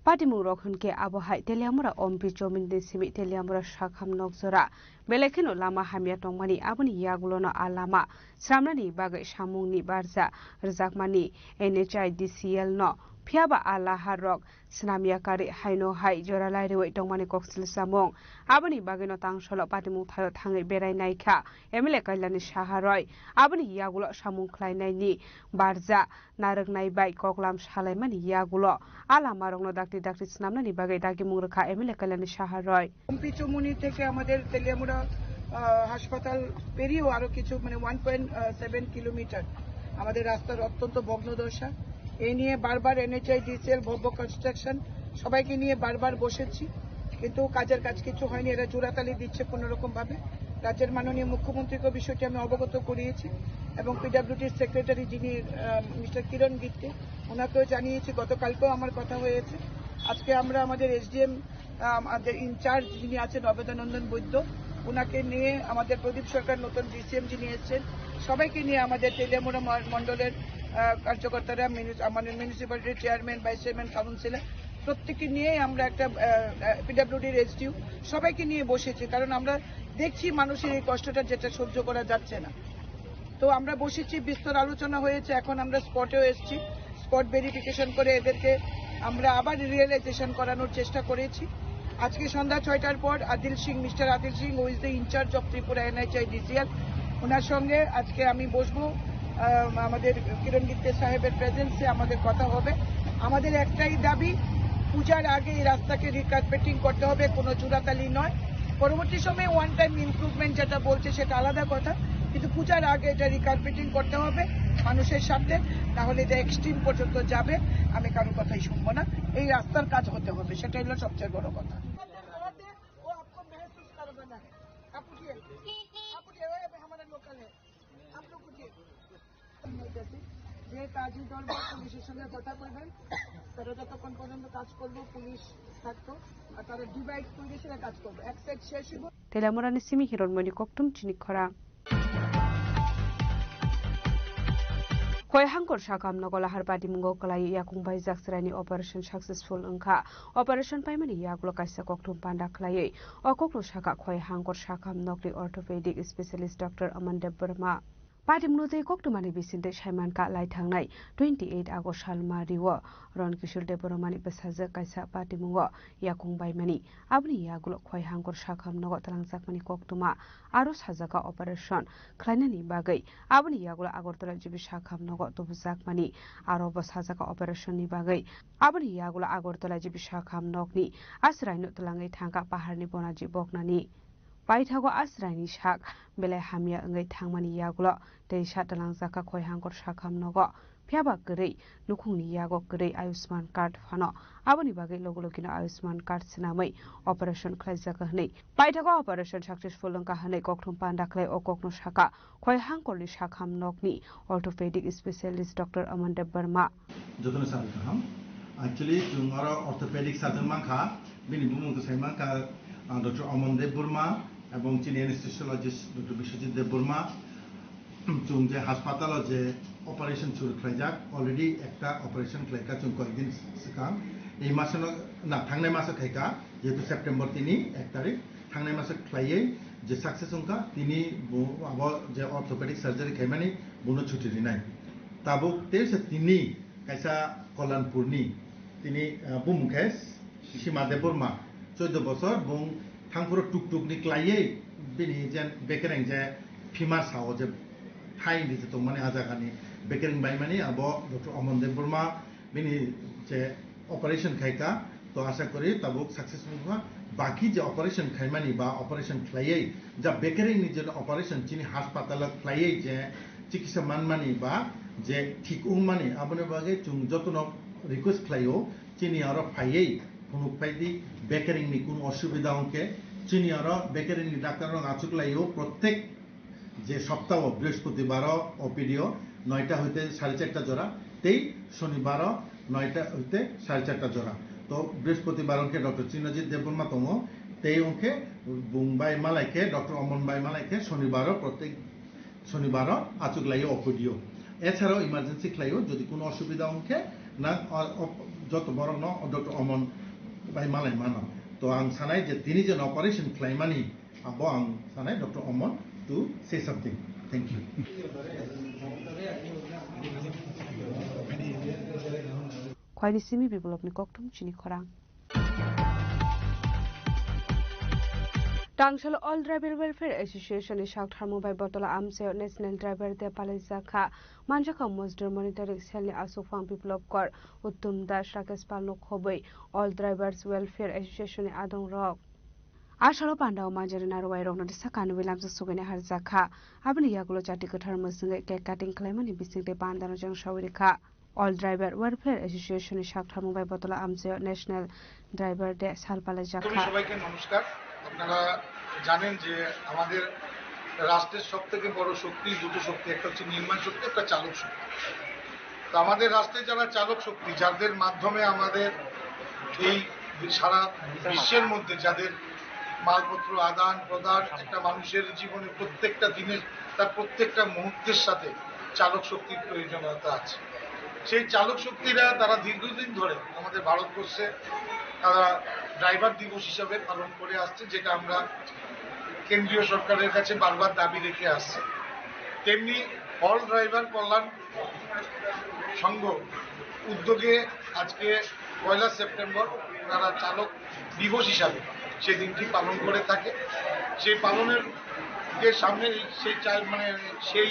Patimung rokhunke abohai telamura ombi jomini simi telamura sakam nokjora belekeno lama hamia tongmani aboni yagulono alama sramnani bagai samungni barja rjakmani NHIDCL no Piaba Allah Rock, Snamiakari, Haino Hai, Joralai, Tongmani Coxil Samong, Abani Bagino Tang Solo Patimu Tangi Berai Naika, Emile Kailani Shaharoi, Abani Yagulo Shamun Klainani, Barza, Narak Naibai, Koklam Shalemani Yagulo, Alamarong Dakti Dakti Snamani Bagay Daki Murka, Emile Kailani Shaharoi. Pichumuni থেকে আমাদের তেলিয়ামুড়া হাসপাতাল পেরিয়েও আরো কিছু মানে 1.7 kilometre আমাদের রাস্তার অত্যন্ত ভগ্নদশা এই নিয়ে বারবার এনএচআই, ডিসিএল, ভব্য কনস্ট্রাকশন সবাইকে নিয়ে বারবার বসেছি, কিন্তু কাজের কাজ কিছু হয়নি। এরা জোড়াতালি দিচ্ছে কোন রকম ভাবে। রাজ্যের মাননীয় মুখ্যমন্ত্রীকে বিষয়টি আমি অবগত করিয়েছি এবং পিডব্লিউডির সেক্রেটারি যিনি মিস্টার কিরণ গিত্তে ওনাকেও জানিয়েছি। গতকালকেও আমার কথা হয়েছে। আজকে আমরা আমাদের এসডিএম, আমাদের ইনচার্জ যিনি আছেন অবেদানন্দন বৈদ্য, ওনাকে নিয়ে আমাদের প্রদীপ সরকার নতুন ডিসিএম যিনি এসেছেন, সবাইকে নিয়ে আমাদের তেলিয়ামুড়া মন্ডলের কার্যকর্তারা, আমাদের মিউনিসিপ্যালিটির চেয়ারম্যান, ভাইস চেয়ারম্যান, কাউন্সিলর প্রত্যেককে নিয়ে আমরা একটা পিডব্লিউডির এসডিও সবাইকে নিয়ে বসেছি, কারণ আমরা দেখছি মানুষের এই কষ্টটা যেটা সহ্য করা যাচ্ছে না। তো আমরা বসেছি, বিস্তর আলোচনা হয়েছে। এখন আমরা স্পটেও এসেছি, স্পট ভেরিফিকেশন করে এদেরকে আমরা আবার রিয়েলাইজেশন করানোর চেষ্টা করেছি। আজকে সন্ধ্যা 6টার পর Adil Singh, mister Adil Singh, who is the incharge of Tripura NHI DCL, ওনার সঙ্গে আজকে আমি বসবো। আমাদের কিরণ গিত্তে সাহেবের প্রেজেন্সে আমাদের কথা হবে। আমাদের একটাই দাবি, পূজার আগে এই রাস্তাকে রিকার্পেটিং করতে হবে, কোনো চূড়াতালি নয়। পরবর্তী সময়ে ওয়ান টাইম ইমপ্রুভমেন্ট যেটা বলছে সেটা আলাদা কথা, কিন্তু পূজার আগে এটা রিকার্পেটিং করতে হবে মানুষের সাথে, তাহলে এটা এক্সট্রিম পর্যন্ত যাবে। আমি কারো কথাই শুনবো না, এই রাস্তার কাজ হতে হবে, সেটাই হলো সবচেয়ে বড় কথা। যে কাজী দল বা পুলিশের সঙ্গে কথা বলবেন, তারা যতক্ষণ পর্যন্ত কাজ করবো পুলিশ থাকতো, আর তারা ডিভাইড করে সেটা কাজ করবো, এক সাইড শেষ হইব। তেলামুরানি Simi হিরণমণি কক্টুম চিনিখরা Koyhangkor Shakam Nogolahar Badimungo Kalai Yakung by Zaksrani Operation Successful Unka Operation Paimani Yaglo Kaisa Koktum Panda Klaye Okoklo Shaka Koyhangkor Shakam Nogli Orthopedic Specialist Dr. Amanda Burma Padimnote Koktumani Bisinde Shaimanka Laitangnai 28 August Shalmariwo Ron Kishul Deboromani Besaza Kaisa Padimungo Yakung by Mani Abni Yaglo Koyhangkor Shakam Nogotalang Zakmani Koktuma Aros Hazaka Operation Klanani Bagai Abni Yaglo Agortola Jibi Shakam Nogot Zakmani Arobos Hazaka Operation Ni Bagai Abni Yaglo Agortola Jibi Shakam Nogni Asrai Nutlangai Tanka Paharni Bonaji Boknani Paithago Asraini Shak Bele Hamia Ngai Tangmani Yaglo Dei Shatalang Zaka Koyhangkor Shakam Nogo Piaba Gurei Nukungni Yago Gurei Ayushman Card Fano Abani Bagai Logolokino Ayushman Card Sinamai Operation Klaizaka Hnei Paithago Operation Successful Unka Hnei Koktum Pandaklai Okokno Shaka Koyhangkor Ni Shakam Nogni Orthopedic Specialist Dr. Amanda Burma Jotone Sabikaham Actually Jungara Orthopedic Surgeon Manka Bini Bumung Saimanka Dr. Amanda Burma এবং চিনি anaesthesiologist doctor Biswajit দেব বর্মা চুং যে হাসপাতাল যে operation শুরু খাইজাক already একটা operation খাইকা চুং কয়েকদিন caecum এই মাসে না থাংনাই মাসে খাইকা যেহেতু সেপ্টেম্বর 1 তারিখ থাংনাই মাসে খাইয়ে যে সাকসেস উনকা তিনি আব যে অর্থোপেডিক সার্জারি খাইমানি বুনো ছুটি নাই তাবুক তেসে তিনি কাইসা কল্যাণপুরনি তিনি বুমখেস সীমা দেব বর্মা 14 বছর বুং থাংপুর টুকটুকনি ক্লাইয়ে বিনি যেন বেকেরেং যে ফিমার সাও যে থাই দিতে তো মানে আজাগানি বেকেরেং বাই মানে আব ডক্টর অমন দেব বর্মা বিনি যে অপারেশন খাইকা তো আশা করি তাবুক সাকসেসফুল হওয়া বাকি যে অপারেশন খাইমানি বা অপারেশন ক্লাইয়ে যা বেকেরেং যে অপারেশন চিনি হাসপাতাল ক্লাইয়ে যে চিকিৎসা মানমানি বা যে ঠিক উমানি আবনে বাগে চুং যতন রিকোয়েস্ট ক্লাইও চিনি আরো ফাইয়ে কোনো ফাইদি বেকারিং নি কোনো অসুবিধা অঙ্কে চিনি আরো বেকারিং নি ডাক্তার আচুকলাইও প্রত্যেক যে সপ্তাহ বৃহস্পতিবার ওপিডিও 9টা হইতে 4:30 জোড়া তেই শনিবার 9টা হইতে 4:30 জোড়া তো বৃহস্পতিবার অঙ্কে ডক্টর চিনজিৎ দেববর্মা তম তেই অঙ্কে বুংবাই মালাইকে ডক্টর অমন বাই মালাইকে শনিবার প্রত্যেক শনিবার আচুকলাইও ওপিডিও এছাড়াও ইমার্জেন্সি ক্লাইও যদি কোনো অসুবিধা অঙ্কে না যত বড় ন ডক্টর অমন by Malay Manam. So I'm sanai je tini je operation claimani abo ang sanai Dr. Omon to say something. Thank you. Khoini simi bibolopni koktum chini khorang. Tangshal All Driver Welfare Association is shocked Harmobai Botola Amseo National Driver de Palizaka Manjaka Mosder Monitoring Cell Asofang People of Kor Uttum Dash Rakesh Palok Hoboi All Drivers Welfare Association Adong Rock Ashalo Panda Majarina Roy Rong Sakan Williams Sugane Harzaka Abni Yagulo Chati Kutar Muslim cutting Clemani Bising de Panda Jang Shawirika All Driver Welfare Association সাকঠার মুম্বাই বতলা আমছে national driver day সালপালে জাখা সবাইকে নমস্কার। আপনারা জানেন যে আমাদের রাষ্ট্রের সবথেকে বড় শক্তি দুটো শক্তি, একটা হচ্ছে নির্মাণ শক্তি, একটা চালক শক্তি। তো আমাদের রাষ্ট্রে যারা চালক শক্তি, যাদের মাধ্যমে আমাদের এই সারা বিশ্বের মধ্যে যাদের মালপত্র আদান প্রদান, একটা মানুষের জীবনে প্রত্যেকটা দিনের তার প্রত্যেকটা মুহূর্তের সাথে চালক শক্তির প্রয়োজনীয়তা আছে। সেই চালক শক্তিরা তারা দীর্ঘদিন ধরে আমাদের ভারতবর্ষে তারা ড্রাইভার দিবস হিসাবে পালন করে আসছে, যেটা আমরা কেন্দ্রীয় সরকারের কাছে বারবার দাবি রেখে আসছে। তেমনি অল ড্রাইভার কল্যাণ সংঘ উদ্যোগে আজকে 1 সেপ্টেম্বর তারা চালক দিবস হিসাবে সেই দিনটি পালন করে থাকে। সেই পালনের যে সামনে সেই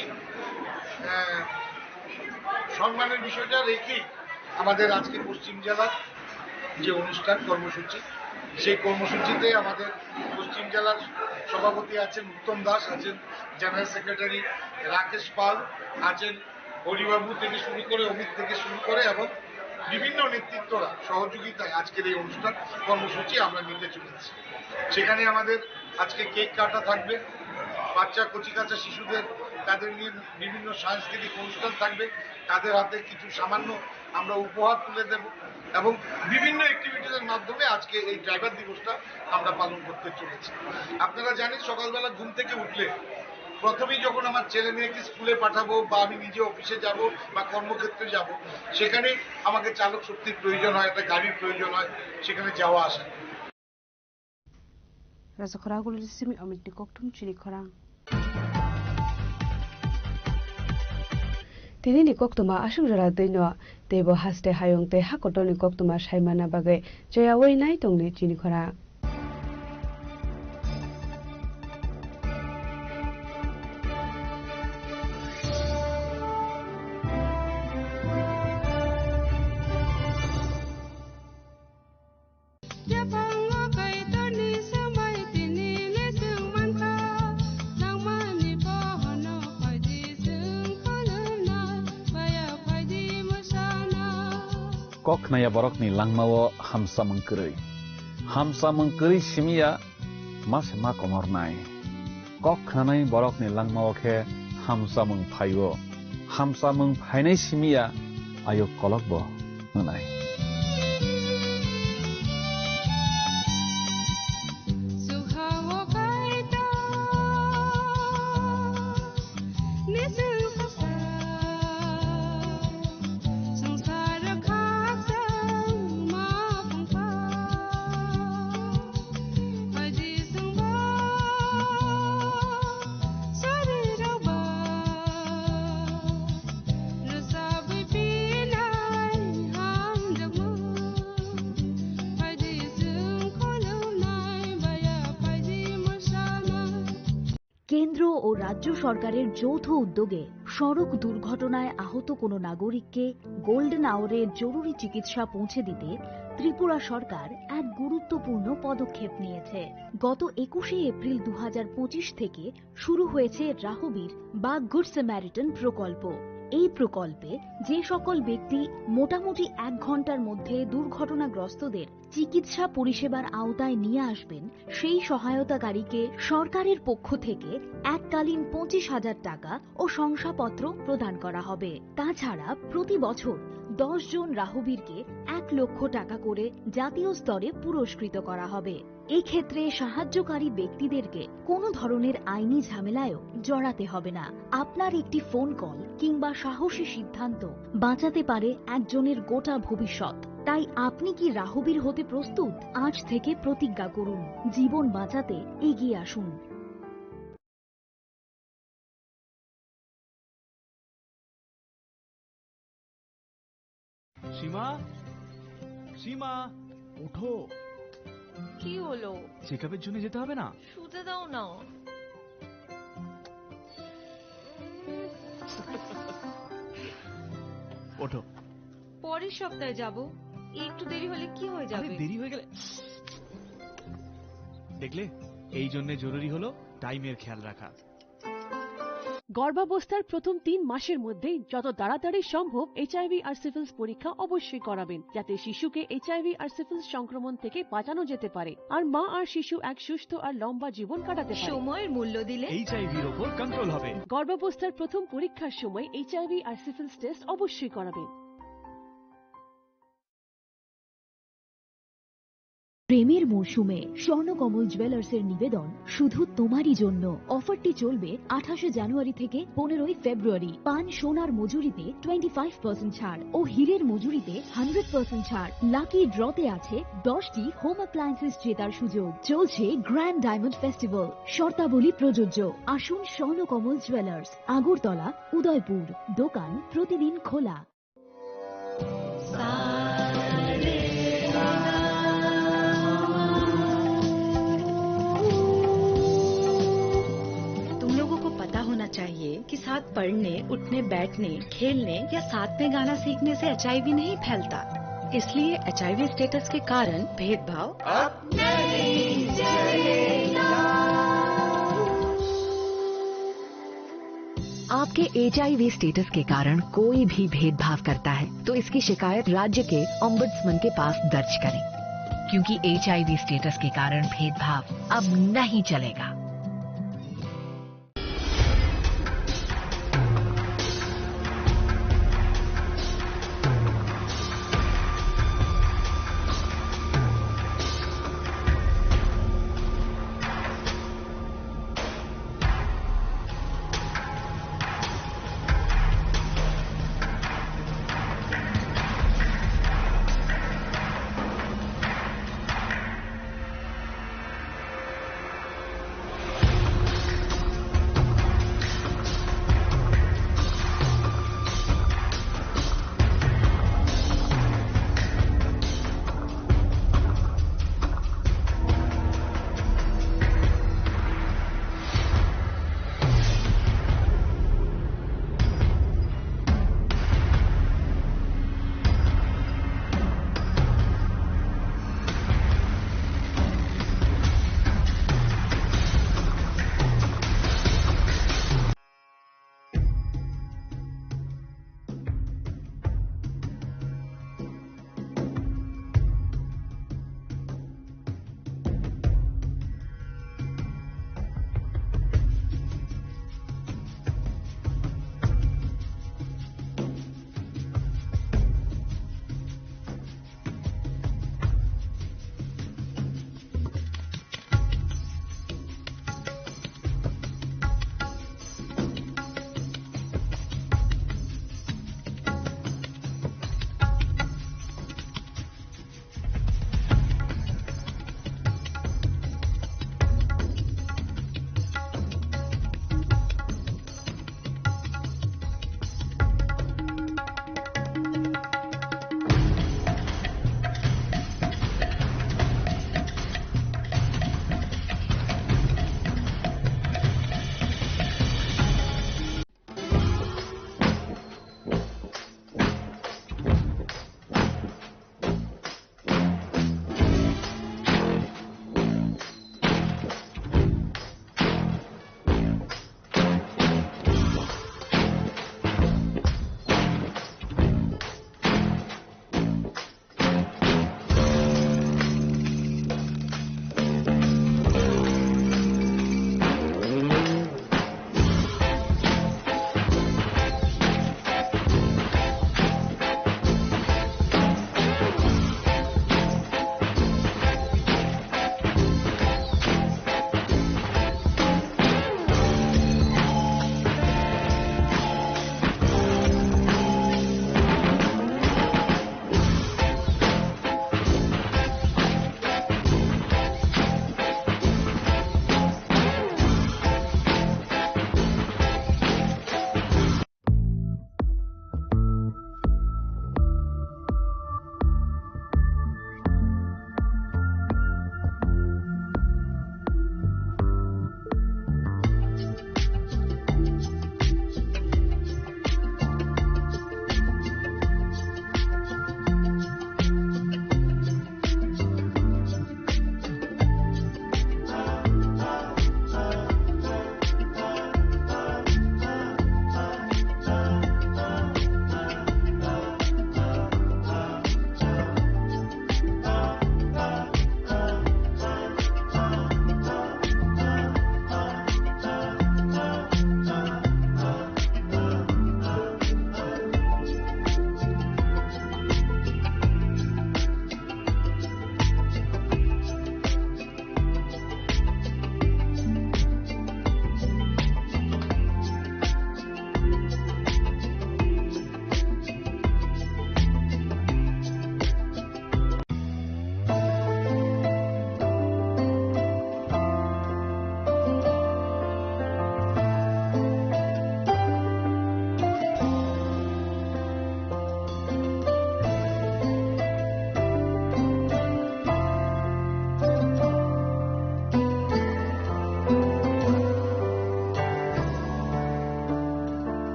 সম্মানের বিষয়টা রেখেই আমাদের আজকে পশ্চিম জেলার যে অনুষ্ঠান কর্মসূচি, সেই কর্মসূচিতে আমাদের পশ্চিম জেলার সভাপতি আছেন উত্তম দাস, আছেন জেনারেল সেক্রেটারি রাকেশ পাল, আছেন হরিবাবু থেকে শুরু করে অমিত থেকে শুরু করে এবং বিভিন্ন নেতৃত্বরা সহযোগিতায় আজকের এই অনুষ্ঠান কর্মসূচি আমরা নিতে চলেছি। সেখানে আমাদের আজকে কেক কাটা থাকবে, বাচ্চা কচিকাচা শিশুদের তাদের নিয়ে বিভিন্ন সাংস্কৃতিক অনুষ্ঠান থাকবে, তাদের হাতে কিছু সামান্য আমরা উপহার তুলে দেব এবং বিভিন্ন অ্যাক্টিভিটিসের মাধ্যমে আজকে এই ড্রাইভার দিবসটা আমরা পালন করতে চলেছি। আপনারা জানেন সকালবেলা ঘুম থেকে উঠলে প্রথমেই যখন আমার ছেলে মেয়েকে স্কুলে পাঠাবো বা আমি নিজে অফিসে যাব বা কর্মক্ষেত্রে যাব, সেখানে আমাকে চালক শক্তির প্রয়োজন হয়, একটা গাড়ির প্রয়োজন হয় সেখানে যাওয়া আসা। রাজখরাগুলো সিমি অমিত নিকটুম চিনি খরাং তিনি নিকটুমা আসুক জরা দৈন দেব হাসতে হায়ং তে হাকটো নিকটুমা সাইমানা বাগে জয়া ওই নাই তংনি চিনি খরা kok naya borok ni langmawo hamsa mengkeri simia mas ma komor nai kok nanai borok ni langmawo ke hamsa mengphainai simia ayo kolok bo nanai কেন্দ্র ও রাজ্য সরকারের যৌথ উদ্যোগে সড়ক দুর্ঘটনায় আহত কোনো নাগরিককে গোল্ডেন আওয়ারে জরুরি চিকিৎসা পৌঁছে দিতে ত্রিপুরা সরকার এক গুরুত্বপূর্ণ পদক্ষেপ নিয়েছে। গত 21শে এপ্রিল 2025 থেকে শুরু হয়েছে রাহবীর বা গুড স্যামারিটান প্রকল্প। এই প্রকল্পে যে সকল ব্যক্তি মোটামুটি 1 ঘন্টার মধ্যে দুর্ঘটনাগ্রস্তদের চিকিৎসা পরিষেবার আওতায় নিয়ে আসবেন, সেই সহায়তাকারীকে সরকারের পক্ষ থেকে এককালীন 25,000 টাকা ও শংসাপত্র প্রদান করা হবে। তাছাড়া প্রতি বছর 10 জন রাহবীরকে 1 লক্ষ টাকা করে জাতীয় স্তরে পুরস্কৃত করা হবে। এক্ষেত্রে সাহায্যকারী ব্যক্তিদেরকে কোনো ধরনের আইনি ঝামেলায়ও জড়াতে হবে না। আপনার একটি ফোন কল কিংবা সাহসী সিদ্ধান্ত বাঁচাতে পারে একজনের গোটা ভবিষ্যৎ। তাই আপনি কি রাহবীর হতে প্রস্তুত? আজ থেকে প্রতিজ্ঞা করুন, জীবন বাঁচাতে এগিয়ে আসুন। সীমা, সীমা, ওঠো। কি হলো? চেকআপের জন্য যেতে হবে না? শুতে দাও না। ওঠো। পরের সপ্তাহে যাব। একটু দেরি হলে কি হয়ে যাবে? দেরি হয়ে গেলে দেখলে, এই জন্য জরুরি হলো টাইমের খেয়াল রাখা। গর্ভাবস্থার প্রথম 3 মাসের মধ্যেই যত তাড়াতাড়ি সম্ভব এইচআইভি আর সিফিলিস পরীক্ষা অবশ্যই করাবেন, যাতে শিশুকে এইচআইভি আর সিফিলিস সংক্রমণ থেকে বাঁচানো যেতে পারে আর মা আর শিশু এক সুস্থ আর লম্বা জীবন কাটাতে পারে। সময়ের মূল্য দিলে এইচআইভির ওপর কন্ট্রোল হবে। গর্ভাবস্থার প্রথম পরীক্ষার সময় এইচআইভি আর সিফিলিস টেস্ট অবশ্যই করাবেন। প্রেমের মৌসুমে স্বর্ণকমল জুয়েলার্সের নিবেদন শুধু তোমারই জন্য। অফারটি চলবে 28 জানুয়ারি থেকে 15 ফেব্রুয়ারি। পান সোনার মজুরিতে 25% ছাড় ও হীরের মজুরিতে 100% ছাড়। লাকি ড্রতে আছে 10টি হোম অ্যাপ্লায়েন্সেস জেতার সুযোগ। চলছে গ্র্যান্ড ডায়মন্ড ফেস্টিভ্যাল, শর্তাবলী প্রযোজ্য। আসুন স্বর্ণকমল জুয়েলার্স, আগরতলা, উদয়পুর। দোকান প্রতিদিন খোলা। चाहिए कि साथ पढ़ने, उठने, बैठने, खेलने या साथ में गाना सीखने से एचआईवी नहीं फैलता। इसलिए एचआईवी स्टेटस के कारण भेदभाव अब नहीं चलेगा। आपके एचआईवी स्टेटस के कारण कोई भी भेदभाव करता है तो इसकी शिकायत राज्य के ओम्बुड्समैन के पास दर्ज करें, क्योंकि एचआईवी स्टेटस के कारण भेदभाव अब नहीं चलेगा।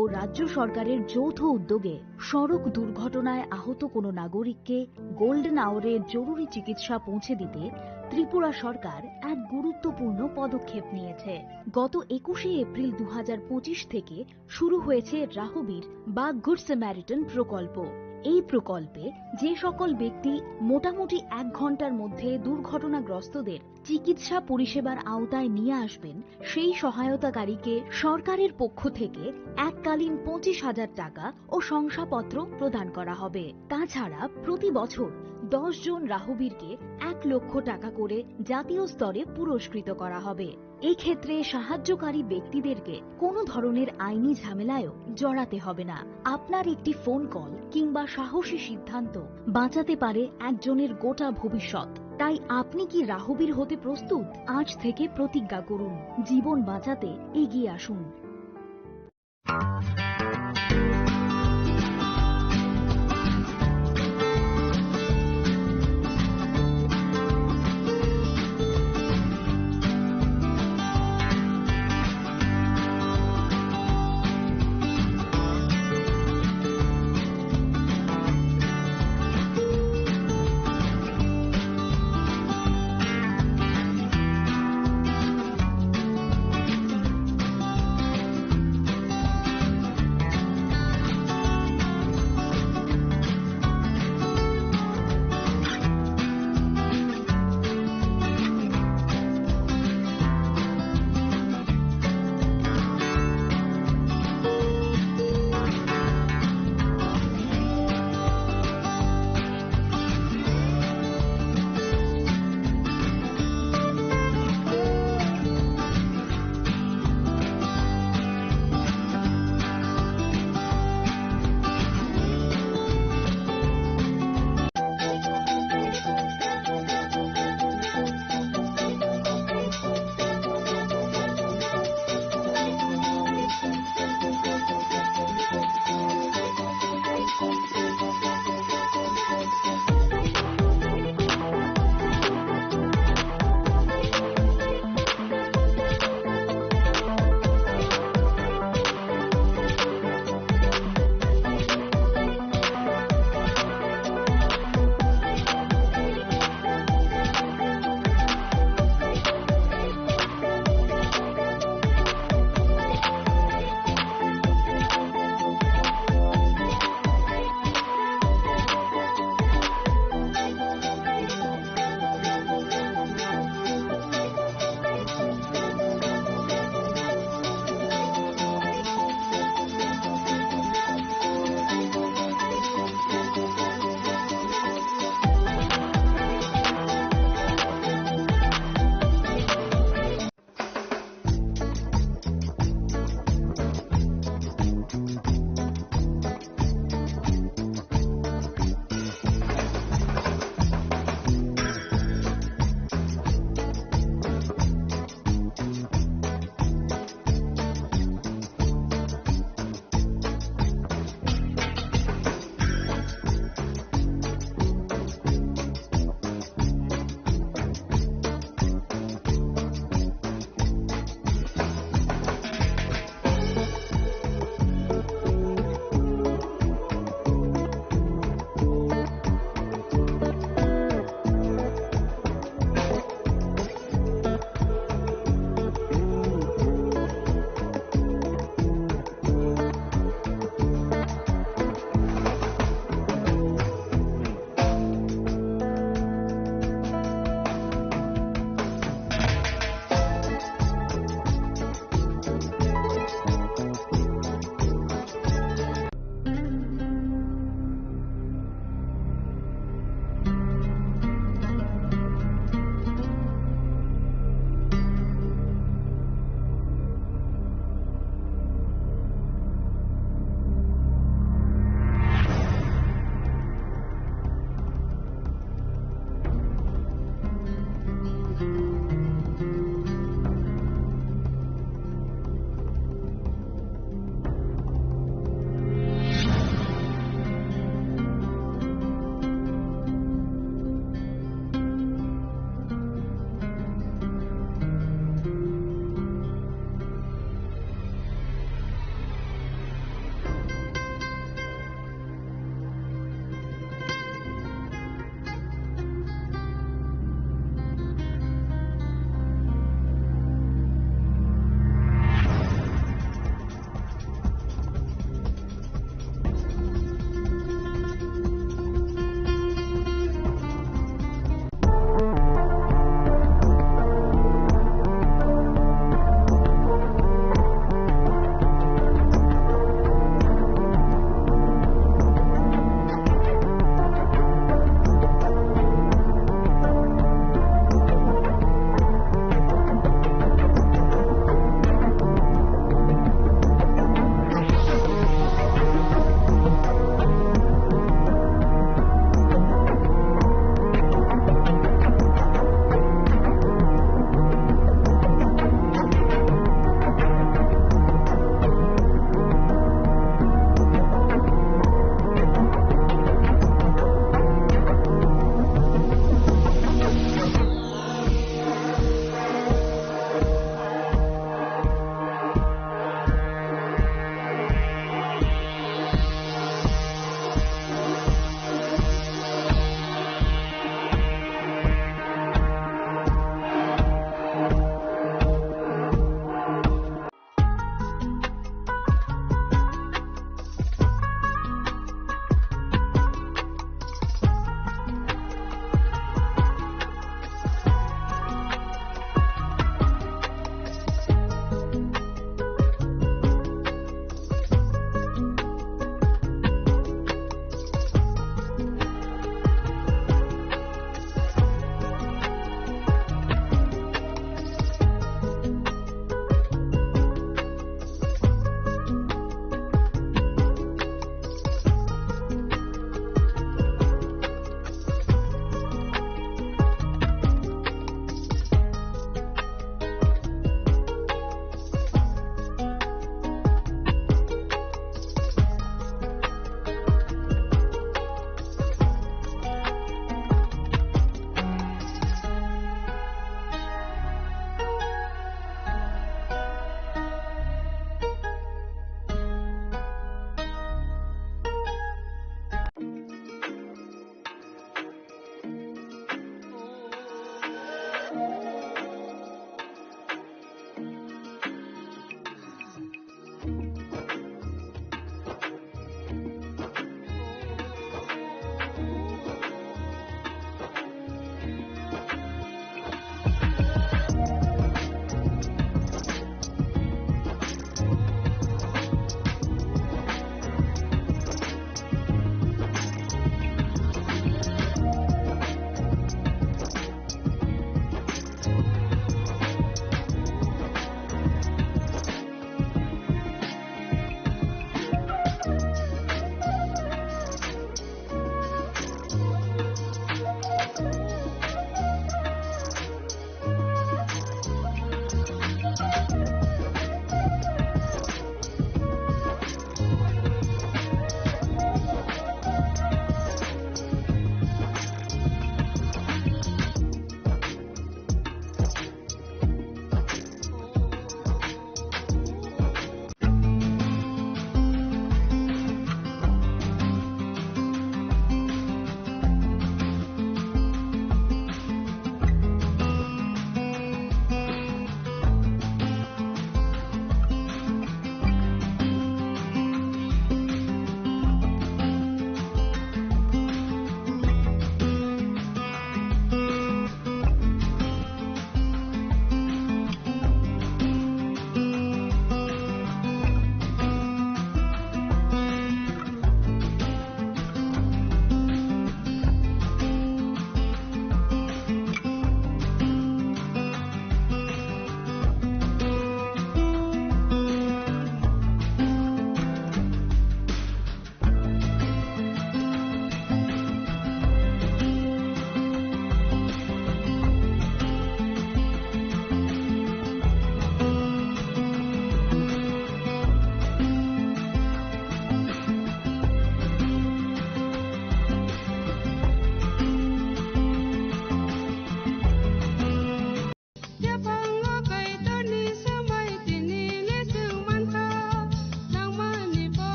ও রাজ্য সরকারের যৌথ উদ্যোগে সড়ক দুর্ঘটনায় আহত কোনো নাগরিককে গোল্ডেন আওয়ারে জরুরি চিকিৎসা পৌঁছে দিতে ত্রিপুরা সরকার এক গুরুত্বপূর্ণ পদক্ষেপ নিয়েছে। গত 21শে এপ্রিল 2025 থেকে শুরু হয়েছে রাহবীর বা গুড স্যামারিটান প্রকল্প। এই প্রকল্পে যে সকল ব্যক্তি মোটামুটি 1 ঘন্টার মধ্যে দুর্ঘটনাগ্রস্তদের চিকিৎসা পরিষেবার আওতায় নিয়ে আসবেন, সেই সহায়তাকারীকে সরকারের পক্ষ থেকে এককালীন 25,000 টাকা ও শংসাপত্র প্রদান করা হবে। তাছাড়া প্রতি বছর 10 জন রাহবীরকে 1 লক্ষ টাকা করে জাতীয় স্তরে পুরস্কৃত করা হবে। এক্ষেত্রে সাহায্যকারী ব্যক্তিদেরকে কোনো ধরনের আইনি ঝামেলায়ও জড়াতে হবে না। আপনার একটি ফোন কল কিংবা সাহসী সিদ্ধান্ত বাঁচাতে পারে একজনের গোটা ভবিষ্যৎ। তাই আপনি কি রাহবীর হতে প্রস্তুত? আজ থেকে প্রতিজ্ঞা করুন, জীবন বাঁচাতে এগিয়ে আসুন।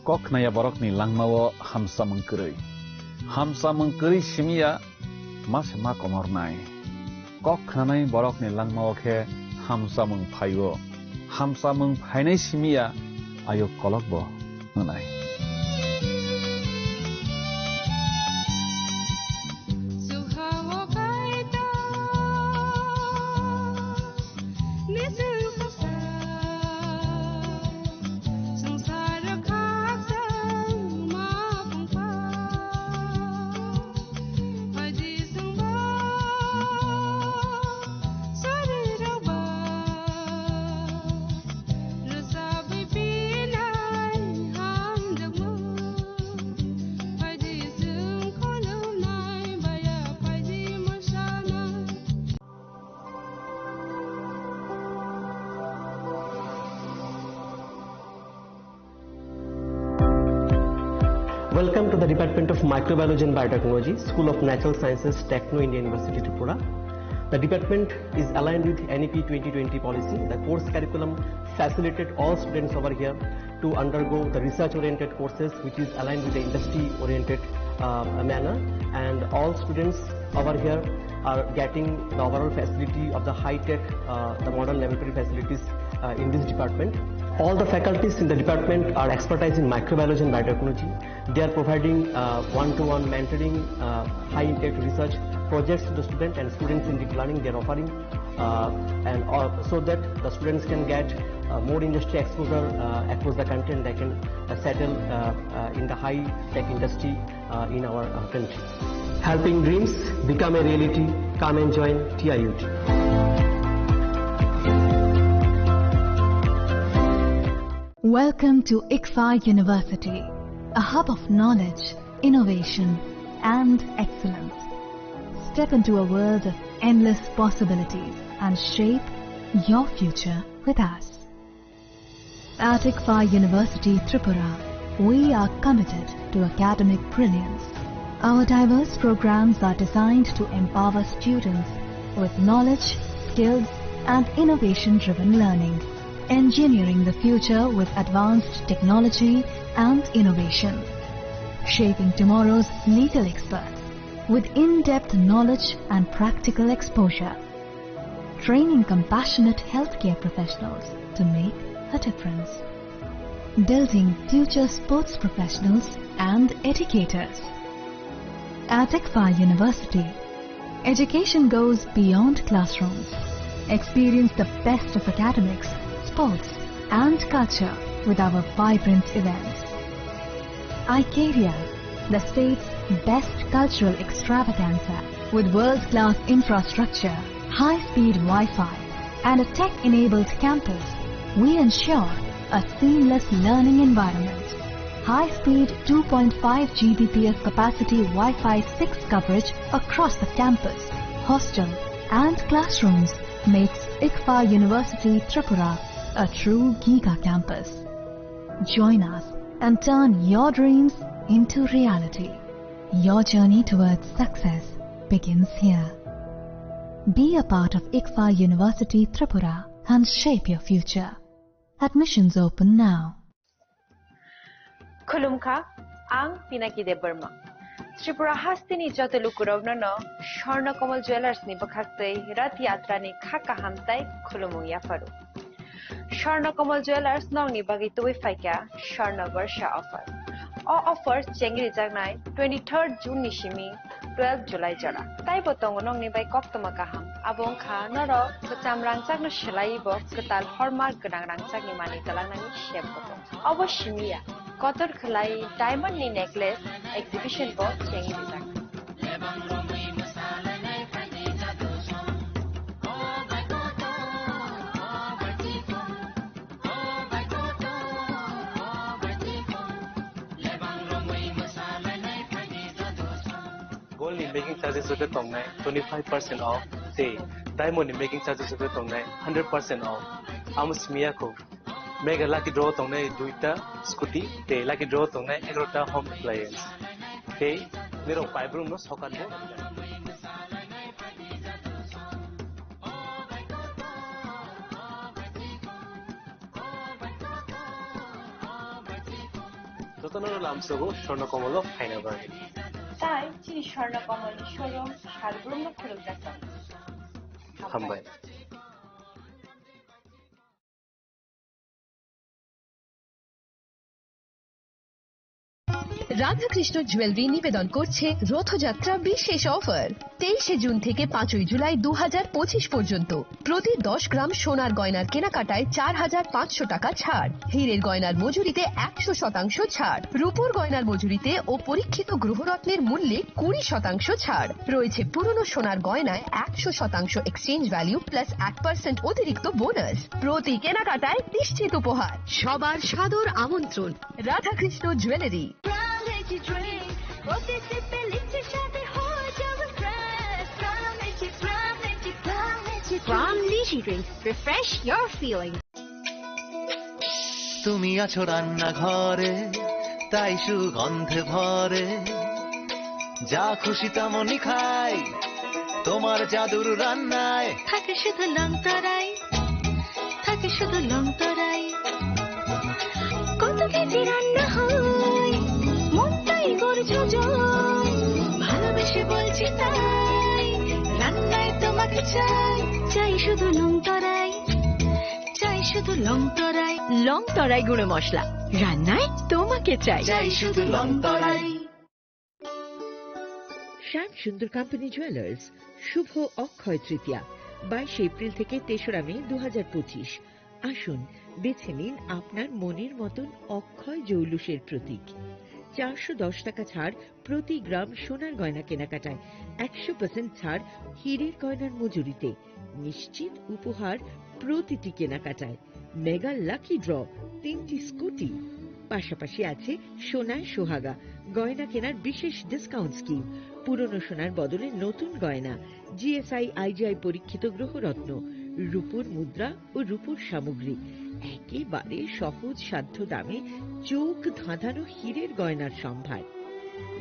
kok naya borok ni langmawo hamsa mengkeri simia mas ma komor nai kok nanai borok ni langmawo ke hamsa mengphainai simia ayo kolok bo nanai Welcome to the Department of Microbiology and Biotechnology, School of Natural Sciences, Techno India University, Tripura. The department is aligned with NEP 2020 policy. The course curriculum facilitated all students over here to undergo the research-oriented courses, which is aligned with the industry-oriented manner. And all students over here are getting the overall facility of the high-tech, the modern laboratory facilities in this department. All the faculties in the department are expertise in microbiology and biotechnology. They are providing one-to-one mentoring, high-impact research projects to the student, and students in deep learning they are offering, so that the students can get more industry exposure across the country, and they can settle in the high-tech industry in our country. Helping dreams become a reality. Come and join TIUT. Welcome to ICFA University, a hub of knowledge, innovation, and excellence. Step into a world of endless possibilities and shape your future with us. At ICFA University, Tripura, we are committed to academic brilliance. Our diverse programs are designed to empower students with knowledge, skills, and innovation-driven learning. Engineering the future with advanced technology and innovation. Shaping tomorrow's legal experts with in-depth knowledge and practical exposure. Training compassionate healthcare professionals to make a difference. Building future sports professionals and educators. At ICFA University, education goes beyond classrooms. Experience the best of academics, sports and culture with our vibrant events. ICARIA, the state's best cultural extravaganza with world-class infrastructure, high-speed Wi-Fi and a tech-enabled campus, we ensure a seamless learning environment. High-speed 2.5 Gbps capacity Wi-Fi 6 coverage across the campus, hostel and classrooms makes ICFA University Tripura a true Giga campus. Join us and turn your dreams into reality. Your journey towards success begins here. Be a part of ICFA University Tripura and shape your future. Admissions open now. Khulumkha, ang Pinaki de Burma. Tripura hastini joto lukurovno no Sharna Kamal Jewelers ni bakhaktei Rath Yatra ni khaka hamtai khulumung yafaru. Sharna Kamal Jewelers nong ni bagi tuwi faika Sharna Varsha offer. All offers chengri jagnai 23rd June ni shimi 12 July jara. Tai botong nong ni bai koktoma kaham. Abong kha noro kecam rangsak no shelai bo ketal hormat genang rangsak ni mani talang nani shep botong. Abo shimiya kotor khlai diamond ni necklace exhibition bo chengri jagnai. Gold in making charges of the tongue 25% off. Say diamond in making charges of the tongue 100% off. Amos Miyako. Make a lucky draw tongue duita scooty. They lucky draw tongue egrota home appliance. Hey, little five room no socket. যতনৰ লামছগো Swarnakamal ফাইনা বাড়ি তাই চিনি Swarnakamal showroom সালব্রহ্ম খুলুক হামবাই Radhakrishna jewellery নিবেদন করছে রথযাত্রা বিশেষ offer 23 June থেকে 5 জুলাই 2025 পর্যন্ত প্রতি 10 গ্রাম সোনার গয়নার কেনাকাটায় 4,500 টাকা ছাড়, হীরের গয়নার মজুরিতে 100% ছাড়, রূপোর গয়নার মজুরিতে ও পরীক্ষিত গ্রহরত্নের মূল্যে 20% ছাড় রয়েছে। পুরনো সোনার গয়নায় 100% এক্সচেঞ্জ ভ্যালু প্লাস 1% অতিরিক্ত বোনাস। প্রতি কেনাকাটায় নিশ্চিত উপহার। সবার সাদর আমন্ত্রণ Radhakrishna jewellery. Refresh your feeling. তুমি আছো রান্না ঘরে তাই সুগন্ধে ভরে যা খুশি তেমনই খাই তোমার জাদুর রান্নায় থাকে শুধু লংতরাই, থাকে শুধু লংতরাই। কত কেজি রান্না হয় মনটাই করছো জয়, ভালোবেসে বলছি তাই রান্নায় তোমাকে চাই, চাই শুধু লংতরাই, চাই শুধু লংতরাই। লংতরাই গুঁড়ো মশলা, রান্নায় তোমাকে চাই, চাই শুধু লংতরাই। শ্যাম সুন্দর কোম্পানি জুয়েলার্স শুভ অক্ষয় তৃতীয়া 22 এপ্রিল থেকে 3রা মে 2025। আসুন বেছে নিন আপনার মনের মতন অক্ষয় জৌলুসের প্রতীক। 410 টাকা ছাড় প্রতি গ্রাম সোনার গয়না কেনাকাটায়, 100% ছাড় হীরের গয়নার মজুরিতে, নিশ্চিত উপহার প্রতিটি কেনাকাটায়, মেগা লাকি ড্র 3টি স্কুটি। পাশাপাশি আছে সোনায় সোহাগা গয়না কেনার বিশেষ ডিসকাউন্ট স্কিম, পুরনো সোনার বদলে নতুন গয়না, জিএসআই আইজিআই পরীক্ষিত গ্রহরত্ন, রূপোর মুদ্রা ও রূপোর সামগ্রী, একেবারে সহজ সাধ্য দামে চোখ ধাঁধানো হীরের গয়নার সম্ভার।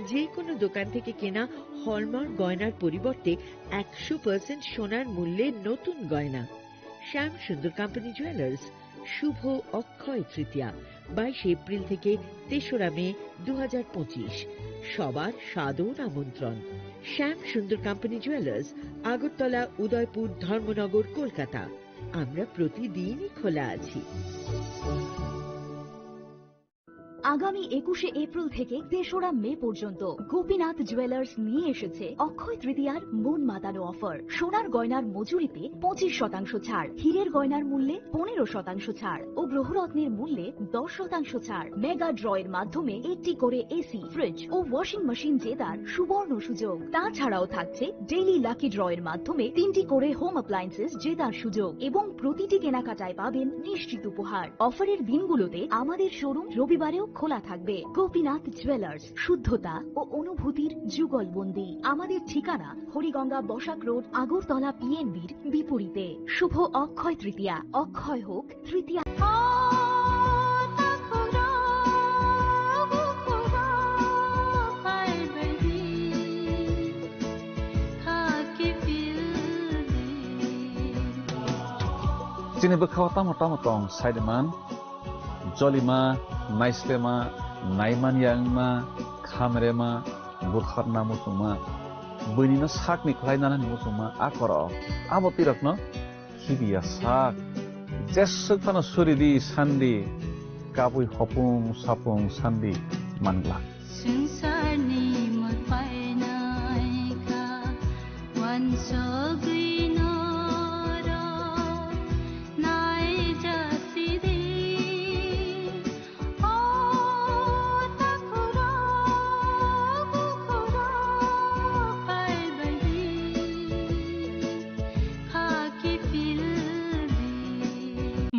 যে কোনো দোকান থেকে কেনা হলমার্ক গয়নার পরিবর্তে 100% সোনার মূল্যে নতুন গয়না। শ্যাম সুন্দর কোম্পানি জুয়েলার্স শুভ অক্ষয় তৃতীয়া 22 এপ্রিল থেকে 3রা মে 2025। সবার সাদর আমন্ত্রণ। শ্যাম সুন্দর কোম্পানি জুয়েলার্স, আগরতলা, উদয়পুর, ধর্মনগর, কলকাতা। আমরা প্রতিদিনই খোলা আছি। আগামী 21 এপ্রিল থেকে 3রা মে পর্যন্ত গোপীনাথ জুয়েলার্স নিয়ে এসেছে অক্ষয় তৃতীয়ার মন মাতানো অফার। সোনার গয়নার মজুরিতে 25% ছাড়, হীরের গয়নার মূল্যে 15% ছাড় ও গ্রহরত্নের মূল্যে 10% ছাড়। মেগা ড্রয়ের মাধ্যমে একটি করে এসি, ফ্রিজ ও ওয়াশিং মেশিন জেতার সুবর্ণ সুযোগ। তাছাড়াও থাকছে ডেইলি লাকি ড্রয়ের মাধ্যমে 3টি করে হোম অ্যাপ্লায়েন্সেস জেতার সুযোগ এবং প্রতিটি কেনাকাটায় পাবেন নিশ্চিত উপহার। অফারের দিনগুলোতে আমাদের শোরুম রবিবারেও খোলা থাকবে। গোপীনাথ জুয়েলার্স, শুদ্ধতা ও অনুভূতির যুগলবন্দি। আমাদের ঠিকানা হরিগঙ্গা বসাক রোড, আগরতলা পিএনবির বিপরীতে। শুভ অক্ষয় তৃতীয়া, অক্ষয় হোক তৃতীয়া। Sini bekhawa tamu-tamu Saideman, Jolima, Naislema, Naiman Yangma, Khamrema, Burkharna Musuma, Bunina Sakni Klainana Musuma, Akoro, Abotirakno, Hibia Sak, Jesukana Suridi, Sandi, Kabui Hopung, Sapung, Sandi, Mangla. Sunsarni magpainaika, wansogui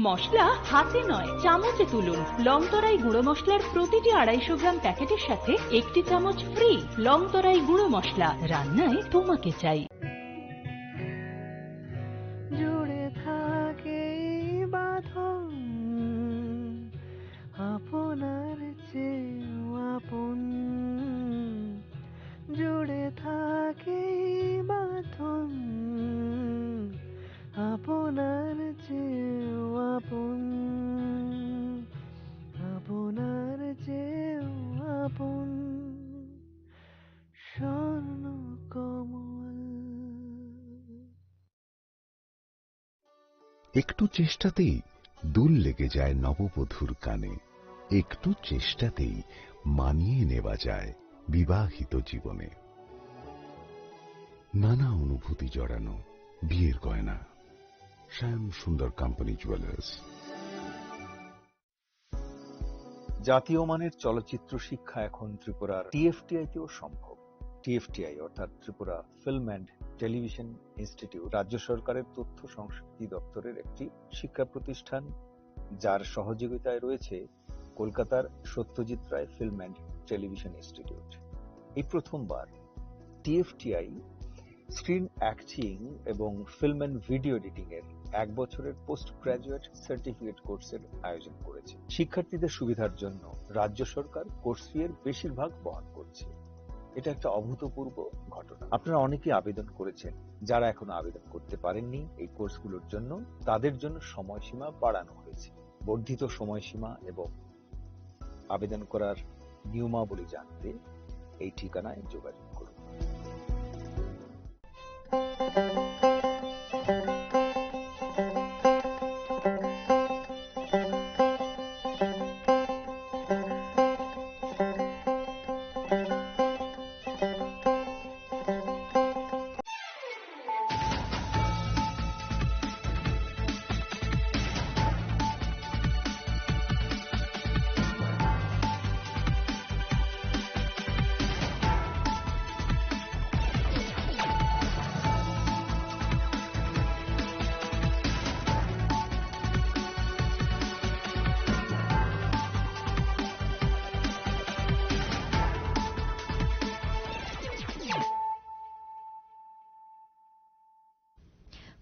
মশলা হাতে নয় চামচে তুলুন। লংতরাই গুঁড়ো মশলার প্রতিটি 250 গ্রাম প্যাকেটের সাথে 1টি চামচ ফ্রি। লংতরাই গুঁড়ো মশলা, রান্নায় তোমাকে চাই। জুড়ে থাকে বাঁধন আপনার চেয়েও আপন, জুড়ে থাকে বাঁধন আপনার চেয়েও আপন, আপনার চেয়েও একটু চেষ্টাতেই দুল লেগে যায় নববধূর কানে, একটু চেষ্টাতেই মানিয়ে নেওয়া যায় বিবাহিত জীবনে। নানা অনুভূতি জড়ানো বিয়ের গয়না। শ্যাম সুন্দর কোম্পানি জুয়েলার্স। জাতীয় মানের চলচ্চিত্র শিক্ষা এখন ত্রিপুরার টিএফটিআই-তেও সম্ভব। টিএফটিআই অর্থাৎ Tripura film and television institute রাজ্য সরকারের তথ্য সংস্কৃতি দপ্তরের একটি শিক্ষা প্রতিষ্ঠান, যার সহযোগিতায় রয়েছে কলকাতার Satyajit Ray film and television institute. এই প্রথমবার টিএফটিআই স্ক্রিন অ্যাক্টিং এবং ফিল্ম অ্যান্ড ভিডিও এডিটিং এর 1 বছরের পোস্ট গ্রাজুয়েট সার্টিফিকেট কোর্সের আয়োজন করেছে। শিক্ষার্থীদের সুবিধার জন্য রাজ্য সরকার কোর্স ফি এর বেশিরভাগ বহন করছে। এটা একটা অভূতপূর্ব ঘটনা। আপনারা অনেকেই আবেদন করেছেন। যারা এখনো আবেদন করতে পারেননি এই কোর্সগুলোর জন্য, তাদের জন্য সময়সীমা বাড়ানো হয়েছে। বর্ধিত সময়সীমা এবং আবেদন করার নিয়মাবলী জানতে এই ঠিকানায় যোগাযোগ করুন।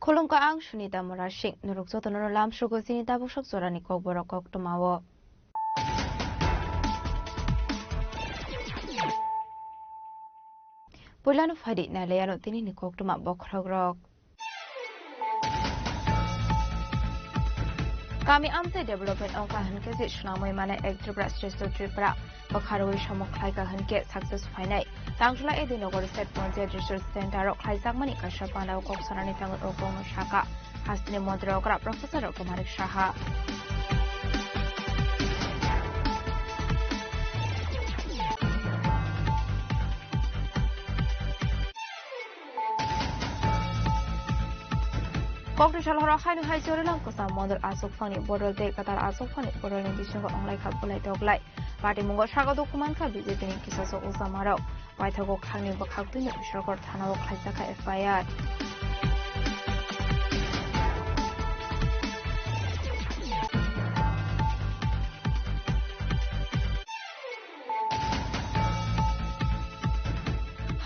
Kolong ka ang sunita morashik nuruk soto noro lam shugo sinita busok zorani kok borok kok tumawo. Pulano fadi na leyano tini ni kok tuma bokragrok. Kami amte development of kahan ke sit shnamoy mane ektribra stresto tripra bakharoi shamok khai kahan ke success finai tangshla edinogor set ponte research center ro khai sakmani kasha pandao kok sanani tangot okong shaka hastini montre okra professor Kumarik Shaha Kok shal hora khainu hai chorilam ko sam model asok fani bodol te katar asok fani bodol ni bisho ko onglai khap bolai toglai party mungo shaga dokuman kha BJP ni kisaso usamaro paithago khangni bakhak tuni shokor thana o khaisa kha FIR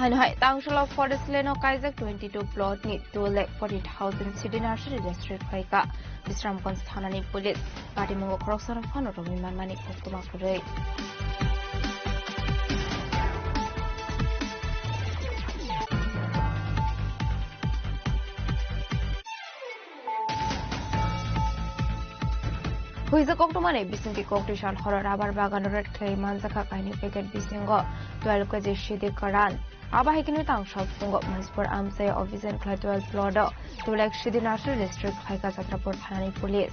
Hanhai Tangshalo Forest Leno Kaisak 22 plot ni 2,40,000 city nursery district Kaika Bisramganj Thanani police party mungo corruption fano romi manmani koktuma kure Huiza koktumane bisingi koktishan horror abar bagan red clay manzaka kaini packet bisingo 12 kg shidi karan Abahikini tang shop pungo Manispur Amsay Officer Cladwell Plodo to like Shidi National District Haika Satrapur Thani Police.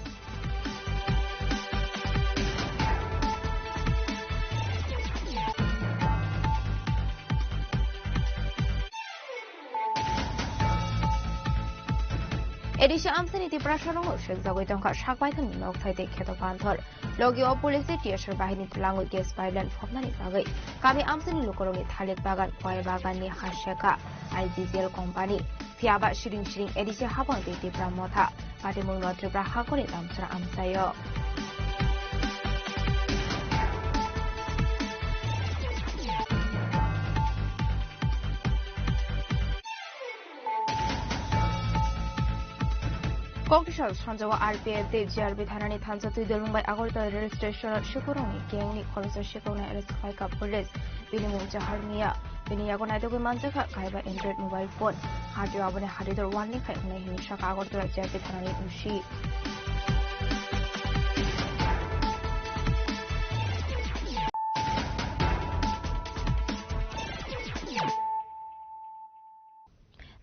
Edisha Amsani Tiprashano Shil Zawitonka Shakbaitan Milk Keto Panthor. Logio Police Tiasher Bahini Lango Gas Violent Formani Bagay. Kami Amsani Lukoroni Thalik Bagan, Koi Bagan ni Hasheka, IGCL Company. Piaba Shiring Edisha Hapon Tipra Mota, Patimun Tribra Hakoni Amsra Amsayo. Kokishal Sanjawa RPF de GRB Thanani Thansa to the Mumbai Agorta rail station at Shukuroni, Kingni College Shikona as Kaika Police, Binimu Jaharmia, Biniagona de Manzaka, Kaiba Android mobile phone, Hadi Abane Hadid one link at Shaka to GRB Thanani Ushi.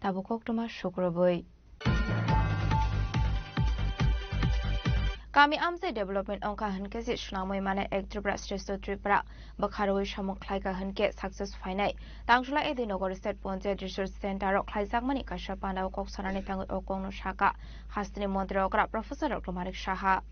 Tabukok to my Shukurboy. Kami amse development ongka hanke si sunamoi mane ek Tripura Sresto Tripura bakharoi samuk khlaika hanke success finai tangshula edinogor state Panchayat research center ok khlaijak mani kasha pandao kok sanani tangoi okongno shaka hastini mantri okra Professor Dr. Manik Saha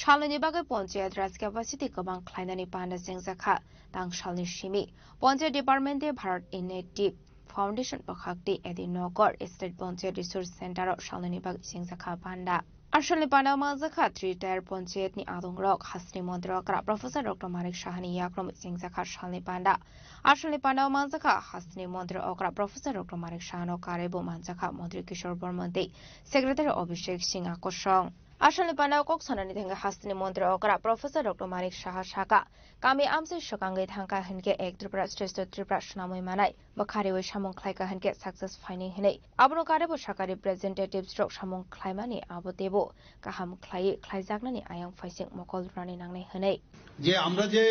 Shalini bagai Panchayat Raj capacity kabang khlainani panda sengjakha tang shalni shimi Panchayat Department de Bharat Initiative Foundation pakhakti edinogor State Panchayat Resource Center shalini bag sengjakha panda Ashalni panda mazakha 3-tier Panchayat ni adongrok hasni mantrakra Professor Dr. Manik Sahani yakrom sengjakha shalni panda Ashalni panda mazakha hasni mantrakra Professor Dr. Manik Sahano karebo manjakha Mantri Kishore Bormante Secretary Abhishek Singh Akosong Ashalni pandao kok sanani thenga hastini mantri okra Professor Dr. Manik Saha Shaka kami amse shokangai thangka henke ek Tripura Sresto Tripura sunamoi manai bakhari oi samung khlaika henke success finding hinai abno karebo Shaka representative stroke samung khlaimani abotebo kaham khlai khlaijaknani ayang faising mokol rani nangnai hinai যে আমরা যে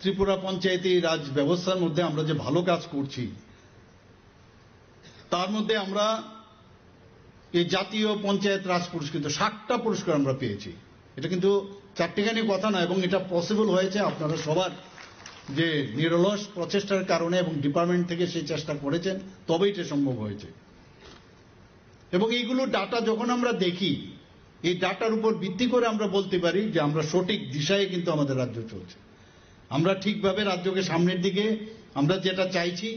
ত্রিপুরা পঞ্চায়েতি রাজ ব্যবস্থার মধ্যে আমরা যে ভালো কাজ করছি তার মধ্যে আমরা এই জাতীয় পঞ্চায়েত রাজ পুরস্কৃত 60টা পুরস্কার আমরা পেয়েছি এটা কিন্তু চারটিখানি কথা না এবং এটা পসিবল হয়েছে আপনারা সবার যে নিরলস প্রচেষ্টার কারণে এবং ডিপার্টমেন্ট থেকে সেই চেষ্টা করেছেন তবেই এটা সম্ভব হয়েছে এবং এইগুলো ডাটা যখন আমরা দেখি এই ডাটার উপর ভিত্তি করে আমরা বলতে পারি যে আমরা সঠিক দিশায় কিন্তু আমাদের রাজ্য চলছে আমরা ঠিকভাবে রাজ্যকে সামনের দিকে আমরা যেটা চাইছি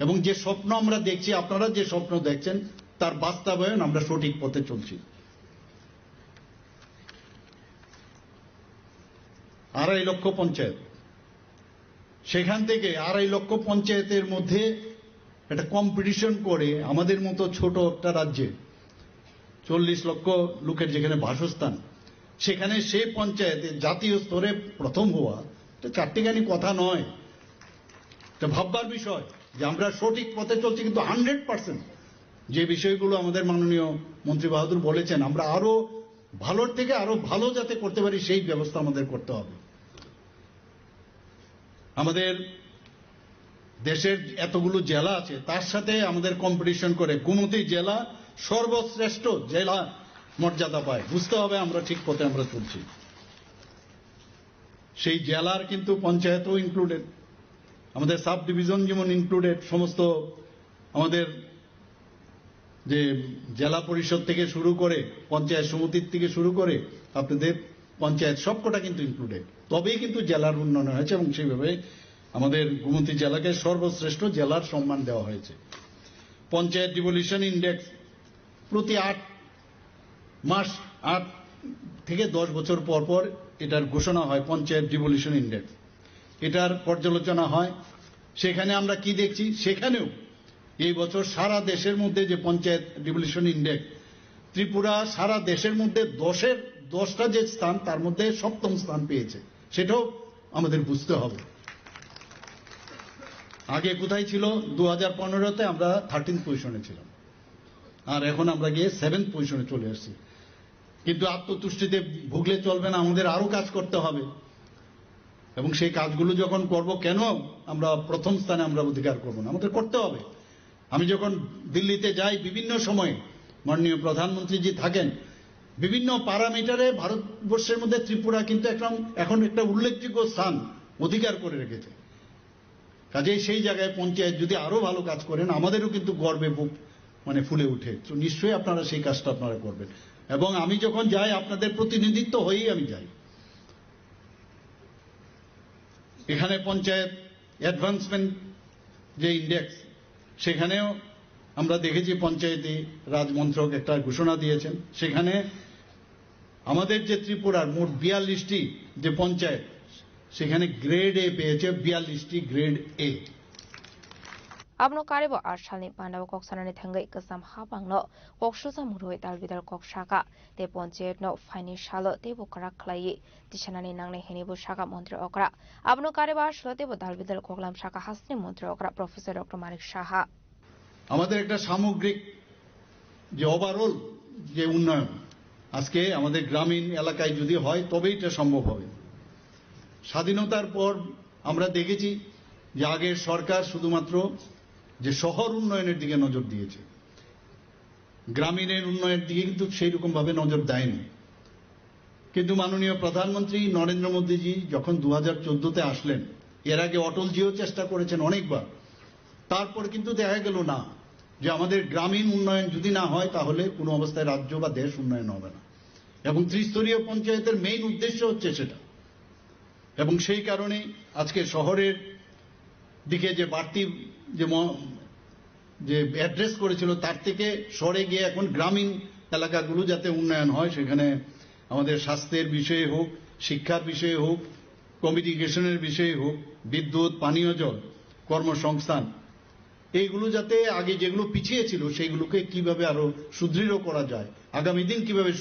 এবং যে স্বপ্ন আমরা দেখছি আপনারা যে স্বপ্ন দেখছেন তার বাস্তবায়ন আমরা সঠিক পথে চলছি 2.5 লক্ষ পঞ্চায়েত সেখান থেকে 2.5 লক্ষ পঞ্চায়েতের মধ্যে একটা কম্পিটিশন করে আমাদের মতো ছোট একটা রাজ্যে 40 লক্ষ লোকের যেখানে বাসস্থান সেখানে সেই পঞ্চায়েতে জাতীয় স্তরে প্রথম হওয়া এটা চারটিখানি কথা নয় এটা ভাববার বিষয় যে আমরা সঠিক পথে চলছি কিন্তু 100% যে বিষয়গুলো আমাদের মাননীয় মন্ত্রী বাহাদুর বলেছেন আমরা আরো ভালোর থেকে আরো ভালো যাতে করতে পারি সেই ব্যবস্থা আমাদের করতে হবে আমাদের দেশের এতগুলো জেলা আছে তার সাথে আমাদের কম্পিটিশন করে গোমতী জেলা সর্বশ্রেষ্ঠ জেলা মর্যাদা পায় বুঝতে হবে আমরা ঠিক পথে আমরা চলছি সেই জেলার কিন্তু পঞ্চায়েতও ইনক্লুডেড আমাদের সাব ডিভিশন যেমন ইনক্লুডেড সমস্ত আমাদের যে জেলা পরিষদ থেকে শুরু করে পঞ্চায়েত সমিতির থেকে শুরু করে আপনাদের পঞ্চায়েত সবকটা কিন্তু ইনক্লুডেড তবেই কিন্তু জেলার উন্নয়ন হয়েছে এবং সেইভাবে আমাদের গোমতী জেলাকে সর্বশ্রেষ্ঠ জেলার সম্মান দেওয়া হয়েছে পঞ্চায়েত ডিভলিউশন ইন্ডেক্স প্রতি 8 মাস 8 থেকে 10 বছর পর পর এটার ঘোষণা হয় পঞ্চায়েত ডিভলিউশন ইন্ডেক্স এটার পর্যালোচনা হয় সেখানে আমরা কি দেখছি সেখানেও এই বছর সারা দেশের মধ্যে যে পঞ্চায়েত ডিভলিউশন ইন্ডেক্স ত্রিপুরা সারা দেশের মধ্যে 10টা যে স্থান তার মধ্যে 7ম স্থান পেয়েছে সেটাও আমাদের বুঝতে হবে আগে কোথায় ছিল 2015 তে আমরা 13th পজিশনে ছিলাম আর এখন আমরা গিয়ে 7th পজিশনে চলে আসছি কিন্তু আত্মতুষ্টিতে ভুগলে চলবে না আমাদের আরো কাজ করতে হবে এবং সেই কাজগুলো যখন করব কেন আমরা প্রথম স্থানে আমরা অধিকার করব না আমাদের করতে হবে আমি যখন দিল্লিতে যাই বিভিন্ন সময়ে মাননীয় প্রধানমন্ত্রীজি থাকেন বিভিন্ন প্যারামিটারে ভারতবর্ষের মধ্যে ত্রিপুরা কিন্তু এখন একটা উল্লেখযোগ্য স্থান অধিকার করে রেখেছে কাজেই সেই জায়গায় পঞ্চায়েত যদি আরো ভালো কাজ করেন আমাদেরও কিন্তু গর্বে বুক মানে ফুলে ওঠে তো নিশ্চয়ই আপনারা সেই কাজটা আপনারা করবেন এবং আমি যখন যাই আপনাদের প্রতিনিধিত্ব হয়েই আমি যাই এখানে পঞ্চায়েত অ্যাডভান্সমেন্ট যে ইন্ডেক্স সেখানেও আমরা দেখেছি পঞ্চায়েতি রাজ মন্ত্রক একটা ঘোষণা দিয়েছেন সেখানে আমাদের যে ত্রিপুরার মোট 42টি যে পঞ্চায়েত সেখানে গ্রেড এ পেয়েছে 42টি grade A Abno karebo arshani pandao kok sanani thangai kasam habangno kok shusa muroi dalbidar kok shaka te ponchayat no financial te bo karak khlai tishanani nangne heni bo shaka mantri okra abno karebo arshlo te bo dalbidar koklam shaka hasni mantri okra Professor Dr. Manik Saha আমাদের একটা সামগ্রিক যে overall যে উন্নয়ন আজকে আমাদের গ্রামীণ এলাকায় যদি হয় তবেই এটা সম্ভব হবে। স্বাধীনতার পর আমরা দেখেছি যে আগের সরকার শুধুমাত্র যে শহর উন্নয়নের দিকে নজর দিয়েছে, গ্রামীণের উন্নয়নের দিকে কিন্তু সেই রকম ভাবে নজর দেয়নি। কিন্তু মাননীয় প্রধানমন্ত্রী নরেন্দ্র মোদীজি যখন 2014-তে আসলেন, এর আগে অটলজিও চেষ্টা করেছেন অনেকবার, তারপর কিন্তু দেখা গেল না যে আমাদের গ্রামীণ উন্নয়ন যদি না হয় তাহলে কোনো অবস্থায় রাজ্য বা দেশ উন্নয়ন হবে না। এবং ত্রিস্তরীয় পঞ্চায়েতের মেইন উদ্দেশ্য হচ্ছে সেটা। এবং সেই কারণে আজকে শহরের দিকে যে বাড়তি যে অ্যাড্রেস করেছিল তার থেকে সরে গিয়ে এখন গ্রামীণ এলাকাগুলো যাতে উন্নয়ন হয়, সেখানে আমাদের স্বাস্থ্যের বিষয়ে হোক, শিক্ষার বিষয়ে হোক, কমিউনিকেশনের বিষয়ে হোক, বিদ্যুৎ, পানীয় জল, কর্মসংস্থান, এইগুলো যাতে আগে যেগুলো পিছিয়ে ছিল সেইগুলোকে কিভাবে আরো সুদৃঢ় করা যায়, আগামী দিন কিভাবে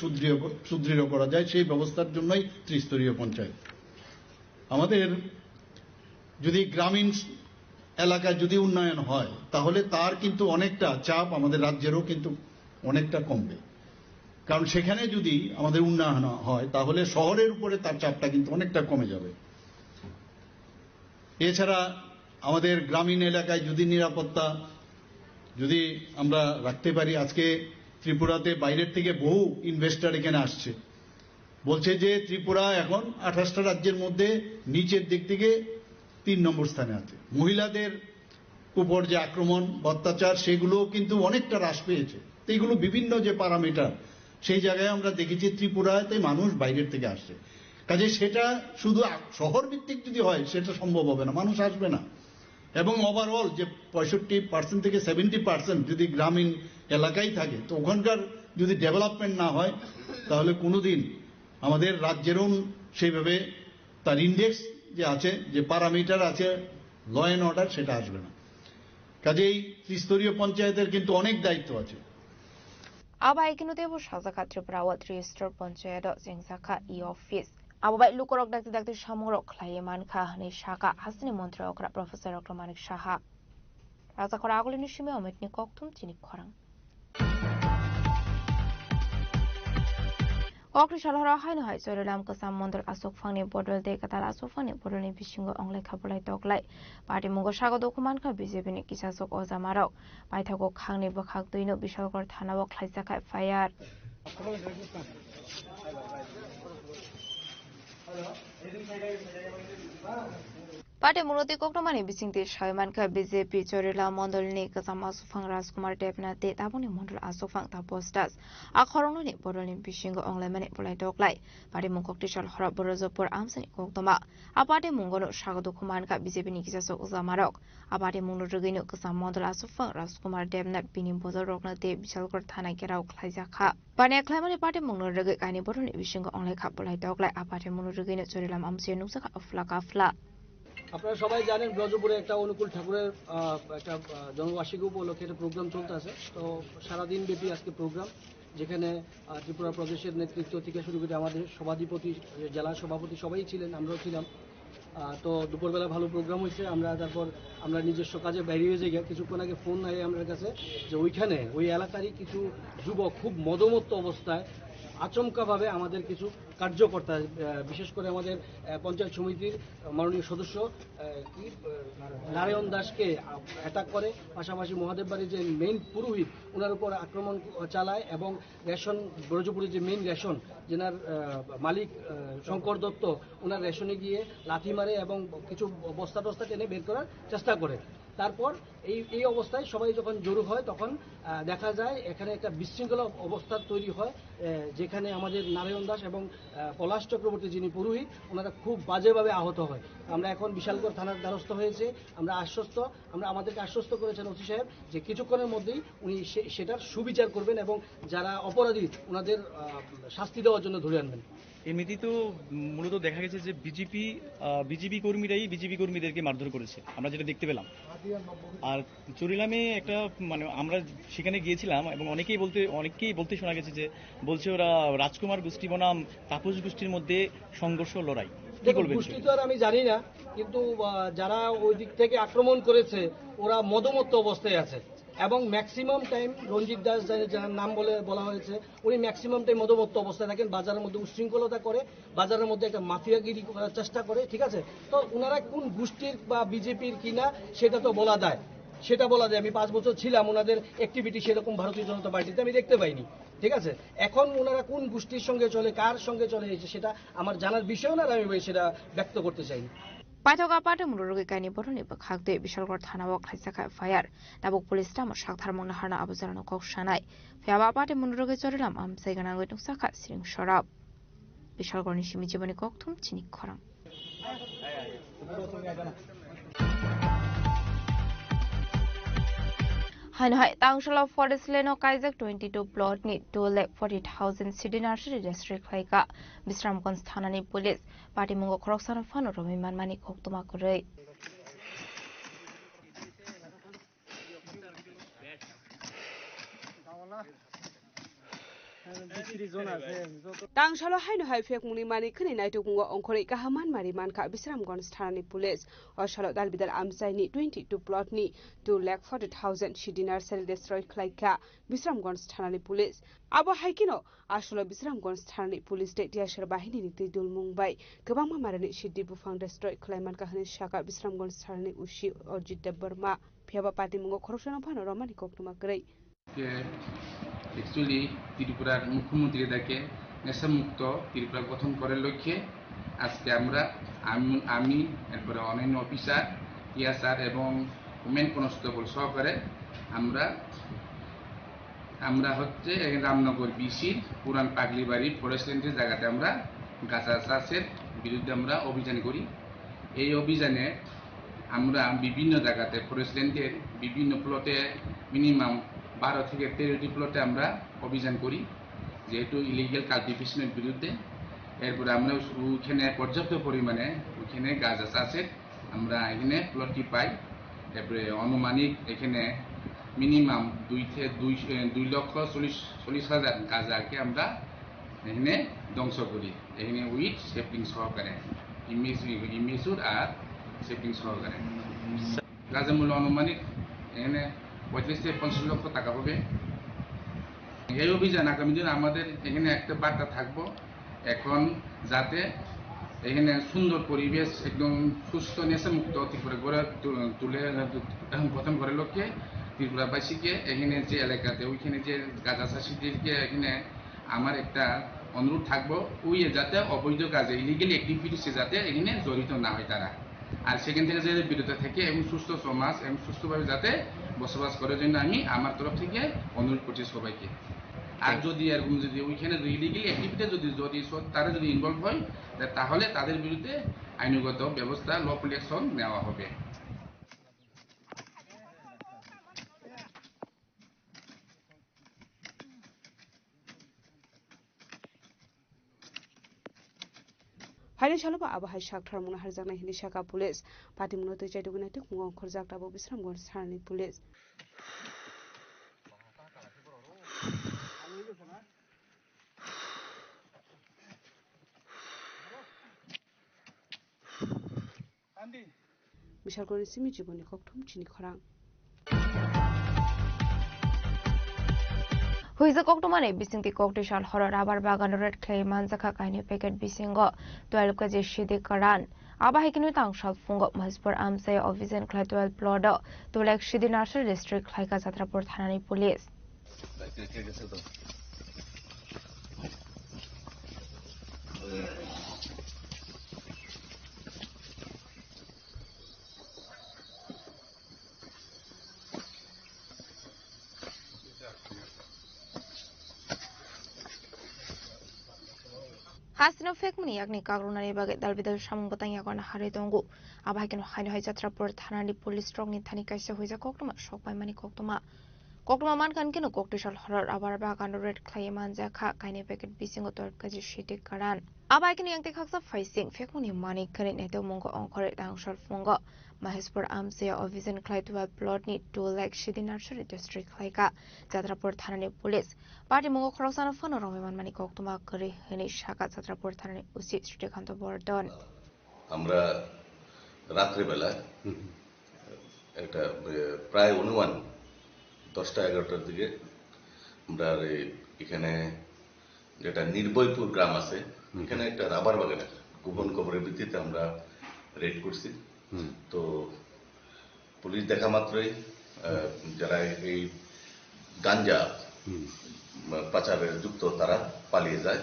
সুদৃঢ় করা যায়, সেই ব্যবস্থার জন্যই ত্রিস্তরীয় পঞ্চায়েত। আমাদের যদি গ্রামীণ এলাকায় যদি উন্নয়ন হয় তাহলে তার কিন্তু অনেকটা চাপ আমাদের রাজ্যেরও কিন্তু অনেকটা কমবে। কারণ সেখানে যদি আমাদের উন্নয়ন হয় তাহলে শহরের উপরে তার চাপটা কিন্তু অনেকটা কমে যাবে। এছাড়া আমাদের গ্রামীণ এলাকায় যদি নিরাপত্তা যদি আমরা রাখতে পারি, আজকে ত্রিপুরাতে বাইরের থেকে বহু ইনভেস্টর এখানে আসছে, বলছে যে ত্রিপুরা এখন 28টা রাজ্যের মধ্যে নিচের দিক থেকে 3 নম্বর স্থানে আছে। মহিলাদের উপর যে আক্রমণ অত্যাচার সেগুলো কিন্তু অনেকটা হ্রাস পেয়েছে। তো এইগুলো বিভিন্ন যে প্যারামিটার, সেই জায়গায় আমরা দেখেছি ত্রিপুরাতে মানুষ বাইরের থেকে আসছে। কাজে সেটা শুধু শহর ভিত্তিক যদি হয় সেটা সম্ভব হবে না, মানুষ আসবে না। এবং ওভারঅল যে 65% থেকে 70% যদি গ্রামীণ এলাকায় থাকে, তো ওখানকার যদি ডেভেলপমেন্ট না হয় তাহলে কোনোদিন আমাদের রাজ্যেরও সেইভাবে তার ইন্ডেক্স যে আছে, যে প্যারামিটার আছে ল অ্যান্ড অর্ডার, সেটা আসবে না। কাজেই ত্রিস্তরীয় পঞ্চায়েতের কিন্তু অনেক দায়িত্ব আছে। Abai kinutebo shazaka Tripura wa Tristor Ponchedo Jingzaka e office. Abai lukorok dakti shamorok khlaye mankha ni shaka hasni montre okra Professor Okmanik Shaha. Raza khora agulini shime ometni koktum chini khorang. Okri shalhara haino hai sorelam kasam mondol asok phangni bodol de katal asok phangni bodol ni bisingo onglai khabolai toklai party mungo sago dokuman kha BJP ni kisasok ojamarok paithago khangni bokhak duino bishalkor thanao khlaijaka fire Party Muroti Koktomani Bisingti Shaimanka BJP Chorila Mondolni Kasama Sufang Raskumar Devnate Tabuni Mondol Asofang Tapostas Akhoroni Bodolin Bishingo Onglemani Politoklai Party Mungokti Shal Hora Borozopur Amsani Koktoma Apati Mungono Shagado Kumanka BJP Nikisaso Uzamarok Apati Munurugino Kasam Mondol Asofang Raskumar Devnat Binim Bozorokna De Bishalkor Thana Gerau Klaizaka Pane Clamani Party Munurug Ani Bodolin Bishingo Ongleka Politoklai Apati Munurugino Chorilam Amsian Nusaka of Flakafla আপনারা সবাই জানেন ব্রজপুরে একটা অনুকূল ঠাকুরের একটা জন্মবার্ষিকী উপলক্ষে একটা programme চলতেছে। তো সারা দিন ব্যাপী আজকে প্রোগ্রাম, যেখানে ত্রিপুরা প্রদেশের নেতৃত্ব থেকে শুরু করে আমাদের সভাধিপতি, জেলা সভাপতি সবাই ছিলেন, আমরাও ছিলাম। তো দুপুরবেলা ভালো প্রোগ্রাম হয়েছে। তারপর আমরা নিজস্ব কাজে বেরিয়ে হয়ে যাই। কিছুক্ষণ আগে ফোন আয় আমার কাছে যে ওইখানে ওই এলাকারই কিছু যুবক খুব মদমত্ত অবস্থায় আচমকাভাবে আমাদের কিছু কার্যকর্তা, বিশেষ করে আমাদের পঞ্চায়েত সমিতির মাননীয় সদস্য নারায়ণ দাসকে অ্যাটাক করে, পাশাপাশি মহাদেব বাড়ির যে মেইন পুরোহিত ওনার উপর আক্রমণ চালায় এবং রেশন ব্রজপুরের যে মেইন রেশন যেনার মালিক শঙ্কর দত্ত, ওনার রেশনে গিয়ে লাথি মারে এবং কিছু বস্তা টস্তা টেনে বের করার চেষ্টা করে। তারপর এই অবস্থায় সবাই যখন জড়ো হয় তখন দেখা যায় এখানে একটা বিশৃঙ্খলা অবস্থা তৈরি হয়, যেখানে আমাদের নারায়ণ দাস এবং পলাশ চক্রবর্তী যিনি পুরোহিত ওনারা খুব বাজেভাবে আহত হয়। আমরা এখন বিশালগড় থানার দ্বারস্থ হয়েছে। আমাদেরকে আশ্বস্ত করেছেন ওসি সাহেব যে কিছুক্ষণের মধ্যেই উনি সেটার সুবিচার করবেন এবং যারা অপরাধী ওনাদের শাস্তি দেওয়ার জন্য ধরে আনবেন। এমনিতেই তো মূলত দেখা গেছে যে বিজেপি কর্মীরাই বিজেপি কর্মীদেরকে মারধর করেছে, আমরা যেটা দেখতে পেলাম। আর চরিলামে একটা আমরা সেখানে গিয়েছিলাম এবং অনেকেই বলতে শোনা গেছে যে বলছে ওরা রাজকুমার গোষ্ঠী বনাম তাপস গোষ্ঠীর মধ্যে সংঘর্ষ লড়াই। গোষ্ঠী তো আর আমি জানি না, কিন্তু যারা ওই দিক থেকে আক্রমণ করেছে ওরা মদমত্ত অবস্থায় আছে। এবং ম্যাক্সিমাম টাইম রঞ্জিত দাস যার নাম বলা হয়েছে, উনি ম্যাক্সিমাম টাইম মদমত্ত অবস্থায় থাকেন, বাজারের মধ্যে উশৃঙ্খলতা করে, বাজারের মধ্যে একটা মাফিয়াগিরি করার চেষ্টা করে, ঠিক আছে। তো ওনারা কোন গোষ্ঠীর বা বিজেপির কিনা সেটা তো বলা যায়, আমি 5 বছর ছিলাম, ওনাদের অ্যাক্টিভিটি সেরকম ভারতীয় জনতা পার্টিতে আমি দেখতে পাইনি, ঠিক আছে। এখন ওনারা কোন গোষ্ঠীর সঙ্গে চলে, কার সঙ্গে চলে সেটা আমার জানার বিষয় না, আমি সেটা ব্যক্ত করতে চাই। পাইথকা পাটে মুরুরুগি কাইনি বরনি বখাগদে বিশালগড় থানাও খাইসাখা ফায়ার দাবুক পুলিশ টাম সাকথার মংনা হারনা আবুজারানো কক সানাই ফেয়াবা পাটে মুরুরুগি চরিলাম আমসাই গানাঙ্গই নুকসাখা সিরিং সরাব বিশালগড়নি সিমি জীবনী ককথুম চিনিক খরাং Hanhai Tangshala Forest Leno Kaizak 22 plot ni 2,40,000 city nursery district Khaika Bisramganj Thanani police party mungo khoroksan phano romi manmani khoktuma korei Tangshala haino hai fek muni mani khani naitu kungo ongkhori kahaman mari manka Bisramganj Thanani police Oshalo dalbidal amsai ni 22 plot ni 2,40,000 city nursery district Khaika Bisramganj Thanani police abo haikino asholo Bisramganj Thanani police de tiashar bahini ni tidul mungbai gobang mamarani city bufang district Khlaiman kahani shaka Bisramganj Thanani ushi Orjit Debarma phiaba party mungo khorosana phano romani koktuma grei actually ত্রিপুরার মুখ্যমন্ত্রী তাকে নেশামুক্ত ত্রিপুরা গঠন করার লক্ষ্যে আজকে আমি এরপরে অন্যান্য অফিসার টিএসআর এবং ওমেন কনস্টেবল সহকারে আমরা হচ্ছে রামনগর বিসির পুরান পাগলিবাড়ি ফরেস্ট ল্যান্ডের জায়গাতে আমরা গাঁজা চাষের বিরুদ্ধে আমরা অভিযান করি। এই অভিযানে আমরা বিভিন্ন জায়গাতে ফরেস্ট ল্যান্ডের বিভিন্ন প্লটে মিনিমাম 12 থেকে 13টি প্লটে আমরা অভিযান করি যেহেতু ইলিগাল কাল্টিভেশনের বিরুদ্ধে। এরপরে আমরা ওইখানে পর্যাপ্ত পরিমাণে ওইখানে গাঁজা চাষের আমরা এখানে প্লটটি পাই। এরপরে আনুমানিক এখানে মিনিমাম 2,40,000 গাঁজাকে আমরা এখানে ধ্বংস করি, এখানে উইথ সেফটিং সহকারে ইমেজুর আর সেফটিং সহকারে। গাঁজা মূল্য আনুমানিক এখানে 35 থেকে 50 লক্ষ টাকা হবে। এই অভিযান আগামী দিন আমাদের এখানে একটা বার্তা থাকবো, এখন যাতে এখানে সুন্দর পরিবেশ একদম সুস্থ নেশামুক্ত ত্রিপুরা গড়ে তুলে গঠন করার লক্ষ্যে ত্রিপুরাবাসীকে এখানে যে এলাকাতে ওইখানে যে গাঁজা চাষিদেরকে এখানে আমার একটা অনুরোধ থাকবো, ওই যাতে অবৈধ কাজে ইলিগেল অ্যাক্টিভিটিসে যাতে এখানে জড়িত না হয় তারা, আর সেখান থেকে যাতে বিরত থাকে এবং সুস্থ সমাজ এবং সুস্থভাবে যাতে বসবাস করার জন্য আমি আমার তরফ থেকে অনুরোধ করছি সবাইকে। আর যদি এরকম যদি ওইখানে ইলিগেল অ্যাক্টিভিটি যদি তারা যদি ইনভলভ হয় তাহলে তাদের বিরুদ্ধে আইনগত ব্যবস্থা লফুল অ্যাকশন নেওয়া হবে। Haile Shaloba Abahai Shakthar Muna Harzakna Hindi Shaka Police Party Muna Tui Chaituguna Tuk Mungong Khorzak Tabo Bisramganj Thanani Police Bishalgori Simi Jiboni Kokthum Chini Khorang Huiza koktumane bisingti koktishal horror abar bagan red clay manzaka kaini packet bisingo 12 kg shidi karan abahi kinu tangshal fungo mahspur amsay office clay 12 plodo to like shidi nursery district khaika satrapur thanani police Hasino fekmuni yakni kagrunani bagai dalbidal samung batang yakon hari tunggu abai kino haino hai Chatrapur Thanani police strong ni thani kaisa hoija koktuma shokpai mani koktuma man kan kino koktishal horror abar bagan red clay manja kha kaine packet bisingo 12 kg shiti karan abai kino yangte khaksa faising fekmuni mani kane neto mungo onkore tangshal fungo Mahespur Amsaya Ovision Clay 12 plot ni 2 lakh shidi nursery district Khaika Chatrapur Thanani police party mungo khorosana phano romeman mani koktuma kari heni shaka Chatrapur Thanani usi Srikanto Bordon আমরা রাত্রিবেলা একটা প্রায় অনুমান 10টা 11টার দিকে আমরা এখানে যেটা নির্ভয়পুর গ্রাম আছে এখানে একটা রাবার বাগান আছে, গোপন খবরের ভিত্তিতে আমরা রেড করছি। তো পুলিশ দেখা মাত্রই যারা এই গাঞ্জা পাচারে যুক্ত তারা পালিয়ে যায়।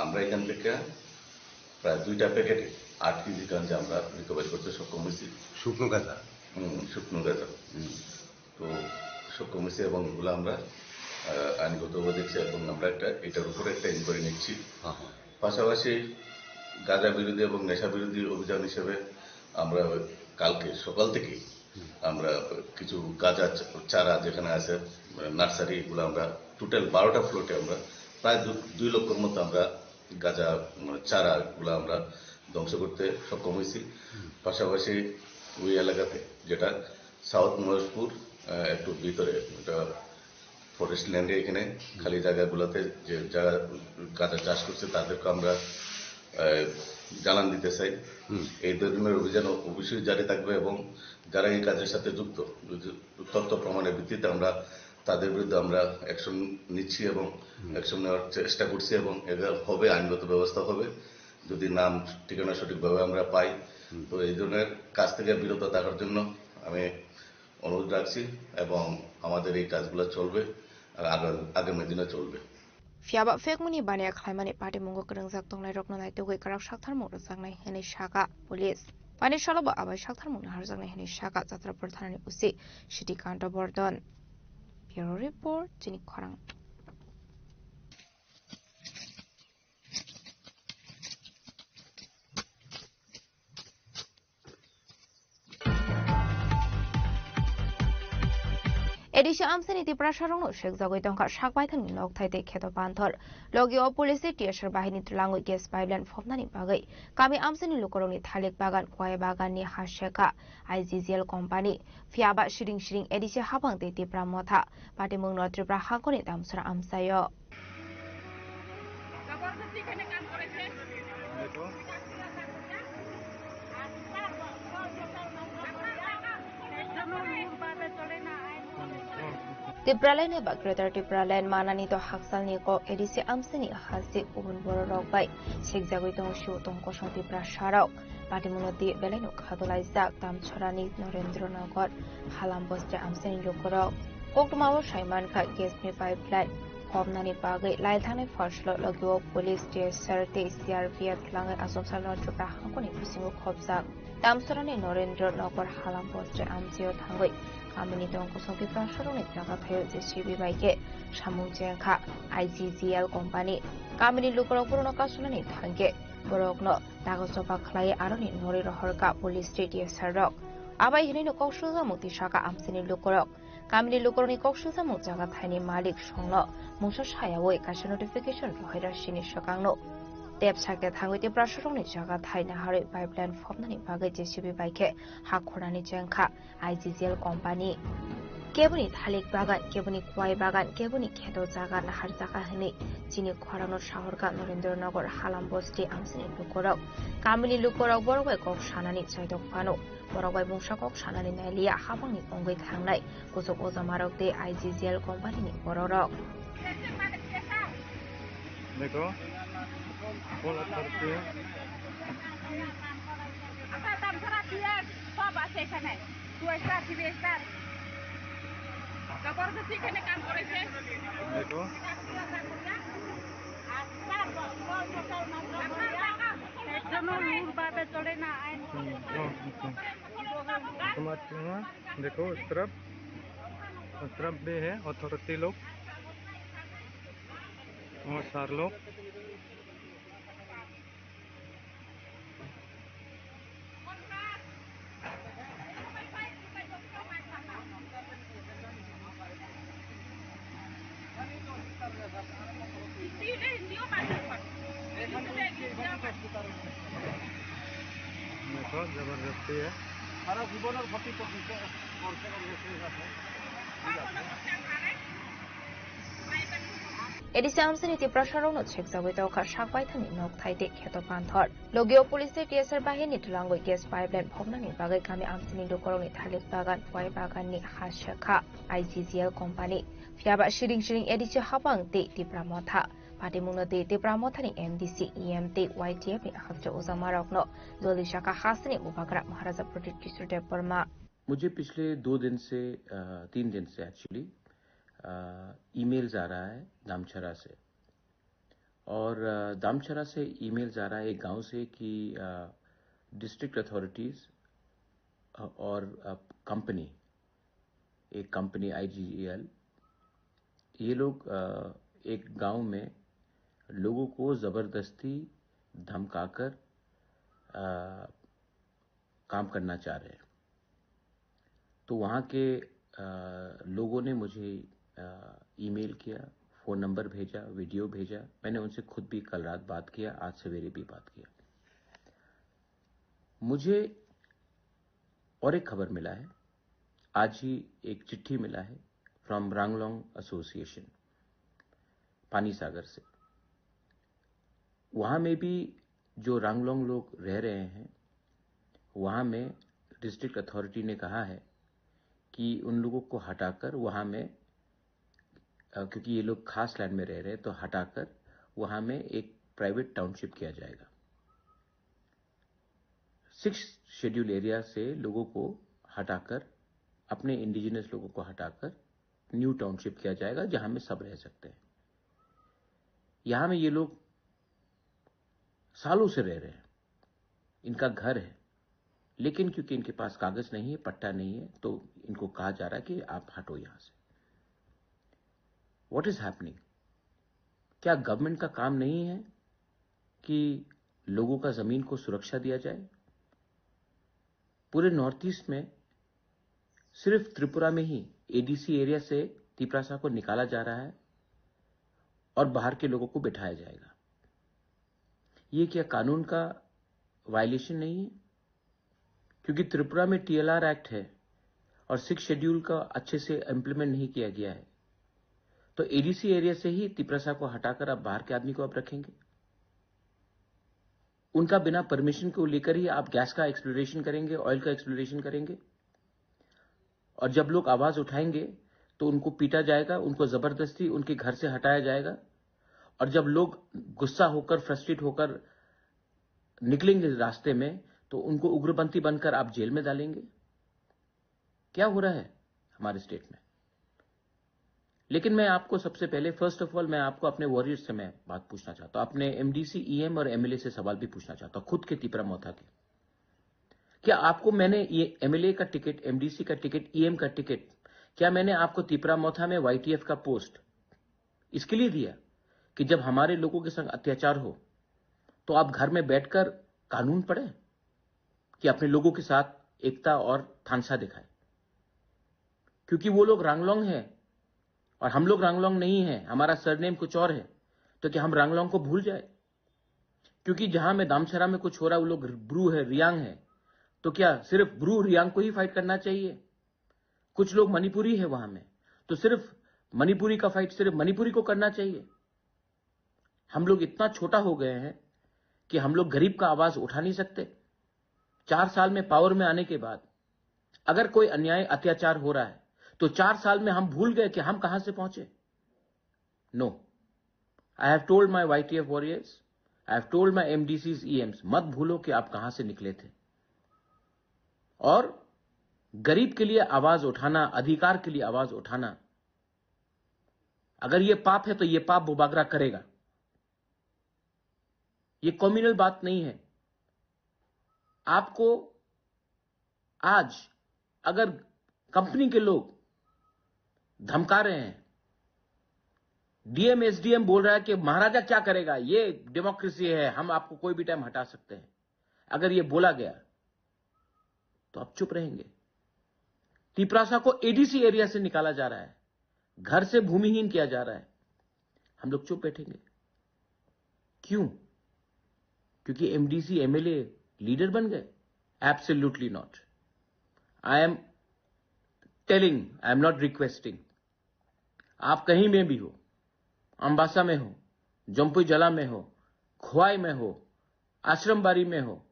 আমরা এখান থেকে প্রায় 2টা প্যাকেটে 8 কেজি গাঞ্জা আমরা রিকভারি করতে সক্ষম হয়েছি। শুকনো গাঁজা। তো সক্ষম হয়েছি এবং এগুলো আমরা আইনগতভাবে দেখছি এবং আমরা এটার উপরে একটা ইনকোয়ারি নিচ্ছি। পাশাপাশি গাঁজা বিরোধী এবং নেশা বিরোধী অভিযান হিসেবে আমরা কালকে সকাল থেকে আমরা কিছু গাঁজা চারা যেখানে আছে নার্সারি, এগুলো আমরা টোটাল 12টা ফ্লোটে আমরা প্রায় 2 লক্ষের মতো আমরা গাঁজা চারা এগুলো আমরা ধ্বংস করতে সক্ষম হয়েছি। পাশাপাশি ওই এলাকাতে যেটা সাউথ মহেশপুর একটু ভিতরে এটা ফরেস্ট ল্যান্ডে এখানে খালি জায়গাগুলোতে যে যারা গাঁজা চাষ করছে তাদেরকে আমরা জানান দিতে চাই। এই ধরনের অভিযান অবশ্যই জারি থাকবে এবং যারা এই কাজের সাথে যুক্ত তথ্য প্রমাণের ভিত্তিতে আমরা তাদের বিরুদ্ধে আমরা অ্যাকশন নিচ্ছি এবং অ্যাকশন নেওয়ার চেষ্টা করছি এবং এটা হবে, আইনগত ব্যবস্থা হবে যদি নাম ঠিকানা সঠিকভাবে আমরা পাই। তো এই ধরনের কাজ থেকে বিরত থাকার জন্য আমি অনুরোধ রাখছি এবং আমাদের এই কাজগুলো চলবে, আগামী দিনে চলবে। Fiaba fekmuni bania khlaimani party mungo kerengzak tonglai rokna nai tugui karak shakthar mo roknai hene shaka police pani shalaba abai shakthar mo harjanai hene shaka jatra pradhanani usi shiti kanta bordon. Bureau report jini khorang. Edisi amsani ti prasharong no shek jagoi tongka shakbaithang lok thaite kheto panthor logio police tiasar bahini tulangoi gas pipeline phopnani bagai kami amsani lokoroni thalik bagan kwai bagan ni hasheka IGGL company fiaba shiring edisi habang te ti pramotha pati mungno tripra hakoni damsara amsayo Tipralen ba Greater Tipralen manani to haksal ni ko edisi amsani hasi ubun boro rokbai sikjagoi tong shu tong ko song tipra sharok patimunoti beleno khadolai jak tamchorani Narendranagar Halamboste amsani lokorok kokmawo Saiman kha gas ni pipeline Komnani bagai laithane farslo logio police station te CRPF langai asomsal no tripra hakoni bisingo khobjak tamchorani Narendranagar Halamboste amjio thangoi Kamini tongko songki prasharoni jaga thayo JCB baike samung jengkha IGGL company Kamini lukorok purono kasunani thangke borokno dagosopa khlai aroni nori rohorka police station sarok abai hinino koksuja muti saka amsini lukorok Kamini lukoroni koksuja muk jaga thaini malik songno musa sayawoi kasa notification rohaira sini sakangno Tep sakte thangwiti prasharoni jaga thaina hari pipeline phopnani bagai JCB baike hakhorani jengkha IGGL company Kebuni thalik bagan kebuni kwai bagan kebuni kheto jaga nahar jaga hini chini khorano shahorka Narendranagar Halambosti amsini lukorok Kamini lukorok borbai kok sanani chaidok phano borbai bungsa kok sanani nailia habangni ongoi thangnai kusuk ojamarok de IGGL company ni bororok देखो call करते हैं apa tamsara dia sab আছে এখানে 2 star 3 star তারপর তো এখানে কাম করেছে देखो चले ना देखो उस तरफ भी है अथॉरिटी लोग और सार लोग देखो जबरदस्ती है सारा जीवन और भक्ति को এডিসি আমসিনি তীব্রসারণ ছেকজাবই তখা সাকবাইথানি নক থাইতে খ্যাত পান্থর লগীয় পুলিশে টিএসআর বাহিনী তুলাঙ্গই গ্যাস পাইপলাইন ভবনানি বাগै গামি আমসিনি দকরংনি থালির বাগান ওয়াই বাগাননি হাসখা আইজিজিএল কোম্পানি ফিয়াবা শিরিং শিরিং এডিসি হাবাং তে তীব্রামথা পাটিমুনতে তীব্রামথানি এমডিসি ইএমতে ওয়াইটিএফ नि हफ्ते ओजामारकनो दोलिशाका हासनी उबाग्रा महाराजा प्रदीप किशोरदेव वर्मा। मुझे पिछले 3 दिन से एक्चुअली ईमेल्स आ रहा है दामचरा से, और दामचरा से ईमेल्स आ रहा है एक गांव से कि डिस्ट्रिक्ट अथॉरिटीज और एक कंपनी आईजीएल, ये लोग एक गांव में लोगों को जबरदस्ती धमकाकर काम करना चाह रहे हैं। तो वहाँ के लोगों ने मुझे ईमेल किया, फोन नंबर भेजा, वीडियो भेजा। मैंने उनसे खुद भी कल रात बात किया, आज सवेरे भी बात किया। मुझे और एक खबर मिला है, आज ही एक चिट्ठी मिला है फ्रॉम रांगलोंग एसोसिएशन पानी सागर से। वहाँ में भी जो रांगलोंग लोग रह रहे हैं, वहाँ में डिस्ट्रिक्ट अथॉरिटी ने कहा है कि उन लोगों को हटाकर वहाँ में, क्योंकि ये लोग खास लैंड में रह रहे हैं, तो हटाकर वहाँ में एक प्राइवेट टाउनशिप किया जाएगा। 6 शेड्यूल एरिया से लोगों को हटाकर, अपने इंडिजिनस लोगों को हटाकर न्यू टाउनशिप किया जाएगा, जहाँ में सब रह सकते हैं। यहाँ में ये लोग सालों से रह रहे हैं, इनका घर है, लेकिन क्योंकि इनके पास कागज नहीं है, पट्टा नहीं है, तो इनको कहा जा रहा है कि आप हटो यहां से। What is happening? क्या गवर्नमेंट का काम नहीं है कि लोगों का जमीन को सुरक्षा दिया जाए? पूरे नॉर्थ ईस्ट में सिर्फ त्रिपुरा में ही एडीसी एरिया से तिपरासा को निकाला जा रहा है और बाहर के लोगों को बिठाया जाएगा। ये क्या कानून का वायलेशन नहीं है? क्योंकि त्रिपुरा में टीएलआर एक्ट है और 6 शेड्यूल का अच्छे से इंप्लीमेंट नहीं किया गया है, तो एडीसी एरिया से ही तिपरासा को हटाकर आप बाहर के आदमी को आप रखेंगे। उनका बिना परमिशन को लेकर ही आप गैस का एक्सप्लोरेशन करेंगे, ऑयल का एक्सप्लोरेशन करेंगे, और जब लोग आवाज उठाएंगे तो उनको पीटा जाएगा, उनको जबरदस्ती उनके घर से हटाया जाएगा, और जब लोग गुस्सा होकर, फ्रस्ट्रेट होकर निकलेंगे रास्ते में, तो उनको उग्रपंथी बनकर आप जेल में डालेंगे। क्या हो रहा है हमारे स्टेट में? लेकिन मैं आपको सबसे पहले, फर्स्ट ऑफ ऑल, मैं आपको अपने वॉरियर्स से मैं बात पूछना चाहता हूं, अपने एमडीसी, ईएम और एमएलए से सवाल भी पूछना चाहता हूं, खुद के तीपरामौथा के। क्या आपको मैंने ये एमएलए का टिकट, एमडीसी का टिकट, ईएम का टिकट, क्या मैंने आपको तीपरामौथा में वाईटीएफ का पोस्ट इसके लिए दिया कि जब हमारे लोगों के संग अत्याचार हो तो आप घर में बैठकर कानून पढ़े, कि अपने लोगों के साथ एकता और थानसा दिखाए? क्योंकि वो लोग रांगलोंग है और हम लोग रांगलोंग नहीं है, हमारा सरनेम कुछ और है, तो क्या हम रांगलोंग को भूल जाए? क्योंकि जहां में दामचरा में कुछ हो रहा है, वो लोग ब्रू है, रियांग है, तो क्या सिर्फ ब्रू रियांग को ही फाइट करना चाहिए? कुछ लोग मणिपुरी है वहां में, तो सिर्फ मणिपुरी का फाइट सिर्फ मणिपुरी को करना चाहिए? हम लोग इतना छोटा हो गए हैं कि हम लोग गरीब का आवाज उठा नहीं सकते। 4 साल में पावर में आने के बाद अगर कोई अन्याय, अत्याचार हो रहा है, तो 4 साल में हम भूल गए कि हम कहां से पहुंचे? No, I have told my YTF warriors, I have told my MDCs, EMs, मत भूलो कि आप कहां से निकले थे। और गरीब के लिए आवाज उठाना, अधिकार के लिए आवाज उठाना, अगर ये पाप है तो ये पाप बुबागरा करेगा। ये कम्युनल बात नहीं है। आपको आज अगर कंपनी के लोग धमका रहे हैं, डीएम एसडीएम बोल रहा है कि महाराजा क्या करेगा, ये डेमोक्रेसी है, हम आपको कोई भी टाइम हटा सकते हैं, अगर ये बोला गया तो आप चुप रहेंगे? तिपरासा को एडीसी एरिया से निकाला जा रहा है, घर से भूमिहीन किया जा रहा है, हम लोग चुप बैठेंगे? क्यों? क्योंकि एमडीसी एमएलए लीडर बन गए? Absolutely not. I am telling, I am not requesting. आप कहीं में भी हो, अम्बासा में हो, जम्पुई जला में हो, खोवाई में हो, आश्रमबाड़ी में हो,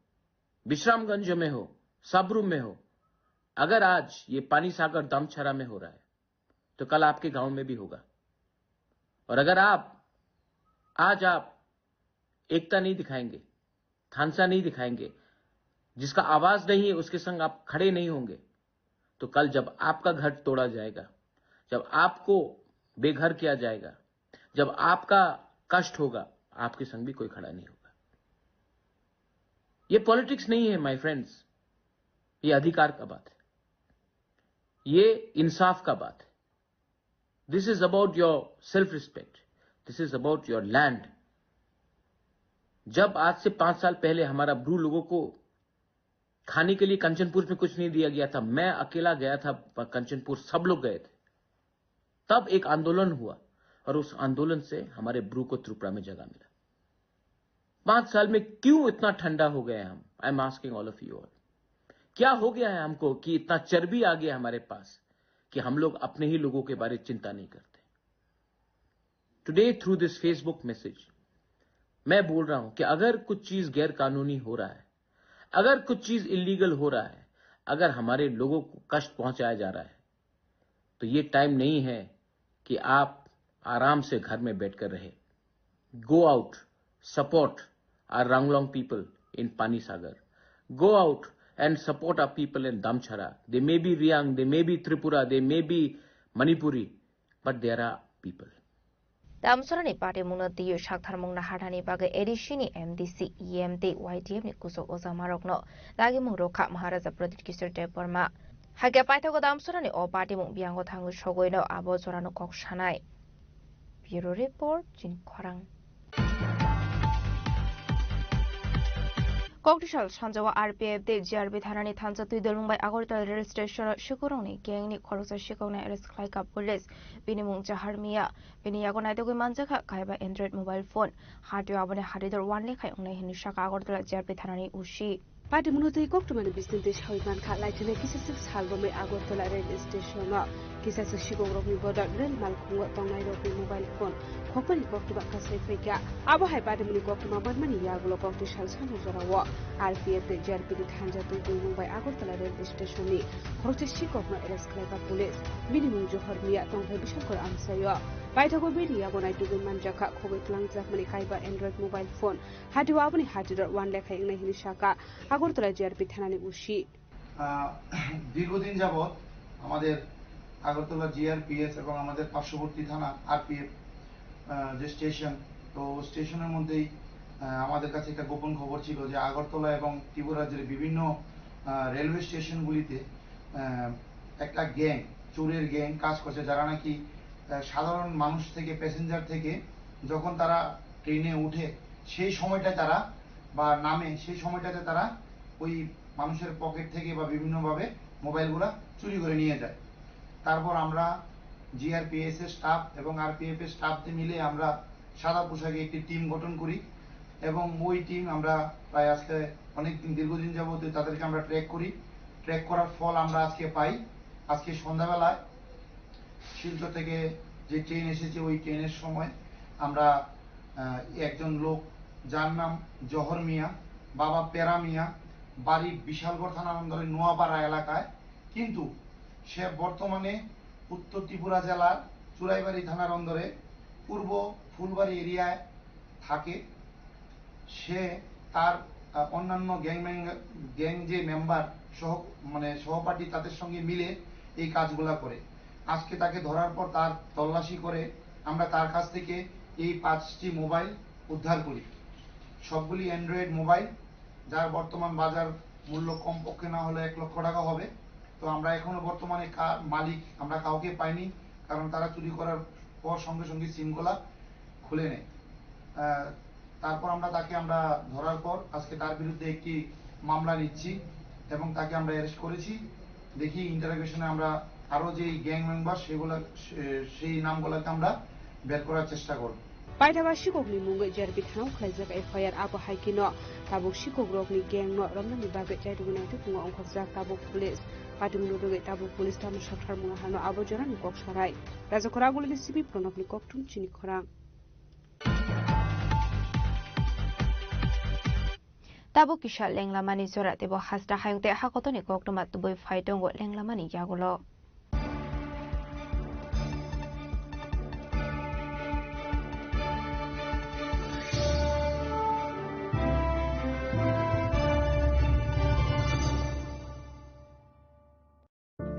विश्रामगंज में हो, सबरू में हो, अगर आज ये पानी सागर दामछरा में हो रहा है तो कल आपके गांव में भी होगा। और अगर आज आप एकता नहीं दिखाएंगे, थानसा नहीं दिखाएंगे, जिसका आवाज नहीं है उसके संग आप खड़े नहीं होंगे, तो कल जब आपका घर तोड़ा जाएगा, जब आपको बेघर किया जाएगा, जब आपका कष्ट होगा, आपके संग भी कोई खड़ा नहीं होगा। ये पॉलिटिक्स नहीं है माय फ्रेंड्स, ये अधिकार का बात है, ये इंसाफ का बात है। This is about your self respect, this is about your land. जब आज से 5 साल पहले हमारा ब्रू लोगों को खाने के लिए कंचनपुर में कुछ नहीं दिया गया था, मैं अकेला गया था कंचनपुर, सब लोग गए थे, तब एक आंदोलन हुआ और उस आंदोलन से हमारे ब्रू को त्रिपुरा में जगह मिला। 5 साल में क्यों इतना ठंडा हो गए हम? I am asking all of you all, क्या हो गया है हमको कि इतना चर्बी आ गया हमारे पास कि हम लोग अपने ही लोगों के बारे में चिंता नहीं करते। Today through this Facebook message मैं बोल रहा हूं कि अगर कुछ चीज गैर कानूनी हो रहा है, अगर कुछ चीज इलीगल हो रहा है, अगर हमारे लोगों को कष्ट पहुंचाया जा रहा है, तो ये टाइम नहीं है कि आप आराम से घर में बैठकर रहे। Go out, support our Ranglong people in Panisagar, go out and support our people in Damchara. They may be Riang, they may be Tripura, they may be Manipuri, but there are people. Damchara ni party muna diyo shakthar mungna hadani baga edishini MDC EMD YTF ni kuso ozamarok no lagi mung rokha Maharaja Pradit Kisir Deparma. Hagya paita ko Damchara ni o party mung biango thangu shogoi no abo zorano kok shanai. Bureau Report Jin Khorang. Kokdishal Sanjawa RPF de JRB Thanani Thansa Tuidalumbai Agorta Rail Station Shikoroni Gang Korosa Shikona Eres Klaika Police Binimung Jaharmia Biniagonai Manjaka Kaiba Android mobile phone Hatu Abone Hadidor one Lake Nishaka Agorta JRB Thanani Ushi Party Munotai Koktuman business Hoyman Kat like to make kisses Halbome Agortola rail station kisses Shikoromi border rail Malku Tongai mobile phone Hopefully Koktuba Kasefrika Abo Hypati Munikokuma Mani Yagulo Kokdishal Sanjarawa RPF the JRP Tanja to by Agortola rail station Horte Shikokma Eres Kleba Police Minimum Johormia Tonga Bishakor Amsayo Baitago Media when I do the Manjaka Covid Lang Manikaiba Android mobile phone had to Abani had to one like in Shaka Agartala GRP থানানি উশি দীর্ঘদিন যাবত আমাদের Agartala GRPS এবং আমাদের পার্শ্ববর্তী থানা RPF যে স্টেশন, তো স্টেশনের মধ্যেই আমাদের কাছে একটা গোপন খবর ছিল যে আগরতলা এবং ত্রিপুরা রাজ্যের বিভিন্ন রেলওয়ে স্টেশনগুলিতে একটা গ্যাং, চোরের গ্যাং কাজ করছে, যারা নাকি সাধারণ মানুষ থেকে, প্যাসেঞ্জার থেকে যখন তারা ট্রেনে উঠে সেই সময়টা তারা বা নামে সেই সময়টাতে তারা ওই মানুষের পকেট থেকে বা বিভিন্নভাবে মোবাইলগুলো চুরি করে নিয়ে যায়। তারপর আমরা জিআরপিএস এর স্টাফ এবং আরপিএফ এর স্টাফদের মিলে আমরা সাদা পোশাকে একটি টিম গঠন করি এবং ওই টিম আমরা প্রায় আজকে অনেকদিন দীর্ঘদিন যাবত তাদেরকে আমরা ট্র্যাক করি। ট্র্যাক করার ফল আমরা আজকে পাই। আজকে সন্ধ্যাবেলায় শিলচর থেকে যে ট্রেন এসেছে ওই ট্রেনের সময় আমরা একজন লোক যার নাম জহর মিয়া, বাবা পেরা মিয়া, বাড়ি বিশালগড় থানার অন্দরে নোয়াপাড়া এলাকায়, কিন্তু সে বর্তমানে উত্তর ত্রিপুরা জেলার চুরাইবাড়ি থানার অন্দরে পূর্ব ফুলবাড়ি এরিয়ায় থাকে। সে তার অন্যান্য গ্যাং যে মেম্বার সহপাঠী তাদের সঙ্গে মিলে এই কাজগুলা করে। আজকে তাকে ধরার পর তার তল্লাশি করে আমরা তার কাছ থেকে এই 5টি মোবাইল উদ্ধার করি। সবগুলি অ্যান্ড্রয়েড মোবাইল, যার বর্তমান বাজার মূল্য কমপক্ষে না হলে 1 লক্ষ টাকা হবে। তো আমরা এখনো বর্তমানে মালিক আমরা কাউকে পাইনি, কারণ তারা চুরি করার পর সঙ্গে সঙ্গে সিমগুলা খুলে নেয়। তারপর তাকে আমরা ধরার পর আজকে তার বিরুদ্ধে একটি মামলা নিচ্ছি এবং তাকে আমরা অ্যারেস্ট করেছি। দেখি ইন্টারোগেশনে আমরা আরো যে গ্যাং মেম্বার সেই নামগুলোকে আমরা বের করার চেষ্টা করব। Paitaba Shikogni Munga Jerbi Town Klazak FIR Abu Haikino, Tabu Shikogrogni Gang, not Romani Babet United on Kozak Tabu Police, Patamuno Tabu Police Tamu Shatar Muhano Abu Joran Koksharai. Razakoragul the CP Pronokli Koktum Chinikorang. Tabo kisha lenglamani zora tebo hasda hayungte hakotoni koktomat tuboi faitongo lenglamani yagulo.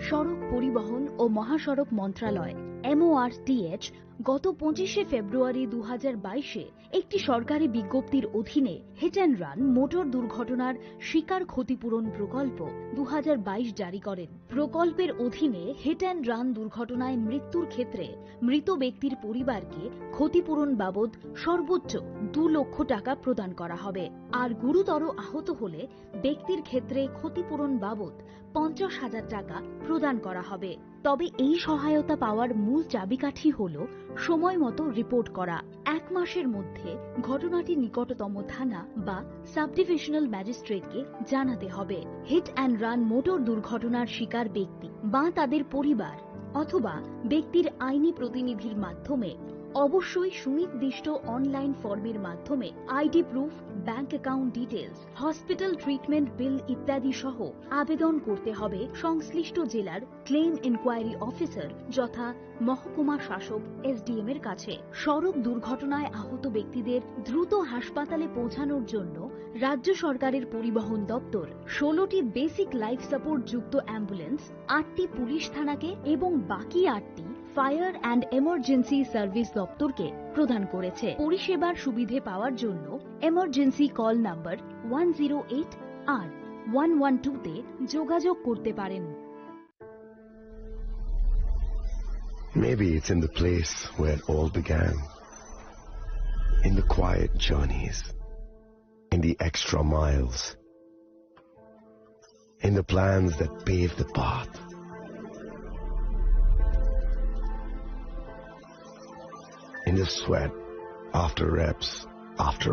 সড়ক পরিবহন ও মহাসড়ক মন্ত্রণালয় MORTH গত 25শে ফেব্রুয়ারি 2022-এ একটি সরকারি বিজ্ঞপ্তির অধীনে hit and run motor দুর্ঘটনার শিকার ক্ষতিপূরণ প্রকল্প 2022 জারি করেন। প্রকল্পের অধীনে হিট অ্যান্ড রান দুর্ঘটনায় মৃত্যুর ক্ষেত্রে মৃত ব্যক্তির পরিবারকে ক্ষতিপূরণ বাবদ সর্বোচ্চ 2 লক্ষ টাকা প্রদান করা হবে, আর গুরুতর আহত হলে ব্যক্তির ক্ষেত্রে ক্ষতিপূরণ বাবদ 50,000 টাকা প্রদান করা হবে। তবে এই সহায়তা পাওয়ার মূল চাবিকাঠি হল সময় মতো রিপোর্ট করা। 1 মাসের মধ্যে ঘটনাটি নিকটতম থানা বা সাব ডিভিশনাল ম্যাজিস্ট্রেটকে জানাতে হবে। হিট অ্যান্ড রান মোটর দুর্ঘটনার শিকার ব্যক্তি বা তাদের পরিবার অথবা ব্যক্তির আইনি প্রতিনিধির মাধ্যমে অবশ্যই সুনির্দিষ্ট অনলাইন ফর্মের মাধ্যমে ID proof, bank account details, hospital treatment bill ইত্যাদি সহ আবেদন করতে হবে সংশ্লিষ্ট জেলার ক্লেম ইনকোয়ারি অফিসার যথা মহকুমা শাসক SDM এর কাছে। সড়ক দুর্ঘটনায় আহত ব্যক্তিদের দ্রুত হাসপাতালে পৌঁছানোর জন্য রাজ্য সরকারের পরিবহন দপ্তর 16টি বেসিক লাইফ সাপোর্ট যুক্ত অ্যাম্বুলেন্স, 8টি পুলিশ থানাকে এবং বাকি 8টি ফায়ার অ্যান্ড এমার্জেন্সি সার্ভিস দপ্তরকে প্রদান করেছে। পরিষেবার সুবিধে পাওয়ার জন্য এমার্জেন্সি কল নাম্বার 108 আর 112-তে যোগাযোগ করতে পারেন। Maybe it's in the place where it all began, in the quiet journeys, in the extra miles, in the plans that pave the path. In the sweat after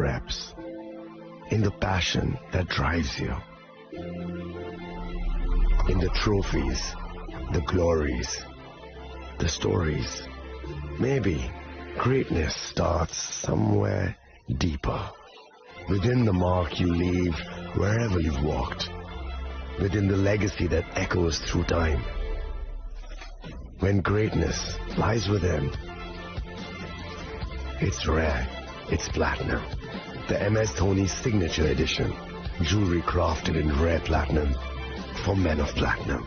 reps, in the passion that drives you, in the trophies, the glories, the stories. Maybe greatness starts somewhere deeper, within the mark you leave wherever you've walked, within the legacy that echoes through time. When greatness lies within, it's rare, it's platinum. The MS Dhoni Signature Edition, jewelry crafted in rare platinum for men of platinum.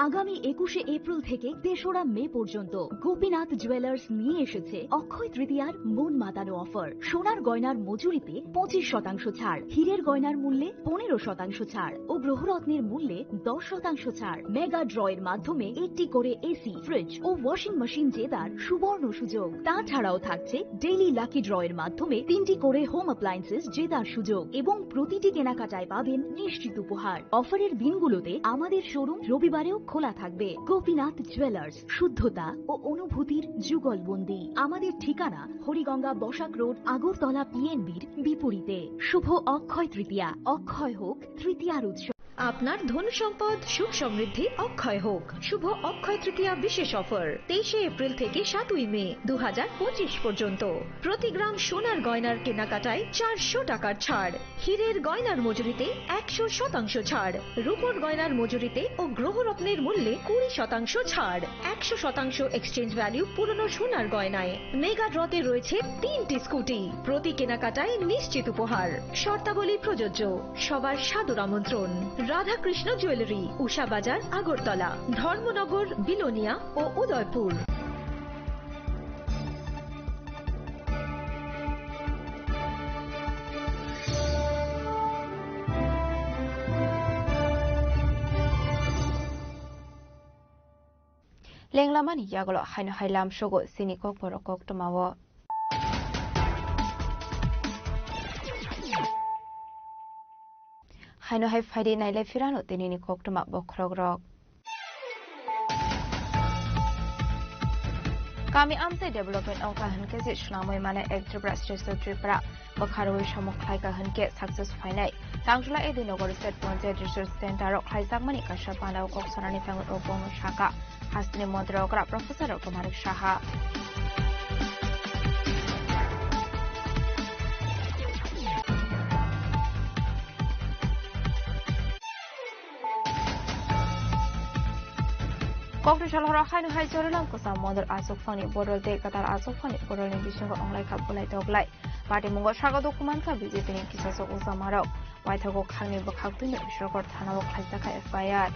আগামী 21শে April থেকে 3রা মে পর্যন্ত Gopinath jewellers নিয়ে এসেছে অক্ষয় তৃতীয়ার মন মাতানো offer. সোনার গয়নার মজুরিতে 25% ছাড়, হীরের গয়নার মূল্যে 15% ছাড় ও গ্রহরত্নের মূল্যে 10% ছাড়। মেগা ড্রয়ের মাধ্যমে একটি করে এসি, ফ্রিজ ও ওয়াশিং মেশিন জেতার সুবর্ণ সুযোগ। তাছাড়াও থাকছে ডেইলি লাকি ড্রয়ের মাধ্যমে 3টি করে হোম অ্যাপ্লায়েন্সেস জেতার সুযোগ এবং প্রতিটি কেনাকাটায় পাবেন নিশ্চিত উপহার। অফারের দিনগুলোতে আমাদের শোরুম রবিবারেও খোলা থাকবে। গোপীনাথ জুয়েলার্স, শুদ্ধতা ও অনুভূতির যুগলবন্দি। আমাদের ঠিকানা হরিগঙ্গা বসাক রোড, আগরতলা PNB'র বিপরীতে। শুভ অক্ষয় তৃতীয়া, অক্ষয় হোক তৃতীয়ার উৎসব। আপনার ধন সম্পদ সুখ সমৃদ্ধি অক্ষয় হোক। শুভ অক্ষয় তৃতীয়া বিশেষ অফার 23শে এপ্রিল থেকে 7ই মে 2025 পর্যন্ত। প্রতি গ্রাম সোনার গয়নার কেনাকাটায় 400 টাকার ছাড়, হীরের গয়নার মজুরিতে 100% ছাড়, রূপোর গয়নার মজুরিতে ও গ্রহরত্নের মূল্যে 20% ছাড়, 100% এক্সচেঞ্জ ভ্যালু পুরনো সোনার গয়নায়। মেগা ড্রতে রয়েছে 3টি স্কুটি, প্রতি কেনাকাটায় নিশ্চিত উপহার। শর্তাবলী প্রযোজ্য। সবার সাদর আমন্ত্রণ। রাধাকৃষ্ণ জুয়েলারি, উষা বাজার, আগরতলা, ধর্মনগর, বিলোনিয়া ও উদয়পুর। লেংলামানি ইয়াগলো হাইনো হাইলাম সগো সিনিকক বরকক টমাও। হাইনো হাই ফাইডে নাইলে ফিরানো তিনিনি কোকটমা বখরগ্রক। Kami amte development of Hanke Shnamoi Mane Ektribra Tripura, Bakharoi Shamokai Hanke success finite. Tangula Edinogor State Ponte Research Center of Haizamani Kashapana Koksarani Family of Bono Shaka, Hastini Montrogra, Professor of Tomarik Shaha. Kokrisal hora hainu hai jorilam kusa model asuk fani bodol de katar asuk fani bodol ni bisingo onglai kha bulai toglai party mungo saga dokuman kha BJP ni kisaso usamarok waithago khangni bakhak tuni bisokor thanao khaisa kha FIR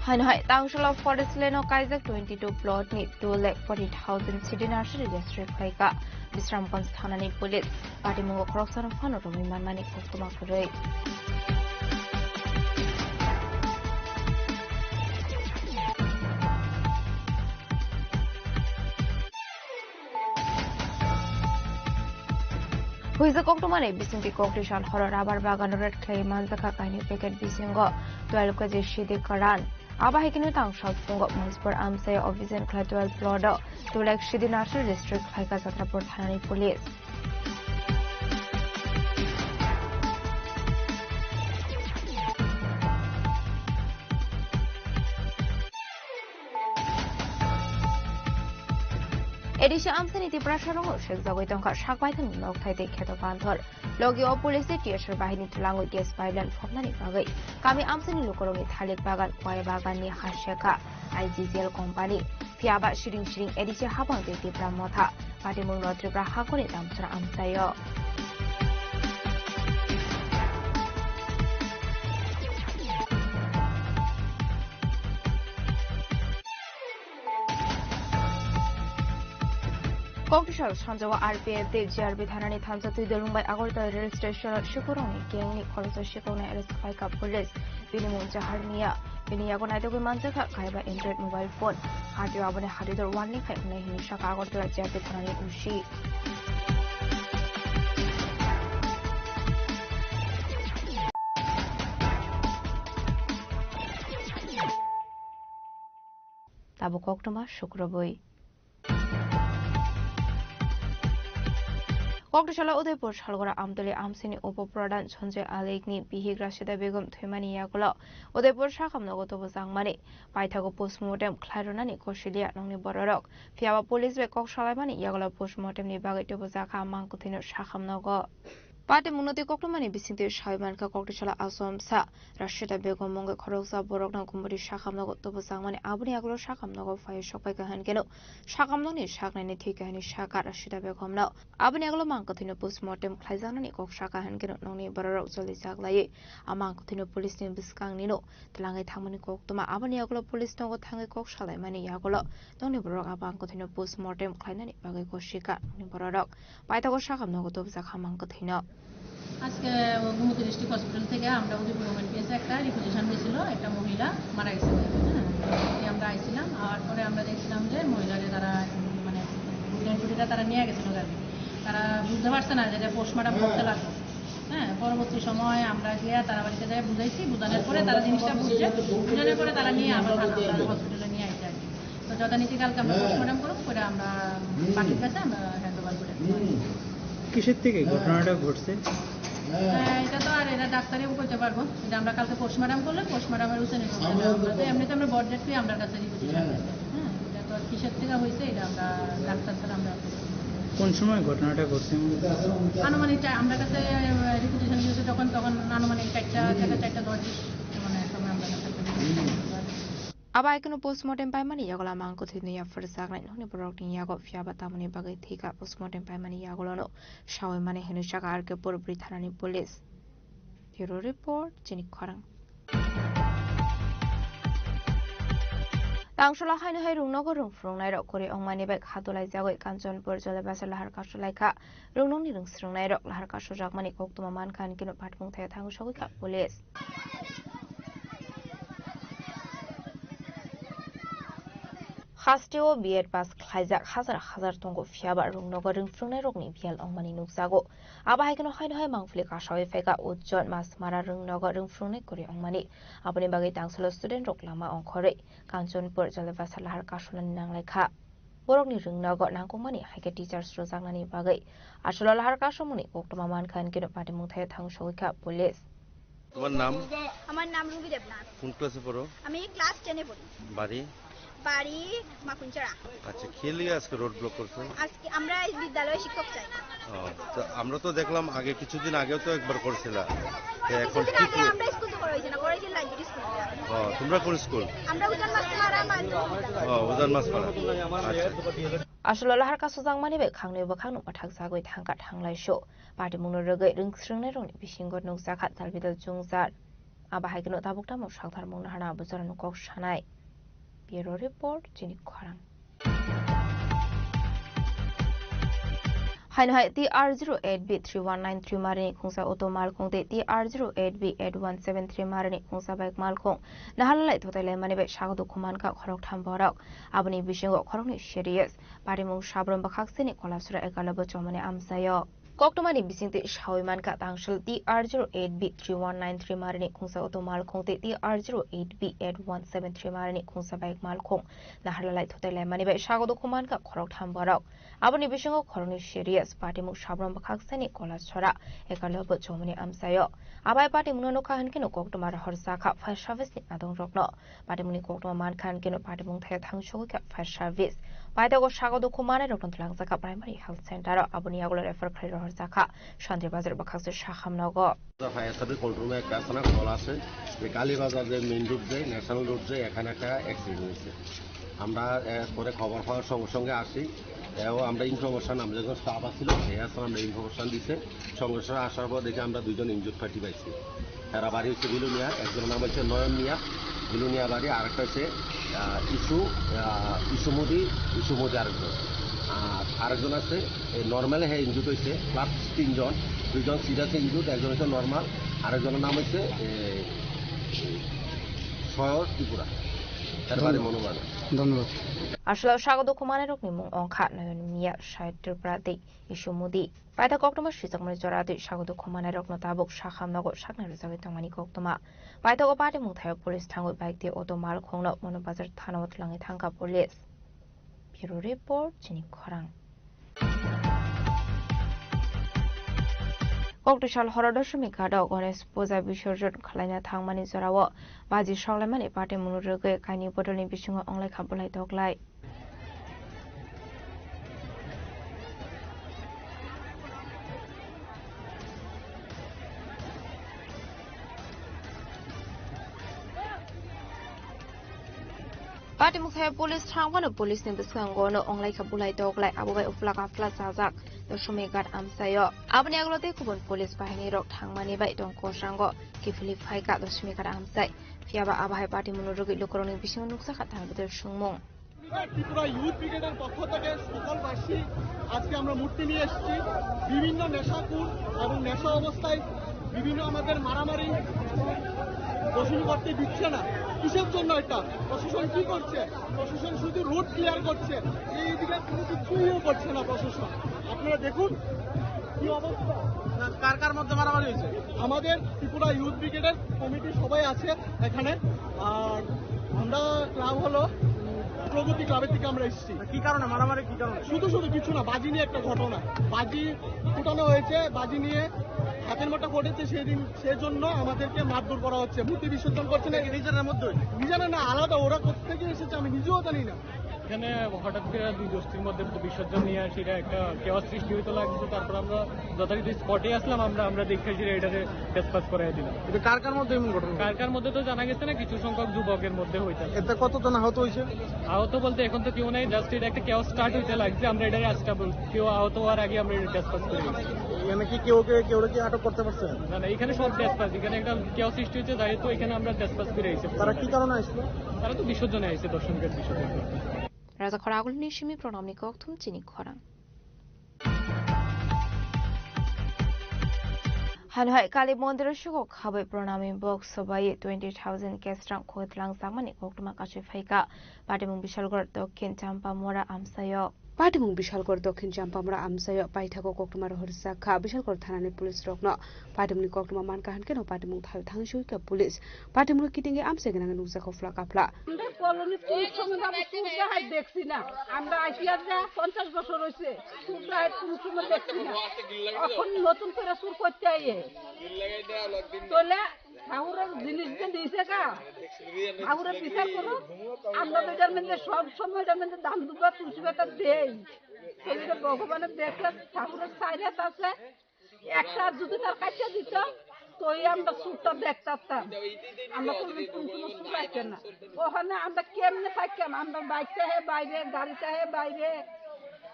Hanhai Tangshala Forest Leno Kaizak 22 plot ni 2,40,000 city nursery district Kaika Bisramganj Thanani Police Party Mungo Corruption Fund Romi Manmani Koktuma Kurei Huiza Koktumane Bisinti Kokrishan Horror Rabar Bagan Red Clay Manzaka Kaini Packet Bisingo 12 kg Shidi Karan Abahikinu Tang South Pungo Manspur Amse Officer Clay 12 Plodo to like Shidi National District Kaika Satrapur Thanani Police Edisha Amsani Prasharong, Shakzawitonka Shakaitan, Noktai Ketapantor, Logio Police, Tiasher Bahini Tulango, Yes, Violent Fomani Bagay, Kami Amsani Lukoroni, Talik Bagan, Bagani Hasheka, IGZL Company, Fiaba Shooting Edisha Haban, the Pramota, Patimun Tribra Hakoni, Amsra Amsayo. Kokishal Sanjawa RPF de GRB Thanani Thamsa Tudurung by Agorta rail station Shukuroni, Gang Kolosa Shikona Elis Kaika Police, Binimun Jaharnia, Biniagonado Manjaka, Kaiba Android mobile phone, Hadi Abone Hadidor one link at Shaka Agorta GRB Thanani Ushi. Tabu Koktuma Shukrabui. Kokrishala Udaipur Shalgora Amdali Amsini Upo Pradan Sonjay Alegni Bihigra Shida Begum Thumani Yagulo Udaipur Shakam Nogoto Zangmani Paitago postmortem Claronani Koshilia Noni Borok Fiaba Police Be Kokshalamani Yagulo postmortem ni Bagito Bozaka Mankutino Shakam Nogo Party Munoti Koktumani Bisinti Shaimanka Kokrishala Asom Sa Rashida Begum Monga Korosa Borokna Kumburi Shakam Nogo Tobozangmani Abuni Aglo Shakam Nogo Fire Shopaka Hangeno Shakam Noni Shaknani Tikani Shaka Rashida Begum now Abuni Aglo Mankutino postmortem Klaizanani Kokshaka Hangeno Noni Borok Zolizaglai Amankutino Police in Biskang Nino Tlangai Tamani Koktuma Abuni Aglo Police Nogo Tangi Kokshala Mani Yagulo Noni Borok Abankutino postmortem Klainani Bagako Shika Noni Borok Paitago Shakam Nogo Tobzakamankutino আজকে Gomti district hospital থেকে আমরা Udaipur women পিএসে একটা reposition দিয়েছিল একটা মহিলা মারা গেছে আমরা আইছিলাম আর পরে আমরা দেখছিলাম যে মহিলারে তারা মানে ডেড বডিটা তারা নিয়ে গেছিল গাড়ি তারা বুঝতে পারছে না যে পোস্টমর্টম করতে লাগবে হ্যাঁ পরবর্তী সময় আমরা গিয়ে তারা বাড়িতে যাই বুঝাইছি বুঝানোর পরে তারা জিনিসটা বুঝছে বুঝানোর পরে তারা নিয়ে আবার হসপিটালে নিয়ে আসছে আর কি তো যথানীতি কালকে আমরা পোস্টমর্টম করব করে আমরা বাড়ির কাছে আমরা হ্যান্ড ওভার করে কিসের থেকে ঘটনাটা ঘটছে এটা তো আর এটা ডাক্তারই বলতে পারবো এটা আমরা কালকে পোস্টমর্টম করলে পোস্টমর্টমের উসেনে আমরা এমনিতে আমরা বডজেটকে আমরা কাছে রিপোজিশন হ্যাঁ এটা তো কিসের থেকে হয়েছে এটা আমরা ডাক্তার স্যার আমরা কোন সময় ঘটনাটা ঘটছে আনুমানিক আমরা কাছে রিপোজিশন দিয়েছে তখন আনুমানিক 4টা থেকে 4:10 মানে সময় আমরা কাছে Aba ikunu postmortem paimani yagola mangkuthinu ya firsak nai noni borok ni yago fiaba tamani bagai thika postmortem paimani yagolo no shawai mane henu shaka arke porpri thanani police Bureau report Jinik Kharang Tangshala hainu hai rungnogo rungfrungnai rok kori ongmani bek hatulai jagoi Kanchanpur Jolebasar lahar kasulai kha rungnongni rungsrungnai rok lahar kasujak mani koktuma mankhan kinu patmung thaya thangu shogoi kha police Hasteo biet pas khaijak hazar tongo fiaba rungnogo rungfrungnai rokni bial ongmani nukjago aba haikeno haino hai mangfli kashawi feka ujjon mas mara rungnogo rungfrungnai kori ongmani aboni bagai tangsalo student rok lama ongkhore Kanchanpur Jolebasar lahar kasulani nanglai kha borokni rungnogo nangkongmani haike teachers rojaknani bagai asolo lahar kasumuni koktoma mankhan kino patimung thaya thang shogoi police তোমার নাম আমার নাম Ruby Debnath কোন ক্লাসে পড়ো আমি class 10 এ পড়ি বাড়ি বাড়ি মাকুনচড়া। আচ্ছা, কি লিগে আজকে রোড ব্লক করছেন? আজকে আমরা বিদ্যালয়ে শিক্ষক চাই। তো আমরা তো দেখলাম আগে কিছুদিন আগেও তো একবার করছিলা, এখন কিছুদিন কি আগে আমরা স্কুল তো করেছি না, করেছি লাইব্রেরি স্কুল। তোমরা কোন স্কুল? আমরা উজান মাছপাড়া উজান মাছপাড়া। আসলে লাহার কাছে জাংমানি বে খাংनोबो खांनो माथाक जागै थांगा थांलाय शो पार्टी मुनो रगै रिंस्रिंनाय रंनि बिसिंगो नौजाखा तालबिदल जुंजार आबाहायगनो दाबुकता मो सागथार मुनो हाना बुजारनो कक सानाय ब्यूरो रिपोर्ट जिनि खरां हाइनहाय TR08B3193 मारिनि खुंसा अटो मालखंते TR08B8173 मारिनि खुंसा बाइक मालखं नाहालाय थथायलाय माने बे सागदो खुमानका खरक थामबराव आबनि बिसिंगो खरकनि सिरियास पारिमुं साब्रम बखाक्सेनि कलासुरा एकालबो चमने आमसायो कक्टमानि बिसिंते सावैमानका तांसल TR08B3193 मारिनि खुंसा अटो मालखंते TR08B8173 मारिनि खुंसा बाइक मालखं नाहालाय थथायलाय माने बे सागदो खुमानका खरक थामबराव आबनि बिसिंगो खरकनि सिरियास पार्टीमुं साब्रम बखाक्सेनि कलासुरा एकालबो चमने आमसायो आबाय पार्टीमुं नखा हनकेनो कक्टमार हरसाखा फायर सार्भिसनि आदं रखनो पार्टीमुंनि कक्टमा मानखा हनकेनो पार्टीमुं थाय थांसोगोका फायर सार्भिस पाइतागो सागदो खुमाने रक्तन थलांजाका प्राइमारि हेल्थ सेंटर आबनि आगुलो रेफार खालाय हरसाखा शान्ति बाजार बखाक्से शाखामनगो ফায়ার সার্ভিস কন্ট্রোল রুমে একটা থানা কল আছে যে কালীবাজার যে মেইন রোড যে ন্যাশনাল রোড যে এখানে একটা অ্যাক্সিডেন্ট হয়েছে আমরা পরে খবর পাওয়ার সঙ্গে সঙ্গে আসি এবং আমরা ইনফরমেশন আমরা যখন স্টাফ আসছিল সেই আসলে আমরা ইনফরমেশন দিছে সঙ্গে সঙ্গে আসার পর দেখে আমরা দুইজন ইনজুর পার্টি পাইছি এরা বাড়ি হচ্ছে বিলুনিয়া একজনের নাম হচ্ছে নয়ন মিয়া বিলুনিয়া বাড়ি আরেকটা হচ্ছে ইসুমুদি আরেকজন আর আরেকজন আছে নর্মালে হ্যাঁ ইনজুর হয়েছে প্লাস তিনজন দুইজন সিরিয়াস ইনজুর একজন হচ্ছে নর্মাল আরেকজনের নাম হচ্ছে সয়র ত্রিপুরা তার বাড়ি মনোমান ধন্যবাদ আসলে স্বাগত কুমারের নিমুং অংখা নয়ন মিয়া সাহিত্যের প্রাতি ইসুমুদি পাইতা কক্টমা সিজাকমনি জরাদি স্বাগত কুমারের রত্ন তাবুক শাখামনগর শাকনা রজাগৈ তমানি কক্টমা পাইতা ও পাটি মুথায় পুলিশ থাঙ্গৈ বাইক দিয়ে অটো মাল খংনো মনোবাজার থানাও থলাঙে থাঙ্গা পুলিশ ব্যুরো রিপোর্ট জিনি খরাং कक्टसाल हरदशमी घाटाव गणेश पूजा विसर्जन खालायना थांमानि जराव बाजि सावलायमानि पार्टी मुनुरगै काइनि बदलनि बिसिङाव अंलाय खाबलाय दगलाय पार्टी मुखाय पुलिस थांबानो पुलिसनि बिसंगनो अंलाय खाबलाय दगलाय आबोबाय उफ्ला गाफ्ला जाजाक दशमी घाट आमसायो आबनि आगलते गुबुन पुलिस बाहिनी रक थांमानि बाय दंखसांग किफिलि फायका दशमी घाट आमसाय फियाबा आबाहाय पार्टी मुनुरगै लोकरनि बिसिङ नुकसा खाथा बिदर सुंमुं ত্রিপুরা ইউথ ব্রিগেডের পক্ষ থেকে সকলবাসী আজকে আমরা মূর্তি নিয়ে এসেছি বিভিন্ন নেশাকুর এবং নেশা অবস্থায় বিভিন্ন আমাদের মারামারি বসুলি করতে দিচ্ছে না কিসের জন্য এটা প্রশাসন কি করছে প্রশাসন শুধু রোড ক্লিয়ার করছে এই দিকে কোনো কিছুই করছে না প্রশাসন আপনারা দেখুন কি অবস্থা কার কার মধ্যে মারামারি হয়েছে আমাদের ত্রিপুরা ইউথ ব্রিগেডের কমিটি সবাই আছে এখানে আর আমরা ক্লাব হলো প্রগতি ক্লাবের থেকে আমরা এসেছি কি কারণে মারামারি কি কারণে শুধু কিছু না বাজি নিয়ে একটা ঘটনা বাজি ফুটানো হয়েছে বাজি নিয়ে হাতের মোটা ঘটেছে সেজন্য আমাদেরকে মারধর করা হচ্ছে মূর্তি বিসর্জন করছে না নিজেদের মধ্যে নিজেরা না আলাদা ওরা কোথেকে এসেছে আমি নিজেও জানি না এখানে হঠাৎ করে দুই গোষ্ঠীর মধ্যে বিসর্জন নিয়ে সেটা একটা কেওয়াস সৃষ্টি হইতে লাগছে তারপর আমরা যথারীতি স্পটে আসলাম আমরা দেখেছি এটাকে ডিসপাস করাই দিলাম এটা কার কার মধ্যে এমন ঘটনা কার মধ্যে তো জানা গেছে না কিছু সংখ্যক যুবকের মধ্যে হইতে এতে কতজন আহত হয়েছে আহত বলতে এখন তো কেউ নাই জাস্ট এটা একটা কেওয়াস স্টার্ট হইতে লাগছে আমরা এটাকে আস্টাবল কেউ আহত হওয়ার আগে আমরা এটা ডিসপাস করে দিয়েছি এখানে কি কেউ কি আটক করতে পারছে না এখানে সব ডিসপাস এখানে একটা কেওয়াস সৃষ্টি হয়েছে তাই তো এখানে আমরা ডিসপাস করে আইছি তারা কি কারণে আসলো তারা তো বিসর্জনে আইছে দর্শনকে বিসর্জন রাজা খরাগুল নিশিমি প্রণামনি কক্তুম চিনি খরাং হানহাই কালী মন্দিরের সুখ খাবে প্রণামী বক্স সবাই 20,000 কেস্ট্রাং খোতলাং জামানি কক্টমা কাছে ফাইকা পাটিমুং বিশালগড় দক্ষিণ চাম্পামোরা আমসায় पाटिमुं बिशालगढ़ दक्षिण चाम्पामरा आमसाय पाइथाको कक्टमा हरसाखा बिशालगढ़ थानानि पुलिस रक्न पाटिमुंनि कक्टमा मानका हनकेनो पाटिमुं थांसुइका पुलिस पाटिमुंनि किटिंगे आमसे गनाङ नुजाखौ फ्ला काफला কলোনি পুলিশ সঙ্গে আমি সুরসাহাই দেখছি না আমরা আসিয়া যা 50 বছর হইছে সুরসাহাই পুলিশ সঙ্গে দেখছি না এখন নতুন করে সুর করতে আইয়ে তোলে ঠাকুরের জিনিস যে দিয়েছে কা ঠাকুরের বিচার করো। আমরা তো এটার মধ্যে সব সময় এটার মধ্যে দান দুবা তুলসী পাতা দেই। সেটা ভগবানের দেখে ঠাকুরের সাইরাত আছে, একটা যদি তার কাছে দিত তো আমরা সুরটা দেখতাম। আমরা কোনো সুর পাইছে না ওখানে। আমরা কেমনে পাইতাম? আমরা বাইকটা হে বাইরে, গাড়িটা হে বাইরে,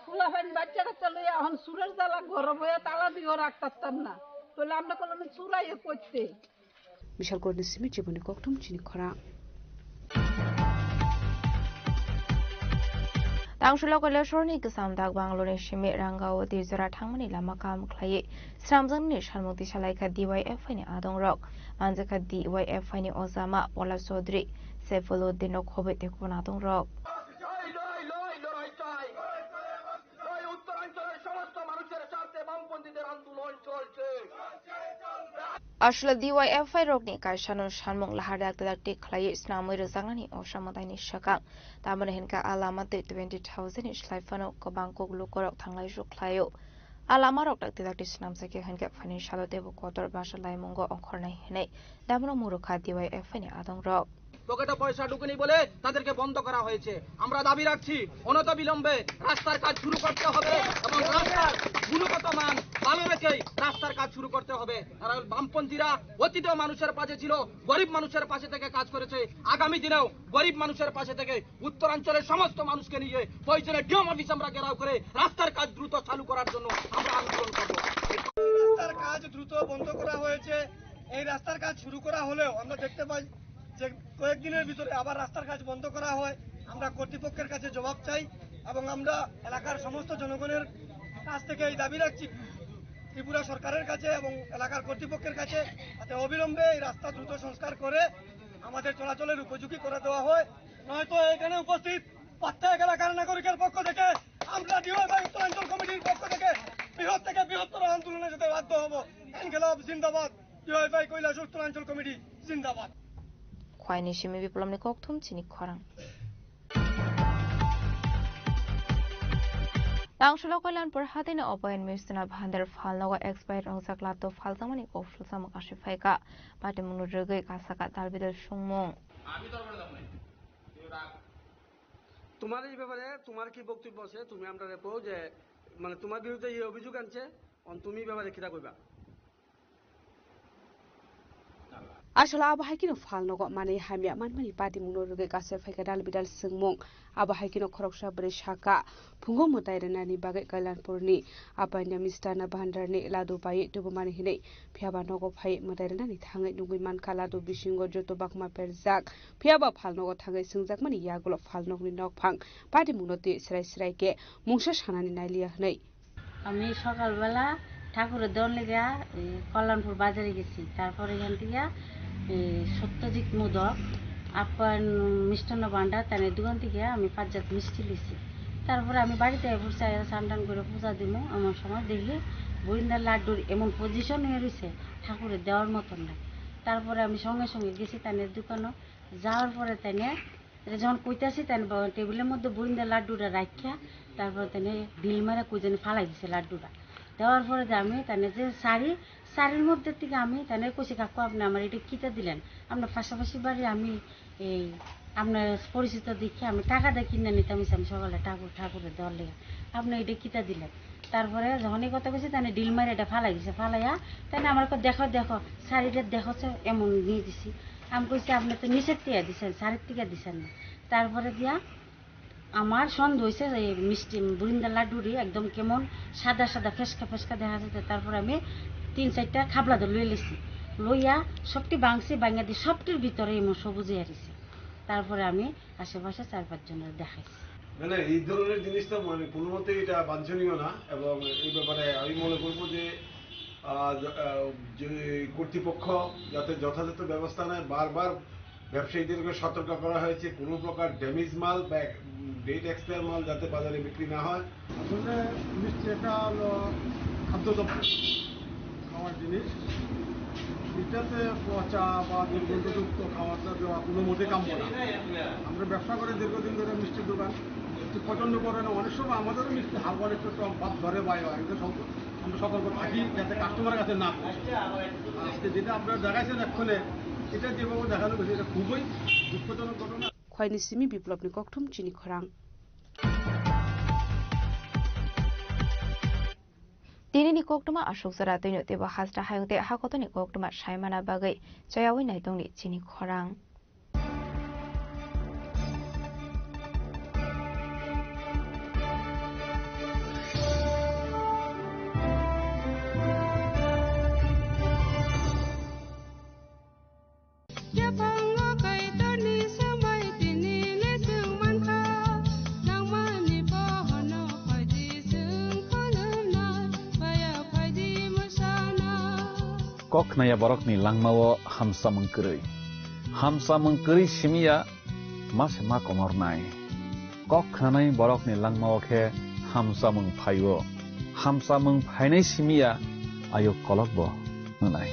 ফুলা ফাইন বাচ্চা কাচ্চা লইয়া এখন সুরের জ্বালা ঘর বইয়া তালা দিয়েও রাখতাম না। তাহলে আমরা কোনো চুরাইয়ে করতে। বিশাল করে সিমের জীবনে কখনো চিনি খরা Tangshulok Leshorni Kasamdak Bangalore Shimi Rangawa Dizra Tangmani Lamakam Clay, Stramzang Shalmuti Shalaika DYF in Adong Rock, Manzaka DYF in Osama, Ola Sodri, Sefolo Dino Kobit Konadong Rock. আসলে DYFI রোগনি কারসানো সানমং লাহারদাক দাকটি খালাই স্নামই রজাঙানি অসামতাইনি সাকাং তামনে হেনকা আলামাতে 20,000 ইসলাইফানো কবাংকক লুকরক থাংলাই সুখলাयो আলামা রক দাকটি দাকটি স্নামসাকে হেনকা ফাইনান্সিয়াল দেব কতর ভাষা লাইমঙ্গ অখরনাই হেনে দামনো মুরুখা DYFI নি আদং rock পকেটে পয়সা ঢুকেনি বলে তাদেরকে বন্ধ করা হয়েছে। আমরা দাবি রাখছি অনতিবিলম্বে রাস্তার কাজ শুরু করতে হবে এবং রাস্তার গুণগত মান ভালো রেখে রাস্তার কাজ শুরু করতে হবে। আর বামপন্থীরা অতীতেও মানুষের পাশে ছিল, গরিব মানুষের পাশে থেকে কাজ করেছে, আগামী দিনেও গরিব মানুষের পাশে থেকে উত্তরাঞ্চলের সমস্ত মানুষকে নিয়ে প্রয়োজনে ডিএম অফিস আমরা ঘেরাও করে রাস্তার কাজ দ্রুত চালু করার জন্য আমরা আন্দোলন করব। রাস্তার কাজ দ্রুত বন্ধ করা হয়েছে। এই রাস্তার কাজ শুরু করা হলেও আমরা দেখতে পাই যে কয়েকদিনের ভিতরে আবার রাস্তার কাজ বন্ধ করা হয়। আমরা কর্তৃপক্ষের কাছে জবাব চাই এবং আমরা এলাকার সমস্ত জনগণের কাছ থেকে এই দাবি রাখছি ত্রিপুরা সরকারের কাছে এবং এলাকার কর্তৃপক্ষের কাছে, যাতে অবিলম্বে এই রাস্তা দ্রুত সংস্কার করে আমাদের চলাচলের উপযোগী করে দেওয়া হয়। নয়তো এখানে উপস্থিত প্রত্যেক এলাকার নাগরিকের পক্ষ থেকে আমরা ডিওয়াই উত্তরাঞ্চল কমিটির পক্ষ থেকে বৃহৎ থেকে বৃহত্তর আন্দোলনে যেতে বাধ্য হব। ইনকিলাব জিন্দাবাদ, ডিওয়াই কৈলাস উত্তরাঞ্চল কমিটি জিন্দাবাদ। খোয়াইনি সিমি বিপ্লবনি ককথুম চিনি খরাং Tangshulok Kailan Perhatin Opayan Mistina Bhander Falnawa expired on Saklato Faltamani of Samak Ashifaika, Patimunurugi Kasaka Talbidal Shumong. তোমার এই ব্যাপারে তোমার কি বক্তব্য আছে? তুমি আমরা রেপো যে মানে তোমার বিরুদ্ধে এই অভিযোগ আনছে, তুমি ব্যাপারে কিরা কইবা? আসলে আবহাইকিনো ফালনগ মানে হামিয়া মানমানি পাতি মুনরুগে গাছে ফাইকা ডাল বিদাল সিংমং আবহাইকিনো খরকসা বরে শাকা ফুঙ্গো মতাইরেনানি বাগে কাইলানপুরনি আপাইনা মিস্টানা ভান্ডারনি লাদু পাই টুবমানি হিनै ফিয়াবা নগ फाइ मदाइरेनानि थाङै नुगै मानखा लादु बिसिंग जतो बाकमा पेरजाक फियाबा फालनग थाङै सिंजाक मानि यागुल फालनगनि नगफां पाति मुनति स्राय स्रायके मुंसा सानानि नाइलिया हनै আমি সকালবেলা ঠাকুরের দল লেগা কল্যাণপুর বাজারে গেছি। তারপরে এখান থেকে সত্যজিৎ মোদক আপ্যায়ন মিষ্টান্ন ভান্ডার তাদের দোকান থেকে আমি 5 জাত মিষ্টি লিছি। তারপরে আমি বাড়িতে বসে স্নান করে পূজা দিব। এমন সময় দেখি বরিন্দার লাড্ডুর এমন পজিশন হয়ে রয়েছে ঠাকুরের দেওয়ার মতন না। তারপরে আমি সঙ্গে সঙ্গে গেছি তাদের দোকানে। যাওয়ার পরে তাই যখন কইতাছি তাই টেবিলের মধ্যে বরিন্দার লাড্ডুটা রাখিয়া তারপরে তাই বিল মারা কই জানি ফালাই দিছে লাড্ডুটা। দেওয়ার পরে আমি তাই যে শাড়ির মধ্যে থেকে আমি তাই কইছি কাকু আপনি আমার এটা কিতা দিলেন, আপনার পাশাপাশি বাড়ি আমি এই আপনার পরিচিত দেখে আমি টাকা দিয়ে কিনে নিতাম। আমি সকালে ঠাকুরের দেওয়ার লেগে আপনি এটা কিতা দিলেন। তারপরে যখন এই কথা কইছি তাই ডিল মারে এটা ফালাই দিছে। ফালাইয়া তাই আমার দেখো দেখো শাড়িটা দেখো এমন নিয়ে দিছি। আমি কইছি আপনি তো নিচের টিকা দিচ্ছেন, শাড়ির টিকা দিচ্ছেন না। তারপরে দিয়া আমার সন্দেহ হয়েছে এই মিষ্টি বুরিন্দা লাড্ডুরি একদম কেমন সাদা সাদা ফেসকা ফেসকা দেখা যাচ্ছে। তারপরে আমি 3-4টা খাবলা ধরে লই লেছি, লইয়া সবটি বাংছি বাঙা দিয়ে সবটির ভিতরে এমন সবুজে হারিয়েছে। তারপরে আমি আশেপাশে 4-5 জনের দেখাইছি। মানে এই ধরনের জিনিসটা মানে কোনো মতেই এটা বাঞ্ছনীয় না এবং এই ব্যাপারে আমি মনে করবো যে কর্তৃপক্ষ যাতে যথাযথ ব্যবস্থা নেয়। বারবার ব্যবসায়ীদেরকে সতর্ক করা হয়েছে কোনো প্রকার ড্যামেজ মাল বা ডেট এক্সপায়ার মাল যাতে বাজারে বিক্রি না হয়। আসলে মিষ্টি একটা খাদ্যদ্রব্য খাওয়ার জিনিস, এটাতে পচা বা দুর্গন্ধযুক্ত খাবারটা দেওয়া কোনো মতে কাম্য না। আমরা ব্যবসা করে দীর্ঘদিন ধরে মিষ্টির দোকান একটু পছন্দ করে না। অনেক সময় আমাদেরও মিষ্টি হালকা একটু টক ভাব ধরে বাইরে হয়, আমরা সতর্ক থাকি যাতে কাস্টমারের কাছে না পৌঁছে। আজকে যেটা আপনারা দেখাইছেন এক্ষণে এটা যেভাবে দেখানো গেছে এটা খুবই দুঃখজনক ঘটনা। খয়নি সিমি বিপ্লবনি ককথুম চিনি খরাং दिनैनि कक्टमा अशोक जरा दैनो तेबो हाजरा हायंते हाकतनि कक्टमा सायमाना बागै जयावै नायदंनि चिनि खरां kok naya borok ni langmawo hamsa mengkeri simia mas ma komor nai kok khanai borok ni langmawo khe hamsa mengphainai simia ayo kolok bo nai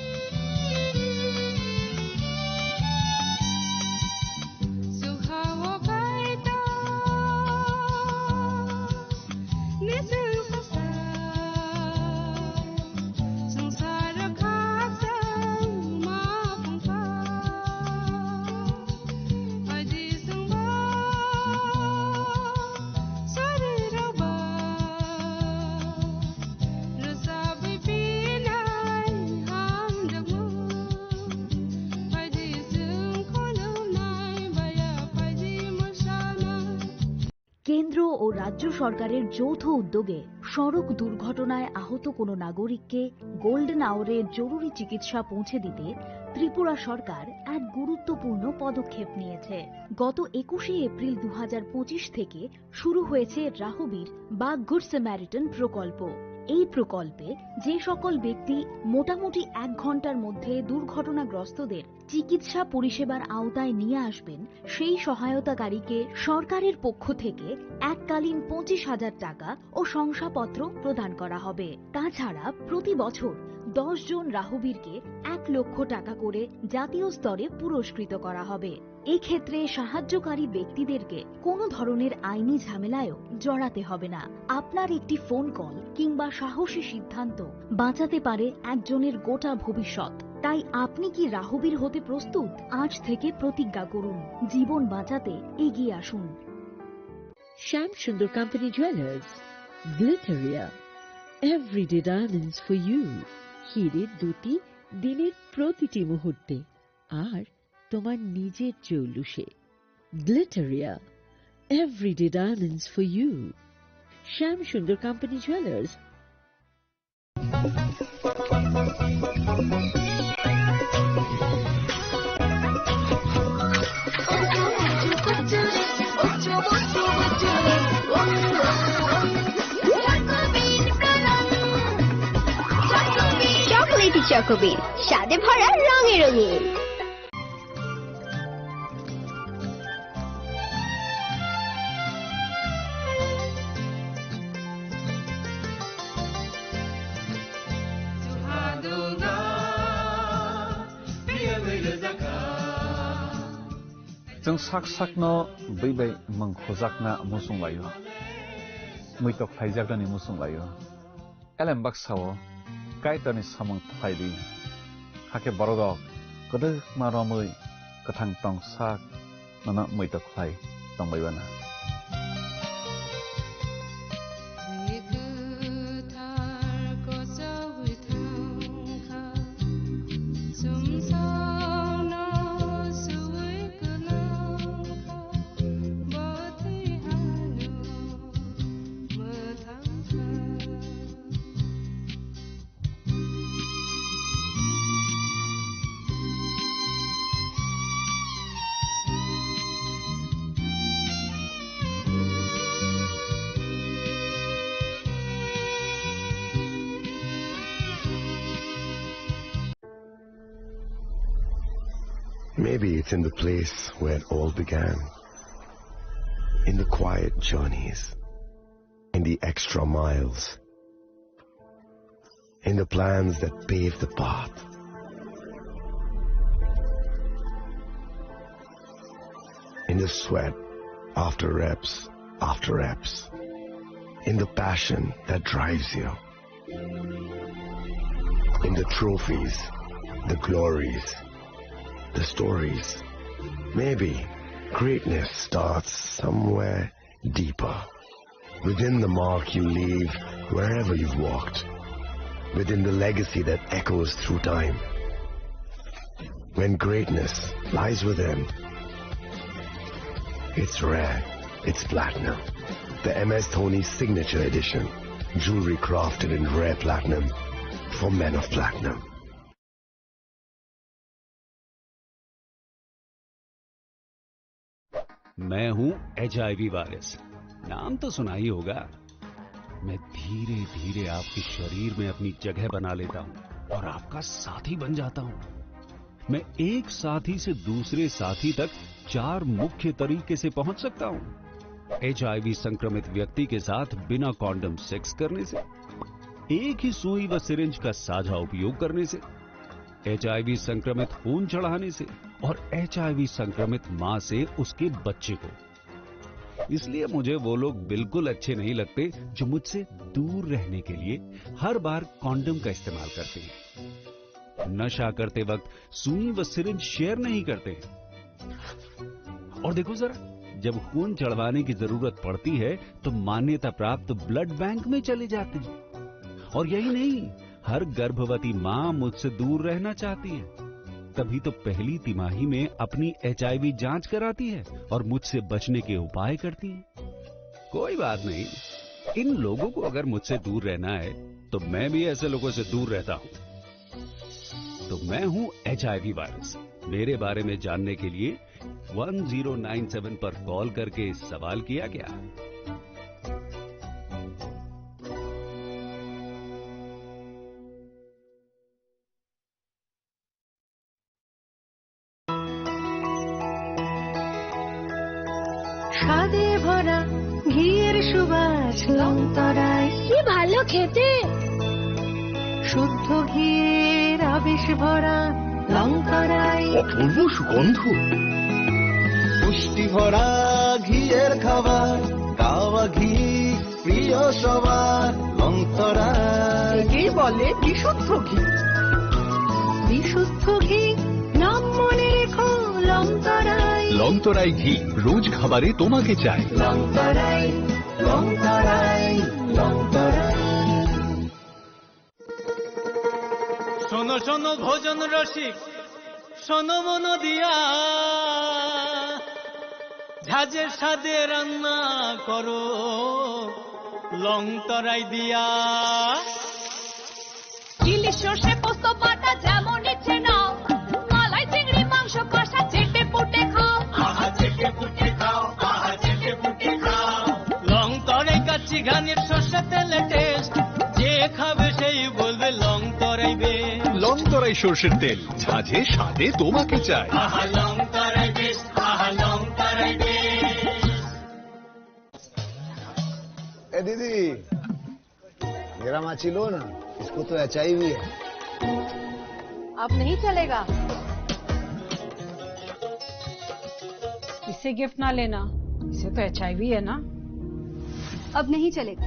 কেন্দ্র ও রাজ্য সরকারের যৌথ উদ্যোগে সড়ক দুর্ঘটনায় আহত কোনো নাগরিককে গোল্ডেন আওয়ারে জরুরি চিকিৎসা পৌঁছে দিতে ত্রিপুরা সরকার এক গুরুত্বপূর্ণ পদক্ষেপ নিয়েছে। গত 21শে এপ্রিল 2025 থেকে শুরু হয়েছে রাহবীর বা গুড স্যামারিটান প্রকল্প। এই প্রকল্পে যে সকল ব্যক্তি মোটামুটি 1 ঘন্টার মধ্যে দুর্ঘটনাগ্রস্তদের চিকিৎসা পরিষেবার আওতায় নিয়ে আসবেন, সেই সহায়তাকারীকে সরকারের পক্ষ থেকে এককালীন 25,000 টাকা ও শংসাপত্র প্রদান করা হবে। তাছাড়া প্রতি বছর 10 জন রাহবীরকে 1 লক্ষ টাকা করে জাতীয় স্তরে পুরস্কৃত করা হবে। এক্ষেত্রে সাহায্যকারী ব্যক্তিদেরকে কোনো ধরনের আইনি ঝামেলায়ও জড়াতে হবে না। আপনার একটি ফোন কল কিংবা সাহসী সিদ্ধান্ত বাঁচাতে পারে একজনের গোটা ভবিষ্যৎ। তাই আপনি কি রাহবীর হতে প্রস্তুত? আজ থেকে প্রতিজ্ঞা করুন, জীবন বাঁচাতে এগিয়ে আসুন। Shyam Sundar company jewellers, Glitteria, everyday diamonds for you. হীরের দুটি দিনের প্রতিটি মুহূর্তে আর তোমার নিজের জৌলুসে। Glitteria, everyday diamonds for you. Shyam Sundar company jewellers. Chocolatey চকোবিন, স্বাদে ভরা রঙে রঙিন। जों sak sakno beibai mangkhojakna musung layo muitok phaijakni musung layo elem baksao kaitani samang phaidi hake borodok kodok maromui kathang tong sak nana muitok phai tongbaibana Maybe it's in the place where it all began. In the quiet journeys. In the extra miles. In the plans that pave the path. In the sweat after reps. In the passion that drives you. In the trophies, the glories, the stories. Maybe greatness starts somewhere deeper. Within the mark you leave wherever you've walked. Within the legacy that echoes through time. When greatness lies within, it's rare, it's platinum. The MS Dhoni Signature Edition. Jewelry crafted in rare platinum for men of platinum. मैं हूं HIV virus. नाम तो सुना ही होगा। मैं धीरे धीरे आपके शरीर में अपनी जगह बना लेता हूं और आपका साथी बन जाता हूं। मैं एक साथी से दूसरे साथी तक 4 मुख्य तरीके से पहुंच सकता हूं। HIV संक्रमित व्यक्ति के साथ बिना कॉन्डम सेक्स करने से, एक ही सुई व सिरिंज का साझा उपयोग करने से, HIV संक्रमित खून चढ़ाने से और HIV संक्रमित मां से उसके बच्चे को। इसलिए मुझे वो लोग बिल्कुल अच्छे नहीं लगते जो मुझसे दूर रहने के लिए हर बार कॉन्डम का इस्तेमाल करते हैं, नशा करते वक्त सुई व सिरिंज शेयर नहीं करते हैं। और देखो जरा, जब खून चढ़वाने की जरूरत पड़ती है तो मान्यता प्राप्त ब्लड बैंक में चले जाते हैं। और यही नहीं, हर गर्भवती मां मुझसे दूर रहना चाहती है, तभी तो पहली तिमाही में अपनी HIV जांच कराती है और मुझसे बचने के उपाय करती है। कोई बात नहीं, इन लोगों को अगर मुझसे दूर रहना है तो मैं भी ऐसे लोगों से दूर रहता हूं। तो मैं हूं HIV वायरस। मेरे बारे में जानने के लिए 1097 पर कॉल करके सवाल किया गया। স্বাদে ভরা ঘিয়ের সুবাস লঙ্কারায় কি ভালো খেতে, শুদ্ধ ঘিয়ের আবেশ ভরা লঙ্কারায় অপূর্ব সুগন্ধ, পুষ্টি ভরা ঘিয়ের খাবার, গাওয়া ঘি প্রিয় সবার লঙ্কারায়। একেই বলে বিশুদ্ধ ঘি। বিশুদ্ধ ঘি নাম মনে রেখো লঙ্কারায়। লঙ্কারায় ঘি রোজ খাবারে তোমাকে চাই। লঙ্কারায়, লঙ্কারায়, লঙ্কারায়। শোনো শোনো ভোজন রসিক, শোনো মন দিয়া, ঝাঁঝের স্বাদে রান্না করো লঙ্কারাই দিয়া। ইলিশ সর্ষে পোস্ত বাটা যেমন ইচ্ছে নাও, মালাই চিংড়ি মাংস কষা চেটে পুটে খাও। আহা চেটে পুটে খাও, আহা চেটে পুটে খাও। লঙ্কারাই কাচ্চি ঘানির সর্ষে তেলে টেস্ট, যে খাবে সেই বলবে লঙ্কারাই বেশ। লঙ্কারাই সর্ষের তেল, ঝাঁঝে স্বাদে তোমাকে চাই। আহা লঙ্কারাই বেশ, আহা লঙ্কারাই বেশ। ए दीदी, मेरा माची लो ना, इसको तो HIV है। अब नहीं चलेगा। इससे गिफ्ट ना लेना, इसे तो HIV है ना। अब नहीं चलेगा।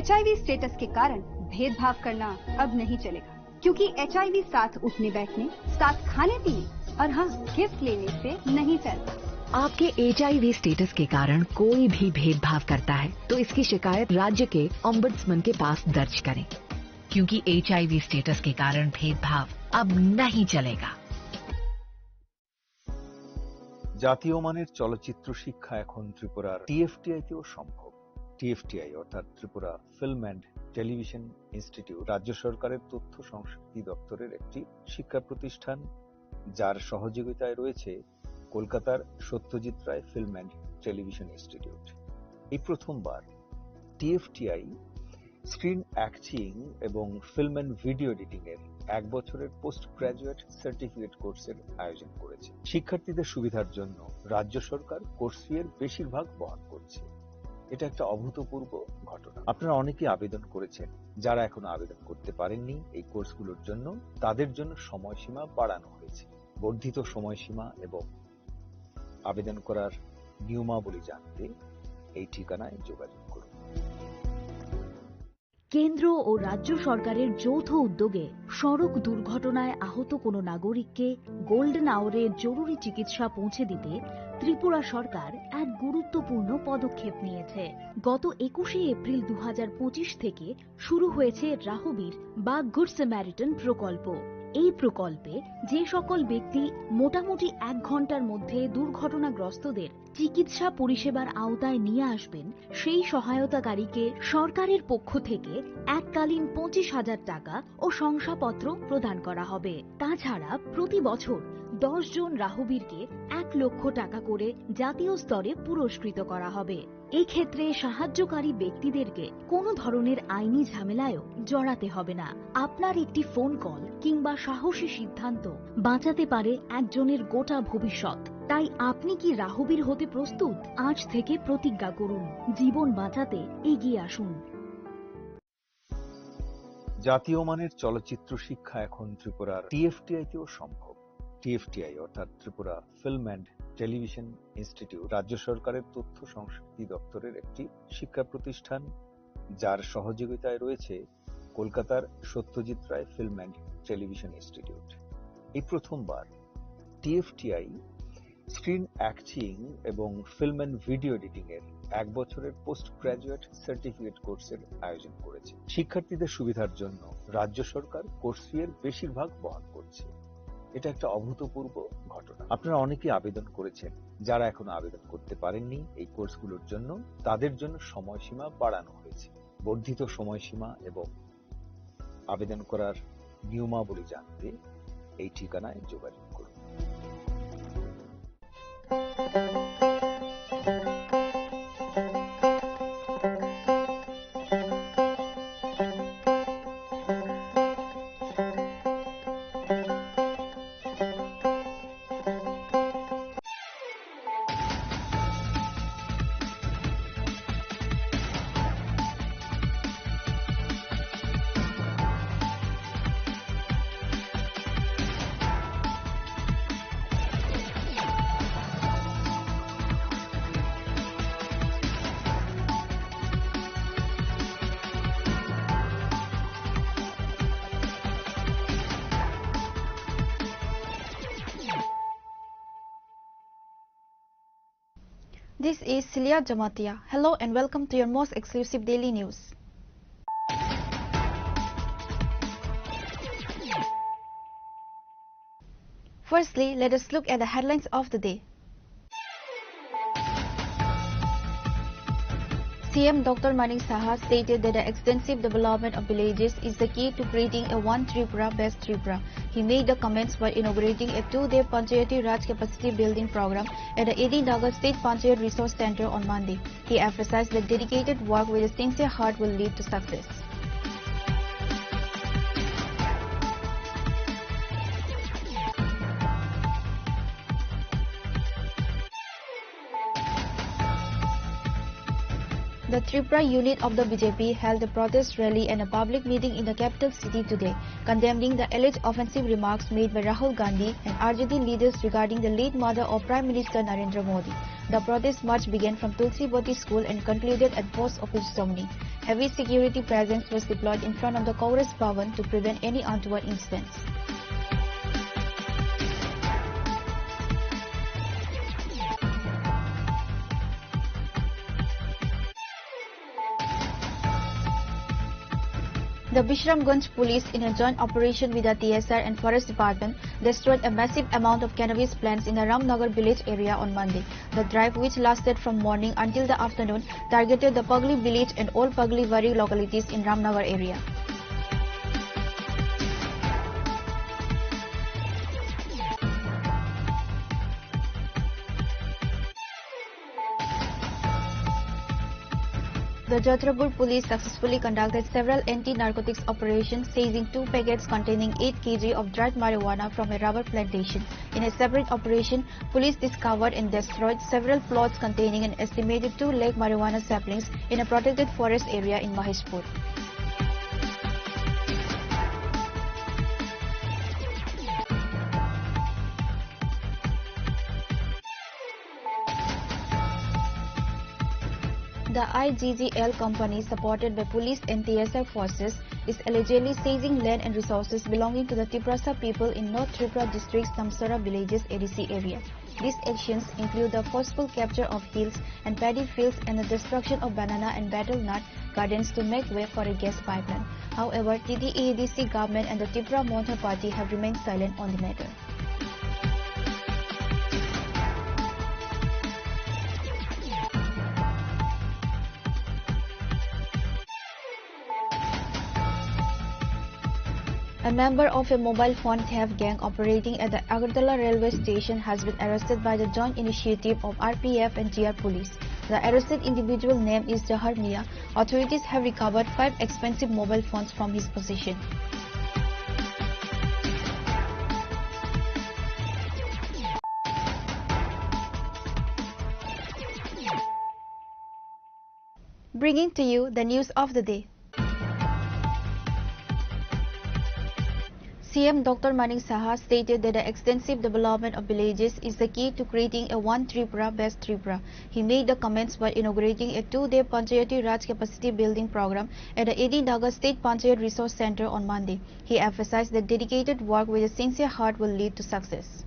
HIV स्टेटस के कारण भेदभाव करना अब नहीं चलेगा, क्योंकि HIV साथ उठने बैठने, साथ खाने पीने और हाँ गिफ्ट लेने से नहीं चलता। आपके HIV स्टेटस के कारण कोई भी भेदभाव करता है तो इसकी शिकायत राज्य के ओम्बुड्समैन के पास दर्ज करें, क्योंकि HIV स्टेटस के कारण भेदभाव अब नहीं चलेगा। জাতীয় মানের চলচ্চিত্র শিক্ষা এখন ত্রিপুরার TFTI-তেও সম্ভব। TFTI অর্থাৎ Tripura film and television institute রাজ্য সরকারের তথ্য সংস্কৃতি দপ্তরের একটি শিক্ষা প্রতিষ্ঠান, যার সহযোগিতায় রয়েছে কলকাতার Satyajit Ray film and television institute. এই প্রথমবার TFTI স্ক্রিন অ্যাক্টিং এবং ফিল্ম অ্যান্ড ভিডিও এডিটিং এর 1 বছরের পোস্ট গ্রাজুয়েট সার্টিফিকেট কোর্সের আয়োজন করেছে। শিক্ষার্থীদের সুবিধার জন্য রাজ্য সরকার কোর্স ফি এর বেশিরভাগ বহন করছে। এটা একটা অভূতপূর্ব ঘটনা। আপনারা অনেকেই আবেদন করেছেন। যারা এখনো আবেদন করতে পারেননি এই কোর্সগুলোর জন্য, তাদের জন্য সময়সীমা বাড়ানো হয়েছে। বর্ধিত সময়সীমা এবং আবেদন করার নিয়মাবলী জানতে এই ঠিকানায় যোগাযোগ করুন। কেন্দ্র ও রাজ্য সরকারের যৌথ উদ্যোগে সড়ক দুর্ঘটনায় আহত কোনো নাগরিককে গোল্ডেন আওয়ারে জরুরি চিকিৎসা পৌঁছে দিতে ত্রিপুরা সরকার এক গুরুত্বপূর্ণ পদক্ষেপ নিয়েছে। গত 21শে এপ্রিল 2025 থেকে শুরু হয়েছে রাহবীর বা গুড স্যামারিটান প্রকল্প। এই প্রকল্পে যে সকল ব্যক্তি মোটামুটি 1 ঘন্টার মধ্যে দুর্ঘটনাগ্রস্তদের চিকিৎসা পরিষেবার আওতায় নিয়ে আসবেন, সেই সহায়তাকারীকে সরকারের পক্ষ থেকে এককালীন 25,000 টাকা ও শংসাপত্র প্রদান করা হবে। তাছাড়া প্রতি বছর 10 জন রাহবীরকে 1 লক্ষ টাকা করে জাতীয় স্তরে পুরস্কৃত করা হবে। এক্ষেত্রে সাহায্যকারী ব্যক্তিদেরকে কোনো ধরনের আইনি ঝামেলায়ও জড়াতে হবে না। আপনার একটি ফোন কল কিংবা সাহসী সিদ্ধান্ত বাঁচাতে পারে একজনের গোটা ভবিষ্যৎ। তাই আপনি কি রাহবীর হতে প্রস্তুত? আজ থেকে প্রতিজ্ঞা করুন, জীবন বাঁচাতে এগিয়ে আসুন। জাতীয় মানের চলচ্চিত্র শিক্ষা এখন ত্রিপুরার টিএফটিআইতেও সম্ভব। টিএফটিআই অর্থাৎ Tripura film and television institute রাজ্য সরকারের তথ্য সংস্কৃতি দপ্তরের একটি শিক্ষা প্রতিষ্ঠান, যার সহযোগিতায় রয়েছে কলকাতার Satyajit Ray film and television institute. এই প্রথমবার টিএফটিআই স্ক্রিন অ্যাক্টিং এবং ফিল্ম অ্যান্ড ভিডিও এডিটিং এর 1 বছরের পোস্ট গ্রাজুয়েট সার্টিফিকেট কোর্সের আয়োজন করেছে। শিক্ষার্থীদের সুবিধার জন্য রাজ্য সরকার কোর্স ফি এর বেশিরভাগ বহন করছে। এটা একটা অভূতপূর্ব ঘটনা। আপনারা অনেকেই আবেদন করেছেন। যারা এখনো আবেদন করতে পারেননি এই কোর্সগুলোর জন্য, তাদের জন্য সময়সীমা বাড়ানো হয়েছে। বর্ধিত সময়সীমা এবং আবেদন করার নিয়মাবলী জানতে এই ঠিকানায় যোগাযোগ করুন। This is Celia Jamatia. Hello and welcome to your most exclusive daily news. Firstly, let us look at the headlines of the day. CM Dr. Manik Saha stated that the extensive development of villages is the key to creating a One Tripura Best Tripura. He made the comments while inaugurating a 2-day Panchayati Raj capacity building program at the AD Nagar State Panchayat Resource Center on Monday. He emphasized that dedicated work with a sincere heart will lead to success. The Tripura unit of the BJP held a protest rally and a public meeting in the capital city today, condemning the alleged offensive remarks made by Rahul Gandhi and RJD leaders regarding the late mother of Prime Minister Narendra Modi. The protest march began from Tulsi Boti School and concluded at Post Office Somni. Heavy security presence was deployed in front of the Congress Bhavan to prevent any untoward incidents. The Bishramganj police, in a joint operation with the TSR and Forest Department, destroyed a massive amount of cannabis plants in the Ramnagar village area on Monday. The drive, which lasted from morning until the afternoon, targeted the Pagli village and all Pagli Wari localities in Ramnagar area. The Jatrapur police successfully conducted several anti-narcotics operations, seizing 2 packets containing 8 kg of dried marijuana from a rubber plantation. In a separate operation, police discovered and destroyed several plots containing an estimated 2 lakh marijuana saplings in a protected forest area in Maheshpur. The IGGL company, supported by police and TSF forces, is allegedly seizing land and resources belonging to the Tiprasa people in North Tripura district's Tamsara villages ADC area. These actions include the forceful capture of hills and paddy fields and the destruction of banana and betel nut gardens to make way for a gas pipeline. However, TTE-ADC government and the Tripura Montra party have remained silent on the matter. A member of a mobile phone theft gang operating at the Agartala railway station has been arrested by the joint initiative of RPF and GR police. The arrested individual name is Jahar Mia. Authorities have recovered 5 expensive mobile phones from his possession. Bringing to you the news of the day. CM Dr. Manik Saha stated that the extensive development of villages is the key to creating a one Tripura, best Tripura. He made the comments while inaugurating a 2-day Panchayati Raj capacity building program at the AD Nagar State Panchayat Resource Center on Monday. He emphasized that dedicated work with a sincere heart will lead to success.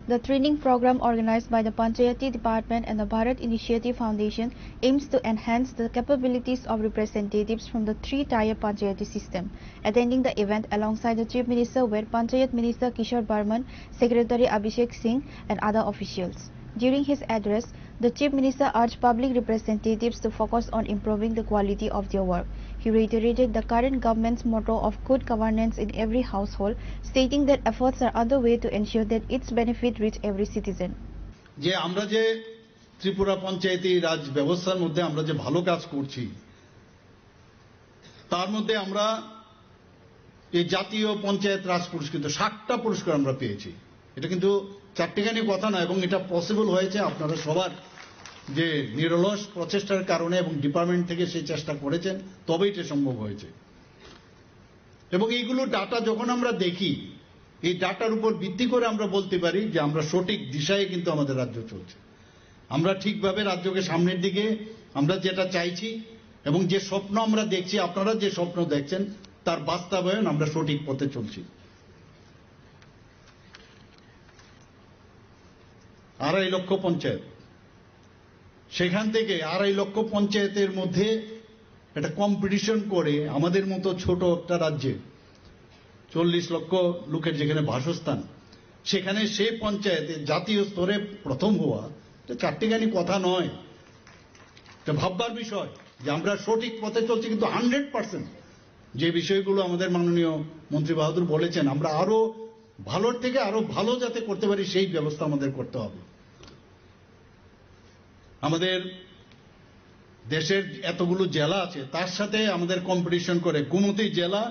The training program organized by the Panchayati Department and the Bharat Initiative Foundation aims to enhance the capabilities of representatives from the 3-tier Panchayati system. Attending the event alongside the Chief Minister were Panchayat Minister Kishore Barman, Secretary Abhishek Singh and other officials. During his address, the Chief Minister urged public representatives to focus on improving the quality of their work. He reiterated the current government's motto of good governance in every household, stating that efforts are underway to ensure that its benefit reach every citizen. যে আমরা যে ত্রিপুরা পঞ্চায়েতি রাজ ব্যবস্থার মধ্যে আমরা যে ভালো কাজ করছি তার মধ্যে আমরা এই জাতীয় পঞ্চায়েত রাজ পুরস্কার 60টা পুরস্কার আমরা পেয়েছি। এটা কিন্তু চারটিখানি কথা না, এবং এটা পসিবল হয়েছে আপনারা সবার যে নিরলস প্রচেষ্টার কারণে এবং ডিপার্টমেন্ট থেকে সেই চেষ্টা করেছেন, তবেই এটা সম্ভব হয়েছে। এবং এইগুলো ডাটা যখন আমরা দেখি, এই ডাটার উপর ভিত্তি করে আমরা বলতে পারি যে আমরা সঠিক দিশায় কিন্তু আমাদের রাজ্য চলছে। আমরা ঠিকভাবে রাজ্যকে সামনের দিকে আমরা যেটা চাইছি এবং যে স্বপ্ন আমরা দেখছি, আপনারা যে স্বপ্ন দেখছেন তার বাস্তবায়ন আমরা সঠিক পথে চলছি। 2.5 লক্ষ পঞ্চায়েত, সেখান থেকে 2.5 লক্ষ পঞ্চায়েতের মধ্যে একটা কম্পিটিশন করে আমাদের মতো ছোট একটা রাজ্যে 40 লক্ষ লোকের যেখানে বাসস্থান, সেখানে সেই পঞ্চায়েতে জাতীয় স্তরে প্রথম হওয়া এটা চারটিখানি কথা নয়। এটা ভাববার বিষয় যে আমরা সঠিক পথে চলছি। কিন্তু 100% যে বিষয়গুলো আমাদের মাননীয় মন্ত্রী বাহাদুর বলেছেন, আমরা আরো ভালোর থেকে আরো ভালো যাতে করতে পারি সেই ব্যবস্থা আমাদের করতে হবে। আমাদের দেশের এতগুলো জেলা আছে, তার সাথে আমাদের কম্পিটিশন করে গোমতী জেলা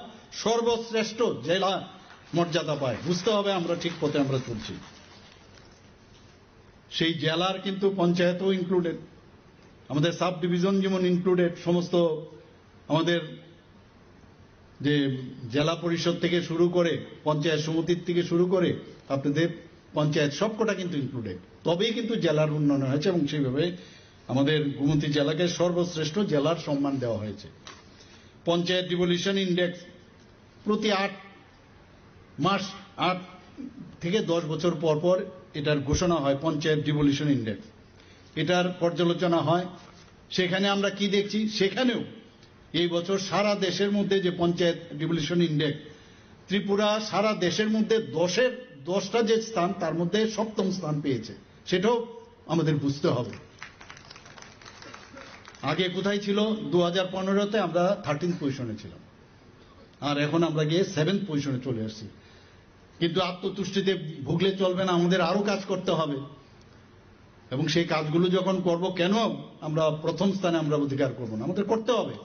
সর্বশ্রেষ্ঠ জেলা মর্যাদা পায়। বুঝতে হবে আমরা ঠিক পথে আমরা চলছি। সেই জেলার কিন্তু পঞ্চায়েতও ইনক্লুডেড, আমাদের সাব ডিভিশন যেমন ইনক্লুডেড, সমস্ত আমাদের যে জেলা পরিষদ থেকে শুরু করে পঞ্চায়েত সমিতির থেকে শুরু করে আপনাদের পঞ্চায়েত সবকটা কিন্তু ইনক্লুডেড, তবেই কিন্তু জেলার উন্নয়ন হয়েছে এবং সেইভাবে আমাদের গোমতী জেলাকে সর্বশ্রেষ্ঠ জেলার সম্মান দেওয়া হয়েছে। পঞ্চায়েত ডিভলিউশন ইন্ডেক্স প্রতি 8 মাস 8 থেকে 10 বছর পর পর এটার ঘোষণা হয় পঞ্চায়েত ডিভলিউশন ইন্ডেক্স, এটার পর্যালোচনা হয়। সেখানে আমরা কি দেখছি, সেখানেও এই বছর সারা দেশের মধ্যে যে পঞ্চায়েত ডিভলিউশন ইন্ডেক্স, ত্রিপুরা সারা দেশের মধ্যে 10টা যে স্থান তার মধ্যে 7ম স্থান পেয়েছে, সেটাও আমাদের বুঝতে হবে। আগে কোথায় ছিল, 2015-তে আমরা 13th পজিশনে ছিলাম, আর এখন আমরা গিয়ে 7th পজিশনে চলে আসছি। কিন্তু আত্মতুষ্টিতে ভুগলে চলবে না, আমাদের আরো কাজ করতে হবে এবং সেই কাজগুলো যখন করব, কেন আমরা প্রথম স্থানে আমরা অধিকার করব না, আমাদের করতে হবে।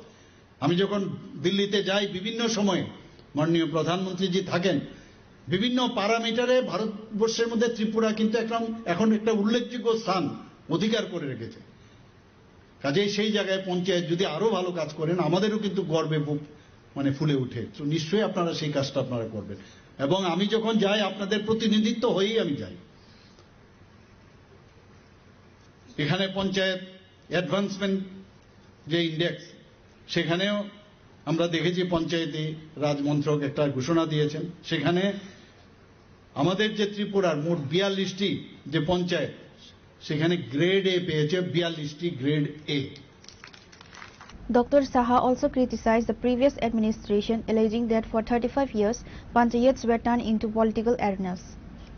আমি যখন দিল্লিতে যাই বিভিন্ন সময়ে, মাননীয় প্রধানমন্ত্রীজি থাকেন, বিভিন্ন প্যারামিটারে ভারতবর্ষের মধ্যে ত্রিপুরা কিন্তু এখন একটা উল্লেখযোগ্য স্থান অধিকার করে রেখেছে। কাজেই সেই জায়গায় পঞ্চায়েত যদি আরো ভালো কাজ করেন আমাদেরও কিন্তু গর্বে বুক ফুলে উঠে। তো নিশ্চয়ই আপনারা সেই কাজটা আপনারা করবেন, এবং আমি যখন যাই আপনাদের প্রতিনিধিত্ব হয়েই আমি যাই। এখানে পঞ্চায়েত অ্যাডভান্সমেন্ট যে ইন্ডেক্স, সেখানেও আমরা দেখেছি পঞ্চায়েতি রাজ মন্ত্রক একটা ঘোষণা দিয়েছেন, সেখানে আমাদের যে ত্রিপুরার মোট 42টি যে পঞ্চায়েত, সেখানে গ্রেড এ পেয়েছে 42টি grade A. Dr. Saha also criticized the previous administration, alleging that for 35 years, panchayats were turned into political arenas.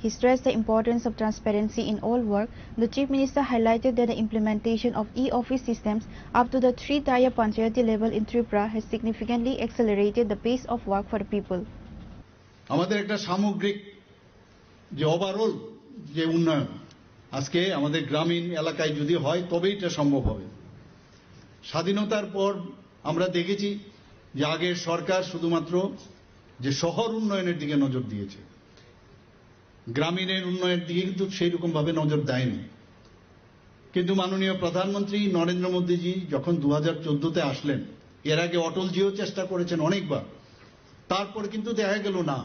He stressed the importance of transparency in all work. The Chief Minister highlighted that the implementation of e-office systems up to the 3-tier panchayati level in Tripura has significantly accelerated the pace of work for the people. আমাদের একটা সামগ্রিক যে overall যে উন্নয়ন আজকে আমাদের গ্রামীণ এলাকায় যদি হয় তবেই এটা সম্ভব হবে। স্বাধীনতার পর আমরা দেখেছি যে আগের সরকার শুধুমাত্র যে শহর উন্নয়নের দিকে নজর দিয়েছে, গ্রামীণের উন্নয়নের দিকে কিন্তু সেই রকম ভাবে নজর দেয়নি। কিন্তু মাননীয় প্রধানমন্ত্রী নরেন্দ্র মোদীজি যখন 2014তে আসলেন, এর আগে অটলজিও চেষ্টা করেছেন অনেকবার, তারপর কিন্তু দেখা গেল না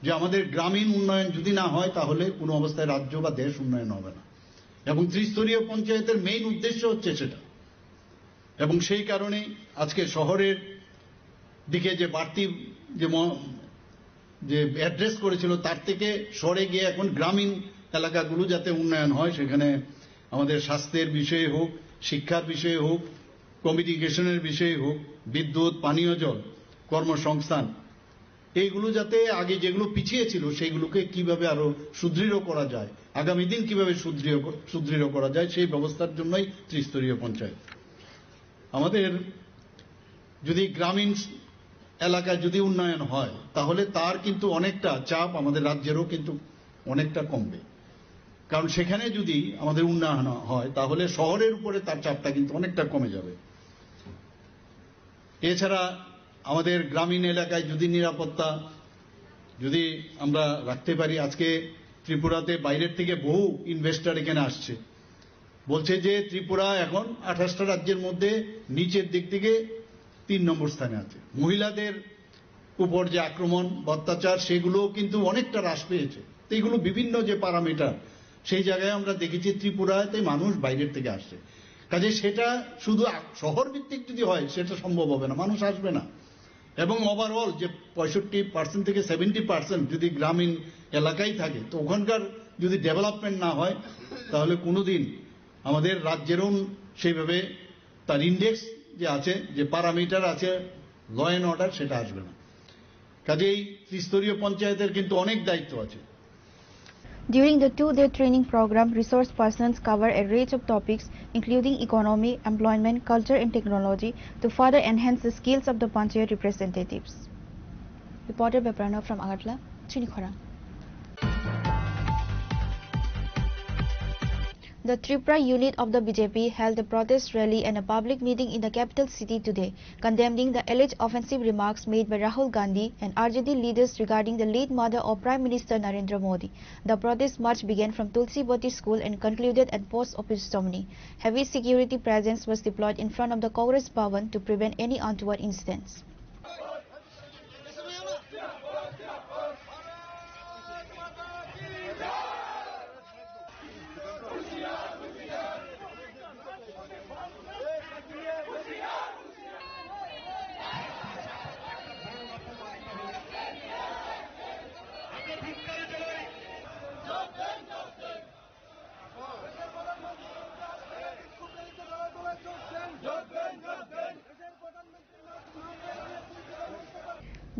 যে আমাদের গ্রামীণ উন্নয়ন যদি না হয় তাহলে কোনো অবস্থায় রাজ্য বা দেশ উন্নয়ন হবে না, এবং ত্রিস্তরীয় পঞ্চায়েতের মেইন উদ্দেশ্য হচ্ছে সেটা। এবং সেই কারণেই আজকে শহরের দিকে যে বাড়তি যে অ্যাড্রেস করেছিল তার থেকে সরে গিয়ে এখন গ্রামীণ এলাকাগুলো যাতে উন্নয়ন হয়, সেখানে আমাদের স্বাস্থ্যের বিষয়ে হোক, শিক্ষার বিষয়ে হোক, কমিউনিকেশনের বিষয়ে হোক, বিদ্যুৎ, পানীয় জল, কর্মসংস্থান, এইগুলো যাতে আগে যেগুলো পিছিয়ে ছিল সেইগুলোকে কিভাবে আরো সুদৃঢ় করা যায়, আগামী দিন কিভাবে সুদৃঢ় করা যায়, সেই ব্যবস্থার জন্যই ত্রিস্তরীয় পঞ্চায়েত। আমাদের যদি গ্রামীণ এলাকায় যদি উন্নয়ন হয় তাহলে তার কিন্তু অনেকটা চাপ আমাদের রাজ্যেরও কিন্তু অনেকটা কমবে, কারণ সেখানে যদি আমাদের উন্নয়ন হয় তাহলে শহরের উপরে তার চাপটা কিন্তু অনেকটা কমে যাবে। এছাড়া আমাদের গ্রামীণ এলাকায় যদি নিরাপত্তা যদি আমরা রাখতে পারি, আজকে ত্রিপুরাতে বাইরের থেকে বহু ইনভেস্টর এখানে আসছে, বলছে যে ত্রিপুরা এখন 28টা রাজ্যের মধ্যে নিচের দিক থেকে 3 নম্বর স্থানে আছে। মহিলাদের উপর যে আক্রমণ অত্যাচার সেগুলো কিন্তু অনেকটা হ্রাস পেয়েছে। তো এইগুলো বিভিন্ন যে প্যারামিটার, সেই জায়গায় আমরা দেখেছি ত্রিপুরাতে মানুষ বাইরের থেকে আসছে। কাজে সেটা শুধু শহর ভিত্তিক যদি হয় সেটা সম্ভব হবে না, মানুষ আসবে না। এবং ওভারঅল যে 65% থেকে 70% যদি গ্রামীণ এলাকায় থাকে, তো ওখানকার যদি ডেভেলপমেন্ট না হয় তাহলে কোনোদিন আমাদের রাজ্যেরও সেইভাবে তার ইন্ডেক্স যে আছে, যে প্যারামিটার আছে ল অ্যান্ড অর্ডার, সেটা আসবে না। কাজেই ত্রিস্তরীয় পঞ্চায়েতের কিন্তু অনেক দায়িত্ব আছে। During the 2-day training program, resource persons cover a range of topics including economy, employment, culture and technology to further enhance the skills of the panchayat representatives. Reported by Pranav from Agartala, Chinikhora. The Tripura unit of the BJP held a protest rally and a public meeting in the capital city today, condemning the alleged offensive remarks made by Rahul Gandhi and RJD leaders regarding the late mother of Prime Minister Narendra Modi. The protest march began from Tulsi Boti School and concluded at Post Office Tomni. Heavy security presence was deployed in front of the Congress Bhavan to prevent any untoward incidents.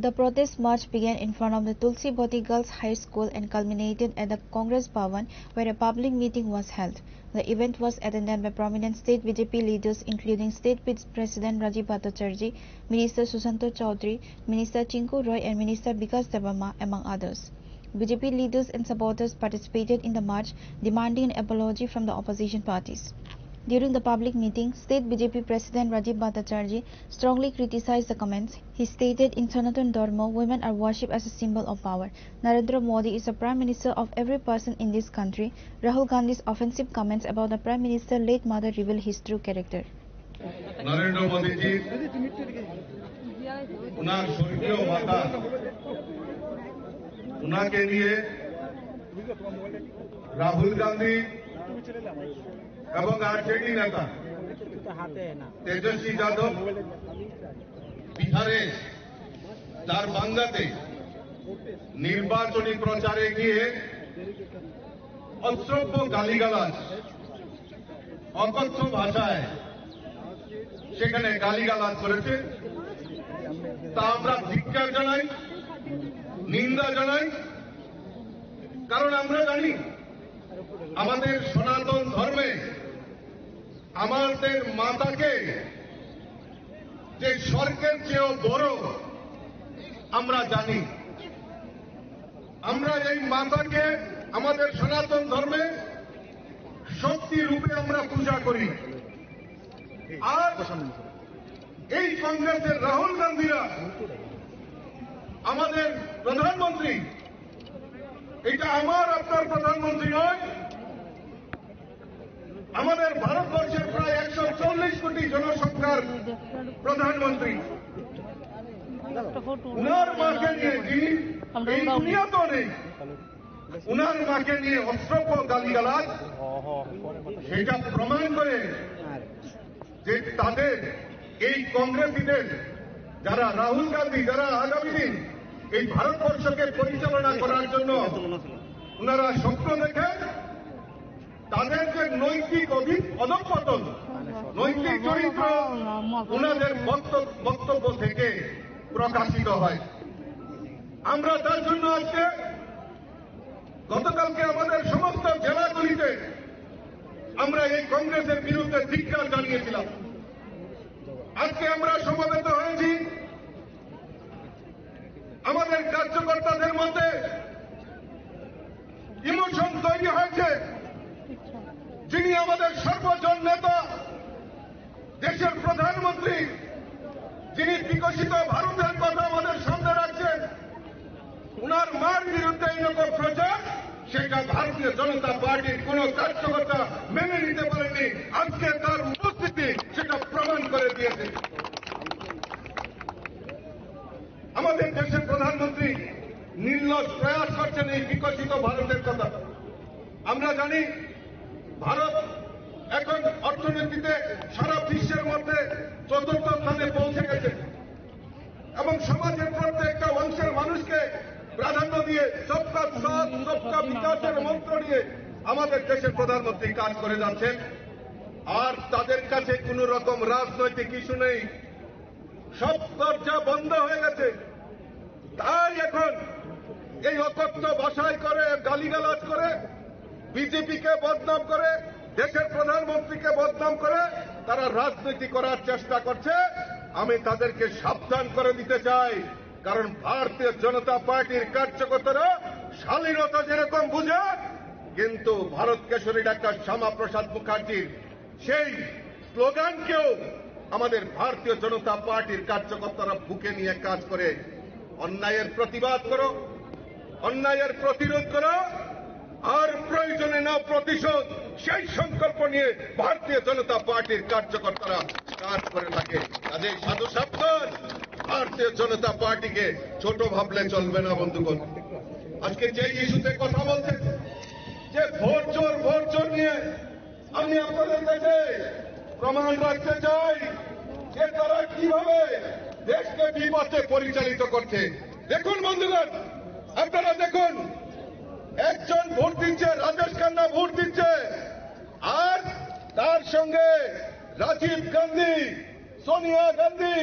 The protest march began in front of the Tulsi Boti Girls High School and culminated at the Congress Bhavan, where a public meeting was held. The event was attended by prominent state BJP leaders including State President Rajiv Bhattacharjee, Minister Susanto Chaudhary, Minister Chinku Roy and Minister Vikas Debbarma, among others. BJP leaders and supporters participated in the march, demanding an apology from the opposition parties. During the public meeting, State BJP President Rajiv Bhattacharjee strongly criticized the comments. He stated, in Sanatan Dharma, women are worshipped as a symbol of power. Narendra Modi is the Prime Minister of every person in this country. Rahul Gandhi's offensive comments about the Prime Minister late mother reveal his true character. Narendra মোদীজি উনার স্বর্গীয় মাতা উনাকে নিয়ে রাহুল গান্ধী এবং RJD নেতা তেজস্বী যাদব বিহারে দারভাঙ্গাতে নির্বাচনী প্রচারে গিয়ে অশ্রব্য গালিগালাজ অকথ্য ভাষায় সেখানে গালিগালাজ করেছে তা আমরা ধিক্কার জানাই, নিন্দা জানাই। কারণ আমরা জানি আমাদের সনাতন ধর্মে আমাদের মাতাকে যে স্বর্গের চেয়েও বড় আমরা জানি। আমরা এই মাতাকে আমাদের সনাতন ধর্মে শক্তি রূপে আমরা পূজা করি। আর এই কংগ্রেসের রাহুল গান্ধীরা আমাদের প্রধানমন্ত্রী, এটা আমার আপনার প্রধানমন্ত্রী নয়, আমাদের ভারতবর্ষের প্রায় 140 কোটি জনসংখ্যার প্রধানমন্ত্রী। উনার মাকে নিয়ে, যিনি এই দুনিয়াতেও নেই, উনার মাকে নিয়ে অশ্রব্য গালিগালাজ, সেটা প্রমাণ করে যে তাদের এই কংগ্রেসীদের, যারা রাহুল গান্ধী, যারা আগামী দিন এই ভারতবর্ষকে পরিচালনা করার জন্য ওনারা স্বপ্ন দেখেন, তাদের যে নৈতিক অধঃপতন, নৈতিক চরিত্র ওনাদের বক্তব্য থেকে প্রকাশিত হয়। আমরা তার জন্য আজকে গতকালকে আমাদের সমস্ত জেলাগুলিতে আমরা এই কংগ্রেসের বিরুদ্ধে ধিক্কার জানিয়েছিলাম। আজকে আমরা সমবেত হয়েছি। আমাদের কার্যকর্তাদের মধ্যে ইমোশন তৈরি হয়েছে। যিনি আমাদের সর্বজন নেতা, দেশের প্রধানমন্ত্রী, যিনি বিকশিত ভারতের কথা আমাদের সামনে রাখছেন, উনার মার বিরুদ্ধে এইরকম প্রচার, সেটা ভারতীয় জনতা পার্টির কোন কার্যকর্তা মেনে নিতে পারেনি। আজকে তার উপস্থিতি সেটা প্রমাণ করে দিয়েছে। আমাদের দেশের প্রধানমন্ত্রী নির্লজ্জ প্রয়াস করছেন এই বিকশিত ভারতের কথা। আমরা জানি ভারত এখন অর্থনীতিতে সারা বিশ্বের মধ্যে ৪র্থ স্থানে পৌঁছে গেছে এবং সমাজের প্রত্যেকটা অংশের মানুষকে প্রাধান্য দিয়ে সবকা সাথ সবকা বিকাশের মন্ত্র নিয়ে আমাদের দেশের প্রধানমন্ত্রী কাজ করে যাচ্ছেন। আর তাদের কাছে কোন রকম রাজনৈতিক ইস্যু নেই, সব দরজা বন্ধ হয়ে গেছে। তাই এখন এই অকথ্য ভাষায় করে, গালিগালাজ করে, বিজেপিকে বদনাম করে, দেশের প্রধানমন্ত্রীকে বদনাম করে তারা রাজনীতি করার চেষ্টা করছে। আমি তাদেরকে সাবধান করে দিতে চাই, কারণ ভারতীয় জনতা পার্টির কার্যকর্তারা শালীনতা যেরকম বুঝে, কিন্তু ভারত কেশরী ডাক্তার শ্যামাপ্রসাদ মুখার্জির সেই স্লোগানকেও আমাদের ভারতীয় জনতা পার্টির কার্যকর্তারা বুকে নিয়ে কাজ করে। অন্যায়ের প্রতিবাদ করো, অন্যায়ের প্রতিরোধ করো, আর প্রয়োজনে নাও প্রতিশোধ, সেই সংকল্প নিয়ে ভারতীয় জনতা পার্টির কার্যকর্তারা কাজ করে থাকে। কাজেই সাধু সাবধান, ভারতীয় জনতা পার্টিকে ছোট ভাবলে চলবে না বন্ধুগণ। আজকে যে ইস্যুতে কথা বলছেন, যে ভোট চোর নিয়ে, আমি আপনাদের কাছে প্রমাণ রাখতে চাই যে তারা কিভাবে দেশকে বিপথে পরিচালিত করছে। দেখুন বন্ধুগণ, আপনারা দেখুন, একজন ভোট দিচ্ছে, রাজেশ খান্না ভোট দিচ্ছে, আর তার সঙ্গে রাজীব গান্ধী, সোনিয়া গান্ধী,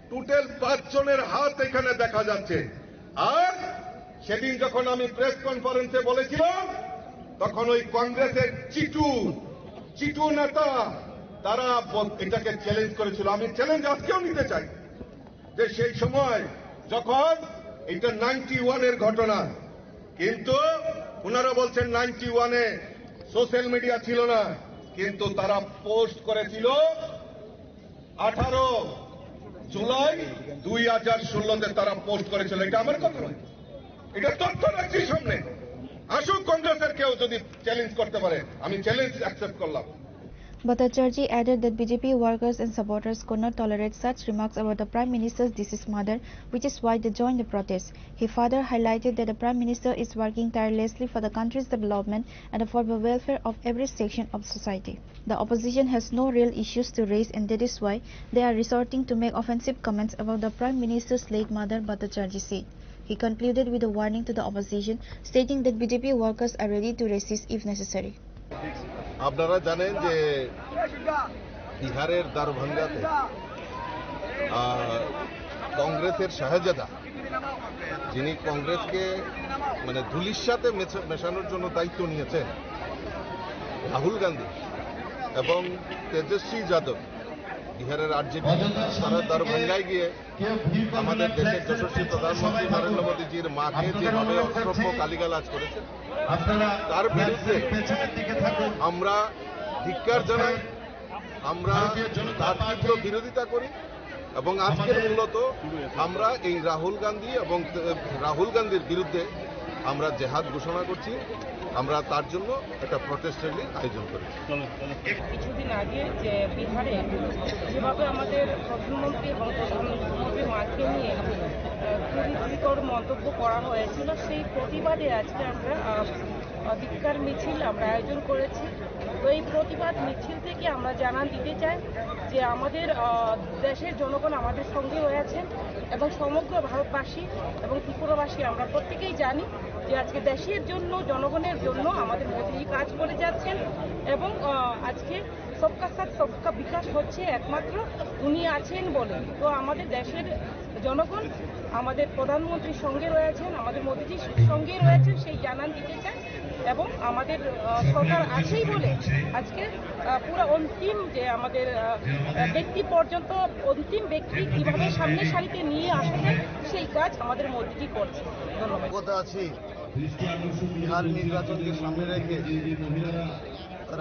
টোটাল 5 জনের হাত এখানে দেখা যাচ্ছে। আর সেদিন যখন আমি প্রেস কনফারেন্সে বলেছিলাম, তখন ওই কংগ্রেসের চিটু নেতা তারা এটাকে চ্যালেঞ্জ করেছিল। আমি চ্যালেঞ্জ আজকেও নিতে চাই যে সেই সময় যখন এটা 91-এর ঘটনা, কিন্তু ওনারা বলছেন 91-এ সোশ্যাল মিডিয়া ছিল না, কিন্তু তারা পোস্ট করেছিল 18 জুলাই 2016-তে তারা পোস্ট করেছিল। এটা আমার কথা নয়, এটা তথ্য রাখছি সামনে। আসুক কংগ্রেসের কেউ যদি চ্যালেঞ্জ করতে পারে, আমি চ্যালেঞ্জ অ্যাকসেপ্ট করলাম। Bhattacharjee added that BJP workers and supporters could not tolerate such remarks about the Prime Minister's deceased mother, which is why they joined the protest. He further highlighted that the Prime Minister is working tirelessly for the country's development and for the welfare of every section of society. The opposition has no real issues to raise, and that is why they are resorting to make offensive comments about the Prime Minister's late mother, Bhattacharjee said. He concluded with a warning to the opposition, stating that BJP workers are ready to resist if necessary. আপনারা জানেন যে বিহারের দারভাঙ্গাতে কংগ্রেসের শাহজাদা, যিনি কংগ্রেসকে মানে ধুলির সাথে মেশানোর জন্য দায়িত্ব নিয়েছেন, রাহুল গান্ধী এবং তেজস্বী যাদব, বিহারের আরজেডি, তারা দারভাঙ্গায় গিয়ে আমাদের দেশের যশস্বী প্রধানমন্ত্রী নরেন্দ্র মোদীজির মাকে যেভাবে অসভ্য গালিগালাজ করেছে, তার বিরুদ্ধে আমরা ধিক্কার জানাই, আমরা তার তীব্র বিরোধিতা করি এবং আজকের মূলত আমরা এই রাহুল গান্ধীর বিরুদ্ধে আমরা জেহাদ ঘোষণা করছি। আমরা তার জন্য একটা প্রটেস্ট র্যালি আয়োজন করেছি। কিছুদিন আগে যে বিহারে যেভাবে আমাদের প্রধানমন্ত্রী এবং প্রধানমন্ত্রীর মাকে নিয়ে কুরুচিকর মন্তব্য করা হয়েছিল, সেই প্রতিবাদে আজকে আমরা ধিক্কার মিছিল আমরা আয়োজন করেছি। তো এই প্রতিবাদ মিছিল থেকে আমরা জানান দিতে চাই যে আমাদের দেশের জনগণ আমাদের সঙ্গে রয়েছেন এবং সমগ্র ভারতবাসী এবং ত্রিপুরাবাসী আমরা প্রত্যেকেই জানি যে আজকে দেশের জন্য, জনগণের জন্য আমাদের মোদী কাজ করে যাচ্ছেন এবং আজকে সবকা সাথ সবকা বিকাশ হচ্ছে একমাত্র উনি আছেন বলে। তো আমাদের দেশের জনগণ আমাদের প্রধানমন্ত্রীর সঙ্গে রয়েছেন, আমাদের মোদীজির সঙ্গে রয়েছেন, সেই জানান দিতে চাই এবং আমাদের সরকার আছেই বলে আজকে পুরো অন্তিম যে আমাদের ব্যক্তি পর্যন্ত অন্তিম ব্যক্তি কিভাবে সামনের সারিতে নিয়ে আসা যায় সেই কাজ আমাদের মোদীজি করছে। ধন্যবাদ। কথা আছি বিহার নির্বাচনকে সামনে রেখে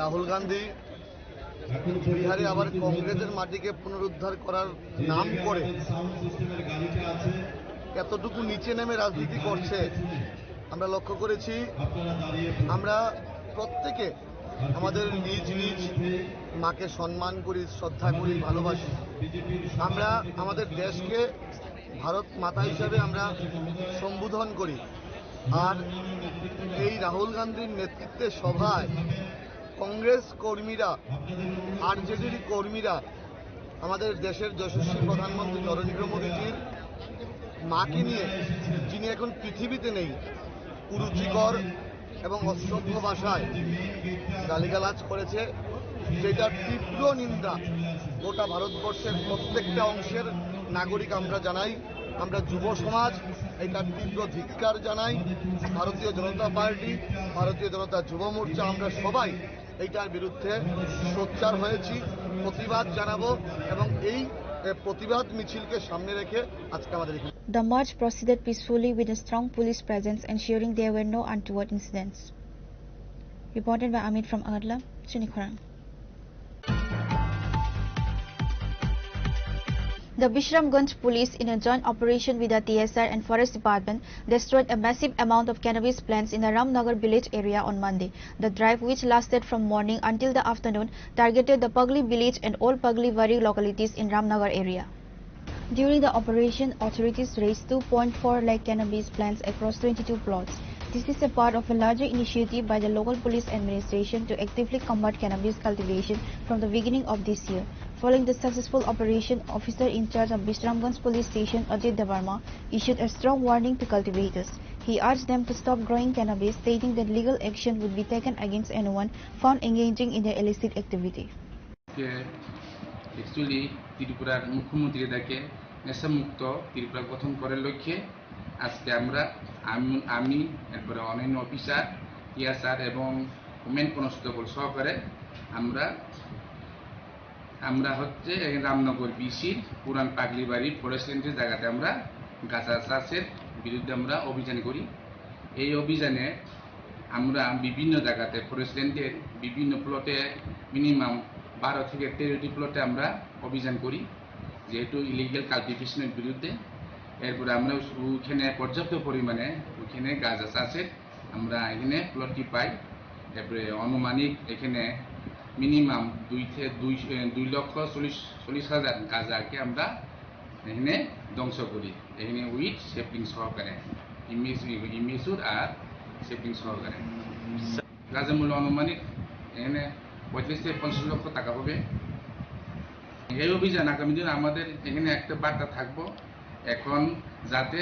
রাহুল গান্ধী বিহারে আবার কংগ্রেসের মাটিকে পুনরুদ্ধার করার নাম করে এতটুকু নিচে নেমে রাজনীতি করছে আমরা লক্ষ্য করেছি। আমরা প্রত্যেকে আমাদের নিজ নিজ মাকে সম্মান করি, শ্রদ্ধা করি, ভালোবাসি। আমরা আমাদের দেশকে ভারত মাতা হিসাবে আমরা সম্বোধন করি। আর এই রাহুল গান্ধীর নেতৃত্বে সভায় কংগ্রেস কর্মীরা, আরজেডির কর্মীরা আমাদের দেশের যশস্বী প্রধানমন্ত্রী নরেন্দ্র মোদীজির মাকে নিয়ে, যিনি এখন পৃথিবীতে নেই, কুরুচিকর এবং অসভ্য ভাষায় গালিগালাজ করেছে, যেটার তীব্র নিন্দা গোটা ভারতবর্ষের প্রত্যেকটা অংশের নাগরিক আমরা জানাই। আমরা যুব সমাজ এটার তীব্র ধিক্কার জানাই। ভারতীয় জনতা পার্টি, ভারতীয় জনতা যুব মোর্চা, আমরা সবাই এইটার বিরুদ্ধে সোচ্চার হয়েছি, প্রতিবাদ জানাবো এবং এই প্রতিবাদ মিছিলকে সামনে রেখে আজকে আমাদের এখানে The march proceeded peacefully with a strong police presence, ensuring there were no untoward incidents. Reported by Amit from Agadla, Chinikhorang. The Bishramganj police, in a joint operation with the TSR and Forest Department, destroyed a massive amount of cannabis plants in the Ramnagar village area on Monday. The drive, which lasted from morning until the afternoon, targeted the Pagli village and all Pagli Wari localities in Ramnagar area. During the operation, authorities raised 2.4 lakh cannabis plants across 22 plots. This is a part of a larger initiative by the local police administration to actively combat cannabis cultivation from the beginning of this year. Following the successful operation, officer in charge of Bishramganj police station, Ajit Devarma, issued a strong warning to cultivators. He urged them to stop growing cannabis, stating that legal action would be taken against anyone found engaging in the illicit activity. Actually, ত্রিপুরার মুখ্যমন্ত্রী তাকে নেশামুক্ত ত্রিপুরা গঠন করার লক্ষ্যে আজকে আমি এরপরে অন্যান্য অফিসার, টিএসআর এবং মেন কনস্টেবল সহকারে আমরা হচ্ছে রামনগর বিসির পুরান পাগলিবাড়ি ফরেস্ট রেঞ্জের জায়গাতে আমরা গাঁজা চাষের বিরুদ্ধে আমরা অভিযান করি। এই অভিযানে আমরা বিভিন্ন জায়গাতে ফরেস্ট ল্যান্ডের বিভিন্ন প্লটে মিনিমাম 12 থেকে 13টি প্লটে আমরা অভিযান করি, যেহেতু ইলিগাল কাল্টিভেশনের বিরুদ্ধে। এরপরে আমরা ওইখানে পর্যাপ্ত পরিমাণে ওইখানে গাঁজা চাষের আমরা এখানে প্লটটি পাই। এরপরে আনুমানিক এখানে মিনিমাম 2,40,000 গাঁজাকে আমরা এখানে ধ্বংস করি, এখানে উইথ সেফটিং সহকারে, ইমেজুর আর সেফটিং সহকারে। গাঁজার মূল্য আনুমানিক এখানে 35 থেকে 50 লক্ষ টাকা হবে। এই অভিযান আগামী দিন আমাদের এখানে একটা বার্তা থাকবো, এখন যাতে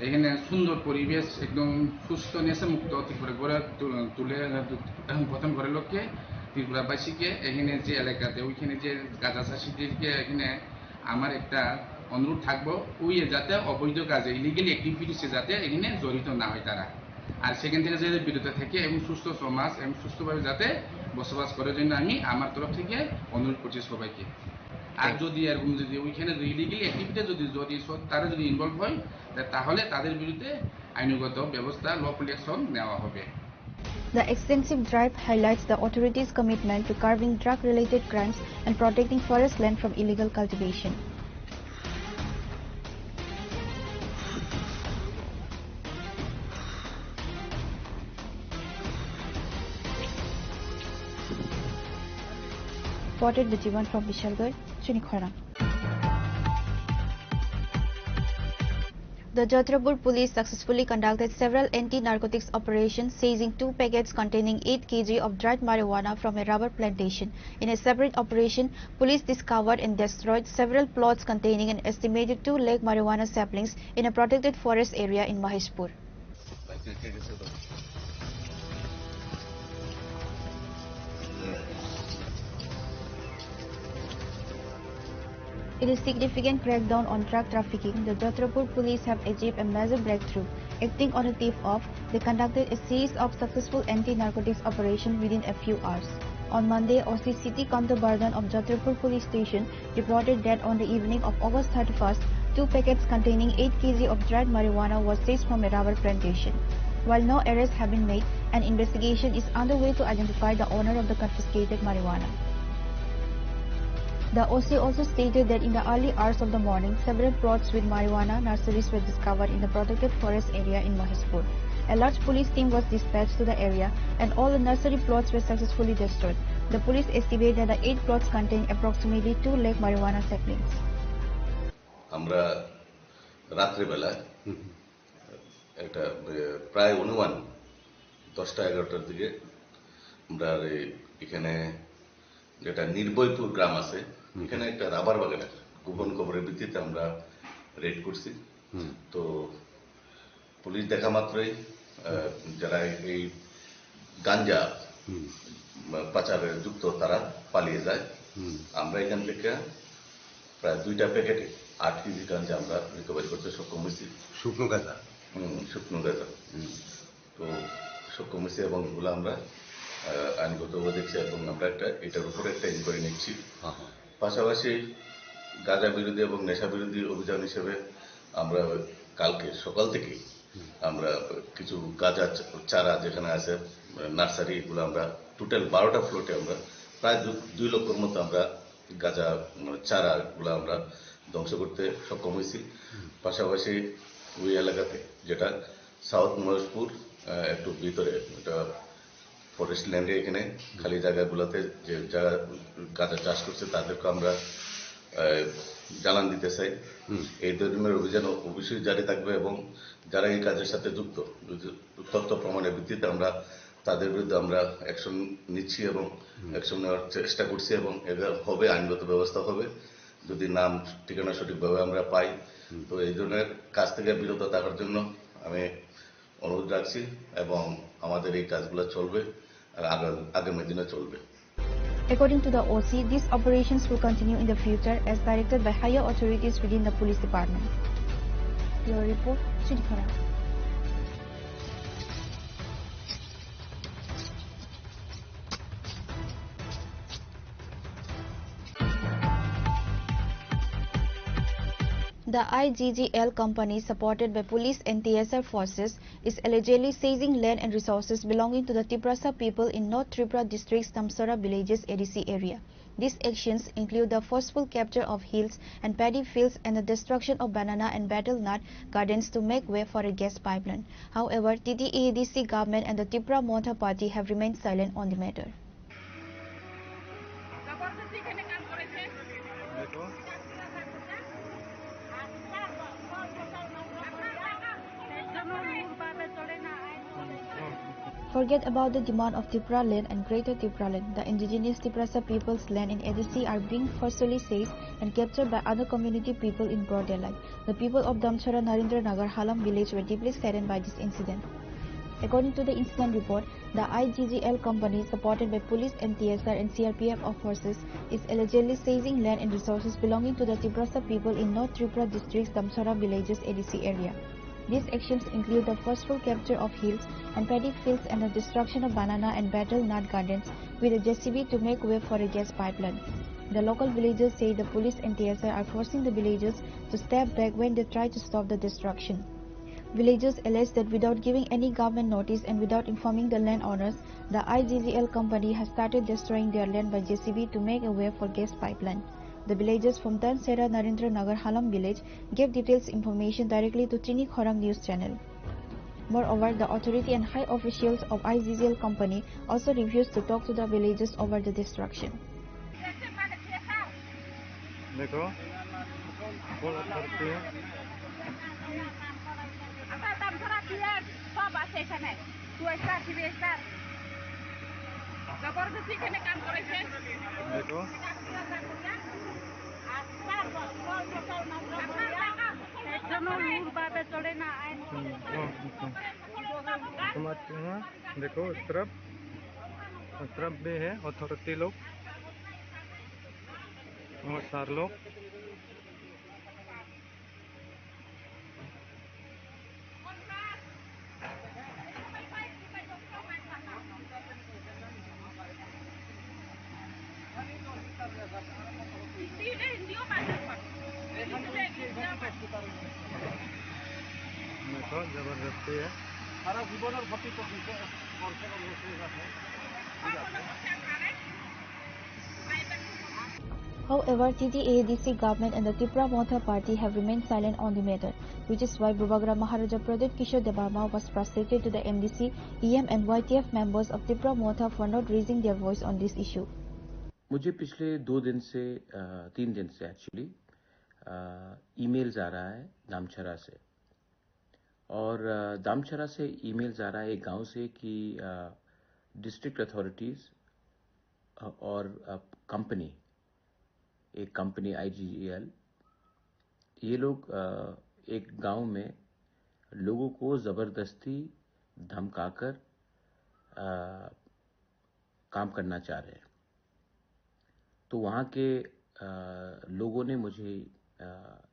এখানে সুন্দর পরিবেশ একদম সুস্থ নেশামুক্ত ত্রিপুরা গড়ে তুলে প্রথম করার লক্ষ্যে ত্রিপুরাবাসীকে এখানে যে এলাকাতে ওইখানে যে গাঁজা চাষিদেরকে এখানে আমার একটা অনুরোধ থাকবো, ওই যাতে অবৈধ কাজে ইলিগাল অ্যাক্টিভিটিসে যাতে এখানে জড়িত না হয় তারা, আর সেখান থেকে যাতে বিরত থেকে এবং সুস্থ সমাজ এবং সুস্থভাবে যাতে বসবাস করার জন্য আমি আমার তরফ থেকে অনুরোধ করছি সবাইকে। আর যদি এরকম যদি ওইখানে ইলিগাল অ্যাক্টিভিটি যদি তারা যদি ইনভলভ হয় তাহলে তাদের বিরুদ্ধে আইনগত ব্যবস্থা লফুল অ্যাকশন নেওয়া হবে। The extensive drive highlights the authorities' commitment to curbing drug-related crimes and protecting forest land from illegal cultivation. Reported the Jivan from Vishalgarh, Chunikhara. The Jatrapur police successfully conducted several anti-narcotics operations, seizing 2 packets containing 8 kg of dried marijuana from a rubber plantation. In a separate operation, police discovered and destroyed several plots containing an estimated 2 lakh marijuana saplings in a protected forest area in Maheshpur. In a significant crackdown on drug trafficking, the Jatrapur police have achieved a major breakthrough. Acting on a tip-off, they conducted a series of successful anti-narcotics operations within a few hours. On Monday, OC City Counterburden of Jatrapur police station reported that on the evening of August 31st, 2 packets containing 8 kg of dried marijuana was seized from a rubber plantation. While no arrests have been made, an investigation is underway to identify the owner of the confiscated marijuana. The OC also stated that in the early hours of the morning, several plots with marijuana nurseries were discovered in the protected forest area in Maheshpur. A large police team was dispatched to the area and all the nursery plots were successfully destroyed. The police estimate that the 8 plots contain approximately 2 lakh marijuana saplings. আমরা রাত্রিবেলা একটা প্রায় অনুমান 10টা-11টার দিকে আমরা এখানে যেটা নির্ভয়পুর গ্রাম আছে, এখানে একটা রাবার বাগান আছে, গোপন খবরের ভিত্তিতে আমরা রেড করছি। তো পুলিশ দেখা মাত্রই যারা এই গাঞ্জা পাচারে যুক্ত তারা পালিয়ে যায়। আমরা এখান থেকে প্রায় 2টা প্যাকেটে 8 কেজি গাঞ্জা আমরা রিকভারি করতে সক্ষম হয়েছি। শুকনো গাঁজা, শুকনো গাঁজা। তো সক্ষম হয়েছি এবং এগুলো আমরা আইনগতভাবে দেখছি এবং আমরা এটার উপরে একটা ইনকোয়ারি নিচ্ছি। পাশাপাশি গাঁজা বিরোধী এবং নেশা বিরোধী অভিযান হিসেবে আমরা কালকে সকাল থেকে আমরা কিছু গাঁজা চারা যেখানে আছে নার্সারি, এগুলো আমরা টোটাল 12টা ফ্লোটে আমরা প্রায় 2 লক্ষর মতো আমরা গাঁজা চারাগুলো আমরা ধ্বংস করতে সক্ষম হয়েছি। পাশাপাশি ওই এলাকাতে যেটা সাউথ মহেশপুর একটু ভিতরে, এটা ফরেস্ট ল্যান্ডে, এখানে খালি জায়গাগুলোতে যে যারা গাঁজা চাষ করছে তাদেরকে আমরা জ্বালান দিতে চাই। এই ধরনের অভিযান অবশ্যই জারি থাকবে এবং যারা এই কাজের সাথে যুক্ত তথ্য প্রমাণের ভিত্তিতে আমরা তাদের বিরুদ্ধে আমরা অ্যাকশন নিচ্ছি এবং অ্যাকশন নেওয়ার চেষ্টা করছি এবং এদের হবে আইনগত ব্যবস্থা হবে যদি নাম ঠিকানা সঠিকভাবে আমরা পাই। তো এই ধরনের কাজ থেকে বিরত থাকার জন্য আমি অনুরোধ রাখছি এবং আমাদের এই কাজগুলো চলবে আর আগামী দিনে চলবে। According to the OC, these operations will continue in the future as directed by higher authorities within the police department. Your report, Chunikhara. The IGGL company, supported by police and TSR forces, is allegedly seizing land and resources belonging to the Tiprasa people in North Tripura district's Tamsara villages ADC area. These actions include the forceful capture of hills and paddy fields and the destruction of banana and betel nut gardens to make way for a gas pipeline. However, TTADC government and the Tripura Monta party have remained silent on the matter. Forget about the demand of Tripura land and Greater Tripura land. The indigenous Tiprasa people's land in ADC are being forcefully seized and captured by other community people in broad daylight. The people of Damchara Narendra Nagar Halam village were deeply saddened by this incident. According to the incident report, the IGGL company, supported by police and TSR and CRPF forces, is allegedly seizing land and resources belonging to the Tiprasa people in North Tripura district's Damchara villages ADC area. These actions include the forceful capture of hills and paddy fields and the destruction of banana and betel nut gardens with a JCB to make way for a gas pipeline. The local villagers say the police and TSI are forcing the villagers to step back when they try to stop the destruction. Villagers allege that without giving any government notice and without informing the landowners, the IGGL company has started destroying their land by JCB to make a way for gas pipeline. The villagers from Tansera Narendra Nagar Halam village gave details information directly to Trini Khorang news channel. Moreover, the authority and high officials of IGGL company also refused to talk to the villagers over the destruction. देखो इस तरफ भी है authority लोग और सार लोग देखो जबरदस्ती है सारा जीवन और भक्ति However, TTADC government and the Tripura Monta party have remained silent on the matter, which is why Bubagra Maharaja Pradip Kishore Debarma was frustrated to the MDC, EM and YTF members of Tripura Monta for not raising their voice on this issue. मुझे पिछले 2 दिन से 3 दिन से actually emails आ रहा है दामचरा से और दामचरा से ईमेल्स आ रहा है एक गांव से कि डिस्ट्रिक्ट अथॉरिटीज और कंपनी एक कंपनी IGGL ये लोग एक गांव में लोगों को जबरदस्ती धमकाकर काम करना चाह रहे हैं। तो वहाँ के लोगों ने मुझे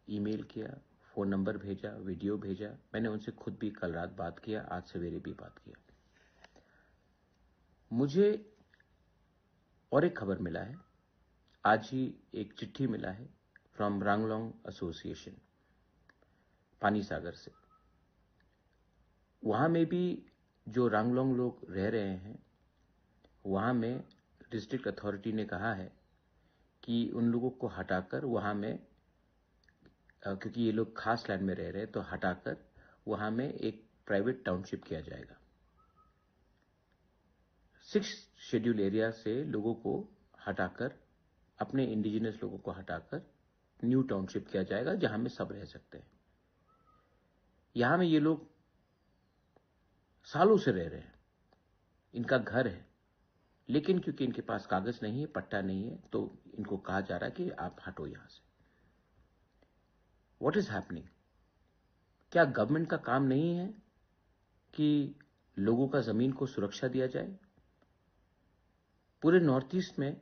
ईमेल किया, फ़ोन नंबर भेजा, वीडियो भेजा। मैंने उनसे खुद भी कल रात बात किया, आज सवेरे भी बात किया। मुझे और एक खबर मिला है, आज ही एक चिट्ठी मिला है फ्रॉम रांगलोंग एसोसिएशन पानी सागर से। वहाँ में भी जो रांगलोंग लोग रह रहे हैं, वहाँ में डिस्ट्रिक्ट अथॉरिटी ने कहा है कि उन लोगों को हटाकर वहाँ में, क्योंकि ये लोग खास लैंड में रह रहे हैं, तो हटाकर वहाँ में एक प्राइवेट टाउनशिप किया जाएगा। 6 शेड्यूल एरिया से लोगों को हटाकर, अपने इंडिजिनस लोगों को हटाकर न्यू टाउनशिप किया जाएगा जहां में सब रह सकते हैं। यहां में ये लोग सालों से रह रहे हैं, इनका घर है, लेकिन क्योंकि इनके पास कागज नहीं है, पट्टा नहीं है, तो इनको कहा जा रहा है कि आप हटो यहां से। What is happening? क्या गवर्नमेंट का काम नहीं है कि लोगों का जमीन को सुरक्षा दिया जाए? पूरे नॉर्थ ईस्ट में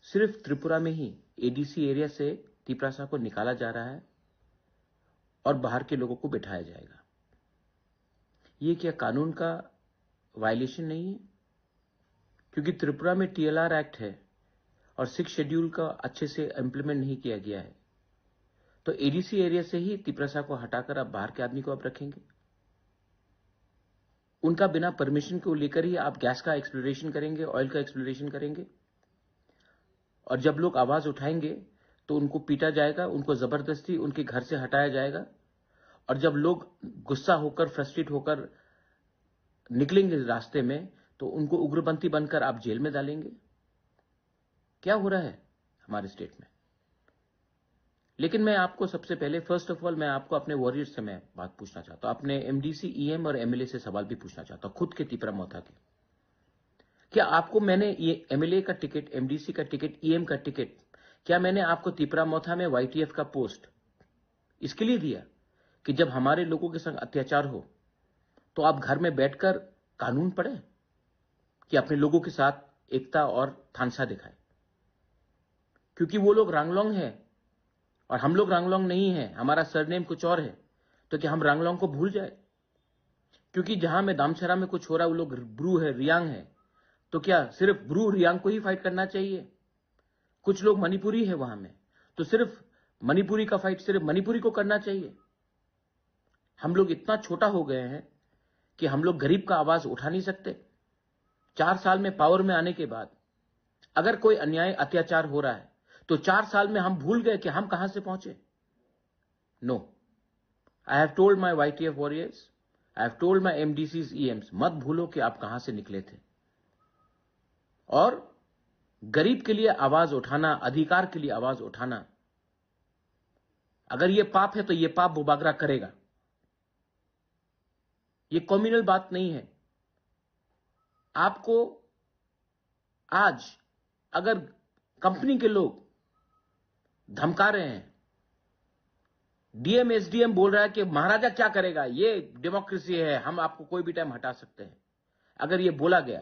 सिर्फ त्रिपुरा में ही एडीसी एरिया से तिप्रासा को निकाला जा रहा है और बाहर के लोगों को बिठाया जाएगा। ये क्या कानून का वायलेशन नहीं है? क्योंकि त्रिपुरा में TLR एक्ट है और 6 शेड्यूल का अच्छे से इंप्लीमेंट नहीं किया गया है, तो एडीसी एरिया से ही तिपरासा को हटाकर आप बाहर के आदमी को आप रखेंगे? उनका बिना परमिशन को लेकर ही आप गैस का एक्सप्लोरेशन करेंगे, ऑयल का एक्सप्लोरेशन करेंगे? और जब लोग आवाज उठाएंगे तो उनको पीटा जाएगा, उनको जबरदस्ती उनके घर से हटाया जाएगा, और जब लोग गुस्सा होकर, फ्रस्ट्रेट होकर निकलेंगे रास्ते में तो उनको उग्रपंथी बनकर आप जेल में डालेंगे? क्या हो रहा है हमारे स्टेट में? लेकिन मैं आपको सबसे पहले, फर्स्ट ऑफ ऑल, मैं आपको अपने वॉरियर्स से मैं बात पूछना चाहता हूं, अपने एमडीसी, ईएम और एमएलए से सवाल भी पूछना चाहता हूं, खुद के तिपरा मोथा के। क्या आपको मैंने ये एमएलए का टिकट, एमडीसी का टिकट, ईएम का टिकट, क्या मैंने आपको तिपरा मोथा में वाईटीएफ का पोस्ट इसके लिए दिया कि जब हमारे लोगों के संग अत्याचार हो तो आप घर में बैठकर कानून पढ़े, कि अपने लोगों के साथ एकता और थानसा दिखाए? क्योंकि वो लोग रांगलोंग हैं और हम लोग रांगलोंग नहीं हैं, हमारा सरनेम कुछ और है, तो क्या हम रांगलोंग को भूल जाए? क्योंकि जहां में दामचरा में कुछ हो रहा है वो लोग ब्रू है, रियांग है, तो क्या सिर्फ ब्रू रियांग को ही फाइट करना चाहिए? कुछ लोग मणिपुरी है वहां में, तो सिर्फ मणिपुरी का फाइट सिर्फ मणिपुरी को करना चाहिए? हम लोग इतना छोटा हो गए हैं कि हम लोग गरीब का आवाज उठा नहीं सकते? 4 साल में पावर में आने के बाद अगर कोई अन्याय, अत्याचार हो रहा है तो 4 साल में हम भूल गए कि हम कहां से पहुंचे? No, I have told my YTF warriors, I have told my MDCs, EMs, मत भूलो कि आप कहां से निकले थे। और गरीब के लिए आवाज उठाना, अधिकार के लिए आवाज उठाना, अगर यह पाप है तो यह पाप बुबागरा करेगा। ये कम्युनल बात नहीं है। आपको आज अगर कंपनी के लोग धमका रहे हैं, डीएम एसडीएम बोल रहा है कि महाराजा क्या करेगा, ये डेमोक्रेसी है, हम आपको कोई भी टाइम हटा सकते हैं, अगर ये बोला गया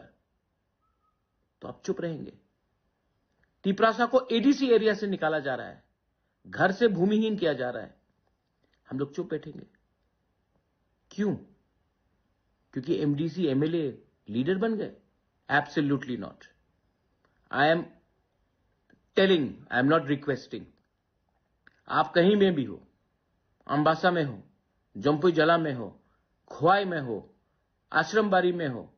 तो आप चुप रहेंगे? तिपरासा को एडीसी एरिया से निकाला जा रहा है, घर से भूमिहीन किया जा रहा है, हम लोग चुप बैठेंगे? क्यों? क्योंकि एमडीसी, एमएलए लीडर बन गए? Absolutely not. I am telling, I am not requesting. आप कहीं में भी हो, अंबासा में हो, जम्पुई जला में हो, खोवाई में हो, आश्रमबारी में हो,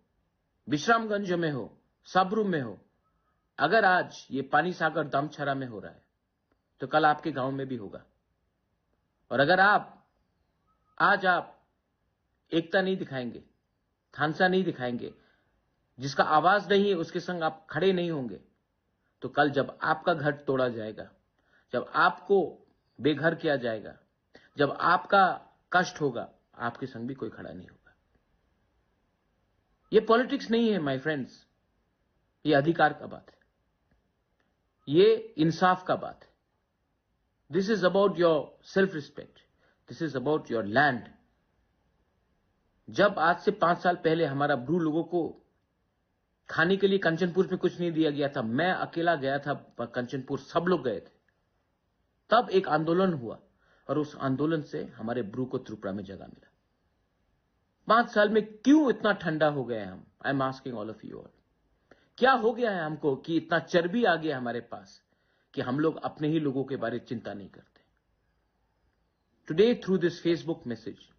विश्रामगंज में हो, साबरू में हो, अगर आज ये पानी सागर दामचरा में हो रहा है तो कल आपके गांव में भी होगा। और अगर आज आप एकता नहीं दिखाएंगे, थानसा नहीं दिखाएंगे, जिसका आवाज नहीं है उसके संग आप खड़े नहीं होंगे, तो कल जब आपका घर तोड़ा जाएगा, जब आपको बेघर किया जाएगा, जब आपका कष्ट होगा, आपके संग भी कोई खड़ा नहीं होगा। ये पॉलिटिक्स नहीं है माय फ्रेंड्स, ये अधिकार का बात है, ये इंसाफ का बात है। This is about your self respect, this is about your land. जब आज से 5 साल पहले हमारा ब्रू लोगों को खाने के लिए कंचनपुर में कुछ नहीं दिया गया था, मैं अकेला गया था कंचनपुर, सब लोग गए थे, तब एक आंदोलन हुआ और उस आंदोलन से हमारे ब्रू को त्रिपुरा में जगह मिला। 5 साल में क्यों इतना ठंडा हो गए हम? I am asking all of you all, क्या हो गया है हमको कि इतना चर्बी आ गया हमारे पास कि हम लोग अपने ही लोगों के बारे में चिंता नहीं करते? Today through this Facebook message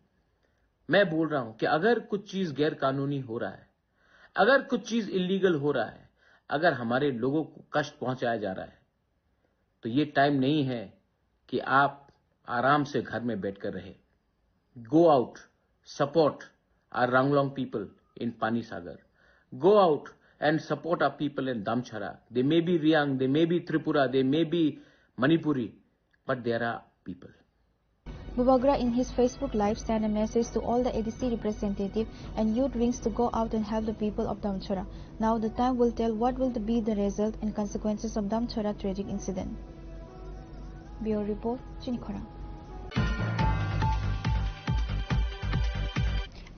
मैं बोल रहा हूं कि अगर कुछ चीज गैर कानूनी हो रहा है, अगर कुछ चीज इलीगल हो रहा है, अगर हमारे लोगों को कष्ट पहुंचाया जा रहा है, तो ये टाइम नहीं है कि आप आराम से घर में बैठकर रहे। Go out, support our Ranglong people in Panisagar, go out and support our people in Damchara. They may be Riang, they may be Tripura, they may be Manipuri, but there are people. Bubagra in his Facebook Live sent a message to all the ADC representatives and youth wings to go out and help the people of Damchara. Now the time will tell what will be the result and consequences of Damchara tragic incident. Bureau Report, Chinikhora.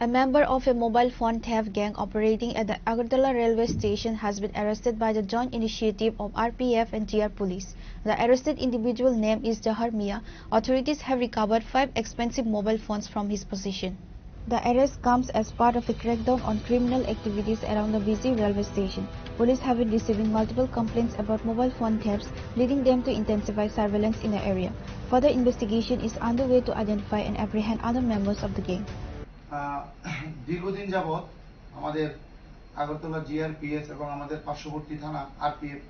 A member of a mobile phone theft gang operating at the Agartala railway station has been arrested by the joint initiative of RPF and GR police. The arrested individual name is Jahar Mia. Authorities have recovered 5 expensive mobile phones from his possession. The arrest comes as part of a crackdown on criminal activities around the busy railway station. Police have been receiving multiple complaints about mobile phone thefts, leading them to intensify surveillance in the area. Further investigation is underway to identify and apprehend other members of the gang. দীর্ঘদিন যাবৎ আমাদের Agartala GRPS এবং আমাদের পার্শ্ববর্তী থানা RPF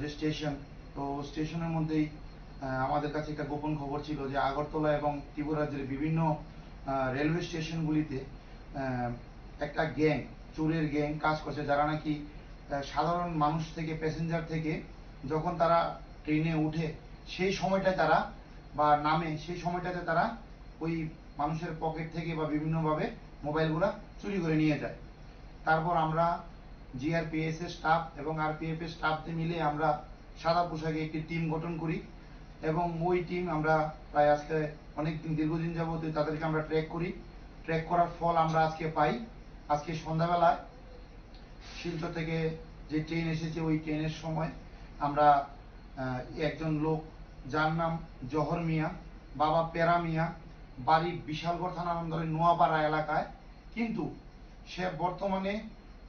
যে station, তো স্টেশনের মধ্যেই আমাদের কাছে একটা গোপন খবর ছিল যে আগরতলা এবং ত্রিপুরা রাজ্যের বিভিন্ন রেলওয়ে স্টেশনগুলিতে একটা গ্যাং, চোরের গ্যাং কাজ করছে, যারা নাকি সাধারণ মানুষ থেকে, প্যাসেঞ্জার থেকে যখন তারা ট্রেনে উঠে সেই সময়টায় তারা বা নামে সেই সময়টাতে তারা ওই মানুষের পকেট থেকে বা বিভিন্নভাবে মোবাইলগুলো চুরি করে নিয়ে যায়। তারপর আমরা জিআরপিএস এর স্টাফ এবং আরপিএফ এর স্টাফদের মিলে আমরা সাদা পোশাকে একটি টিম গঠন করি এবং ওই টিম আমরা প্রায় আজকে অনেকদিন দীর্ঘদিন যাবত তাদেরকে আমরা ট্র্যাক করি। ট্র্যাক করার ফল আমরা আজকে পাই। আজকে সন্ধ্যাবেলায় শিলচর থেকে যে ট্রেন এসেছে ওই ট্রেনের সময় আমরা একজন লোক যার নাম জহর মিয়া, বাবা পেরা মিয়া, বাড়ি বিশালগড় থানার অন্দরে নোয়াপাড়া এলাকায়, কিন্তু সে বর্তমানে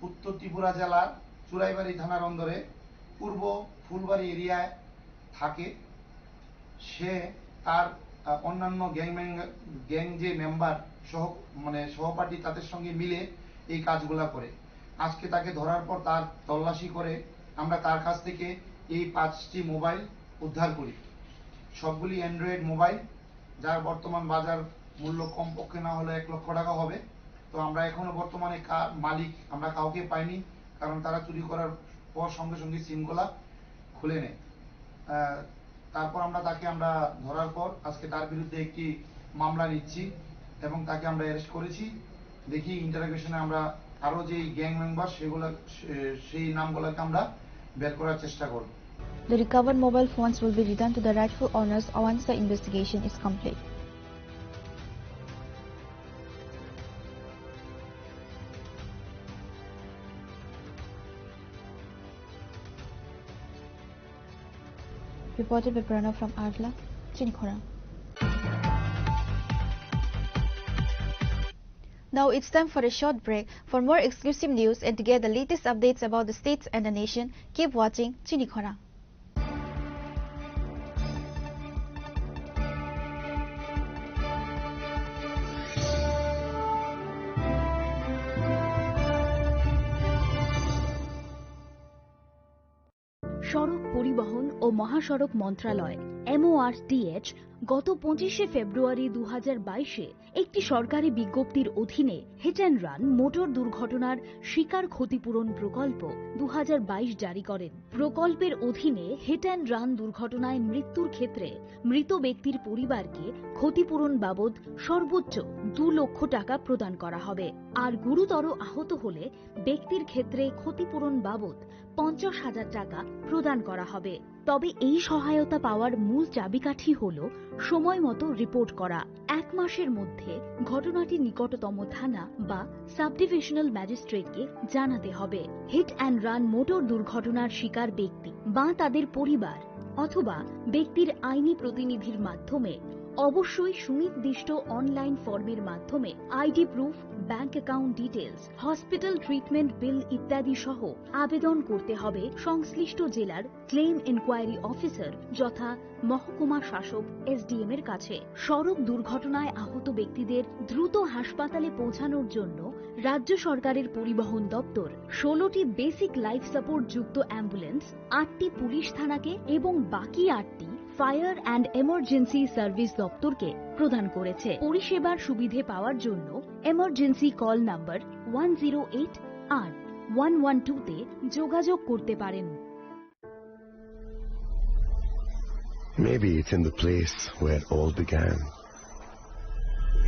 উত্তর ত্রিপুরা জেলার চুরাইবাড়ি থানার অন্দরে পূর্ব ফুলবাড়ি এরিয়ায় থাকে। সে তার অন্যান্য গ্যাং যে মেম্বার সহপাঠী তাদের সঙ্গে মিলে এই কাজগুলা করে। আজকে তাকে ধরার পর তার তল্লাশি করে আমরা তার কাছ থেকে এই 5টি মোবাইল উদ্ধার করি। সবগুলি অ্যান্ড্রয়েড মোবাইল, যার বর্তমান বাজার মূল্য কমপক্ষে না হলে 1 লক্ষ টাকা হবে। তো আমরা এখনো বর্তমানে মালিক আমরা কাউকে পাইনি, কারণ তারা চুরি করার পর সঙ্গে সঙ্গে সিমগুলা খুলে নেয়। তারপর আমরা তাকে ধরার পর আজকে তার বিরুদ্ধে একটি মামলা নিচ্ছি এবং তাকে আমরা অ্যারেস্ট করেছি। দেখি ইন্টারোগেশনে আমরা আরো যে গ্যাং মেম্বার সেই নামগুলোকে আমরা বের করার চেষ্টা করব। The recovered mobile phones will be returned to the rightful owners once the investigation is complete. Reported by Pranav from Artla, Chinikhora. Now it's time for a short break. For more exclusive news and to get the latest updates about the states and the nation, keep watching Chinikhora. সড়ক পরিবহন ও মহাসড়ক মন্ত্রণালয় MORTH গত 25শে ফেব্রুয়ারি 2022-এ একটি সরকারি বিজ্ঞপ্তির অধীনে hit and run motor দুর্ঘটনার শিকার ক্ষতিপূরণ প্রকল্প 2022 জারি করেন। প্রকল্পের অধীনে হিট অ্যান্ড রান দুর্ঘটনায় মৃত্যুর ক্ষেত্রে মৃত ব্যক্তির পরিবারকে ক্ষতিপূরণ বাবদ সর্বোচ্চ 2 লক্ষ টাকা প্রদান করা হবে, আর গুরুতর আহত হলে ব্যক্তির ক্ষেত্রে ক্ষতিপূরণ বাবদ 50,000 টাকা প্রদান করা হবে। তবে এই সহায়তা পাওয়ার মূল চাবিকাঠি হল সময় মতো রিপোর্ট করা। 1 মাসের মধ্যে ঘটনাটি নিকটতম থানা বা সাব ডিভিশনাল ম্যাজিস্ট্রেটকে জানাতে হবে। হিট অ্যান্ড রান মোটর দুর্ঘটনার শিকার ব্যক্তি বা তাদের পরিবার অথবা ব্যক্তির আইনি প্রতিনিধির মাধ্যমে অবশ্যই সুনির্দিষ্ট অনলাইন ফর্মের মাধ্যমে ID proof, bank account details, hospital treatment bill ইত্যাদি সহ আবেদন করতে হবে সংশ্লিষ্ট জেলার ক্লেম এনকোয়ারি অফিসার যথা মহকুমা শাসক SDM এর কাছে। সড়ক দুর্ঘটনায় আহত ব্যক্তিদের দ্রুত হাসপাতালে পৌঁছানোর জন্য রাজ্য সরকারের পরিবহন দপ্তর 16টি বেসিক লাইফ সাপোর্ট যুক্ত অ্যাম্বুলেন্স, 8টি পুলিশ থানাকে এবং বাকি 8টি ফায়ার অ্যান্ড এমার্জেন্সি সার্ভিস দপ্তরকে প্রদান করেছে। পরিষেবার সুবিধে পাওয়ার জন্য এমার্জেন্সি কল নাম্বার 108 আর 112-তে যোগাযোগ করতে পারেন। Maybe it's in the place where it all began,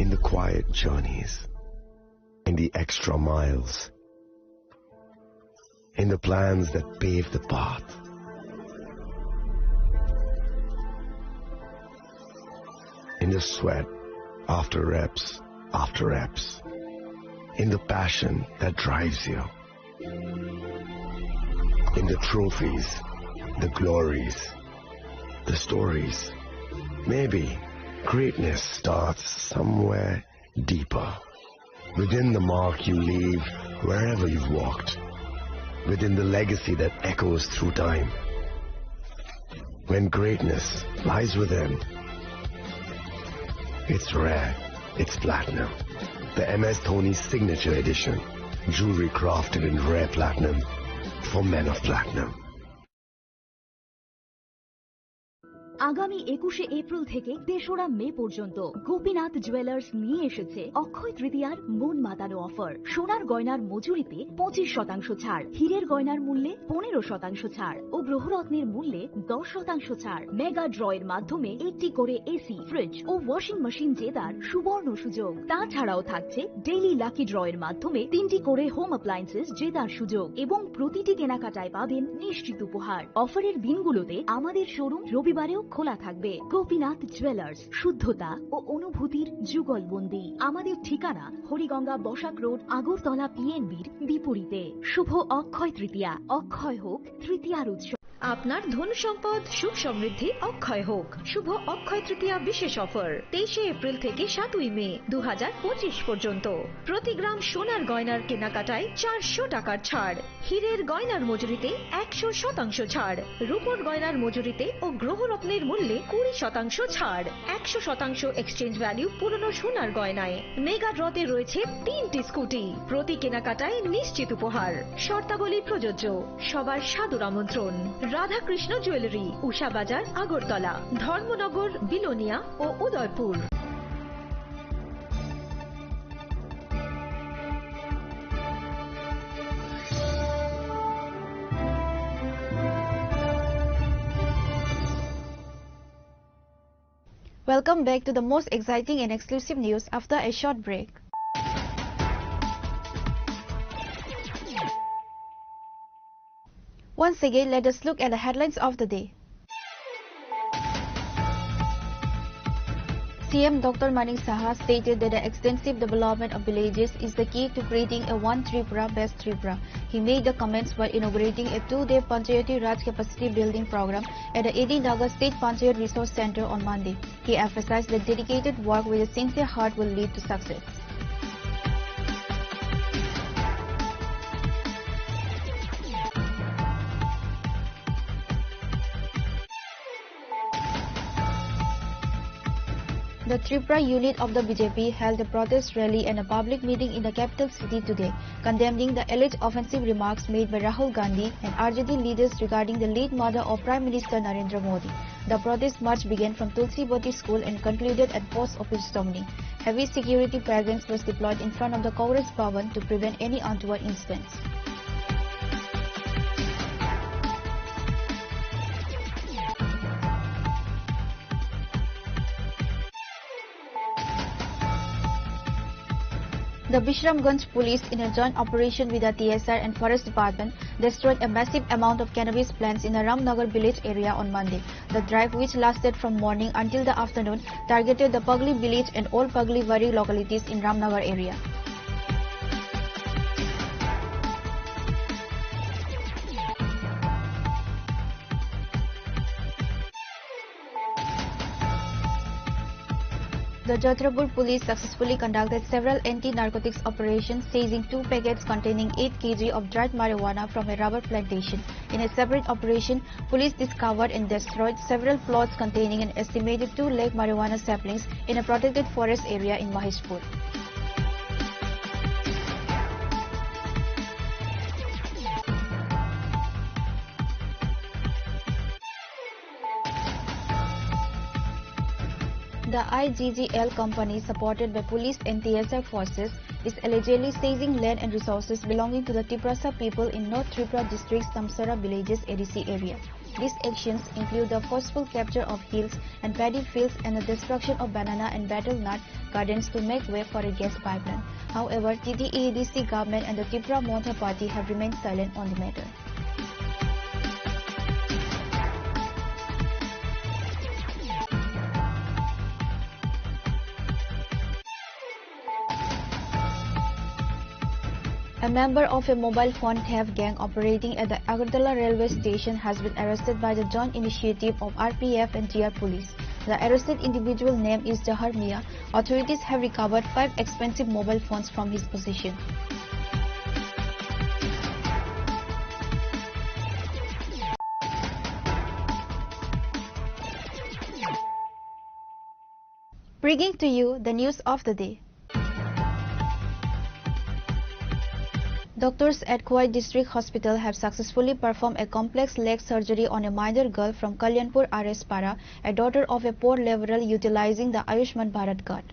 in the quiet journeys, in the extra miles, in the plans that pave the path. In the sweat after reps, in the passion that drives you, in the trophies, the glories, the stories. Maybe greatness starts somewhere deeper. Within the mark you leave wherever you've walked. Within the legacy that echoes through time. When greatness lies within, it's rare, it's platinum. The MS Dhoni Signature Edition. Jewelry crafted in rare platinum for men of platinum. আগামী 21শে April থেকে 3রা মে পর্যন্ত Gopinath jewellers নিয়ে এসেছে অক্ষয় তৃতীয়ার মন মাতানো offer. সোনার গয়নার মজুরিতে 25% ছাড়, হীরের গয়নার মূল্যে 15% ছাড় ও গ্রহরত্নের মূল্যে 10% ছাড়। মেগা ড্রয়ের মাধ্যমে একটি করে এসি, ফ্রিজ ও ওয়াশিং মেশিন জেতার সুবর্ণ সুযোগ। তাছাড়াও থাকছে ডেইলি লাকি ড্রয়ের মাধ্যমে 3টি করে হোম অ্যাপ্লায়েন্সেস জেতার সুযোগ এবং প্রতিটি কেনাকাটায় পাবেন নিশ্চিত উপহার। অফারের দিনগুলোতে আমাদের শোরুম রবিবারেও খোলা থাকবে। গোপীনাথ জুয়েলার্স, শুদ্ধতা ও অনুভূতির যুগলবন্দি। আমাদের ঠিকানা হরিগঙ্গা বসাক রোড, আগরতলা পিএনবির বিপরীতে। শুভ অক্ষয় তৃতীয়া, অক্ষয় হোক তৃতীয়ার উৎসব। আপনার ধন সম্পদ সুখ সমৃদ্ধি অক্ষয় হোক। শুভ অক্ষয় তৃতীয়া বিশেষ অফার 23শে এপ্রিল থেকে 7ই মে 2025 পর্যন্ত। প্রতি গ্রাম সোনার গয়নার কেনাকাটায় 400 টাকার ছাড়, হীরের গয়নার মজুরিতে 100% ছাড়, রূপোর গয়নার মজুরিতে ও গ্রহরত্নের মূল্যে 20% ছাড়, 100% এক্সচেঞ্জ ভ্যালু পুরনো সোনার গয়নায়। মেগা ড্রতে রয়েছে 3টি স্কুটি, প্রতি কেনাকাটায় নিশ্চিত উপহার। শর্তাবলী প্রযোজ্য। সবার সাদর আমন্ত্রণ। রাধাকৃষ্ণ জুয়েলারি, উষা বাজার, আগরতলা, ধর্মনগর, বিলোনিয়া ও Udaipur. Welcome back to the most exciting and exclusive news after a short break. Once again, let us look at the headlines of the day. CM Dr. Manik Saha stated that the extensive development of villages is the key to creating a One Tripura Best Tripura. He made the comments while inaugurating a 2-day Panchayati Raj capacity building program at the 18th August State Panchayat Resource Center on Monday. He emphasized that dedicated work with a sincere heart will lead to success. The Tripura unit of the BJP held a protest rally and a public meeting in the capital city today, condemning the alleged offensive remarks made by Rahul Gandhi and RJD leaders regarding the late mother of Prime Minister Narendra Modi. The protest march began from Tulsi Boti School and concluded at Post Office Domini. Heavy security presence was deployed in front of the Congress Bhavan to prevent any untoward incidents. The Bishramganj police, in a joint operation with the TSR and Forest Department, destroyed a massive amount of cannabis plants in the Ramnagar village area on Monday. The drive, which lasted from morning until the afternoon, targeted the Pagli village and all Pagli Wari localities in Ramnagar area. The Jatrapur police successfully conducted several anti-narcotics operations, seizing 2 packets containing 8 kg of dried marijuana from a rubber plantation. In a separate operation, police discovered and destroyed several plots containing an estimated 2 lakh marijuana saplings in a protected forest area in Maheshpur. The IGGL company, supported by police and TSR forces, is allegedly seizing land and resources belonging to the Tiprasa people in North Tripura district's Tamsara villages ADC area. These actions include the forceful capture of hills and paddy fields and the destruction of banana and betel nut gardens to make way for a gas pipeline. However, TDA-ADC government and the Tripura Monta party have remained silent on the matter. A member of a mobile phone theft gang operating at the Agartala railway station has been arrested by the joint initiative of RPF and TR police. The arrested individual name is Jahar Mia. Authorities have recovered 5 expensive mobile phones from his possession. Bringing to you the news of the day. Doctors at Kuwait District Hospital have successfully performed a complex leg surgery on a minor girl from Kalyanpur RS Para, a daughter of a poor laborer utilizing the Ayushman Bharat card.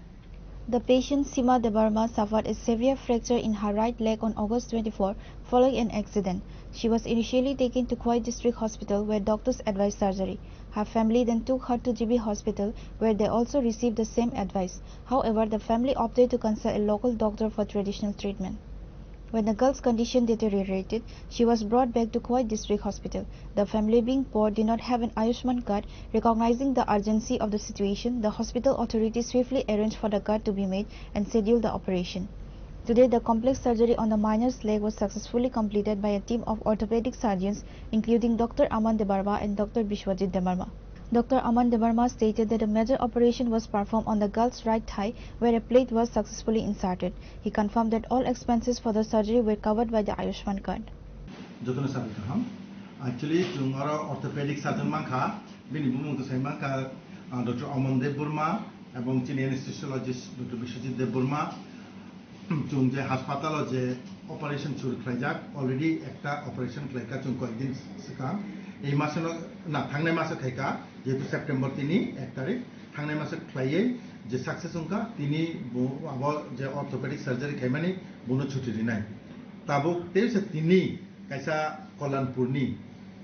The patient Sima Debarma suffered a severe fracture in her right leg on August 24 following an accident. She was initially taken to Kuwait District Hospital where doctors advised surgery. Her family then took her to GB Hospital where they also received the same advice. However, the family opted to consult a local doctor for traditional treatment. When the girl's condition deteriorated, she was brought back to Kuwait District Hospital. The family, being poor, did not have an Ayushman card. Recognizing the urgency of the situation, the hospital authorities swiftly arranged for the card to be made and scheduled the operation. Today, the complex surgery on the minor's leg was successfully completed by a team of orthopedic surgeons, including Dr. Aman Debarma and Dr. Bishwajit Debarma. Dr. Aman Debarma stated that a major operation was performed on the girl's right thigh where a plate was successfully inserted. He confirmed that all expenses for the surgery were covered by the Ayushman card. Actually, our orthopedic surgeon Manka, Dr. Aman Debarma, এবং যিনি anesthesiologist Dr. Bishwajit Debarma, जों जे हास्पाताल जे operation शुरू खाई जाक already একটা operation খাইকা जों কয়েকদিন सिगां এই মাসে না थांनाय मासे खाइका जेतु सेप्टेम्बर 3 1 तारिख थांनाय मासे खाइयै जे सक्सेस उनका तिनी अब जे ऑर्थोपेडिक सर्जरी खाइमानि बुनो छुटी दिनाय ताबो तेसे तिनी काइसा कल्याणपुरनि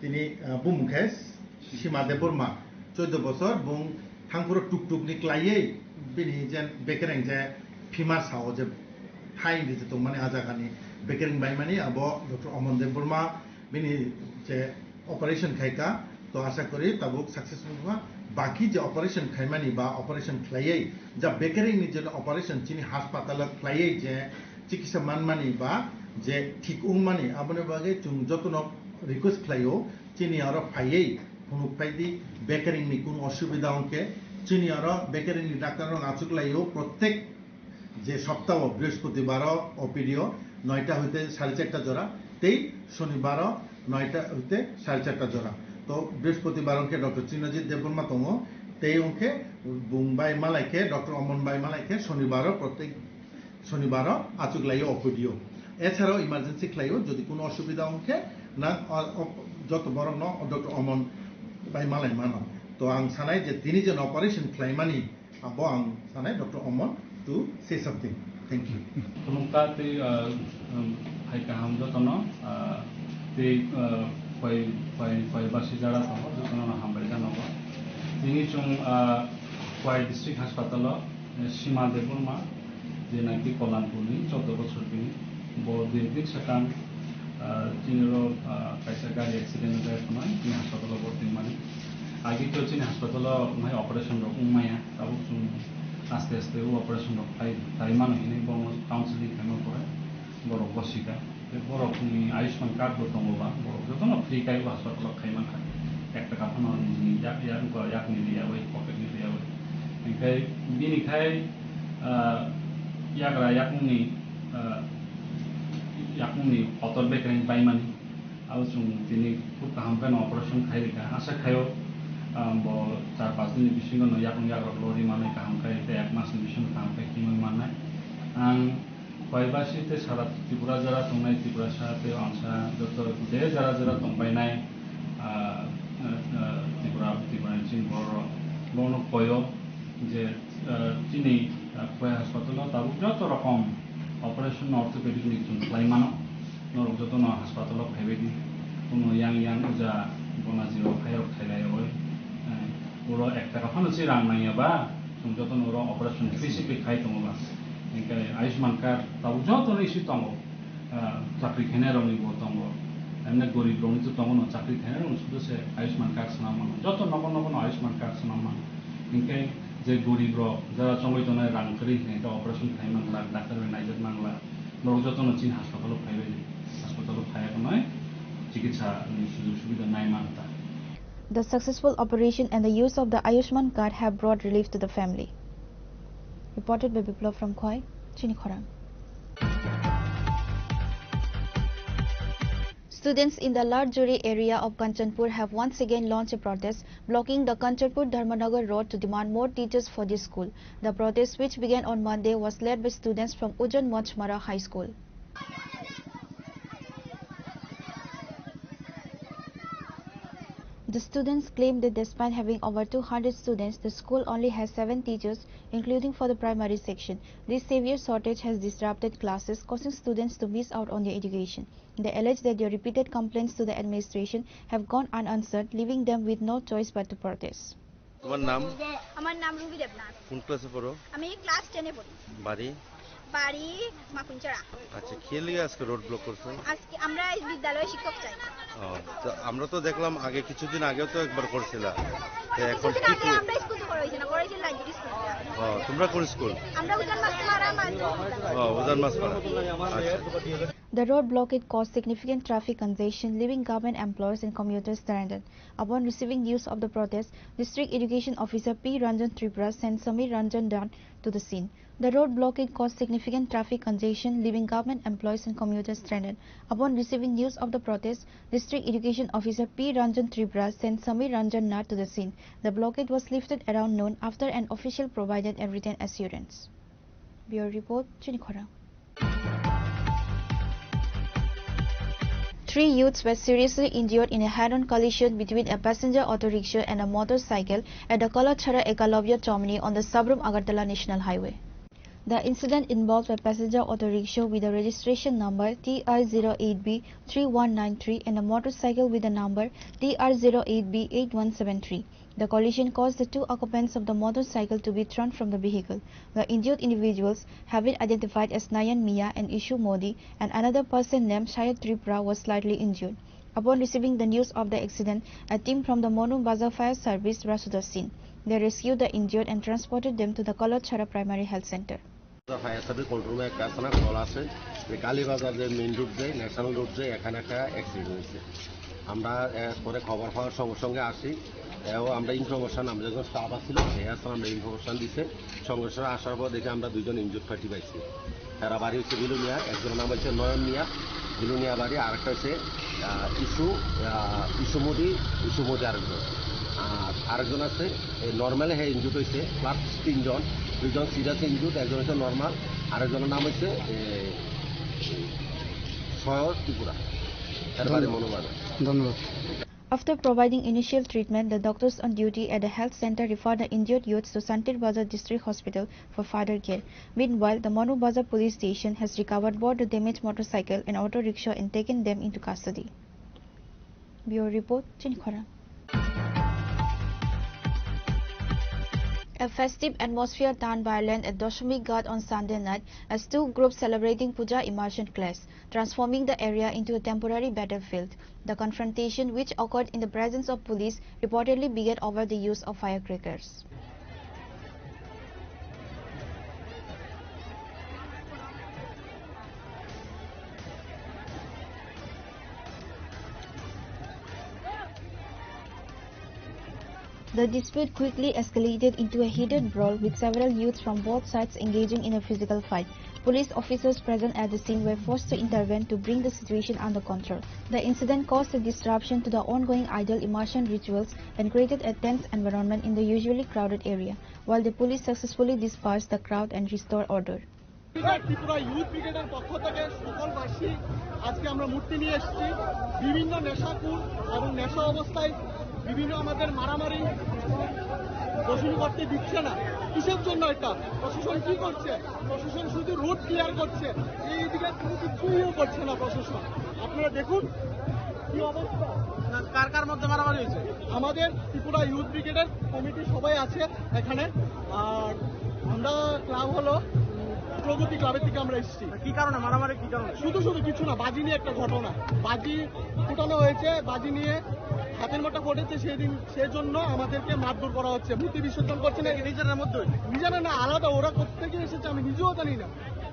तिनी बुमखेस सीमा देबरमा 14 বছর बुं थांपुरो टुकटुकनि क्लाइयै बिनि जेन बेकेरें जे फिमा साव जे हाई दिते तो माने आजाखानि बेकेरें बायमानि अब डॉक्टर अमन देबरमा बिनि जे ऑपरेशन खाइका तो आशा करी तबुक सक्सेसफुल हुआ बाकी जो ऑपरेशन खाइमानि बा ऑपरेशन खाइयै जब बेकेरें नि जे ऑपरेशन चिनि हास्पाताल खाइयै जे चिकित्सा मानमानि बा जे ठीक उमानि आबने बागे जों जतन रिक्वेस्ट खाइयो चिनि आरो फाइयै फुनुक फाइदि बेकेरें नि कोन असुविधा अंके चिनि आरो बेकेरें नि डाक्टर आचुक लाइयो प्रत्येक যে সপ্তাহ বৃহস্পতিবার ওপিডিও 9টা হইতে 4:30 জোড়া তেই শনিবার 9টা হইতে 4:30 জোড়া তো বৃহস্পতিবারকে ডক্টর চিনজিৎ দেববর্মা তম তেই অঙ্কে বুংবাই মালাইকে ডক্টর অমন বাই মালাইকে শনিবার প্রত্যেক শনিবার আচুকলাই ওপিডিও এছাড়াও ইমার্জেন্সি ক্লাইও যদি কোনো অসুবিধা অঙ্কে না যত বড় ন ডক্টর অমন বাই মালাই মানো তো আং সানাই যে তিনি যে অপারেশন ক্লাইমানি আবো আং সানাই ডক্টর অমন to say something. Thank you. Tulungka ti hai kaham jo tono ti koi basi jara tono jo tono hambai jano ba. Tini chung Kuwait District Hospital Sima Debarma je naki Kalyanpurni 14 বছর bini bo dirdik sakan tiniro kaisa gari accident hoye tono tini hospital bhorti mani agi to chini hospital mai operation rok maya tabu chung আস্তে আস্তে ও operation তাই মানুষখিনি বড় counselling কেন করে বড় বসিকা বড় Ayushman card করতাম বা বড় যত না ফ্রি কাই হাসপাতাল খাইমান খাই 1 টাকা ফানো নিজে ইয়াক নিয়ে ওই পকেট নিয়ে ওই ओमफ्राय बिनिखाय yakuni otol bekerin baimani au chung tini खूब काम का ऑपरेशन खाइका आशा खायो bo 4-5 दिन बिसिंग न yakung याक लोरी माने काम खाइ ते 1 मास बिसिंग काम खाइ किमन माने आं कयबासिते सारा त्रिपुरा जरा तंनाय त्रिपुरा साथे आंसा जतो दे जरा जरा तंबायनाय त्रिपुरा चिन बर बनो कयो যে চিনি কয় হাসপাতাল তাবুক যত রকম অপারেশন অর্থোপেডিক নিচুন লাইমানো নরক যত ন হাসপাতাল ফাইবেদি কোনো ইয়াং যা বনাজিরো খায়ক খাইলাই হয় ওরা 1 টাকা ফানসি রাং নাইয়াবা তুমি যত নর অপারেশন ফিজিক্যালি খাই তোমবা এনকাই আয়ুষ্মান কার্ড তাবুক যত নিছি তঙ্গ চাকরি খেনে রনি বতঙ্গ এমনি গরিব রনি তো তঙ্গ চাকরি খেনে রনি শুধু সে আয়ুষ্মান কার্ড সানামান যত নগন আয়ুষ্মান কার্ড সানামান এনকাই যে গরিব যারা চঙ্গইতনায় রাং করি এটা অপারেশন খাই মাংলা ডাক্তার নাইজত মাংলা নরক যতন চিন হাসপাতাল খাইবে হাসপাতাল খাইয়া নয় চিকিৎসা সুযোগ সুবিধা নাই মানতা The successful operation and the use of the Ayushman card have brought relief to the family. Reported by Biplav from Khoi, Chinikhorang. Students in the Lardjuri area of Kanchanpur have once again launched a protest blocking the Kanchanpur Dharmanagar road to demand more teachers for this school. The protest, which began on Monday, was led by students from Ujan Machmara High School. The students claimed that despite having over 200 students, the school only has 7 teachers, including for the primary section. This severe shortage has disrupted classes, causing students to miss out on their education. They allege that their repeated complaints to the administration have gone unanswered, leaving them with no choice but to protest. তোমার নাম? আমার নাম Ruby Debnath. কোন ক্লাসে পড়ো? আমি class 10 এ পড়ি। বাড়ি? বাড়ি মাকুঞ্চড়া। আচ্ছা, কি লাগি আজকে রোড ব্লক করছো? আজকে আমরা এই বিদ্যালয়ে শিক্ষক চাই। তো আমরা তো দেখলাম আগে কিছুদিন আগেও তো একবার করছিলা। তো এখন কি কি আমরা স্কুল করাইছি না, করাইছি লাইব্রেরি স্কুল। তোমরা কোন স্কুল? আমরা উজান মাছমারা উজান মাছমারা। আচ্ছা। The road blockade caused significant traffic congestion, leaving government employees and commuters stranded. Upon receiving news of the protest, District Education Officer P. Ranjan Tripura sent Samir Ranjan Dan to the scene. The road blockade caused significant traffic congestion, leaving government employees and commuters stranded. Upon receiving news of the protest, District Education Officer P. Ranjan Tripura sent Samir Ranjan Dan to the scene. The blockade was lifted around noon after an official provided a written assurance. Bureau Report, Chinikhora. 3 youths were seriously injured in a head-on collision between a passenger auto rickshaw and a motorcycle at the Kalachhara Ekalavya Chomni on the Sabrum Agartala National Highway. The incident involved a passenger auto rickshaw with a registration number TR08B3193 and a motorcycle with a number TR08B8173. The collision caused the 2 occupants of the motorcycle to be thrown from the vehicle. The injured individuals have been identified as Nayan Mia and Ishu Modi, and another person named Shayad Tripura was slightly injured. Upon receiving the news of the accident, a team from the Monu Bazaar Fire Service rushed to the scene. They rescued the injured and transported them to the Kalachhara Primary Health Center. Fire service control রুমে একটা থানা call আছে যে কালীবাজার যে main road যায় national road যায় এখানে একটা অ্যাক্সিডেন্ট হয়েছে। আমরা পরে খবর পাওয়ার সঙ্গে সঙ্গে আসি এবং আমরা ইনফরমেশন আমরা যখন স্টাফ আসছিল সেই আসলে আমরা ইনফরমেশন দিছে সঙ্গে সঙ্গে আসার পর দেখে আমরা 2জন ইনজুর পার্টি পাইছি। এরা বাড়ি হচ্ছে বিলুনিয়া, একজনের নাম হচ্ছে নয়ন মিয়া বিলুনিয়া বাড়ি, আরেকটা হচ্ছে ইসুমদি আরেকজন, আর আরেকজন আছে নর্মালে হ্যাঁ ইনজুর হয়েছে প্লাস 3জন, 2জন সিরিয়াস ইনজুর, একজন হচ্ছে নর্মাল, আরেকজনের নাম হচ্ছে সয়দ ত্রিপুরা, এর বাড়ি মনোবাজার। ধন্যবাদ। After providing initial treatment, the doctors on duty at the health center referred the injured youths to Santir Bazar District Hospital for further care. Meanwhile, the Manu Bazar police station has recovered both the damaged motorcycle and auto rickshaw and taken them into custody. Bureau Report, Chinikhora. A festive atmosphere turned violent at Doshami Ghat on Sunday night as 2 groups celebrating Puja immersion clashed, transforming the area into a temporary battlefield. The confrontation, which occurred in the presence of police, reportedly began over the use of firecrackers. The dispute quickly escalated into a heated brawl with several youths from both sides engaging in a physical fight. Police officers present at the scene were forced to intervene to bring the situation under control. The incident caused a disruption to the ongoing idol immersion rituals and created a tense environment in the usually crowded area, while the police successfully dispersed the crowd and restored order. Tripura youth ব্রিগেডের পক্ষ থেকে সকলবাসী আজকে আমরা মূর্তি নিয়ে এসেছি। বিভিন্ন নেশাকুর এবং নেশা অবস্থায় বিভিন্ন আমাদের মারামারি বসুল করতে দিচ্ছে না। কিসের জন্য এটা? প্রশাসন কি করছে? প্রশাসন শুধু রোড ক্লিয়ার করছে, এইদিকে কোনো কিছুই করছে না প্রশাসন। আপনারা দেখুন কি অবস্থা। কার কার মধ্যে মারামারি হয়েছে? আমাদের ত্রিপুরা ইউথ ব্রিগেডের কমিটি সবাই আছে এখানে, আর আমরা ক্লাব হলো প্রগতি ক্লাবের থেকে আমরা এসেছি। কি কারণে মারামারি? কি কারণে? শুধু কিছু না, বাজি নিয়ে একটা ঘটনা, বাজি ফুটানো হয়েছে, বাজি নিয়ে হাতের মোটা ঘটেছে, সেজন্য আমাদেরকে মারধর করা হচ্ছে। মূর্তি বিসর্জন করছে না নিজেদের মধ্যে, নিজেরা না আলাদা, ওরা কোথা থেকে এসেছে আমি নিজেও জানি না।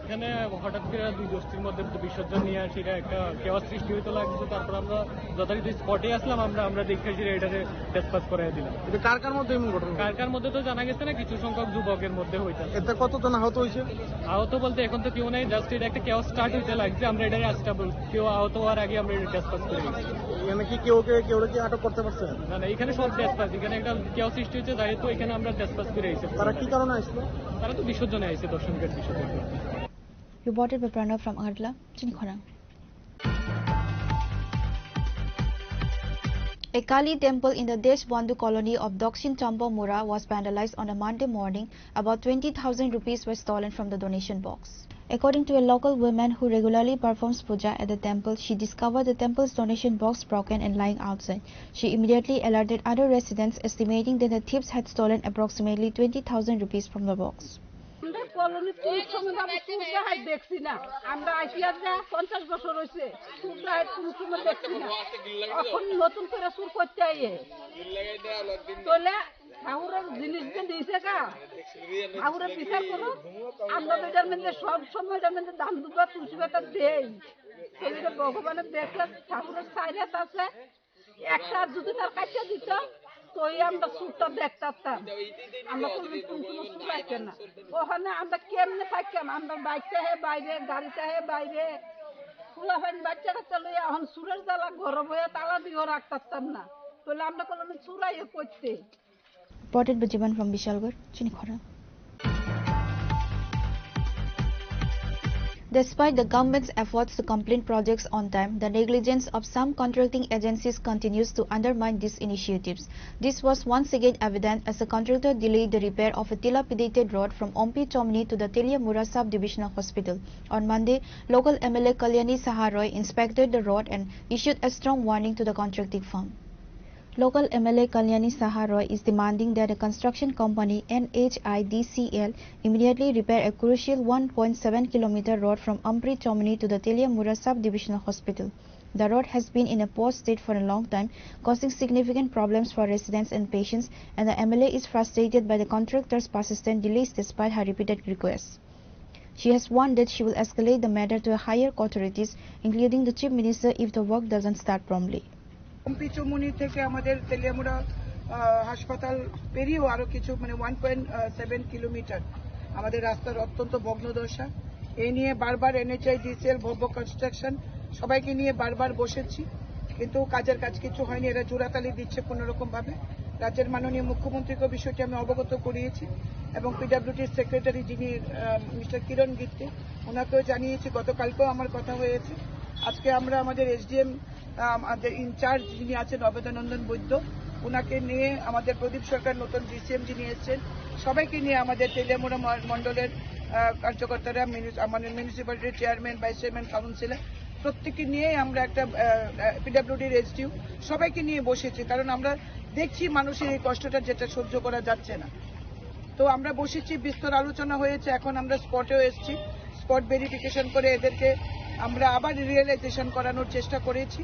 এখানে হঠাৎ করে দুই গোষ্ঠীর মধ্যে বিসর্জন নিয়ে সেটা একটা কেওয়াস সৃষ্টি হইতে লাগছে। তারপর আমরা যথারীতি স্পটে আসলাম, আমরা দেখে সেটা এটাকে ডিসপাস করাই দিলাম। এটা কার মধ্যে এমন ঘটনা? কার মধ্যে তো জানা গেছে না, কিছু সংখ্যক যুবকের মধ্যে হইতাছে। এতে কতজন আহত হয়েছে? আহত বলতে এখন তো কেউ নাই, জাস্ট এটা একটা কেওয়াস স্টার্ট হইতে লাগছে। আমরা এটাকে আস্টাবল, কেউ আহত হওয়ার আগে আমরা এটা ডিসপাস করে দিচ্ছি। এখানে কি কেউ কি আটক করতে পারছে? না, এখানে সব ডিসপাস, এখানে একটা কেওয়াস সৃষ্টি হচ্ছে, তাই তো এখানে আমরা ডিসপাস করে আইছি। তারা কি কারণে আসলো? তারা তো বিসর্জনে আইছে, দর্শনকের বিসর্জন করতে। Reported by Pranav from Agartala, Chinikhora. A Kali temple in the Deshbandhu colony of Dakshin Champa Mura was vandalized on a Monday morning. About 20,000 rupees were stolen from the donation box. According to a local woman who regularly performs puja at the temple, she discovered the temple's donation box broken and lying outside. She immediately alerted other residents, estimating that the thieves had stolen approximately 20,000 rupees from the box. দেখছি না, আমরা আসিয়া যা 50 বছর হয়েছে কোন সময় দেখছি না। এখন নতুন করে সুর করতে আইয়ে তোলে ঠাকুরের জিনিস দিয়েছে কা ঠাকুরের বিচার করো। আমরা তো এটার মধ্যে সব সময় এটার মধ্যে দাম দুবা তুলসী পাতা দেই। ভগবানের দেখলে ঠাকুরের সাইরাত আছে, একটা যদি তার কাছে দিত তোই আমরা সুরটা দেখতাম। আমরা কোনো সুর আসছে না, ওখানে আমরা কেমনে থাকতাম? আমরা বাইকটা হে বাইরে, গাড়িটা হে বাইরে, ফুলাফান বাচ্চা কাচ্চা লইয়া এখন সুরের জ্বালা গরম হয়ে তালা দিয়েও রাখতাম না। তাহলে আমরা কোনো চুরাই করতে। Reported by Jivan from Bishalgarh, Chinikhora. Despite the government's efforts to complete projects on time, the negligence of some contracting agencies continues to undermine these initiatives. This was once again evident as the contractor delayed the repair of a dilapidated road from Ompi Chomni to the Teliamura Sub-Divisional Hospital. On Monday, local MLA Kalyani Saharoy inspected the road and issued a strong warning to the contracting firm. Local MLA Kalyani Saharoy is demanding that a construction company NHIDCL immediately repair a crucial 1.7 km road from Ampri Chomni to the Teliamura Sub-Divisional Hospital. The road has been in a poor state for a long time, causing significant problems for residents and patients, and the MLA is frustrated by the contractor's persistent delays despite her repeated requests. She has warned that she will escalate the matter to higher authorities, including the Chief Minister, if the work doesn't start promptly. MP Chowmuhani থেকে আমাদের তেলিয়ামুড়া হাসপাতাল পেরিয়েও আরো কিছু 1.7 kilometre আমাদের রাস্তার অত্যন্ত ভগ্নদশা। এই নিয়ে বারবার NHIDCL, ভব্য কনস্ট্রাকশন সবাইকে নিয়ে বারবার বসেছি, কিন্তু কাজের কাজ কিছু হয়নি। এরা জোড়াতালি দিচ্ছে কোন রকম ভাবে। রাজ্যের মাননীয় মুখ্যমন্ত্রীকে বিষয়টি আমি অবগত করিয়েছি এবং পিডব্লিউডির সেক্রেটারি যিনি মিস্টার কিরণ গিত্তে, ওনাকেও জানিয়েছি। গতকালকেও আমার কথা হয়েছে। আজকে আমরা আমাদের SDM ইনচার্জ যিনি আছেন অবেদানন্দন বৈদ্য, ওনাকে নিয়ে আমাদের প্রদীপ সরকার নতুন DCM যিনি এসেছেন, সবাইকে নিয়ে আমাদের তেলিয়ামুড়া মন্ডলের কার্যকর্তারা, আমাদের মিউনিসিপ্যালিটির চেয়ারম্যান, ভাইস চেয়ারম্যান, কাউন্সিলর প্রত্যেককে নিয়ে আমরা একটা পিডব্লিউডির SDU সবাইকে নিয়ে বসেছি। কারণ আমরা দেখছি মানুষের এই কষ্টটা যেটা সহ্য করা যাচ্ছে না। তো আমরা বসেছি, বিস্তর আলোচনা হয়েছে। এখন আমরা স্পটেও এসেছি, স্পট ভেরিফিকেশন করে এদেরকে আমরা আবার রিয়েলাইজেশন করানোর চেষ্টা করেছি।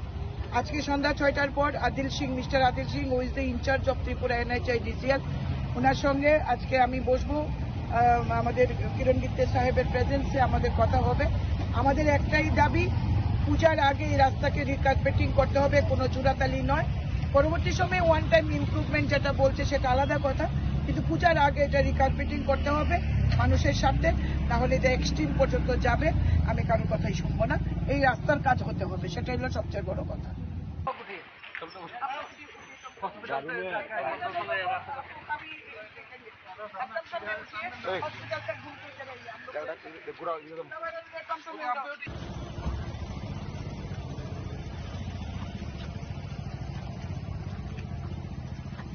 আজকে সন্ধ্যা 6টার পর mister Adil Singh, who is the incharge of Tripura NHIDCL, ওনার সঙ্গে আজকে আমি বসবো। আমাদের কিরণ গিত্তে সাহেবের প্রেজেন্সে আমাদের কথা হবে। আমাদের একটাই দাবি, পূজার আগে এই রাস্তাকে রিকার্পেটিং করতে হবে, কোনো জোড়াতালি নয়। পরবর্তী সময়ে ওয়ান টাইম ইমপ্রুভমেন্ট যেটা বলছে সেটা আলাদা কথা, কিন্তু পূজার আগে এটা রিকার্পেটিং করতে হবে মানুষের সাথে, তাহলে এটা এক্সট্রিম পর্যন্ত যাবে। আমি কারোর কথাই শুনবো না, এই রাস্তার কাজ হতে হবে, সেটাই হলো সবচেয়ে বড় কথা।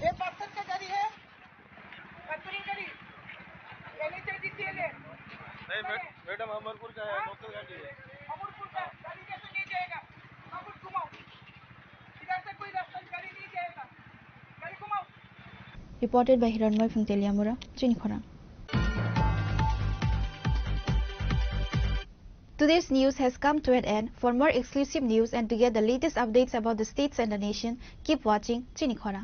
ये पत्थर का गाड़ी है, पत्थरी गाड़ी NHIDCL है। नहीं मैडम, अमरपुर का है, लोकल गाड़ी है। अमरपुर का गाड़ी कैसे नहीं जाएगा? अमरपुर घुमाओ, इधर से कोई रास्ता गाड़ी नहीं जाएगा, गाड़ी घुमाओ। Reported by Hiranmoy from Teliamura, Chinikhora. Today's news has come to an end. For more exclusive news and to get the latest updates about the states and the nation, keep watching Chinikhora.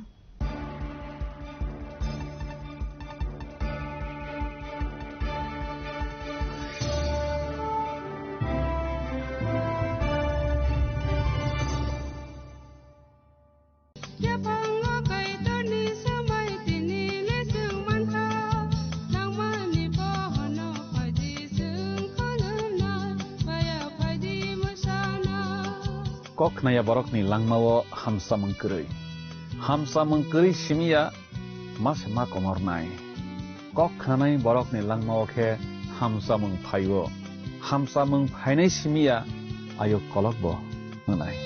kok naya borok ni langmawo hamsa mengkeri simia mas ma komor nai kok khanai borok ni langmawo khe hamsa meng phainai simia ayo kolok bo nai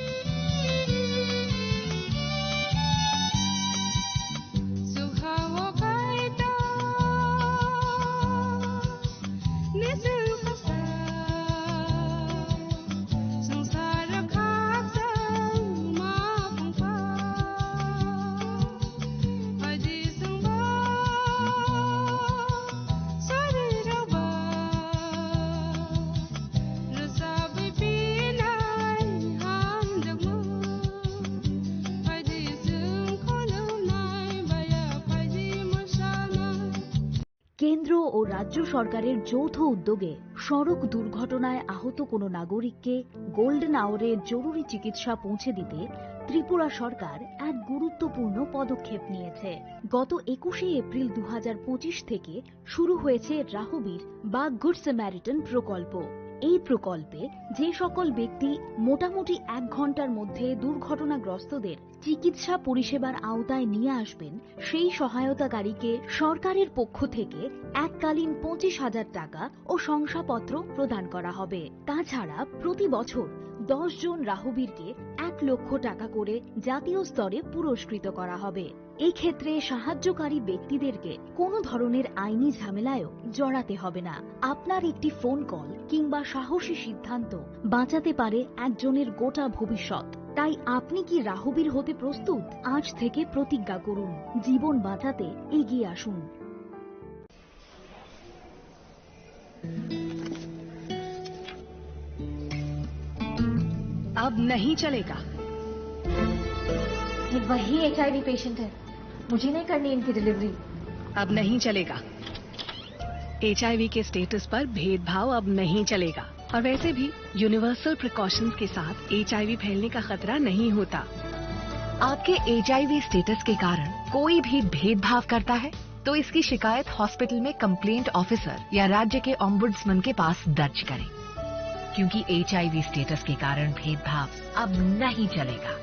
কেন্দ্র ও রাজ্য সরকারের যৌথ উদ্যোগে সড়ক দুর্ঘটনায় আহত কোনো নাগরিককে গোল্ডেন আওয়ারে জরুরি চিকিৎসা পৌঁছে দিতে ত্রিপুরা সরকার এক গুরুত্বপূর্ণ পদক্ষেপ নিয়েছে। গত 21শে এপ্রিল 2025 থেকে শুরু হয়েছে রাহবীর বা গুড স্যামারিটান প্রকল্প। এই প্রকল্পে যে সকল ব্যক্তি মোটামুটি 1 ঘন্টার মধ্যে দুর্ঘটনাগ্রস্তদের চিকিৎসা পরিষেবার আওতায় নিয়ে আসবেন, সেই সহায়তাকারীকে সরকারের পক্ষ থেকে এককালীন 25,000 টাকা ও শংসাপত্র প্রদান করা হবে। তাছাড়া প্রতি বছর 10 জন রাহবীরকে 1 লক্ষ টাকা করে জাতীয় স্তরে পুরস্কৃত করা হবে। এই ক্ষেত্রে সাহায্যকারী ব্যক্তিদেরকে কোনো ধরনের আইনি ঝামেলায়ও জড়াতে হবে না। আপনার একটি ফোন কল কিংবা সাহসী সিদ্ধান্ত বাঁচাতে পারে একজনের গোটা ভবিষ্যৎ। তাই আপনি কি রাহবীর হতে প্রস্তুত? আজ থেকে প্রতিজ্ঞা করুন, জীবন বাঁচাতে এগিয়ে আসুন। अब नहीं चलेगा। ये वही HIV पेशेंट है, मुझे नहीं करनी इनकी डिलीवरी। अब नहीं चलेगा। HIV के स्टेटस पर भेदभाव अब नहीं चलेगा। और वैसे भी यूनिवर्सल प्रिकॉशंस के साथ HIV फैलने का खतरा नहीं होता। आपके HIV स्टेटस के कारण कोई भी भेदभाव करता है तो इसकी शिकायत हॉस्पिटल में कंप्लेंट ऑफिसर या राज्य के ऑम्बुड्समैन के पास दर्ज करें, क्योंकि HIV स्टेटस के कारण भेदभाव अब नहीं चलेगा।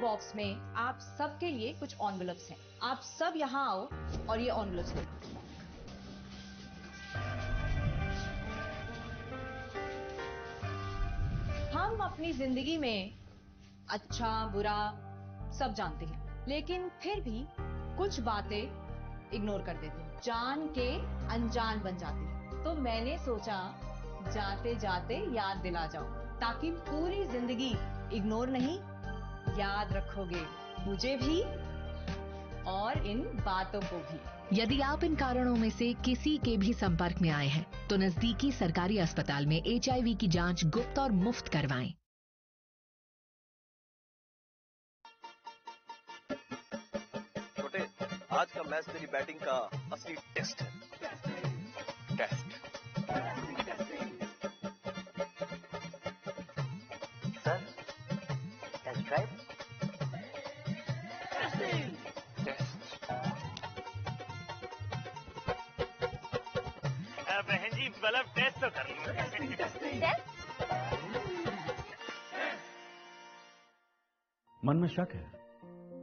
बॉक्स में आप सबके लिए कुछ एनवेलप्स हैं। आप सब यहाँ आओ और ये एनवेलप्स लो। हम अपनी जिंदगी में अच्छा बुरा सब जानते हैं, लेकिन फिर भी कुछ बातें इग्नोर कर देते हैं, जान के अनजान बन जाते हैं। तो मैंने सोचा जाते जाते याद दिला जाओ, ताकि पूरी जिंदगी इग्नोर नहीं याद रखोगे, मुझे भी और इन बातों को भी। यदि आप इन कारणों में से किसी के भी संपर्क में आए हैं तो नजदीकी सरकारी अस्पताल में HIV की जांच गुप्त और मुफ्त करवाएं। छोटे, आज का मैच तेरी बैटिंग का असली टेस्ट है। टेस्ट सर, टेस्ट ड्राइव बहन जी, मतलब टेस्ट तो कर लो। मन में शक है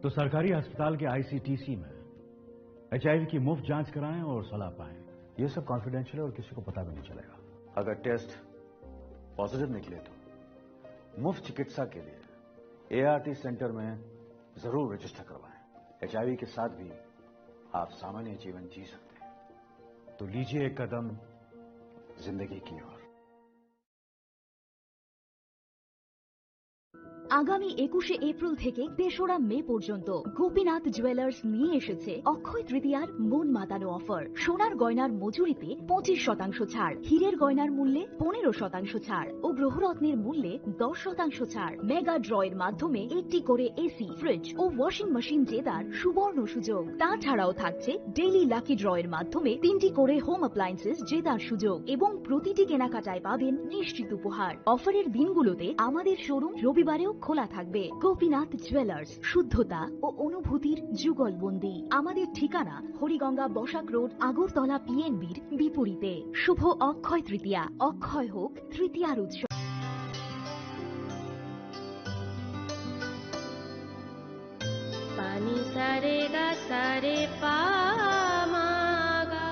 तो सरकारी अस्पताल के ICTC में HIV की मुफ्त जांच कराएं और सलाह पाएं। ये सब कॉन्फिडेंशियल है और किसी को पता भी नहीं चलेगा। अगर टेस्ट पॉजिटिव निकले तो मुफ्त चिकित्सा के लिए ART सेंटर में जरूर रजिस्टर करवाएं। HIV के साथ भी आप सामान्य जीवन जी सकते हैं। तो लीजिए एक कदम जिंदगी की ओर। আগামী 21শে এপ্রিল থেকে 3রা মে পর্যন্ত গোপীনাথ জুয়েলার্স নিয়ে এসেছে অক্ষয় তৃতীয়ার মন মাতানো অফার। সোনার গয়নার মজুরিতে 25% ছাড়, হীরের গয়নার মূল্যে 15% ছাড় ও গ্রহরত্নের মূল্যে 10% ছাড়। মেগা ড্রয়ের মাধ্যমে একটি করে এসি, ফ্রিজ ও ওয়াশিং মেশিন জেতার সুবর্ণ সুযোগ। তাছাড়াও থাকছে ডেইলি লাকি ড্রয়ের মাধ্যমে 3টি করে হোম অ্যাপ্লায়েন্সেস জেতার সুযোগ এবং প্রতিটি কেনাকাটায় পাবেন নিশ্চিত উপহার। অফারের দিনগুলোতে আমাদের শোরুম রবিবারেও খোলা থাকবে। গোপীনাথ জুয়েলার্স, শুদ্ধতা ও অনুভূতির যুগলবন্দি। আমাদের ঠিকানা হরিগঙ্গা বসাক রোড, আগরতলা পিএনবির বিপরীতে। শুভ অক্ষয় তৃতীয়া, অক্ষয় হোক তৃতীয়ার উৎসব। पानी सारे गा सारे पा मागा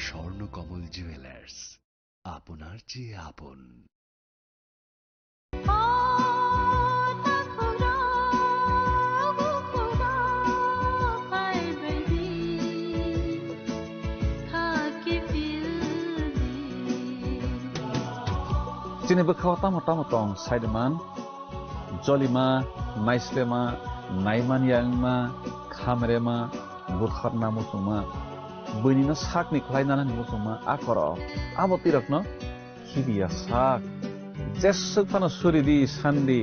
স্বর্ণকমল জুয়েলার্স, আপনার চেয়ে আপন। Sini bekau tamu tong Saideman, Jolima, Maislema, Naiman Yangma, Kamerema, Bukharna Musuma, Bunina Sakni Klainana Musuma, Akoro, Abotirakno, Hibia Sak, Jesupana Suridi, Sandi,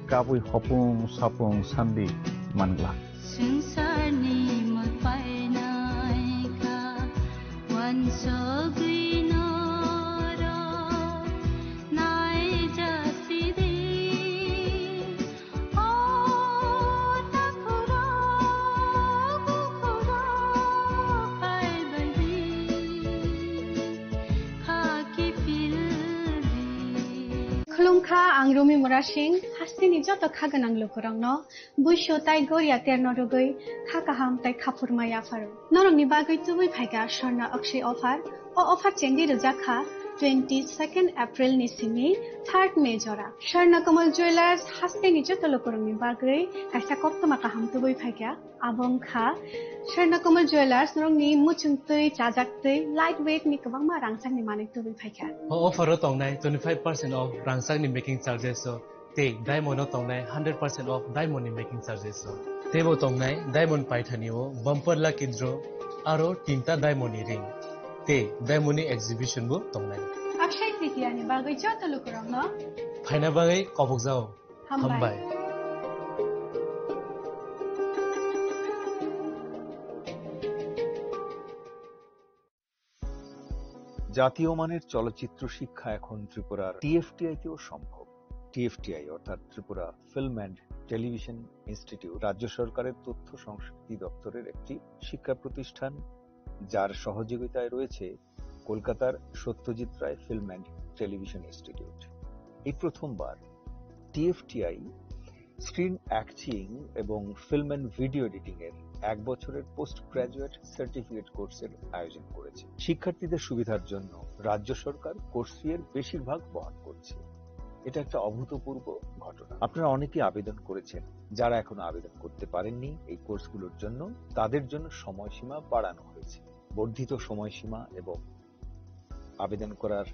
Kapui Hopung, Sapung, Sandi, Mangla. Sunsani magpainaika, wansogui Khulungkha ang Rumi Murashing hastini joto khaganang lukurangno buisho tai goria ternodogoi khakaham tai khapurmaya faru norongni bagoi tubui phaiga sharna akshay offer o offer chendi rujakha 22nd April ni simi 3rd May jora Sharna Kamal Jewelers hastini joto lukurangni bagoi kaisa koptoma kaham tubui phaiga abong kha Sharna Kamal Jewelers norongni muchungtui chajaktui lightweight ni kabangma rangsang ni manik tubui phaiga offer tongnai 25% off rangsang ni making charges so te diamond tongnai 100% off diamond ni making charges so tebo tongnai diamond paithaniyo bumper lucky draw aro tinta diamond ni ring te diamond ni exhibition bo tongnai Akshay Tritiya ni bagai joto lukurangno phaina bagai kobok jao hambai জাতীয় মানের চলচ্চিত্র শিক্ষা এখন ত্রিপুরার টিএফটিআই-তেও সম্ভব। টিএফটিআই অর্থাৎ Tripura film and television institute রাজ্য সরকারের তথ্য সংস্কৃতি দপ্তরের একটি শিক্ষা প্রতিষ্ঠান, যার সহযোগিতায় রয়েছে কলকাতার Satyajit Ray film and television institute. এই প্রথমবার টিএফটিআই স্ক্রিন অ্যাক্টিং এবং ফিল্ম অ্যান্ড ভিডিও এডিটিং এর 1 বছরের পোস্ট গ্রাজুয়েট সার্টিফিকেট কোর্সের আয়োজন করেছে। শিক্ষার্থীদের সুবিধার জন্য রাজ্য সরকার কোর্স ফি এর বেশিরভাগ বহন করছে। এটা একটা অভূতপূর্ব ঘটনা। আপনারা অনেকেই আবেদন করেছেন। যারা এখনো আবেদন করতে পারেননি এই কোর্সগুলোর জন্য, তাদের জন্য সময়সীমা বাড়ানো হয়েছে। বর্ধিত সময়সীমা এবং আবেদন করার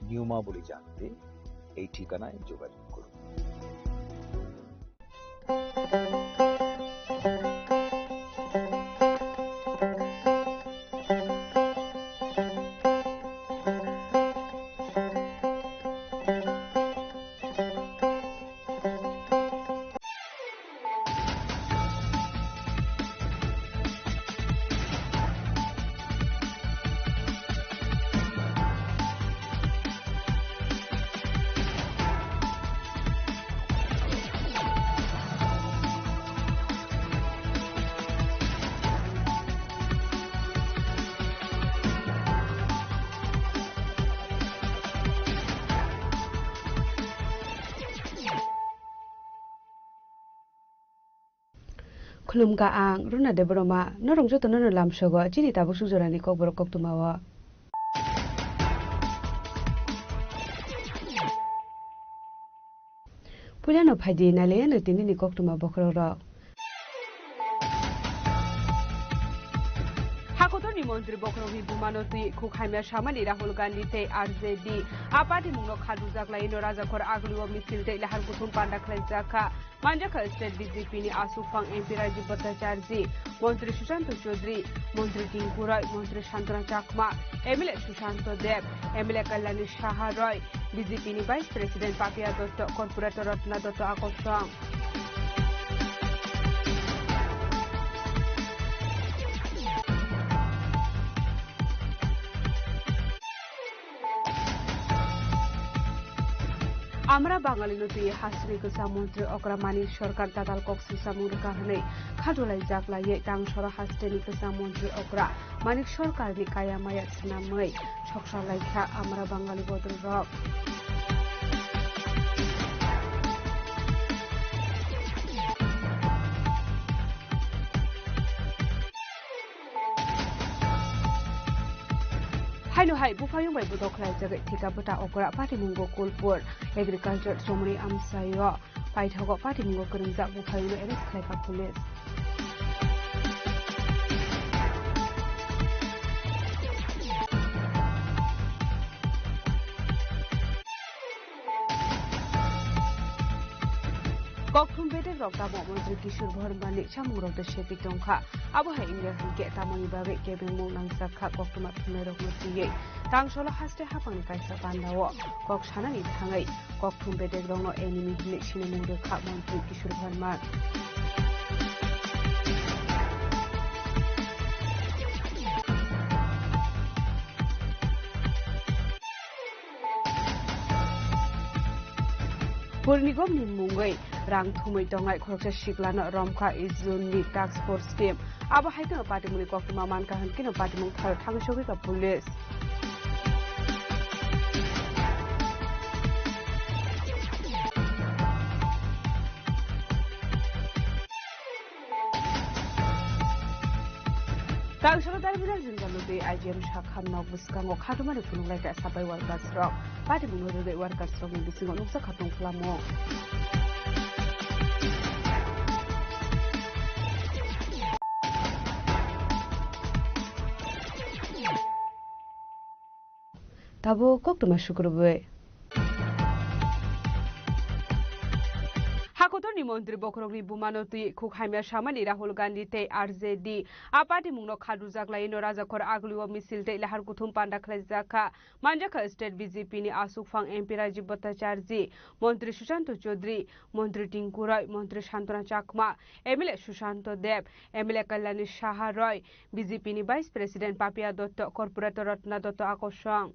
নিয়মাবলী জানতে এই ঠিকানায় যোগাযোগ করুন। Khulumka ang runa de broma norong joto nono lamsogo chini tabu sujorani kok borok kok tumawa Puliano Padi Nalian at Tini Koktuma Bokoro. Hakotoni Montri Bokrovi Bumanoti, Kukhaimia Shamani, Rahul Gandhi, RZD, Apati Muno Kaduzak Laino Razakor Aglu, Misil, Lahakutum Panda Klezaka, Manjaka State BJP, Asufang, MP Raji Bhattacharjee, Montri Shushanto Chaudhary, Montri Tinkura, Montri Shantana Chakma, Emile Shushanto Deb, Emile Kalani Shaha Roy, BJP Vice President Papia Dotto, Corporator Ratna Dotto Akosang. আমরা বাঙালি নদী হাসরি গোসা মন্ত্রী অগ্রামানি সরকার দাদাল কক্সুসা মুরকা হনে খাদলাই জাকলাইয়ে টাংসর হাস্টেনি গোসা মন্ত্রী অগ্রা মানিক সরকারনি কায়ামায়া সিনাमै ছকসালাইখা আমরা বাঙালি বদল rock Haino hai bufayong bai budokhlai jagai thika buta okra patimungo kulpur agriculture somri amsayo paithago patimungo kurungja bufayong arrest khlaika police Kokthum bede rokta mantri Kishore Bharmani samurok de shepi tongkha abahai India ke tamani babe kebeng mong nangsakha koktuma thumai rokno tiye tangsolo haste hapang kaisa pandawo kok sanani thangai kokthum bede rokno enemy hine sine mungrekha mantri Kishore Bharman Purnigom nin mungai rang thumai tongai khorcha shiklana romkha izunni task force team aba haitano patimuni koktuma manka hankino patimung thar thangshogi ka police Tangsolo darbida jingalude IGM shakham nok buskango khatumani phununglaita sabai workers rok patimung rode workers rok ni bisingo nuksa khatung khlamo Tabo koktuma shukurbe Hakotoni Montri Bokrovi Bumanoti Kukhaimia Shamani Rahul Gandhi te RZD Apati Mungno Kaduzak Laino Razakor Aglu Misil te Lahakutum Panda Klezaka Manjaka State BJP ni Asufang MP Raji Bhattacharjee Montri Shushanto Chaudhary Montri Tinkura Montri Shantana Chakma Emile Shushanto Deb Emile Kalani Shaha Roy BJP ni Vice President Papia Dotto Corporator Ratna Dotto Akosang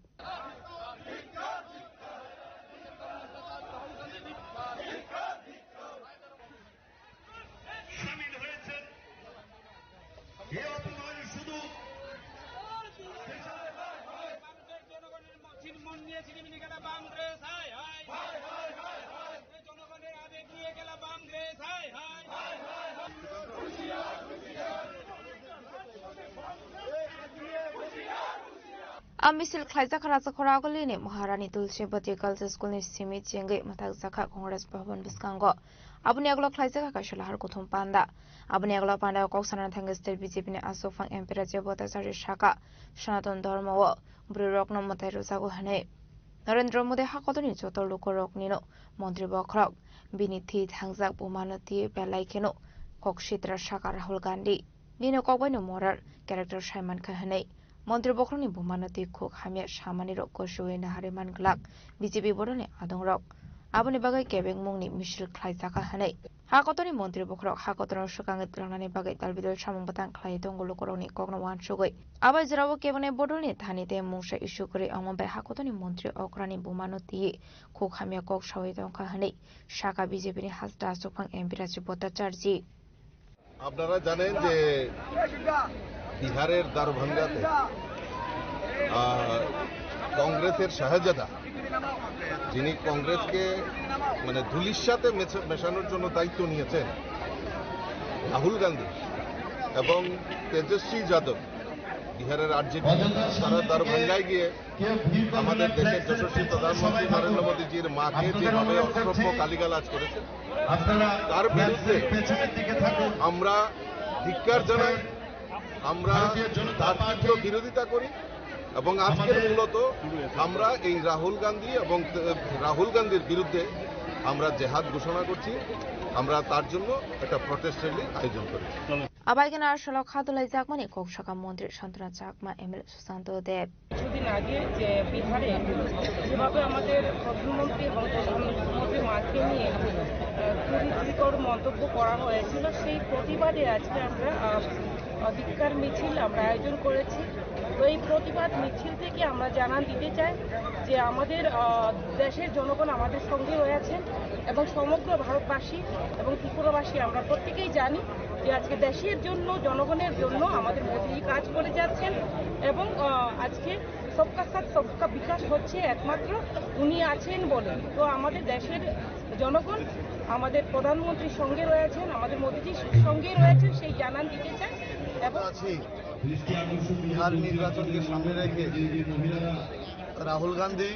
Amisil Klaisa Karasa Koragolini, Maharani Tulsi Batical School in Simi Chingi, Matazaka Congress Bhavan Biskango, Abuniaglo Klaisa Kashala Kutum Panda, Abuniaglo Panda Koksan Tangas State BJP Asofang Emperor Botasari Shaka, Shanaton Dormo, Brurokno Matarusago Hane, Narendra Mode Hakotoni Choto Lukorok Nino, Montri Bokrok, Biniti Hangzak Bumanati Belaikino, Kokshitra Shaka Rahul Gandhi, Nino Kobano Morar, character Shaiman Kahane. Montri Bokroni Bumanati Cook Hamia Shamani Rok Koshu in Hariman Glak, BJP Bodone Adong Rock, Abuni Bagay Kevin Muni, Michelle Klaisaka Hane, Hakotoni Montri Bokrok, Hakoton Shukangat Ranani Bagay Talvido Shamambatan Klaidongo Lokoroni Kogno Wan Shugoi, Abazravo Kevane Bodone Tanite Musha Ishukuri Amon by Hakotoni Montri Okrani Bumanoti, Cook Hamia Kok Shawidon Kahane, Shaka BJP has Dasopang Empirachi Bhattacharjee. আপনারা জানেন যে বিহারের দারভাঙ্গাতে কংগ্রেসের শাহজাদা যিনি কংগ্রেসকে মানে ধুলির সাথে মেশানোর জন্য দায়িত্ব নিয়েছেন রাহুল গান্ধী এবং তেজস্বী যাদব বিহারের আরজেডি তারা দরভঙ্গায় গিয়ে আমাদের দেশের যশস্বী প্রধানমন্ত্রী নরেন্দ্র মোদীজির মাকে যেভাবে অসভ্য গালিগালাজ করেছে তার বিরুদ্ধে আমরা ধিক্কার জানাই, আমরা তার তীব্র বিরোধিতা করি এবং আজকের মূলত আমরা এই রাহুল গান্ধীর বিরুদ্ধে আমরা জেহাদ ঘোষণা করছি। আমরা তার জন্য একটা প্রটেস্ট র্যালি আয়োজন করেছি। আবাইকেন আরশাল খাদুলাই জাকমানি কোকসাকা মন্ত্রী শান্তনা চাকমা এমএলএ সুশান্ত দেব কিছুদিন আগে যে বিহারে যেভাবে আমাদের প্রধানমন্ত্রী এবং প্রধানমন্ত্রী মাকে নিয়ে কুরুচিকর মন্তব্য করা হয়েছিল, সেই প্রতিবাদে আজকে আমরা ধিক্কার মিছিল আমরা আয়োজন করেছি। তো এই প্রতিবাদ মিছিল থেকে আমরা জানান দিতে চাই যে আমাদের দেশের জনগণ আমাদের সঙ্গে রয়েছেন এবং সমগ্র ভারতবাসী এবং ত্রিপুরাবাসী আমরা প্রত্যেকেই জানি যে আজকে দেশের জন্য জনগণের জন্য আমাদের মোদী কাজ করে যাচ্ছেন এবং আজকে সবকা সাথ সবকা বিকাশ হচ্ছে একমাত্র উনি আছেন বলে। তো আমাদের দেশের জনগণ আমাদের প্রধানমন্ত্রীর সঙ্গে রয়েছেন, আমাদের মোদীজির সঙ্গে রয়েছেন, সেই জানান দিতে চাই। এবং বিহার নির্বাচনকে সামনে রেখে রাহুল গান্ধী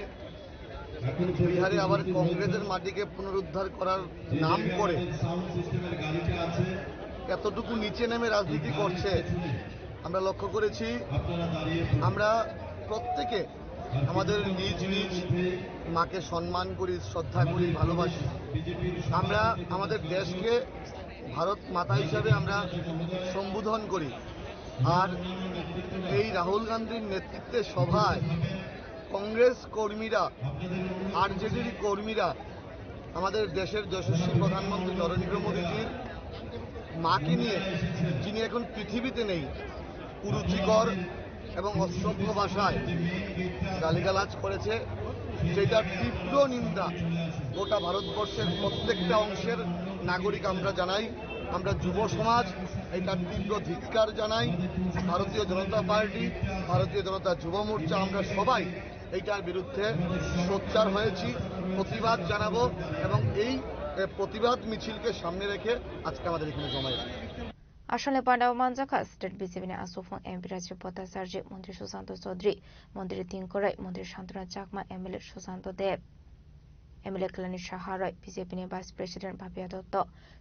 বিহারে আবার কংগ্রেসের মাটিকে পুনরুদ্ধার করার নাম করে এতটুকু নিচে নেমে রাজনীতি করছে আমরা লক্ষ্য করেছি। আমরা প্রত্যেকে আমাদের নিজ নিজ মাকে সম্মান করি, শ্রদ্ধা করি, ভালোবাসি। আমরা আমাদের দেশকে ভারত মাতা হিসাবে আমরা সম্বোধন করি। আর এই রাহুল গান্ধীর নেতৃত্বে সভায় কংগ্রেস কর্মীরা, আরজেডির কর্মীরা আমাদের দেশের যশস্বী প্রধানমন্ত্রী নরেন্দ্র মোদীজির মাকে নিয়ে, যিনি এখন পৃথিবীতে নেই, কুরুচিকর এবং অসভ্য ভাষায় গালিগালাজ করেছে, সেটার তীব্র নিন্দা গোটা ভারতবর্ষের প্রত্যেকটা অংশের নাগরিক আমরা জানাই। আমরা যুব সমাজ এটার তীব্র ধিক্কার জানাই। ভারতীয় জনতা পার্টি, ভারতীয় জনতা যুব মোর্চা আমরা সবাই এইটার বিরুদ্ধে সোচ্চার হয়েছি, প্রতিবাদ জানাবো এবং এই প্রতিবাদ মিছিলকে সামনে রেখে আজকে আমাদের এখানে জমায়েত। আসলে পান্ডাও মানজাকা স্টেট বিজেপি আসুফং এমপি রাজ্য ভট্টাচার্য, মন্ত্রী সুশান্ত চৌধুরী, মন্ত্রী তিনকরাই, মন্ত্রী শান্তনা চাকমা, এমএলএ সুশান্ত দেব, এমএলএ কল্যাণী সাহা রায়, বিজেপি ভাইস প্রেসিডেন্ট ভাবিয়া দত্ত,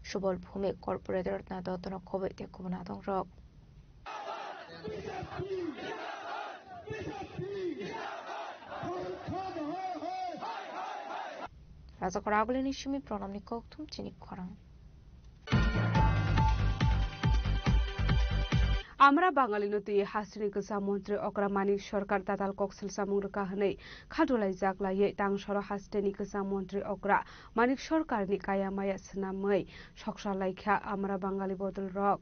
সুবল ভূমি, কর্পোরেটর রত্না দত্ত খবর দেখুবনা দং রক রাজা আগলিনী সিমি প্রণামী কৌতুম চিনি খরাং। আমরা বাঙালি নতুন হাসিনি গোসা মন্ত্রী অকরা মানিক সরকার দাতাল কক্সেল সামুং রকাহनै খাদুলাই জাগলাयै তাংসর হাসতেনি গোসা মন্ত্রী অকরা মানিক সরকারনি কায়ামায়া সনাमै সকসা লাইখা আমরা বাঙালি বদল রক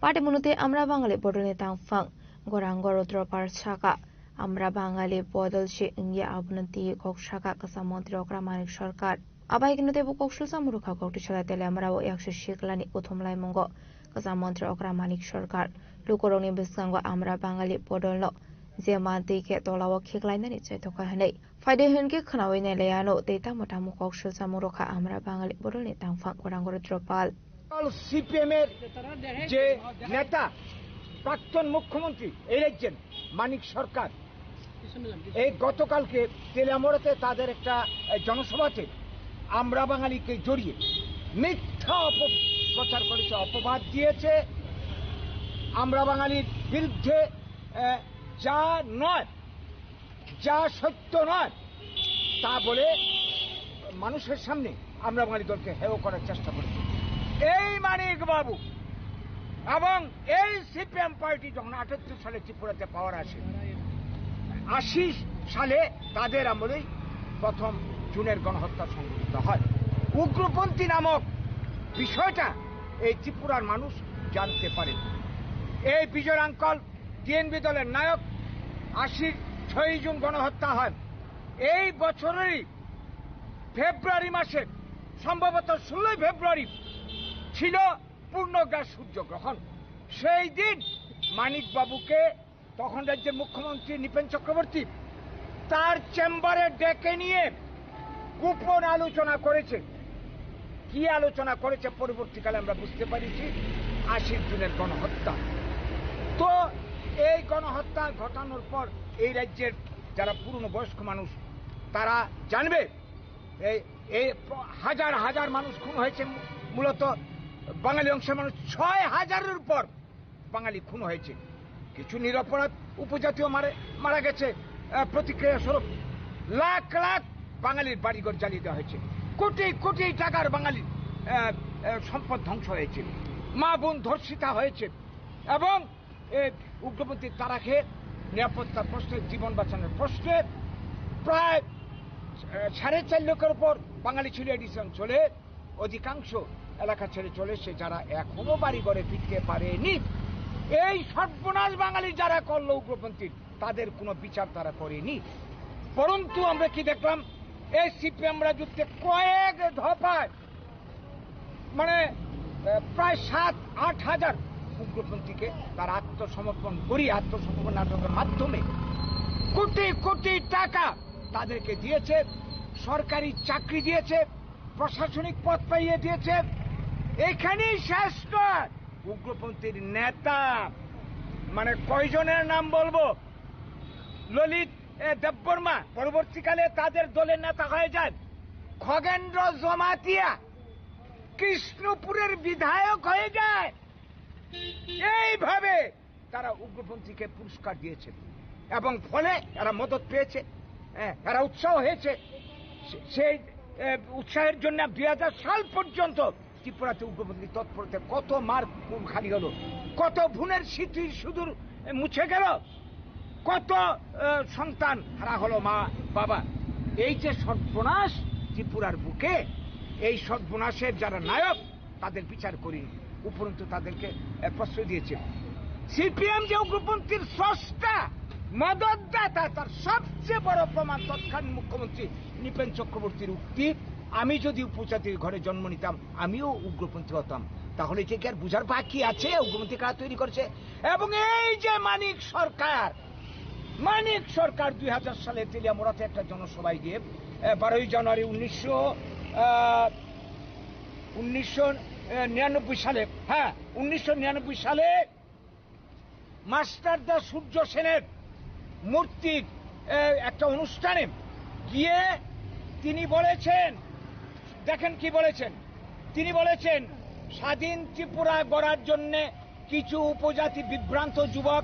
পার্টি মনুতে আমরা বাঙালি বদল তাংফাং গরাঙ্গর দ্রপার ছাকা আমরা বাঙালি বদল সে ইঙ্গিয়া আবনতি কক্সাকা কাসা মন্ত্রী অকরা মানিক সরকার আবাই কিনুতে কৌশল সামুরুখা কৌটি চালাতেলে আমরা ও 100 শিকলানি প্রথম লাইমঙ্গ কাসা মন্ত্রী অকরা মানিক সরকার লুকরংনি বিসকাঙ্গ আমরা বাঙালি বদল যে মাদিকে তলাও খেকলাইনানি চাইতকা হनै ফাইদে হনকে খনাওই নেলেয়ানো দেতা মোটামু কৌশল সামুরুখা আমরা বাঙালি বদল তাংফাং গরাঙ্গর দ্রপাল সিপিএমের যে নেতা প্রাক্তন মুখ্যমন্ত্রী এই রাজ্যের মানিক সরকার এই গতকালকে তেলিয়ামোড়াতে তাদের একটা জনসভাতে আমরা বাঙালিকে জড়িয়ে মিথ্যা অপপ্রচার করেছে, অপবাদ দিয়েছে। আমরা বাঙালির বিরুদ্ধে যা নয়, যা সত্য নয় তা বলে মানুষের সামনে আমরা বাঙালি দলকে হেয় করার চেষ্টা করেছি। এই মানিক বাবু এবং এই সিপিএম পার্টি যখন 78 সালে ত্রিপুরাতে পাওয়ার আসে, 80 সালে তাদের আমলেই প্রথম জুনের গণহত্যা সংঘটিত হয়। উগ্রপন্থী নামক বিষয়টা এই ত্রিপুরার মানুষ জানতে পারে। এই বিজয় আঙ্কল টিএনবি দলের নায়ক, 6 জুন গণহত্যা হয়। এই বছরেরই ফেব্রুয়ারি মাসে, সম্ভবত 16 ফেব্রুয়ারি ছিল পূর্ণগ্রাস সূর্যগ্রহণ। সেই দিন মানিক বাবুকে তখন রাজ্যের মুখ্যমন্ত্রী নৃপেন চক্রবর্তী তার চেম্বারে ডেকে নিয়ে গোপন আলোচনা করেছে। কি আলোচনা করেছে পরবর্তীকালে আমরা বুঝতে পারিছি 80 জনের গণহত্যা। তো এই গণহত্যা ঘটানোর পর এই রাজ্যের যারা পুরনো বয়স্ক মানুষ তারা জানবে এই হাজার হাজার মানুষ খুন হয়েছে, মূলত বাঙালি অংশের মানুষ 6000-এর উপর বাঙালি খুন হয়েছে। কিছু নিরপরাধ উপজাতীয় মারা গেছে প্রতিক্রিয়া স্বরূপ। লাখ লাখ বাঙালির বাড়িঘর জ্বালিয়ে দেওয়া হয়েছে, কোটি কোটি টাকার বাঙালির সম্পদ ধ্বংস হয়েছে, মা বোন ধর্ষিতা হয়েছে এবং উগ্রপন্থী তারা খেয়ে নিরাপত্তার প্রশ্নে, জীবন বাঁচানোর প্রশ্নে প্রায় 4.5 লক্ষের উপর বাঙালি ছিল এডিশন চলে, অধিকাংশ এলাকা ছেড়ে চলে এসে যারা এখনো বাড়ি ঘরে ফিরতে পারেনি। এই সর্বনাশ বাঙালি যারা করলো উগ্রপন্থী তাদের কোনো বিচার তারা করেনি। পরন্তু আমরা কি দেখলাম, এই সিপিএম রাজত্বে কয়েক দফায় মানে প্রায় 7-8 হাজার উগ্রপন্থীকে তার আত্মসমর্পণ নাটকের মাধ্যমে কোটি কোটি টাকা তাদেরকে দিয়েছে, সরকারি চাকরি দিয়েছে, প্রশাসনিক পদ পাইয়ে দিয়েছে। এখানেই শেষ নয়, উগ্রপন্থীর নেতা মানে কয়জনের নাম বলবো, ললিত দেববর্মা পরবর্তীকালে তাদের দলের নেতা হয়ে যায়, খগেন্দ্র জমাতিয়া কৃষ্ণপুরের বিধায়ক হয়ে যায়। এইভাবে তারা উগ্রপন্থীকে পুরস্কার দিয়েছে এবং ফলে এরা মদত পেয়েছে, এরা উৎসাহ হয়েছে। সেই উৎসাহের জন্য 2000 সাল পর্যন্ত ত্রিপুরাতে উগ্রপন্থী তৎপরতে কত মার খালি হলো, কত ভুনের স্মৃতি সুদূর মুছে গেল, কত সন্তান হারা হলো, মা বাবা। এই যে সর্বনাশ ত্রিপুরার বুকে, এই সর্বনাশের যারা নায়ক তাদের বিচার করিনি, উপরন্তু তাদেরকে প্রশ্রয় দিয়েছে। সিপিএম যে উগ্রপন্থীর স্রষ্টা মদতদাতা তার সবচেয়ে বড় প্রমাণ তৎকালীন মুখ্যমন্ত্রী নৃপেন চক্রবর্তীর উক্তি, আমি যদি উপজাতির ঘরে জন্ম নিতাম আমিও উগ্রপন্থী হতাম। তাহলে যে কি আর বুঝার বাকি আছে উগ্রপন্থী কারা তৈরি করছে? এবং এই যে মানিক সরকার 2000 সালে তেলিয়ামোড়াতে একটা জনসভায় গিয়ে 12 জানুয়ারি 1999 সালে 1999 সালে মাস্টারদা সূর্য সেনের মূর্তির একটা অনুষ্ঠানে গিয়ে তিনি বলেছেন, দেখেন কি বলেছেন, তিনি বলেছেন স্বাধীন ত্রিপুরা গড়ার জন্য কিছু উপজাতি বিভ্রান্ত যুবক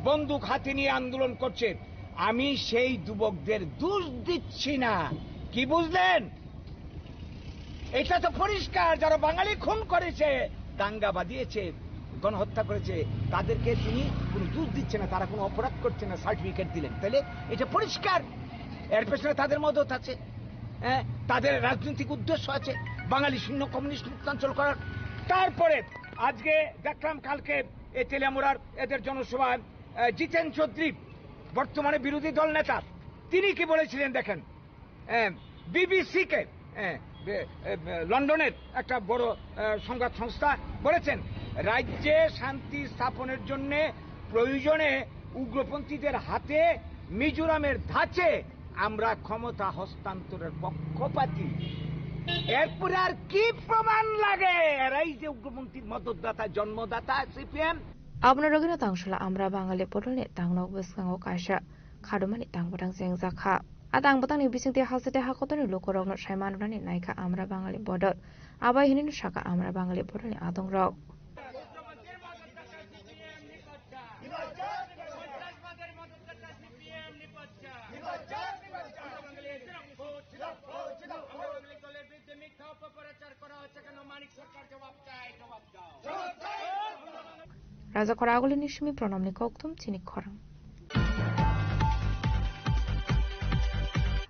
বন্দুক হাতে নিয়ে আন্দোলন করছে, আমি সেই যুবকদের দোষ দিচ্ছি না। কি বুঝলেন? এটা তো পরিষ্কার, যারা বাঙালি খুন করেছে, দাঙ্গা বাঁধিয়েছে, গণহত্যা করেছে, তাদেরকে তিনি কোনো দোষ দিচ্ছে না, তারা কোনো অপরাধ করছে না, সার্টিফিকেট দিলেন। তাহলে এটা পরিষ্কার এর পেছনে তাদের মদত আছে, তাদের রাজনৈতিক উদ্দেশ্য আছে, বাঙালি শূন্য কমিউনিস্ট মুক্তাঞ্চল করার। তারপরে আজকে দেখলাম কালকে এই তেলিয়ামোড়ার এদের জনসভায় জিতেন চৌধুরী বর্তমানে বিরোধী দল নেতা, তিনি কি বলেছিলেন দেখেন, বিবিসিকে লন্ডনের একটা বড় সংবাদ সংস্থা বলেছেন, রাজ্যে শান্তি স্থাপনের জন্য প্রয়োজনে উগ্রপন্থীদের হাতে মিজোরামের ধাঁচে আমরা ক্ষমতা হস্তান্তরের পক্ষপাতী। এরপরে আর কি প্রমাণ লাগে? এরাই যে উগ্রপন্থীর মদতদাতা, জন্মদাতা সিপিএম। আপনার রগিনা তাংশলা আমরা বাঙালি পটলনে তাংনক বসকাঙ্গ কাশা খাডুমানি তাংবতাং জেংজাখা আতাং বতাংনি বিসিংতে হালসেতে হাকতনি লোকরগন সাইমানরানি নাইকা আমরা বাঙালি বদল আবাই হিনিন শাখা আমরা বাঙালি পটলনি আতংরক রাজা করাগলি নিশমি প্রণামনি কক্তম চিনি খরাং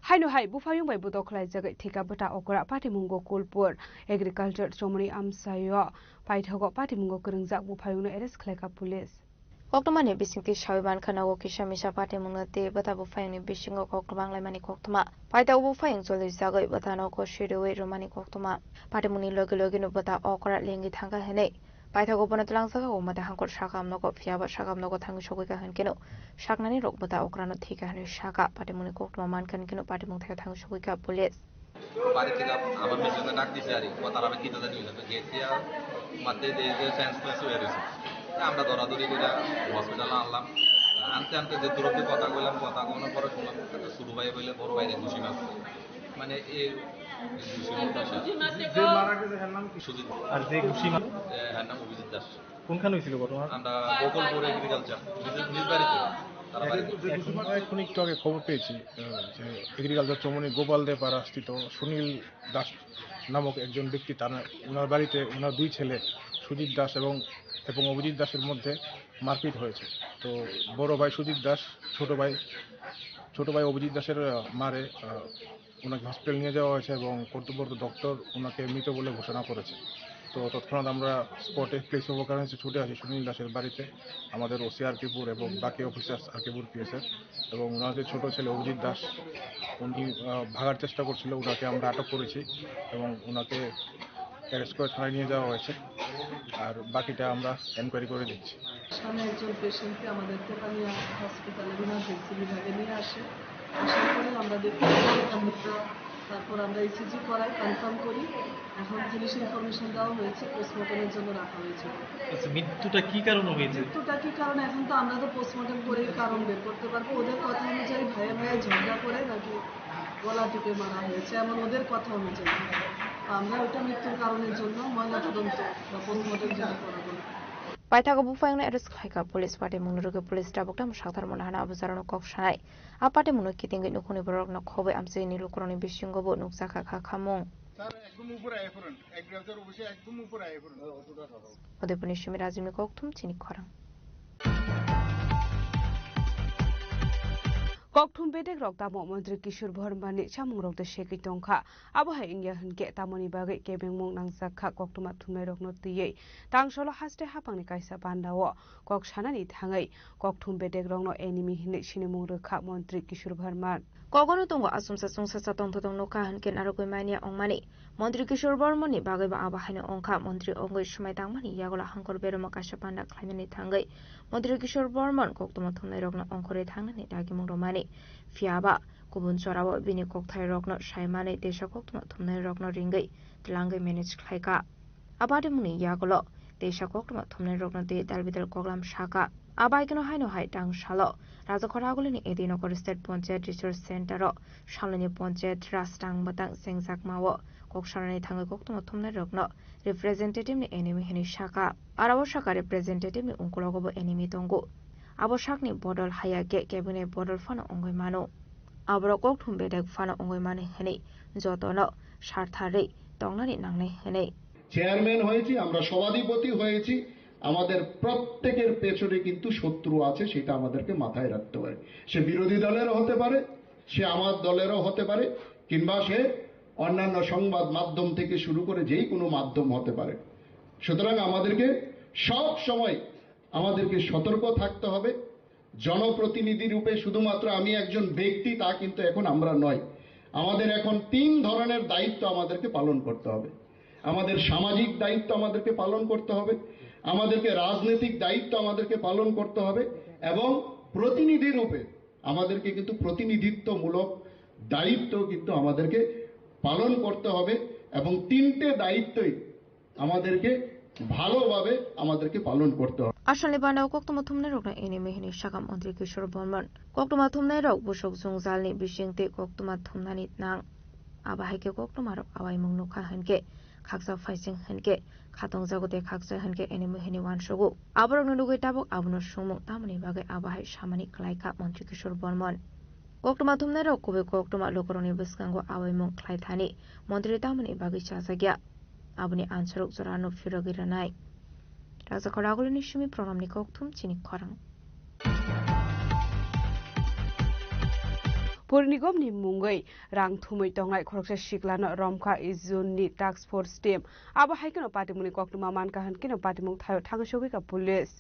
হাইনো হাই বুফায়ুং বাই বুদখলাই জাগাই থিকা বটা okra patimungo kulpur agriculture chomoni amsayo paithog patimungo kringjak bufayung no arrest khlaika police Koktuma ni bisingti shawiban khana go kisha misha pate mungate bata bu fayang ni bisingo koktuma nglai mani koktuma paita bu fayang choli jagai bata no ko shirewe romani koktuma pate muni loge no bata okra lengi thanga hene paita go bana tlang saka go mata hangkor shakam no ko phiaba shakam no ko thang shogoi ka hankeno shaknani rok bata okra no thika hane shaka pate muni koktuma man kan keno pate mung thang shogoi ka police বাড়ি থেকে আমার মেশিনে ডাক দিছে আর কথা আমি কি দাদা নিয়ে গেছি মাঝে দেখে ট্রান্সফার হয়ে গেছে আমরা দৌড়াদৌড়ি করে হসপিটালে আনলাম আনতে আনতে যে দূরত্বে কথা বললাম কথা বলার পরে শুনলাম শুরু ভাই বলে বড় ভাইরে খুশি মাছ মানে এই আর যে খুশি মাছ হ্যাঁ নাম অভিজিৎ দাস কোনখানে হয়েছিল ঘটনা আমরা গোকুলপুর এগ্রিকালচার নিজ বাড়িতে এখন একটু আগে খবর পেয়েছি যে এগ্রিকালচার চৌমনি গোপালদে পাড়াস্থিত সুনীল দাস নামক একজন ব্যক্তি তার ওনার বাড়িতে ওনার দুই ছেলে সুজিত দাস এবং অভিজিৎ দাসের মধ্যে মারপিট হয়েছে। তো বড় ভাই সুজিত দাস ছোট ভাই অভিজিৎ দাসের মারে ওনাকে হসপিটাল নিয়ে যাওয়া হয়েছে এবং কর্তব্যরত ডক্টর ওনাকে মৃত বলে ঘোষণা করেছে। তো তৎক্ষণাৎ আমরা স্পটে প্লেস অফ অকারেন্সে ছুটে আসি সুনীল দাসের বাড়িতে আমাদের ওসি আরকিপুর এবং বাকি অফিসার্স আরকিপুর পিএসএফ এবং ওনার যে ছোটো ছেলে অভিজিৎ দাস উনি ভাগার চেষ্টা করছিল ওনাকে আমরা আটক করেছি এবং ওনাকে অ্যারেস্ট করে থানায় নিয়ে যাওয়া হয়েছে আর বাকিটা আমরা এনকোয়ারি করে দিচ্ছি। সামনে একজন পেশেন্টকে আমাদের তেপানিয়া হসপিটালের ইমার্জেন্সি বিভাগে নিয়ে আসে আসার পরে আমরা দেখি তারপর আমরা ইসিজি করাই কনফার্ম করি এখন পুলিশ ইনফরমেশন দেওয়া হয়েছে পোস্টমর্টমের জন্য রাখা হয়েছে। মৃত্যুটা কি কারণে হয়েছে? মৃত্যুটা কি কারণে এখন তো আমরা তো পোস্টমর্টম করেই কারণ বের করতে পারবো। ওদের কথা অনুযায়ী ভাইয়ে ঝগড়া করে নাকি গলা টিপে মারা হয়েছে এমন ওদের কথা অনুযায়ী আমরা ওইটা মৃত্যুর কারণের জন্য ময়না তদন্ত বা পোস্টমর্টম যেটা করা বলে Paithago bufang na eres khaika police party munruge police tabuk tam saktar monahana abuzarano kok shanai apate munu kitingi nukuni borok na khobe amse ni lukroni bishingo bo nuksakha kha khamung sir একদম উপরে আয় পড়েন agriculture অফিসে একদম উপরে আয় পড়েন odepuni shimi razimni koktum chini khorang Kokthum bedek rok tamo mantri Kishore Bharmani chamung rok de sheki tongkha abaha ingya hunke tamoni bagai kebengmung nangsakha koktuma thumnai rok no tiye tangsolo haste hapangni kaisa bandawo kok shanani thangai kokthum bedek rok no enemy hinne sinimung rekha mantri Kishore Bharman kogono tongo asumsa sungsa satong thotong no ka hanken arokoi mania ongmani mantri Kishore Bharmani bagai ba abahane ongkha mantri ongoi shumai tangmani yagola hangkor beroma kaisa banda khlainani thangai mantri Kishore Bharman koktuma thumnai rok no ongkore thangnani dagimung romani fiaba kubun chorawo bini kokthai rokno shaimane desha koktuma thumnai rokno ringai tlangai manage khlaika abade muni yagolo desha koktuma thumnai rokno de dalbidal koglam shaka abaikeno haino hai tang shalo rajakhoragulini edinokor state panchayat research center ro shalani panchayat rastang batang sengjak mawo koksharani thangai koktuma thumnai rokno representative ni enemy hini shaka arawo shaka representative ni ungkologobo enemy tongo abosakni bodol hayake cabinet bodol fana ongoi mano abro kokthum bedek fana ongoi mane hene jotono sarthare tongnani nangnai hene chairman হয়েছি আমরা সভাধিপতি হয়েছি আমাদের প্রত্যেকের পেছনে কিন্তু শত্রু আছে সেটা আমাদেরকে মাথায় রাখতে হবে সে বিরোধী দলেরও হতে পারে সে আমার দলেরও হতে পারে কিংবা সে অন্যান্য সংবাদ মাধ্যম থেকে শুরু করে যেই কোনো মাধ্যম হতে পারে সুতরাং আমাদেরকে সব সময় আমাদেরকে সতর্ক থাকতে হবে জনপ্রতিনিধি রূপে শুধুমাত্র আমি একজন ব্যক্তি তা কিন্তু এখন আমরা নয় আমাদের এখন তিন ধরনের দায়িত্ব আমাদেরকে পালন করতে হবে আমাদের সামাজিক দায়িত্ব আমাদেরকে পালন করতে হবে আমাদেরকে রাজনৈতিক দায়িত্ব আমাদেরকে পালন করতে হবে এবং প্রতিনিধি রূপে আমাদেরকে কিন্তু প্রতিনিধিত্বমূলক দায়িত্ব কিন্তু আমাদেরকে পালন করতে হবে এবং তিনটে দায়িত্বই আমাদেরকে ভালোভাবে আমাদেরকে পালন করতে হবে আসলে বানাও কোক্তমা থুমনাই rock enemy hini shaka mantri Kishore Bharman koktuma thumnai rok busok jungjalni bisingte koktuma thumnani nang abahaike koktuma rok awaimung nukha hanke khaksa faising hanke khatong jagote khaksa hanke enemy hini wansogu aborok nulugoi tabok abono sumung tamani bagai abahai samani khlaika mantri Kishore Bharman koktuma thumnai rok kobe koktuma lokoroni biskango awaimung khlaithani mantri tamani bagai chasagya aboni ansarok jorano firogiranai rajakhoragulini shumi pronamni kokthum chini khorang Purnigom ni mungai rang thumai tongai khoroksa shiklano romkha izun ni task force team aba haikeno patimuni koktuma man kahan keno patimung thayo thangshogoi ka police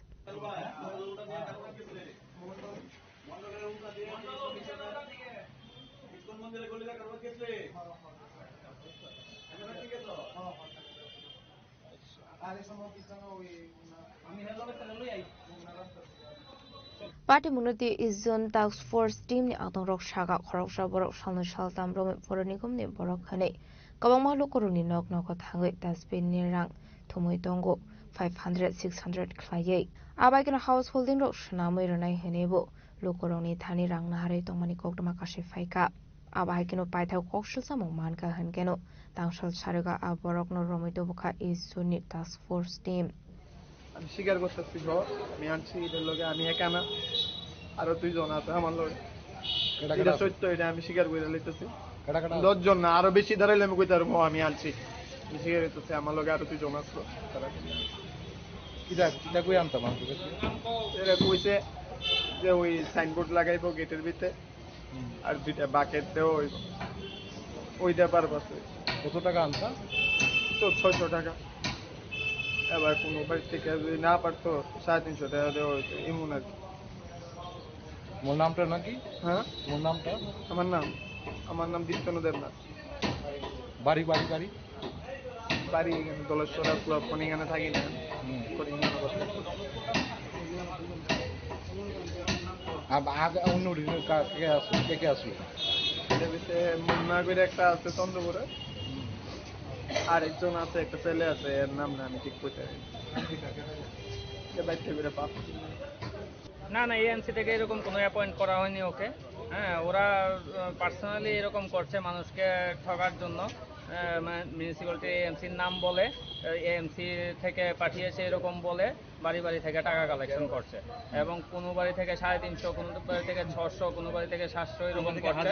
Party Munati Izon Task Force Team ni Atong Rok Shaga Khorok Shaborok Shalno Shaltam Rome Foronikum ni Borok Hane Kabang Mahlo Koroni Nok Nok Thangwe Tasbin ni Rang Thumoi Tongo 500-600 Klaye Abaikin Householding Rok Shnamoi Ranai Henebo Lokoroni Thani Rang Nahare Tongmani Kokdama Kashe Faika Abaikino Paithau Kokshil Samong Manka Hankeno Tangshal Sharega Aborok no Romito Buka Izoni Task Force Team আমি স্বীকার করতেছি আমি আনছি এটার লগে আমি একা না আরো 2 জন আছে আমার লগে এটা সত্য এটা আমি স্বীকার করে লইতেছি 10 জন না আরো বেশি ধরাইলে আমি কইতে পারবো আমি আনছি আমি স্বীকার করতেছি আমার লগে আরো 2 জন আছে তারা কিটা কই আনতাম আমি এটা কইছে যে ওই সাইনবোর্ড লাগাইবো গেটের ভিতরে আর 2টা বাকেট দেও ওইটা পারবো কত টাকা আনতা তো 600 টাকা এবার কোনো বাড়ি থেকে যদি না পারতো 350 টাকা দেওয়া হইতো এমন আর কি মোর নামটা নাকি হ্যাঁ মোর নামটা আমার নাম দীপ্তনু দেবনাথ বাড়ি বাড়ি বাড়ি বাড়ি এখানে দলেশ্বরা ক্লাব এখানে থাকি না আগে অন্য কে আসলো এটা বিষয়ে মুন্না করে একটা আছে চন্দ্রপুরে আর একজন আছে একটা ছেলে আছে এর নাম না আমি ঠিক কইতে না না এএমসি থেকে এরকম কোনো অ্যাপয়েন্ট করা হয়নি ওকে হ্যাঁ ওরা পার্সোনালি এরকম করছে মানুষকে ঠকার জন্য মিউনিসিপ্যালিটি এএমসির নাম বলে এএমসি থেকে পাঠিয়েছে এরকম বলে বাড়ি বাড়ি থেকে টাকা কালেকশন করছে এবং কোনো বাড়ি থেকে 350 কোনো বাড়ি থেকে 600 কোনো বাড়ি থেকে 700 এরকম করছে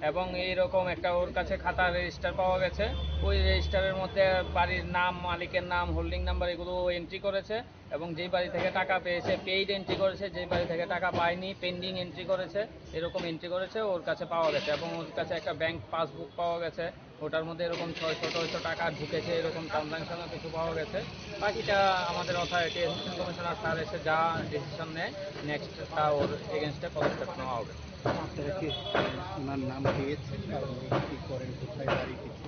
এবং এইরকম একটা ওর কাছে খাতা রেজিস্টার পাওয়া গেছে ওই রেজিস্টারের মধ্যে বাড়ির নাম মালিকের নাম হোল্ডিং নাম্বার এগুলো এন্ট্রি করেছে এবং যেই বাড়ি থেকে টাকা পেয়েছে পেইড এন্ট্রি করেছে যেই বাড়ি থেকে টাকা পায়নি পেন্ডিং এন্ট্রি করেছে এরকম এন্ট্রি করেছে ওর কাছে পাওয়া গেছে এবং ওর কাছে একটা ব্যাংক পাসবুক পাওয়া গেছে ওটার মধ্যে এরকম 600 টাকা ঢুকেছে এরকম ট্রানজাকশনও কিছু পাওয়া গেছে বাকিটা আমাদের অথরিটি অ্যাসিস্ট্যান্ট কমিশনার স্যার এসে যা ডিসিশন নেয় নেক্সট তা ওর এগেনস্টে পদক্ষেপ নেওয়া হবে আপনারা কি ওনার নাম দিয়েছেন কি করেন কোথায় বাড়ি কিছু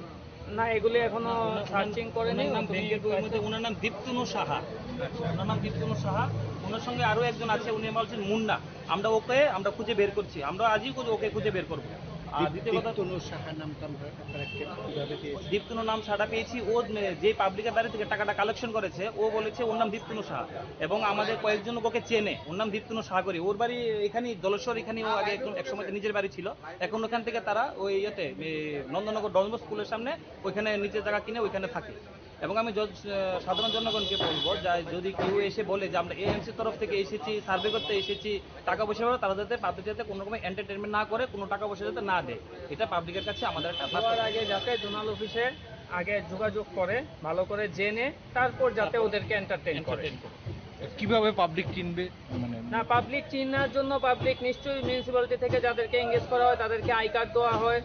না এগুলি এখনো সার্চিং করেনি ওনার নাম দীপ্তনু সাহা ওনার নাম দীপ্তনু সাহা ওনার সঙ্গে আরো একজন আছে উনি বলছেন মুন্না আমরা খুঁজে বের করছি আমরা আজই ওকে খুঁজে বের করবো আর দ্বিতীয় কথা দীপ্তনু নাম সাড়া পেয়েছি ও যে পাবলিকের বাড়ি থেকে টাকাটা কালেকশন করেছে ও বলেছে ওর নাম দীপ্তনু সাহা এবং আমাদের কয়েকজন ওকে চেনে ওর নাম দীপ্তনু সাহা করি ওর বাড়ি এখানে দলেশ্বর এখানে ও আগে এক সময় নিজের বাড়ি ছিল এখন ওখান থেকে তারা ওই ইয়েতে নন্দনগর ডনবস্কো স্কুলের সামনে ওইখানে নিচের জায়গা কিনে ওইখানে থাকে এবং আমি সাধারণ জনগণকে বলবো যদি কেউ এসে বলে যে আমরা এএমসির তরফ থেকে এসেছি সার্ভে করতে এসেছি টাকা পয়সা করে তারা যাতে পাবলিক যাতে কোনো রকম এন্টারটেনমেন্ট না করে কোনো টাকা পয়সা যাতে না দেয় এটা পাবলিকের কাছে আমাদের একটা আগে যাতে জোনাল অফিসে আগে যোগাযোগ করে ভালো করে জেনে তারপর যাতে ওদেরকে এন্টারটেইন করে কিভাবে পাবলিক চিনবে না পাবলিক চিনার জন্য পাবলিক নিশ্চয়ই মিউনিসিপ্যালিটি থেকে যাদেরকে এঙ্গেজ করা হয় তাদেরকে আই কার্ড দেওয়া হয়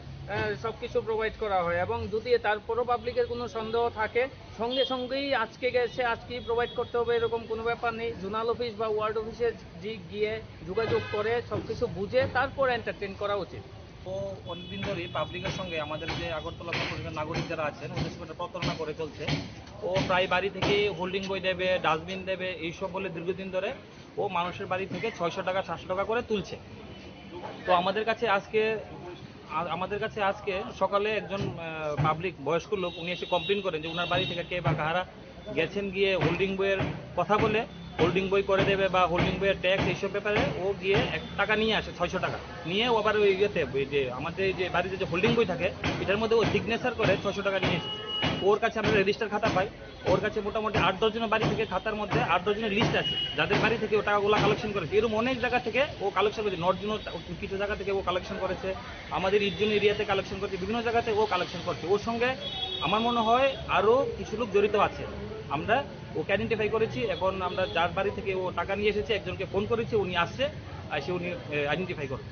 সবকিছু প্রোভাইড করা হয় এবং যদি তারপরও পাবলিকের কোনো সন্দেহ থাকে সঙ্গে সঙ্গেই আজকে গেছে আজকেই প্রোভাইড করতে হবে এরকম কোনো ব্যাপার নেই জোনাল অফিস বা ওয়ার্ড অফিসে গিয়ে যোগাযোগ করে সবকিছু বুঝে তারপর এন্টারটেইন করা উচিত ও অনেকদিন ধরেই পাবলিকের সঙ্গে আমাদের যে আগরতলা কর্পোরেশনের নাগরিক যারা আছেন ওদের সঙ্গে প্রতারণা করে চলছে ও প্রায় বাড়ি থেকে হোল্ডিং বই দেবে ডাস্টবিন দেবে এইসব বলে দীর্ঘদিন ধরে ও মানুষের বাড়ি থেকে 600 টাকা 700 টাকা করে তুলছে তো আমাদের কাছে আজকে সকালে একজন পাবলিক বয়স্ক লোক উনি এসে কমপ্লেন করেন যে ওনার বাড়ি থেকে কে বা কাহারা গেছেন গিয়ে হোল্ডিং বইয়ের কথা বলে হোল্ডিং বই করে দেবে বা হোল্ডিং বইয়ের ট্যাক্স এইসব ব্যাপারে ও গিয়ে টাকা নিয়ে আসে 600 টাকা নিয়ে ও আবার ওই ইয়েতে যে আমাদের যে বাড়িতে যে হোল্ডিং বই থাকে এটার মধ্যে ও সিগনেচার করে 600 টাকা নিয়ে এসেছে ওর কাছে আমরা রেজিস্টার খাতা পাই ওর কাছে মোটামুটি 8-10 জনের বাড়ি থেকে খাতার মধ্যে 8-10 জনের লিস্ট আছে যাদের বাড়ি থেকে ও টাকাগুলো কালেকশন করেছে এরকম অনেক জায়গা থেকে ও কালেকশন করেছে নর্থ কিছু জায়গা থেকে ও কালেকশন করেছে আমাদের ইজন এরিয়াতে কালেকশন করেছে বিভিন্ন জায়গাতে ও কালেকশন করছে ওর সঙ্গে আমার মনে হয় আরও কিছু লোক জড়িত আছে আমরা ওকে আইডেন্টিফাই করেছি এখন আমরা যার বাড়ি থেকে ও টাকা নিয়ে এসেছে একজনকে ফোন করেছি উনি আসছে এসে উনি আইডেন্টিফাই করবে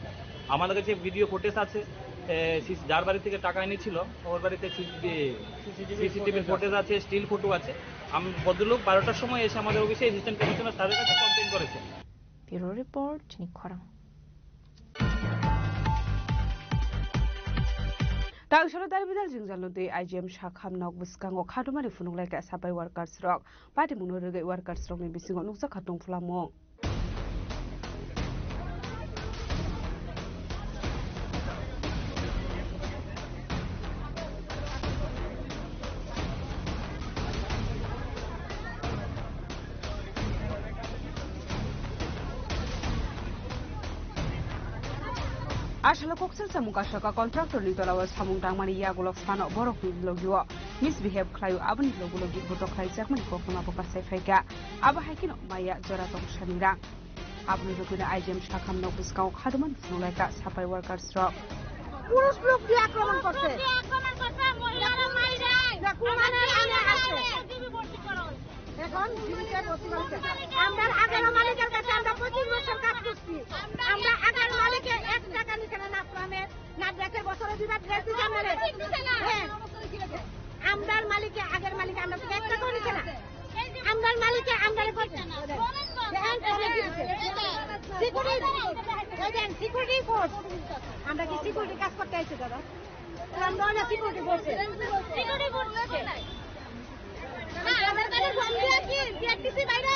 আমাদের কাছে ভিডিও ফুটেজ আছে যার বাড়ি থেকে টাকা এনেছিল ওর বাড়িতে সিসিটিভি ফুটেজ আছে স্টিল ফটো আছে ভদ্রলোক 12টার সময় এসে আমাদের অফিসে অ্যাসিস্ট্যান্ট কমিশনার স্যারের কাছে কমপ্লেন করেছে ব্যুরো রিপোর্ট নিখরা Tangsoro Darbidal Jingjalode IGM Shakham Nok Biskango Khatumani Fununglaika Sabai Workers Rock Party Munorege Workers Rock ni bisingo nuksa khatung flamo Ashala Coxel Samukashaka contractor Litolawa Samung Dangmani Yagulo Fano Borok Logio misbehave Klayu Abani Logulogi Botokai Segment Kokuna Boka Sefeka Aba Hakin Maya Zoratom Shanira Abni Loguna IGM Shakam Nobuskau Haduman Funuleka Sapai Workers Rock পুরুষ লোক দিয়ে আক্রমণ করছে মহিলারা মাইরে এখন জীবিকার ভর্তি করছে আমরা আগের মালিকের কাছে আমরা 25 বছর কাজ করছি আমরা আগের মালিকে 1 টাকা নিছে না নাফরামের না ব্যাকের বছরে দিবা ড্রেস দিছে আমারে আমদার মালিকে আগের মালিকে আমরা 1 টাকা নিছে না আমদার মালিকে আমদারে করছে না সিকিউরিটি ফোর্স আমরা কি সিকিউরিটি কাজ করতে আইছি দাদা আমরা না সিকিউরিটি ফোর্স সিকিউরিটি ফোর্স নাই না আমরা তাহলে ফোন দিয়া কি বিআরটিসি বাইরে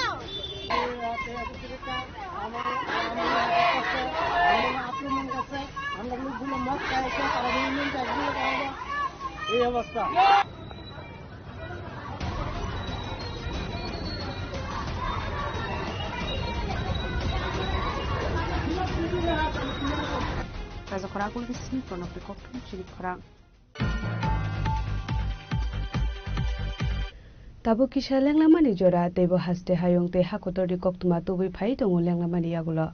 আক্রমণ করছে আমরা লোকগুলো মত খাইছে তারা ইউনিয়ন চাকরি করে এই অবস্থা Kaza Korakul Bisni Pronok Koktum Chili Korang Tabu Kisha Langlamani Jora Debo Haste Hayong Te Hakotori Koktuma Tubi Paito Langlamani Yagulo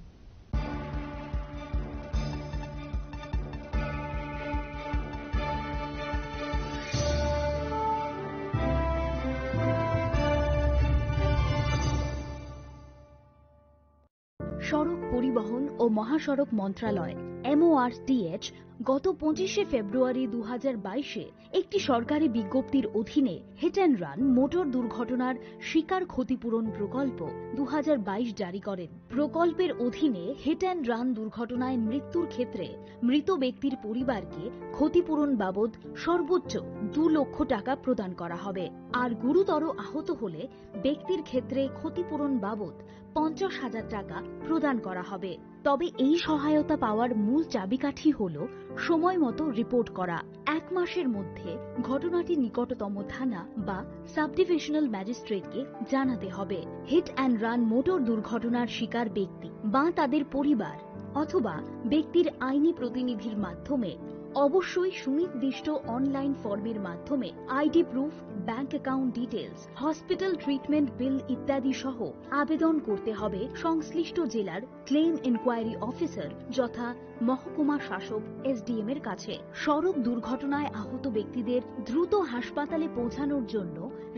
সড়ক পরিবহন ও মহাসড়ক মন্ত্রণালয় MORTH গত 25শে ফেব্রুয়ারি 2022-এ একটি সরকারি বিজ্ঞপ্তির অধীনে হিট অ্যান্ড রান মোটর দুর্ঘটনার শিকার ক্ষতিপূরণ প্রকল্প 2022 জারি করেন। প্রকল্পের অধীনে হিট অ্যান্ড রান দুর্ঘটনায় মৃত্যুর ক্ষেত্রে মৃত ব্যক্তির পরিবারকে ক্ষতিপূরণ বাবদ সর্বোচ্চ 2 লক্ষ টাকা প্রদান করা হবে, আর গুরুতর আহত হলে ব্যক্তির ক্ষেত্রে ক্ষতিপূরণ বাবদ 50,000 টাকা প্রদান করা হবে। তবে এই সহায়তা পাওয়ার মূল চাবিকাঠি হল সময় মতো রিপোর্ট করা। 1 মাসের মধ্যে ঘটনাটি নিকটতম থানা বা সাব ডিভিশনাল ম্যাজিস্ট্রেটকে জানাতে হবে। হিট অ্যান্ড রান মোটর দুর্ঘটনার শিকার ব্যক্তি বা তাদের পরিবার অথবা ব্যক্তির আইনি প্রতিনিধির মাধ্যমে অবশ্যই সুনির্দিষ্ট অনলাইন ফর্মের মাধ্যমে ID proof, bank account details, hospital treatment bill ইত্যাদি সহ আবেদন করতে হবে সংশ্লিষ্ট জেলার ক্লেম এনকোয়ারি অফিসার যথা মহকুমা শাসক SDM এর কাছে। সড়ক দুর্ঘটনায় আহত ব্যক্তিদের দ্রুত হাসপাতালে পৌঁছানোর জন্য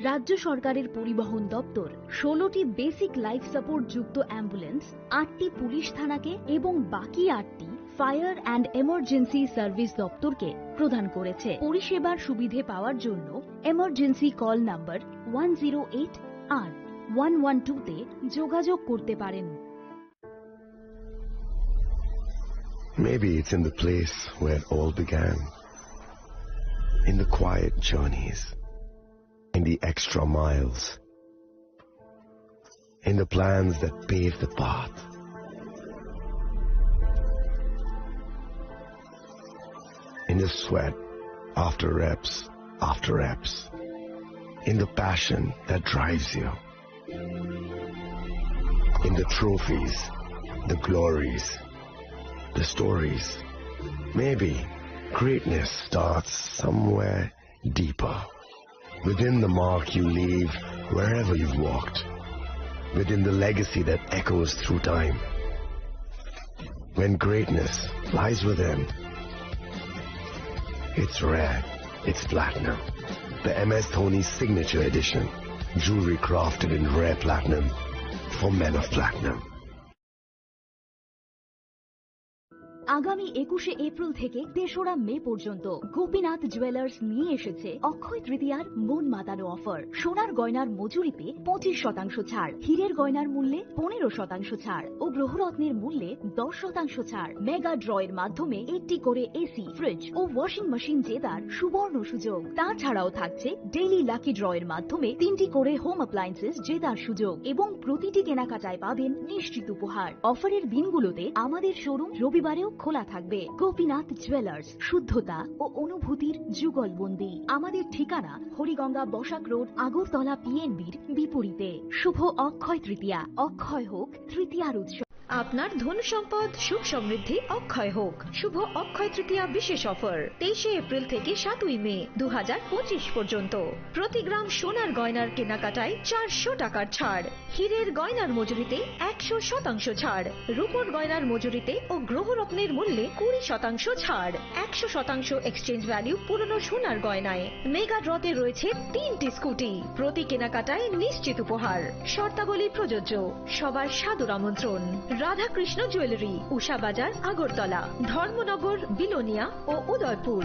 রাজ্য সরকারের পরিবহন দপ্তর 16টি বেসিক লাইফ সাপোর্ট যুক্ত অ্যাম্বুলেন্স, 8টি পুলিশ থানাকে এবং বাকি 8টি ফায়ার অ্যান্ড এমার্জেন্সি সার্ভিস দপ্তরকে প্রদান করেছে। পরিষেবার সুবিধে পাওয়ার জন্য এমার্জেন্সি কল নাম্বার 108 আর 112-তে যোগাযোগ করতে পারেন। Maybe it's in the place where it all began, in the quiet journeys, in the extra miles, in the plans that pave the path. In the sweat after reps, in the passion that drives you, in the trophies, the glories, the stories. Maybe greatness starts somewhere deeper, within the mark you leave wherever you've walked, within the legacy that echoes through time. When greatness lies within, it's rare, it's platinum. The MS Dhoni Signature Edition, jewelry crafted in rare platinum for men of platinum. আগামী 21শে April থেকে 3রা মে পর্যন্ত Gopinath jewellers নিয়ে এসেছে অক্ষয় তৃতীয়ার মন মাতানো offer. সোনার গয়নার মজুরিতে 25% ছাড়, হীরের গয়নার মূল্যে 15% ছাড় ও গ্রহরত্নের মূল্যে 10% ছাড়। মেগা ড্রয়ের মাধ্যমে একটি করে এসি, ফ্রিজ ও ওয়াশিং মেশিন জেতার সুবর্ণ সুযোগ। তাছাড়াও থাকছে ডেইলি লাকি ড্রয়ের মাধ্যমে 3টি করে হোম অ্যাপ্লায়েন্সেস জেতার সুযোগ এবং প্রতিটি কেনাকাটায় পাবেন নিশ্চিত উপহার। অফারের দিনগুলোতে আমাদের শোরুম রবিবারেও খোলা থাকবে। গোপীনাথ জুয়েলার্স, শুদ্ধতা ও অনুভূতির যুগলবন্দি। আমাদের ঠিকানা হরিগঙ্গা বসাক রোড, আগরতলা পিএনবির বিপরীতে। শুভ অক্ষয় তৃতীয়া, অক্ষয় হোক তৃতীয়ার উৎসব। আপনার ধন সম্পদ সুখ সমৃদ্ধি অক্ষয় হোক। শুভ অক্ষয় তৃতীয়া বিশেষ অফার 23শে এপ্রিল থেকে 7ই মে 2025 পর্যন্ত। প্রতি গ্রাম সোনার গয়নার কেনাকাটায় 400 টাকার ছাড়, হীরের গয়নার মজুরিতে 100% ছাড়, রূপোর গয়নার মজুরিতে ও গ্রহরত্নের মূল্যে 20% ছাড়, 100% এক্সচেঞ্জ ভ্যালু পুরনো সোনার গয়নায়। মেগা ড্রতে রয়েছে 3টি স্কুটি, প্রতি কেনাকাটায় নিশ্চিত উপহার। শর্তাবলী প্রযোজ্য। সবার সাদর আমন্ত্রণ। রাধাকৃষ্ণ জুয়েলারি, উষা বাজার, আগরতলা, ধর্মনগর, বিলোনিয়া ও উদয়পুর।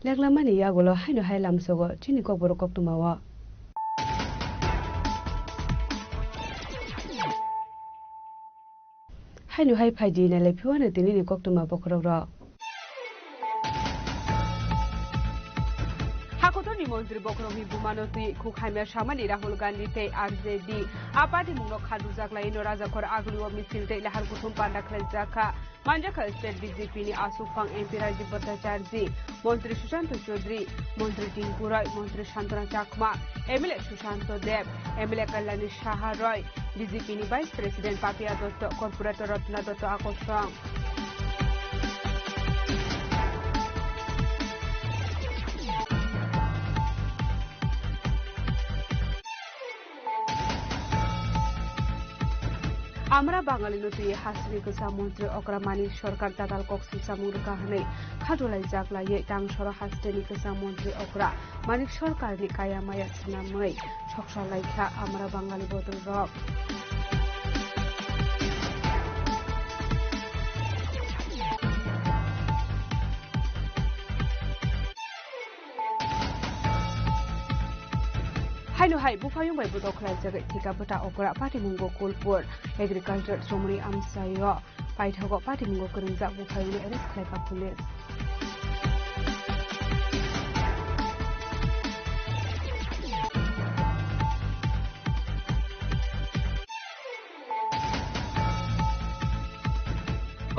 লেগলামানি ইয়াগুলো হাইনো হাই লামসগো চিনি কবর কক্তমাওয়া হাইনো হাই ফাইদি নালে ফিওয়ানো দিনি কক্তমা বখরগ্র হাকতনি মন্ত্রী বখরগি বুমানতি খুখাইমে সামানি রাহুল গান্ধী তে আরজেডি আপাটি মুনো খাদু জাগলাই নো রাজাখর আগলুও মিছিল তে লাহার গুথুম পান্ডা খাইজাখা মানজাখা স্টেট বিজেপি নি আসুফাং এমপি রাজীব ভট্টাচার্য মন্ত্রী সুশান্ত চৌধুরী মন্ত্রী টিঙ্কু রয় মন্ত্রী Shantana Chakma MLA Sushanta Deb MLA Kalyani Saha Roy BJP নি vice president Papiya Dutta corporator Ratna Dutta আকর্ষণ আমরা বাঙালি নতুন হাসিনি গোসা মন্ত্রী অকরা মানিক সরকার দাতাল কক্সিল সামুর কাহনে খাদুলাই জাগলাইয়ে টাংসর হাসতেনি গোসা মন্ত্রী অকরা মানিক সরকারনি কায়ামায়া সিনামৈ সকসালাইখা আমরা বাঙালি বদল রক হাইনো হাই বুফায়ুং বাই বুদক খাইজাগে ঠিকাবটা অকরা পাটিমুঙ্গো কুলপুর এগ্রিকালচার শ্রমণী আমসাইও পাইথাগো পাটিমুঙ্গো করুংজা বুফায়ুং এরেস খাইপা পুলিশ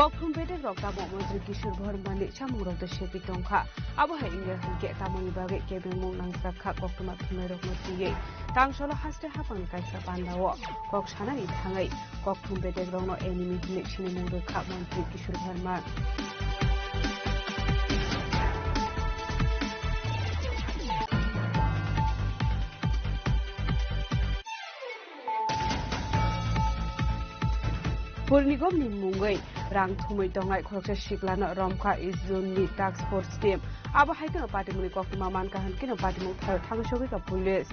কক্রুমপেটের রক্তামো মন্ত্রী কিশোর ভরমানি সামুরদ সেপি টংখা আবহাওয়া ইংরেজ হানকে তামনি বাগে কেবেমুং নাংসাখা কক্রমা থুমে রকমতিয়ে টাংসল হাসতে হাপাং কাইসা পান্ডাও কক সানানি থাঙাই কক্রুমপেটের রংনো এনিমি হিনে সিনেমুং রেখা মন্ত্রী কিশোর ভরমা পৌর নিগম মুঙ্গৈ রাং থুमै দंगाय খরকসা শিকলানা রমখা ইজুননি টাস্ক ফোর্স টিম আবহাইকনো পাটিমুনি কক্তমা মানকাহান কিনো পাটিমু থাংসগৈ কা পুলিশ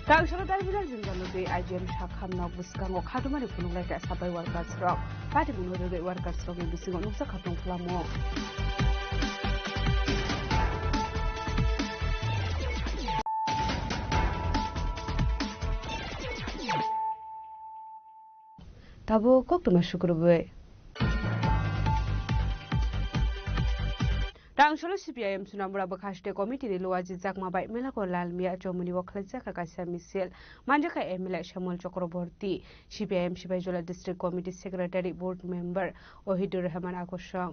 টাংসর দাইবিলার জিনজালুদে আইজিএম শাখাম নগবুসকাঙ্গো খাদুমানি ফুনুংলাইকা সাবাই ওয়ার্কার্স রক পাটিমুনো রগে ওয়ার্কার্স রগে বিসিঙ্গো নুকসা খাতং ফ্লামো তাবো কক্তমা শুক্রবে টাংসল সিপিআইএম সুনামুরা বখাস্টে কমিটিনি লোয়াজি জাকমাবাই মেলাকো লালমিয়া চৌমুনি ওখলাইজাকা কাইসা মিছিল মানজাকা MLA Shyamal Chakraborty CPIM Sipahijala district committee secretary board member Ohidur Rahman আকর্ষণ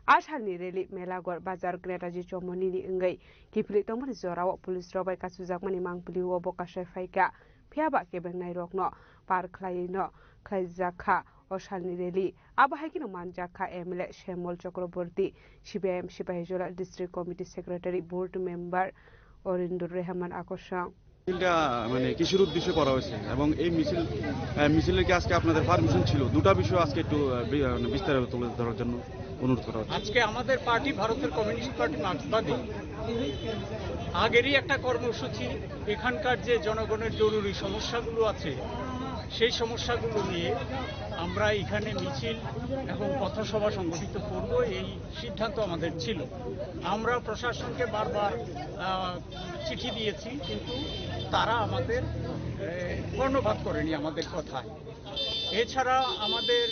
Ashalni reli melagor bazar Gretaji Chomoni Ngay, Kipli Tomani Zora, Police Robert Kasuzakmani Mangpili Wobokasha Faika, Piaba Kebeng Nairokno, Park Klaino, Klaizaka, Oshalni reli, Abahakino Manjaka Emile Shemol Chokroborti, Shibem Shibajola District Committee Secretary Board Member Orindur Rehman Akosha. মিছিলটা মানে কিসের উদ্দেশ্যে করা হয়েছে এবং এই মিছিলের কি আজকে আপনাদের পারমিশন ছিল দুটো বিষয় আজকে একটু বিস্তারিত তুলে ধরার জন্য অনুরোধ করা হচ্ছে আজকে আমাদের পার্টি ভারতের কমিউনিস্ট পার্টি মার্ক্সবাদী আগেরই একটা কর্মসূচি এখানকার যে জনগণের জরুরি সমস্যাগুলো আছে সেই সমস্যাগুলো নিয়ে আমরা এখানে মিছিল এবং পথসভা সংগঠিত করব এই সিদ্ধান্ত আমাদের ছিল আমরা প্রশাসনকে বারবার চিঠি দিয়েছি কিন্তু তারা আমাদের কর্ণপাত করেনি আমাদের কথায় এছাড়া আমাদের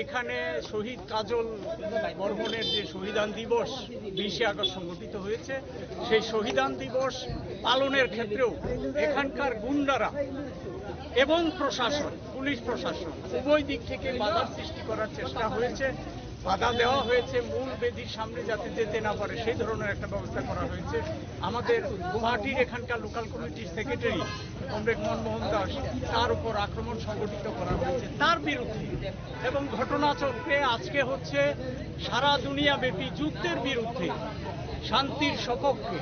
এখানে শহীদ কাজল বর্মনের যে শহীদান দিবস 20 আগস্ট সংগঠিত হয়েছে সেই শহীদান দিবস পালনের ক্ষেত্রেও এখানকার গুন্ডারা এবং প্রশাসন পুলিশ প্রশাসন উভয় দিক থেকে বাধা সৃষ্টি করার চেষ্টা হয়েছে বাধা দেওয়া হয়েছে মূল বেদির সামনে যাতে যেতে না পারে সেই ধরনের একটা ব্যবস্থা করা হয়েছে আমাদের গুয়াহাটির এখানকার লোকাল কমিটির সেক্রেটারি কমরেড মনমোহন দাস তার উপর আক্রমণ সংগঠিত করা হয়েছে তার বিরুদ্ধে এবং ঘটনাচক্রে আজকে হচ্ছে সারা দুনিয়াব্যাপী যুদ্ধের বিরুদ্ধে শান্তির সপক্ষে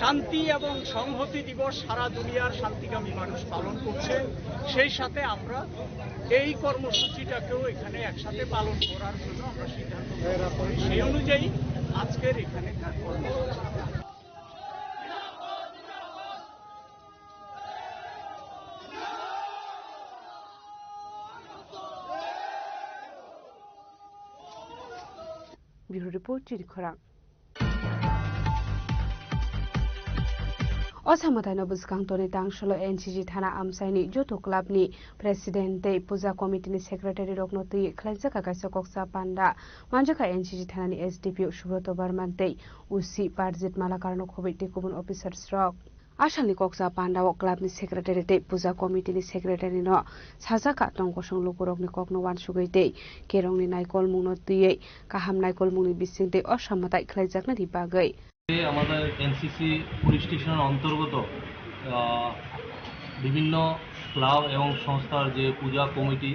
শান্তি এবং সংহতি দিবস সারা দুনিয়ার শান্তিকামী মানুষ পালন করছে সেই সাথে আমরা এই কর্মসূচিটাকেও এখানে একসাথে পালন করার জন্য আমরা সিদ্ধান্ত করি সেই অনুযায়ী আজকের এখানে ব্যুরো রিপোর্ট চিরিখরা Osamata Nobusgang Tony Tangsolo NCG Thana Amsaini Joto Club ni President Puja Committee ni Secretary Roknoti Klaizaka Kaisa Koksa Panda Manjaka NCG Thana ni SDP Shubroto Barmante Usi Parzit Malakarno Kobiti Kubun Officer Stroke Ashali Koksa Panda o Club ni Secretary Puja Committee ni Secretary no Sazaka Tongkosong Lukurok ni Kokno Wan Sugite Kerong ni Naikol Mungno Tuye Kaham Naikol Mungni Bisinte Osamata Klaizak na Dibagai আমাদের NCC police স্টেশনের অন্তর্গত বিভিন্ন club এবং সংস্থার যে পূজা committee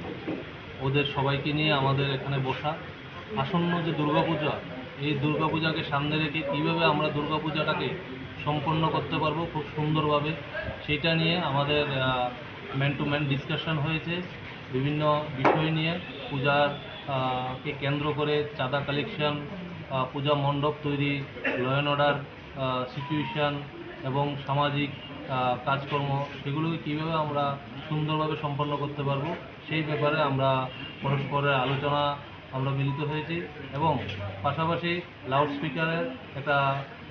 ওদের সবাইকে নিয়ে আমাদের এখানে বসা আসন্ন যে দুর্গাপূজা এই দুর্গাপূজাকে সামনে রেখে কীভাবে আমরা দুর্গাপূজাটাকে সম্পন্ন করতে পারবো খুব সুন্দরভাবে সেটা নিয়ে আমাদের ম্যান টু ম্যান ডিসকাশন হয়েছে বিভিন্ন বিষয় নিয়ে পূজার কে কেন্দ্র করে চাঁদা কালেকশন পূজা মণ্ডপ তৈরি ল অ্যান্ড অর্ডার সিচুয়েশন এবং সামাজিক কাজকর্ম সেগুলোকে কীভাবে আমরা সুন্দরভাবে সম্পন্ন করতে পারবো সেই ব্যাপারে আমরা পরস্পরের আলোচনা আমরা মিলিত হয়েছি এবং পাশাপাশি লাউডস্পিকারের একটা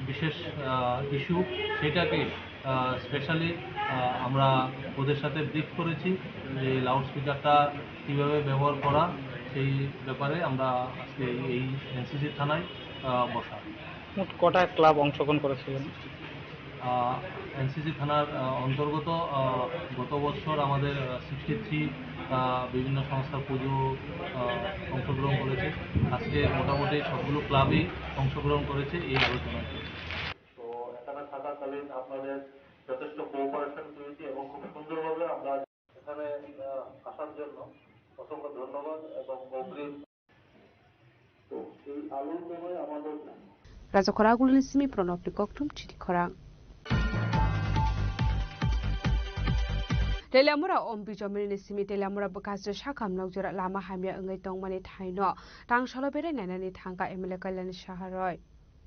বিশেষ ইস্যু সেটাকে স্পেশালি আমরা ওদের সাথে ব্রিফ করেছি যে লাউডস্পিকারটা কীভাবে ব্যবহার করা সেই ব্যাপারে আমরা আজকে এই এনসিসি থানায় বসা মোট কটা ক্লাব অংশগ্রহণ করেছিলেন এনসিসি থানার অন্তর্গত গত বছর আমাদের 63 বিভিন্ন সংস্থার পুজো অংশগ্রহণ করেছে আজকে মোটামুটি সবগুলো ক্লাবই অংশগ্রহণ করেছে এই আলোচনায় তো এখানে থাকাকালীন আপনাদের যথেষ্ট কোঅপারেশন পেয়েছি এবং খুব সুন্দরভাবে আমরা এখানে আসার জন্য অসংখ্য ধন্যবাদ এবং অগ্রিম তো এই আলোচনায় আমাদের Rajakoragulan Simi Pronopli Koktum Chirikorang Telamura Ombi Jomini Simi Telamura Bakas Shakam Nogura Lama Hamia Ungai Tongmani Taino Tang Shalobere Nanani Tanka Emilakalan Shaharoi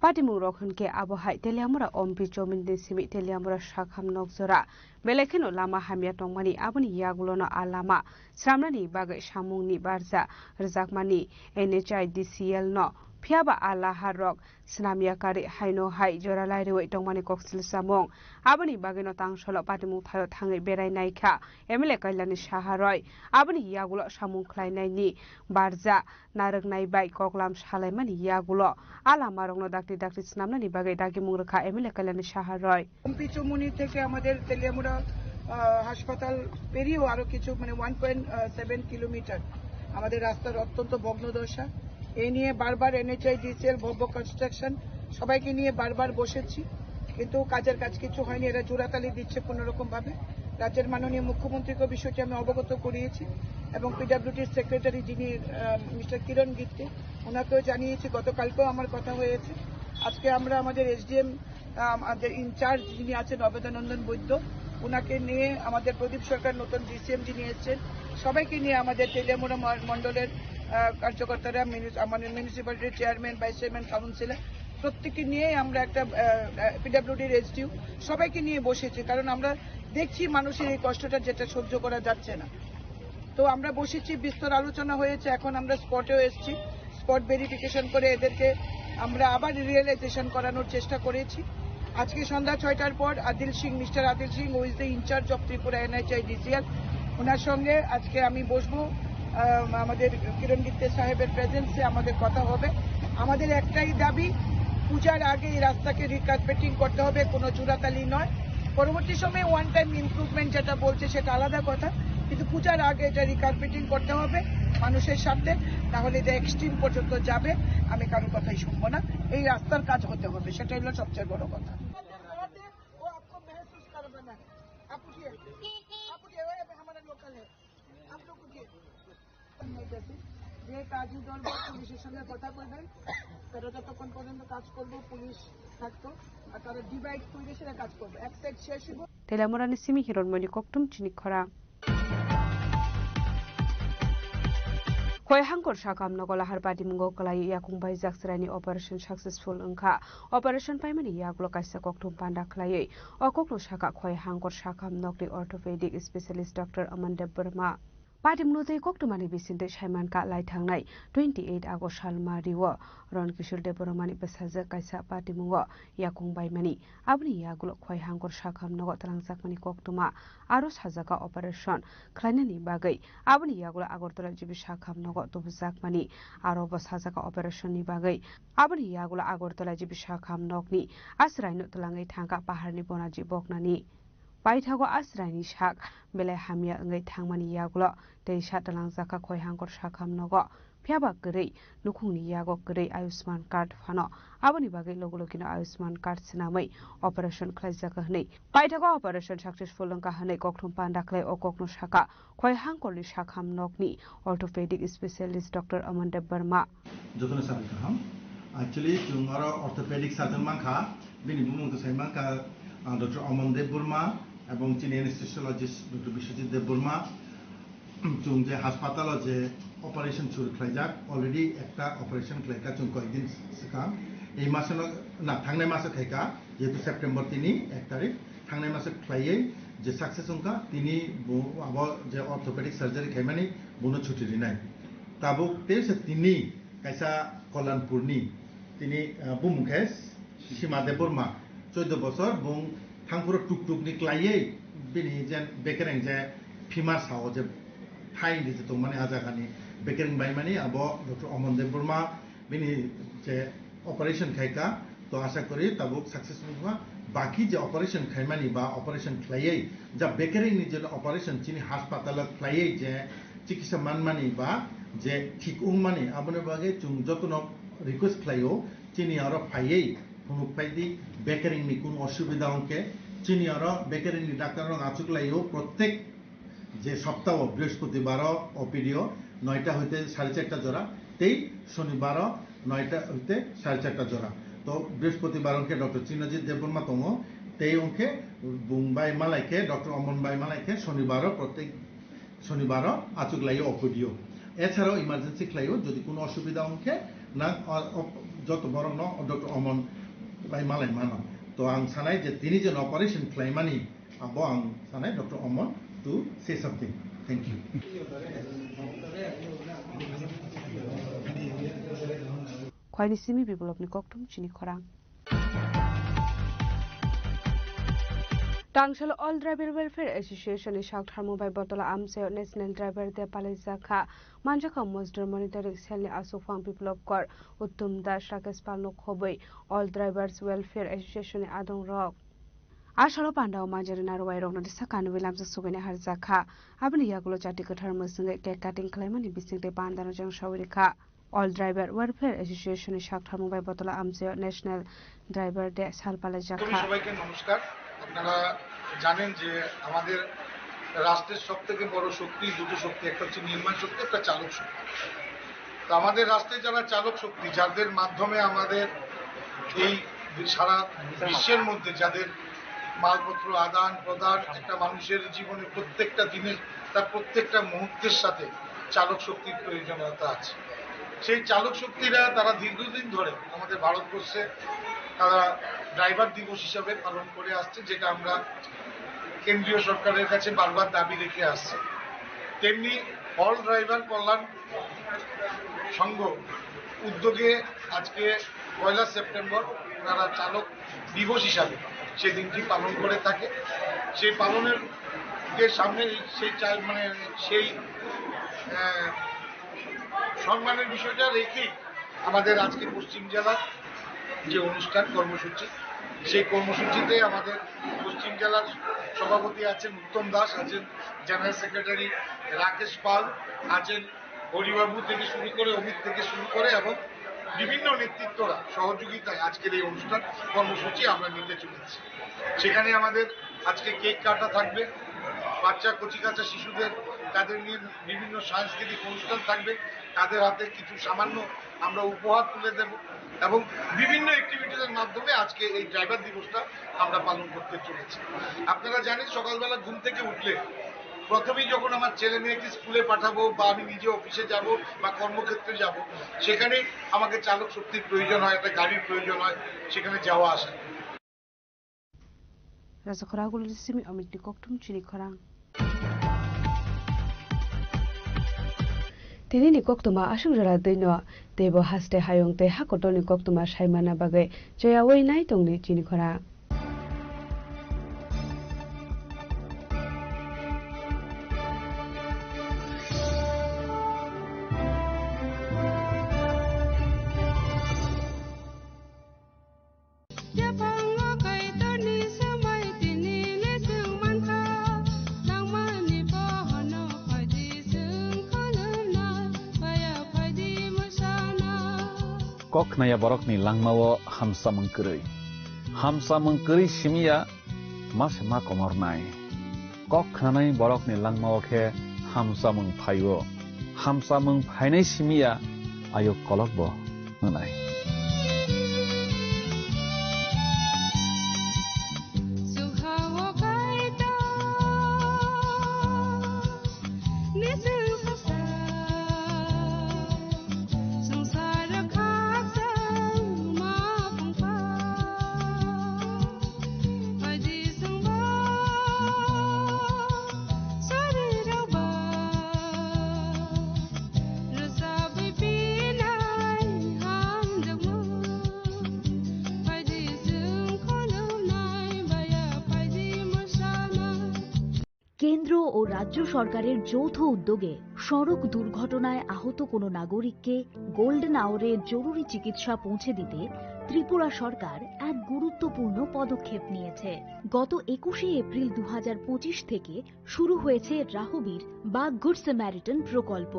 Patimu Rokunke Abohai Telamura Ombi Jomini Simi Telamura Shakam Nogzora Melekino Lama Hamia Tongmani Abuni Yagulona Alama Sramani Baga Shamungni Barza Rzakmani NHIDCL no Piaba Allah Harok Snamia Kari Haino Hai Joralai Rewe Tongmani Koksil Samong Abani Bagino Tang Sholo Patimu Tayo Tangi Berai Naika Emile Kailani Shaharoi Abani Yagulo Shamung Klainaini Barza Narag Naibai Koklam Shalemani Yagulo Ala Marongno Dakti Dakti Snamani Bagai Dagi Muraka Emile Kailani Shaharoi পিচুমুনি থেকে আমাদের তেলিয়ামুড়া হাসপাতাল পেরিয়েও আরো কিছু মানে 1.7 kilometre আমাদের রাস্তার অত্যন্ত ভগ্নদশা এই নিয়ে বারবার এনএচআই ডিসিএল ভব্য কনস্ট্রাকশন সবাইকে নিয়ে বারবার বসেছি, কিন্তু কাজের কাজ কিছু হয়নি। এরা জোড়াতালি দিচ্ছে কোন রকম ভাবে। রাজ্যের মাননীয় মুখ্যমন্ত্রীকে বিষয়টি আমি অবগত করিয়েছি এবং পিডব্লিউডির সেক্রেটারি যিনি মিস্টার কিরণ গিত্তে ওনাকেও জানিয়েছি। গতকালকেও আমার কথা হয়েছে। আজকে আমরা আমাদের এসডিএম আমাদের ইনচার্জ যিনি আছেন অবেদানন্দন বৈদ্য ওনাকে নিয়ে, আমাদের প্রদীপ সরকার নতুন ডিসিএম যিনি এসছেন, সবাইকে নিয়ে আমাদের তেলিয়ামুড়া মন্ডলের কার্যকর্তারা, আমাদের মিউনিসিপ্যালিটির চেয়ারম্যান, ভাইস চেয়ারম্যান, কাউন্সিলর প্রত্যেককে নিয়ে আমরা একটা পিডব্লিউডির এসডিও সবাইকে নিয়ে বসেছি, কারণ আমরা দেখছি মানুষের এই কষ্টটা যেটা সহ্য করা যাচ্ছে না। তো আমরা বসেছি, বিস্তর আলোচনা হয়েছে। এখন আমরা স্পটেও এসেছি, স্পট ভেরিফিকেশন করে এদেরকে আমরা আবার রিয়েলাইজেশন করানোর চেষ্টা করেছি। আজকে সন্ধ্যা 6টার পর Adil Singh, mister Adil Singh who is the incharge of Tripura NHI DCL, ওনার সঙ্গে আজকে আমি বসবো। আমাদের কিরণ গিত্তে সাহেবের প্রেজেন্সে আমাদের কথা হবে। আমাদের একটাই দাবি, পূজার আগে এই রাস্তাকে রিকার্পেটিং করতে হবে, কোনো চূড়াতালি নয়। পরবর্তী সময়ে ওয়ান টাইম ইমপ্রুভমেন্ট যেটা বলছে সেটা আলাদা কথা, কিন্তু পূজার আগে এটা রিকার্পেটিং করতে হবে মানুষের সাথে, তাহলে এটা এক্সট্রিম পর্যন্ত যাবে। আমি কারোর কথাই শুনবো না, এই রাস্তার কাজ হতে হবে, সেটাই হলো সবচেয়ে বড় কথা। যে কাজী দল পুলিশের সঙ্গে কথা বলবেন, তারা যতক্ষণ পর্যন্ত কাজ করবো পুলিশ থাকতো, আর তারা ডিভাইড করে সেটা কাজ করবো। এক সাইড শেষ হইব। তেলামুরানি সিমি হিরণমণি কক্টুম চিনি খরা Khoi-hangkor sakam nogolahar badimungo kalai yakungbai jaksirani operation successful engkha operation paimani yaklo kaisa koktum panda khlai okokno saka khoi-hangkor sakam nokni orthopedic specialist Dr. Amanda Burma Padimnotei koktumani bisinde Saimanka lai thangnai 28 August salma riwo Ron Kishore Deboromani besaja kaisa padimungo yakungbai mani abni yagulo khoi-hangkor sakam nogo trangjakmani koktuma aro sajaka operation khlainani bagai abni yagulo Agartala jibi sakam nogo tobjakmani aro bo sajaka operation ni bagai abni yagulo Agartala jibi sakam nokni asraino tlangai thangka paharni bonaji boknani Paithago asraini sak belai hamia ngai thangmani yagulo tei satalang jaka khoi-hangkor sakam nogo phiaba gerei nukhungni yago gerei Ayushman card phano aboni bagai logologino Ayushman card sinamai operation khlaijaka hnei Paithago operation successful angka hnei kokthum panda khlai okokno saka khoi-hangkorni sakam nokni orthopedic specialist Dr. Amanda Burma jotone sabi kaham actually jungara orthopedic surgeon mangkha bini bumung to saimangka Dr. Amanda Burma এবং চিনি anaesthesiologist doctor Biswajit দেব বর্মা চুং যে হাসপাতাল যে operation শুরু খাইজাক already একটা operation খাইকা চুং কয়েকদিন seeker এই মাসে না থাংনাই মাসে খাইকা যেহেতু সেপ্টেম্বর 1 তারিখ থাংনাই মাসে খাইয়ে যে সাকসেস উনকা তিনি আবার যে অর্থোপেডিক সার্জারি খাইমানি বনো ছুটি নাই তাবুক তেসে তিনি কাইসা কল্যাণপুরনি তিনি বুমুখেস সীমা দেব বর্মা 14 বছর বুং Tangpura tuk-tuk ni klaiye bini jen bekereng je phimar sao je thai di je tongmani ajagani bekereng bai mani abo Dr. Amanda Burma bini je operation khaika to asha kori tabuk successful hua baki je operation khaimani ba operation klaiye ja bekereng ni je operation chini hospital klaiye je chikitsa manmani ba je thik ungmani abone bage chung jotono request klaio chini aro phaiye Punuk paidi bekereng ni kun অসুবিধা অঙ্কে চিনি আরো বেকেরিং ni doctor আচুকলাইও প্রত্যেক যে সপ্তাহ বৃহস্পতিবার ওপিডিও 9টা হইতে 4:30টা জোড়া তেই শনিবার 9টা হইতে 4:30টা জোড়া তো বৃহস্পতিবার অঙ্কে ডক্টর চিনজিৎ দেববর্মা তঙ্গ তেই অঙ্কে বুংবাই মালাইকে ডক্টর অমনবাই মালাইকে শনিবার প্রত্যেক শনিবার আচুকলাইও ওপিডিও এছাড়াও ইমার্জেন্সি ক্লাইও যদি কোনো অসুবিধা অঙ্কে না যত বড় ন ডক্টর অমন by Malay Mana. So, ang sanay je tini je operation claimani abo ang sanay Dr. Omon to say something. Thank you. Khwaini simi biblop ni koktum chini khorang. Tangshal All Driver Welfare Association is shocked Harmubai Botola Amse National Driver de Palizaka Manjaka Mosder Monitoring Cell Asufang People of Kor Uttum Dash Rakesh Palno Khoboi All Drivers Welfare Association Adong Rock Ashalo Panda Majarina Royrong no Sakan Williams Sugani Harzaka Abni Yagulo Chati Katar Musunga cutting Clemani Bising de Bandana Jang Shawrika all driver welfare এসোসিয়েশনের সাকঠার mobile বতলা আমজে national driver day সালপালে জাখা সবাইকে নমস্কার। আপনারা জানেন যে আমাদের রাষ্ট্রের সব থেকে বড় শক্তি দুটো শক্তি, একটা হচ্ছে নির্মাণ শক্তি, একটা চালক শক্তি। তো আমাদের রাষ্ট্রে যারা চালক শক্তি, যাদের মাধ্যমে আমাদের এই সারা বিশ্বের মধ্যে যাদের মালপত্র আদান প্রদান, একটা মানুষের জীবনে প্রত্যেকটা দিনের তার প্রত্যেকটা মুহূর্তের সাথে চালক শক্তির প্রয়োজনীয়তা আছে। সেই চালক শক্তিরা তারা দীর্ঘদিন ধরে আমাদের ভারতবর্ষে তারা ড্রাইভার দিবস হিসাবে পালন করে আসছে, যেটা আমরা কেন্দ্রীয় সরকারের কাছে বারবার দাবি রেখে আসছে। তেমনি অল ড্রাইভার কল্যাণ সংঘ উদ্যোগে আজকে 1 সেপ্টেম্বর ওনারা চালক দিবস হিসাবে সেই দিনটি পালন করে থাকে। সেই পালনের সামনে সেই সম্মানের বিষয়টা রেখেই আমাদের আজকে পশ্চিম জেলার যে অনুষ্ঠান কর্মসূচি, সেই কর্মসূচিতে আমাদের পশ্চিম জেলার সভাপতি আছেন উত্তম দাস, আছেন জেনারেল সেক্রেটারি রাকেশ পাল, আছেন হরিবাবু থেকে শুরু করে অমিত থেকে শুরু করে এবং বিভিন্ন নেতৃত্বরা সহযোগিতায় আজকের এই অনুষ্ঠান কর্মসূচি আমরা নিতে চলেছি। সেখানে আমাদের আজকে কেক কাটা থাকবে, বাচ্চা কচিকাচা শিশুদের তাদের নিয়ে বিভিন্ন সাংস্কৃতিক অনুষ্ঠান থাকবে, তাদের হাতে কিছু সামান্য আমরা উপহার তুলে দেব এবং বিভিন্ন অ্যাক্টিভিটিসের মাধ্যমে আজকে এই ড্রাইভার দিবসটা আমরা পালন করতে চলেছি। আপনারা জানেন সকালবেলা ঘুম থেকে উঠলে প্রথমেই যখন আমার ছেলে মেয়েকে স্কুলে পাঠাবো বা আমি নিজে অফিসে যাব বা কর্মক্ষেত্রে যাব, সেখানে আমাকে চালক শক্তির প্রয়োজন হয়, একটা গাড়ির প্রয়োজন হয় সেখানে যাওয়া আসা। রাজখরাগুলো সিমি অমিত ককটুম চিনি খরাং তিনি ni koktuma asung jara deino tebo haste hayong te hakotoni koktuma saimana bagai joya wei nai tongni chini khora kok naya borok ni langmawo hamsa mengkeri simia mas ma komor nai kok nanai borok ni langmawo ke hamsa mengphainai simia ayo kolok bo nanai কেন্দ্র ও রাজ্য সরকারের যৌথ উদ্যোগে সড়ক দুর্ঘটনায় আহত কোনো নাগরিককে গোল্ডেন আওয়ারে জরুরি চিকিৎসা পৌঁছে দিতে ত্রিপুরা সরকার এক গুরুত্বপূর্ণ পদক্ষেপ নিয়েছে। গত 21শে এপ্রিল 2025 থেকে শুরু হয়েছে রাহবীর বা গুড স্যামারিটান প্রকল্প।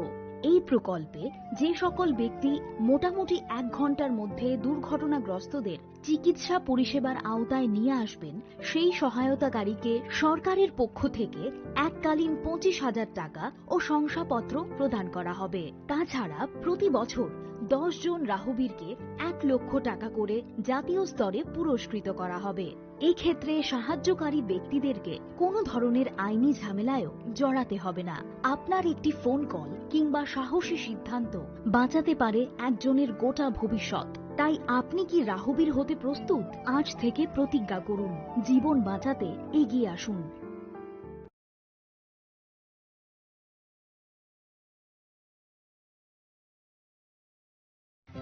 এই প্রকল্পে যে সকল ব্যক্তি মোটামুটি 1 ঘন্টার মধ্যে দুর্ঘটনাগ্রস্তদের চিকিৎসা পরিষেবার আওতায় নিয়ে আসবেন, সেই সহায়তাকারীকে সরকারের পক্ষ থেকে এককালীন 25,000 টাকা ও শংসাপত্র প্রদান করা হবে। তাছাড়া প্রতি বছর 10 জন রাহবীরকে 1 লক্ষ টাকা করে জাতীয় স্তরে পুরস্কৃত করা হবে। এই ক্ষেত্রে সাহায্যকারী ব্যক্তিদেরকে কোনো ধরনের আইনি ঝামেলায়ও জড়াতে হবে না। আপনার একটি ফোন কল কিংবা সাহসী সিদ্ধান্ত বাঁচাতে পারে একজনের গোটা ভবিষ্যৎ। তাই আপনি কি রাহবীর হতে প্রস্তুত? আজ থেকে প্রতিজ্ঞা করুন, জীবন বাঁচাতে এগিয়ে আসুন।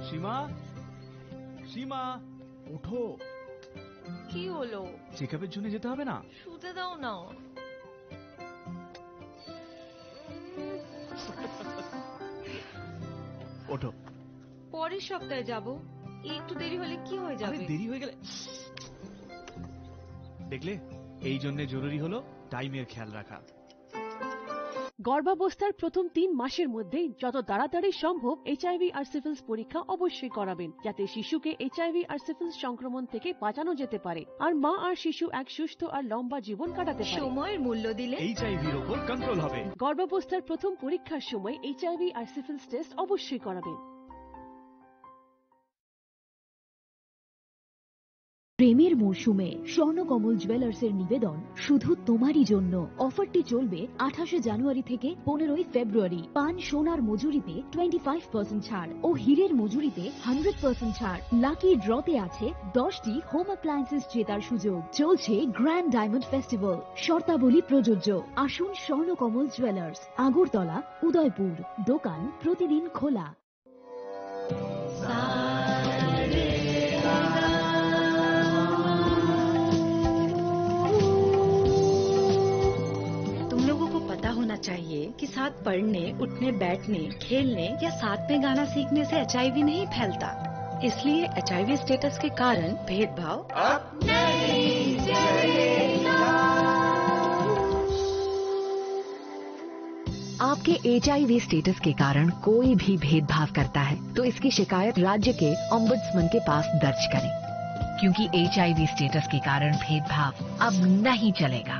সীমা, সীমা, ওঠো। কি হলো? চেকআপের জন্য যেতে হবে না? শুতে দাও না। ওঠো। পরের সপ্তাহে যাব। একটু দেরি হলে কি হয়ে যাবে? দেরি হয়ে গেলে দেখলে, এই জন্য জরুরি হলো টাইমের খেয়াল রাখা। গর্ভাবস্থার প্রথম 3 মাসের মধ্যে যত তাড়াতাড়ি সম্ভব এইচআইভি আর সিফিলিস পরীক্ষা অবশ্যই করাবেন, যাতে শিশুকে এইচআইভি আর সিফিলিস সংক্রমণ থেকে বাঁচানো যেতে পারে আর মা আর শিশু এক সুস্থ আর লম্বা জীবন কাটাতে পারে। সময়ের মূল্য দিলে এইচআইভির উপর কন্ট্রোল হবে। গর্ভাবস্থার প্রথম পরীক্ষার সময় এইচআইভি আর সিফিলিস টেস্ট অবশ্যই করাবেন। প্রেমের মরশুমে স্বর্ণকমল জুয়েলার্সের নিবেদন শুধু তোমারই জন্য। অফারটি চলবে 28 জানুয়ারি থেকে 15 ফেব্রুয়ারি। পান সোনার মজুরিতে 25% ছাড় ও হীরের মজুরিতে 100% ছাড়। লাকি ড্রতে আছে 10টি হোম অ্যাপ্লায়েন্সেস জেতার সুযোগ। চলছে গ্র্যান্ড ডায়মন্ড ফেস্টিভ্যাল, শর্তাবলী প্রযোজ্য। আসুন স্বর্ণকমল জুয়েলার্স, আগরতলা, উদয়পুর। দোকান প্রতিদিন খোলা। चाहिए कि साथ पढ़ने, उठने, बैठने, खेलने या साथ में गाना सीखने से एचआईवी नहीं फैलता। इसलिए एचआईवी स्टेटस के कारण भेदभाव अब नहीं चलेगा। आपके एचआईवी स्टेटस के कारण कोई भी भेदभाव करता है तो इसकी शिकायत राज्य के ओम्बुड्समैन के पास दर्ज करें, क्योंकि एचआईवी स्टेटस के कारण भेदभाव अब नहीं चलेगा।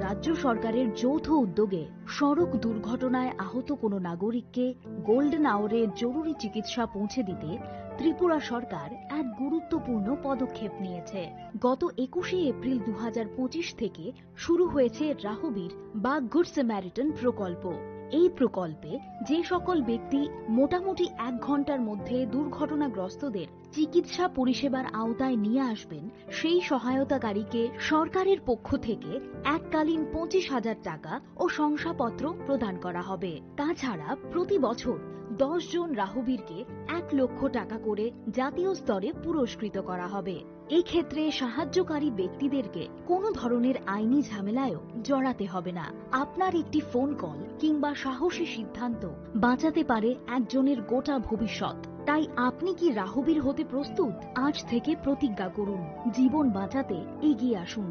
রাজ্য সরকারের যৌথ উদ্যোগে সড়ক দুর্ঘটনায় আহত কোনো নাগরিককে গোল্ডেন আওয়ারে জরুরি চিকিৎসা পৌঁছে দিতে ত্রিপুরা সরকার এক গুরুত্বপূর্ণ পদক্ষেপ নিয়েছে। গত 21শে এপ্রিল 2025 থেকে শুরু হয়েছে রাহবীর বা গুড স্যামারিটান প্রকল্প। এই প্রকল্পে যে সকল ব্যক্তি মোটামুটি 1 ঘন্টার মধ্যে দুর্ঘটনাগ্রস্তদের চিকিৎসা পরিষেবার আওতায় নিয়ে আসবেন, সেই সহায়তাকারীকে সরকারের পক্ষ থেকে এককালীন 25,000 টাকা ও শংসাপত্র প্রদান করা হবে। তাছাড়া প্রতি বছর 10 জন রাহবীরকে 1 লক্ষ টাকা করে জাতীয় স্তরে পুরস্কৃত করা হবে। এক্ষেত্রে সাহায্যকারী ব্যক্তিদেরকে কোনো ধরনের আইনি ঝামেলায়ও জড়াতে হবে না। আপনার একটি ফোন কল কিংবা সাহসী সিদ্ধান্ত বাঁচাতে পারে একজনের গোটা ভবিষ্যৎ। তাই আপনি কি রাহবীর হতে প্রস্তুত? আজ থেকে প্রতিজ্ঞা করুন, জীবন বাঁচাতে এগিয়ে আসুন।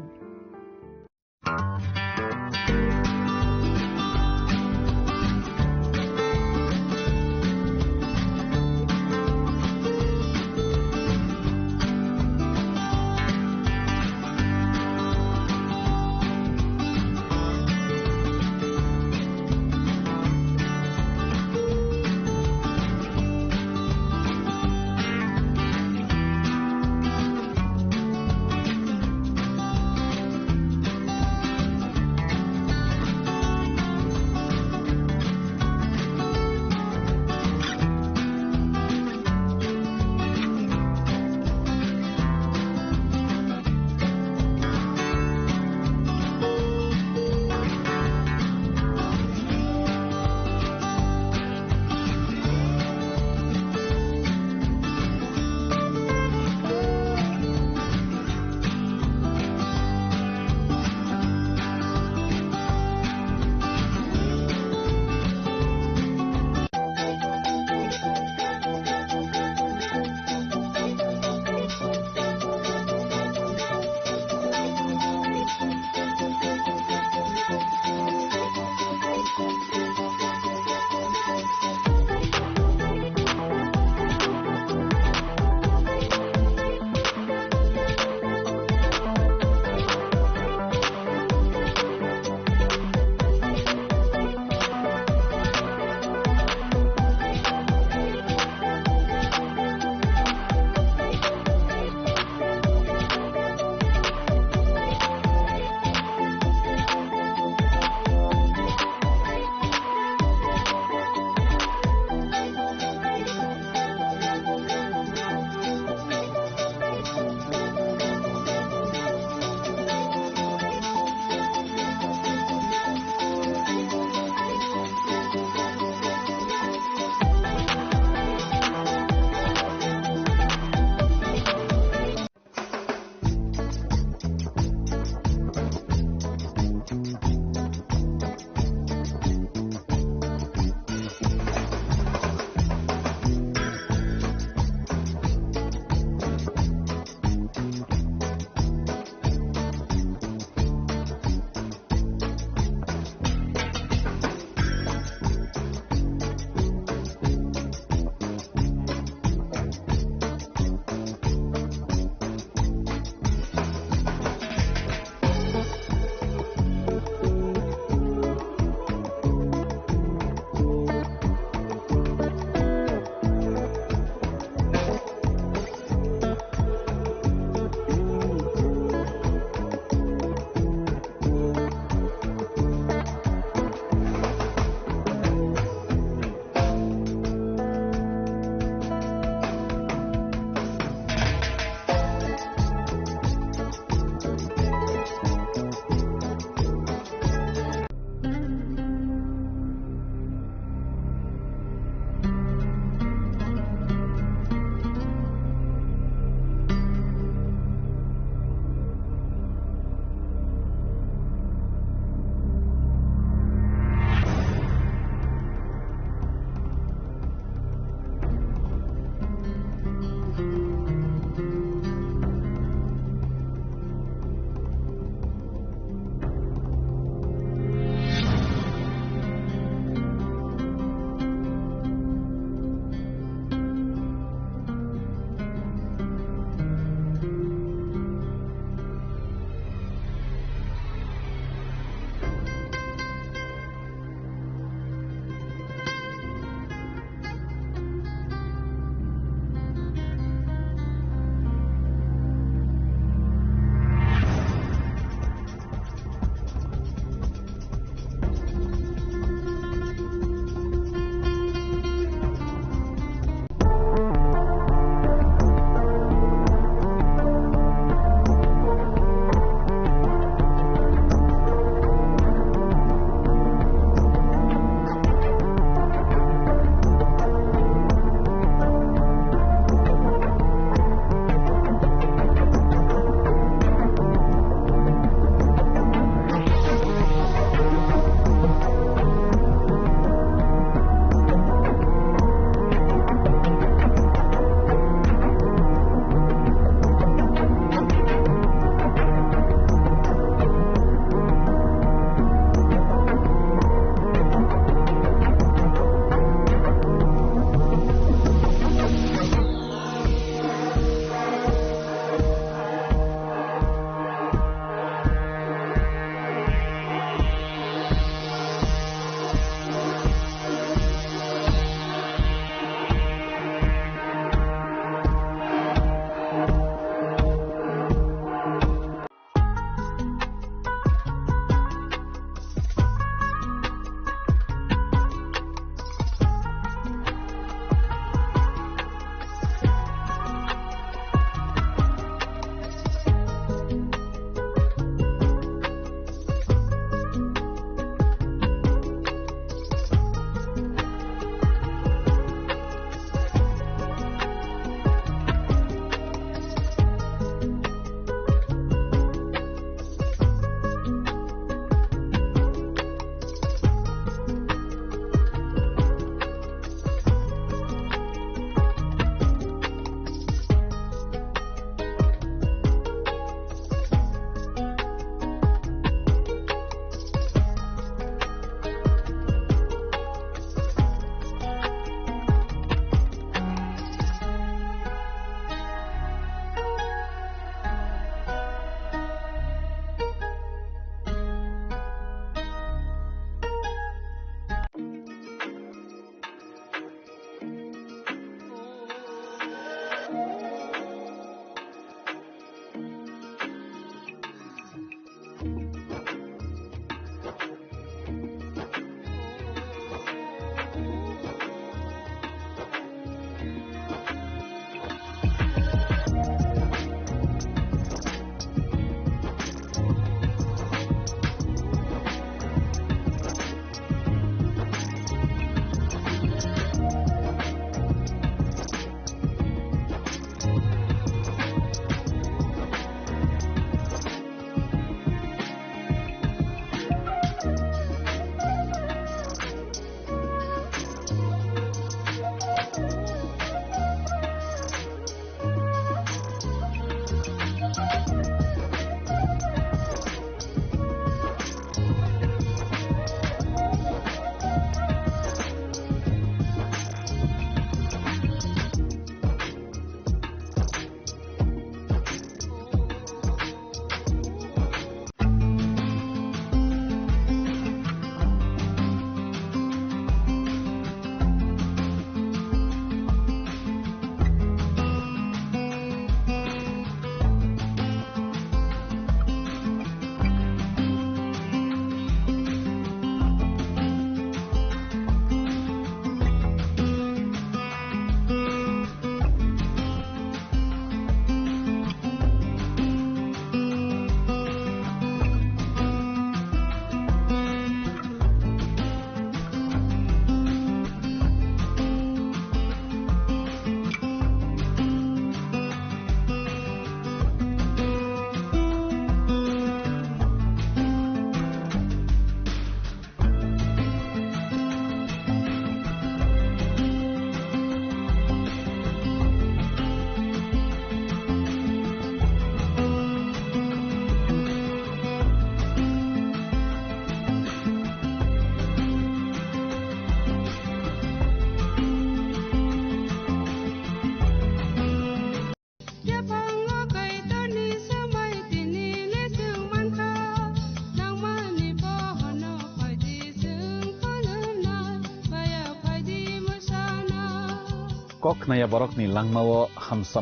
kok naya borok ni langmawo hamsa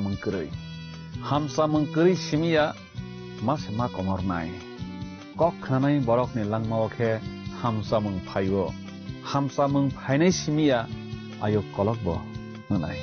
mengkeri simia mas ma komor nai kok nanai borok ni langmawo ke hamsa mengphainai simia ayo kolok bo nanai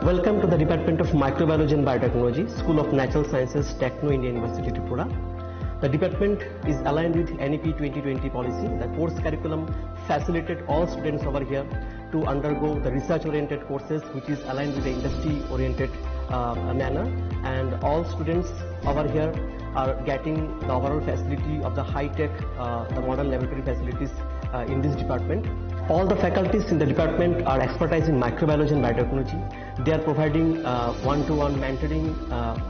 Welcome to the Department of Microbiology and Biotechnology, School of Natural Sciences, Techno India University, Tripura. The department is aligned with NEP 2020 policy. The course curriculum facilitated all students over here to undergo the research-oriented courses, which is aligned with the industry-oriented manner. And all students over here are getting the overall facility of the high-tech, the modern laboratory facilities in this department. All the faculties in the department are expertise in microbiology and biotechnology. They are providing one-to-one mentoring,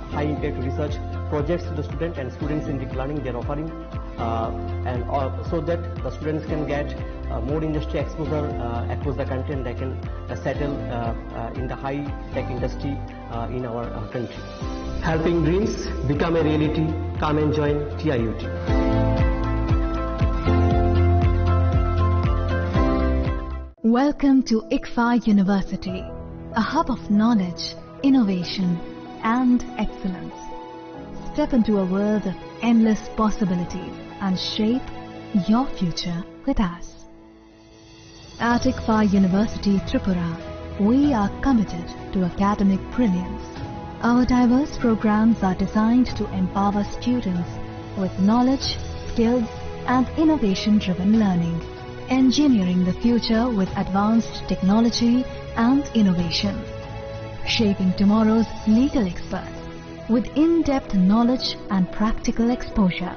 high-impact research projects to the student and students in deep learning. They are offering so that the students can get more industry exposure across the country, and they can settle in the high-tech industry in our country. Helping dreams become a reality. Come and join TIUT. Welcome to ICFA University, a hub of knowledge, innovation, and excellence. Step into a world of endless possibilities and shape your future with us. At ICFA University, Tripura, we are committed to academic brilliance. Our diverse programs are designed to empower students with knowledge, skills, and innovation-driven learning. Engineering the future with advanced technology and innovation. Shaping tomorrow's legal experts with in-depth knowledge and practical exposure.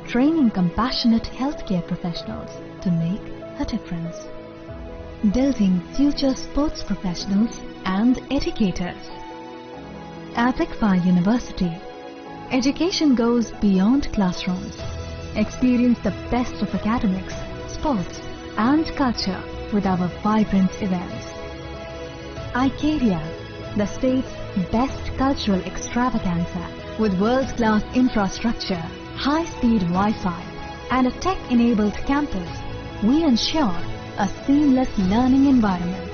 Training compassionate healthcare professionals to make a difference. Building future sports professionals and educators. At ICFA University, education goes beyond classrooms. Experience the best of academics, sports and culture with our vibrant events. ICARIA, the state's best cultural extravaganza with world-class infrastructure, high-speed Wi-Fi and a tech-enabled campus, we ensure a seamless learning environment.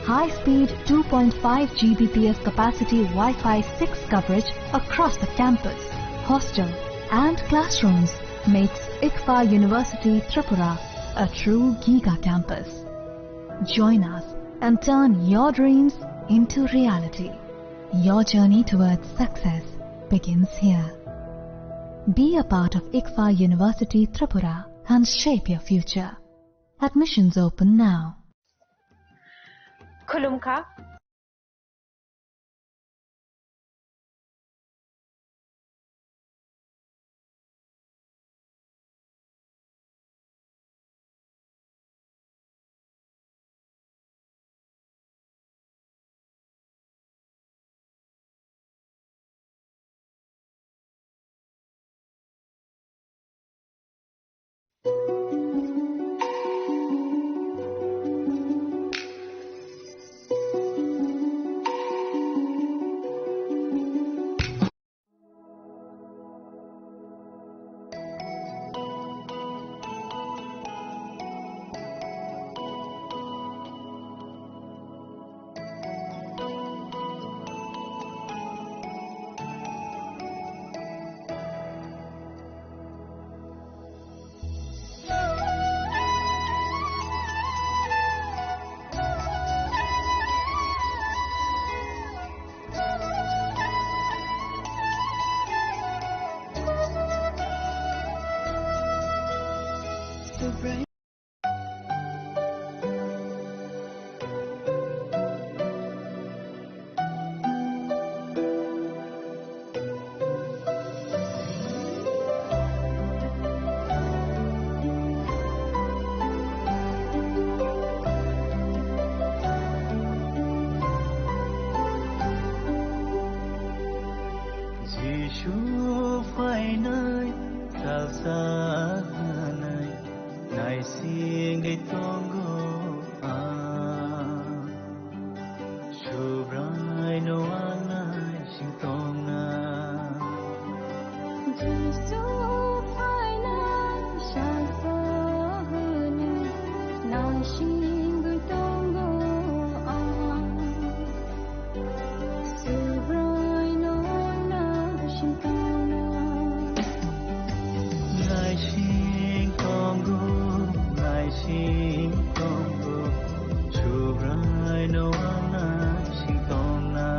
High-speed 2.5 Gbps capacity Wi-Fi 6 coverage across the campus, hostel and classrooms makes ICFA University Tripura a true Giga campus. Join us and turn your dreams into reality. Your journey towards success begins here. Be a part of ICFA University Tripura and shape your future. Admissions open now. खुलुमखा singai tongo subrai no anai sing tonga Jisu faina shasa hunu na singai tongo subrai no anai sing tonga nai sing tongo subrai no anai sing tonga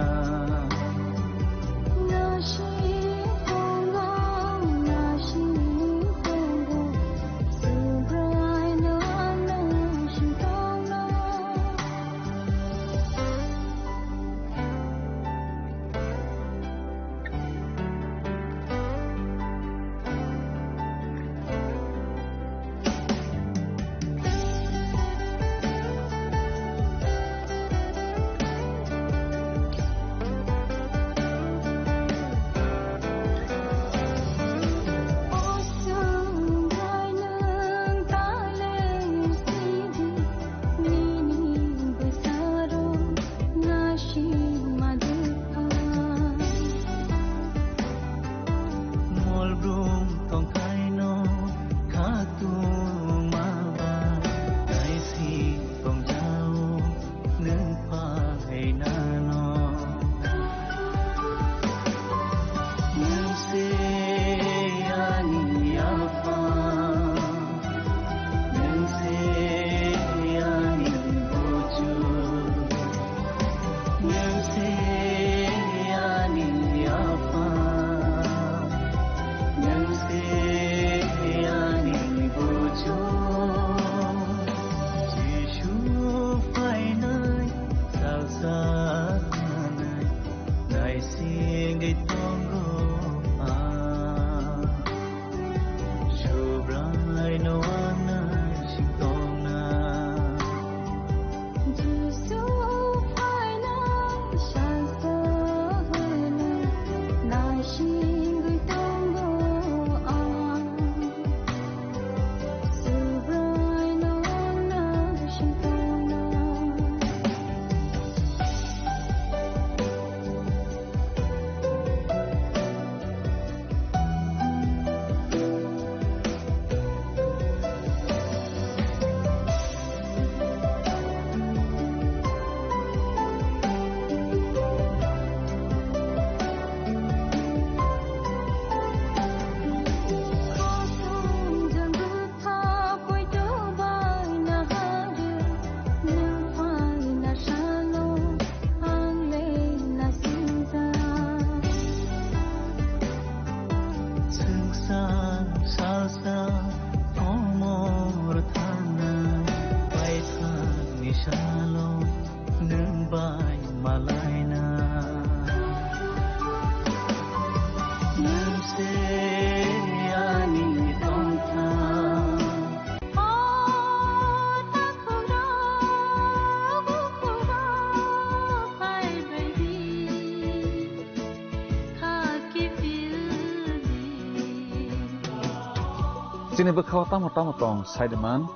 Sini bekau tamu tong Saideman,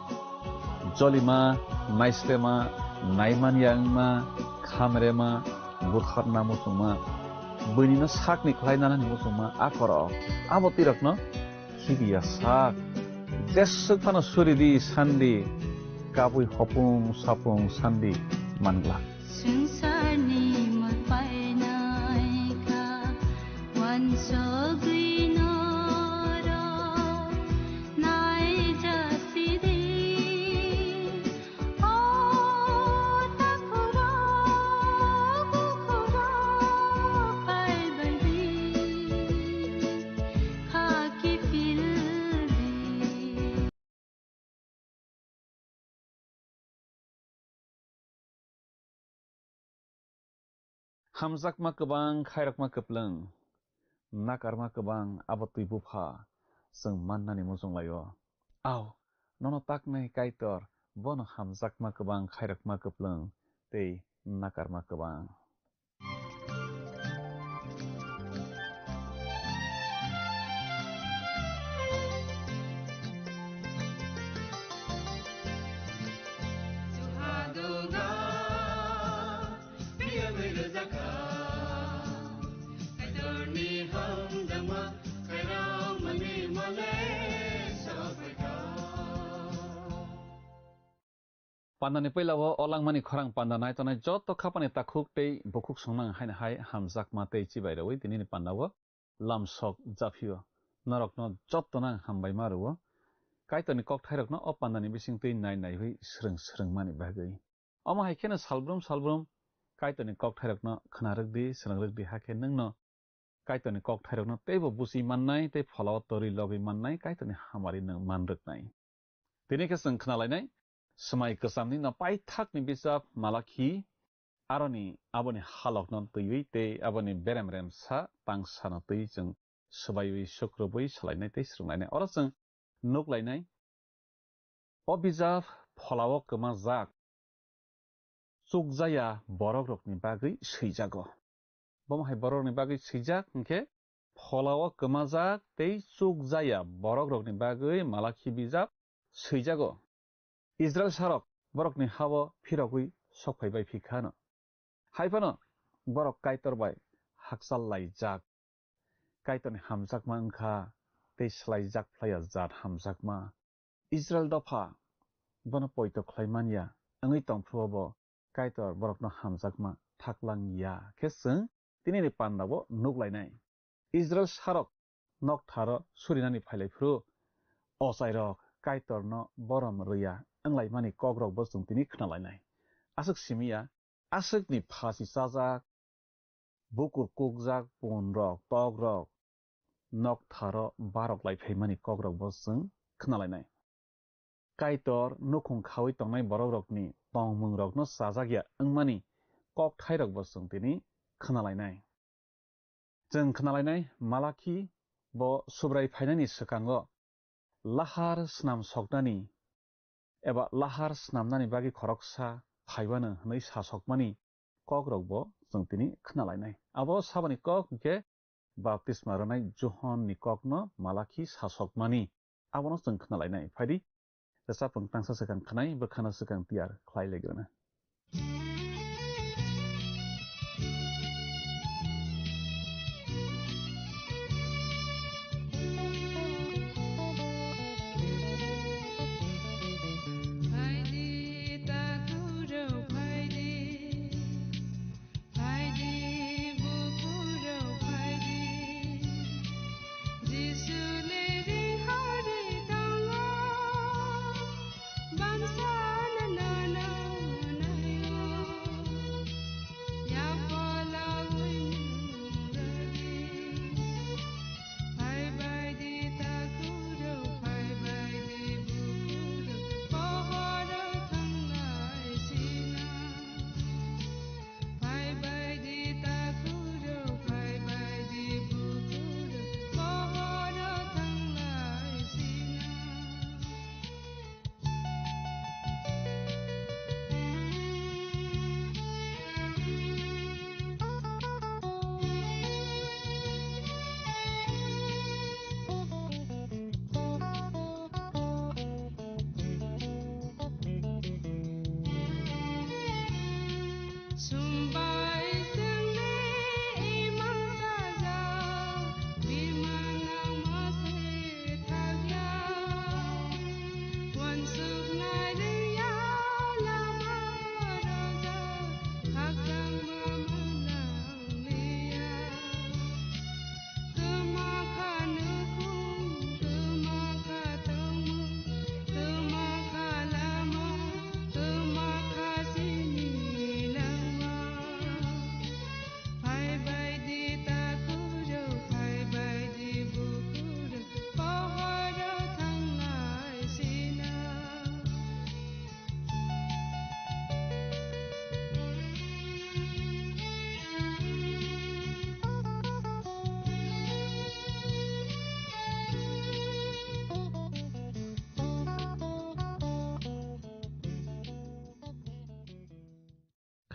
Jolima, Naistema, Naiman Yangma, Kamerema, Bukharna Musuma, Bunina Sakni Klainana Musuma, Akoro, Abotirakno, Hibia Sak, Desukana Suridi Sandi, Kabui Hopung Sapung Sandi, Mangla. Sungsarni mapainaika, wansogri Hamzak ma kebang, khairak ma kepleng, nakar ma kebang, abatui bupha, seng mannani musung layo. Aw, nono tak nai kaitor, bono hamzak ma kebang, khairak ma kepleng, tei nakar ma kebang. Pandani pailawo olangmani khorang pandanai tonai joto khapani takhuk tei bokuk songnang haina hai hamjak matei chibairawi tinini pandawo lamsok japhio narokno jottonang hambai maruwo kaitoni kokthairokno o pandani bising tei nai hui sreng mani bagui omo haikena salbrum kaitoni kokthairokno khnarakdi srangrokdi hake nangno kaitoni kokthairokno teibo busi mannai tei follow tori logi mannai kaitoni hamari nang manroknai tinike sing khnalainai Semai kesamni na paithakni bisap Malachi aroni aboni halokno tuiwi te aboni berem sa tangsana tui jeng subaiwi sukrobui salainai te srunglainai ora jeng nuklainai o bijap pholawo kema jak chukjaya borokrokni bagui seijago bomhai borokni bagui seijak hingke pholawo kema jak tei chukjaya borokrokni bagui Malachi bijap seijago Israel sarok borokni hawo phirogui sokphaibai phikhano haifano borok kaitorbai hakchal laijak kaitoni hamjakma wngkha tei slaijak phlaya jat hamjakma Israel dofa bono poito khlaimania wngwi tongphruobo kaitor borokno hamjakma thaklangya khe chwng tinini pandawo nuklainai Israel sarok noktharo surinani phailaifru ochairok kaitorno borom rwya anglaimani kogrok bo chung tini khnalainai asuk simia asukni phasi chajak bukur kukjak punrok togrok noktharo barok laiphaimani kogrok bo chung khnalainai kaitor nukhung khawi tongnai borokrokni tongmungrokno chajakya wngmani kokthairok bo chung tini khnalainai chung khnalainai Malachi bo subrai phainani swkango lahar snam soknani eba lahar snamnani bagi khoroksa phaibano hnoi sasokmani kogrok bo chung tini khnalainai abo sabani kok hingke baptisma ronai John ni kokno Malachi sasokmani abono chung khnalainai phaidi resapung tangsa sakang khnai bokhana sakang tiar khlailegona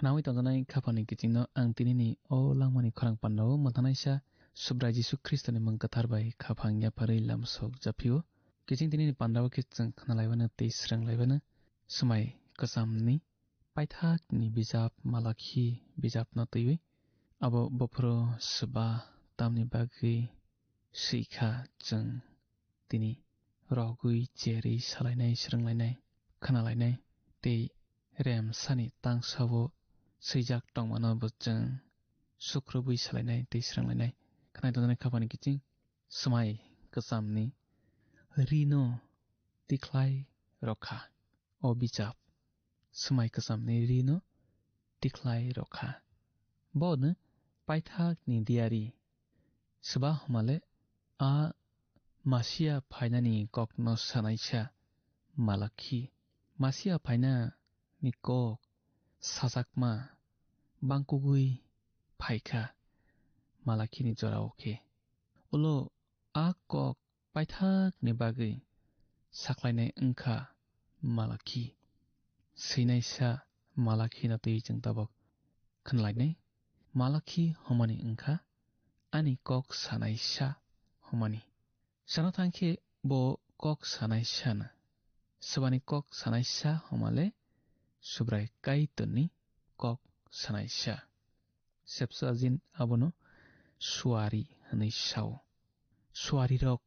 Khnawi tongnai khapani kichingno ang tinini o langmani khorang pandao mothanaisa subrai Jisu Kristoni mangkathar bai khapangya pari lamsok japhio kiching tinini pandao kiching khnalaibana tei sranglaibaina smai kasamni paithakni bijap Malachi bijapno teiwi abo bofro sba tamni bagui sikha chung tini rogui cheri salainai sranglainai khnalainai tei रेमसानि तांसावो सैजाक दंमोन बोजों सुख्रुबै सालायनाय दै स्रांलायनाय खानाय दनानै खाफानि किचिं समाय गोजामनि Reno तिख्लाय रखा अ बिजाब समाय गोजामनि Reno तिख्लाय रखा बन पाइथाकनि दियारि सबा हमाले आ मासिया फाइनानि ककनो सानायसा मालाखि मासिया फाइना नि कक साजाकमा बांकुगुई फाइखा मालाखिनि जरा ओके उलो आ कक पाइथाकनि बागै साख्लायनाय ओंखा मालाखि सैनायसा मालाखि ना दैजों दाबक खनलायनाय मालाखि हमानि ओंखा आनि कक सानायसा हमानि साना थांखे बो कक सानायसा ना सबानि कक सानायसा हमाले सुब्राय काइतनि कक सानायसा सेप्साजिन abono सुवारी हनै साव सुवारी रक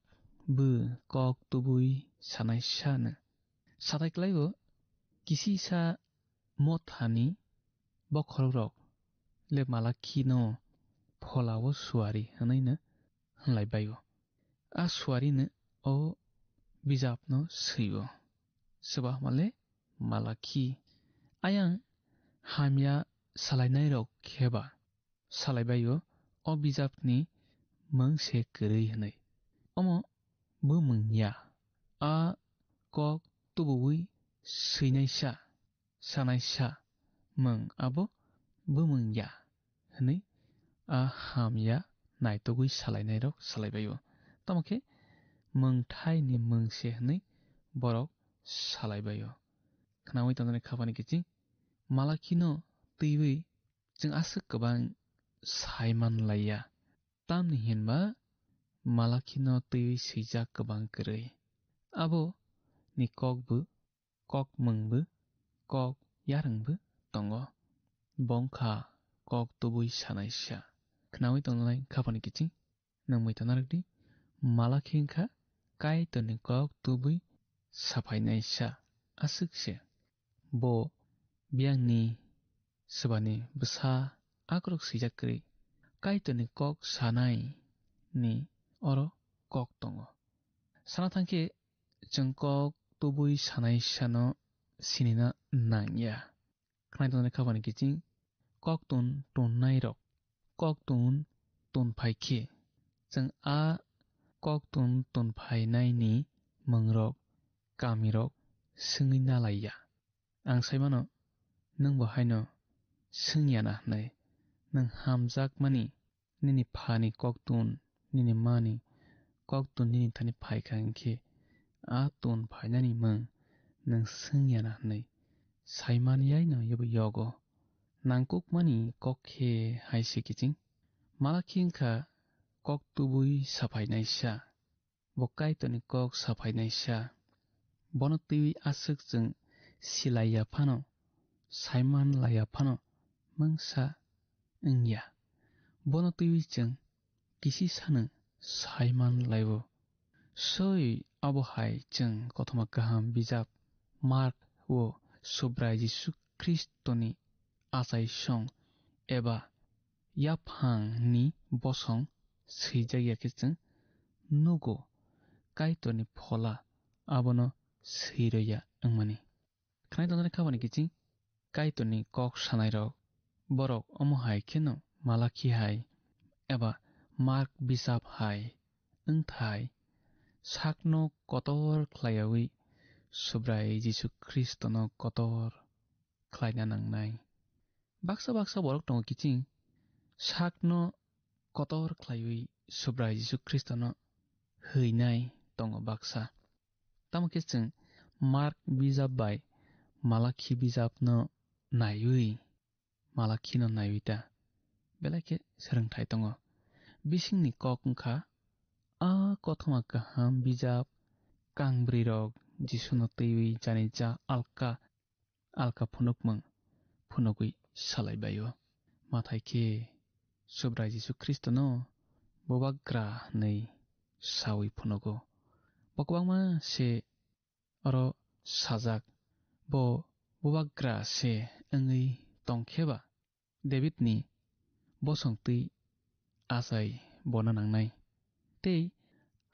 बो कक तुबुई सानायसा न साताइक्लायो किसी सा मोथानि बखर रक ले मालाखि न फलावो सुवारी हनै न हनलाय बायो आ सुवारी न ओ बिजाब न सैयो सबा माले मालाखि आयां हामिया सालायनाय रक खेबा सालायबायो अ बिजाबनि मंसे करै हनै अमो बो मंया आ कक तुबुई सैनायसा सानायसा मं आबो बो मंया हनै आ हामिया नायतगुई सालायनाय रक सालायबायो तमके मंथाय नि मंसे हनै बरक सालायबायो खनावै तंदने खाबानि किचिं मालाखिनो तैवै जों आसो गोबां सायमान लाया तामनि हिनबा मालाखिनो तैवै सैजा गोबां गरै आबो नि ककबो कक मंबो कक यारंबो दंगो बंखा कक तुबुई सानायसा खनावै तंदने खाबानि किचिं नंमै तनारकदि मालाखिंखा काय तनि कक तुबुई साफायनायसा आसुकसे बो बियांनि सबानि बसा आक्रक सैजाकरै काइतनि कक सानाय नि अरो कक दंगो साना थांखे जों कक तुबुई सानायसा न सिनिना नांया खनाय तंदने खाबानि किचिं कक तुन नाय रक कक तुन फाइखे जों आ कक तुन फाइनाय नि मंरक कामिरक सोङै नालाया आं साइमानो नों बहायनो सोंयाना नै नों हामजाक मानि निनि फानि ककतुन निनि मानि ककतुन निनि थानि फाइखांखे आ तुन फाइनानि मं नों सोंयाना नै साइमानियाय न यबो यगो नांकुक मानि ककखे हाइसे किचिं मालाखिंखा कक तुबुई साफायनायसा बकाइतनि कक साफायनायसा बनतुई आसुक जों सिलाया फानो साइमान लाया फानो मंसा इंया बनतुई जों किसी सानो साइमान लायो सय अबहाय जों कथमा गाहाम बिजाब मार्क वो सुब्राय जिसु ख्रिस्टनि आसाय सं एबा याफां नि बसं सैजायाखै जों नुगो काइतनि फला आबनो सैरया अंमानि खनाय तंदने खाबानि किचिं काइतनि कक सानाय रक बरक अमहाय खेनो मालाखि हाय एबा मार्क बिजाब हाय अंथाय साकनो कतर ख्लायावै सुब्राय जिसु ख्रिस्टनो कतर ख्लायना नांनाय बाक्सा बाक्सा बरक दङ किचिं साकनो कतर ख्लायवै सुब्राय जिसु ख्रिस्टनो हैनाय दङ बाक्सा तामके जों मार्क बिजाब बाय मालाखि बिजाब न नायवै मालाखि न नायवैता बेलाके सोलोंथाय दङ बिसिंनि ककंखा आ कथमा गाहाम बिजाब कांब्रै रक जिसुनो तैवै जानिजा आलका फुनुकमं फुनुगै सालायबायो माथायखे सुब्राय जिसु ख्रिस्टनो बबाग्रा नै सावै फुनुगो बकबांमा से अरो साजाक बो bubagra se angai tongkheba David ni bosongtui asai bona nangnai tei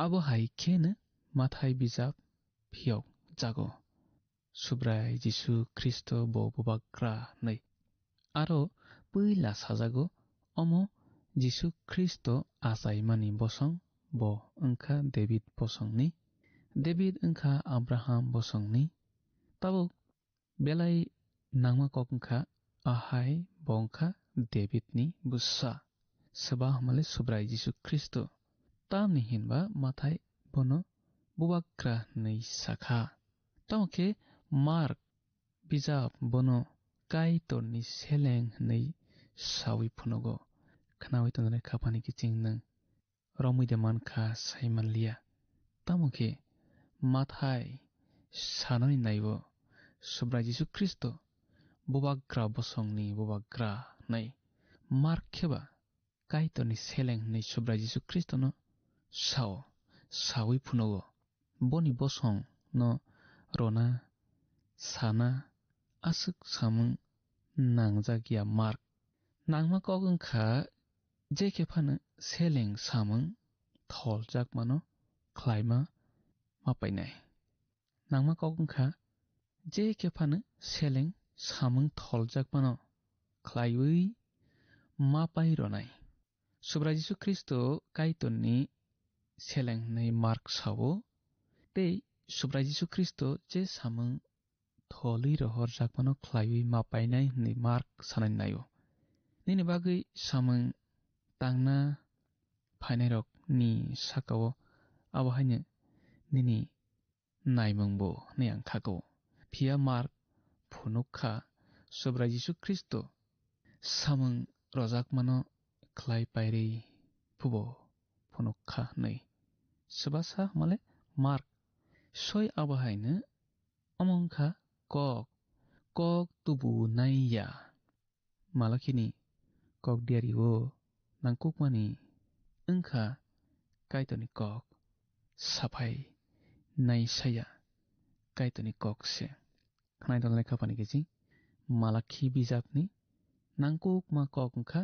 abo hai khene mathai bijap phiok jago subrai Jisu Kristo bo bubagra nei aro puila sajago omo Jisu Kristo asai mani bosong bo engkha David bosongni David engkha Abraham bosongni tabuk belai nangma kok engkha ahai bongkha David ni bussa seba hamale subrai Jisu Kristo tamni hinba mathai bono bubagra nei sakha tamke Mark bijab bono kai torni seleng nei sawi phunogo khnawi tonre khapani kiching nang romui de mankha saimanlia tamoke mathai sanani naibo subrai Jisu Kristo bubagra bosongni bubagra nai Mark kheba kai torni seleng nei subrai Jisu Kristo no sao sawi phunogo boni bosong no rona sana asuk samung nangjagia Mark nangma kok engkha je kephano seleng samung tholjak mano khlaima mapainai nangma kok engkha je kephano seleng samung tholjak mano khlaiwi mapai ronai subrai Jisu Kristo kaitonni seleng nei Mark sawo tei subrai Jisu Kristo je samung tholi rohor jakmano khlaiwi mapainai ni Mark sanai nayo nini bagui samung tangna phainai rok ni sakao abo haine nini naimungbo ni angkhago phia Mark phunukha subrai Jisu Kristo samung rojakmano khlai pairi phubo phunukha nei subasa male Mark soi abo haine amongkha kok tubu naiya malakini kok diariwo nangkukmani engkha kaitoni kok saphai naisaya kaitoni kok se khnai don lekha pani kechi malakhi bijapni nangkukma kok engkha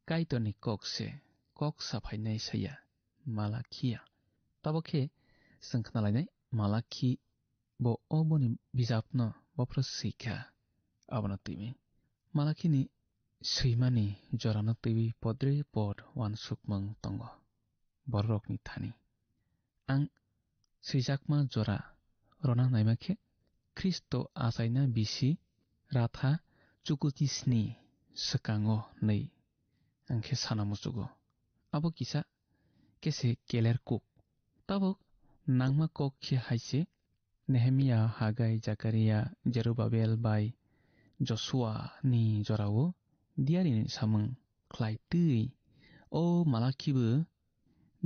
kaitoni kok se kok saphai naisaya malakhia tabokhe sengkhna lainai malakhi bo oboni bijapno bopro sikha abona timi malakhini seimani jorano tiwi podre pod wan sukmang tongo borokni thani ang seijakma jora rona naimakhe Kristo asaina bisi ratha chukutisni sekango nei angkhe sanamusugo abo kisa kese keler kuk tabok nangma kok khe haise Nehemia Hagai Zakaria Jerubabel bai Joshua ni jorao diarini samung khlai tui o malakhibu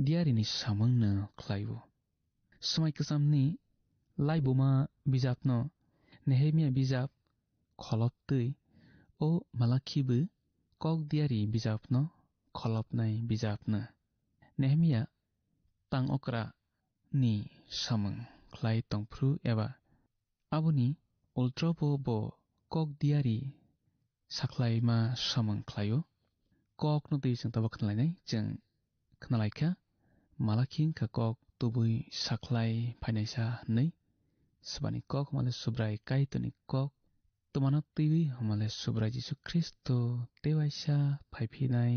diarini samung na khlaibu samai kasamni laibuma bijapno Nehemia bijap kholop tui o malakhibu kok diari bijapno kholopnai bijapna Nehemia tang okra ni samung khlai tongphru eba aboni ultrobo bo kok diari saklaima samung khlaio kok no tei jeng tabak khnalainai jeng khnalaikha malakhin kha kok tubui saklai phainaisa nei subani kok male subrai kaitoni kok tumano tiwi hamale subrai Jisu Kristo tewaisa phaiphinai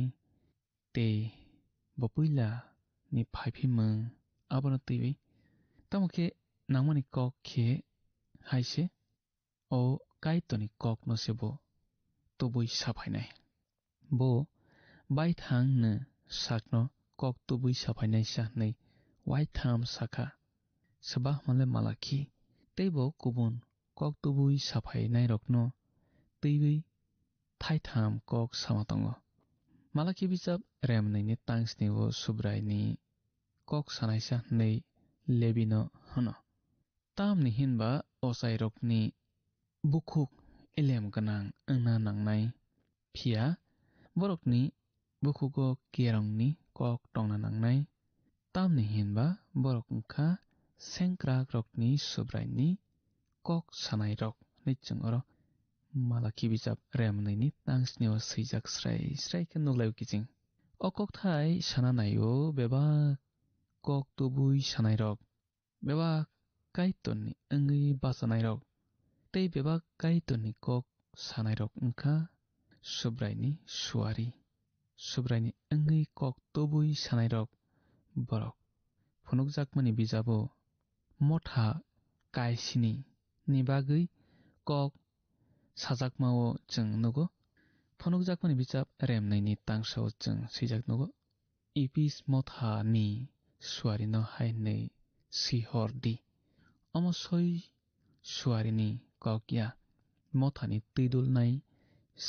te bopuila ni phaipimung abono tiwi tamokhe nangmani kok khe haise o kaitoni kok no sebo tubui saphainai bo baithang ne sakno kok tubui saphainai sa nei waitham sakha sabah male malakhi teibo kubun kok tubui saphainai rokno teiwi thaitham kok samatongo malakhi bijap remnai ni tangsni wo subrai ni kok sanaisa nei lebino hano tamni hinba osai rokni bukhuk elem ganang angna nangnai phia borokni bukhugo kerongni kok tongna nangnai tamni hinba borok ungkha sengkrak rokni subraini kok sanai rok nichung oro malaki bijap remnai ni tangsniwa sijak srai ke nuglai kiching okok thai sana nayo beba kok tubui sanai rok beba kaiton ni angi basanai rok tei beba kaiton ni kok sanai rok engkha subrai ni suari subrai ni angi kok tubui sanai rok borok phunukjakmani bijabo motha kaisini ni bagui kok sajakmao chung nugo phunukjakmani bijap remnai ni tangsao chung sijak nugo ipis motha ni suari no hainei sihordi amosoi suari ni kokya motha ni tidul nai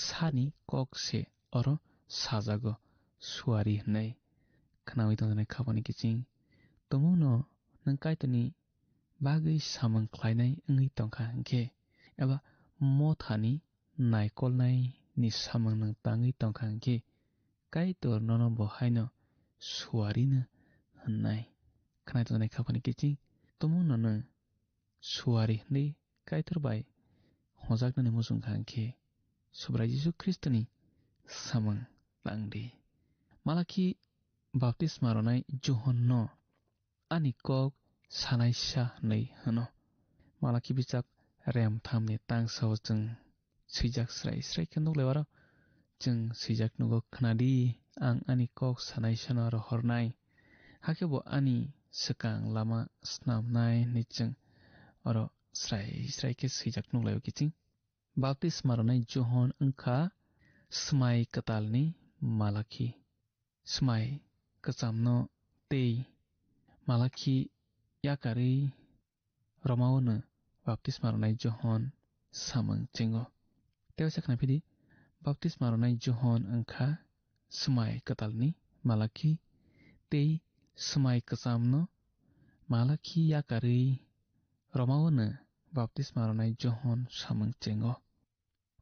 sani kok se oro sajago suari nei khnawi tonne khapani kiching tomuno nangkaitoni bagui samang khlainai ngi tongkha hingke eba mothani naikolnai ni samang nang tangi tongkha hingke kaitor nono bohaino suarina hannai khnai tonne khapani kiching tomuno nang suari nei kaitor bai hojaknani musung hangke subrai Jesu Kristoni samang tangdi malaki baptisma ronai Johanno ani kok sanaisa nei hano malaki bijak rem thamni tangsao chung sijak srai ke nuglewaro chung sijak nugo khnadi ang ani kok sanaisa no ro hornai hakebo ani sekang lama snamnai ni chung oro srai ke sijak nuglayo kiching baptisma ronai John engkha smai katalni malaki smai kacamno tei malaki yakari romawono baptisma ronai John samang chengo teo sakna pidi baptisma ronai John engkha smai katalni malaki tei smai kacamno malaki yakari romawono baptisma ronai John samang chengo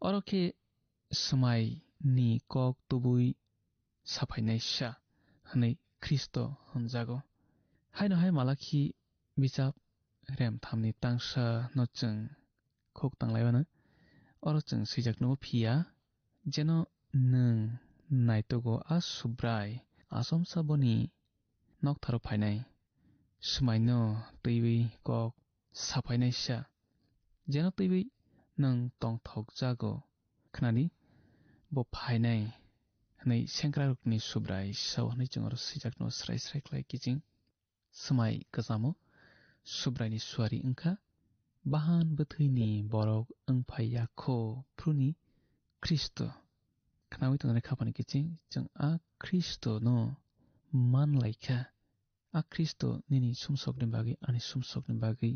oroke smai ni kok tubui safainai sha hanai Kristo honjago haino hai malaki bijap rem thamni tangsa no chung khok tanglaiwana oro chung sijak no phia jeno nung naitogo asubrai asom saboni nok tharo phainai sumaino teiwi kok safainai sha jeno teiwi nung tong thok jago khnani bo phainai hanai sengkrarukni subrai sau hanai chung oro sijak no srai klai kiching smai kazamo subrai ni suari engkha bahan bethini borok engphai yakho pruni Kristo khnawi tongane khapani kiching chung a Kristo no man laika a Kristo nini sumsokni bagi ani sumsokni bagi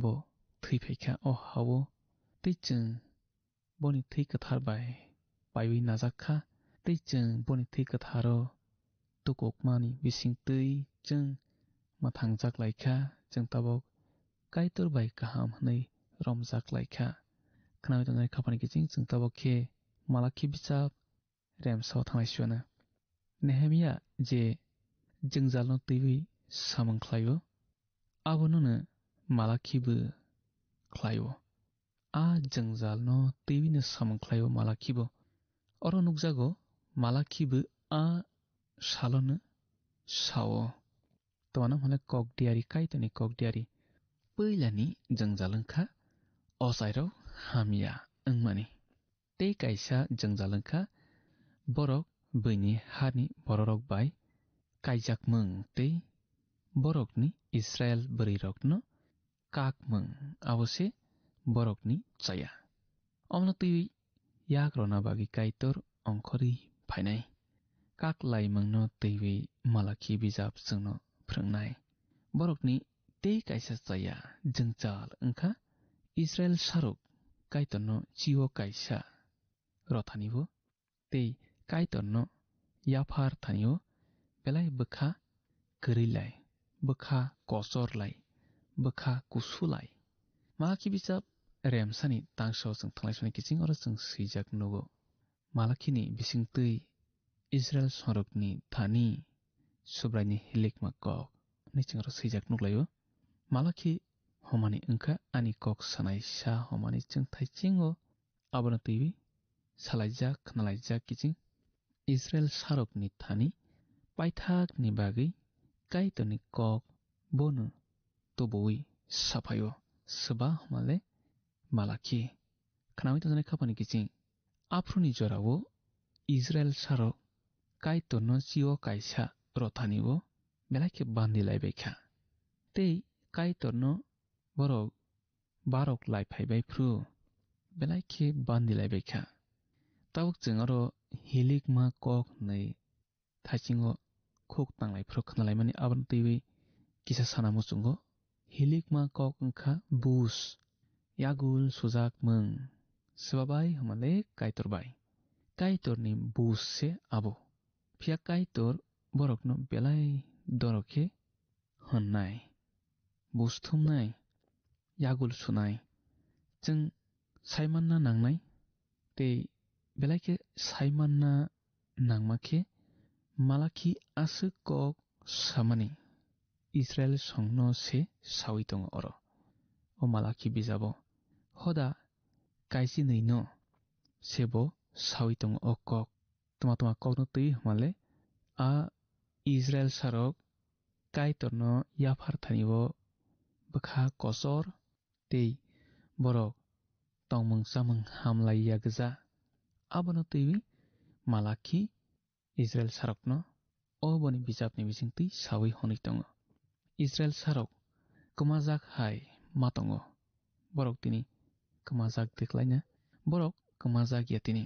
bo theifaikha o hawo teichung boni thei kathar bai paiwi najakha teichung boni thei katharo tukokmani bising tei chung mathang laika chung tabok kaitor bai kaham hanai romjak laika khnawi tongnai khapani kiching chung tabok khe malaki bijap rem saw thangai suana Nehemia je jengjalno teiwi samang khlaio abono malaki bu khlaio a jengjalno teiwi no samang khlaio malaki bo oro nukjago malaki bu a salono sawo tona hole kok diari kaitoni kok diari poilani jengjal-engkha osairo hamia engmani tei kaisa jengjal-engkha borok bini hani borok bai kaijakmung tei borokni Israel bwrwirokno kakmung abose borokni chaya omno tei yakrona bagi kaitor ongkhori phainai kaklaimungno teiwi malaki bijap chungno phrangnai borokni tei kaisa chaya jengjal engkha Israel saruk kaitorno chiwo kaisa rothanibo tei kaitorno yafar thanio belai bwkha krilai bwkha kosorlai bwkha kusulai malaki bijap remsani tangso chung thanglai kiching oro chung sijak nugo malakini bisingtui Israel sarukni thani subraini hilikma kok ni chung ro sijak nuglaio malaki हमani engka ani kok sanai sha homani chung thaichingo abono tiwi salaijak knalaijak kiching Israel sarok ni thani paithak ni bagi kaitoni kok bono toboi sapayo seba homale malaki khnami to jane khapani kiching afruni jorao Israel sarok kaitono chiwo kaisa rothaniwo belake bandilai bekha tei kaitono borok barok lai phaibai phru belake bandilai bekha tabuk jengaro hilikma kok nei thachingo khok tanglai phru khnalai mani abon tiwi kisa sana muchungo hilikma kok engkha bus yagul sujak mung swabai hamale kaitorbai kaitorni bus se abo phia kaitor borokno belai dorokhe honnai bus thumnai yagul sunai chung saimanna nangnai tei belaike saimanna nangmakhe malaki asuk kok samani Israel songno se sawi tongo oro o malaki bijabo hoda kaisi neino sebo sawi tongo o kok toma kokno tui male a Israel sarok kaitorno yafar thanibo bkha kosor tei borok tongmung samung hamlaiya gja abono tui malaki Israel sarokno oboni bijapni bisingtui sawi honi tongo Israel sarok kumajak hai matongo borok tini kumajak deklaina borok kumajak yatini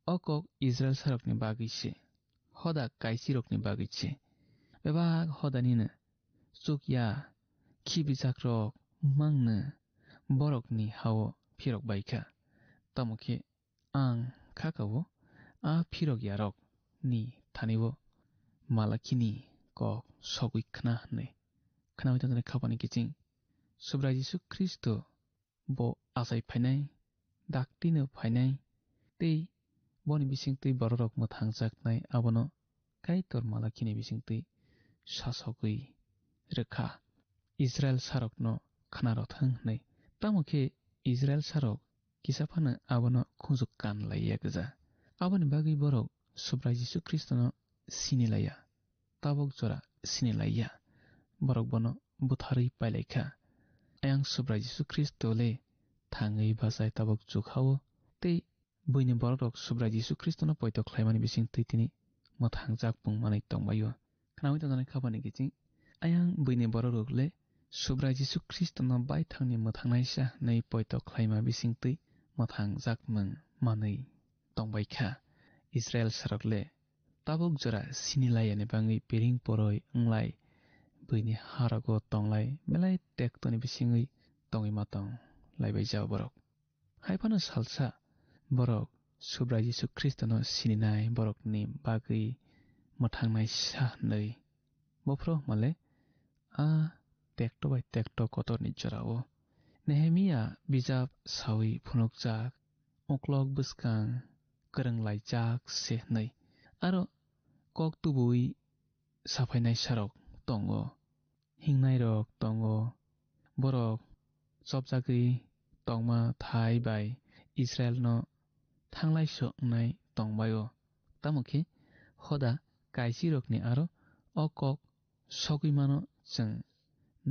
okok Israel sarokni bagi se hoda kaisi rokni bagi se bebak hodanina chukya khibijak rok mangna borokni hawo phirok baikha tamokhe ang khakawo a phirok yarok ni thanibo malakini kok sogui khna hne khnawi tane khapani kiching subra Jisu Kristo bo asai phainai daktino phainai tei boni bisingtui borok mothangjak nai abono kaitor malakini bisingtui sasogui rekha Israel sarokno khnarothang hnai tamokhe Israel sarok kisaphana abono khunjuk kan laiya gja aboni bagi borok subra Jisu Kristono sinilaya tabok jora sinilaya borok bono buthari pailaikha ayang subra Jisu Kristo le thangei basai tabok chukhawo tei buini borok subra Jisu Kristono poito khlaimani bisingtui tini mothangjak pungmanai tongbayo khnawi tane khapani kiching ayang buini borok le subra Jisu Kristono baithangni mothangnai nei poito khlaima bisingtui mothangjak mung manei tongbaikha Israel sarokle tabuk jora sinilayani bangi piring poroi nglai buini harago tonglai melai tektoni bisingui tongi matong laibai jao borok haifano salsa borok subra Jisu Kristono sininai borokni bagi mothangnai nei bofro male a tekto bai tekto kotorni jorao Nehemia bijap sawi phunukjak oklok buskang kranglai se nei aro kok tubui safainai sarok tongo hingnai rok tongo borok chopjagui tongma thai bai Israel no thanglai soknai tongbayo tamokhe hoda kaisi rokni aro okok sogui mano chung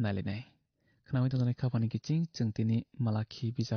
nalinai khnawi tane khapani kiching chung tini malaki bijap